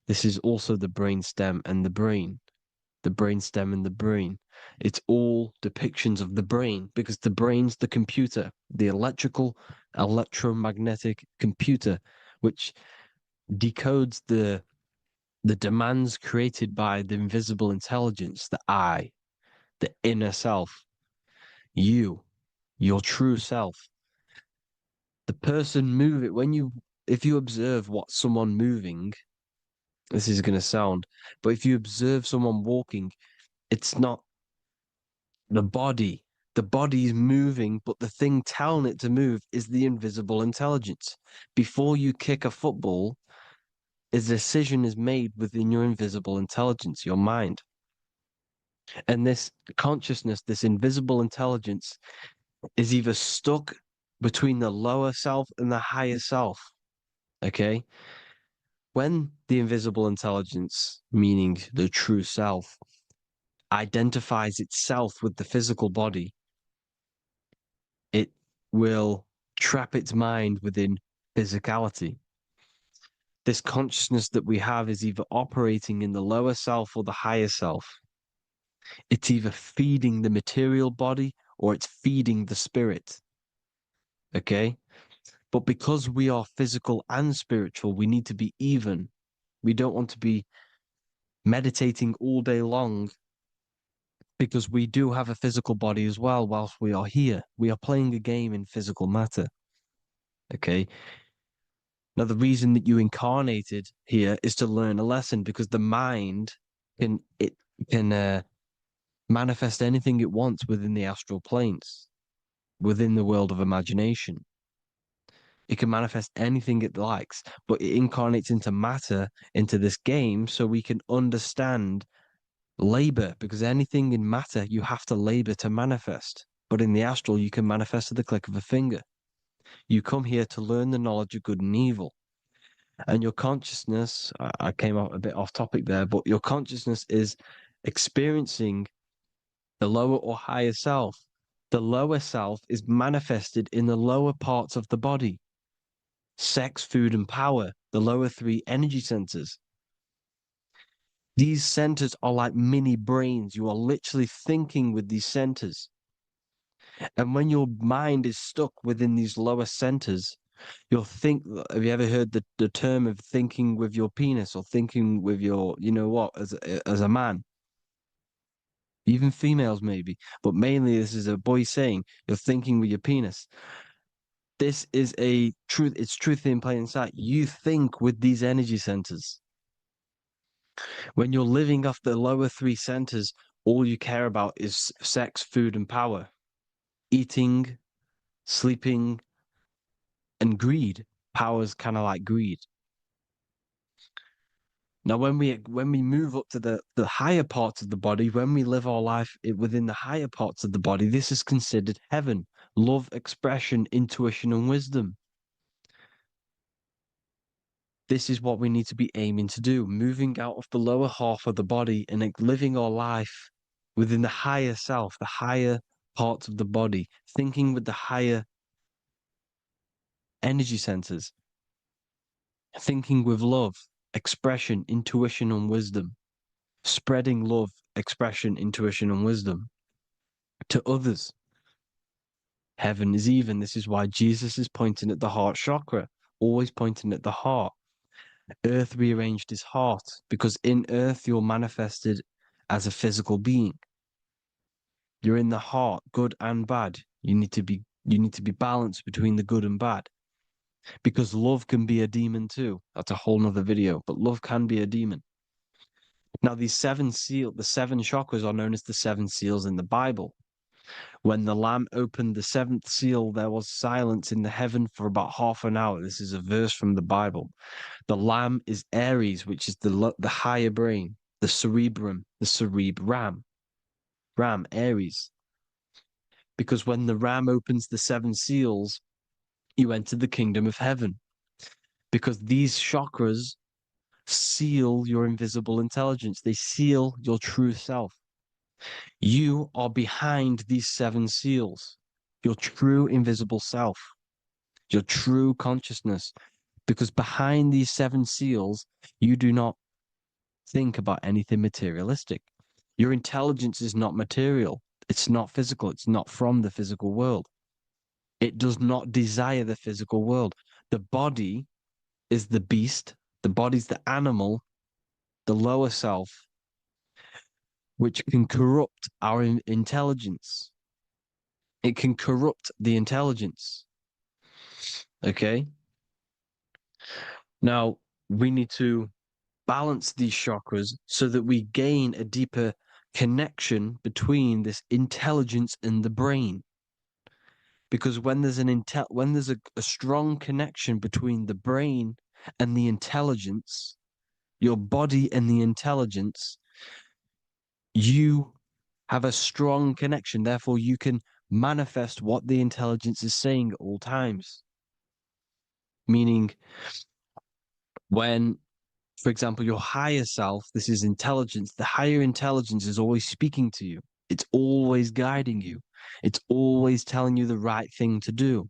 This is also the brain stem and the brain. The brain stem and the brain. It's all depictions of the brain because the brain's the computer, the electromagnetic computer, which decodes the demands created by the invisible intelligence, the I, the inner self, you, your true self. The person moving, if you observe what someone moving, this is going to sound, but if you observe someone walking, it's not the body. The body is moving, but the thing telling it to move is the invisible intelligence. Before you kick a football, a decision is made within your invisible intelligence, your mind. And this consciousness, this invisible intelligence, is either stuck between the lower self and the higher self. Okay? When the invisible intelligence, meaning the true self, identifies itself with the physical body, it will trap its mind within physicality. This consciousness that we have is either operating in the lower self or the higher self. It's either feeding the material body or it's feeding the spirit. Okay? But because we are physical and spiritual, we need to be even. We don't want to be meditating all day long because we do have a physical body as well whilst we are here. We are playing a game in physical matter. Okay? Now, the reason that you incarnated here is to learn a lesson because the mind can manifest anything it wants within the astral planes, within the world of imagination. It can manifest anything it likes, but it incarnates into matter, into this game, so we can understand labor, because anything in matter, you have to labor to manifest. But in the astral, you can manifest at the click of a finger. You come here to learn the knowledge of good and evil. And your consciousness, I came out a bit off topic there, but your consciousness is experiencing the lower or higher self. The lower self is manifested in the lower parts of the body. Sex, food, and power, the lower three energy centers. These centers are like mini brains. You are literally thinking with these centers. And when your mind is stuck within these lower centers, you'll think, have you ever heard the term of thinking with your penis or thinking with your, you know what, as a man? Even females maybe, but mainly this is a boy saying, you're thinking with your penis. This is a truth, it's truth in plain sight. You think with these energy centers. When you're living off the lower three centers, all you care about is sex, food, and power. Eating, sleeping, and greed. Power's kind of like greed. Now, when we move up to the higher parts of the body, when we live our life within the higher parts of the body, this is considered heaven. Love, expression, intuition, and wisdom. This is what we need to be aiming to do, moving out of the lower half of the body and living our life within the higher self, the higher parts of the body, thinking with the higher energy centers, thinking with love, expression, intuition, and wisdom, spreading love, expression, intuition, and wisdom to others. Heaven is even. This is why Jesus is pointing at the heart chakra, always pointing at the heart. Earth rearranged his heart because in earth you're manifested as a physical being. You're in the heart, good and bad. You need to be balanced between the good and bad. Because love can be a demon too. That's a whole nother video, but love can be a demon. Now, the seven chakras are known as the seven seals in the Bible. When the Lamb opened the seventh seal, there was silence in the heaven for about half an hour. This is a verse from the Bible. The Lamb is Aries, which is the higher brain, the cerebrum, the cerebram. Ram, Aries. Because when the Ram opens the seven seals, you enter the kingdom of heaven. Because these chakras seal your invisible intelligence. They seal your true self. You are behind these seven seals, your true invisible self, your true consciousness. Because behind these seven seals, you do not think about anything materialistic. Your intelligence is not material. It's not physical. It's not from the physical world. It does not desire the physical world. The body is the beast. The body's the animal, the lower self, which can corrupt our intelligence. It can corrupt the intelligence. Okay? Now, we need to balance these chakras so that we gain a deeper connection between this intelligence and the brain. Because when there's a strong connection between the brain and the intelligence, your body and the intelligence, you have a strong connection. Therefore, you can manifest what the intelligence is saying at all times. Meaning, when, for example, your higher self, this is intelligence, the higher intelligence is always speaking to you. It's always guiding you. It's always telling you the right thing to do.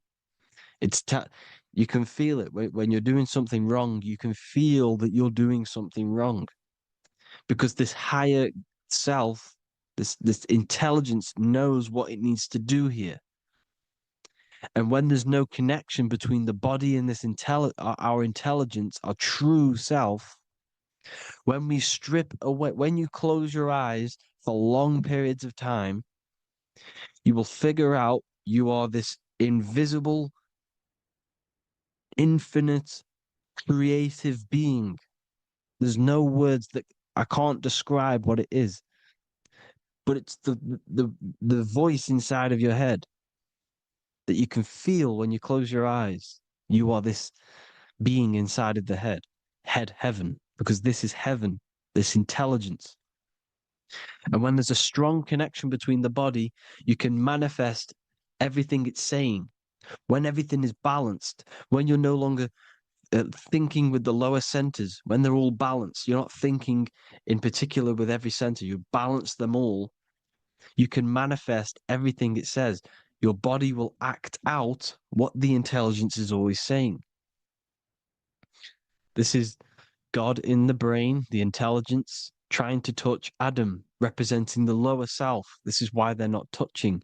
You can feel it when you're doing something wrong. You can feel that you're doing something wrong, because this higher self, this intelligence knows what it needs to do here. And when there's no connection between the body and this our intelligence, our true self, when we strip away, when you close your eyes for long periods of time, you will figure out you are this invisible, infinite, creative being. There's no words that I can't describe what it is, but it's the voice inside of your head that you can feel when you close your eyes. You are this being inside of the heaven, because this is heaven, this intelligence. And when there's a strong connection between the body, you can manifest everything it's saying. When everything is balanced, when you're no longer thinking with the lower centers, when they're all balanced, you're not thinking in particular with every center, you balance them all, you can manifest everything it says. Your body will act out what the intelligence is always saying. This is God in the brain, the intelligence, trying to touch Adam, representing the lower self. This is why they're not touching.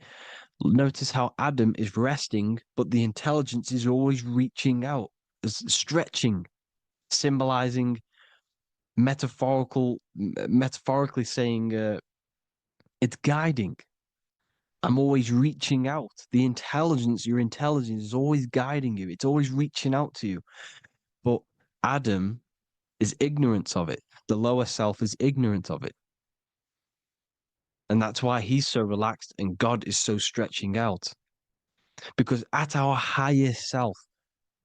Notice how Adam is resting, but the intelligence is always reaching out, stretching, symbolizing metaphorically saying it's guiding. I'm always reaching out. The intelligence, your intelligence is always guiding you. It's always reaching out to you. But Adam is ignorant of it. The lower self is ignorant of it. And that's why he's so relaxed and God is so stretching out. Because at our highest self,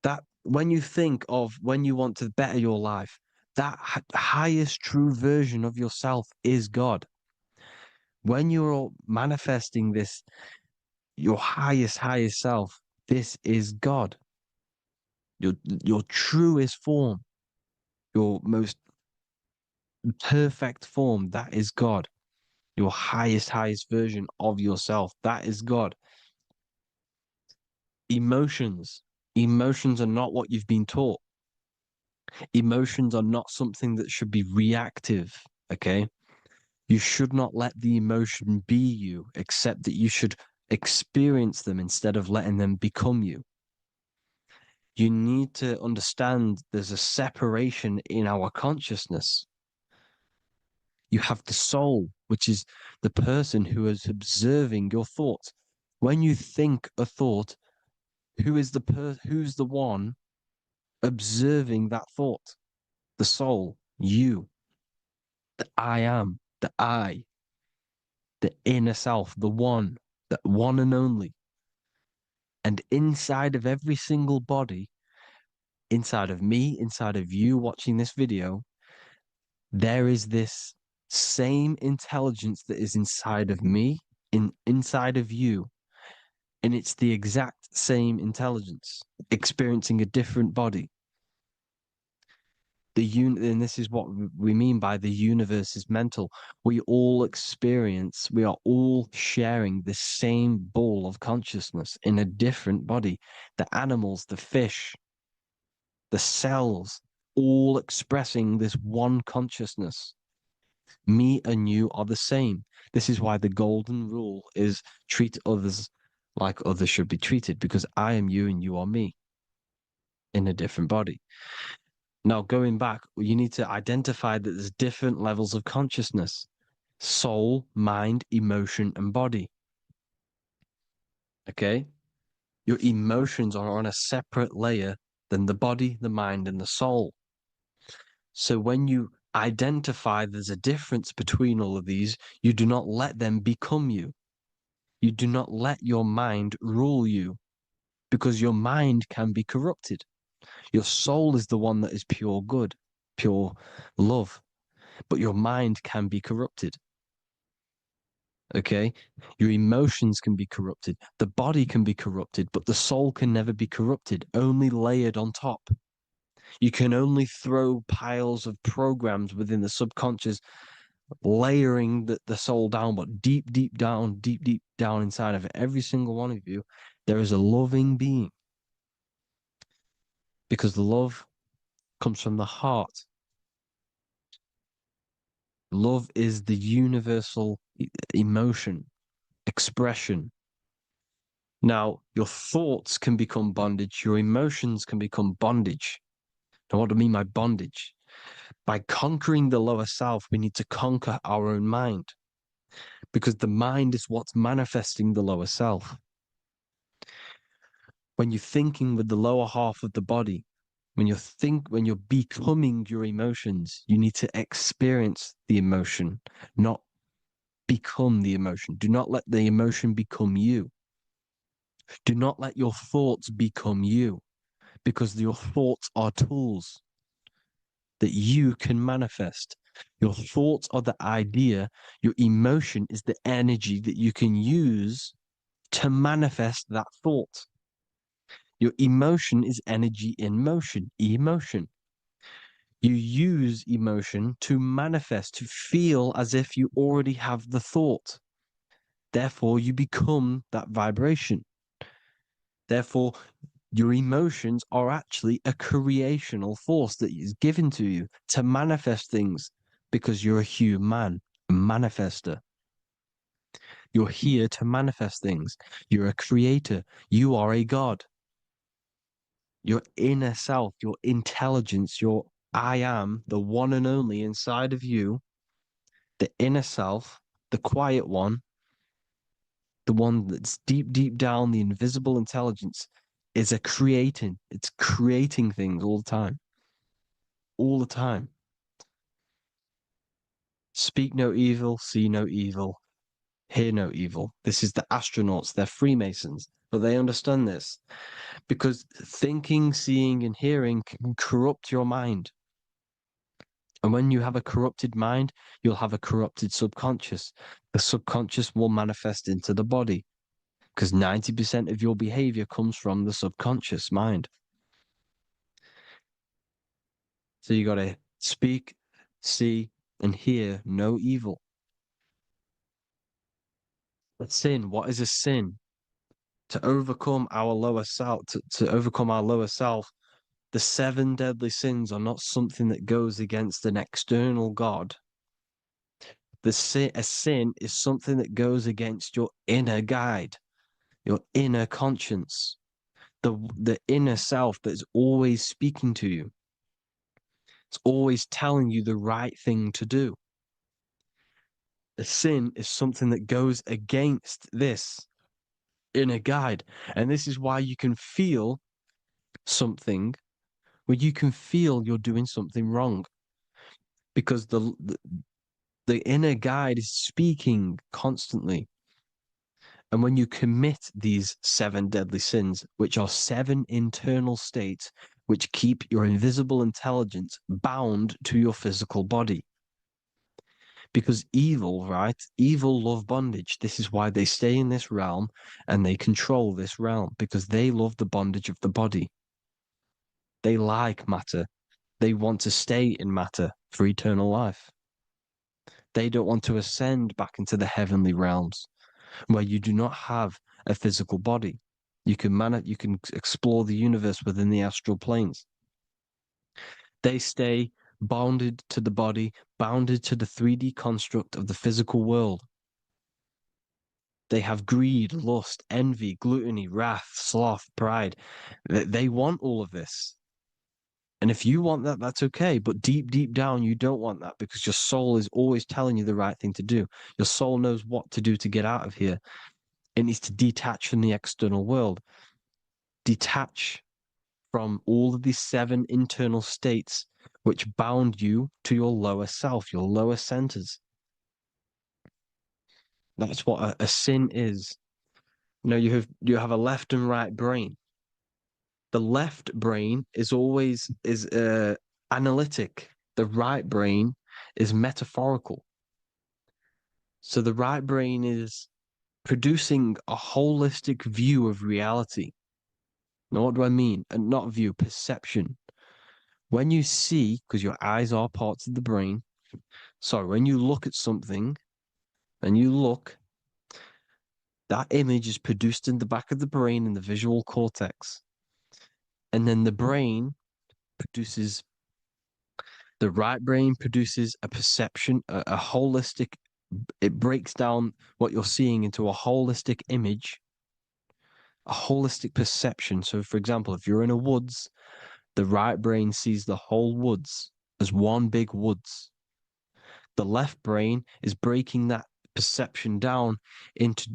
that when you think of when you want to better your life, that highest true version of yourself is God. When you're manifesting this, your highest self, this is God. Your truest form, your most perfect form, that is God. Your highest version of yourself, that is God. Emotions are not what you've been taught. Emotions are not something that should be reactive, okay? You should not let the emotion be you, except that you should experience them instead of letting them become you. You need to understand there's a separation in our consciousness. You have the soul, which is the person who is observing your thoughts. When you think a thought, who's the one observing that thought? The soul, you, the I am, the I, the inner self, the one and only. And inside of every single body, inside of me, inside of you watching this video, there is this same intelligence that is inside of me, inside of you. And it's the exact same intelligence, experiencing a different body. And this is what we mean by the universe is mental. We all are all sharing the same ball of consciousness in a different body. The animals, the fish, the cells, all expressing this one consciousness. Me and you are the same. This is why the golden rule is treat others like others should be treated, because I am you and you are me in a different body. Now, going back, you need to identify that there's different levels of consciousness: soul, mind, emotion, and body. Okay? Your emotions are on a separate layer than the body, the mind, and the soul. So when you identify there's a difference between all of these, you do not let them become you. You do not let your mind rule you, because your mind can be corrupted. Your soul is the one that is pure good, pure love, but your mind can be corrupted. Okay? Your emotions can be corrupted. The body can be corrupted, but the soul can never be corrupted, only layered on top. You can only throw piles of programs within the subconscious, layering the soul down, but deep, deep down inside of every single one of you, there is a loving being. Because love comes from the heart. Love is the universal emotion, expression. Now, your thoughts can become bondage, your emotions can become bondage. Now, what do I mean by bondage? By conquering the lower self, we need to conquer our own mind, because the mind is what's manifesting the lower self. When you're thinking with the lower half of the body, when you're becoming your emotions, you need to experience the emotion, not become the emotion. Do not let the emotion become you. Do not let your thoughts become you, because your thoughts are tools that you can manifest. Your thoughts are the idea. Your emotion is the energy that you can use to manifest that thought. Your emotion is energy in motion, emotion. You use emotion to manifest, to feel as if you already have the thought. Therefore, you become that vibration. Therefore, your emotions are actually a creational force that is given to you to manifest things, because you're a human, a manifester. You're here to manifest things. You're a creator. You are a god. Your inner self, your intelligence, your I am, the one and only inside of you, the inner self, the quiet one, the one that's deep down, the invisible intelligence, is it's creating things all the time. All the time. Speak no evil, see no evil, hear no evil. This is the astronauts, they're Freemasons, but they understand this, because thinking, seeing, and hearing can corrupt your mind. And when you have a corrupted mind, you'll have a corrupted subconscious. The subconscious will manifest into the body, because 90% of your behavior comes from the subconscious mind. So you got to speak, see, and hear no evil. But sin, what is a sin? To overcome our lower self, to overcome our lower self, the 7 deadly sins are not something that goes against an external God. A sin is something that goes against your inner guide, your inner conscience, the inner self that is always speaking to you. It's always telling you the right thing to do. A sin is something that goes against this inner guide. And this is why you can feel something where you can feel you're doing something wrong, because the inner guide is speaking constantly. And when you commit these 7 deadly sins, which are 7 internal states which keep your invisible intelligence bound to your physical body. Because evil, right? Evil love bondage. This is why they stay in this realm and they control this realm, because they love the bondage of the body. They like matter. They want to stay in matter for eternal life. They don't want to ascend back into the heavenly realms where you do not have a physical body. You can explore the universe within the astral planes. They stay bounded to the body, bounded to the 3D construct of the physical world. They have greed, lust, envy, gluttony, wrath, sloth, pride. They want all of this. And if you want that, that's okay. But deep, deep down, you don't want that because your soul is always telling you the right thing to do. Your soul knows what to do to get out of here. It needs to detach from the external world, detach from all of these 7 internal states which bound you to your lower self, your lower centers. That's what a sin is. You know, you have a left and right brain. The left brain is always analytic. The right brain is metaphorical. So the right brain is producing a holistic view of reality. Now, what do I mean? And not view, perception. When you see, because your eyes are parts of the brain, sorry, when you look at something and you look, that image is produced in the back of the brain in the visual cortex. And then the right brain produces a perception, a holistic, it breaks down what you're seeing into a holistic image, a holistic perception. So, for example, if you're in a woods, the right brain sees the whole woods as one big woods. The left brain is breaking that perception down into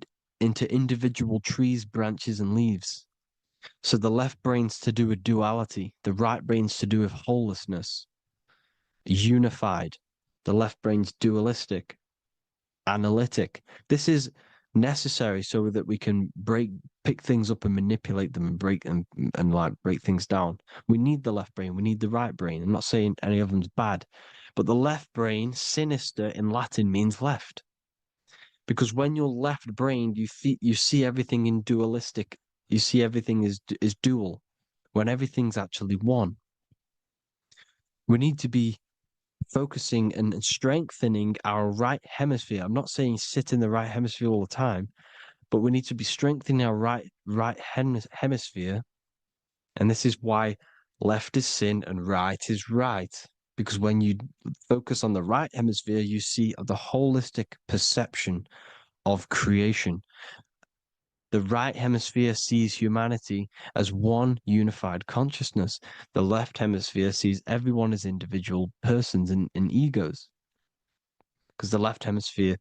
individual trees, branches, and leaves. So the left brain's to do with duality, the right brain's to do with wholeness, unified. The left brain's dualistic, analytic. This is necessary so that we can pick things up and manipulate them and break things down. We need the left brain, we need the right brain. I'm not saying any of them's bad, but the left brain, sinister in Latin, means left. Because when you're left-brained, you see everything in dualistic. You see everything is dual, when everything's actually one. We need to be focusing and strengthening our right hemisphere. I'm not saying sit in the right hemisphere all the time, but we need to be strengthening our right hemisphere. And this is why left is sin and right is right. Because when you focus on the right hemisphere, you see the holistic perception of creation. The right hemisphere sees humanity as one unified consciousness. The left hemisphere sees everyone as individual persons and egos. Because the left hemisphere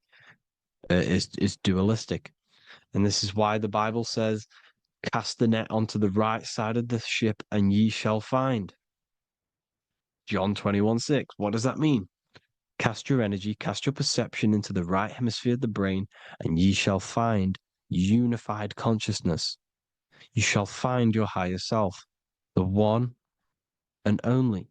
is dualistic. And this is why the Bible says, cast the net onto the right side of the ship and ye shall find. John 21:6. What does that mean? Cast your energy, cast your perception into the right hemisphere of the brain, and ye shall find unified consciousness. You shall find your higher self, the one and only.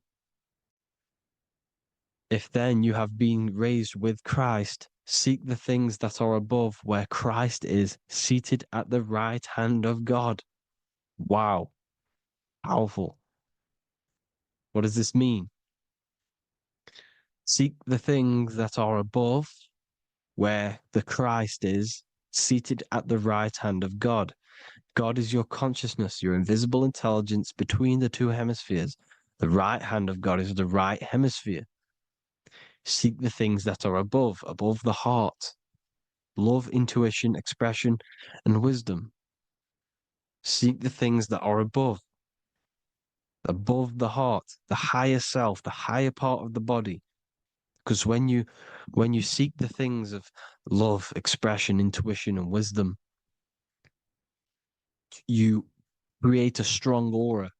If then you have been raised with Christ, seek the things that are above, where Christ is seated at the right hand of God. Wow. Powerful. What does this mean? Seek the things that are above, where the Christ is seated at the right hand of God. God is your consciousness, your invisible intelligence between the 2 hemispheres. The right hand of God is the right hemisphere. Seek the things that are above the heart. Love, intuition, expression, and wisdom. Seek the things that are above the heart, the higher self, the higher part of the body. Because when you seek the things of love, expression, intuition, and wisdom, you create a strong aura.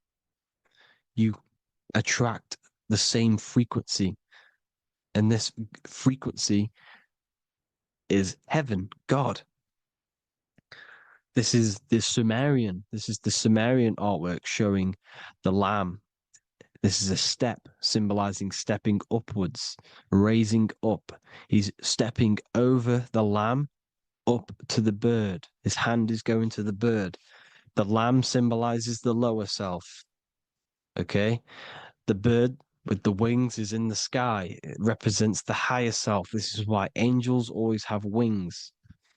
You attract the same frequency. And this frequency is heaven, God. This is the Sumerian artwork showing the Lamb. This is a step symbolizing stepping upwards, raising up. He's stepping over the Lamb up to the bird. His hand is going to the bird. The Lamb symbolizes the lower self. Okay? The bird with the wings is in the sky. It represents the higher self. This is why angels always have wings,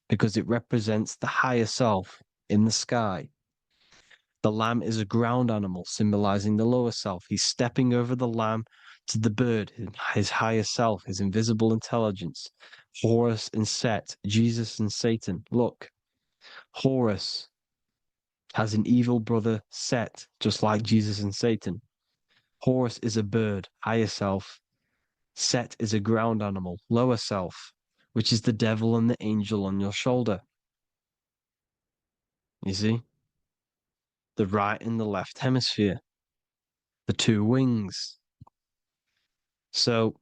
because it represents the higher self in the sky. The lamb is a ground animal, symbolizing the lower self. He's stepping over the lamb to the bird, his higher self, his invisible intelligence. Horus and Set, Jesus and Satan. Look, Horus has an evil brother, Set, just like Jesus and Satan. Horus is a bird, higher self. Set is a ground animal, lower self, which is the devil and the angel on your shoulder. You see? The right and the left hemisphere, the two wings. So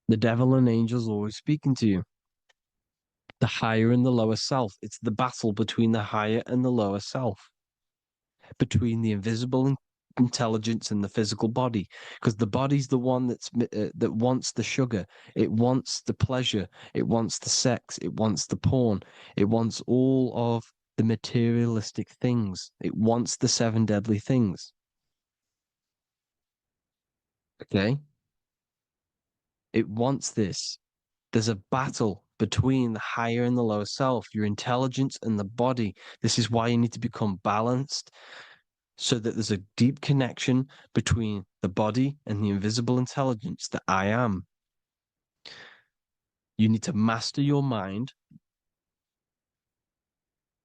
the devil and angels always speaking to you. The higher and the lower self. It's the battle between the higher and the lower self, between the invisible intelligence and the physical body, because the body's the one that wants the sugar, it wants the pleasure, it wants the sex, it wants the porn, it wants all of the materialistic things, it wants the seven deadly things. Okay, it wants this. There's a battle between the higher and the lower self, your intelligence and the body. This is why you need to become balanced, so that there's a deep connection between the body and the invisible intelligence that I am. You need to master your mind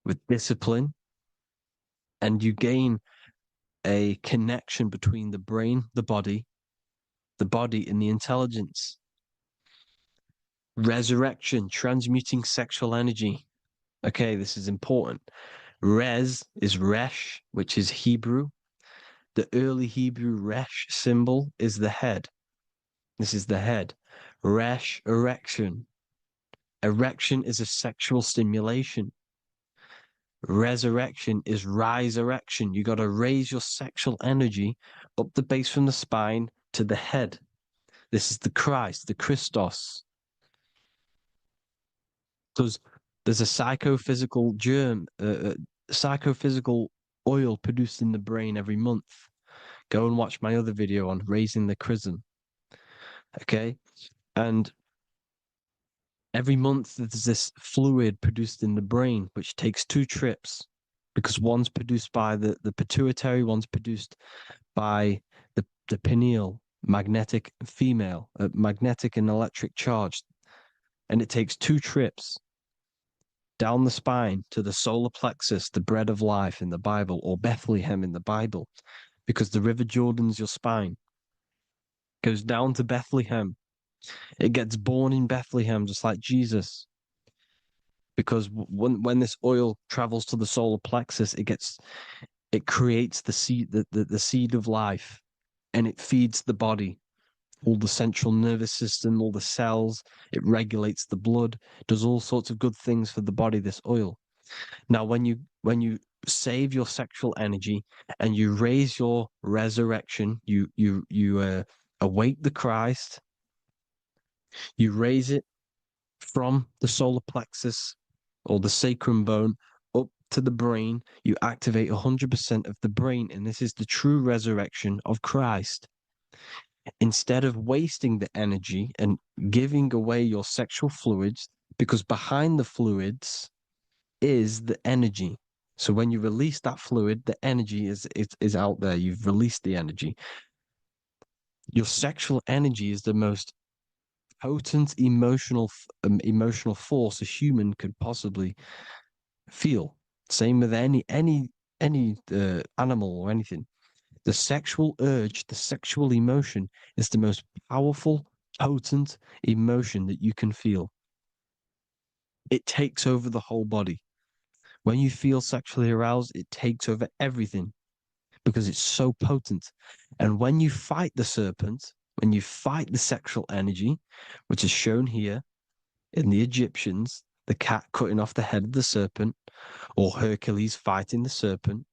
with discipline, and you gain a connection between the brain, the body and the intelligence. Resurrection, transmuting sexual energy. Okay, this is important. Res is Resh, which is Hebrew. The early Hebrew Resh symbol is the head. This is the head. Resh, erection. Erection is a sexual stimulation. Resurrection is rise erection. You got to raise your sexual energy up the base from the spine to the head. This is the Christ, the Christos. Because there's a psychophysical germ, psychophysical oil produced in the brain every month. Go and watch my other video on raising the chrism. Okay? And every month there's this fluid produced in the brain, which takes 2 trips, because one's produced by the pituitary, one's produced by the pineal, magnetic female, magnetic and electric charge. And it takes 2 trips down the spine to the solar plexus, the bread of life in the Bible, or Bethlehem in the Bible, because the River Jordan's your spine. Goes down to Bethlehem. It gets born in Bethlehem, just like Jesus. Because when this oil travels to the solar plexus, it creates the seed, the seed of life, and it feeds the body, all the central nervous system, all the cells. It regulates the blood, does all sorts of good things for the body, this oil. Now, when you save your sexual energy and you raise your resurrection, you awake the Christ, you raise it from the solar plexus or the sacrum bone up to the brain, you activate 100% of the brain, and this is the true resurrection of Christ. Instead of wasting the energy and giving away your sexual fluids, because behind the fluids is the energy. So when you release that fluid, the energy is out there. You've released the energy. Your sexual energy is the most potent emotional force a human could possibly feel. Same with any animal or anything. The sexual urge, the sexual emotion is the most powerful, potent emotion that you can feel. It takes over the whole body. When you feel sexually aroused, it takes over everything because it's so potent. And when you fight the serpent, when you fight the sexual energy, which is shown here in the Egyptians, the cat cutting off the head of the serpent, or Hercules fighting the serpent,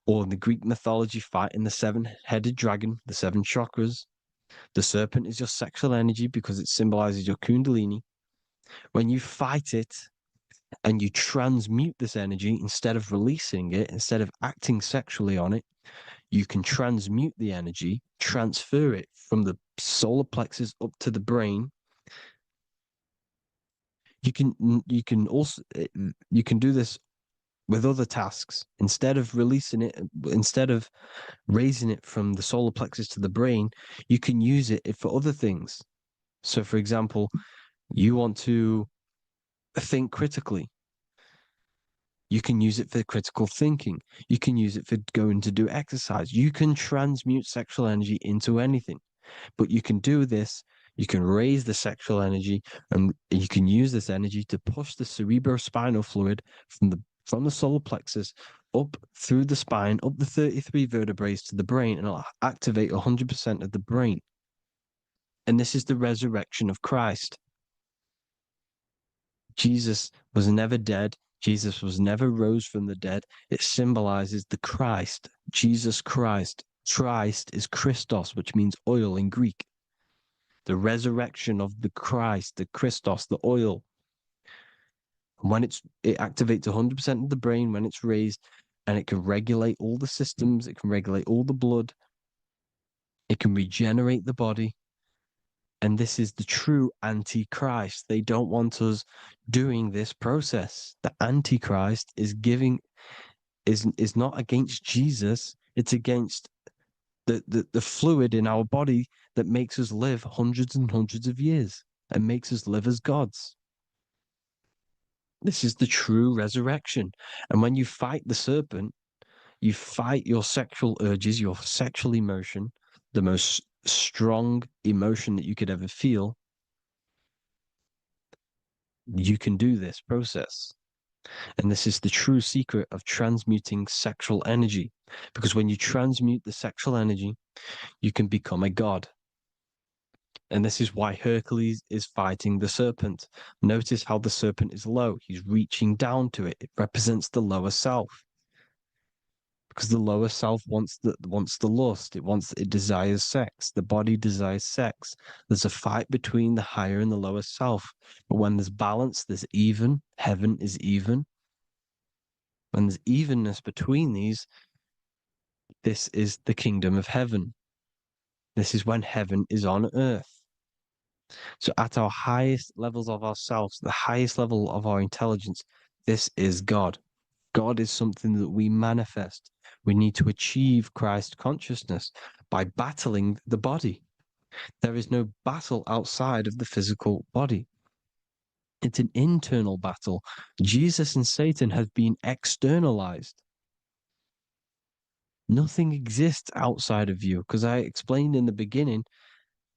or in the Greek mythology fighting the 7-headed dragon, the 7 chakras. The serpent is your sexual energy because it symbolizes your kundalini. When you fight it and you transmute this energy, instead of releasing it, instead of acting sexually on it, you can transmute the energy, transfer it from the solar plexus up to the brain. You can also do this with other tasks. Instead of releasing it, instead of raising it from the solar plexus to the brain, you can use it for other things. So, for example, you want to think critically. You can use it for critical thinking. You can use it for going to do exercise. You can transmute sexual energy into anything. But you can do this. You can raise the sexual energy, and you can use this energy to push the cerebrospinal fluid from the solar plexus up through the spine, up the 33 vertebrae to the brain, and it'll activate 100% of the brain. And this is the resurrection of Christ. Jesus was never dead. Jesus was never rose from the dead. It symbolizes the Christ, Jesus Christ. Christ is Christos, which means oil in Greek. The resurrection of the Christ, the Christos, the oil. And when it activates 100% of the brain when it's raised, and it can regulate all the systems, it can regulate all the blood, it can regenerate the body. And this is the true Antichrist. They don't want us doing this process. The Antichrist is not against Jesus, it's against the fluid in our body that makes us live hundreds and hundreds of years and makes us live as gods. This is the true resurrection. And when you fight the serpent, you fight your sexual urges, your sexual emotion, the most strong emotion that you could ever feel. You can do this process. And this is the true secret of transmuting sexual energy. Because when you transmute the sexual energy, you can become a god. And this is why Hercules is fighting the serpent. Notice how the serpent is low. He's reaching down to it. It represents the lower self. Because the lower self wants the lust. It desires sex. The body desires sex. There's a fight between the higher and the lower self. But when there's balance, there's even. Heaven is even. When there's evenness between these, this is the kingdom of heaven. This is when heaven is on earth. So at our highest levels of ourselves, the highest level of our intelligence, this is God. God is something that we manifest. We need to achieve Christ consciousness by battling the body. There is no battle outside of the physical body. It's an internal battle. Jesus and Satan have been externalized. Nothing exists outside of you, because I explained in the beginning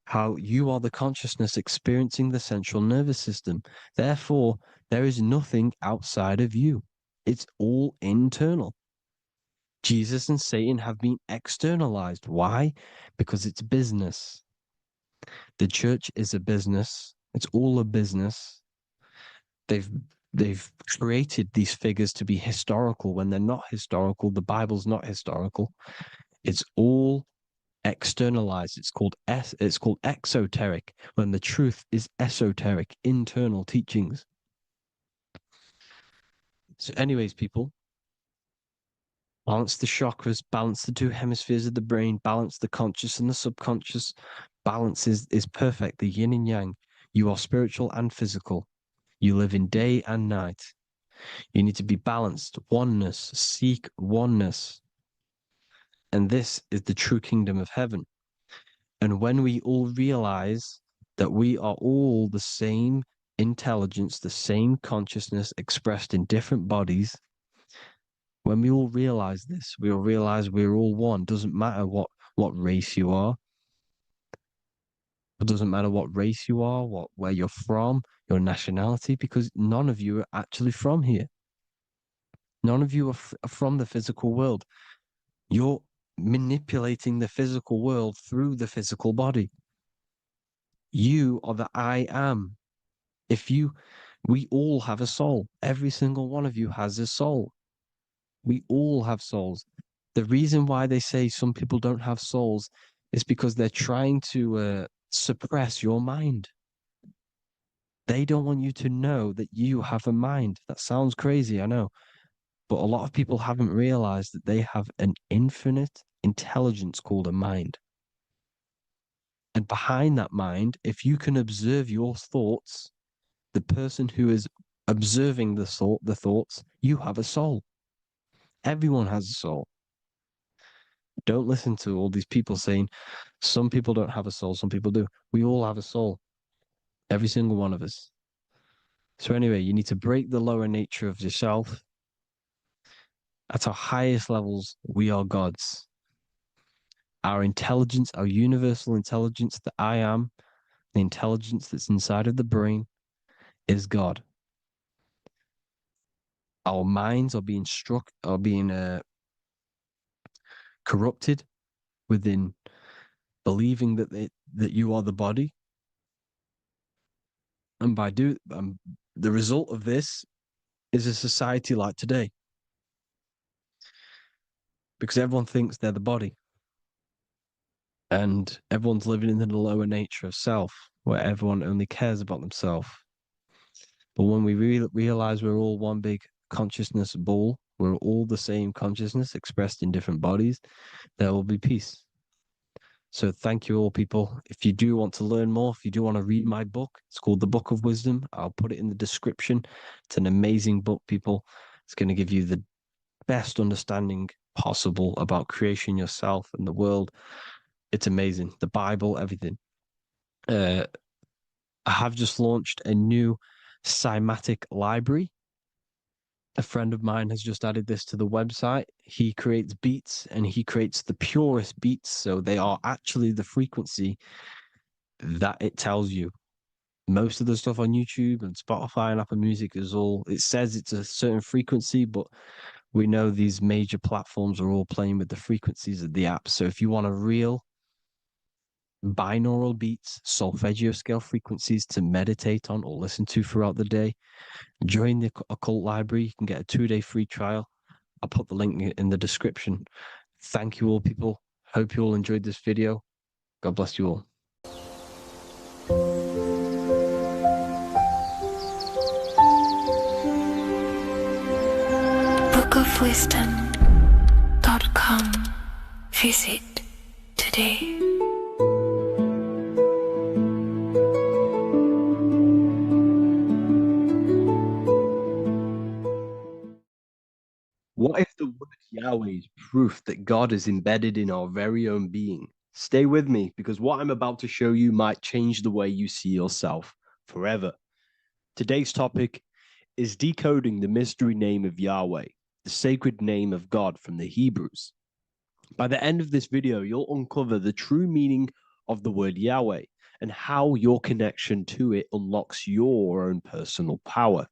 how you are the consciousness experiencing the central nervous system. Therefore, there is nothing outside of you. It's all internal. Jesus and Satan have been externalized. Why? Because it's business. The church is a business. It's all a business. They've created these figures to be historical when they're not historical. The Bible's not historical. It's all externalized. It's called exoteric, when the truth is esoteric, internal teachings. So anyways, people, balance the chakras, balance the two hemispheres of the brain, balance the conscious and the subconscious. Balance is perfect, the yin and yang. You are spiritual and physical. You live in day and night. You need to be balanced. Oneness. Seek oneness. And this is the true kingdom of heaven. And when we all realize that we are all the same intelligence, the same consciousness expressed in different bodies, when we all realize this, we all realize we're all one. Doesn't matter what race you are. It doesn't matter what race you are, where you're from, your nationality, because none of you are actually from here. None of you are from the physical world. You're manipulating the physical world through the physical body. You are the I am. We all have a soul. Every single one of you has a soul. We all have souls. The reason why they say some people don't have souls is because they're trying to suppress your mind. They don't want you to know that you have a mind. That sounds crazy, I know. But a lot of people haven't realized that they have an infinite intelligence called a mind. And behind that mind, if you can observe your thoughts, the person who is observing the thoughts, you have a soul. Everyone has a soul. Don't listen to all these people saying some people don't have a soul, some people do. We all have a soul. Every single one of us. So anyway, you need to break the lower nature of yourself At our highest levels, we are gods. Our intelligence, our universal intelligence, the I am, the intelligence that's inside of the brain, is God. Our minds are being corrupted within believing that you are the body, and by the result of this is a society like today, because everyone thinks they're the body, and everyone's living in the lower nature of self, where everyone only cares about themselves. But when we realize we're all one big consciousness ball, we're all the same consciousness expressed in different bodies, there will be peace. So thank you all, people. If you do want to learn more, if you do want to read my book, it's called The Book of Wisdom. I'll put it in the description. It's an amazing book, people. It's going to give you the best understanding possible about creation, yourself, and the world. It's amazing. The Bible, everything. I have just launched a new cymatic library. A friend of mine has just added this to the website. He creates beats, and he creates the purest beats. So they are actually the frequency that it tells you. Most of the stuff on YouTube and Spotify and Apple Music it says it's a certain frequency, but we know these major platforms are all playing with the frequencies of the app. So if you want a real binaural beats, solfeggio scale frequencies to meditate on or listen to throughout the day, join the Occult Library. You can get a 2-day free trial. I'll put the link in the description. Thank you all, people. Hope you all enjoyed this video. God bless you all. bookofwisdom.com. Visit today. What if the word Yahweh is proof that God is embedded in our very own being? Stay with me, because what I'm about to show you might change the way you see yourself forever. Today's topic is decoding the mystery name of Yahweh, the sacred name of God from the Hebrews. By the end of this video, you'll uncover the true meaning of the word Yahweh and how your connection to it unlocks your own personal power.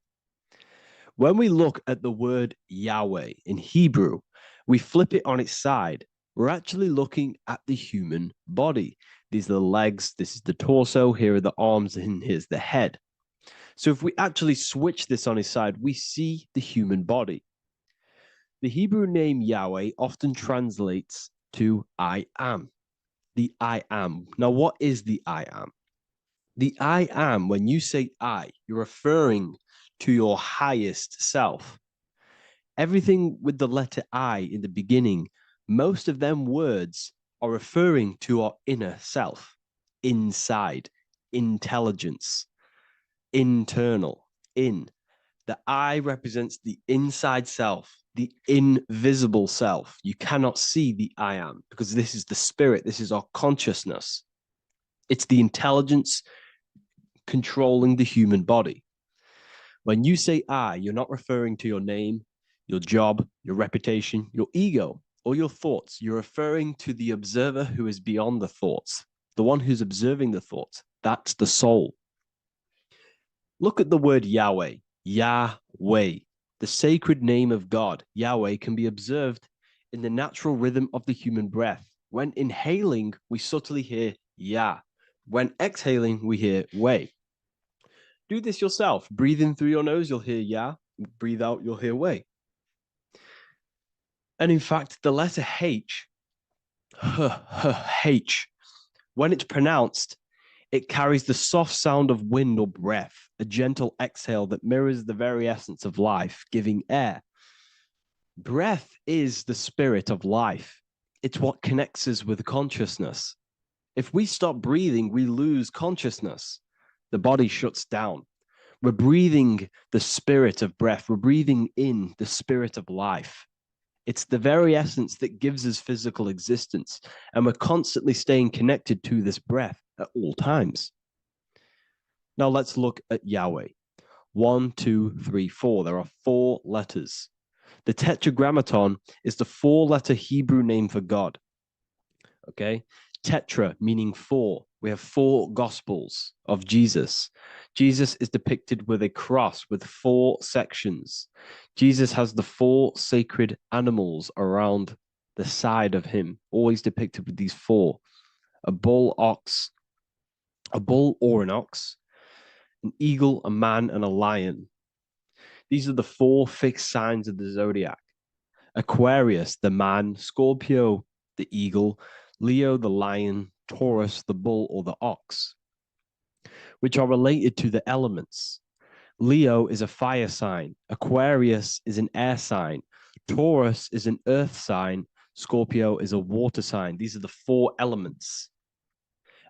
When we look at the word Yahweh in Hebrew, we flip it on its side. We're actually looking at the human body. These are the legs, this is the torso, here are the arms, and here's the head. So if we actually switch this on its side, we see the human body. The Hebrew name Yahweh often translates to I am. The I am. Now, what is the I am? The I am, when you say I, you're referring to your highest self. Everything with the letter I in the beginning, most of them words are referring to our inner self, inside, intelligence, internal, in. The I represents the inside self, the invisible self. You cannot see the I am, because this is the spirit, this is our consciousness. It's the intelligence controlling the human body. When you say I, you're not referring to your name, your job, your reputation, your ego, or your thoughts. You're referring to the observer who is beyond the thoughts, the one who's observing the thoughts. That's the soul. Look at the word Yahweh, Yahweh, the sacred name of God. Yahweh can be observed in the natural rhythm of the human breath. When inhaling, we subtly hear Yah. When exhaling, we hear Wei. Do this yourself. Breathe in through your nose, you'll hear Yah. Breathe out, you'll hear Wei. And in fact, the letter H, H, when it's pronounced, it carries the soft sound of wind or breath, a gentle exhale that mirrors the very essence of life, giving air. Breath is the spirit of life. It's what connects us with consciousness. If we stop breathing, we lose consciousness. The body shuts down. We're breathing the spirit of breath. We're breathing in the spirit of life. It's the very essence that gives us physical existence, and we're constantly staying connected to this breath at all times. Now let's look at Yahweh. 1, 2, 3, 4. There are 4 letters. The tetragrammaton is the four-letter Hebrew name for God. Okay? Tetra meaning four. We have four gospels of Jesus. Jesus is depicted with a cross with four sections. Jesus has the four sacred animals around the side of him, always depicted with these four: a bull, a bull or an ox, an eagle, a man, and a lion. These are the four fixed signs of the zodiac: Aquarius, the man; Scorpio, the eagle; Leo, the lion; Taurus, the bull or the ox, which are related to the elements. Leo is a fire sign, Aquarius is an air sign, Taurus is an earth sign, Scorpio is a water sign. These are the four elements.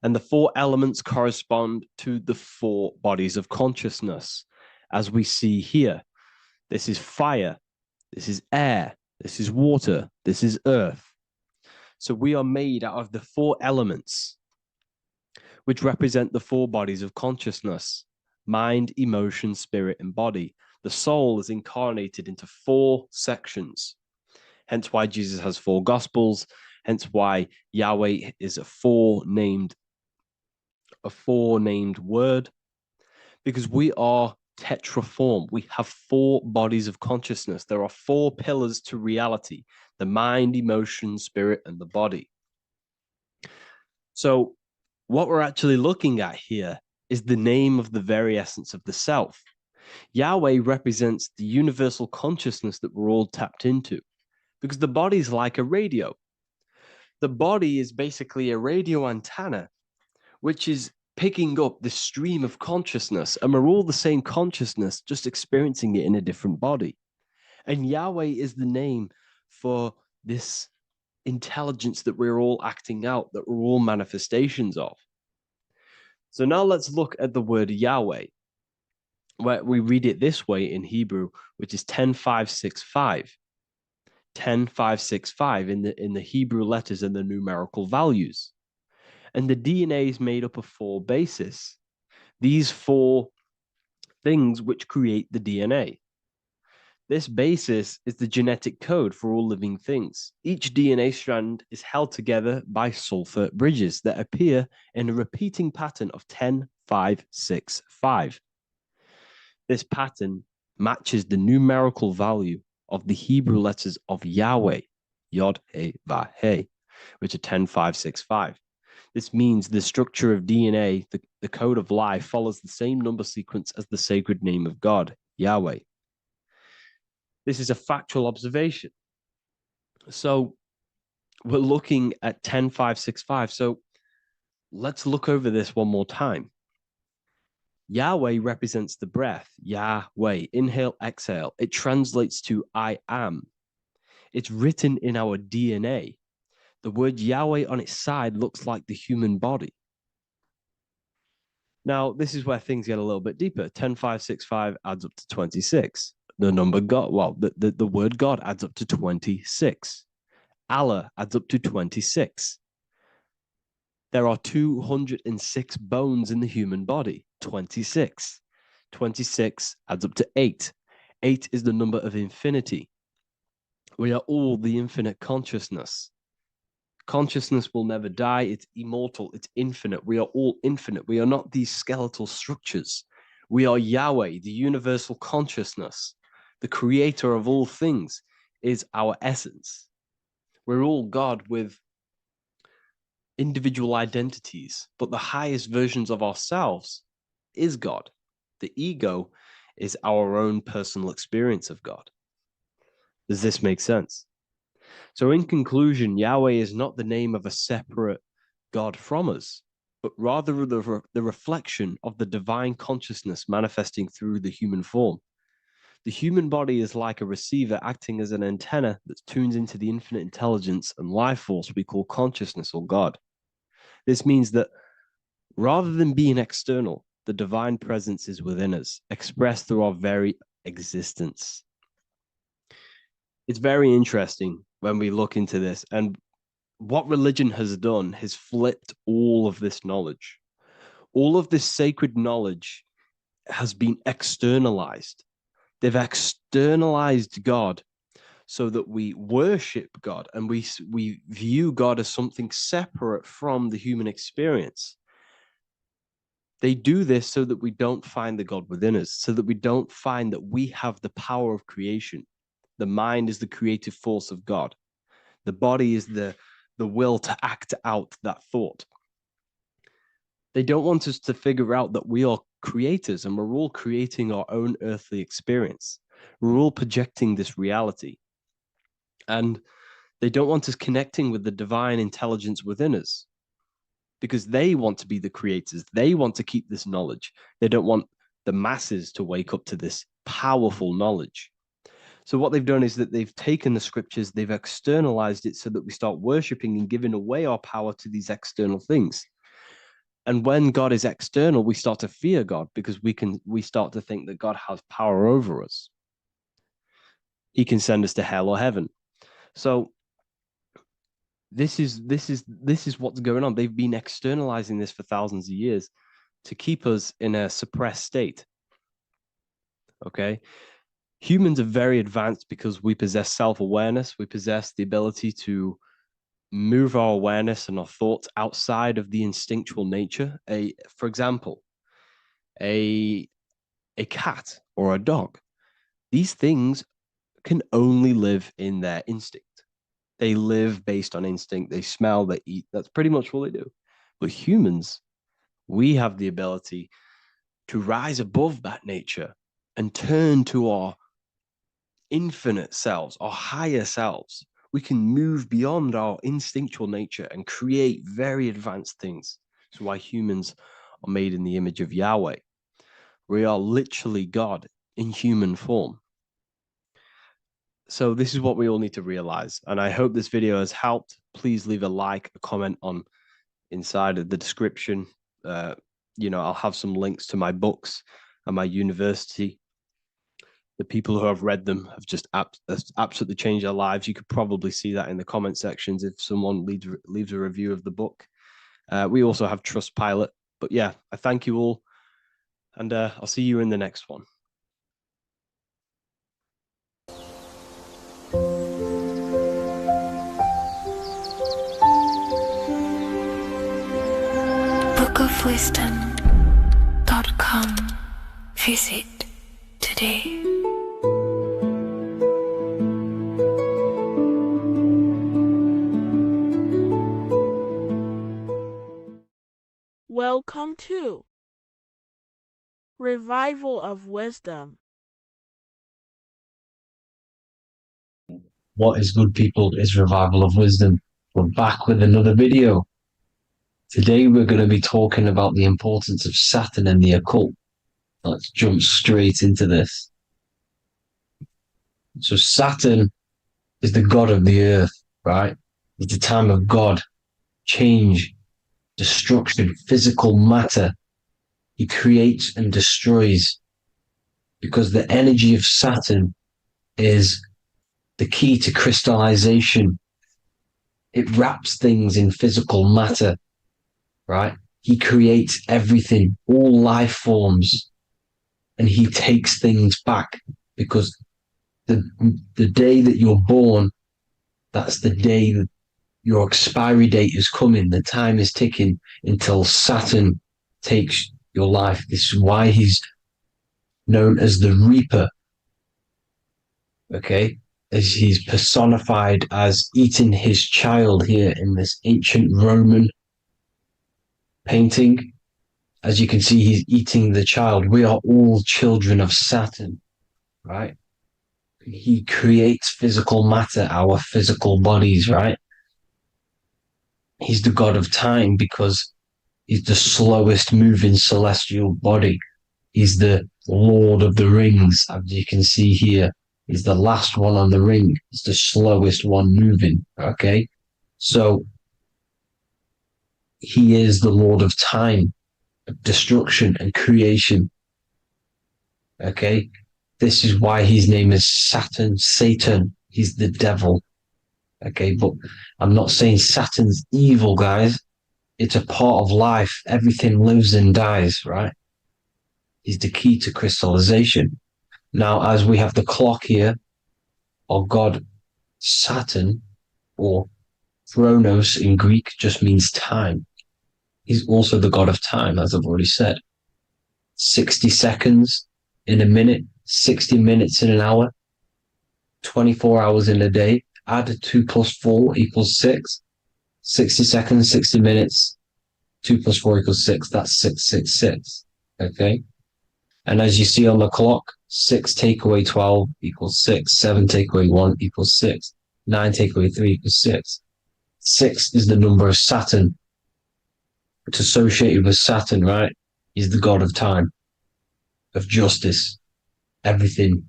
And the four elements correspond to the four bodies of consciousness, as we see here. This is fire, this is air, this is water, this is earth. So we are made out of the four elements, which represent the four bodies of consciousness: mind, emotion, spirit, and body. The soul is incarnated into four sections. Hence why Jesus has four gospels. Hence why Yahweh is a four-named word, because we are tetraform. We have four bodies of consciousness. There are four pillars to reality: the mind, emotion, spirit, and the body. So what we're actually looking at here is the name of the very essence of the self. Yahweh represents the universal consciousness that we're all tapped into, because the body is like a radio. The body is basically a radio antenna, which is picking up the stream of consciousness, and we're all the same consciousness, just experiencing it in a different body. And Yahweh is the name for this intelligence that we're all acting out, that we're all manifestations of. So now let's look at the word Yahweh, where we read it this way in Hebrew, which is 10565. 10565 in the Hebrew letters and the numerical values. And the DNA is made up of four bases. These four things which create the DNA. This basis is the genetic code for all living things. Each DNA strand is held together by sulfur bridges that appear in a repeating pattern of 10565. This pattern matches the numerical value of the Hebrew letters of Yahweh, Yod, He, Vah, He, which are 10565. This means the structure of DNA, the code of life, follows the same number sequence as the sacred name of God, Yahweh. This is a factual observation. So we're looking at 10565. So let's look over this one more time. Yahweh represents the breath, Yahweh, inhale, exhale. It translates to I am. It's written in our DNA. The word Yahweh on its side looks like the human body. Now, this is where things get a little bit deeper. 10565 adds up to 26. The number God, well, the word God adds up to 26. Allah adds up to 26. There are 206 bones in the human body, 26. 26 adds up to 8. 8 is the number of infinity. We are all the infinite consciousness. Consciousness will never die. It's immortal. It's infinite. We are all infinite. We are not these skeletal structures. We are Yahweh, the universal consciousness. The creator of all things is our essence. We're all God with individual identities, but the highest versions of ourselves is God. The ego is our own personal experience of God. Does this make sense? So in conclusion, Yahweh is not the name of a separate God from us, but rather the reflection of the divine consciousness manifesting through the human form. The human body is like a receiver acting as an antenna that tunes into the infinite intelligence and life force we call consciousness or God. This means that rather than being external, the divine presence is within us, expressed through our very existence. It's very interesting when we look into this, and what religion has done has flipped all of this knowledge. All of this sacred knowledge has been externalized. They've externalized God so that we worship God and we view God as something separate from the human experience. They do this so that we don't find the God within us, so that we don't find that we have the power of creation. The mind is the creative force of God. The body is the will to act out that thought. They don't want us to figure out that we are creators and we're all creating our own earthly experience. We're all projecting this reality. And they don't want us connecting with the divine intelligence within us, because they want to be the creators. They want to keep this knowledge. They don't want the masses to wake up to this powerful knowledge. So what they've done is that they've taken the scriptures, they've externalized it so that we start worshiping and giving away our power to these external things. And when God is external, we start to fear God, because we start to think that God has power over us. He can send us to hell or heaven. So this is what's going on. They've been externalizing this for thousands of years to keep us in a suppressed state. Okay? Humans are very advanced because we possess self-awareness. We possess the ability to move our awareness and our thoughts outside of the instinctual nature. For example, a cat or a dog. These things can only live in their instinct. They live based on instinct. They smell, they eat. That's pretty much what they do. But humans, we have the ability to rise above that nature and turn to our infinite selves, our higher selves. We can move beyond our instinctual nature and create very advanced things. That's why humans are made in the image of Yahweh. We are literally God in human form. So this is what we all need to realize. And I hope this video has helped. Please leave a like, a comment on inside of the description. I'll have some links to my books and my university. The people who have read them have just absolutely changed their lives. You could probably see that in the comment sections if someone leaves a review of the book. We also have Trustpilot. But yeah, I thank you all. And I'll see you in the next one. bookofwisdom.com. Visit today. Welcome to Revival of Wisdom. What is good, people? Is Revival of Wisdom. We're back with another video. Today we're going to be talking about the importance of Saturn and the occult. Let's jump straight into this. So Saturn is the god of the earth, right? It's the time of God, change, destruction, physical matter. He creates and destroys, because the energy of Saturn is the key to crystallization. It wraps things in physical matter, right? He creates everything, all life forms, and he takes things back, because the day that you're born, that's the day that your expiry date is coming. The time is ticking until Saturn takes your life. This is why he's known as the Reaper. Okay? As he's personified as eating his child here in this ancient Roman painting. As you can see, he's eating the child. We are all children of Saturn, right? He creates physical matter, our physical bodies, right? He's the god of time because he's the slowest moving celestial body. He's the Lord of the Rings, as you can see here. He's the last one on the ring. He's the slowest one moving, okay? So he is the Lord of time, of destruction and creation, okay? This is why his name is Saturn, Satan. He's the devil, okay? But I'm not saying Saturn's evil, guys. It's a part of life. Everything lives and dies, right? He's the key to crystallization. Now, as we have the clock here, our God Saturn, or Chronos in Greek, just means time. He's also the god of time, as I've already said. 60 seconds in a minute, 60 minutes in an hour, 24 hours in a day. Add 2 plus 4 equals 6. 60 seconds, 60 minutes, 2 plus 4 equals 6. That's 666. Okay? And as you see on the clock, 6 take away 12 equals 6. 7 take away 1 equals 6. 9 take away 3 equals 6. 6 is the number of Saturn. It's associated with Saturn, right? He's the god of time, of justice. Everything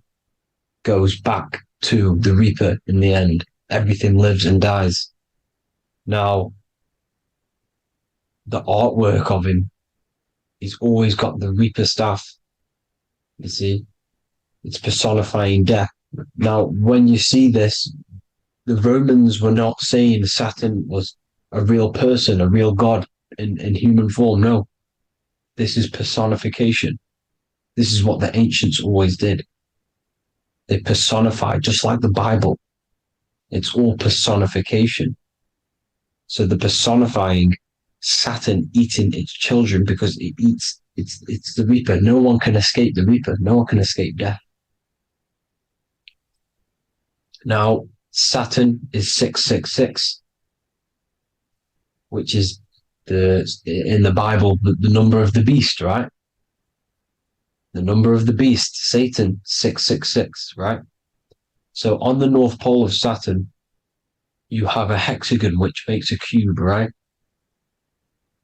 goes back to the Reaper in the end. Everything lives and dies. Now, the artwork of him, he's always got the Reaper staff. You see, it's personifying death. Now, when you see this, the Romans were not saying Saturn was a real person, a real god in human form. No, this is personification. This is what the ancients always did. They personified, just like the Bible. It's all personification. So the personifying Saturn eating its children because it eats, it's the Reaper. No one can escape the Reaper. No one can escape death. Now, Saturn is 666, which is in the Bible, the number of the beast, right? The number of the beast, Satan, 666, right? So on the North Pole of Saturn, you have a hexagon, which makes a cube, right?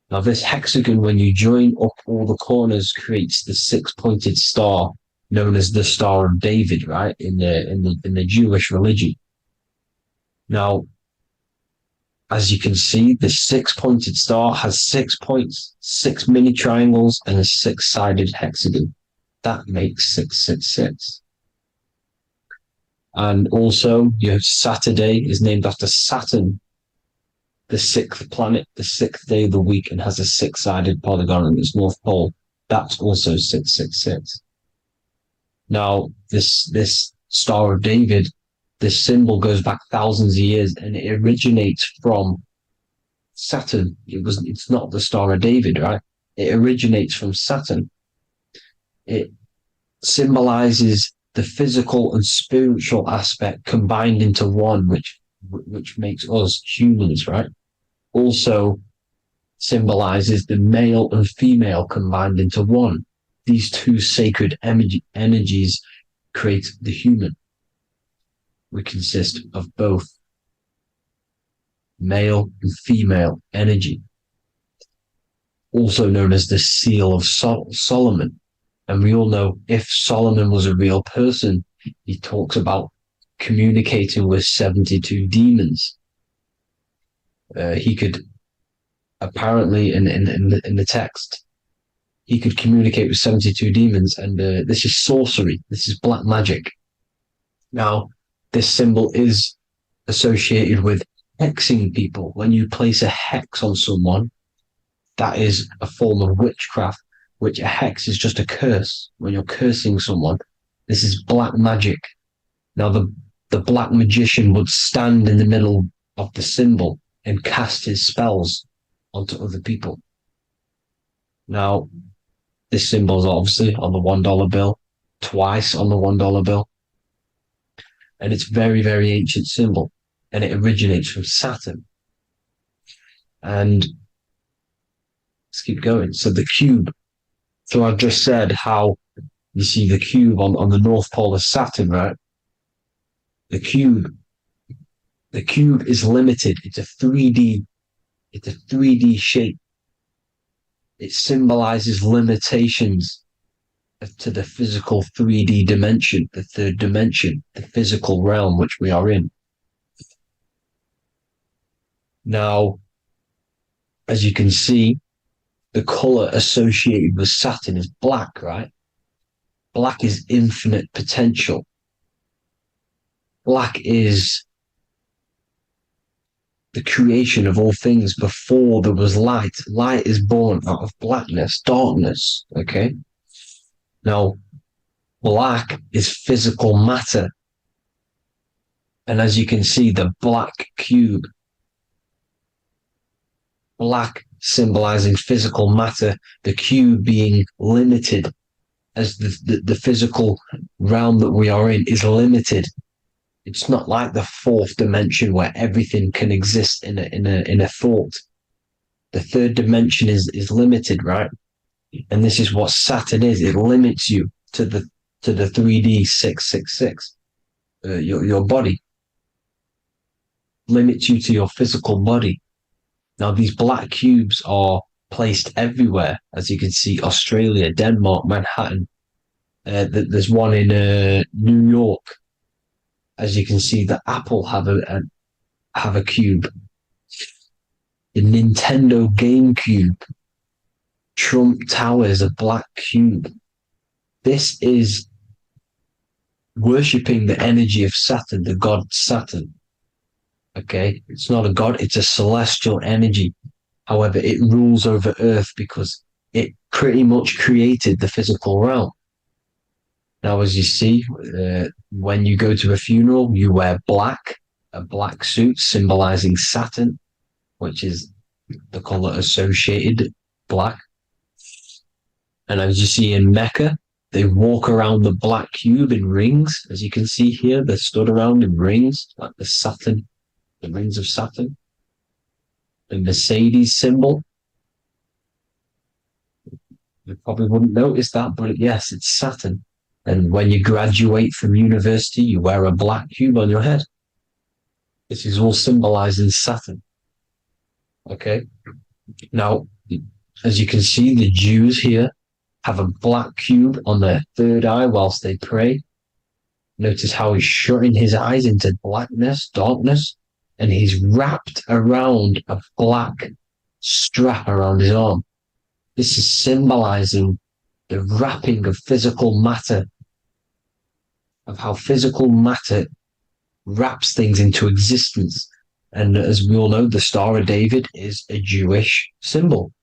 Now this hexagon, when you join up all the corners, creates the 6-pointed star known as the Star of David, right? In the Jewish religion. Now, as you can see, the 6-pointed star has 6 points, 6 mini triangles, and a 6-sided hexagon. That makes 666. And also, you have Saturday is named after Saturn, the 6th planet, the 6th day of the week, and has a 6-sided polygon in its north pole. That's also 666. Now, this Star of David, this symbol goes back thousands of years, and it originates from Saturn. It's not the Star of David, right? It originates from Saturn. It symbolizes the physical and spiritual aspect combined into one, which makes us humans, right? Also symbolizes the male and female combined into one. These two sacred energies create the human. We consist of both male and female energy, also known as the Seal of Solomon. And we all know if Solomon was a real person, he talks about communicating with 72 demons. He could apparently in the text, he could communicate with 72 demons, and this is sorcery. This is black magic. Now, this symbol is associated with hexing people. When you place a hex on someone, that is a form of witchcraft, which a hex is just a curse. When you're cursing someone, this is black magic. Now, the black magician would stand in the middle of the symbol and cast his spells onto other people. Now, this symbol is obviously on the $1 bill, twice on the $1 bill. And it's very, very ancient symbol. And it originates from Saturn. And let's keep going. So the cube. So I've just said how you see the cube on the North Pole of Saturn, right? The cube is limited. It's a 3D shape. It symbolizes limitations to the physical 3D dimension, the third dimension, the physical realm which we are in. Now, as you can see, the color associated with Saturn is black, right? Black is infinite potential. Black is the creation of all things before there was light. Light is born out of blackness, darkness, okay? Now, black is physical matter. And as you can see, the black cube, black symbolizing physical matter, the cube being limited, as the physical realm that we are in is limited. It's not like the fourth dimension where everything can exist in a thought. The third dimension is limited, right? And this is what Saturn is. It limits you to the 3D 666. Your body limits you to your physical body. Now these black cubes are placed everywhere, as you can see: Australia, Denmark, Manhattan. There's one in New York. As you can see, the Apple have a cube. The Nintendo GameCube, Trump Tower is a black cube. This is worshipping the energy of Saturn, the god Saturn. Okay, it's not a god; it's a celestial energy. However, it rules over Earth because it pretty much created the physical realm. Now, as you see, when you go to a funeral, you wear black, a black suit symbolizing Saturn, which is the color associated, black. And as you see in Mecca, they walk around the black cube in rings. As you can see here, they're stood around in rings, like the Saturn, the rings of Saturn. The Mercedes symbol. You probably wouldn't notice that, but yes, it's Saturn. And when you graduate from university, you wear a black cube on your head. This is all symbolizing Saturn. Okay. Now, as you can see, the Jews here have a black cube on their third eye whilst they pray. Notice how he's shutting his eyes into blackness, darkness, and he's wrapped around a black strap around his arm. This is symbolizing the wrapping of physical matter, of how physical matter wraps things into existence. And as we all know, the Star of David is a Jewish symbol.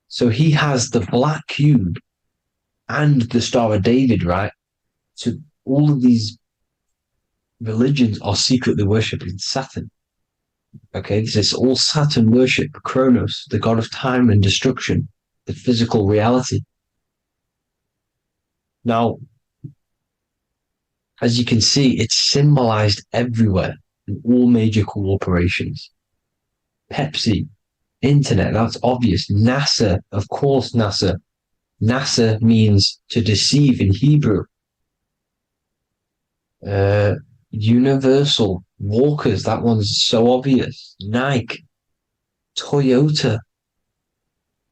So he has the black cube and the Star of David, right? So all of these religions are secretly worshipping Saturn. Okay, this is all Saturn worship, Kronos, the god of time and destruction, the physical reality. Now, as you can see, it's symbolized everywhere in all major corporations. Pepsi, internet, that's obvious. NASA, of course, NASA. NASA means to deceive in Hebrew. Universal, Walkers, that one's so obvious. Nike, Toyota.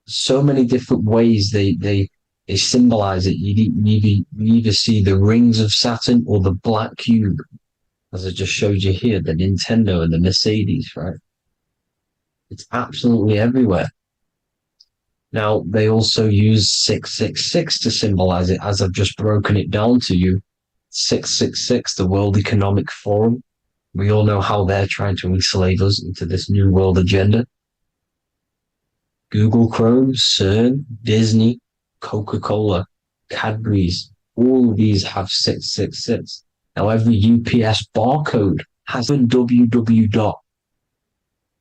So many different ways they symbolize it. You either see the rings of Saturn or the black cube, as I just showed you here, the Nintendo and the Mercedes, right? It's absolutely everywhere. Now, they also use 666 to symbolize it, as I've just broken it down to you. 666, the World Economic Forum. We all know how they're trying to enslave us into this new world agenda. Google Chrome, CERN, Disney, Coca-Cola, Cadbury's, all of these have 666. Now, every UPS barcode has a www.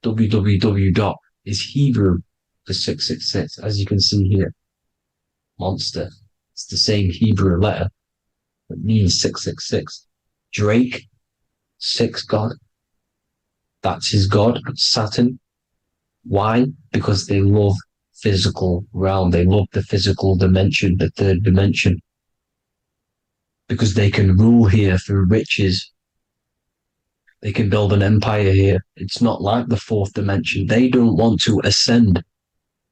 www is Hebrew for 666, as you can see here. Monster. It's the same Hebrew letter. It means 666. Drake, 6 God. That's his God, Saturn. Why? Because they love physical realm. They love the physical dimension, the third dimension. Because they can rule here through riches. They can build an empire here. It's not like the fourth dimension. They don't want to ascend.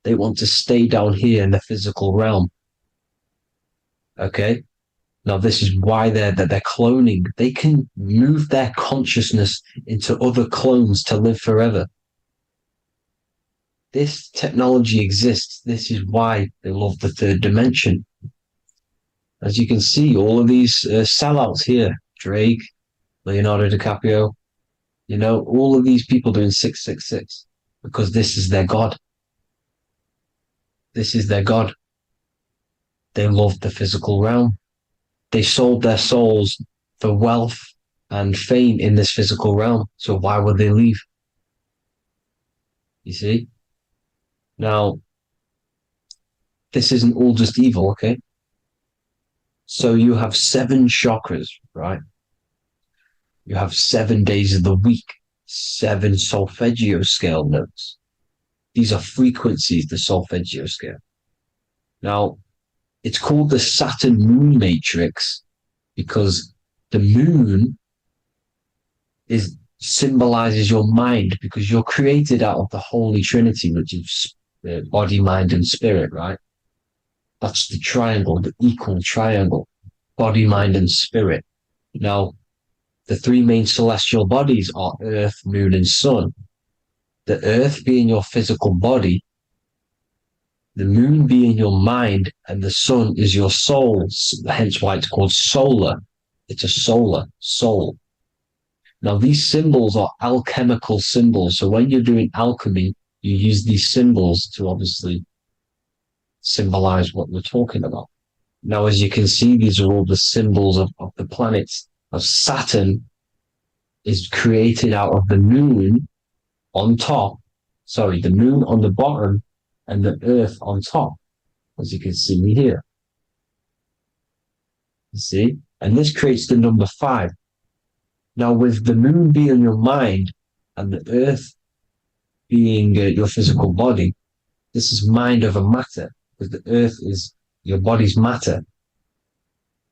They want to stay down here in the physical realm. Okay? Now, this is why they're cloning. They can move their consciousness into other clones to live forever. This technology exists. This is why they love the third dimension. As you can see, all of these sellouts here, Drake, Leonardo DiCaprio, you know, all of these people doing 666 because this is their God. This is their God. They love the physical realm. They sold their souls for wealth, and fame in this physical realm. So why would they leave? You see? Now, this isn't all just evil, okay? So you have 7 chakras, right? You have 7 days of the week, 7 solfeggio scale notes. These are frequencies, the solfeggio scale. Now, it's called the Saturn moon matrix because the moon symbolizes your mind, because you're created out of the Holy Trinity, which is body, mind, and spirit, right? That's the triangle, the equal triangle, body, mind, and spirit. Now, the 3 main celestial bodies are Earth, Moon, and Sun. The Earth being your physical body, the Moon being your mind, and the Sun is your soul, hence why it's called solar. It's a solar soul. Now, these symbols are alchemical symbols. So when you're doing alchemy, you use these symbols to obviously symbolize what we're talking about. Now, as you can see, these are all the symbols of the planets. Of Saturn is created out of the moon on top, the moon on the bottom and the earth on top, as you can see here. You see? And this creates the number 5. Now, with the moon being your mind and the earth being your physical body, this is mind over matter, because the earth is your body's matter.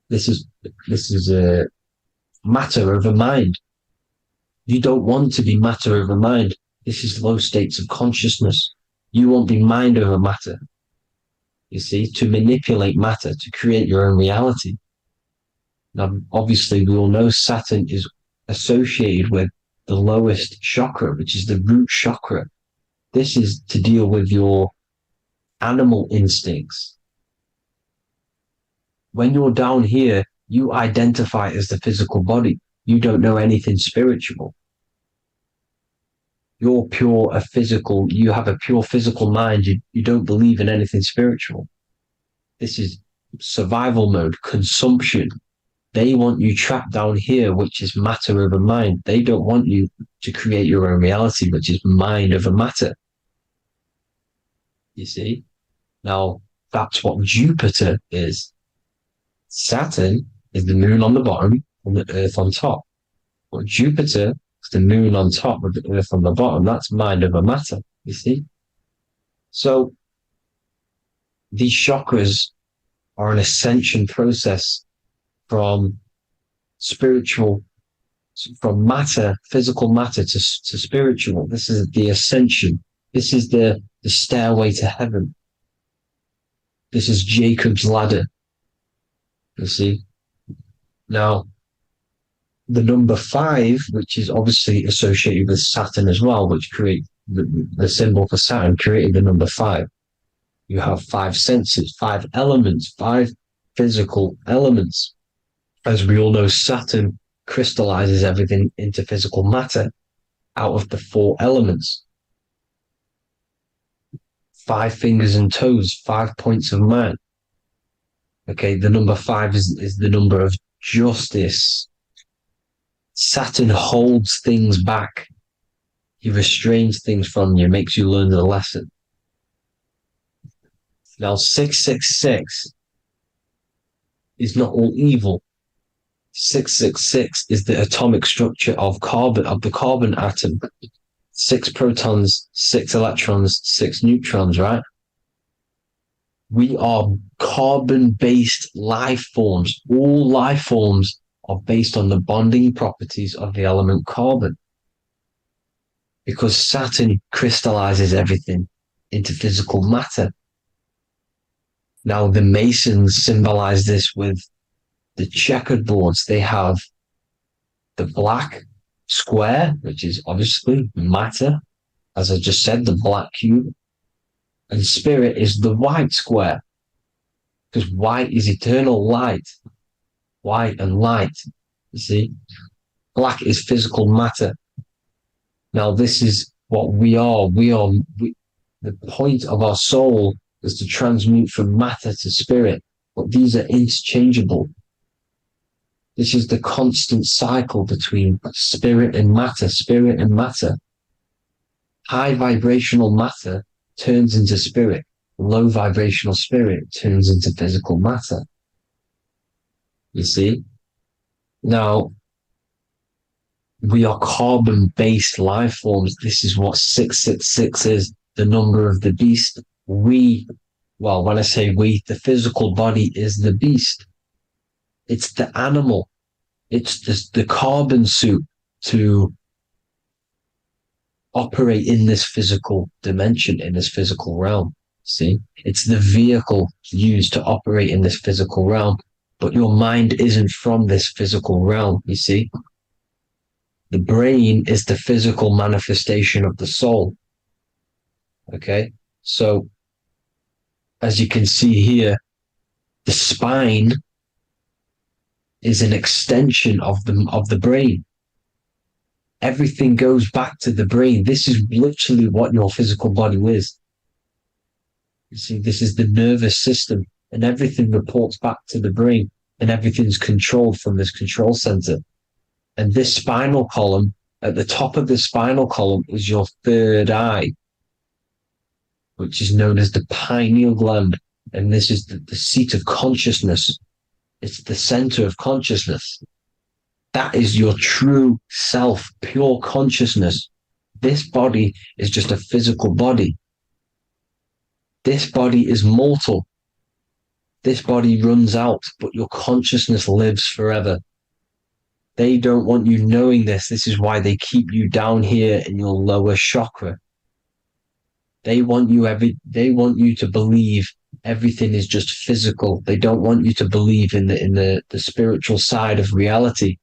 This is matter over mind. You don't want to be matter over mind. This is low states of consciousness. You won't be mind over matter. You see, to manipulate matter, to create your own reality. Now, obviously, we all know Saturn is associated with the lowest chakra, which is the root chakra. This is to deal with your animal instincts. When you're down here, you identify as the physical body. You don't know anything spiritual. You have a pure physical mind. You don't believe in anything spiritual. This is survival mode, consumption. They want you trapped down here, which is matter over mind. They don't want you to create your own reality, which is mind over matter. You see? Now, that's what Jupiter is. Saturn is the moon on the bottom and the earth on top. But Jupiter is the moon on top with the earth on the bottom. That's mind over matter, you see? So, these chakras are an ascension process from matter, physical matter to spiritual. This is the ascension. This is the stairway to heaven. This is Jacob's ladder. You see? Now, the number 5, which is obviously associated with Saturn as well, which create the symbol for Saturn, created the number 5. You have 5 senses, 5 elements, 5 physical elements. As we all know, Saturn crystallizes everything into physical matter out of the 4 elements. 5 fingers and toes, 5 points of man. Okay, the number 5 is the number of justice. Saturn holds things back. He restrains things from you, makes you learn the lesson. Now, 666 is not all evil. 666 is the atomic structure of the carbon atom. 6 protons, 6 electrons, 6 neutrons, right? We are carbon-based life forms. All life forms are based on the bonding properties of the element carbon. Because Saturn crystallizes everything into physical matter. Now, the Masons symbolize this with the checkered boards. They have the black square, which is obviously matter. As I just said, the black cube. And spirit is the white square. Because white is eternal light. White and light. You see? Black is physical matter. Now, this is what we are. The point of our soul is to transmute from matter to spirit. But these are interchangeable. This is the constant cycle between spirit and matter, spirit and matter. High vibrational matter turns into spirit. Low vibrational spirit turns into physical matter. You see? Now, we are carbon-based life forms. This is what 666 is, the number of the beast. When I say we, the physical body is the beast. It's the animal. It's the carbon suit to operate in this physical dimension, in this physical realm. See? It's the vehicle used to operate in this physical realm. But your mind isn't from this physical realm, you see? The brain is the physical manifestation of the soul. Okay? So, as you can see here, the spine is an extension of the brain. Everything goes back to the brain. This is literally what your physical body is. You see, this is the nervous system, and everything reports back to the brain, and everything's controlled from this control center. And this spinal column, at the top of the spinal column, is your third eye, which is known as the pineal gland. And this is the seat of consciousness. It's the center of consciousness. That is your true self, pure consciousness. This body is just a physical body. This body is mortal. This body runs out, but your consciousness lives forever. They don't want you knowing this. This is why they keep you down here in your lower chakra. They want you to believe everything is just physical. They don't want you to believe in the spiritual side of reality.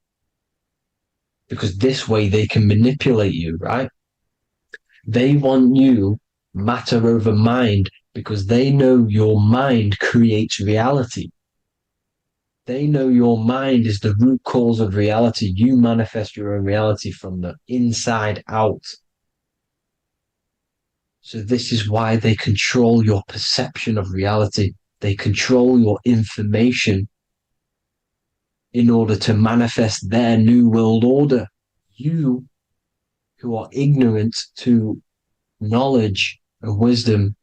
Because this way they can manipulate you, right? They want you matter over mind because they know your mind creates reality. They know your mind is the root cause of reality. You manifest your own reality from the inside out. So this is why they control your perception of reality. They control your information in order to manifest their new world order. You, who are ignorant to knowledge and wisdom,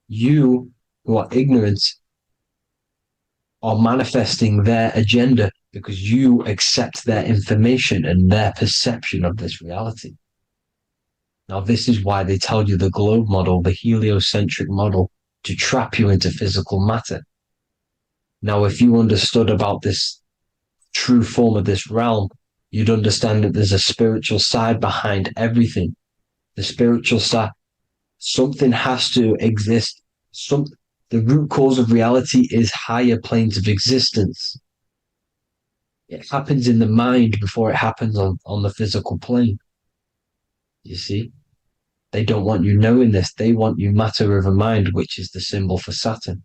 you who are ignorant are manifesting their agenda because you accept their information and their perception of this reality. Now, this is why they tell you the globe model, the heliocentric model, to trap you into physical matter. Now, if you understood about this true form of this realm, you'd understand that there's a spiritual side behind everything. The spiritual side, something has to exist. The root cause of reality is higher planes of existence. It happens in the mind before it happens on the physical plane. You see? They don't want you knowing this. They want you matter over mind, which is the symbol for Saturn.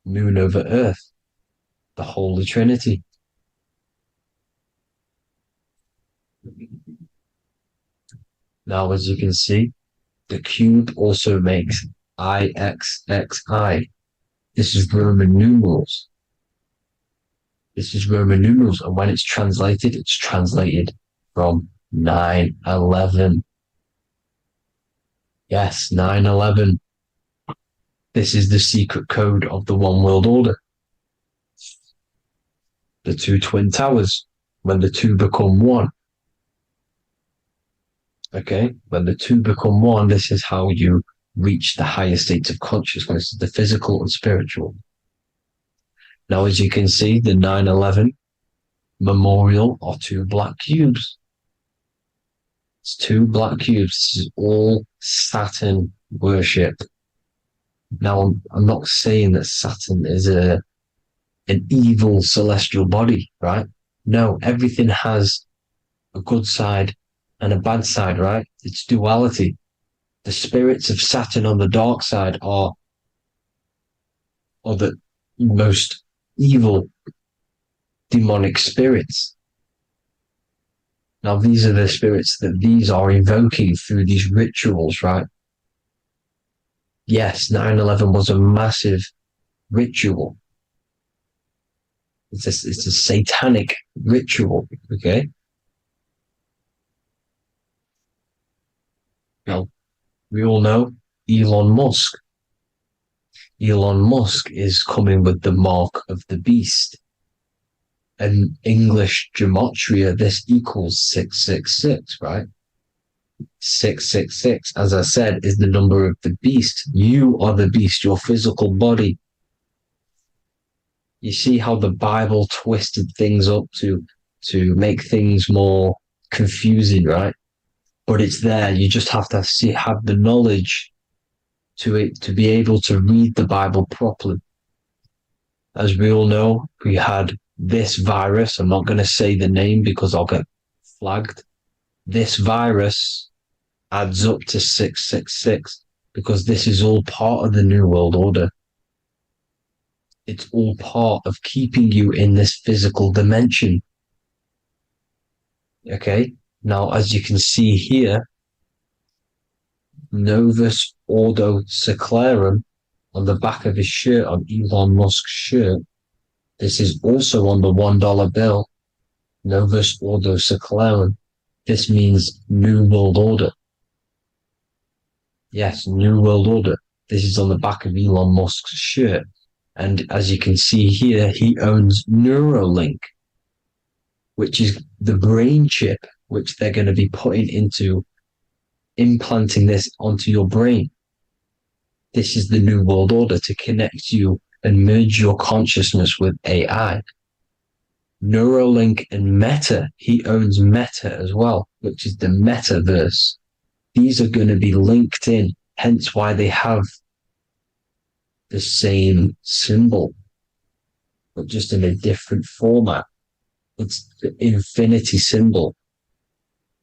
Moon over Earth. The Holy Trinity. Now, as you can see, the cube also makes IXXI. This is Roman numerals. This is Roman numerals, and when it's translated from 9/11. Yes, 9/11. This is the secret code of the One World Order. The two twin towers, when the two become one. Okay, when the two become one, this is how you reach the higher states of consciousness, the physical and spiritual. Now, as you can see, the 9/11 memorial are two black cubes. It's two black cubes. This is all Saturn worship. Now, I'm not saying that Saturn is an evil celestial body, right? No, everything has a good side and a bad side, right? It's duality. The spirits of Saturn on the dark side are the most evil demonic spirits. Now, these are the spirits that these are invoking through these rituals, right? Yes, 9/11 was a massive ritual. It's a satanic ritual, okay? Now, we all know Elon Musk. Elon Musk is coming with the mark of the beast. And English gematria, this equals 666, right? 666, as I said, is the number of the beast. You are the beast, your physical body. You see how the Bible twisted things up to make things more confusing, right? But it's there. You just have to have the knowledge to be able to read the Bible properly. As we all know, we had this virus. I'm not going to say the name because I'll get flagged. This virus adds up to 666 because this is all part of the New World Order. It's all part of keeping you in this physical dimension. Okay? Now, as you can see here, Novus Ordo Secularum on the back of his shirt, on Elon Musk's shirt, this is also on the $1 bill, Novus Ordo Secularum. This means New World Order. Yes, New World Order. This is on the back of Elon Musk's shirt. And as you can see here, he owns Neuralink, which is the brain chip, which they're going to be putting into implanting this onto your brain. This is the New World Order to connect you and merge your consciousness with AI. Neuralink and Meta, he owns Meta as well, which is the metaverse. These are going to be linked in, hence why they have the same symbol, but just in a different format. It's the infinity symbol.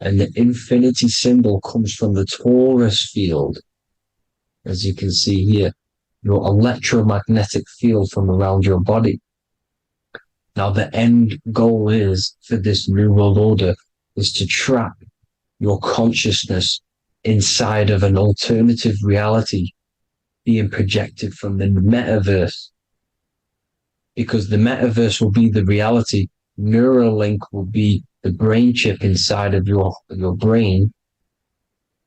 And the infinity symbol comes from the Taurus field, as you can see here, your electromagnetic field from around your body. Now, the end goal is for this New World Order is to trap your consciousness inside of an alternative reality being projected from the metaverse. Because the metaverse will be the reality. Neuralink will be the brain chip inside of your brain,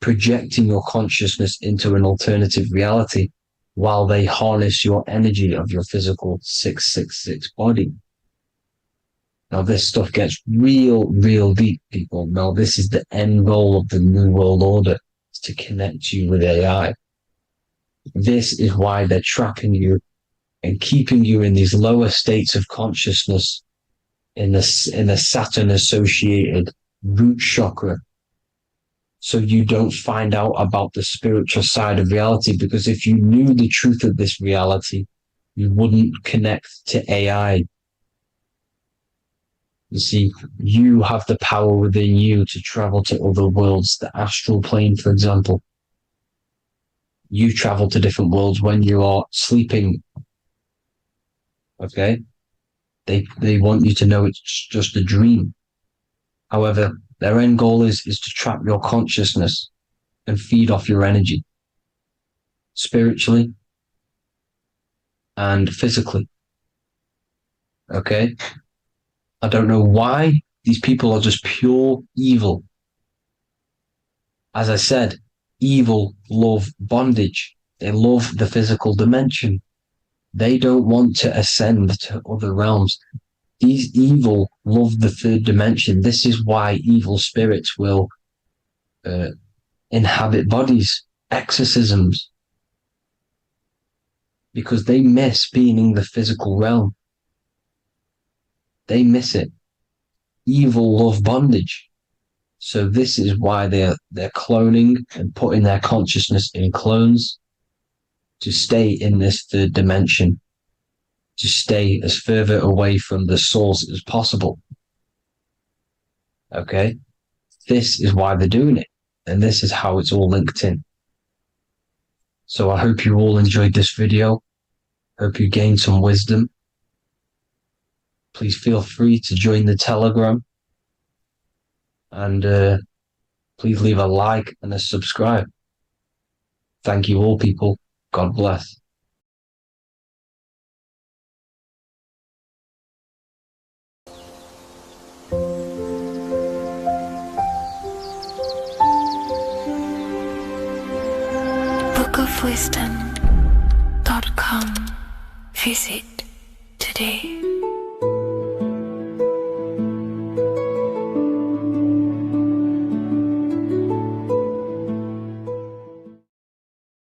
projecting your consciousness into an alternative reality while they harness your energy of your physical 666 body. Now, this stuff gets real deep, people. Now, this is the end goal of the New World Order, is to connect you with AI. This is why they're trapping you and keeping you in these lower states of consciousness in the Saturn-associated root chakra, so you don't find out about the spiritual side of reality. Because if you knew the truth of this reality, you wouldn't connect to AI. You see, you have the power within you to travel to other worlds, the astral plane, for example. You travel to different worlds when you are sleeping. Okay? They want you to know it's just a dream. However, their end goal is to trap your consciousness and feed off your energy, spiritually and physically. Okay? I don't know why these people are just pure evil. As I said, evil love bondage. They love the physical dimension. They don't want to ascend to other realms. These evil love the third dimension. This is why evil spirits will inhabit bodies, exorcisms, because they miss being in the physical realm. They miss it. Evil love bondage. So this is why they're cloning and putting their consciousness in clones to stay in this third dimension, to stay as further away from the source as possible. Okay? This is why they're doing it. And this is how it's all linked in. So I hope you all enjoyed this video. Hope you gained some wisdom. Please feel free to join the Telegram. And please leave a like and a subscribe. Thank you all, people. God bless. worldofwisdom.com. Visit today.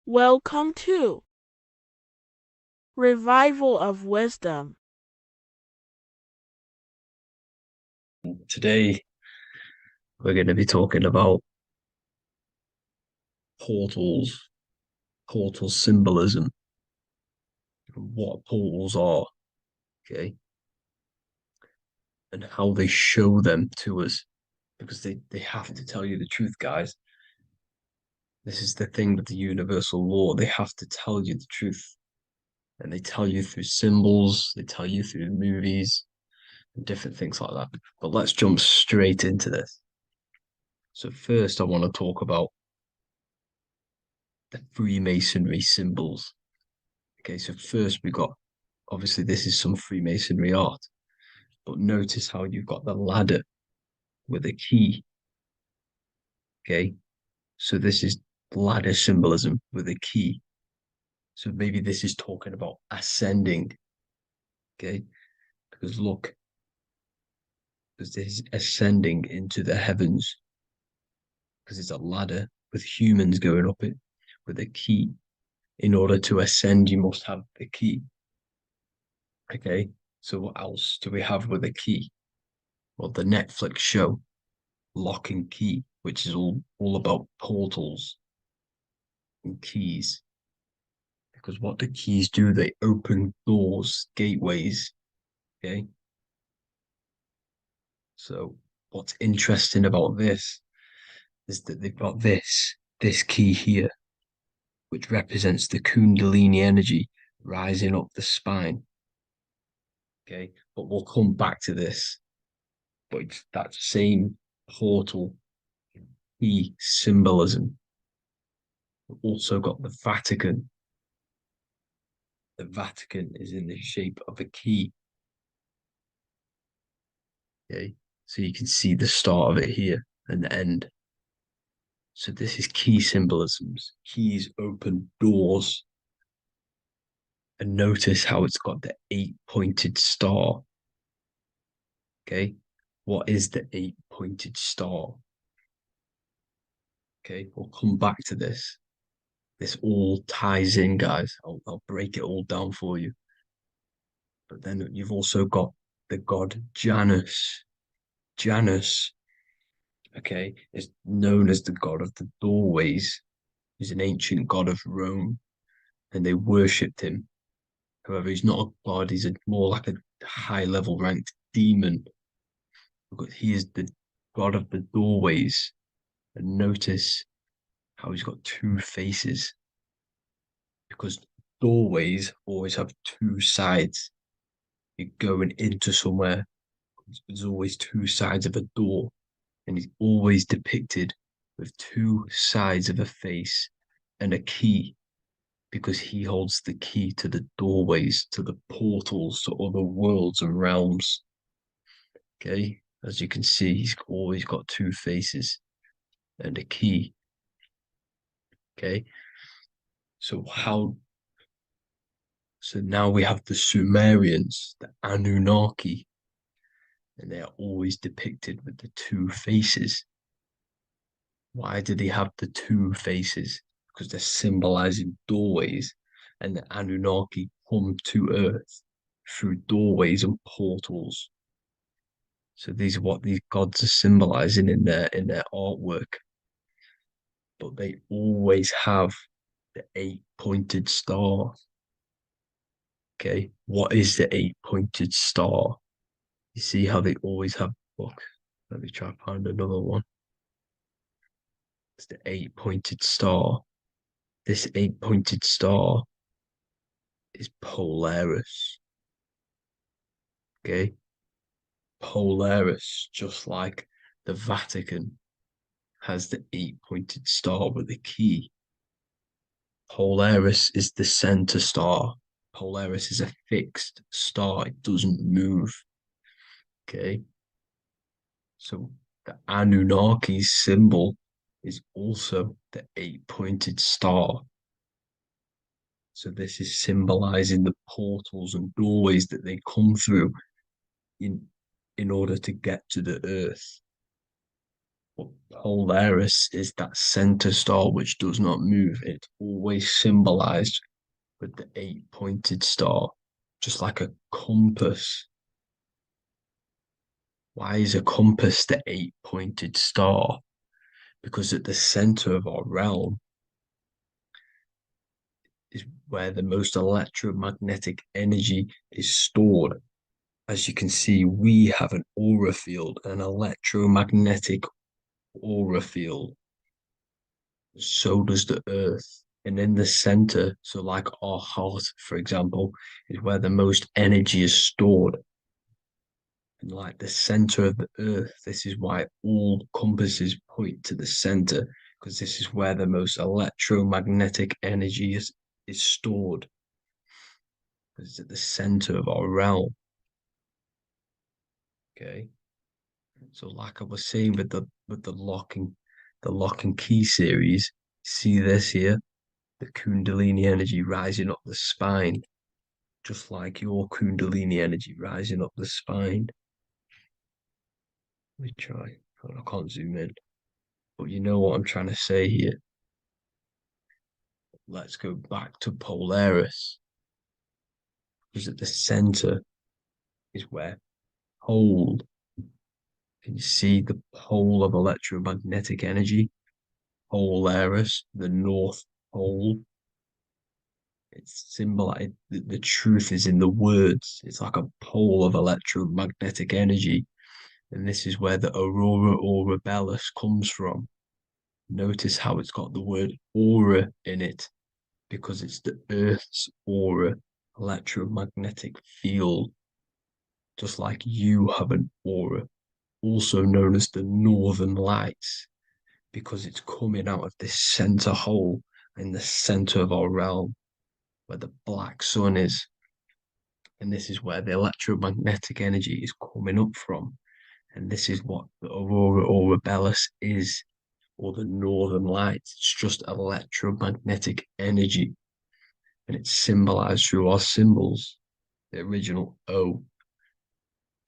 Welcome to Revival of Wisdom. Today, we're going to be talking about portals, portal symbolism, what portals are, okay, and how they show them to us, because they have to tell you the truth, guys. This is the thing with the universal law. They have to tell you the truth. And they tell you through symbols, they tell you through movies, and different things like that. But let's jump straight into this. So first, I want to talk about the Freemasonry symbols. Okay, so first we got, obviously this is some Freemasonry art, but notice how you've got the ladder with a key. Okay, so this is ladder symbolism with a key. So maybe this is talking about ascending. Okay, because look, because this is ascending into the heavens, because it's a ladder with humans going up it with a key. In order to ascend, you must have the key. Okay, so what else do we have with a key? Well, the Netflix show Lock and Key, which is all about portals and keys. Because what the keys do, they open doors, gateways. Okay, so what's interesting about this is that they've got this key here, which represents the Kundalini energy rising up the spine. Okay, but we'll come back to this. But it's that same portal key symbolism. We've also got the Vatican. The Vatican is in the shape of a key. Okay, so you can see the start of it here and the end. So this is key symbolisms. Keys open doors. And notice how it's got the 8-pointed star. Okay, what is the 8-pointed star? Okay, we'll come back to this. This all ties in, guys. I'll break it all down for you. But then you've also got the god Janus. Janus, okay, is known as the god of the doorways. He's an ancient god of Rome, and they worshipped him. However, he's not a god, he's more like a high-level ranked demon. Because he is the god of the doorways. And notice how he's got two faces. Because doorways always have two sides. You're going into somewhere, there's always two sides of a door. And he's always depicted with two sides of a face and a key, because he holds the key to the doorways, to the portals, to other worlds and realms. Okay, as you can see, he's always got two faces and a key. Okay, so now we have the Sumerians, the Anunnaki, and they are always depicted with the two faces. Why do they have the two faces? Because they're symbolizing doorways, and the Anunnaki come to Earth through doorways and portals. So these are what these gods are symbolizing in their artwork. But they always have the 8-pointed star. Okay, what is the 8-pointed star? You see how they always have, look, let me try to find another one. It's the 8-pointed star. This 8-pointed star is Polaris. Okay, Polaris, just like the Vatican has the 8-pointed star with a key. Polaris is the center star. Polaris is a fixed star, it doesn't move. Okay, so the Anunnaki symbol is also the 8-pointed star. So this is symbolizing the portals and doorways that they come through in order to get to the earth. But Polaris is that center star which does not move. It's always symbolized with the 8-pointed star, just like a compass. Why is a compass the 8-pointed star? Because at the center of our realm is where the most electromagnetic energy is stored. As you can see, we have an aura field, an electromagnetic aura field. So does the earth. And in the center, so like our heart, for example, is where the most energy is stored. And like the center of the earth, this is why all compasses point to the center, because this is where the most electromagnetic energy is stored. It's at the center of our realm. Okay. So like I was saying with the lock and key series, see this here? The Kundalini energy rising up the spine, just like your Kundalini energy rising up the spine. Let me try. I can't zoom in. But you know what I'm trying to say here. Let's go back to Polaris. Because at the center is where hold. Can you see the pole of electromagnetic energy? Polaris, the North Pole. It's symbolized. The truth is in the words. It's like a pole of electromagnetic energy. And this is where the aurora borealis comes from. Notice how it's got the word aura in it, because it's the Earth's aura, electromagnetic field. Just like you have an aura, also known as the northern lights, because it's coming out of this center hole in the center of our realm, where the black sun is. And this is where the electromagnetic energy is coming up from. And this is what the aurora borealis is, or the northern lights. It's just electromagnetic energy. And it's symbolized through our symbols, the original O.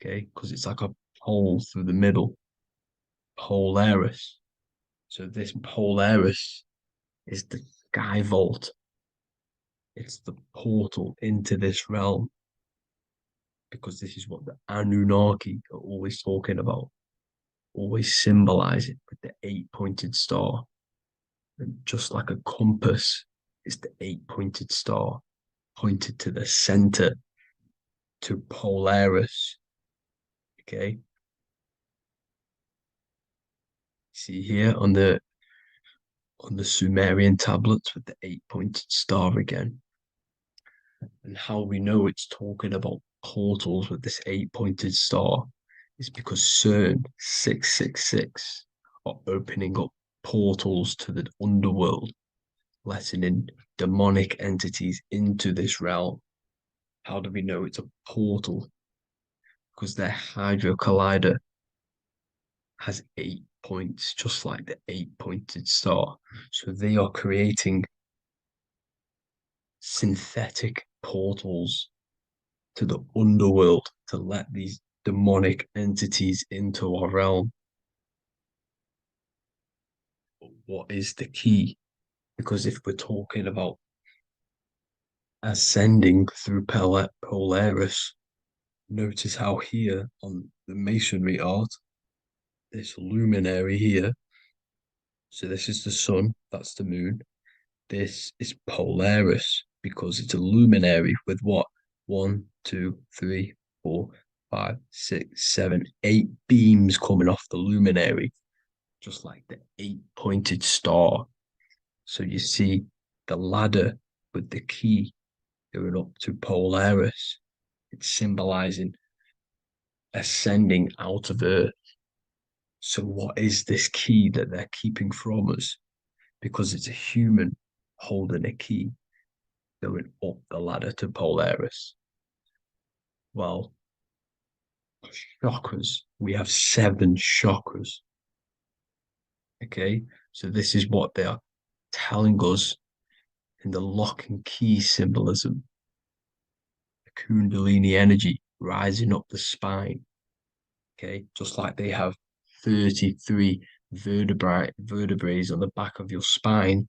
Okay, because it's like a pole through the middle. Polaris. So this Polaris is the sky vault. It's the portal into this realm. Because this is what the Anunnaki are always talking about. Always symbolize it with the 8-pointed star. And just like a compass, it's the 8-pointed star pointed to the center, to Polaris. Okay. See here on the Sumerian tablets with the 8-pointed star again. And how we know it's talking about portals with this 8-pointed star is because CERN 666 are opening up portals to the underworld, letting in demonic entities into this realm. How do we know it's a portal? Because their Hydra Collider has 8 points, just like the 8-pointed star. So they are creating synthetic portals to the underworld to let these demonic entities into our realm. But what is the key? Because if we're talking about ascending through Polaris, notice how here on the masonry art, this luminary here, so this is the sun, that's the moon, this is Polaris, because it's a luminary with what? 1, 2, 3, 4, 5, 6, 7, 8 beams coming off the luminary, just like the 8-pointed star. So you see the ladder with the key going up to Polaris. It's symbolizing ascending out of Earth. So what is this key that they're keeping from us? Because it's a human holding a key going up the ladder to Polaris. Well, chakras. We have 7 chakras. Okay, so this is what they are telling us in the lock and key symbolism. The Kundalini energy rising up the spine. Okay, just like they have 33 vertebrae on the back of your spine.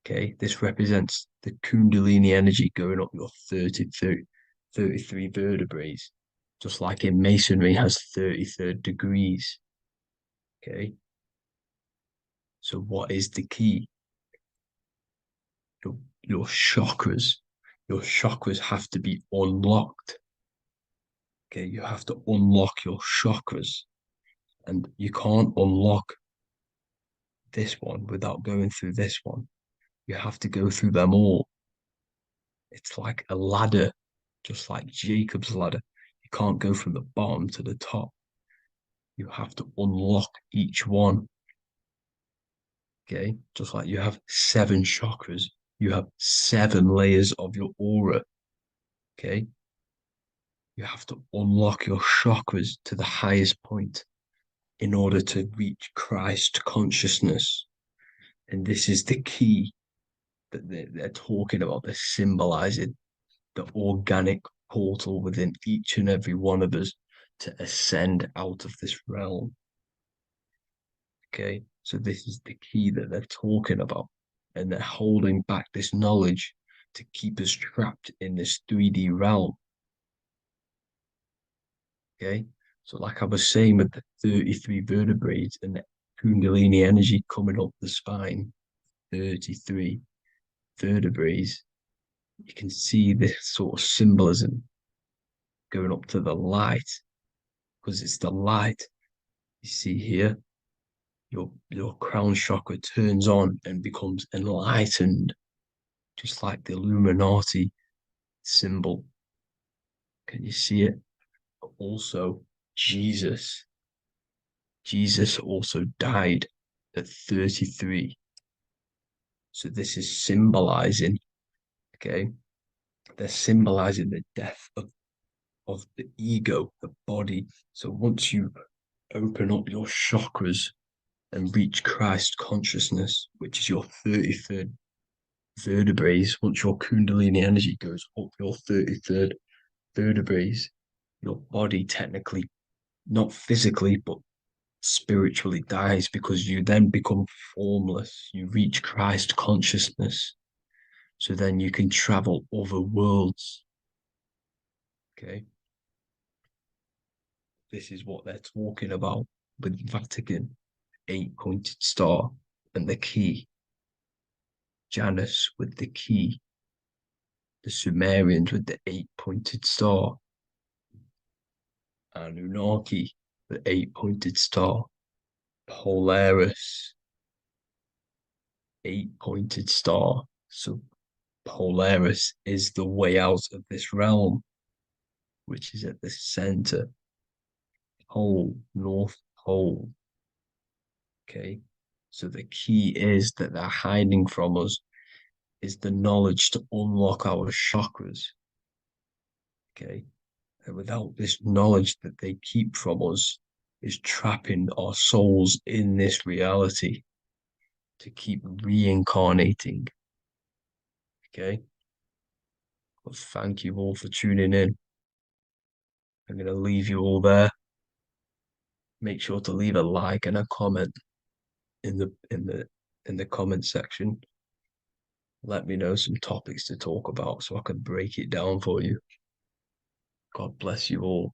Okay, this represents the Kundalini energy going up your 33 vertebrae, just like in Masonry has 33rd degrees. Okay, so what is the key? Your chakras. Your chakras have to be unlocked. Okay, you have to unlock your chakras, and you can't unlock this one without going through this one. You have to go through them all. It's like a ladder, just like Jacob's ladder. You can't go from the bottom to the top. You have to unlock each one. Okay, just like you have 7 chakras, you have 7 layers of your aura. Okay, you have to unlock your chakras to the highest point in order to reach Christ consciousness. And this is the key that they're talking about. They're symbolizing the organic portal within each and every one of us to ascend out of this realm. Okay, so this is the key that they're talking about, and they're holding back this knowledge to keep us trapped in this 3D realm. Okay, so like I was saying with the 33 vertebrae and the Kundalini energy coming up the spine, 33 vertebrae, you can see this sort of symbolism going up to the light, because it's the light. You see here, your crown chakra turns on and becomes enlightened, just like the Illuminati symbol. Can you see it? But also Jesus also died at 33. So this is symbolizing, okay, they're symbolizing the death of the ego, the body. So once you open up your chakras and reach Christ consciousness, which is your 33rd vertebrae, once your Kundalini energy goes up your 33rd vertebrae, your body technically, not physically, but spiritually dies, because you then become formless. You reach Christ consciousness. So then you can travel other worlds. Okay. This is what they're talking about with Vatican, 8-pointed star, and the key. Janus with the key. The Sumerians with the 8-pointed star. Anunnaki, the 8-pointed star. Polaris, 8-pointed star. So Polaris is the way out of this realm, which is at the center. Pole, North Pole. Okay, so the key is that they're hiding from us is the knowledge to unlock our chakras. Okay, and without this knowledge that they keep from us is trapping our souls in this reality to keep reincarnating. Okay, well, thank you all for tuning in. I'm going to leave you all there. Make sure to leave a like and a comment in the comment section. Let me know some topics to talk about so I can break it down for you. God bless you all.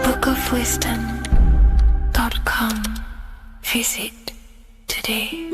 bookofwisdom.com. Visit today.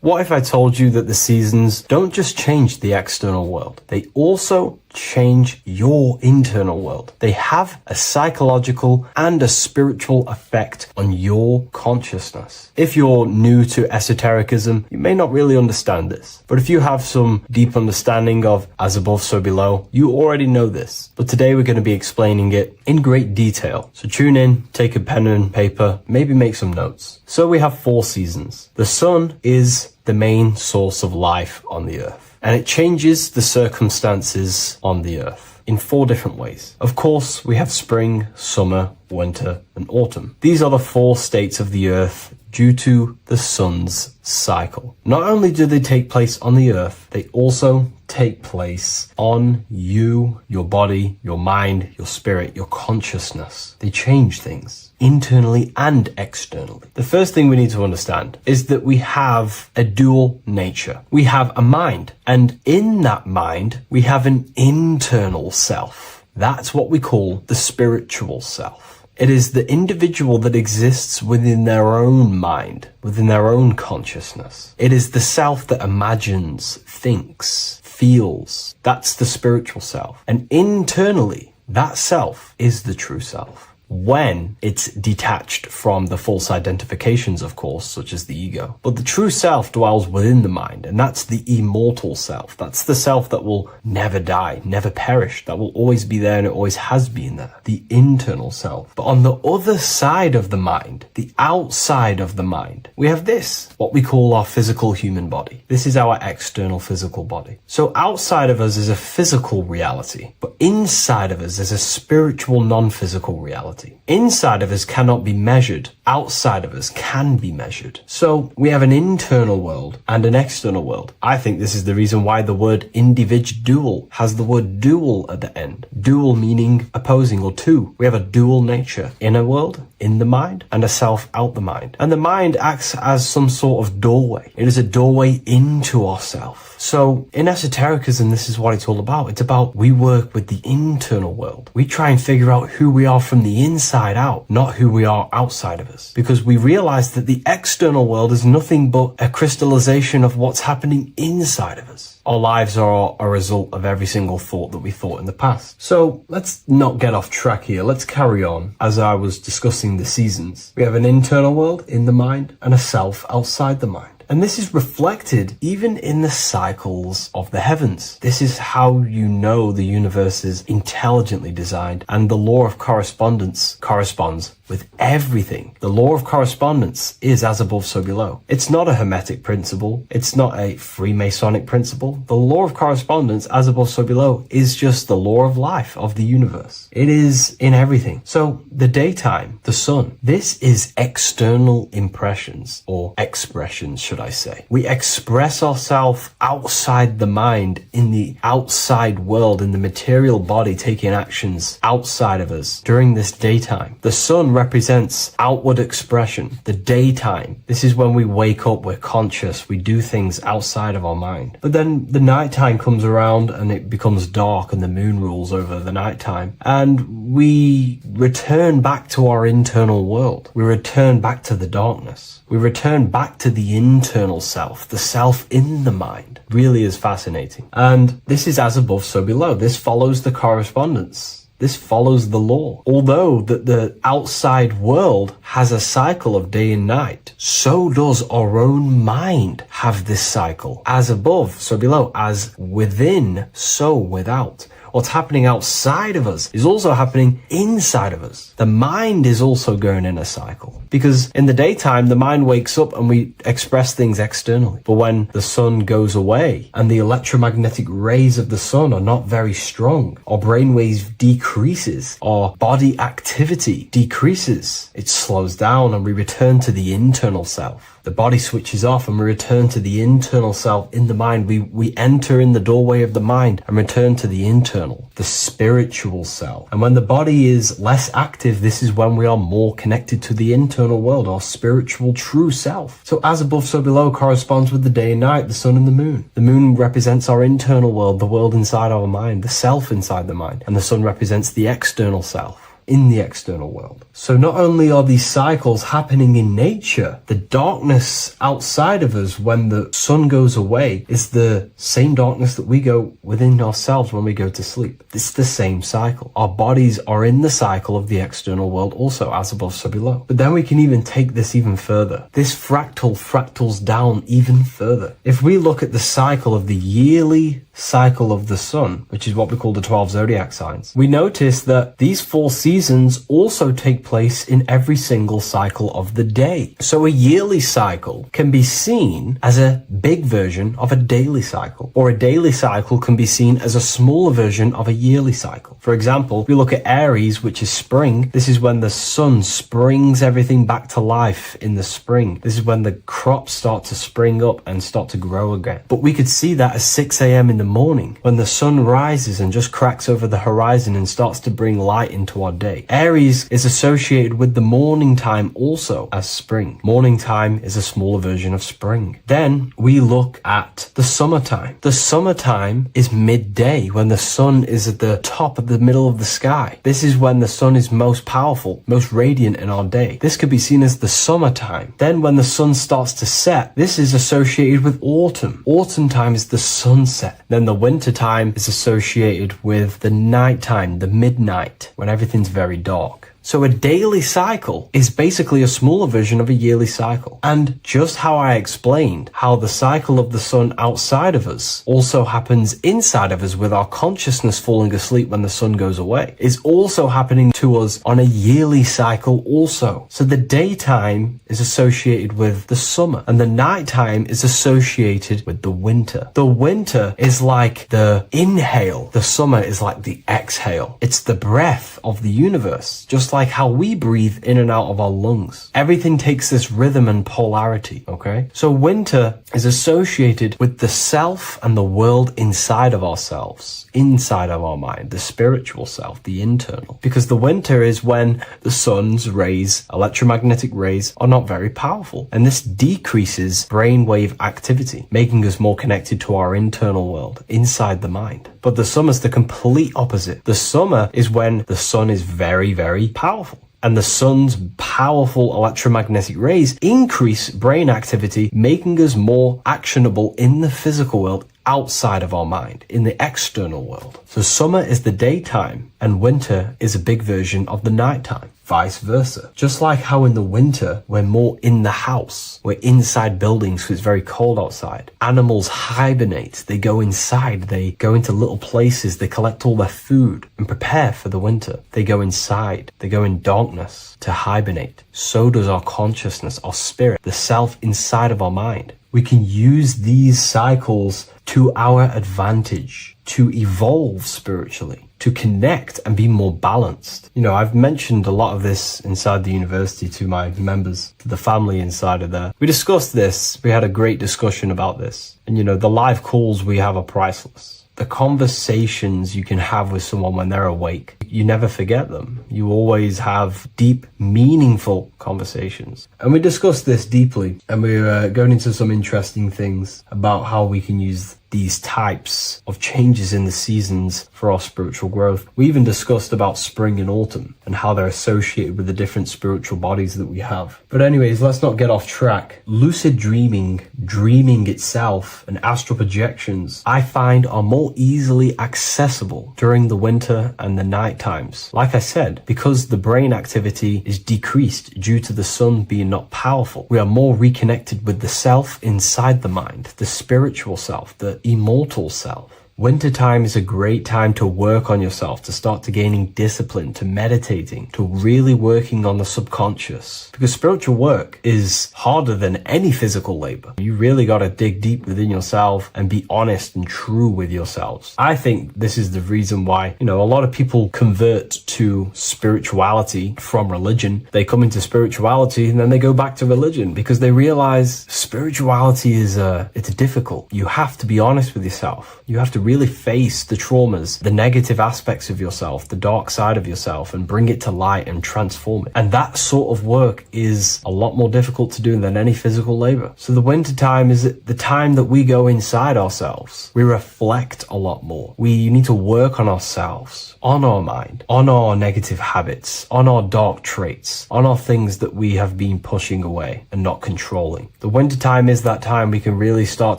What if I told you that the seasons don't just change the external world, they also change your internal world. They have a psychological and a spiritual effect on your consciousness. If you're new to esotericism, you may not really understand this. But if you have some deep understanding of as above, so below, you already know this. But today we're going to be explaining it in great detail. So tune in, take a pen and paper, maybe make some notes. So we have 4 seasons. The sun is the main source of life on the earth, and it changes the circumstances on the earth in 4 different ways. Of course, we have spring, summer, winter, and autumn. These are the 4 states of the earth due to the sun's cycle. Not only do they take place on the earth, they also take place on you, your body, your mind, your spirit, your consciousness. They change things internally and externally. The first thing we need to understand is that we have a dual nature. We have a mind, and in that mind, we have an internal self. That's what we call the spiritual self. It is the individual that exists within their own mind, within their own consciousness. It is the self that imagines, thinks, feels. That's the spiritual self. And internally, that self is the true self. When it's detached from the false identifications, of course, such as the ego. But the true self dwells within the mind, and that's the immortal self. That's the self that will never die, never perish, that will always be there, and it always has been there. The internal self. But on the other side of the mind, the outside of the mind, we have this, what we call our physical human body. This is our external physical body. So outside of us is a physical reality, but inside of us is a spiritual non-physical reality. Inside of us cannot be measured. Outside of us can be measured. So we have an internal world and an external world. I think this is the reason why the word individual has the word dual at the end. Dual meaning opposing or two. We have a dual nature. Inner world, in the mind, and a self out the mind. And the mind acts as some sort of doorway. It is a doorway into ourself. So in esotericism, this is what it's all about. It's about we work with the internal world. We try and figure out who we are from the inside out, not who we are outside of us. Because we realize that the external world is nothing but a crystallization of what's happening inside of us. Our lives are a result of every single thought that we thought in the past. So let's not get off track here. Let's carry on. As I was discussing the seasons, we have an internal world in the mind and a self outside the mind. And this is reflected even in the cycles of the heavens. This is how you know the universe is intelligently designed, and the law of correspondence corresponds with everything. The law of correspondence is as above, so below. It's not a Hermetic principle. It's not a Freemasonic principle. The law of correspondence, as above, so below, is just the law of life of the universe. It is in everything. So the daytime, the sun, this is external impressions or expressions, should I say. We express ourselves outside the mind, in the outside world, in the material body, taking actions outside of us during this daytime. The sun represents outward expression. The daytime, this is when we wake up, we're conscious, we do things outside of our mind. But then the nighttime comes around and it becomes dark and the moon rules over the nighttime, and we return back to our internal world. We return back to the darkness. We return back to the internal self, the self in the mind. Really is fascinating. And this is as above, so below. This follows the correspondence. This follows the law. Although that the outside world has a cycle of day and night, so does our own mind have this cycle. As above, so below. As within, so without. What's happening outside of us is also happening inside of us. The mind is also going in a cycle. Because in the daytime, the mind wakes up and we express things externally. But when the sun goes away and the electromagnetic rays of the sun are not very strong, our brainwaves decreases, our body activity decreases. It slows down and we return to the internal self. The body switches off and we return to the internal self in the mind. We enter in the doorway of the mind and return to the internal, the spiritual self. And when the body is less active, this is when we are more connected to the internal world, our spiritual true self. So as above, so below corresponds with the day and night, the sun and the moon. The moon represents our internal world, the world inside our mind, the self inside the mind. And the sun represents the external self. in the external world. So not only are these cycles happening in nature, the darkness outside of us when the sun goes away is the same darkness that we go within ourselves when we go to sleep. It's the same cycle. Our bodies are in the cycle of the external world also, as above, so below. But then we can even take this even further. This fractal fractals down even further. If we look at the cycle of the yearly cycle of the sun, which is what we call the 12 zodiac signs, we notice that these 4 seasons also take place in every single cycle of the day. So a yearly cycle can be seen as a big version of a daily cycle, or a daily cycle can be seen as a smaller version of a yearly cycle. For example, if we look at Aries, which is spring, this is when the sun springs everything back to life in the spring. This is when the crops start to spring up and start to grow again. But we could see that at 6 a.m. in the morning, when the sun rises and just cracks over the horizon and starts to bring light into our day. Aries is associated with the morning time also as spring. Morning time is a smaller version of spring. Then we look at the summertime. The summertime is midday, when the sun is at the top of the middle of the sky. This is when the sun is most powerful, most radiant in our day. This could be seen as the summertime. Then when the sun starts to set, this is associated with autumn. Autumn time is the sunset. Then the winter time is associated with the nighttime, the midnight, when everything's very dark. So a daily cycle is basically a smaller version of a yearly cycle. And just how I explained how the cycle of the sun outside of us also happens inside of us with our consciousness falling asleep when the sun goes away, is also happening to us on a yearly cycle also. So the daytime is associated with the summer and the nighttime is associated with the winter. The winter is like the inhale. The summer is like the exhale. It's the breath of the universe, just like how we breathe in and out of our lungs. Everything takes this rhythm and polarity, okay? So winter is associated with the self and the world inside of ourselves, inside of our mind, the spiritual self, the internal. Because the winter is when the sun's rays, electromagnetic rays, are not very powerful. And this decreases brainwave activity, making us more connected to our internal world, inside the mind. But the summer's the complete opposite. The summer is when the sun is very, very powerful. And the sun's powerful electromagnetic rays increase brain activity, making us more actionable in the physical world outside of our mind, in the external world. So summer is the daytime and winter is a big version of the nighttime. Vice versa. Just like how in the winter, we're more in the house. We're inside buildings because it's very cold outside. Animals hibernate. They go inside. They go into little places. They collect all their food and prepare for the winter. They go inside. They go in darkness to hibernate. So does our consciousness, our spirit, the self inside of our mind. We can use these cycles to our advantage, to evolve spiritually, to connect and be more balanced. You know, I've mentioned a lot of this inside the university to my members, to the family inside of there. We discussed this. We had a great discussion about this. And, you know, the live calls we have are priceless. The conversations you can have with someone when they're awake, you never forget them. You always have deep, meaningful conversations. And we discussed this deeply, and we were going into some interesting things about how we can use these types of changes in the seasons for our spiritual growth. We even discussed about spring and autumn and how they're associated with the different spiritual bodies that we have. But anyways, let's not get off track. Lucid dreaming, dreaming itself, and astral projections, I find are more easily accessible during the winter and the night times. Like I said, because the brain activity is decreased due to the sun being not powerful, we are more reconnected with the self inside the mind, the spiritual self, the immortal self. Wintertime is a great time to work on yourself, to start to gaining discipline, to meditating, to really working on the subconscious. Because spiritual work is harder than any physical labor. You really got to dig deep within yourself and be honest and true with yourselves. I think this is the reason why, you know, a lot of people convert to spirituality from religion. They come into spirituality and then they go back to religion because they realize spirituality is it's difficult. You have to be honest with yourself. You have to really face the traumas, the negative aspects of yourself, the dark side of yourself, and bring it to light and transform it. And that sort of work is a lot more difficult to do than any physical labor. So the winter time is the time that we go inside ourselves. We reflect a lot more. We need to work on ourselves, on our mind, on our negative habits, on our dark traits, on our things that we have been pushing away and not controlling. The winter time is that time we can really start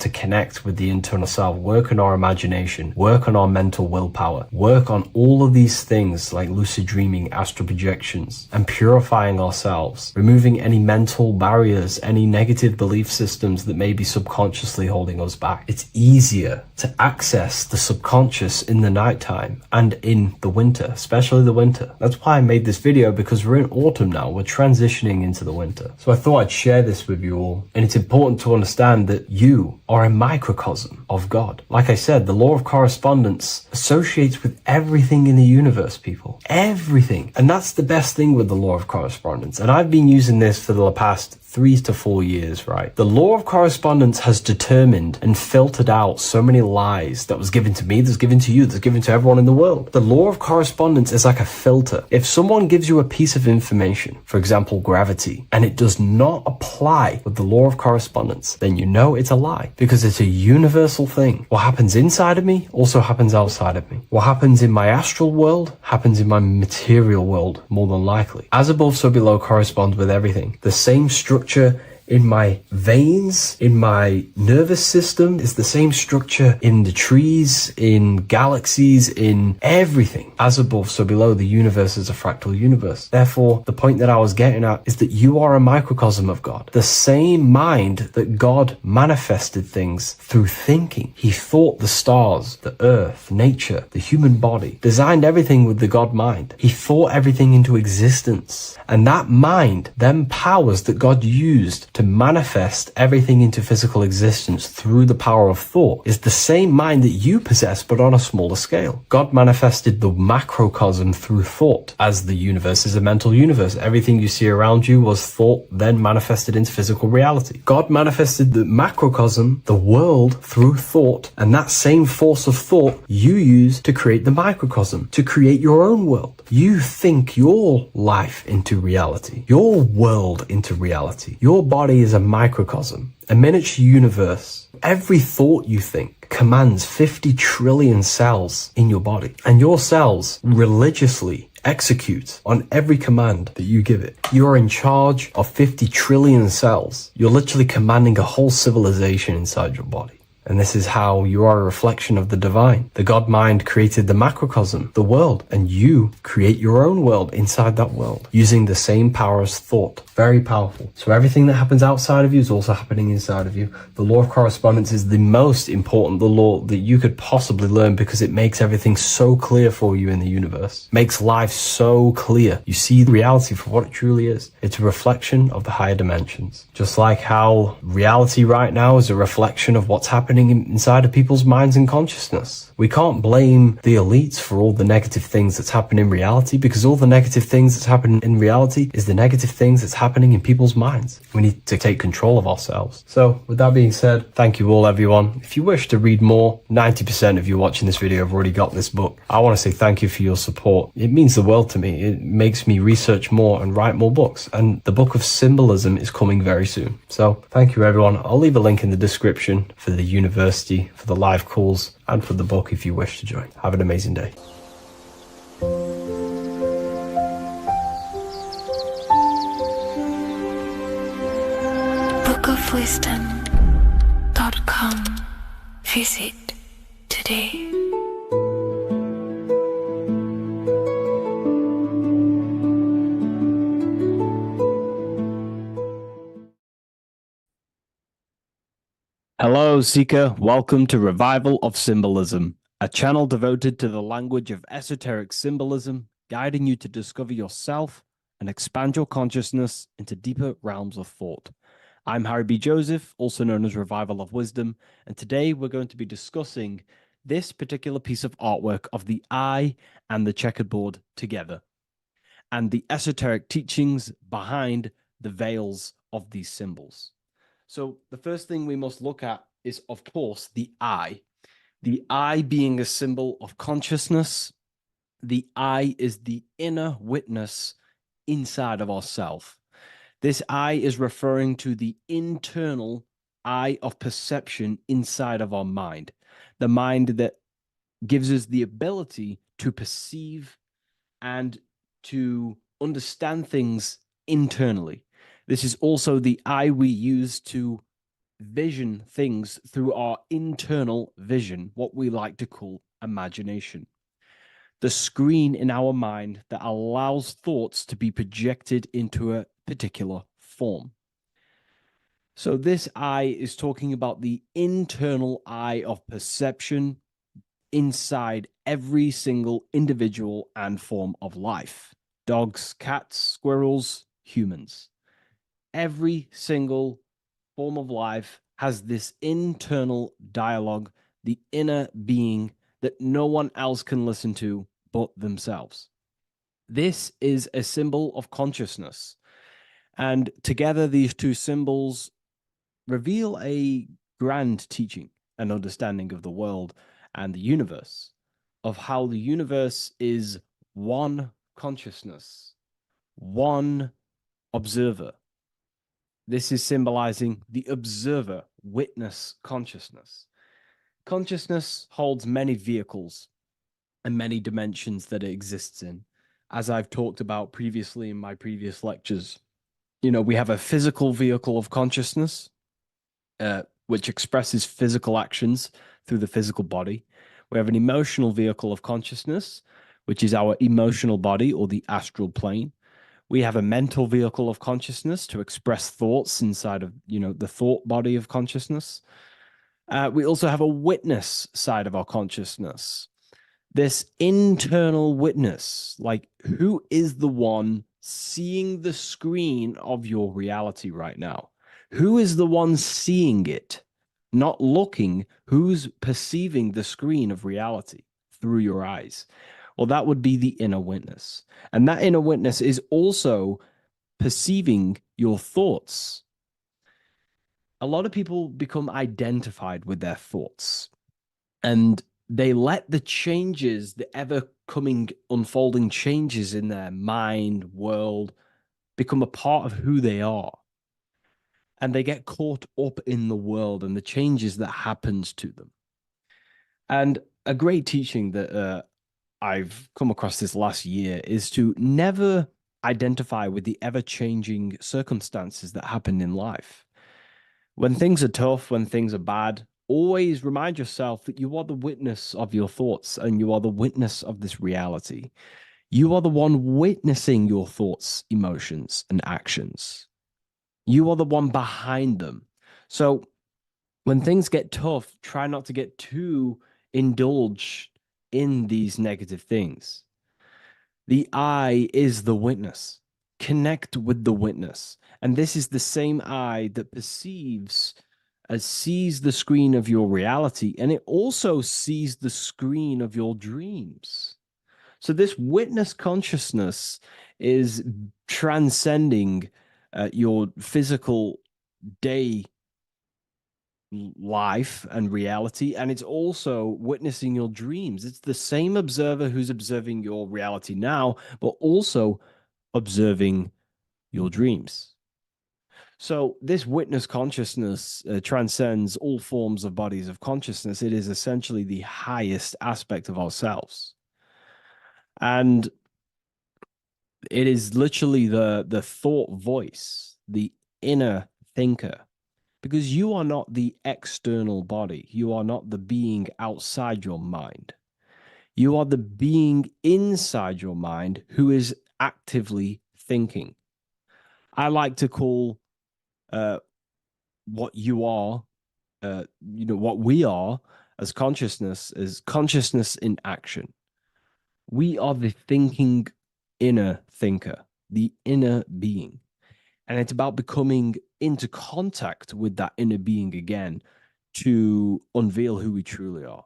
to connect with the internal self, work on our imagination, work on our mental willpower, work on all of these things like lucid dreaming, astral projections, and purifying ourselves, removing any mental barriers, any negative belief systems that may be subconsciously holding us back. It's easier to access the subconscious in the nighttime and in the winter, especially the winter. That's why I made this video, because we're in autumn now. We're transitioning into the winter. So I thought I'd share this with you all. And it's important to understand that you are a microcosm of God. Like I said, the law of correspondence associates with everything in the universe, people. Everything. And that's the best thing with the law of correspondence. And I've been using this for the past 3 to 4 years, right? The law of correspondence has determined and filtered out so many lies that was given to me, that's given to you, that's given to everyone in the world. The law of correspondence is like a filter. If someone gives you a piece of information, for example, gravity, and it does not apply with the law of correspondence, then you know it's a lie, because it's a universal thing. What happens inside of me also happens outside of me. What happens in my astral world happens in my material world, more than likely. As above, so below corresponds with everything. The same structure in my veins, in my nervous system, is the same structure in the trees, in galaxies, in everything. As above, so below, the universe is a fractal universe. Therefore, the point that I was getting at is that you are a microcosm of God. The same mind that God manifested things through thinking. He thought the stars, the earth, nature, the human body, designed everything with the God mind. He thought everything into existence. And that mind then powers that God used to manifest everything into physical existence through the power of thought is the same mind that you possess, but on a smaller scale. God manifested the macrocosm through thought, as the universe is a mental universe. Everything you see around you was thought, then manifested into physical reality. God manifested the macrocosm, the world, through thought, and that same force of thought you use to create the microcosm, to create your own world. You think your life into reality, your world into reality. Your body is a microcosm, a miniature universe. Every thought you think commands 50 trillion cells in your body, and your cells religiously execute on every command that you give it. You're in charge of 50 trillion cells. You're literally commanding a whole civilization inside your body. And this is how you are a reflection of the divine. The God mind created the macrocosm, the world, and you create your own world inside that world using the same power as thought. Very powerful. So everything that happens outside of you is also happening inside of you. The law of correspondence is the most important, the law that you could possibly learn, because it makes everything so clear for you in the universe. Makes life so clear. You see reality for what it truly is. It's a reflection of the higher dimensions. Just like how reality right now is a reflection of what's happening inside of people's minds and consciousness. We can't blame the elites for all the negative things that's happening in reality, because all the negative things that's happening in reality is the negative things that's happening in people's minds. We need to take control of ourselves. So with that being said, thank you all, everyone. If you wish to read more, 90% of you watching this video have already got this book. I want to say thank you for your support. It means the world to me. It makes me research more and write more books. And the book of Symbolism is coming very soon. So thank you, everyone. I'll leave a link in the description for the university, for the live calls, and for the book if you wish to join. Have an amazing day. bookofwisdom.com. Visit today. Hello, Seeker. Welcome to Revival of Symbolism, a channel devoted to the language of esoteric symbolism, guiding you to discover yourself and expand your consciousness into deeper realms of thought. I'm Harry B. Joseph, also known as Revival of Wisdom, and today we're going to be discussing this particular piece of artwork of the eye and the checkerboard together, and the esoteric teachings behind the veils of these symbols. So the first thing we must look at is, of course, the eye, The eye being a symbol of consciousness, the eye is the inner witness inside of ourself. This eye is referring to the internal eye of perception inside of our mind, the mind that gives us the ability to perceive and to understand things internally. This is also the eye we use to vision things through our internal vision, what we like to call imagination. The screen in our mind that allows thoughts to be projected into a particular form. So this eye is talking about the internal eye of perception inside every single individual and form of life. Dogs, cats, squirrels, humans. Every single form of life has this internal dialogue, the inner being that no one else can listen to but themselves. This is a symbol of consciousness. And together, these two symbols reveal a grand teaching and understanding of the world and the universe, of how the universe is one consciousness, one observer. This is symbolizing the observer witness consciousness. Consciousness holds many vehicles and many dimensions that it exists in. As I've talked about previously in my previous lectures, we have a physical vehicle of consciousness, which expresses physical actions through the physical body. We have an emotional vehicle of consciousness, which is our emotional body or the astral plane. We have a mental vehicle of consciousness to express thoughts inside of, the thought body of consciousness. We also have a witness side of our consciousness. This internal witness, like who is the one seeing the screen of your reality right now? Who is the one seeing it? Not looking, who's perceiving the screen of reality through your eyes? Well, that would be the inner witness. And that inner witness is also perceiving your thoughts. A lot of people become identified with their thoughts, and they let the changes, the ever coming, unfolding changes in their mind, world, become a part of who they are. And they get caught up in the world and the changes that happens to them. And a great teaching that I've come across this last year is to never identify with the ever-changing circumstances that happen in life. When things are tough, when things are bad, always remind yourself that you are the witness of your thoughts and you are the witness of this reality. You are the one witnessing your thoughts, emotions, and actions. You are the one behind them. So when things get tough, try not to get too indulged in these negative things. The eye is the witness. Connect with the witness. And this is the same eye that perceives, sees the screen of your reality, and it also sees the screen of your dreams. So this witness consciousness is transcending your physical day life and reality, and it's also witnessing your dreams. It's the same observer who's observing your reality now, but also observing your dreams. So this witness consciousness transcends all forms of bodies of consciousness. It is essentially the highest aspect of ourselves. And it is literally the thought voice, the inner thinker, because you are not the external body. You are not the being outside your mind. You are the being inside your mind who is actively thinking. I like to call what you are, what we are as consciousness is consciousness in action. We are the thinking inner thinker, the inner being. And it's about becoming into contact with that inner being again to unveil who we truly are.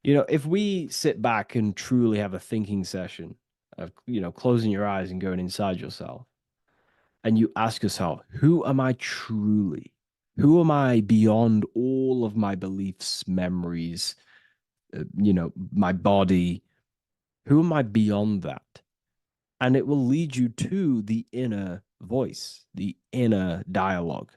If we sit back and truly have a thinking session of, closing your eyes and going inside yourself, and you ask yourself, who am I truly? Who am I beyond all of my beliefs, memories, my body? Who am I beyond that? And it will lead you to the inner voice, the inner dialogue.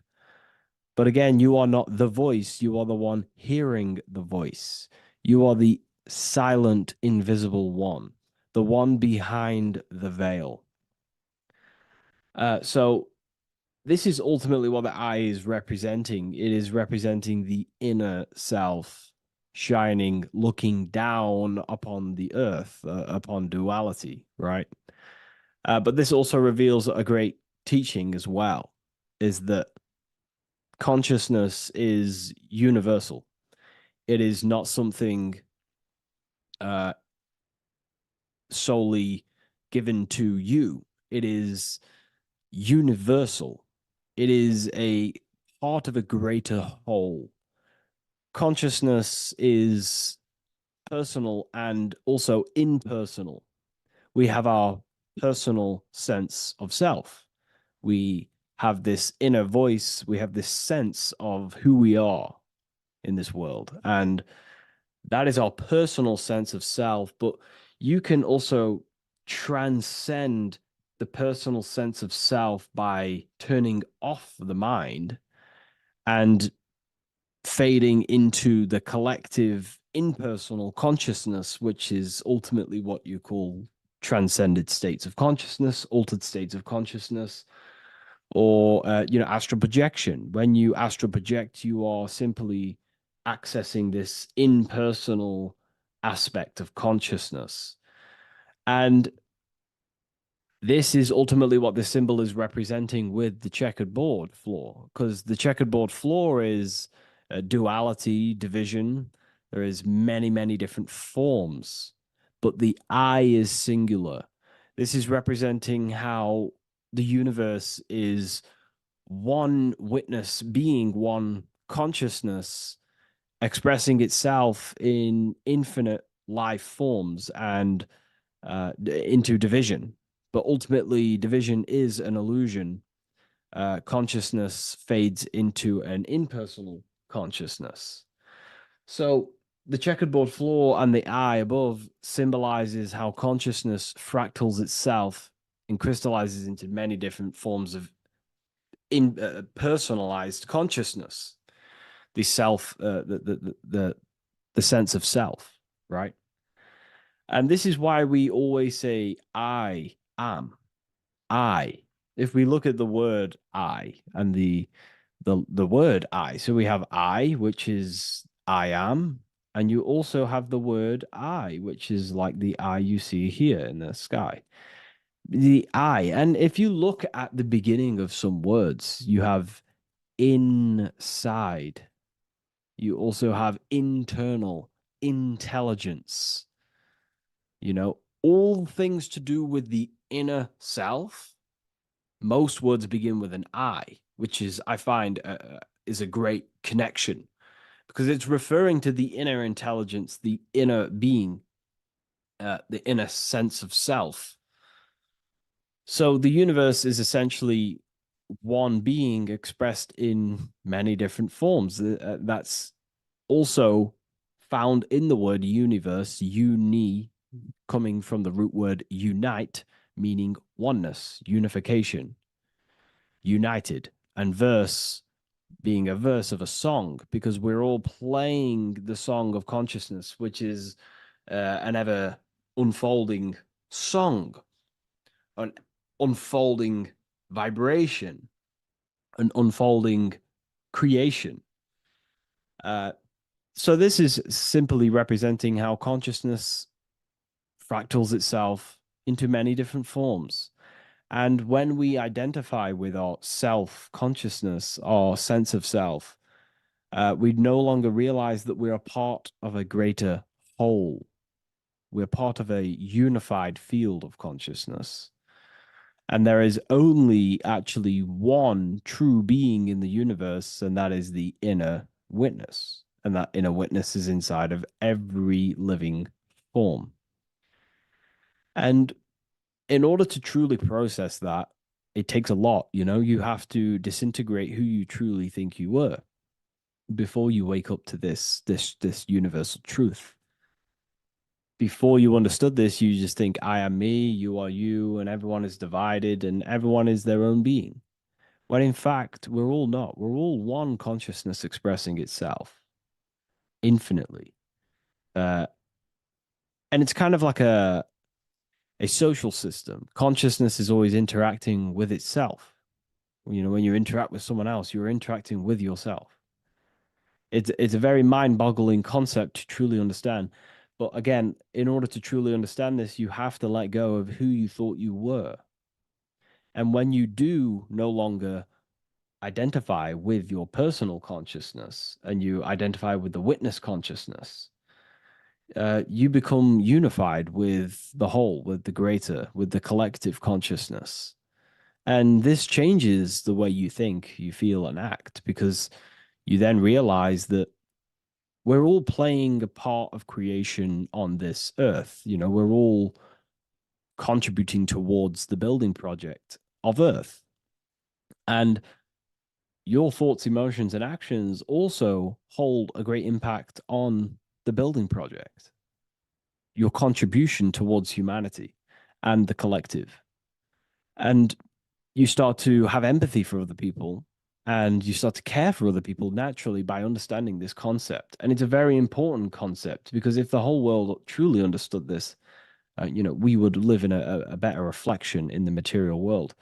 But again, you are not the voice. You are the one hearing the voice. You are the silent, invisible one, the one behind the veil. So this is ultimately what the eye is representing. It is representing the inner self shining, looking down upon the earth, upon duality, right? But this also reveals a great teaching as well, is that consciousness is universal. It is not something solely given to you. It is universal. It is a part of a greater whole. Consciousness is personal and also impersonal. We have our personal sense of self. We have this inner voice. We have this sense of who we are in this world. And that is our personal sense of self. But you can also transcend the personal sense of self by turning off the mind and fading into the collective impersonal consciousness, which is ultimately what you call transcended states of consciousness, altered states of consciousness, or astral projection. When you astral project, you are simply accessing this impersonal aspect of consciousness. And this is ultimately what the symbol is representing with the checkered board floor, because the checkered board floor is duality, division. There is many, many different forms, but the I is singular. This is representing how the universe is one witness, being one consciousness, expressing itself in infinite life forms and into division. But ultimately, division is an illusion. Consciousness fades into an impersonal consciousness. So the checkered board floor and the eye above symbolizes how consciousness fractals itself and crystallizes into many different forms of personalized consciousness. The self, the sense of self, right? And this is why we always say, I am. I. If we look at the word I and the word I, so we have I, which is I am, and you also have the word I, which is like the eye you see here in the sky. The I, and if you look at the beginning of some words, you have inside. You also have internal, intelligence. All things to do with the inner self. Most words begin with an I, which is, I find, is a great connection because it's referring to the inner intelligence, the inner being, the inner sense of self. So the universe is essentially one being expressed in many different forms. That's also found in the word universe, uni, coming from the root word unite, meaning oneness, unification, united, and verse being a verse of a song, because we're all playing the song of consciousness, which is an ever unfolding song, an unfolding vibration, an unfolding creation. So this is simply representing how consciousness fractals itself into many different forms. And when we identify with our self-consciousness, our sense of self, we no longer realize that we're a part of a greater whole. We're part of a unified field of consciousness. And there is only actually one true being in the universe, and that is the inner witness. And that inner witness is inside of every living form. And in order to truly process that, it takes a lot, you know. You have to disintegrate who you truly think you were before you wake up to this universal truth. Before you understood this, you just think, I am me, you are you, and everyone is divided and everyone is their own being. When in fact, we're all not. We're all one consciousness expressing itself infinitely. And it's kind of like a social system. Consciousness is always interacting with itself. You know, when you interact with someone else, you're interacting with yourself. It's a very mind-boggling concept to truly understand. But again, in order to truly understand this, you have to let go of who you thought you were. And when you do no longer identify with your personal consciousness and you identify with the witness consciousness, you become unified with the whole, with the greater, with the collective consciousness. And this changes the way you think, you feel, and act, because you then realize that we're all playing a part of creation on this earth. You know, we're all contributing towards the building project of Earth. And your thoughts, emotions, and actions also hold a great impact on the building project, your contribution towards humanity and the collective. And you start to have empathy for other people and you start to care for other people naturally by understanding this concept. And it's a very important concept, because if the whole world truly understood this, you know, we would live in a better reflection in the material world.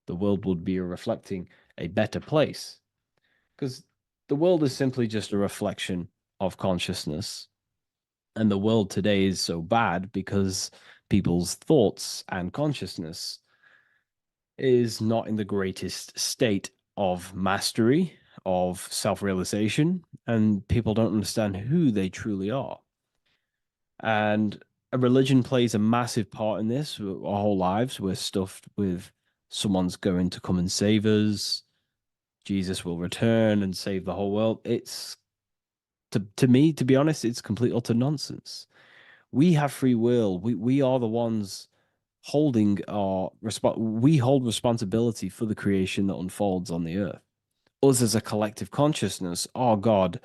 The world would be reflecting a better place, because the world is simply just a reflection of consciousness. And the world today is so bad because people's thoughts and consciousness is not in the greatest state of mastery, of self-realization, and people don't understand who they truly are. And a religion plays a massive part in this. Our whole lives, we're stuffed with someone's going to come and save us. Jesus will return and save the whole world. It's, to me, to be honest, it's complete utter nonsense. We have free will. We are the ones holding we hold responsibility for the creation that unfolds on the earth. Us as a collective consciousness are God,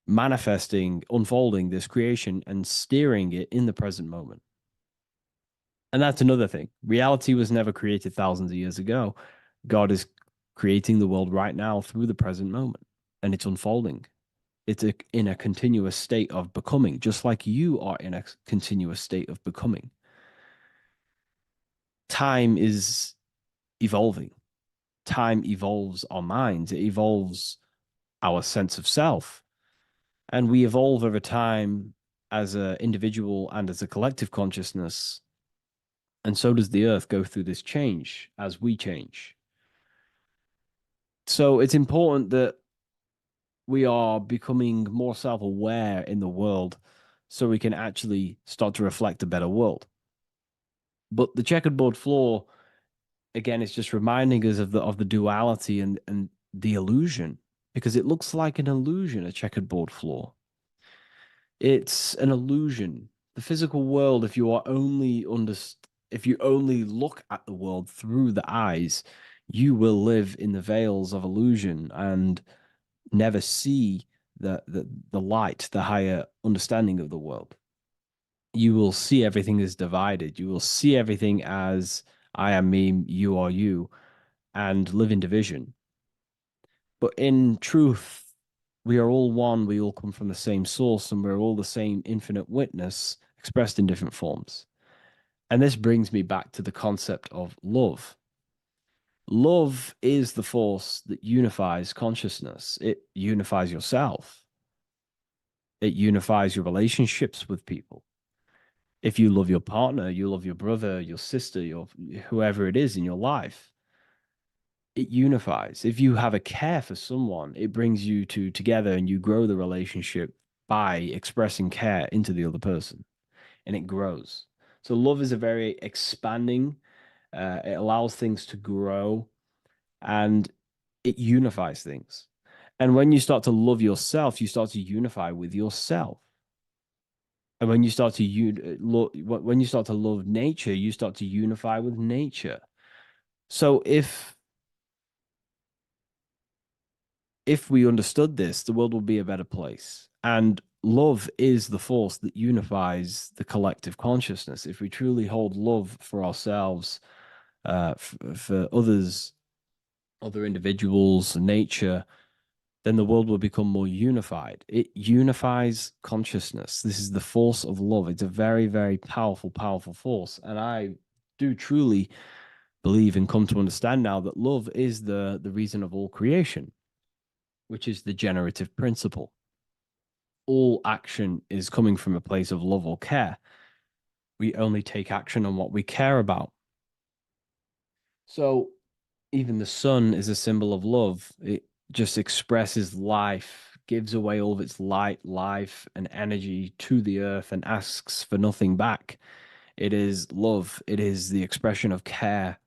manifesting, unfolding this creation and steering it in the present moment. And that's another thing. Reality was never created thousands of years ago. God is creating the world right now through the present moment, and it's unfolding. It's in a continuous state of becoming, just like you are in a continuous state of becoming. Time is evolving. Time evolves our minds. It evolves our sense of self. And we evolve over time as an individual and as a collective consciousness. And so does the earth go through this change as we change. So it's important that we are becoming more self-aware in the world so we can actually start to reflect a better world. But the checkerboard floor, again, is just reminding us of the duality and the illusion, because it looks like an illusion, a checkerboard floor. It's an illusion. The physical world, if you only look at the world through the eyes, you will live in the veils of illusion and never see the light, the higher understanding of the world. You will see everything as divided. You will see everything as I am me, you are you, and live in division. But in truth, we are all one. We all come from the same source, and we're all the same infinite witness expressed in different forms. And this brings me back to the concept of love. Love is the force that unifies consciousness. It unifies yourself. It unifies your relationships with people. If you love your partner, you love your brother, your sister, whoever it is in your life, it unifies. If you have a care for someone, it brings you together and you grow the relationship by expressing care into the other person, and it grows. So love is a very expanding, it allows things to grow, and it unifies things. And when you start to love yourself, you start to unify with yourself. And when you start to love nature, you start to unify with nature. So if we understood this, the world would be a better place. And love is the force that unifies the collective consciousness. If we truly hold love for ourselves, for others, other individuals, nature, then the world will become more unified. It unifies consciousness. This is the force of love. It's a very, very powerful, powerful force. And I do truly believe and come to understand now that love is the reason of all creation, which is the generative principle. All action is coming from a place of love or care. We only take action on what we care about. So even the sun is a symbol of love. It just expresses life, gives away all of its light, life, and energy to the earth and asks for nothing back. It is love. It is the expression of care.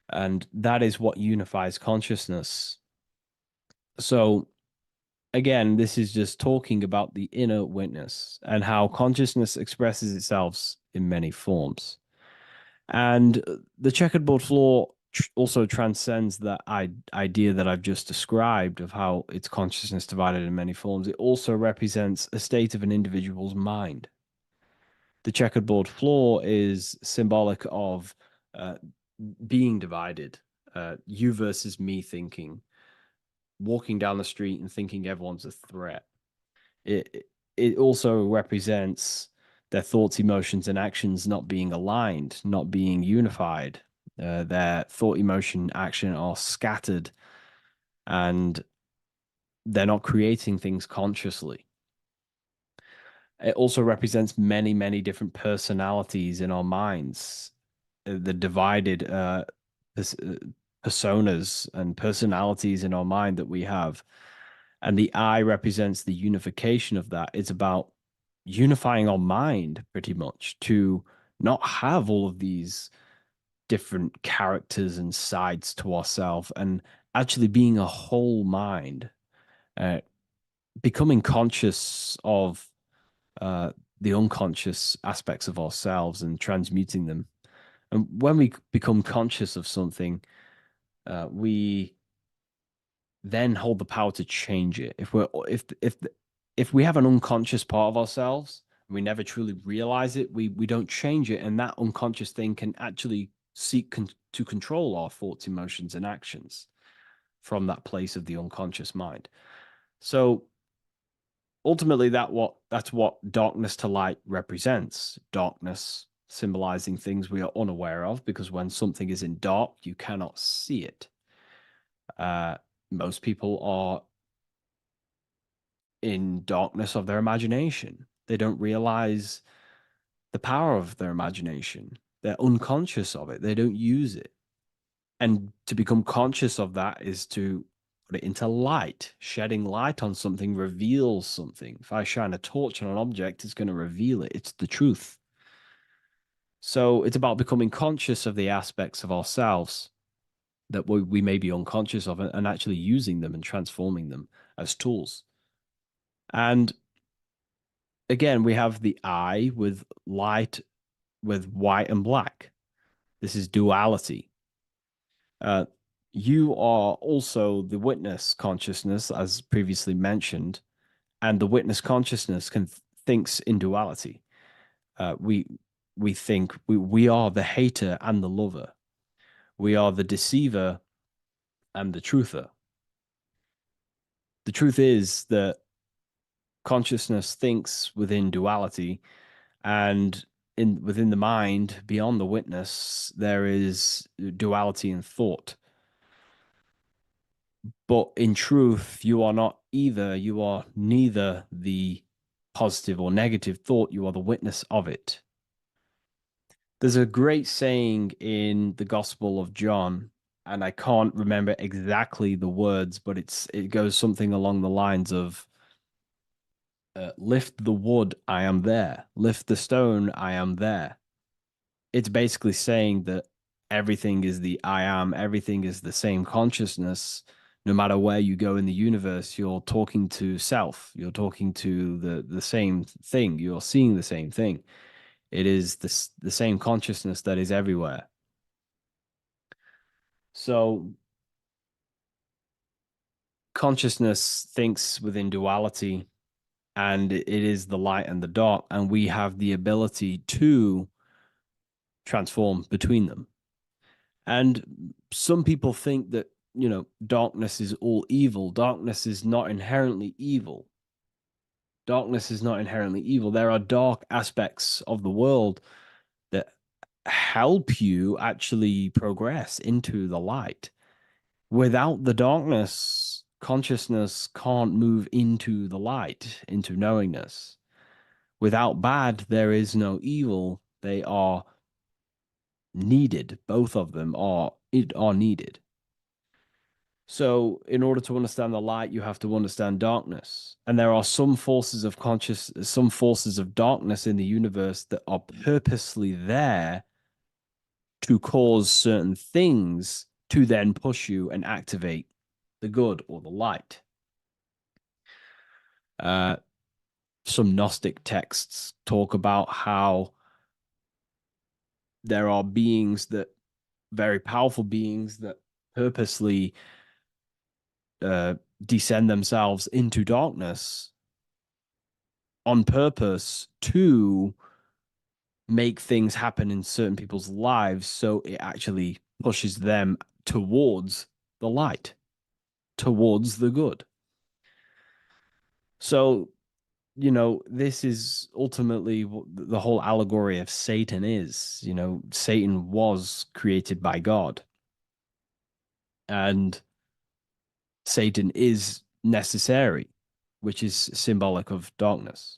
And that is what unifies consciousness. So again, this is just talking about the inner witness and how consciousness expresses itself in many forms. And the checkerboard floor also transcends that idea that I've just described of how it's consciousness divided in many forms. It also represents a state of an individual's mind. The checkerboard floor is symbolic of being divided, you versus me thinking, walking down the street and thinking everyone's a threat. It also represents their thoughts, emotions, and actions not being aligned, not being unified. Their thought, emotion, action are scattered, and they're not creating things consciously. It also represents many, many different personalities in our minds, the divided personas and personalities in our mind that we have. And the eye represents the unification of that. It's about unifying our mind pretty much to not have all of these different characters and sides to ourselves and actually being a whole mind, becoming conscious of the unconscious aspects of ourselves and transmuting them. And when we become conscious of something, we then hold the power to change it. If we have an unconscious part of ourselves, and we never truly realize it, we don't change it, and that unconscious thing can actually seek to control our thoughts, emotions, and actions from that place of the unconscious mind. So ultimately, that's what darkness to light represents. Darkness symbolizing things we are unaware of, because when something is in dark, you cannot see it. Most people are in darkness of their imagination. They don't realize the power of their imagination. They're unconscious of it. They don't use it. And to become conscious of that is to put it into light. Shedding light on something reveals something. If I shine a torch on an object, it's going to reveal it. It's the truth. So it's about becoming conscious of the aspects of ourselves that we may be unconscious of, and actually using them and transforming them as tools. And again, we have the eye with light, with white and black. This is duality. You are also the witness consciousness, as previously mentioned, and the witness consciousness thinks in duality. We think we are the hater and the lover. We are the deceiver and the truther. The truth is that consciousness thinks within duality, and within the mind, beyond the witness, there is duality in thought. But in truth, you are not either. You are neither the positive or negative thought. You are the witness of it. There's a great saying in the Gospel of John, and I can't remember exactly the words, but it goes something along the lines of, lift the wood, I am there. Lift the stone, I am there. It's basically saying that everything is the I am, everything is the same consciousness. No matter where you go in the universe, you're talking to self. You're talking to the same thing. You're seeing the same thing. It is the same consciousness that is everywhere. So consciousness thinks within duality, and it is the light and the dark, and we have the ability to transform between them. And some people think that, you know, darkness is all evil. Darkness is not inherently evil. Darkness is not inherently evil. There are dark aspects of the world that help you actually progress into the light. Without the darkness, consciousness can't move into the light, into knowingness. Without bad, there is no evil. They are needed. Both of them are needed. So, in order to understand the light, you have to understand darkness. And there are some forces of some forces of darkness in the universe that are purposely there to cause certain things to then push you and activate the good or the light. Some Gnostic texts talk about how there are beings that, very powerful beings, that purposely descend themselves into darkness on purpose to make things happen in certain people's lives, so it actually pushes them towards the light, towards the good. So, you know, this is ultimately what the whole allegory of Satan is. You know, Satan was created by God, and Satan is necessary, which is symbolic of darkness.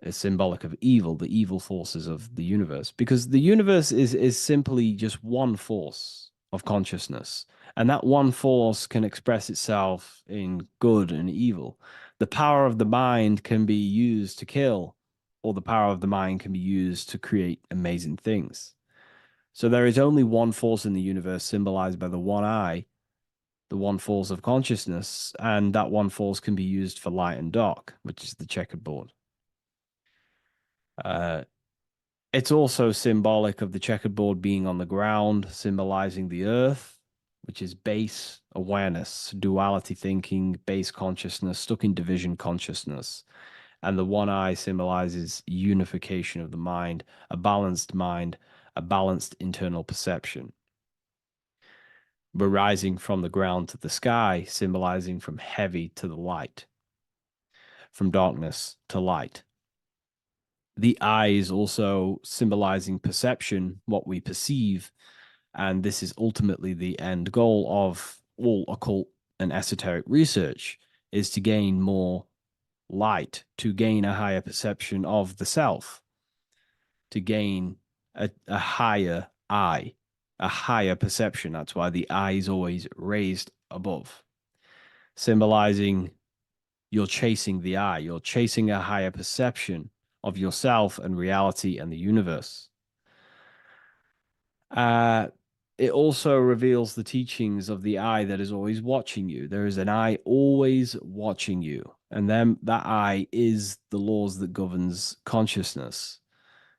It's symbolic of evil, the evil forces of the universe, because the universe is simply just one force of consciousness, and that one force can express itself in good and evil. The power of the mind can be used to kill, or the power of the mind can be used to create amazing things. So there is only one force in the universe, symbolized by the one eye, the one force of consciousness, and that one force can be used for light and dark, which is the checkered board. It's also symbolic of the checkered board being on the ground, symbolizing the earth, which is base awareness, duality thinking, base consciousness, stuck in division consciousness. And the one eye symbolizes unification of the mind, a balanced internal perception. We're rising from the ground to the sky, symbolizing from heavy to the light, from darkness to light. The eye is also symbolizing perception, what we perceive, and this is ultimately the end goal of all occult and esoteric research, is to gain more light, to gain a higher perception of the self, to gain a higher eye, a higher perception. That's why the eye is always raised above, symbolizing you're chasing the eye, you're chasing a higher perception of yourself and reality and the universe. It also reveals the teachings of the eye that is always watching you. There is an eye always watching you, and then that eye is the laws that governs consciousness.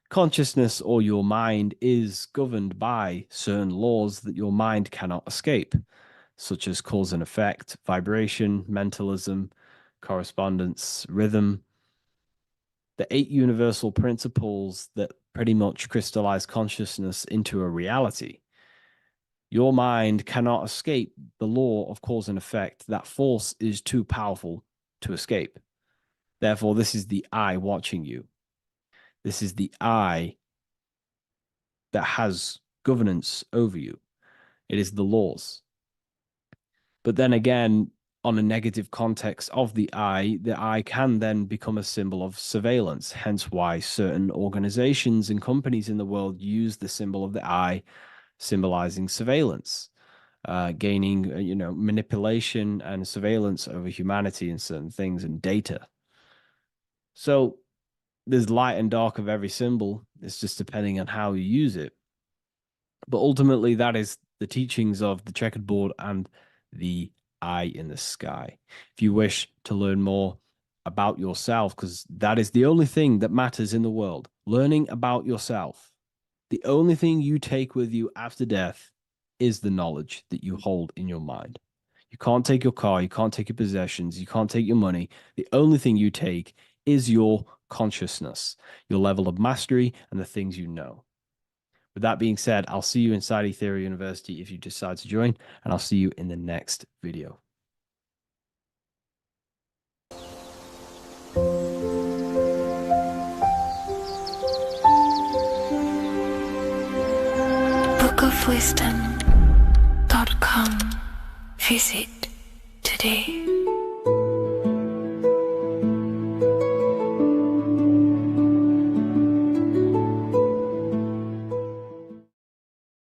Consciousness, or your mind, is governed by certain laws that your mind cannot escape, such as cause and effect, vibration, mentalism, correspondence, rhythm. The 8 universal principles that pretty much crystallize consciousness into a reality. Your mind cannot escape the law of cause and effect. That force is too powerful to escape. Therefore, this is the eye watching you. This is the eye that has governance over you. It is the laws. But then again, on a negative context of the eye can then become a symbol of surveillance. Hence why certain organizations and companies in the world use the symbol of the eye, symbolizing surveillance, gaining, manipulation and surveillance over humanity and certain things and data. So there's light and dark of every symbol. It's just depending on how you use it. But ultimately, that is the teachings of the checkered board and the eye in the sky. If you wish to learn more about yourself, because that is the only thing that matters in the world, learning about yourself. The only thing you take with you after death is the knowledge that you hold in your mind. You can't take your car, you can't take your possessions, you can't take your money. The only thing you take is your consciousness, your level of mastery, and the things you know. With that being said, I'll see you inside Ethereal University if you decide to join, and I'll see you in the next video. bookofwisdom.com. Visit today.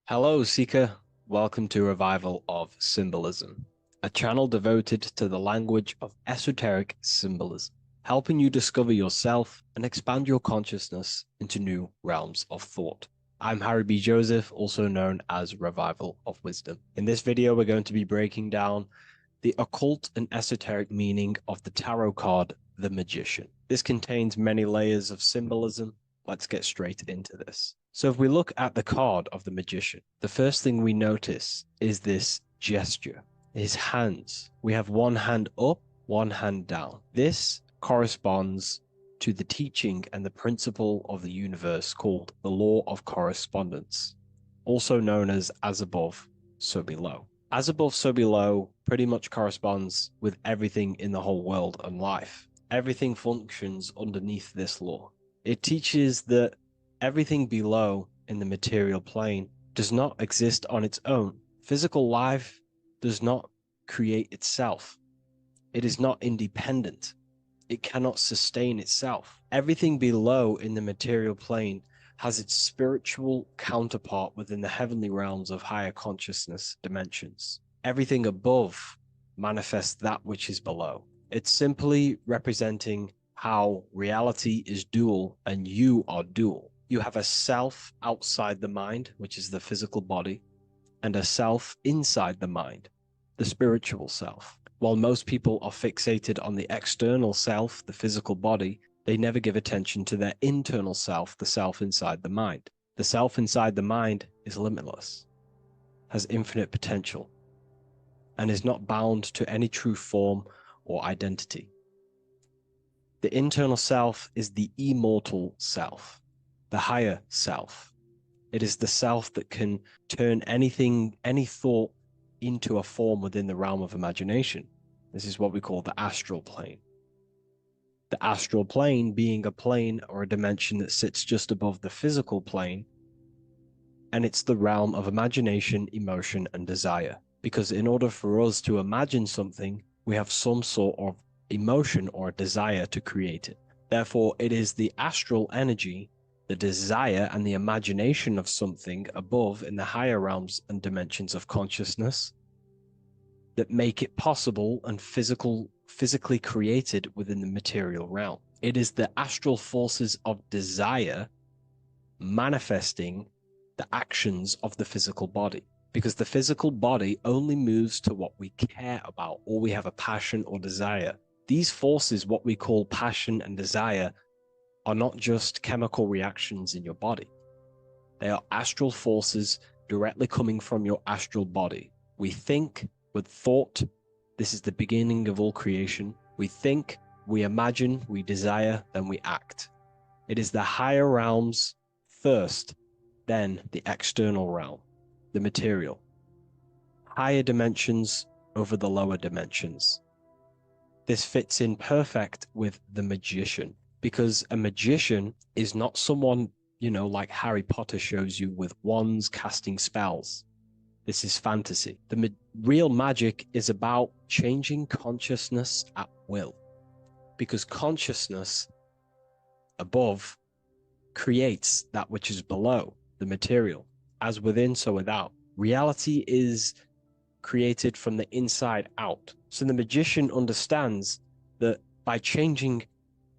Hello, Seeker. Welcome to Revival of Symbolism, a channel devoted to the language of esoteric symbolism, helping you discover yourself and expand your consciousness into new realms of thought. I'm Harry B. Joseph, also known as Revival of Wisdom. In this video, we're going to be breaking down the occult and esoteric meaning of the tarot card, the Magician. This contains many layers of symbolism. Let's get straight into this. So if we look at the card of the Magician, the first thing we notice is this gesture, his hands. We have one hand up, one hand down. This corresponds to the teaching and the principle of the universe called the law of correspondence, also known as above, so below. As above, so below pretty much corresponds with everything in the whole world and life. Everything functions underneath this law. It teaches that everything below in the material plane does not exist on its own. Physical life does not create itself. It is not independent. It cannot sustain itself. Everything below in the material plane has its spiritual counterpart within the heavenly realms of higher consciousness dimensions. Everything above manifests that which is below. It's simply representing how reality is dual and you are dual. You have a self outside the mind, which is the physical body, and a self inside the mind, the spiritual self. While most people are fixated on the external self, the physical body, they never give attention to their internal self, the self inside the mind. The self inside the mind is limitless, has infinite potential, and is not bound to any true form or identity. The internal self is the immortal self, the higher self. It is the self that can turn anything, any thought into a form within the realm of imagination. This is what we call the astral plane. The astral plane being a plane or a dimension that sits just above the physical plane, and it's the realm of imagination, emotion, and desire. Because in order for us to imagine something, we have some sort of emotion or desire to create it. Therefore, it is the astral energy, the desire and the imagination of something above in the higher realms and dimensions of consciousness that make it possible and physically created within the material realm. It is the astral forces of desire manifesting the actions of the physical body, because the physical body only moves to what we care about or we have a passion or desire. These forces, what we call passion and desire, are not just chemical reactions in your body. They are astral forces directly coming from your astral body. We think with thought. This is the beginning of all creation. We think, we imagine, we desire, then we act. It is the higher realms first, then the external realm, the material. Higher dimensions over the lower dimensions. This fits in perfect with the magician, because a magician is not someone, like Harry Potter shows you with wands casting spells. This is fantasy. The real magic is about changing consciousness at will, because consciousness above creates that which is below, the material. As within, so without. Reality is created from the inside out. So the magician understands that by changing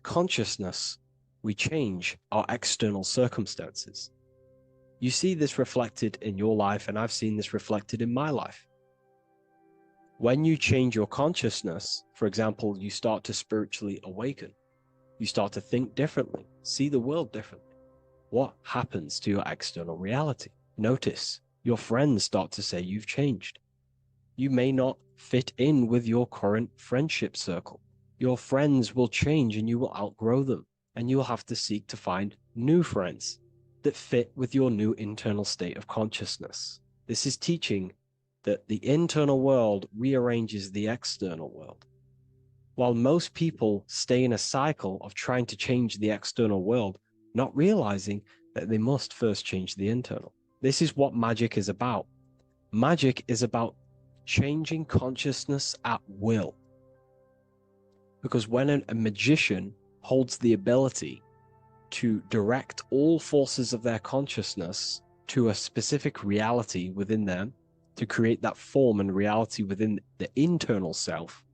consciousness, we change our external circumstances. You see this reflected in your life, and I've seen this reflected in my life. When you change your consciousness, for example, you start to spiritually awaken. You start to think differently, see the world differently. What happens to your external reality? Notice Your friends start to say you've changed. You may not fit in with your current friendship circle. Your friends will change and you will outgrow them, and you will have to seek to find new friends that fit with your new internal state of consciousness. This is teaching that the internal world rearranges the external world. While most people stay in a cycle of trying to change the external world, not realizing that they must first change the internal. This is what magic is about. Magic is about changing consciousness at will. Because when a magician holds the ability to direct all forces of their consciousness to a specific reality within them, to create that form and reality within the internal self,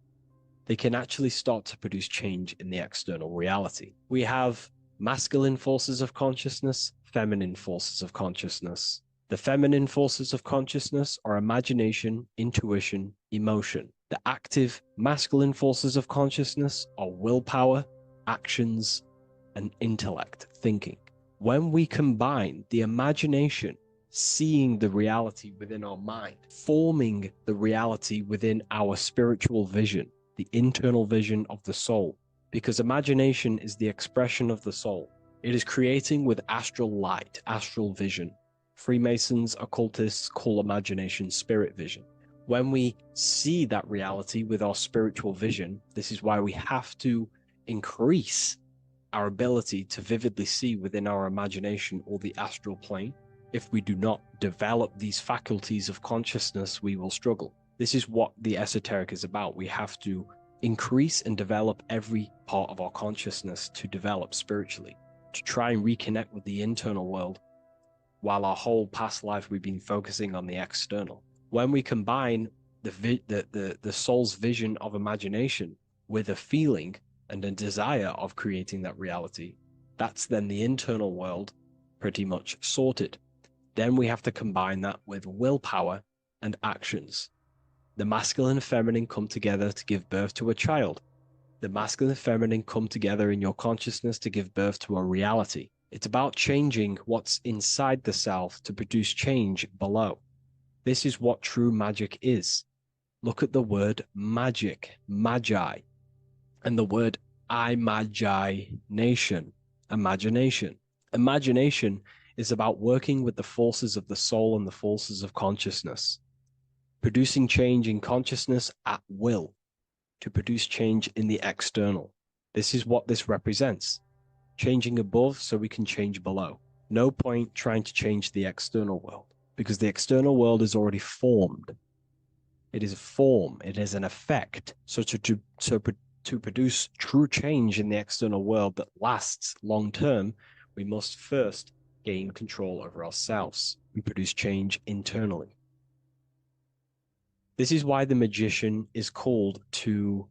they can actually start to produce change in the external reality. We have masculine forces of consciousness, feminine forces of consciousness. The feminine forces of consciousness are imagination, intuition, emotion. The active masculine forces of consciousness are willpower, actions, and intellect, thinking. When we combine the imagination, seeing the reality within our mind, forming the reality within our spiritual vision, the internal vision of the soul, because imagination is the expression of the soul. It is creating with astral light, astral vision. Freemasons, occultists call imagination spirit vision. When we see that reality with our spiritual vision, this is why we have to increase our ability to vividly see within our imagination or the astral plane. If we do not develop these faculties of consciousness, we will struggle. This is what the esoteric is about. We have to increase and develop every part of our consciousness to develop spiritually, to try and reconnect with the internal world, while our whole past life we've been focusing on the external. When we combine the soul's vision of imagination with a feeling and a desire of creating that reality, that's then the internal world pretty much sorted. Then we have to combine that with willpower and actions. The masculine and feminine come together to give birth to a child. The masculine and feminine come together in your consciousness to give birth to a reality. It's about changing what's inside the self to produce change below. This is what true magic is. Look at the word magic, magi, and the word imagination, imagination. Imagination is about working with the forces of the soul and the forces of consciousness, producing change in consciousness at will to produce change in the external. This is what this represents. Changing above so we can change below. No point trying to change the external world, because the external world is already formed. It is a form, it is an effect. So to produce true change in the external world that lasts long term, we must first gain control over ourselves and produce change internally. This is why the magician is called to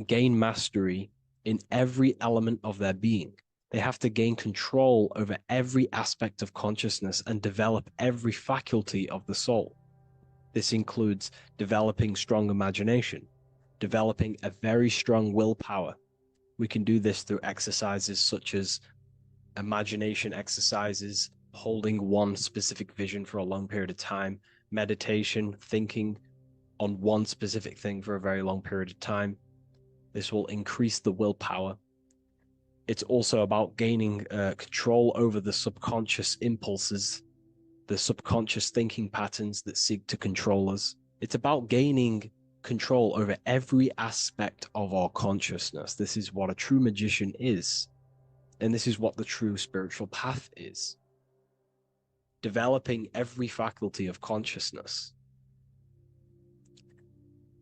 gain mastery in every element of their being. They have to gain control over every aspect of consciousness and develop every faculty of the soul. This includes developing strong imagination, developing a very strong willpower. We can do this through exercises such as imagination exercises, holding one specific vision for a long period of time, meditation, thinking on one specific thing for a very long period of time. This will increase the willpower. It's also about gaining control over the subconscious impulses, the subconscious thinking patterns that seek to control us. It's about gaining control over every aspect of our consciousness. This is what a true magician is. And this is what the true spiritual path is. Developing every faculty of consciousness.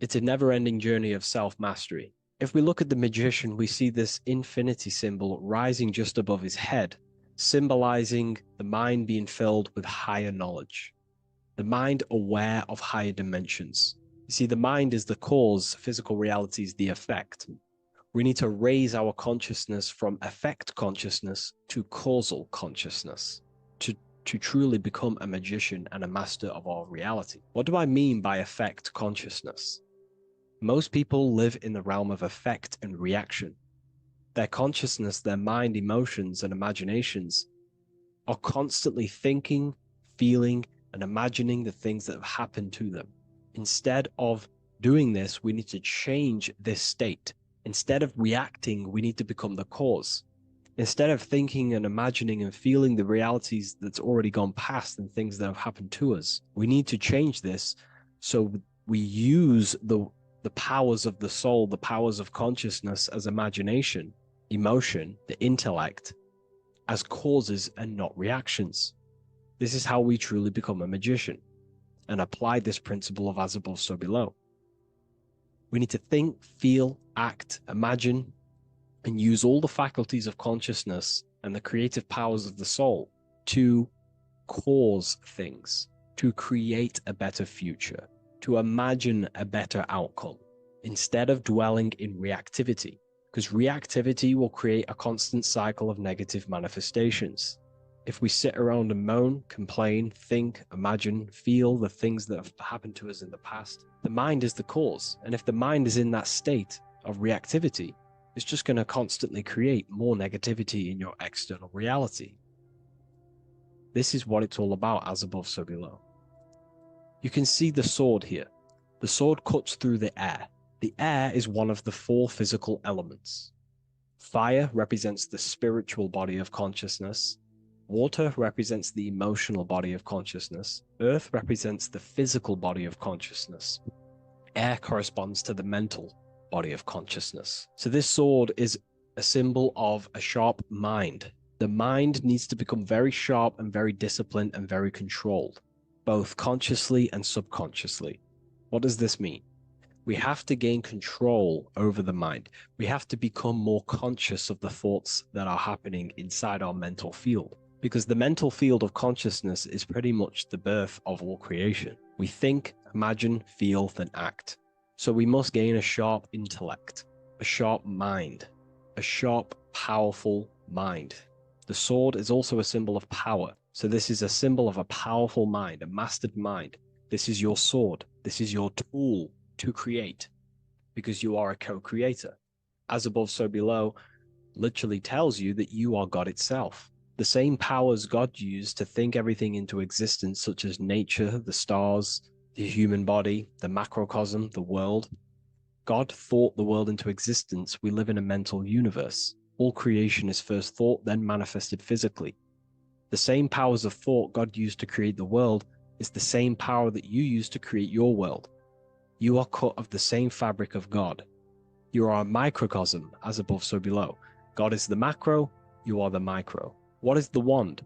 It's a never-ending journey of self-mastery. If we look at the magician, we see this infinity symbol rising just above his head, symbolizing the mind being filled with higher knowledge, the mind aware of higher dimensions. You see, the mind is the cause, physical reality is the effect. We need to raise our consciousness from effect consciousness to causal consciousness, to truly become a magician and a master of our reality. What do I mean by effect consciousness? Most people live in the realm of effect and reaction. Their consciousness, their mind, emotions, and imaginations are constantly thinking, feeling, and imagining the things that have happened to them. Instead of doing this, we need to change this state. Instead of reacting, we need to become the cause. Instead of thinking and imagining and feeling the realities that's already gone past and things that have happened to us, we need to change this so we use the powers of the soul, the powers of consciousness as imagination, emotion, the intellect, as causes and not reactions. This is how we truly become a magician and apply this principle of as above, so below. We need to think, feel, act, imagine, and use all the faculties of consciousness and the creative powers of the soul to cause things, to create a better future, to imagine a better outcome, instead of dwelling in reactivity, because reactivity will create a constant cycle of negative manifestations. If we sit around and moan, complain, think, imagine, feel the things that have happened to us in the past, the mind is the cause. And if the mind is in that state of reactivity, it's just going to constantly create more negativity in your external reality. This is what it's all about, as above, so below. You can see the sword here. The sword cuts through the air. The air is one of the 4 physical elements. Fire represents the spiritual body of consciousness. Water represents the emotional body of consciousness. Earth represents the physical body of consciousness. Air corresponds to the mental body of consciousness. So this sword is a symbol of a sharp mind. The mind needs to become very sharp and very disciplined and very controlled, both consciously and subconsciously. What does this mean? We have to gain control over the mind. We have to become more conscious of the thoughts that are happening inside our mental field, because the mental field of consciousness is pretty much the birth of all creation. We think, imagine, feel, then act. So we must gain a sharp intellect, a sharp mind, a sharp, powerful mind. The sword is also a symbol of power. So this is a symbol of a powerful mind, a mastered mind. This is your sword. This is your tool to create, because you are a co-creator. As above, so below literally tells you that you are God itself. The same powers God used to think everything into existence, such as nature, the stars, the human body, the macrocosm, the world. God thought the world into existence. We live in a mental universe. All creation is first thought, then manifested physically. The same powers of thought God used to create the world is the same power that you use to create your world. You are cut of the same fabric of God. You are a microcosm, as above, so below. God is the macro, you are the micro. What is the wand?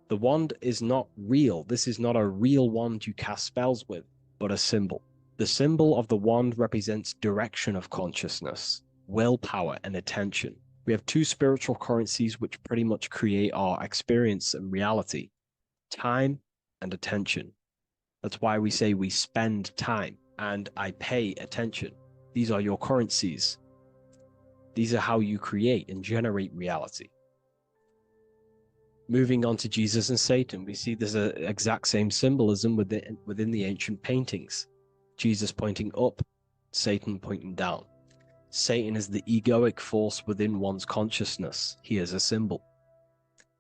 The wand is not real. This is not a real wand you cast spells with, but a symbol. The symbol of the wand represents direction of consciousness, willpower, and attention. We have 2 spiritual currencies which pretty much create our experience and reality: time and attention. That's why we say we spend time and I pay attention. These are your currencies. These are how you create and generate reality. Moving on to Jesus and Satan, we see there's an exact same symbolism within the ancient paintings. Jesus pointing up, Satan pointing down. Satan is the egoic force within one's consciousness. He is a symbol.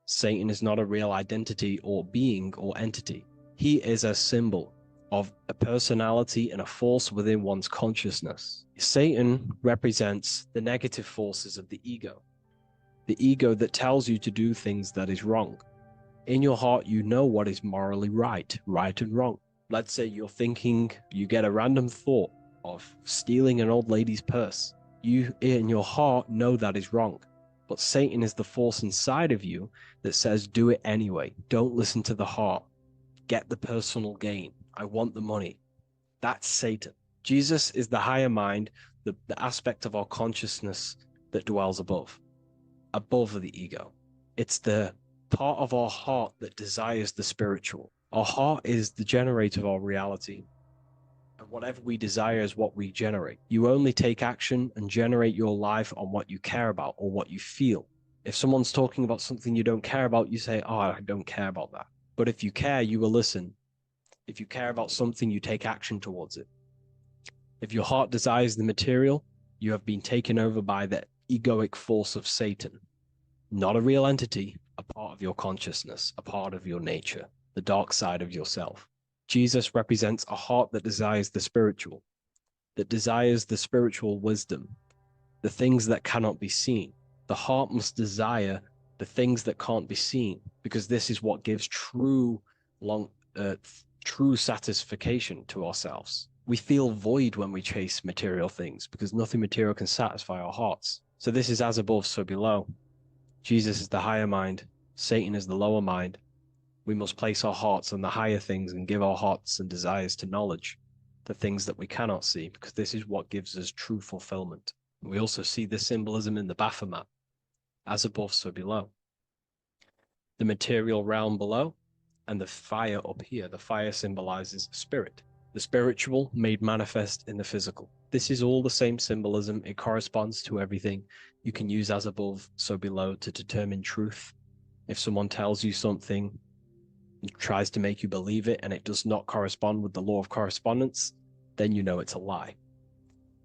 Satan is not a real identity or being or entity. He is a symbol of a personality and a force within one's consciousness. Satan represents the negative forces of the ego that tells you to do things that is wrong. In your heart, you know what is morally right and wrong. Let's say you're thinking, you get a random thought of stealing an old lady's purse. You, in your heart, know that is wrong. But Satan is the force inside of you that says, do it anyway. Don't listen to the heart. Get the personal gain. I want the money. That's Satan. Jesus is the higher mind, the aspect of our consciousness that dwells above the ego. It's the part of our heart that desires the spiritual. Our heart is the generator of our reality. And whatever we desire is what we generate. You only take action and generate your life on what you care about or what you feel. If someone's talking about something you don't care about, you say, oh, I don't care about that. But if you care, you will listen. If you care about something, you take action towards it. If your heart desires the material, you have been taken over by the egoic force of Satan. Not a real entity, a part of your consciousness, a part of your nature. the dark side of yourself. Jesus represents a heart that desires the spiritual wisdom, the things that cannot be seen. The heart must desire the things that can't be seen, because this is what gives true satisfaction to ourselves. We feel void when we chase material things, because nothing material can satisfy our hearts. So this is as above, so below. Jesus is the higher mind, Satan is the lower mind. We must place our hearts on the higher things and give our hearts and desires to knowledge, the things that we cannot see, because this is what gives us true fulfillment. We also see the symbolism in the Baphomet, as above, so below. The material realm below, and the fire up here. The fire symbolizes spirit, the spiritual made manifest in the physical. This is all the same symbolism. It corresponds to everything. You can use as above, so below to determine truth. If someone tells you something, tries to make you believe it, and it does not correspond with the law of correspondence, then you know it's a lie.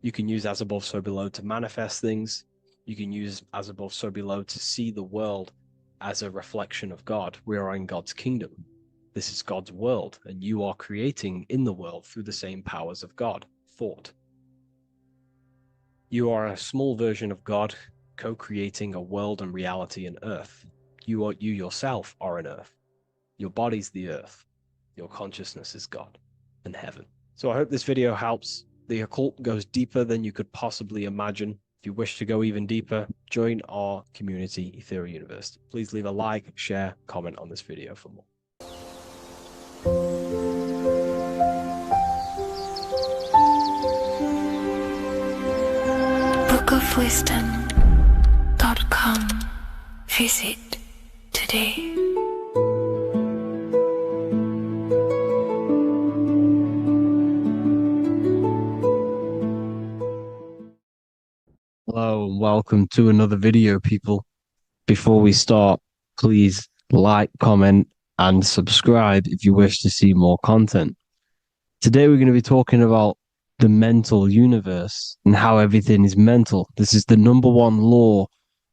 You can use as above, so below to manifest things. You can use as above, so below to see the world as a reflection of God. We are in God's kingdom. This is God's world, and you are creating in the world through the same powers of God, thought. You are a small version of God, co-creating a world and reality in earth. You yourself are an earth. Your body's the earth. Your consciousness is God and heaven. So I hope this video helps. The occult goes deeper than you could possibly imagine. If you wish to go even deeper, join our community, Ethereal University. Please leave a like, share, comment on this video for more. bookofwisdom.com. Visit today. Hello and welcome to another video, people. Before we start, please like, comment, and subscribe if you wish to see more content. Today we're going to be talking about the mental universe and how everything is mental. This is the #1 law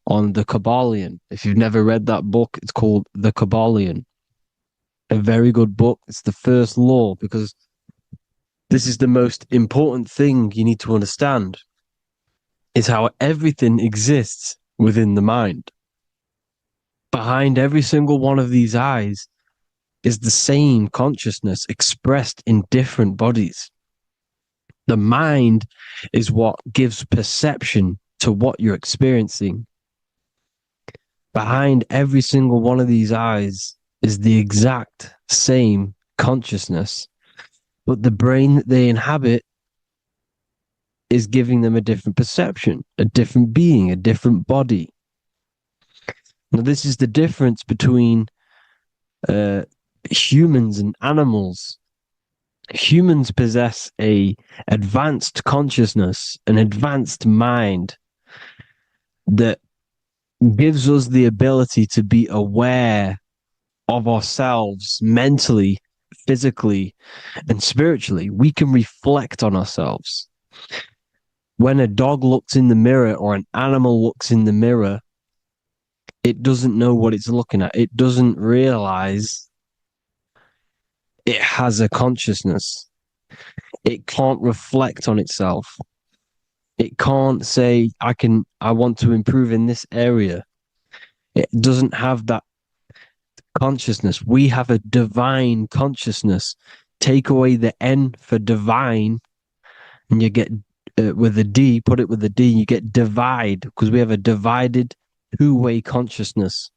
on the Kabbalion. If you've never read that book, it's called The Kabbalion. A very good book. It's the first law, because this is the most important thing you need to understand, is how everything exists within the mind. Behind every single one of these eyes is the same consciousness expressed in different bodies. The mind is what gives perception to what you're experiencing. Behind every single one of these eyes is the exact same consciousness, but the brain that they inhabit is giving them a different perception, a different being, a different body. Now, this is the difference between humans and animals. Humans possess a advanced consciousness, an advanced mind that gives us the ability to be aware of ourselves mentally, physically, and spiritually. We can reflect on ourselves. When a dog looks in the mirror or an animal looks in the mirror, it doesn't know what it's looking at. It doesn't realize it has a consciousness. It can't reflect on itself. It can't say, I want to improve in this area. It doesn't have that consciousness. We have a divine consciousness. Take away the N for divine, and you get with a D, put it with a D, you get divide, because we have a divided two-way consciousness.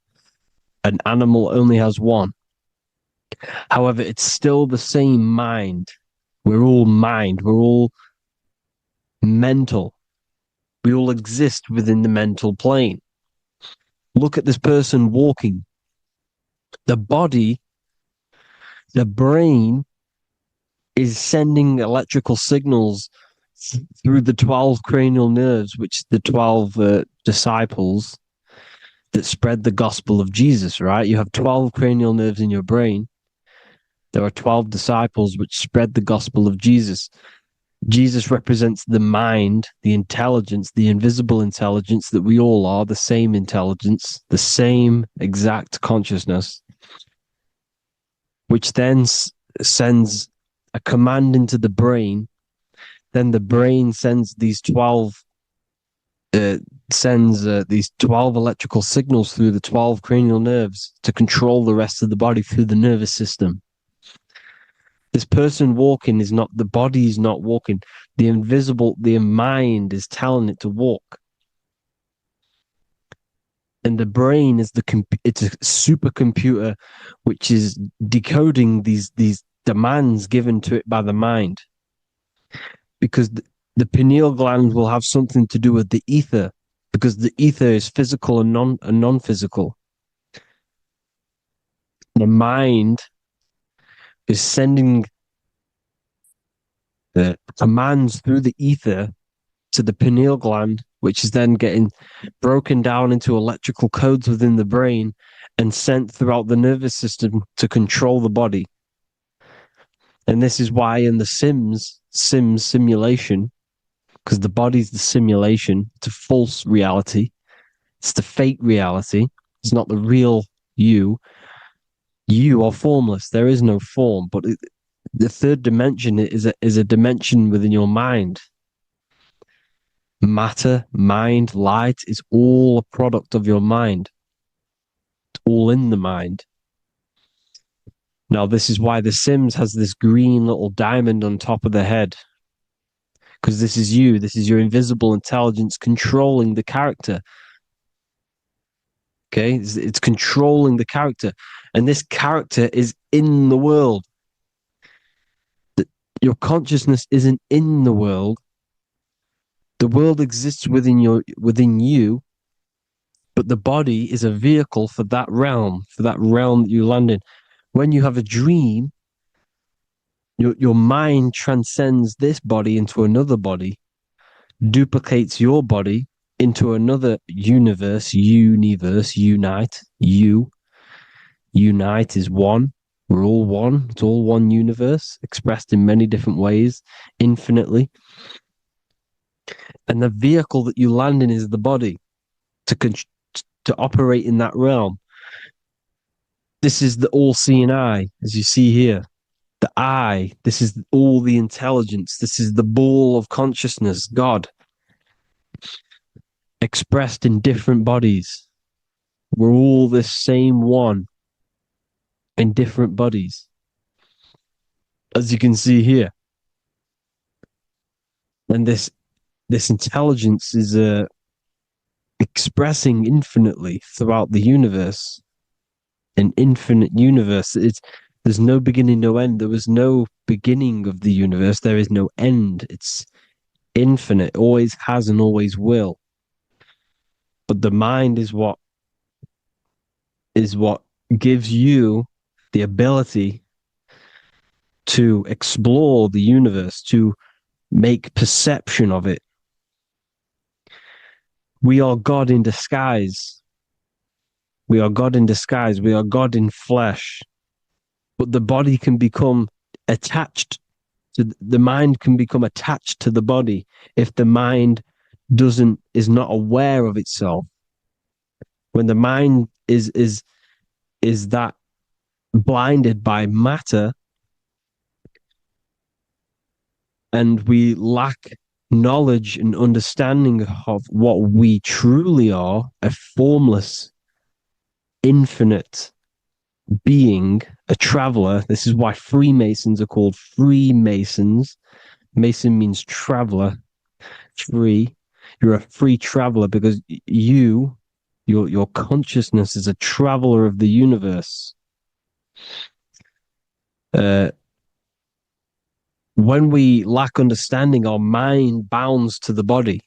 An animal only has one. However, it's still the same mind. We're all mind. We're all mental. We all exist within the mental plane. Look at this person walking. The body, the brain, is sending electrical signals through the 12 cranial nerves, which the 12 disciples that spread the gospel of Jesus, right? You have 12 cranial nerves in your brain. There are 12 disciples which spread the gospel of Jesus. Jesus represents the mind, the intelligence, the invisible intelligence that we all are, the same intelligence, the same exact consciousness. which then sends a command into the brain. Then the brain sends these 12 electrical signals through the 12 cranial nerves to control the rest of the body through the nervous system. This person walking is not, the body is not walking. The mind is telling it to walk. And the brain is it's a supercomputer which is decoding these demands given to it by the mind. Because the pineal gland will have something to do with the ether, because the ether is physical and non-physical. The mind is sending the commands through the ether to the pineal gland, which is then getting broken down into electrical codes within the brain and sent throughout the nervous system to control the body. And this is why in the Sims simulation, because the body's the simulation, it's a false reality. It's the fake reality. It's not the real you. You are formless. There is no form. But the third dimension is a dimension within your mind. Matter, mind, light is all a product of your mind. It's all in the mind. Now, this is why the Sims has this green little diamond on top of the head. Because this is you. This is your invisible intelligence controlling the character. Okay? It's controlling the character. And this character is in the world. Your consciousness isn't in the world. The world exists within you, but the body is a vehicle for that realm that you land in. When you have a dream, your mind transcends this body into another body, duplicates your body into another universe, unite. Unite is one. We're all one. It's all one universe, expressed in many different ways, infinitely. And the vehicle that you land in is the body to operate in that realm. This is the all-seeing eye, as you see here. The eye, this is all the intelligence. This is the ball of consciousness, God, expressed in different bodies. We're all this same one in different bodies, as you can see here. And this intelligence is expressing infinitely throughout the universe, an infinite universe. There's no beginning, no end. There was no beginning of the universe. There is no end. It's infinite, always has and always will. But the mind is what gives you the ability to explore the universe, to make perception of it. We are God in disguise. We are God in disguise. We are God in flesh. But the body can become attached to the mind, can become attached to the body if the mind is not aware of itself. When the mind is that blinded by matter, and we lack knowledge and understanding of what we truly are, a formless, infinite being, a traveler. This is why Freemasons are called Freemasons. Mason means traveler. Free. You're a free traveler because your consciousness is a traveler of the universe. When we lack understanding, our mind bounds to the body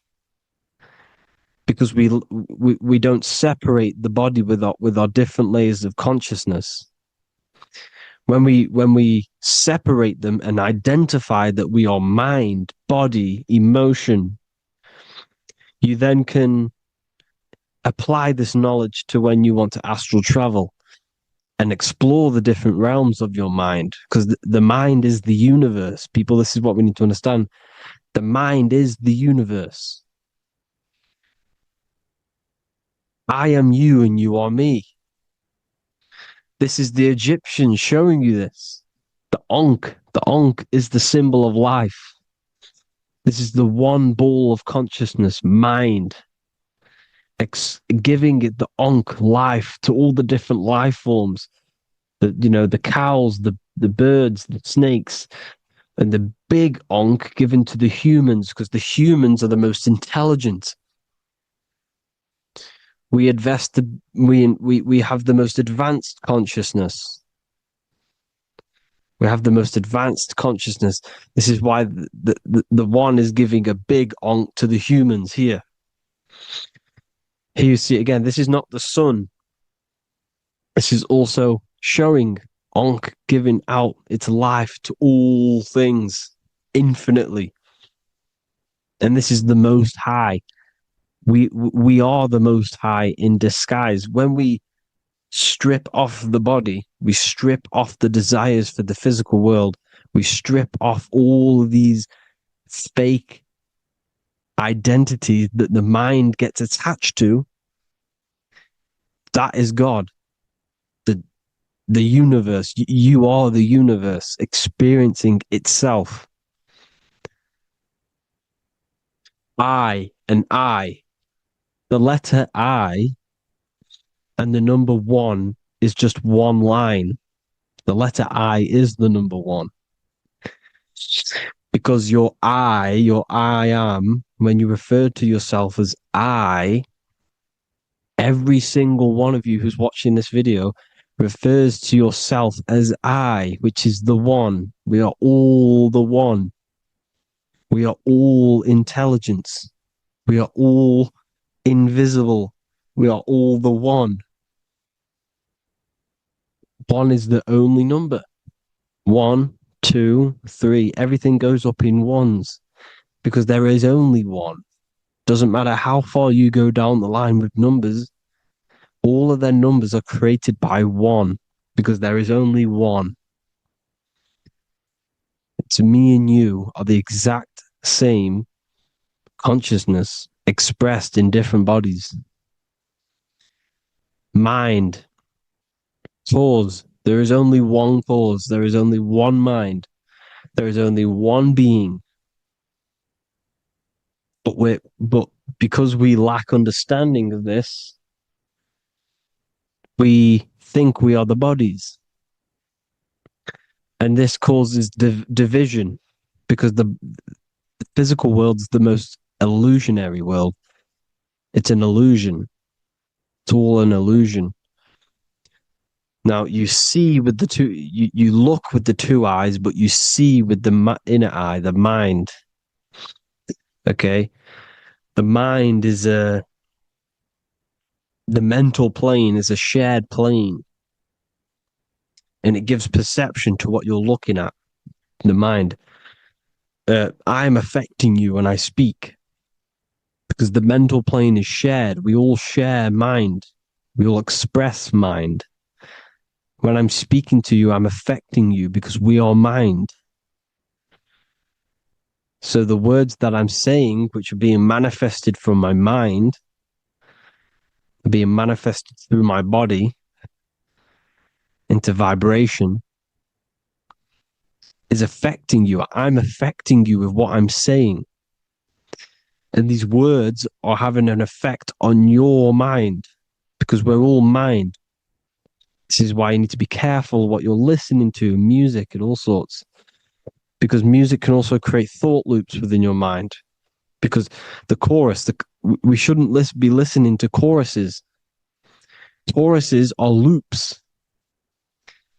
because we don't separate the body with our different layers of consciousness. When we separate them and identify that we are mind, body, emotion, you then can apply this knowledge to when you want to astral travel and explore the different realms of your mind, because the mind is the universe. People, this is what we need to understand. The mind is the universe. I am you and you are me. This is the Egyptians showing you this. The Ankh is the symbol of life. This is the one ball of consciousness, mind, giving it the Ankh life to all the different life forms. The cows, the birds, the snakes, and the big Ankh given to the humans, because the humans are the most intelligent. We have the most advanced consciousness. We have the most advanced consciousness. This is why the one is giving a big Ankh to the humans here. Here you see it again. This is not the sun. This is also showing Ankh giving out its life to all things infinitely. And this is the Most High. We are the Most High in disguise. When we strip off the body, we strip off the desires for the physical world, we strip off all these fake identities that the mind gets attached to. That is God. The universe. You are the universe experiencing itself. I and I. The letter I and the number 1 is just one line. The letter I is the number 1. Because your I am, when you refer to yourself as I, every single one of you who's watching this video refers to yourself as I, which is the one. We are all the one. We are all intelligence. We are all invisible. We are all the one. 1 is the only number. 1, 2, 3. Everything goes up in ones because there is only one. Doesn't matter how far you go down the line with numbers. All of their numbers are created by 1 because there is only one. It's me and you are the exact same consciousness expressed in different bodies. Mind. Cause. There is only one cause. There is only one mind. There is only one being. But because we lack understanding of this, we think we are the bodies. And this causes division because the physical world is the most illusionary world. It's an illusion. It's all an illusion. Now you see with the two, you look with the 2 eyes, but you see with the inner eye, the mind. Okay? The mind is the mental plane is a shared plane. And it gives perception to what you're looking at, the mind. I'm affecting you when I speak because the mental plane is shared. We all share mind. We all express mind. When I'm speaking to you, I'm affecting you because we are mind. So the words that I'm saying, which are being manifested from my mind, are being manifested through my body into vibration, is affecting you. I'm affecting you with what I'm saying. And these words are having an effect on your mind because we're all mind. This is why you need to be careful what you're listening to, music and all sorts. Because music can also create thought loops within your mind. Because the chorus, we shouldn't be listening to choruses. Choruses are loops.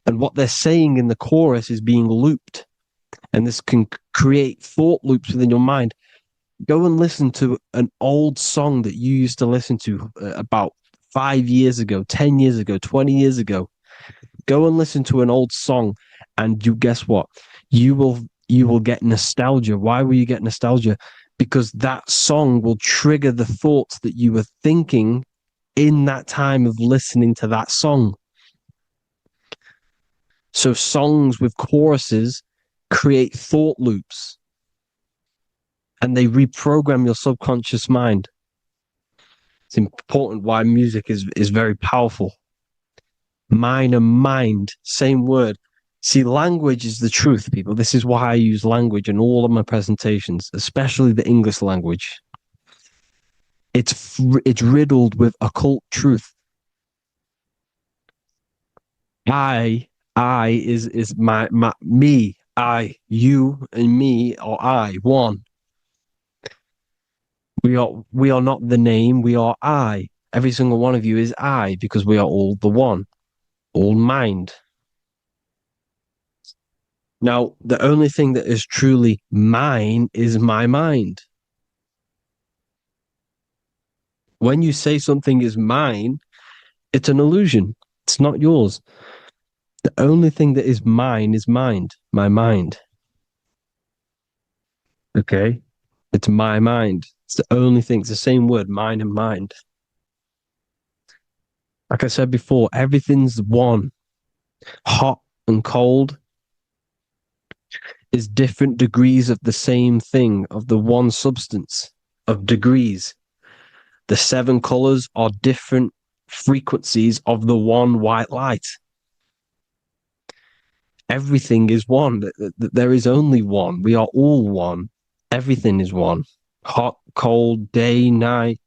And what they're saying in the chorus is being looped. And this can create thought loops within your mind. Go and listen to an old song that you used to listen to about 5 years ago, 10 years ago, 20 years ago. Go and listen to an old song and you guess what? You will get nostalgia. Why will you get nostalgia? Because that song will trigger the thoughts that you were thinking in that time of listening to that song. So songs with choruses create thought loops and they reprogram your subconscious mind. It's important why music is very powerful. Mine and mind, same word. See, language is the truth, people. This is why I use language in all of my presentations, especially the English language. It's riddled with occult truth. I is my me, I, you and me, or I, one. We are not the name, we are I. Every single one of you is I, because we are all the one, all mind. Now, the only thing that is truly mine is my mind. When you say something is mine, it's an illusion. It's not yours. The only thing that is mine is mind, my mind. Okay? It's my mind. It's the only thing. It's the same word, mine and mind. Like I said before, everything's one. Hot and cold is different degrees of the same thing, of the one substance, of degrees. The 7 colors are different frequencies of the one white light. Everything is one. There is only one. We are all one. Everything is one. Hot, cold, day, night.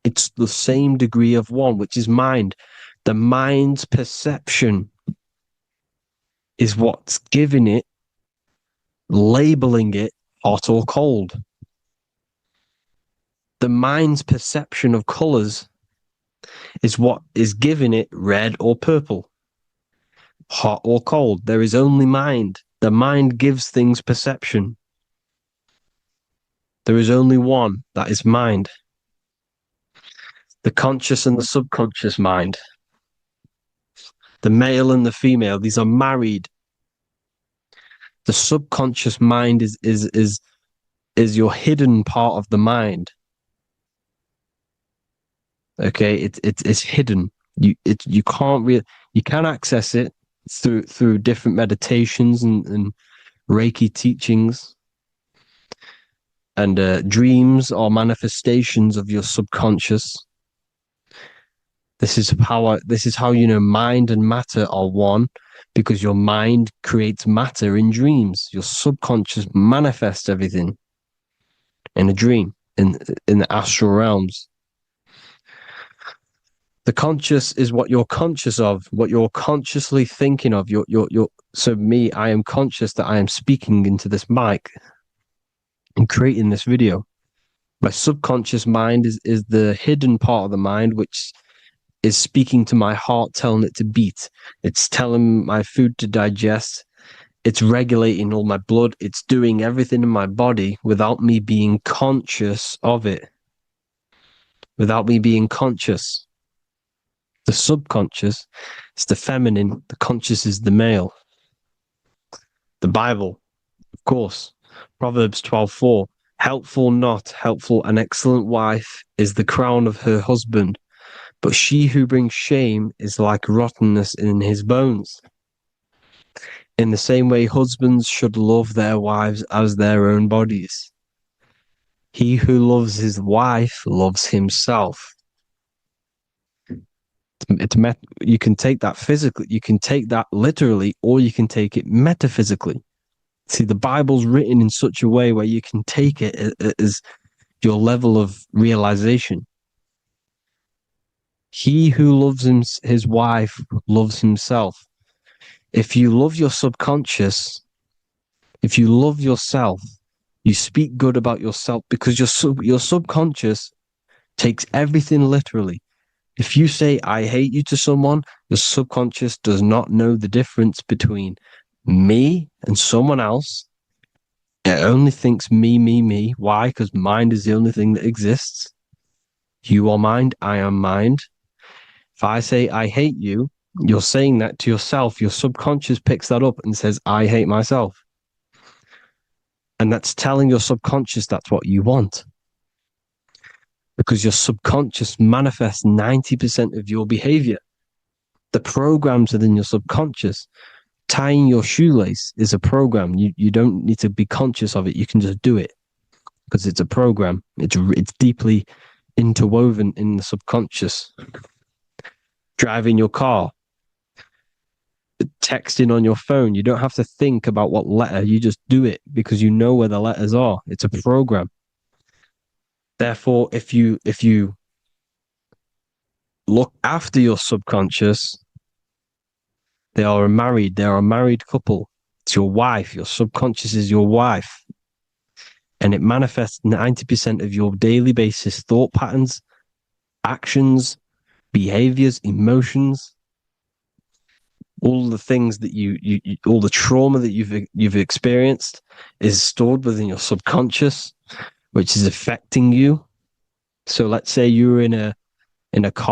It's the same degree of one, which is mind. The mind's perception is what's giving it, labeling it hot or cold. The mind's perception of colors is what is giving it red or purple, hot or cold. There is only mind. The mind gives things perception. There is only one, that is mind. The conscious and the subconscious mind. The male and the female, these are married. The subconscious mind is your hidden part of the mind. Okay, it's hidden. You can't really, you can access it through different meditations and Reiki teachings and dreams or manifestations of your subconscious. This is how you know mind and matter are one, because your mind creates matter in dreams. Your subconscious manifests everything in a dream, in the astral realms. The conscious is what you're conscious of, what you're consciously thinking of. So me, I am conscious that I am speaking into this mic and creating this video. My subconscious mind is the hidden part of the mind, which is speaking to my heart, telling it to beat. It's telling my food to digest. It's regulating all my blood. It's doing everything in my body without me being conscious of it. Without me being conscious. The subconscious is the feminine. The conscious is the male. The Bible, of course. Proverbs 12:4. Helpful, not helpful, an excellent wife is the crown of her husband, but she who brings shame is like rottenness in his bones. In the same way, husbands should love their wives as their own bodies. He who loves his wife loves himself. You can take that physically, you can take that literally, or you can take it metaphysically. See, the Bible's written in such a way where you can take it as your level of realization. He who loves his wife loves himself. If you love your subconscious, if you love yourself, you speak good about yourself, because your subconscious takes everything literally. If you say, I hate you to someone, your subconscious does not know the difference between me and someone else. It only thinks me, me, me. Why? Because mind is the only thing that exists. You are mind, I am mind. If I say, I hate you, you're saying that to yourself. Your subconscious picks that up and says, I hate myself. And that's telling your subconscious that's what you want. Because your subconscious manifests 90% of your behavior. The programs within your subconscious. Tying your shoelace is a program. You don't need to be conscious of it. You can just do it because it's a program. It's deeply interwoven in the subconscious. Driving your car. texting on your phone. You don't have to think about what letter. You just do it because you know where the letters are. It's a program. Therefore, if you look after your subconscious, they are a married couple. It's your wife. Your subconscious is your wife. And it manifests 90% of your daily basis thought patterns, actions, behaviors, emotions, all the things that you all the trauma that you've experienced is stored within your subconscious, which is affecting you. So let's say you're in a car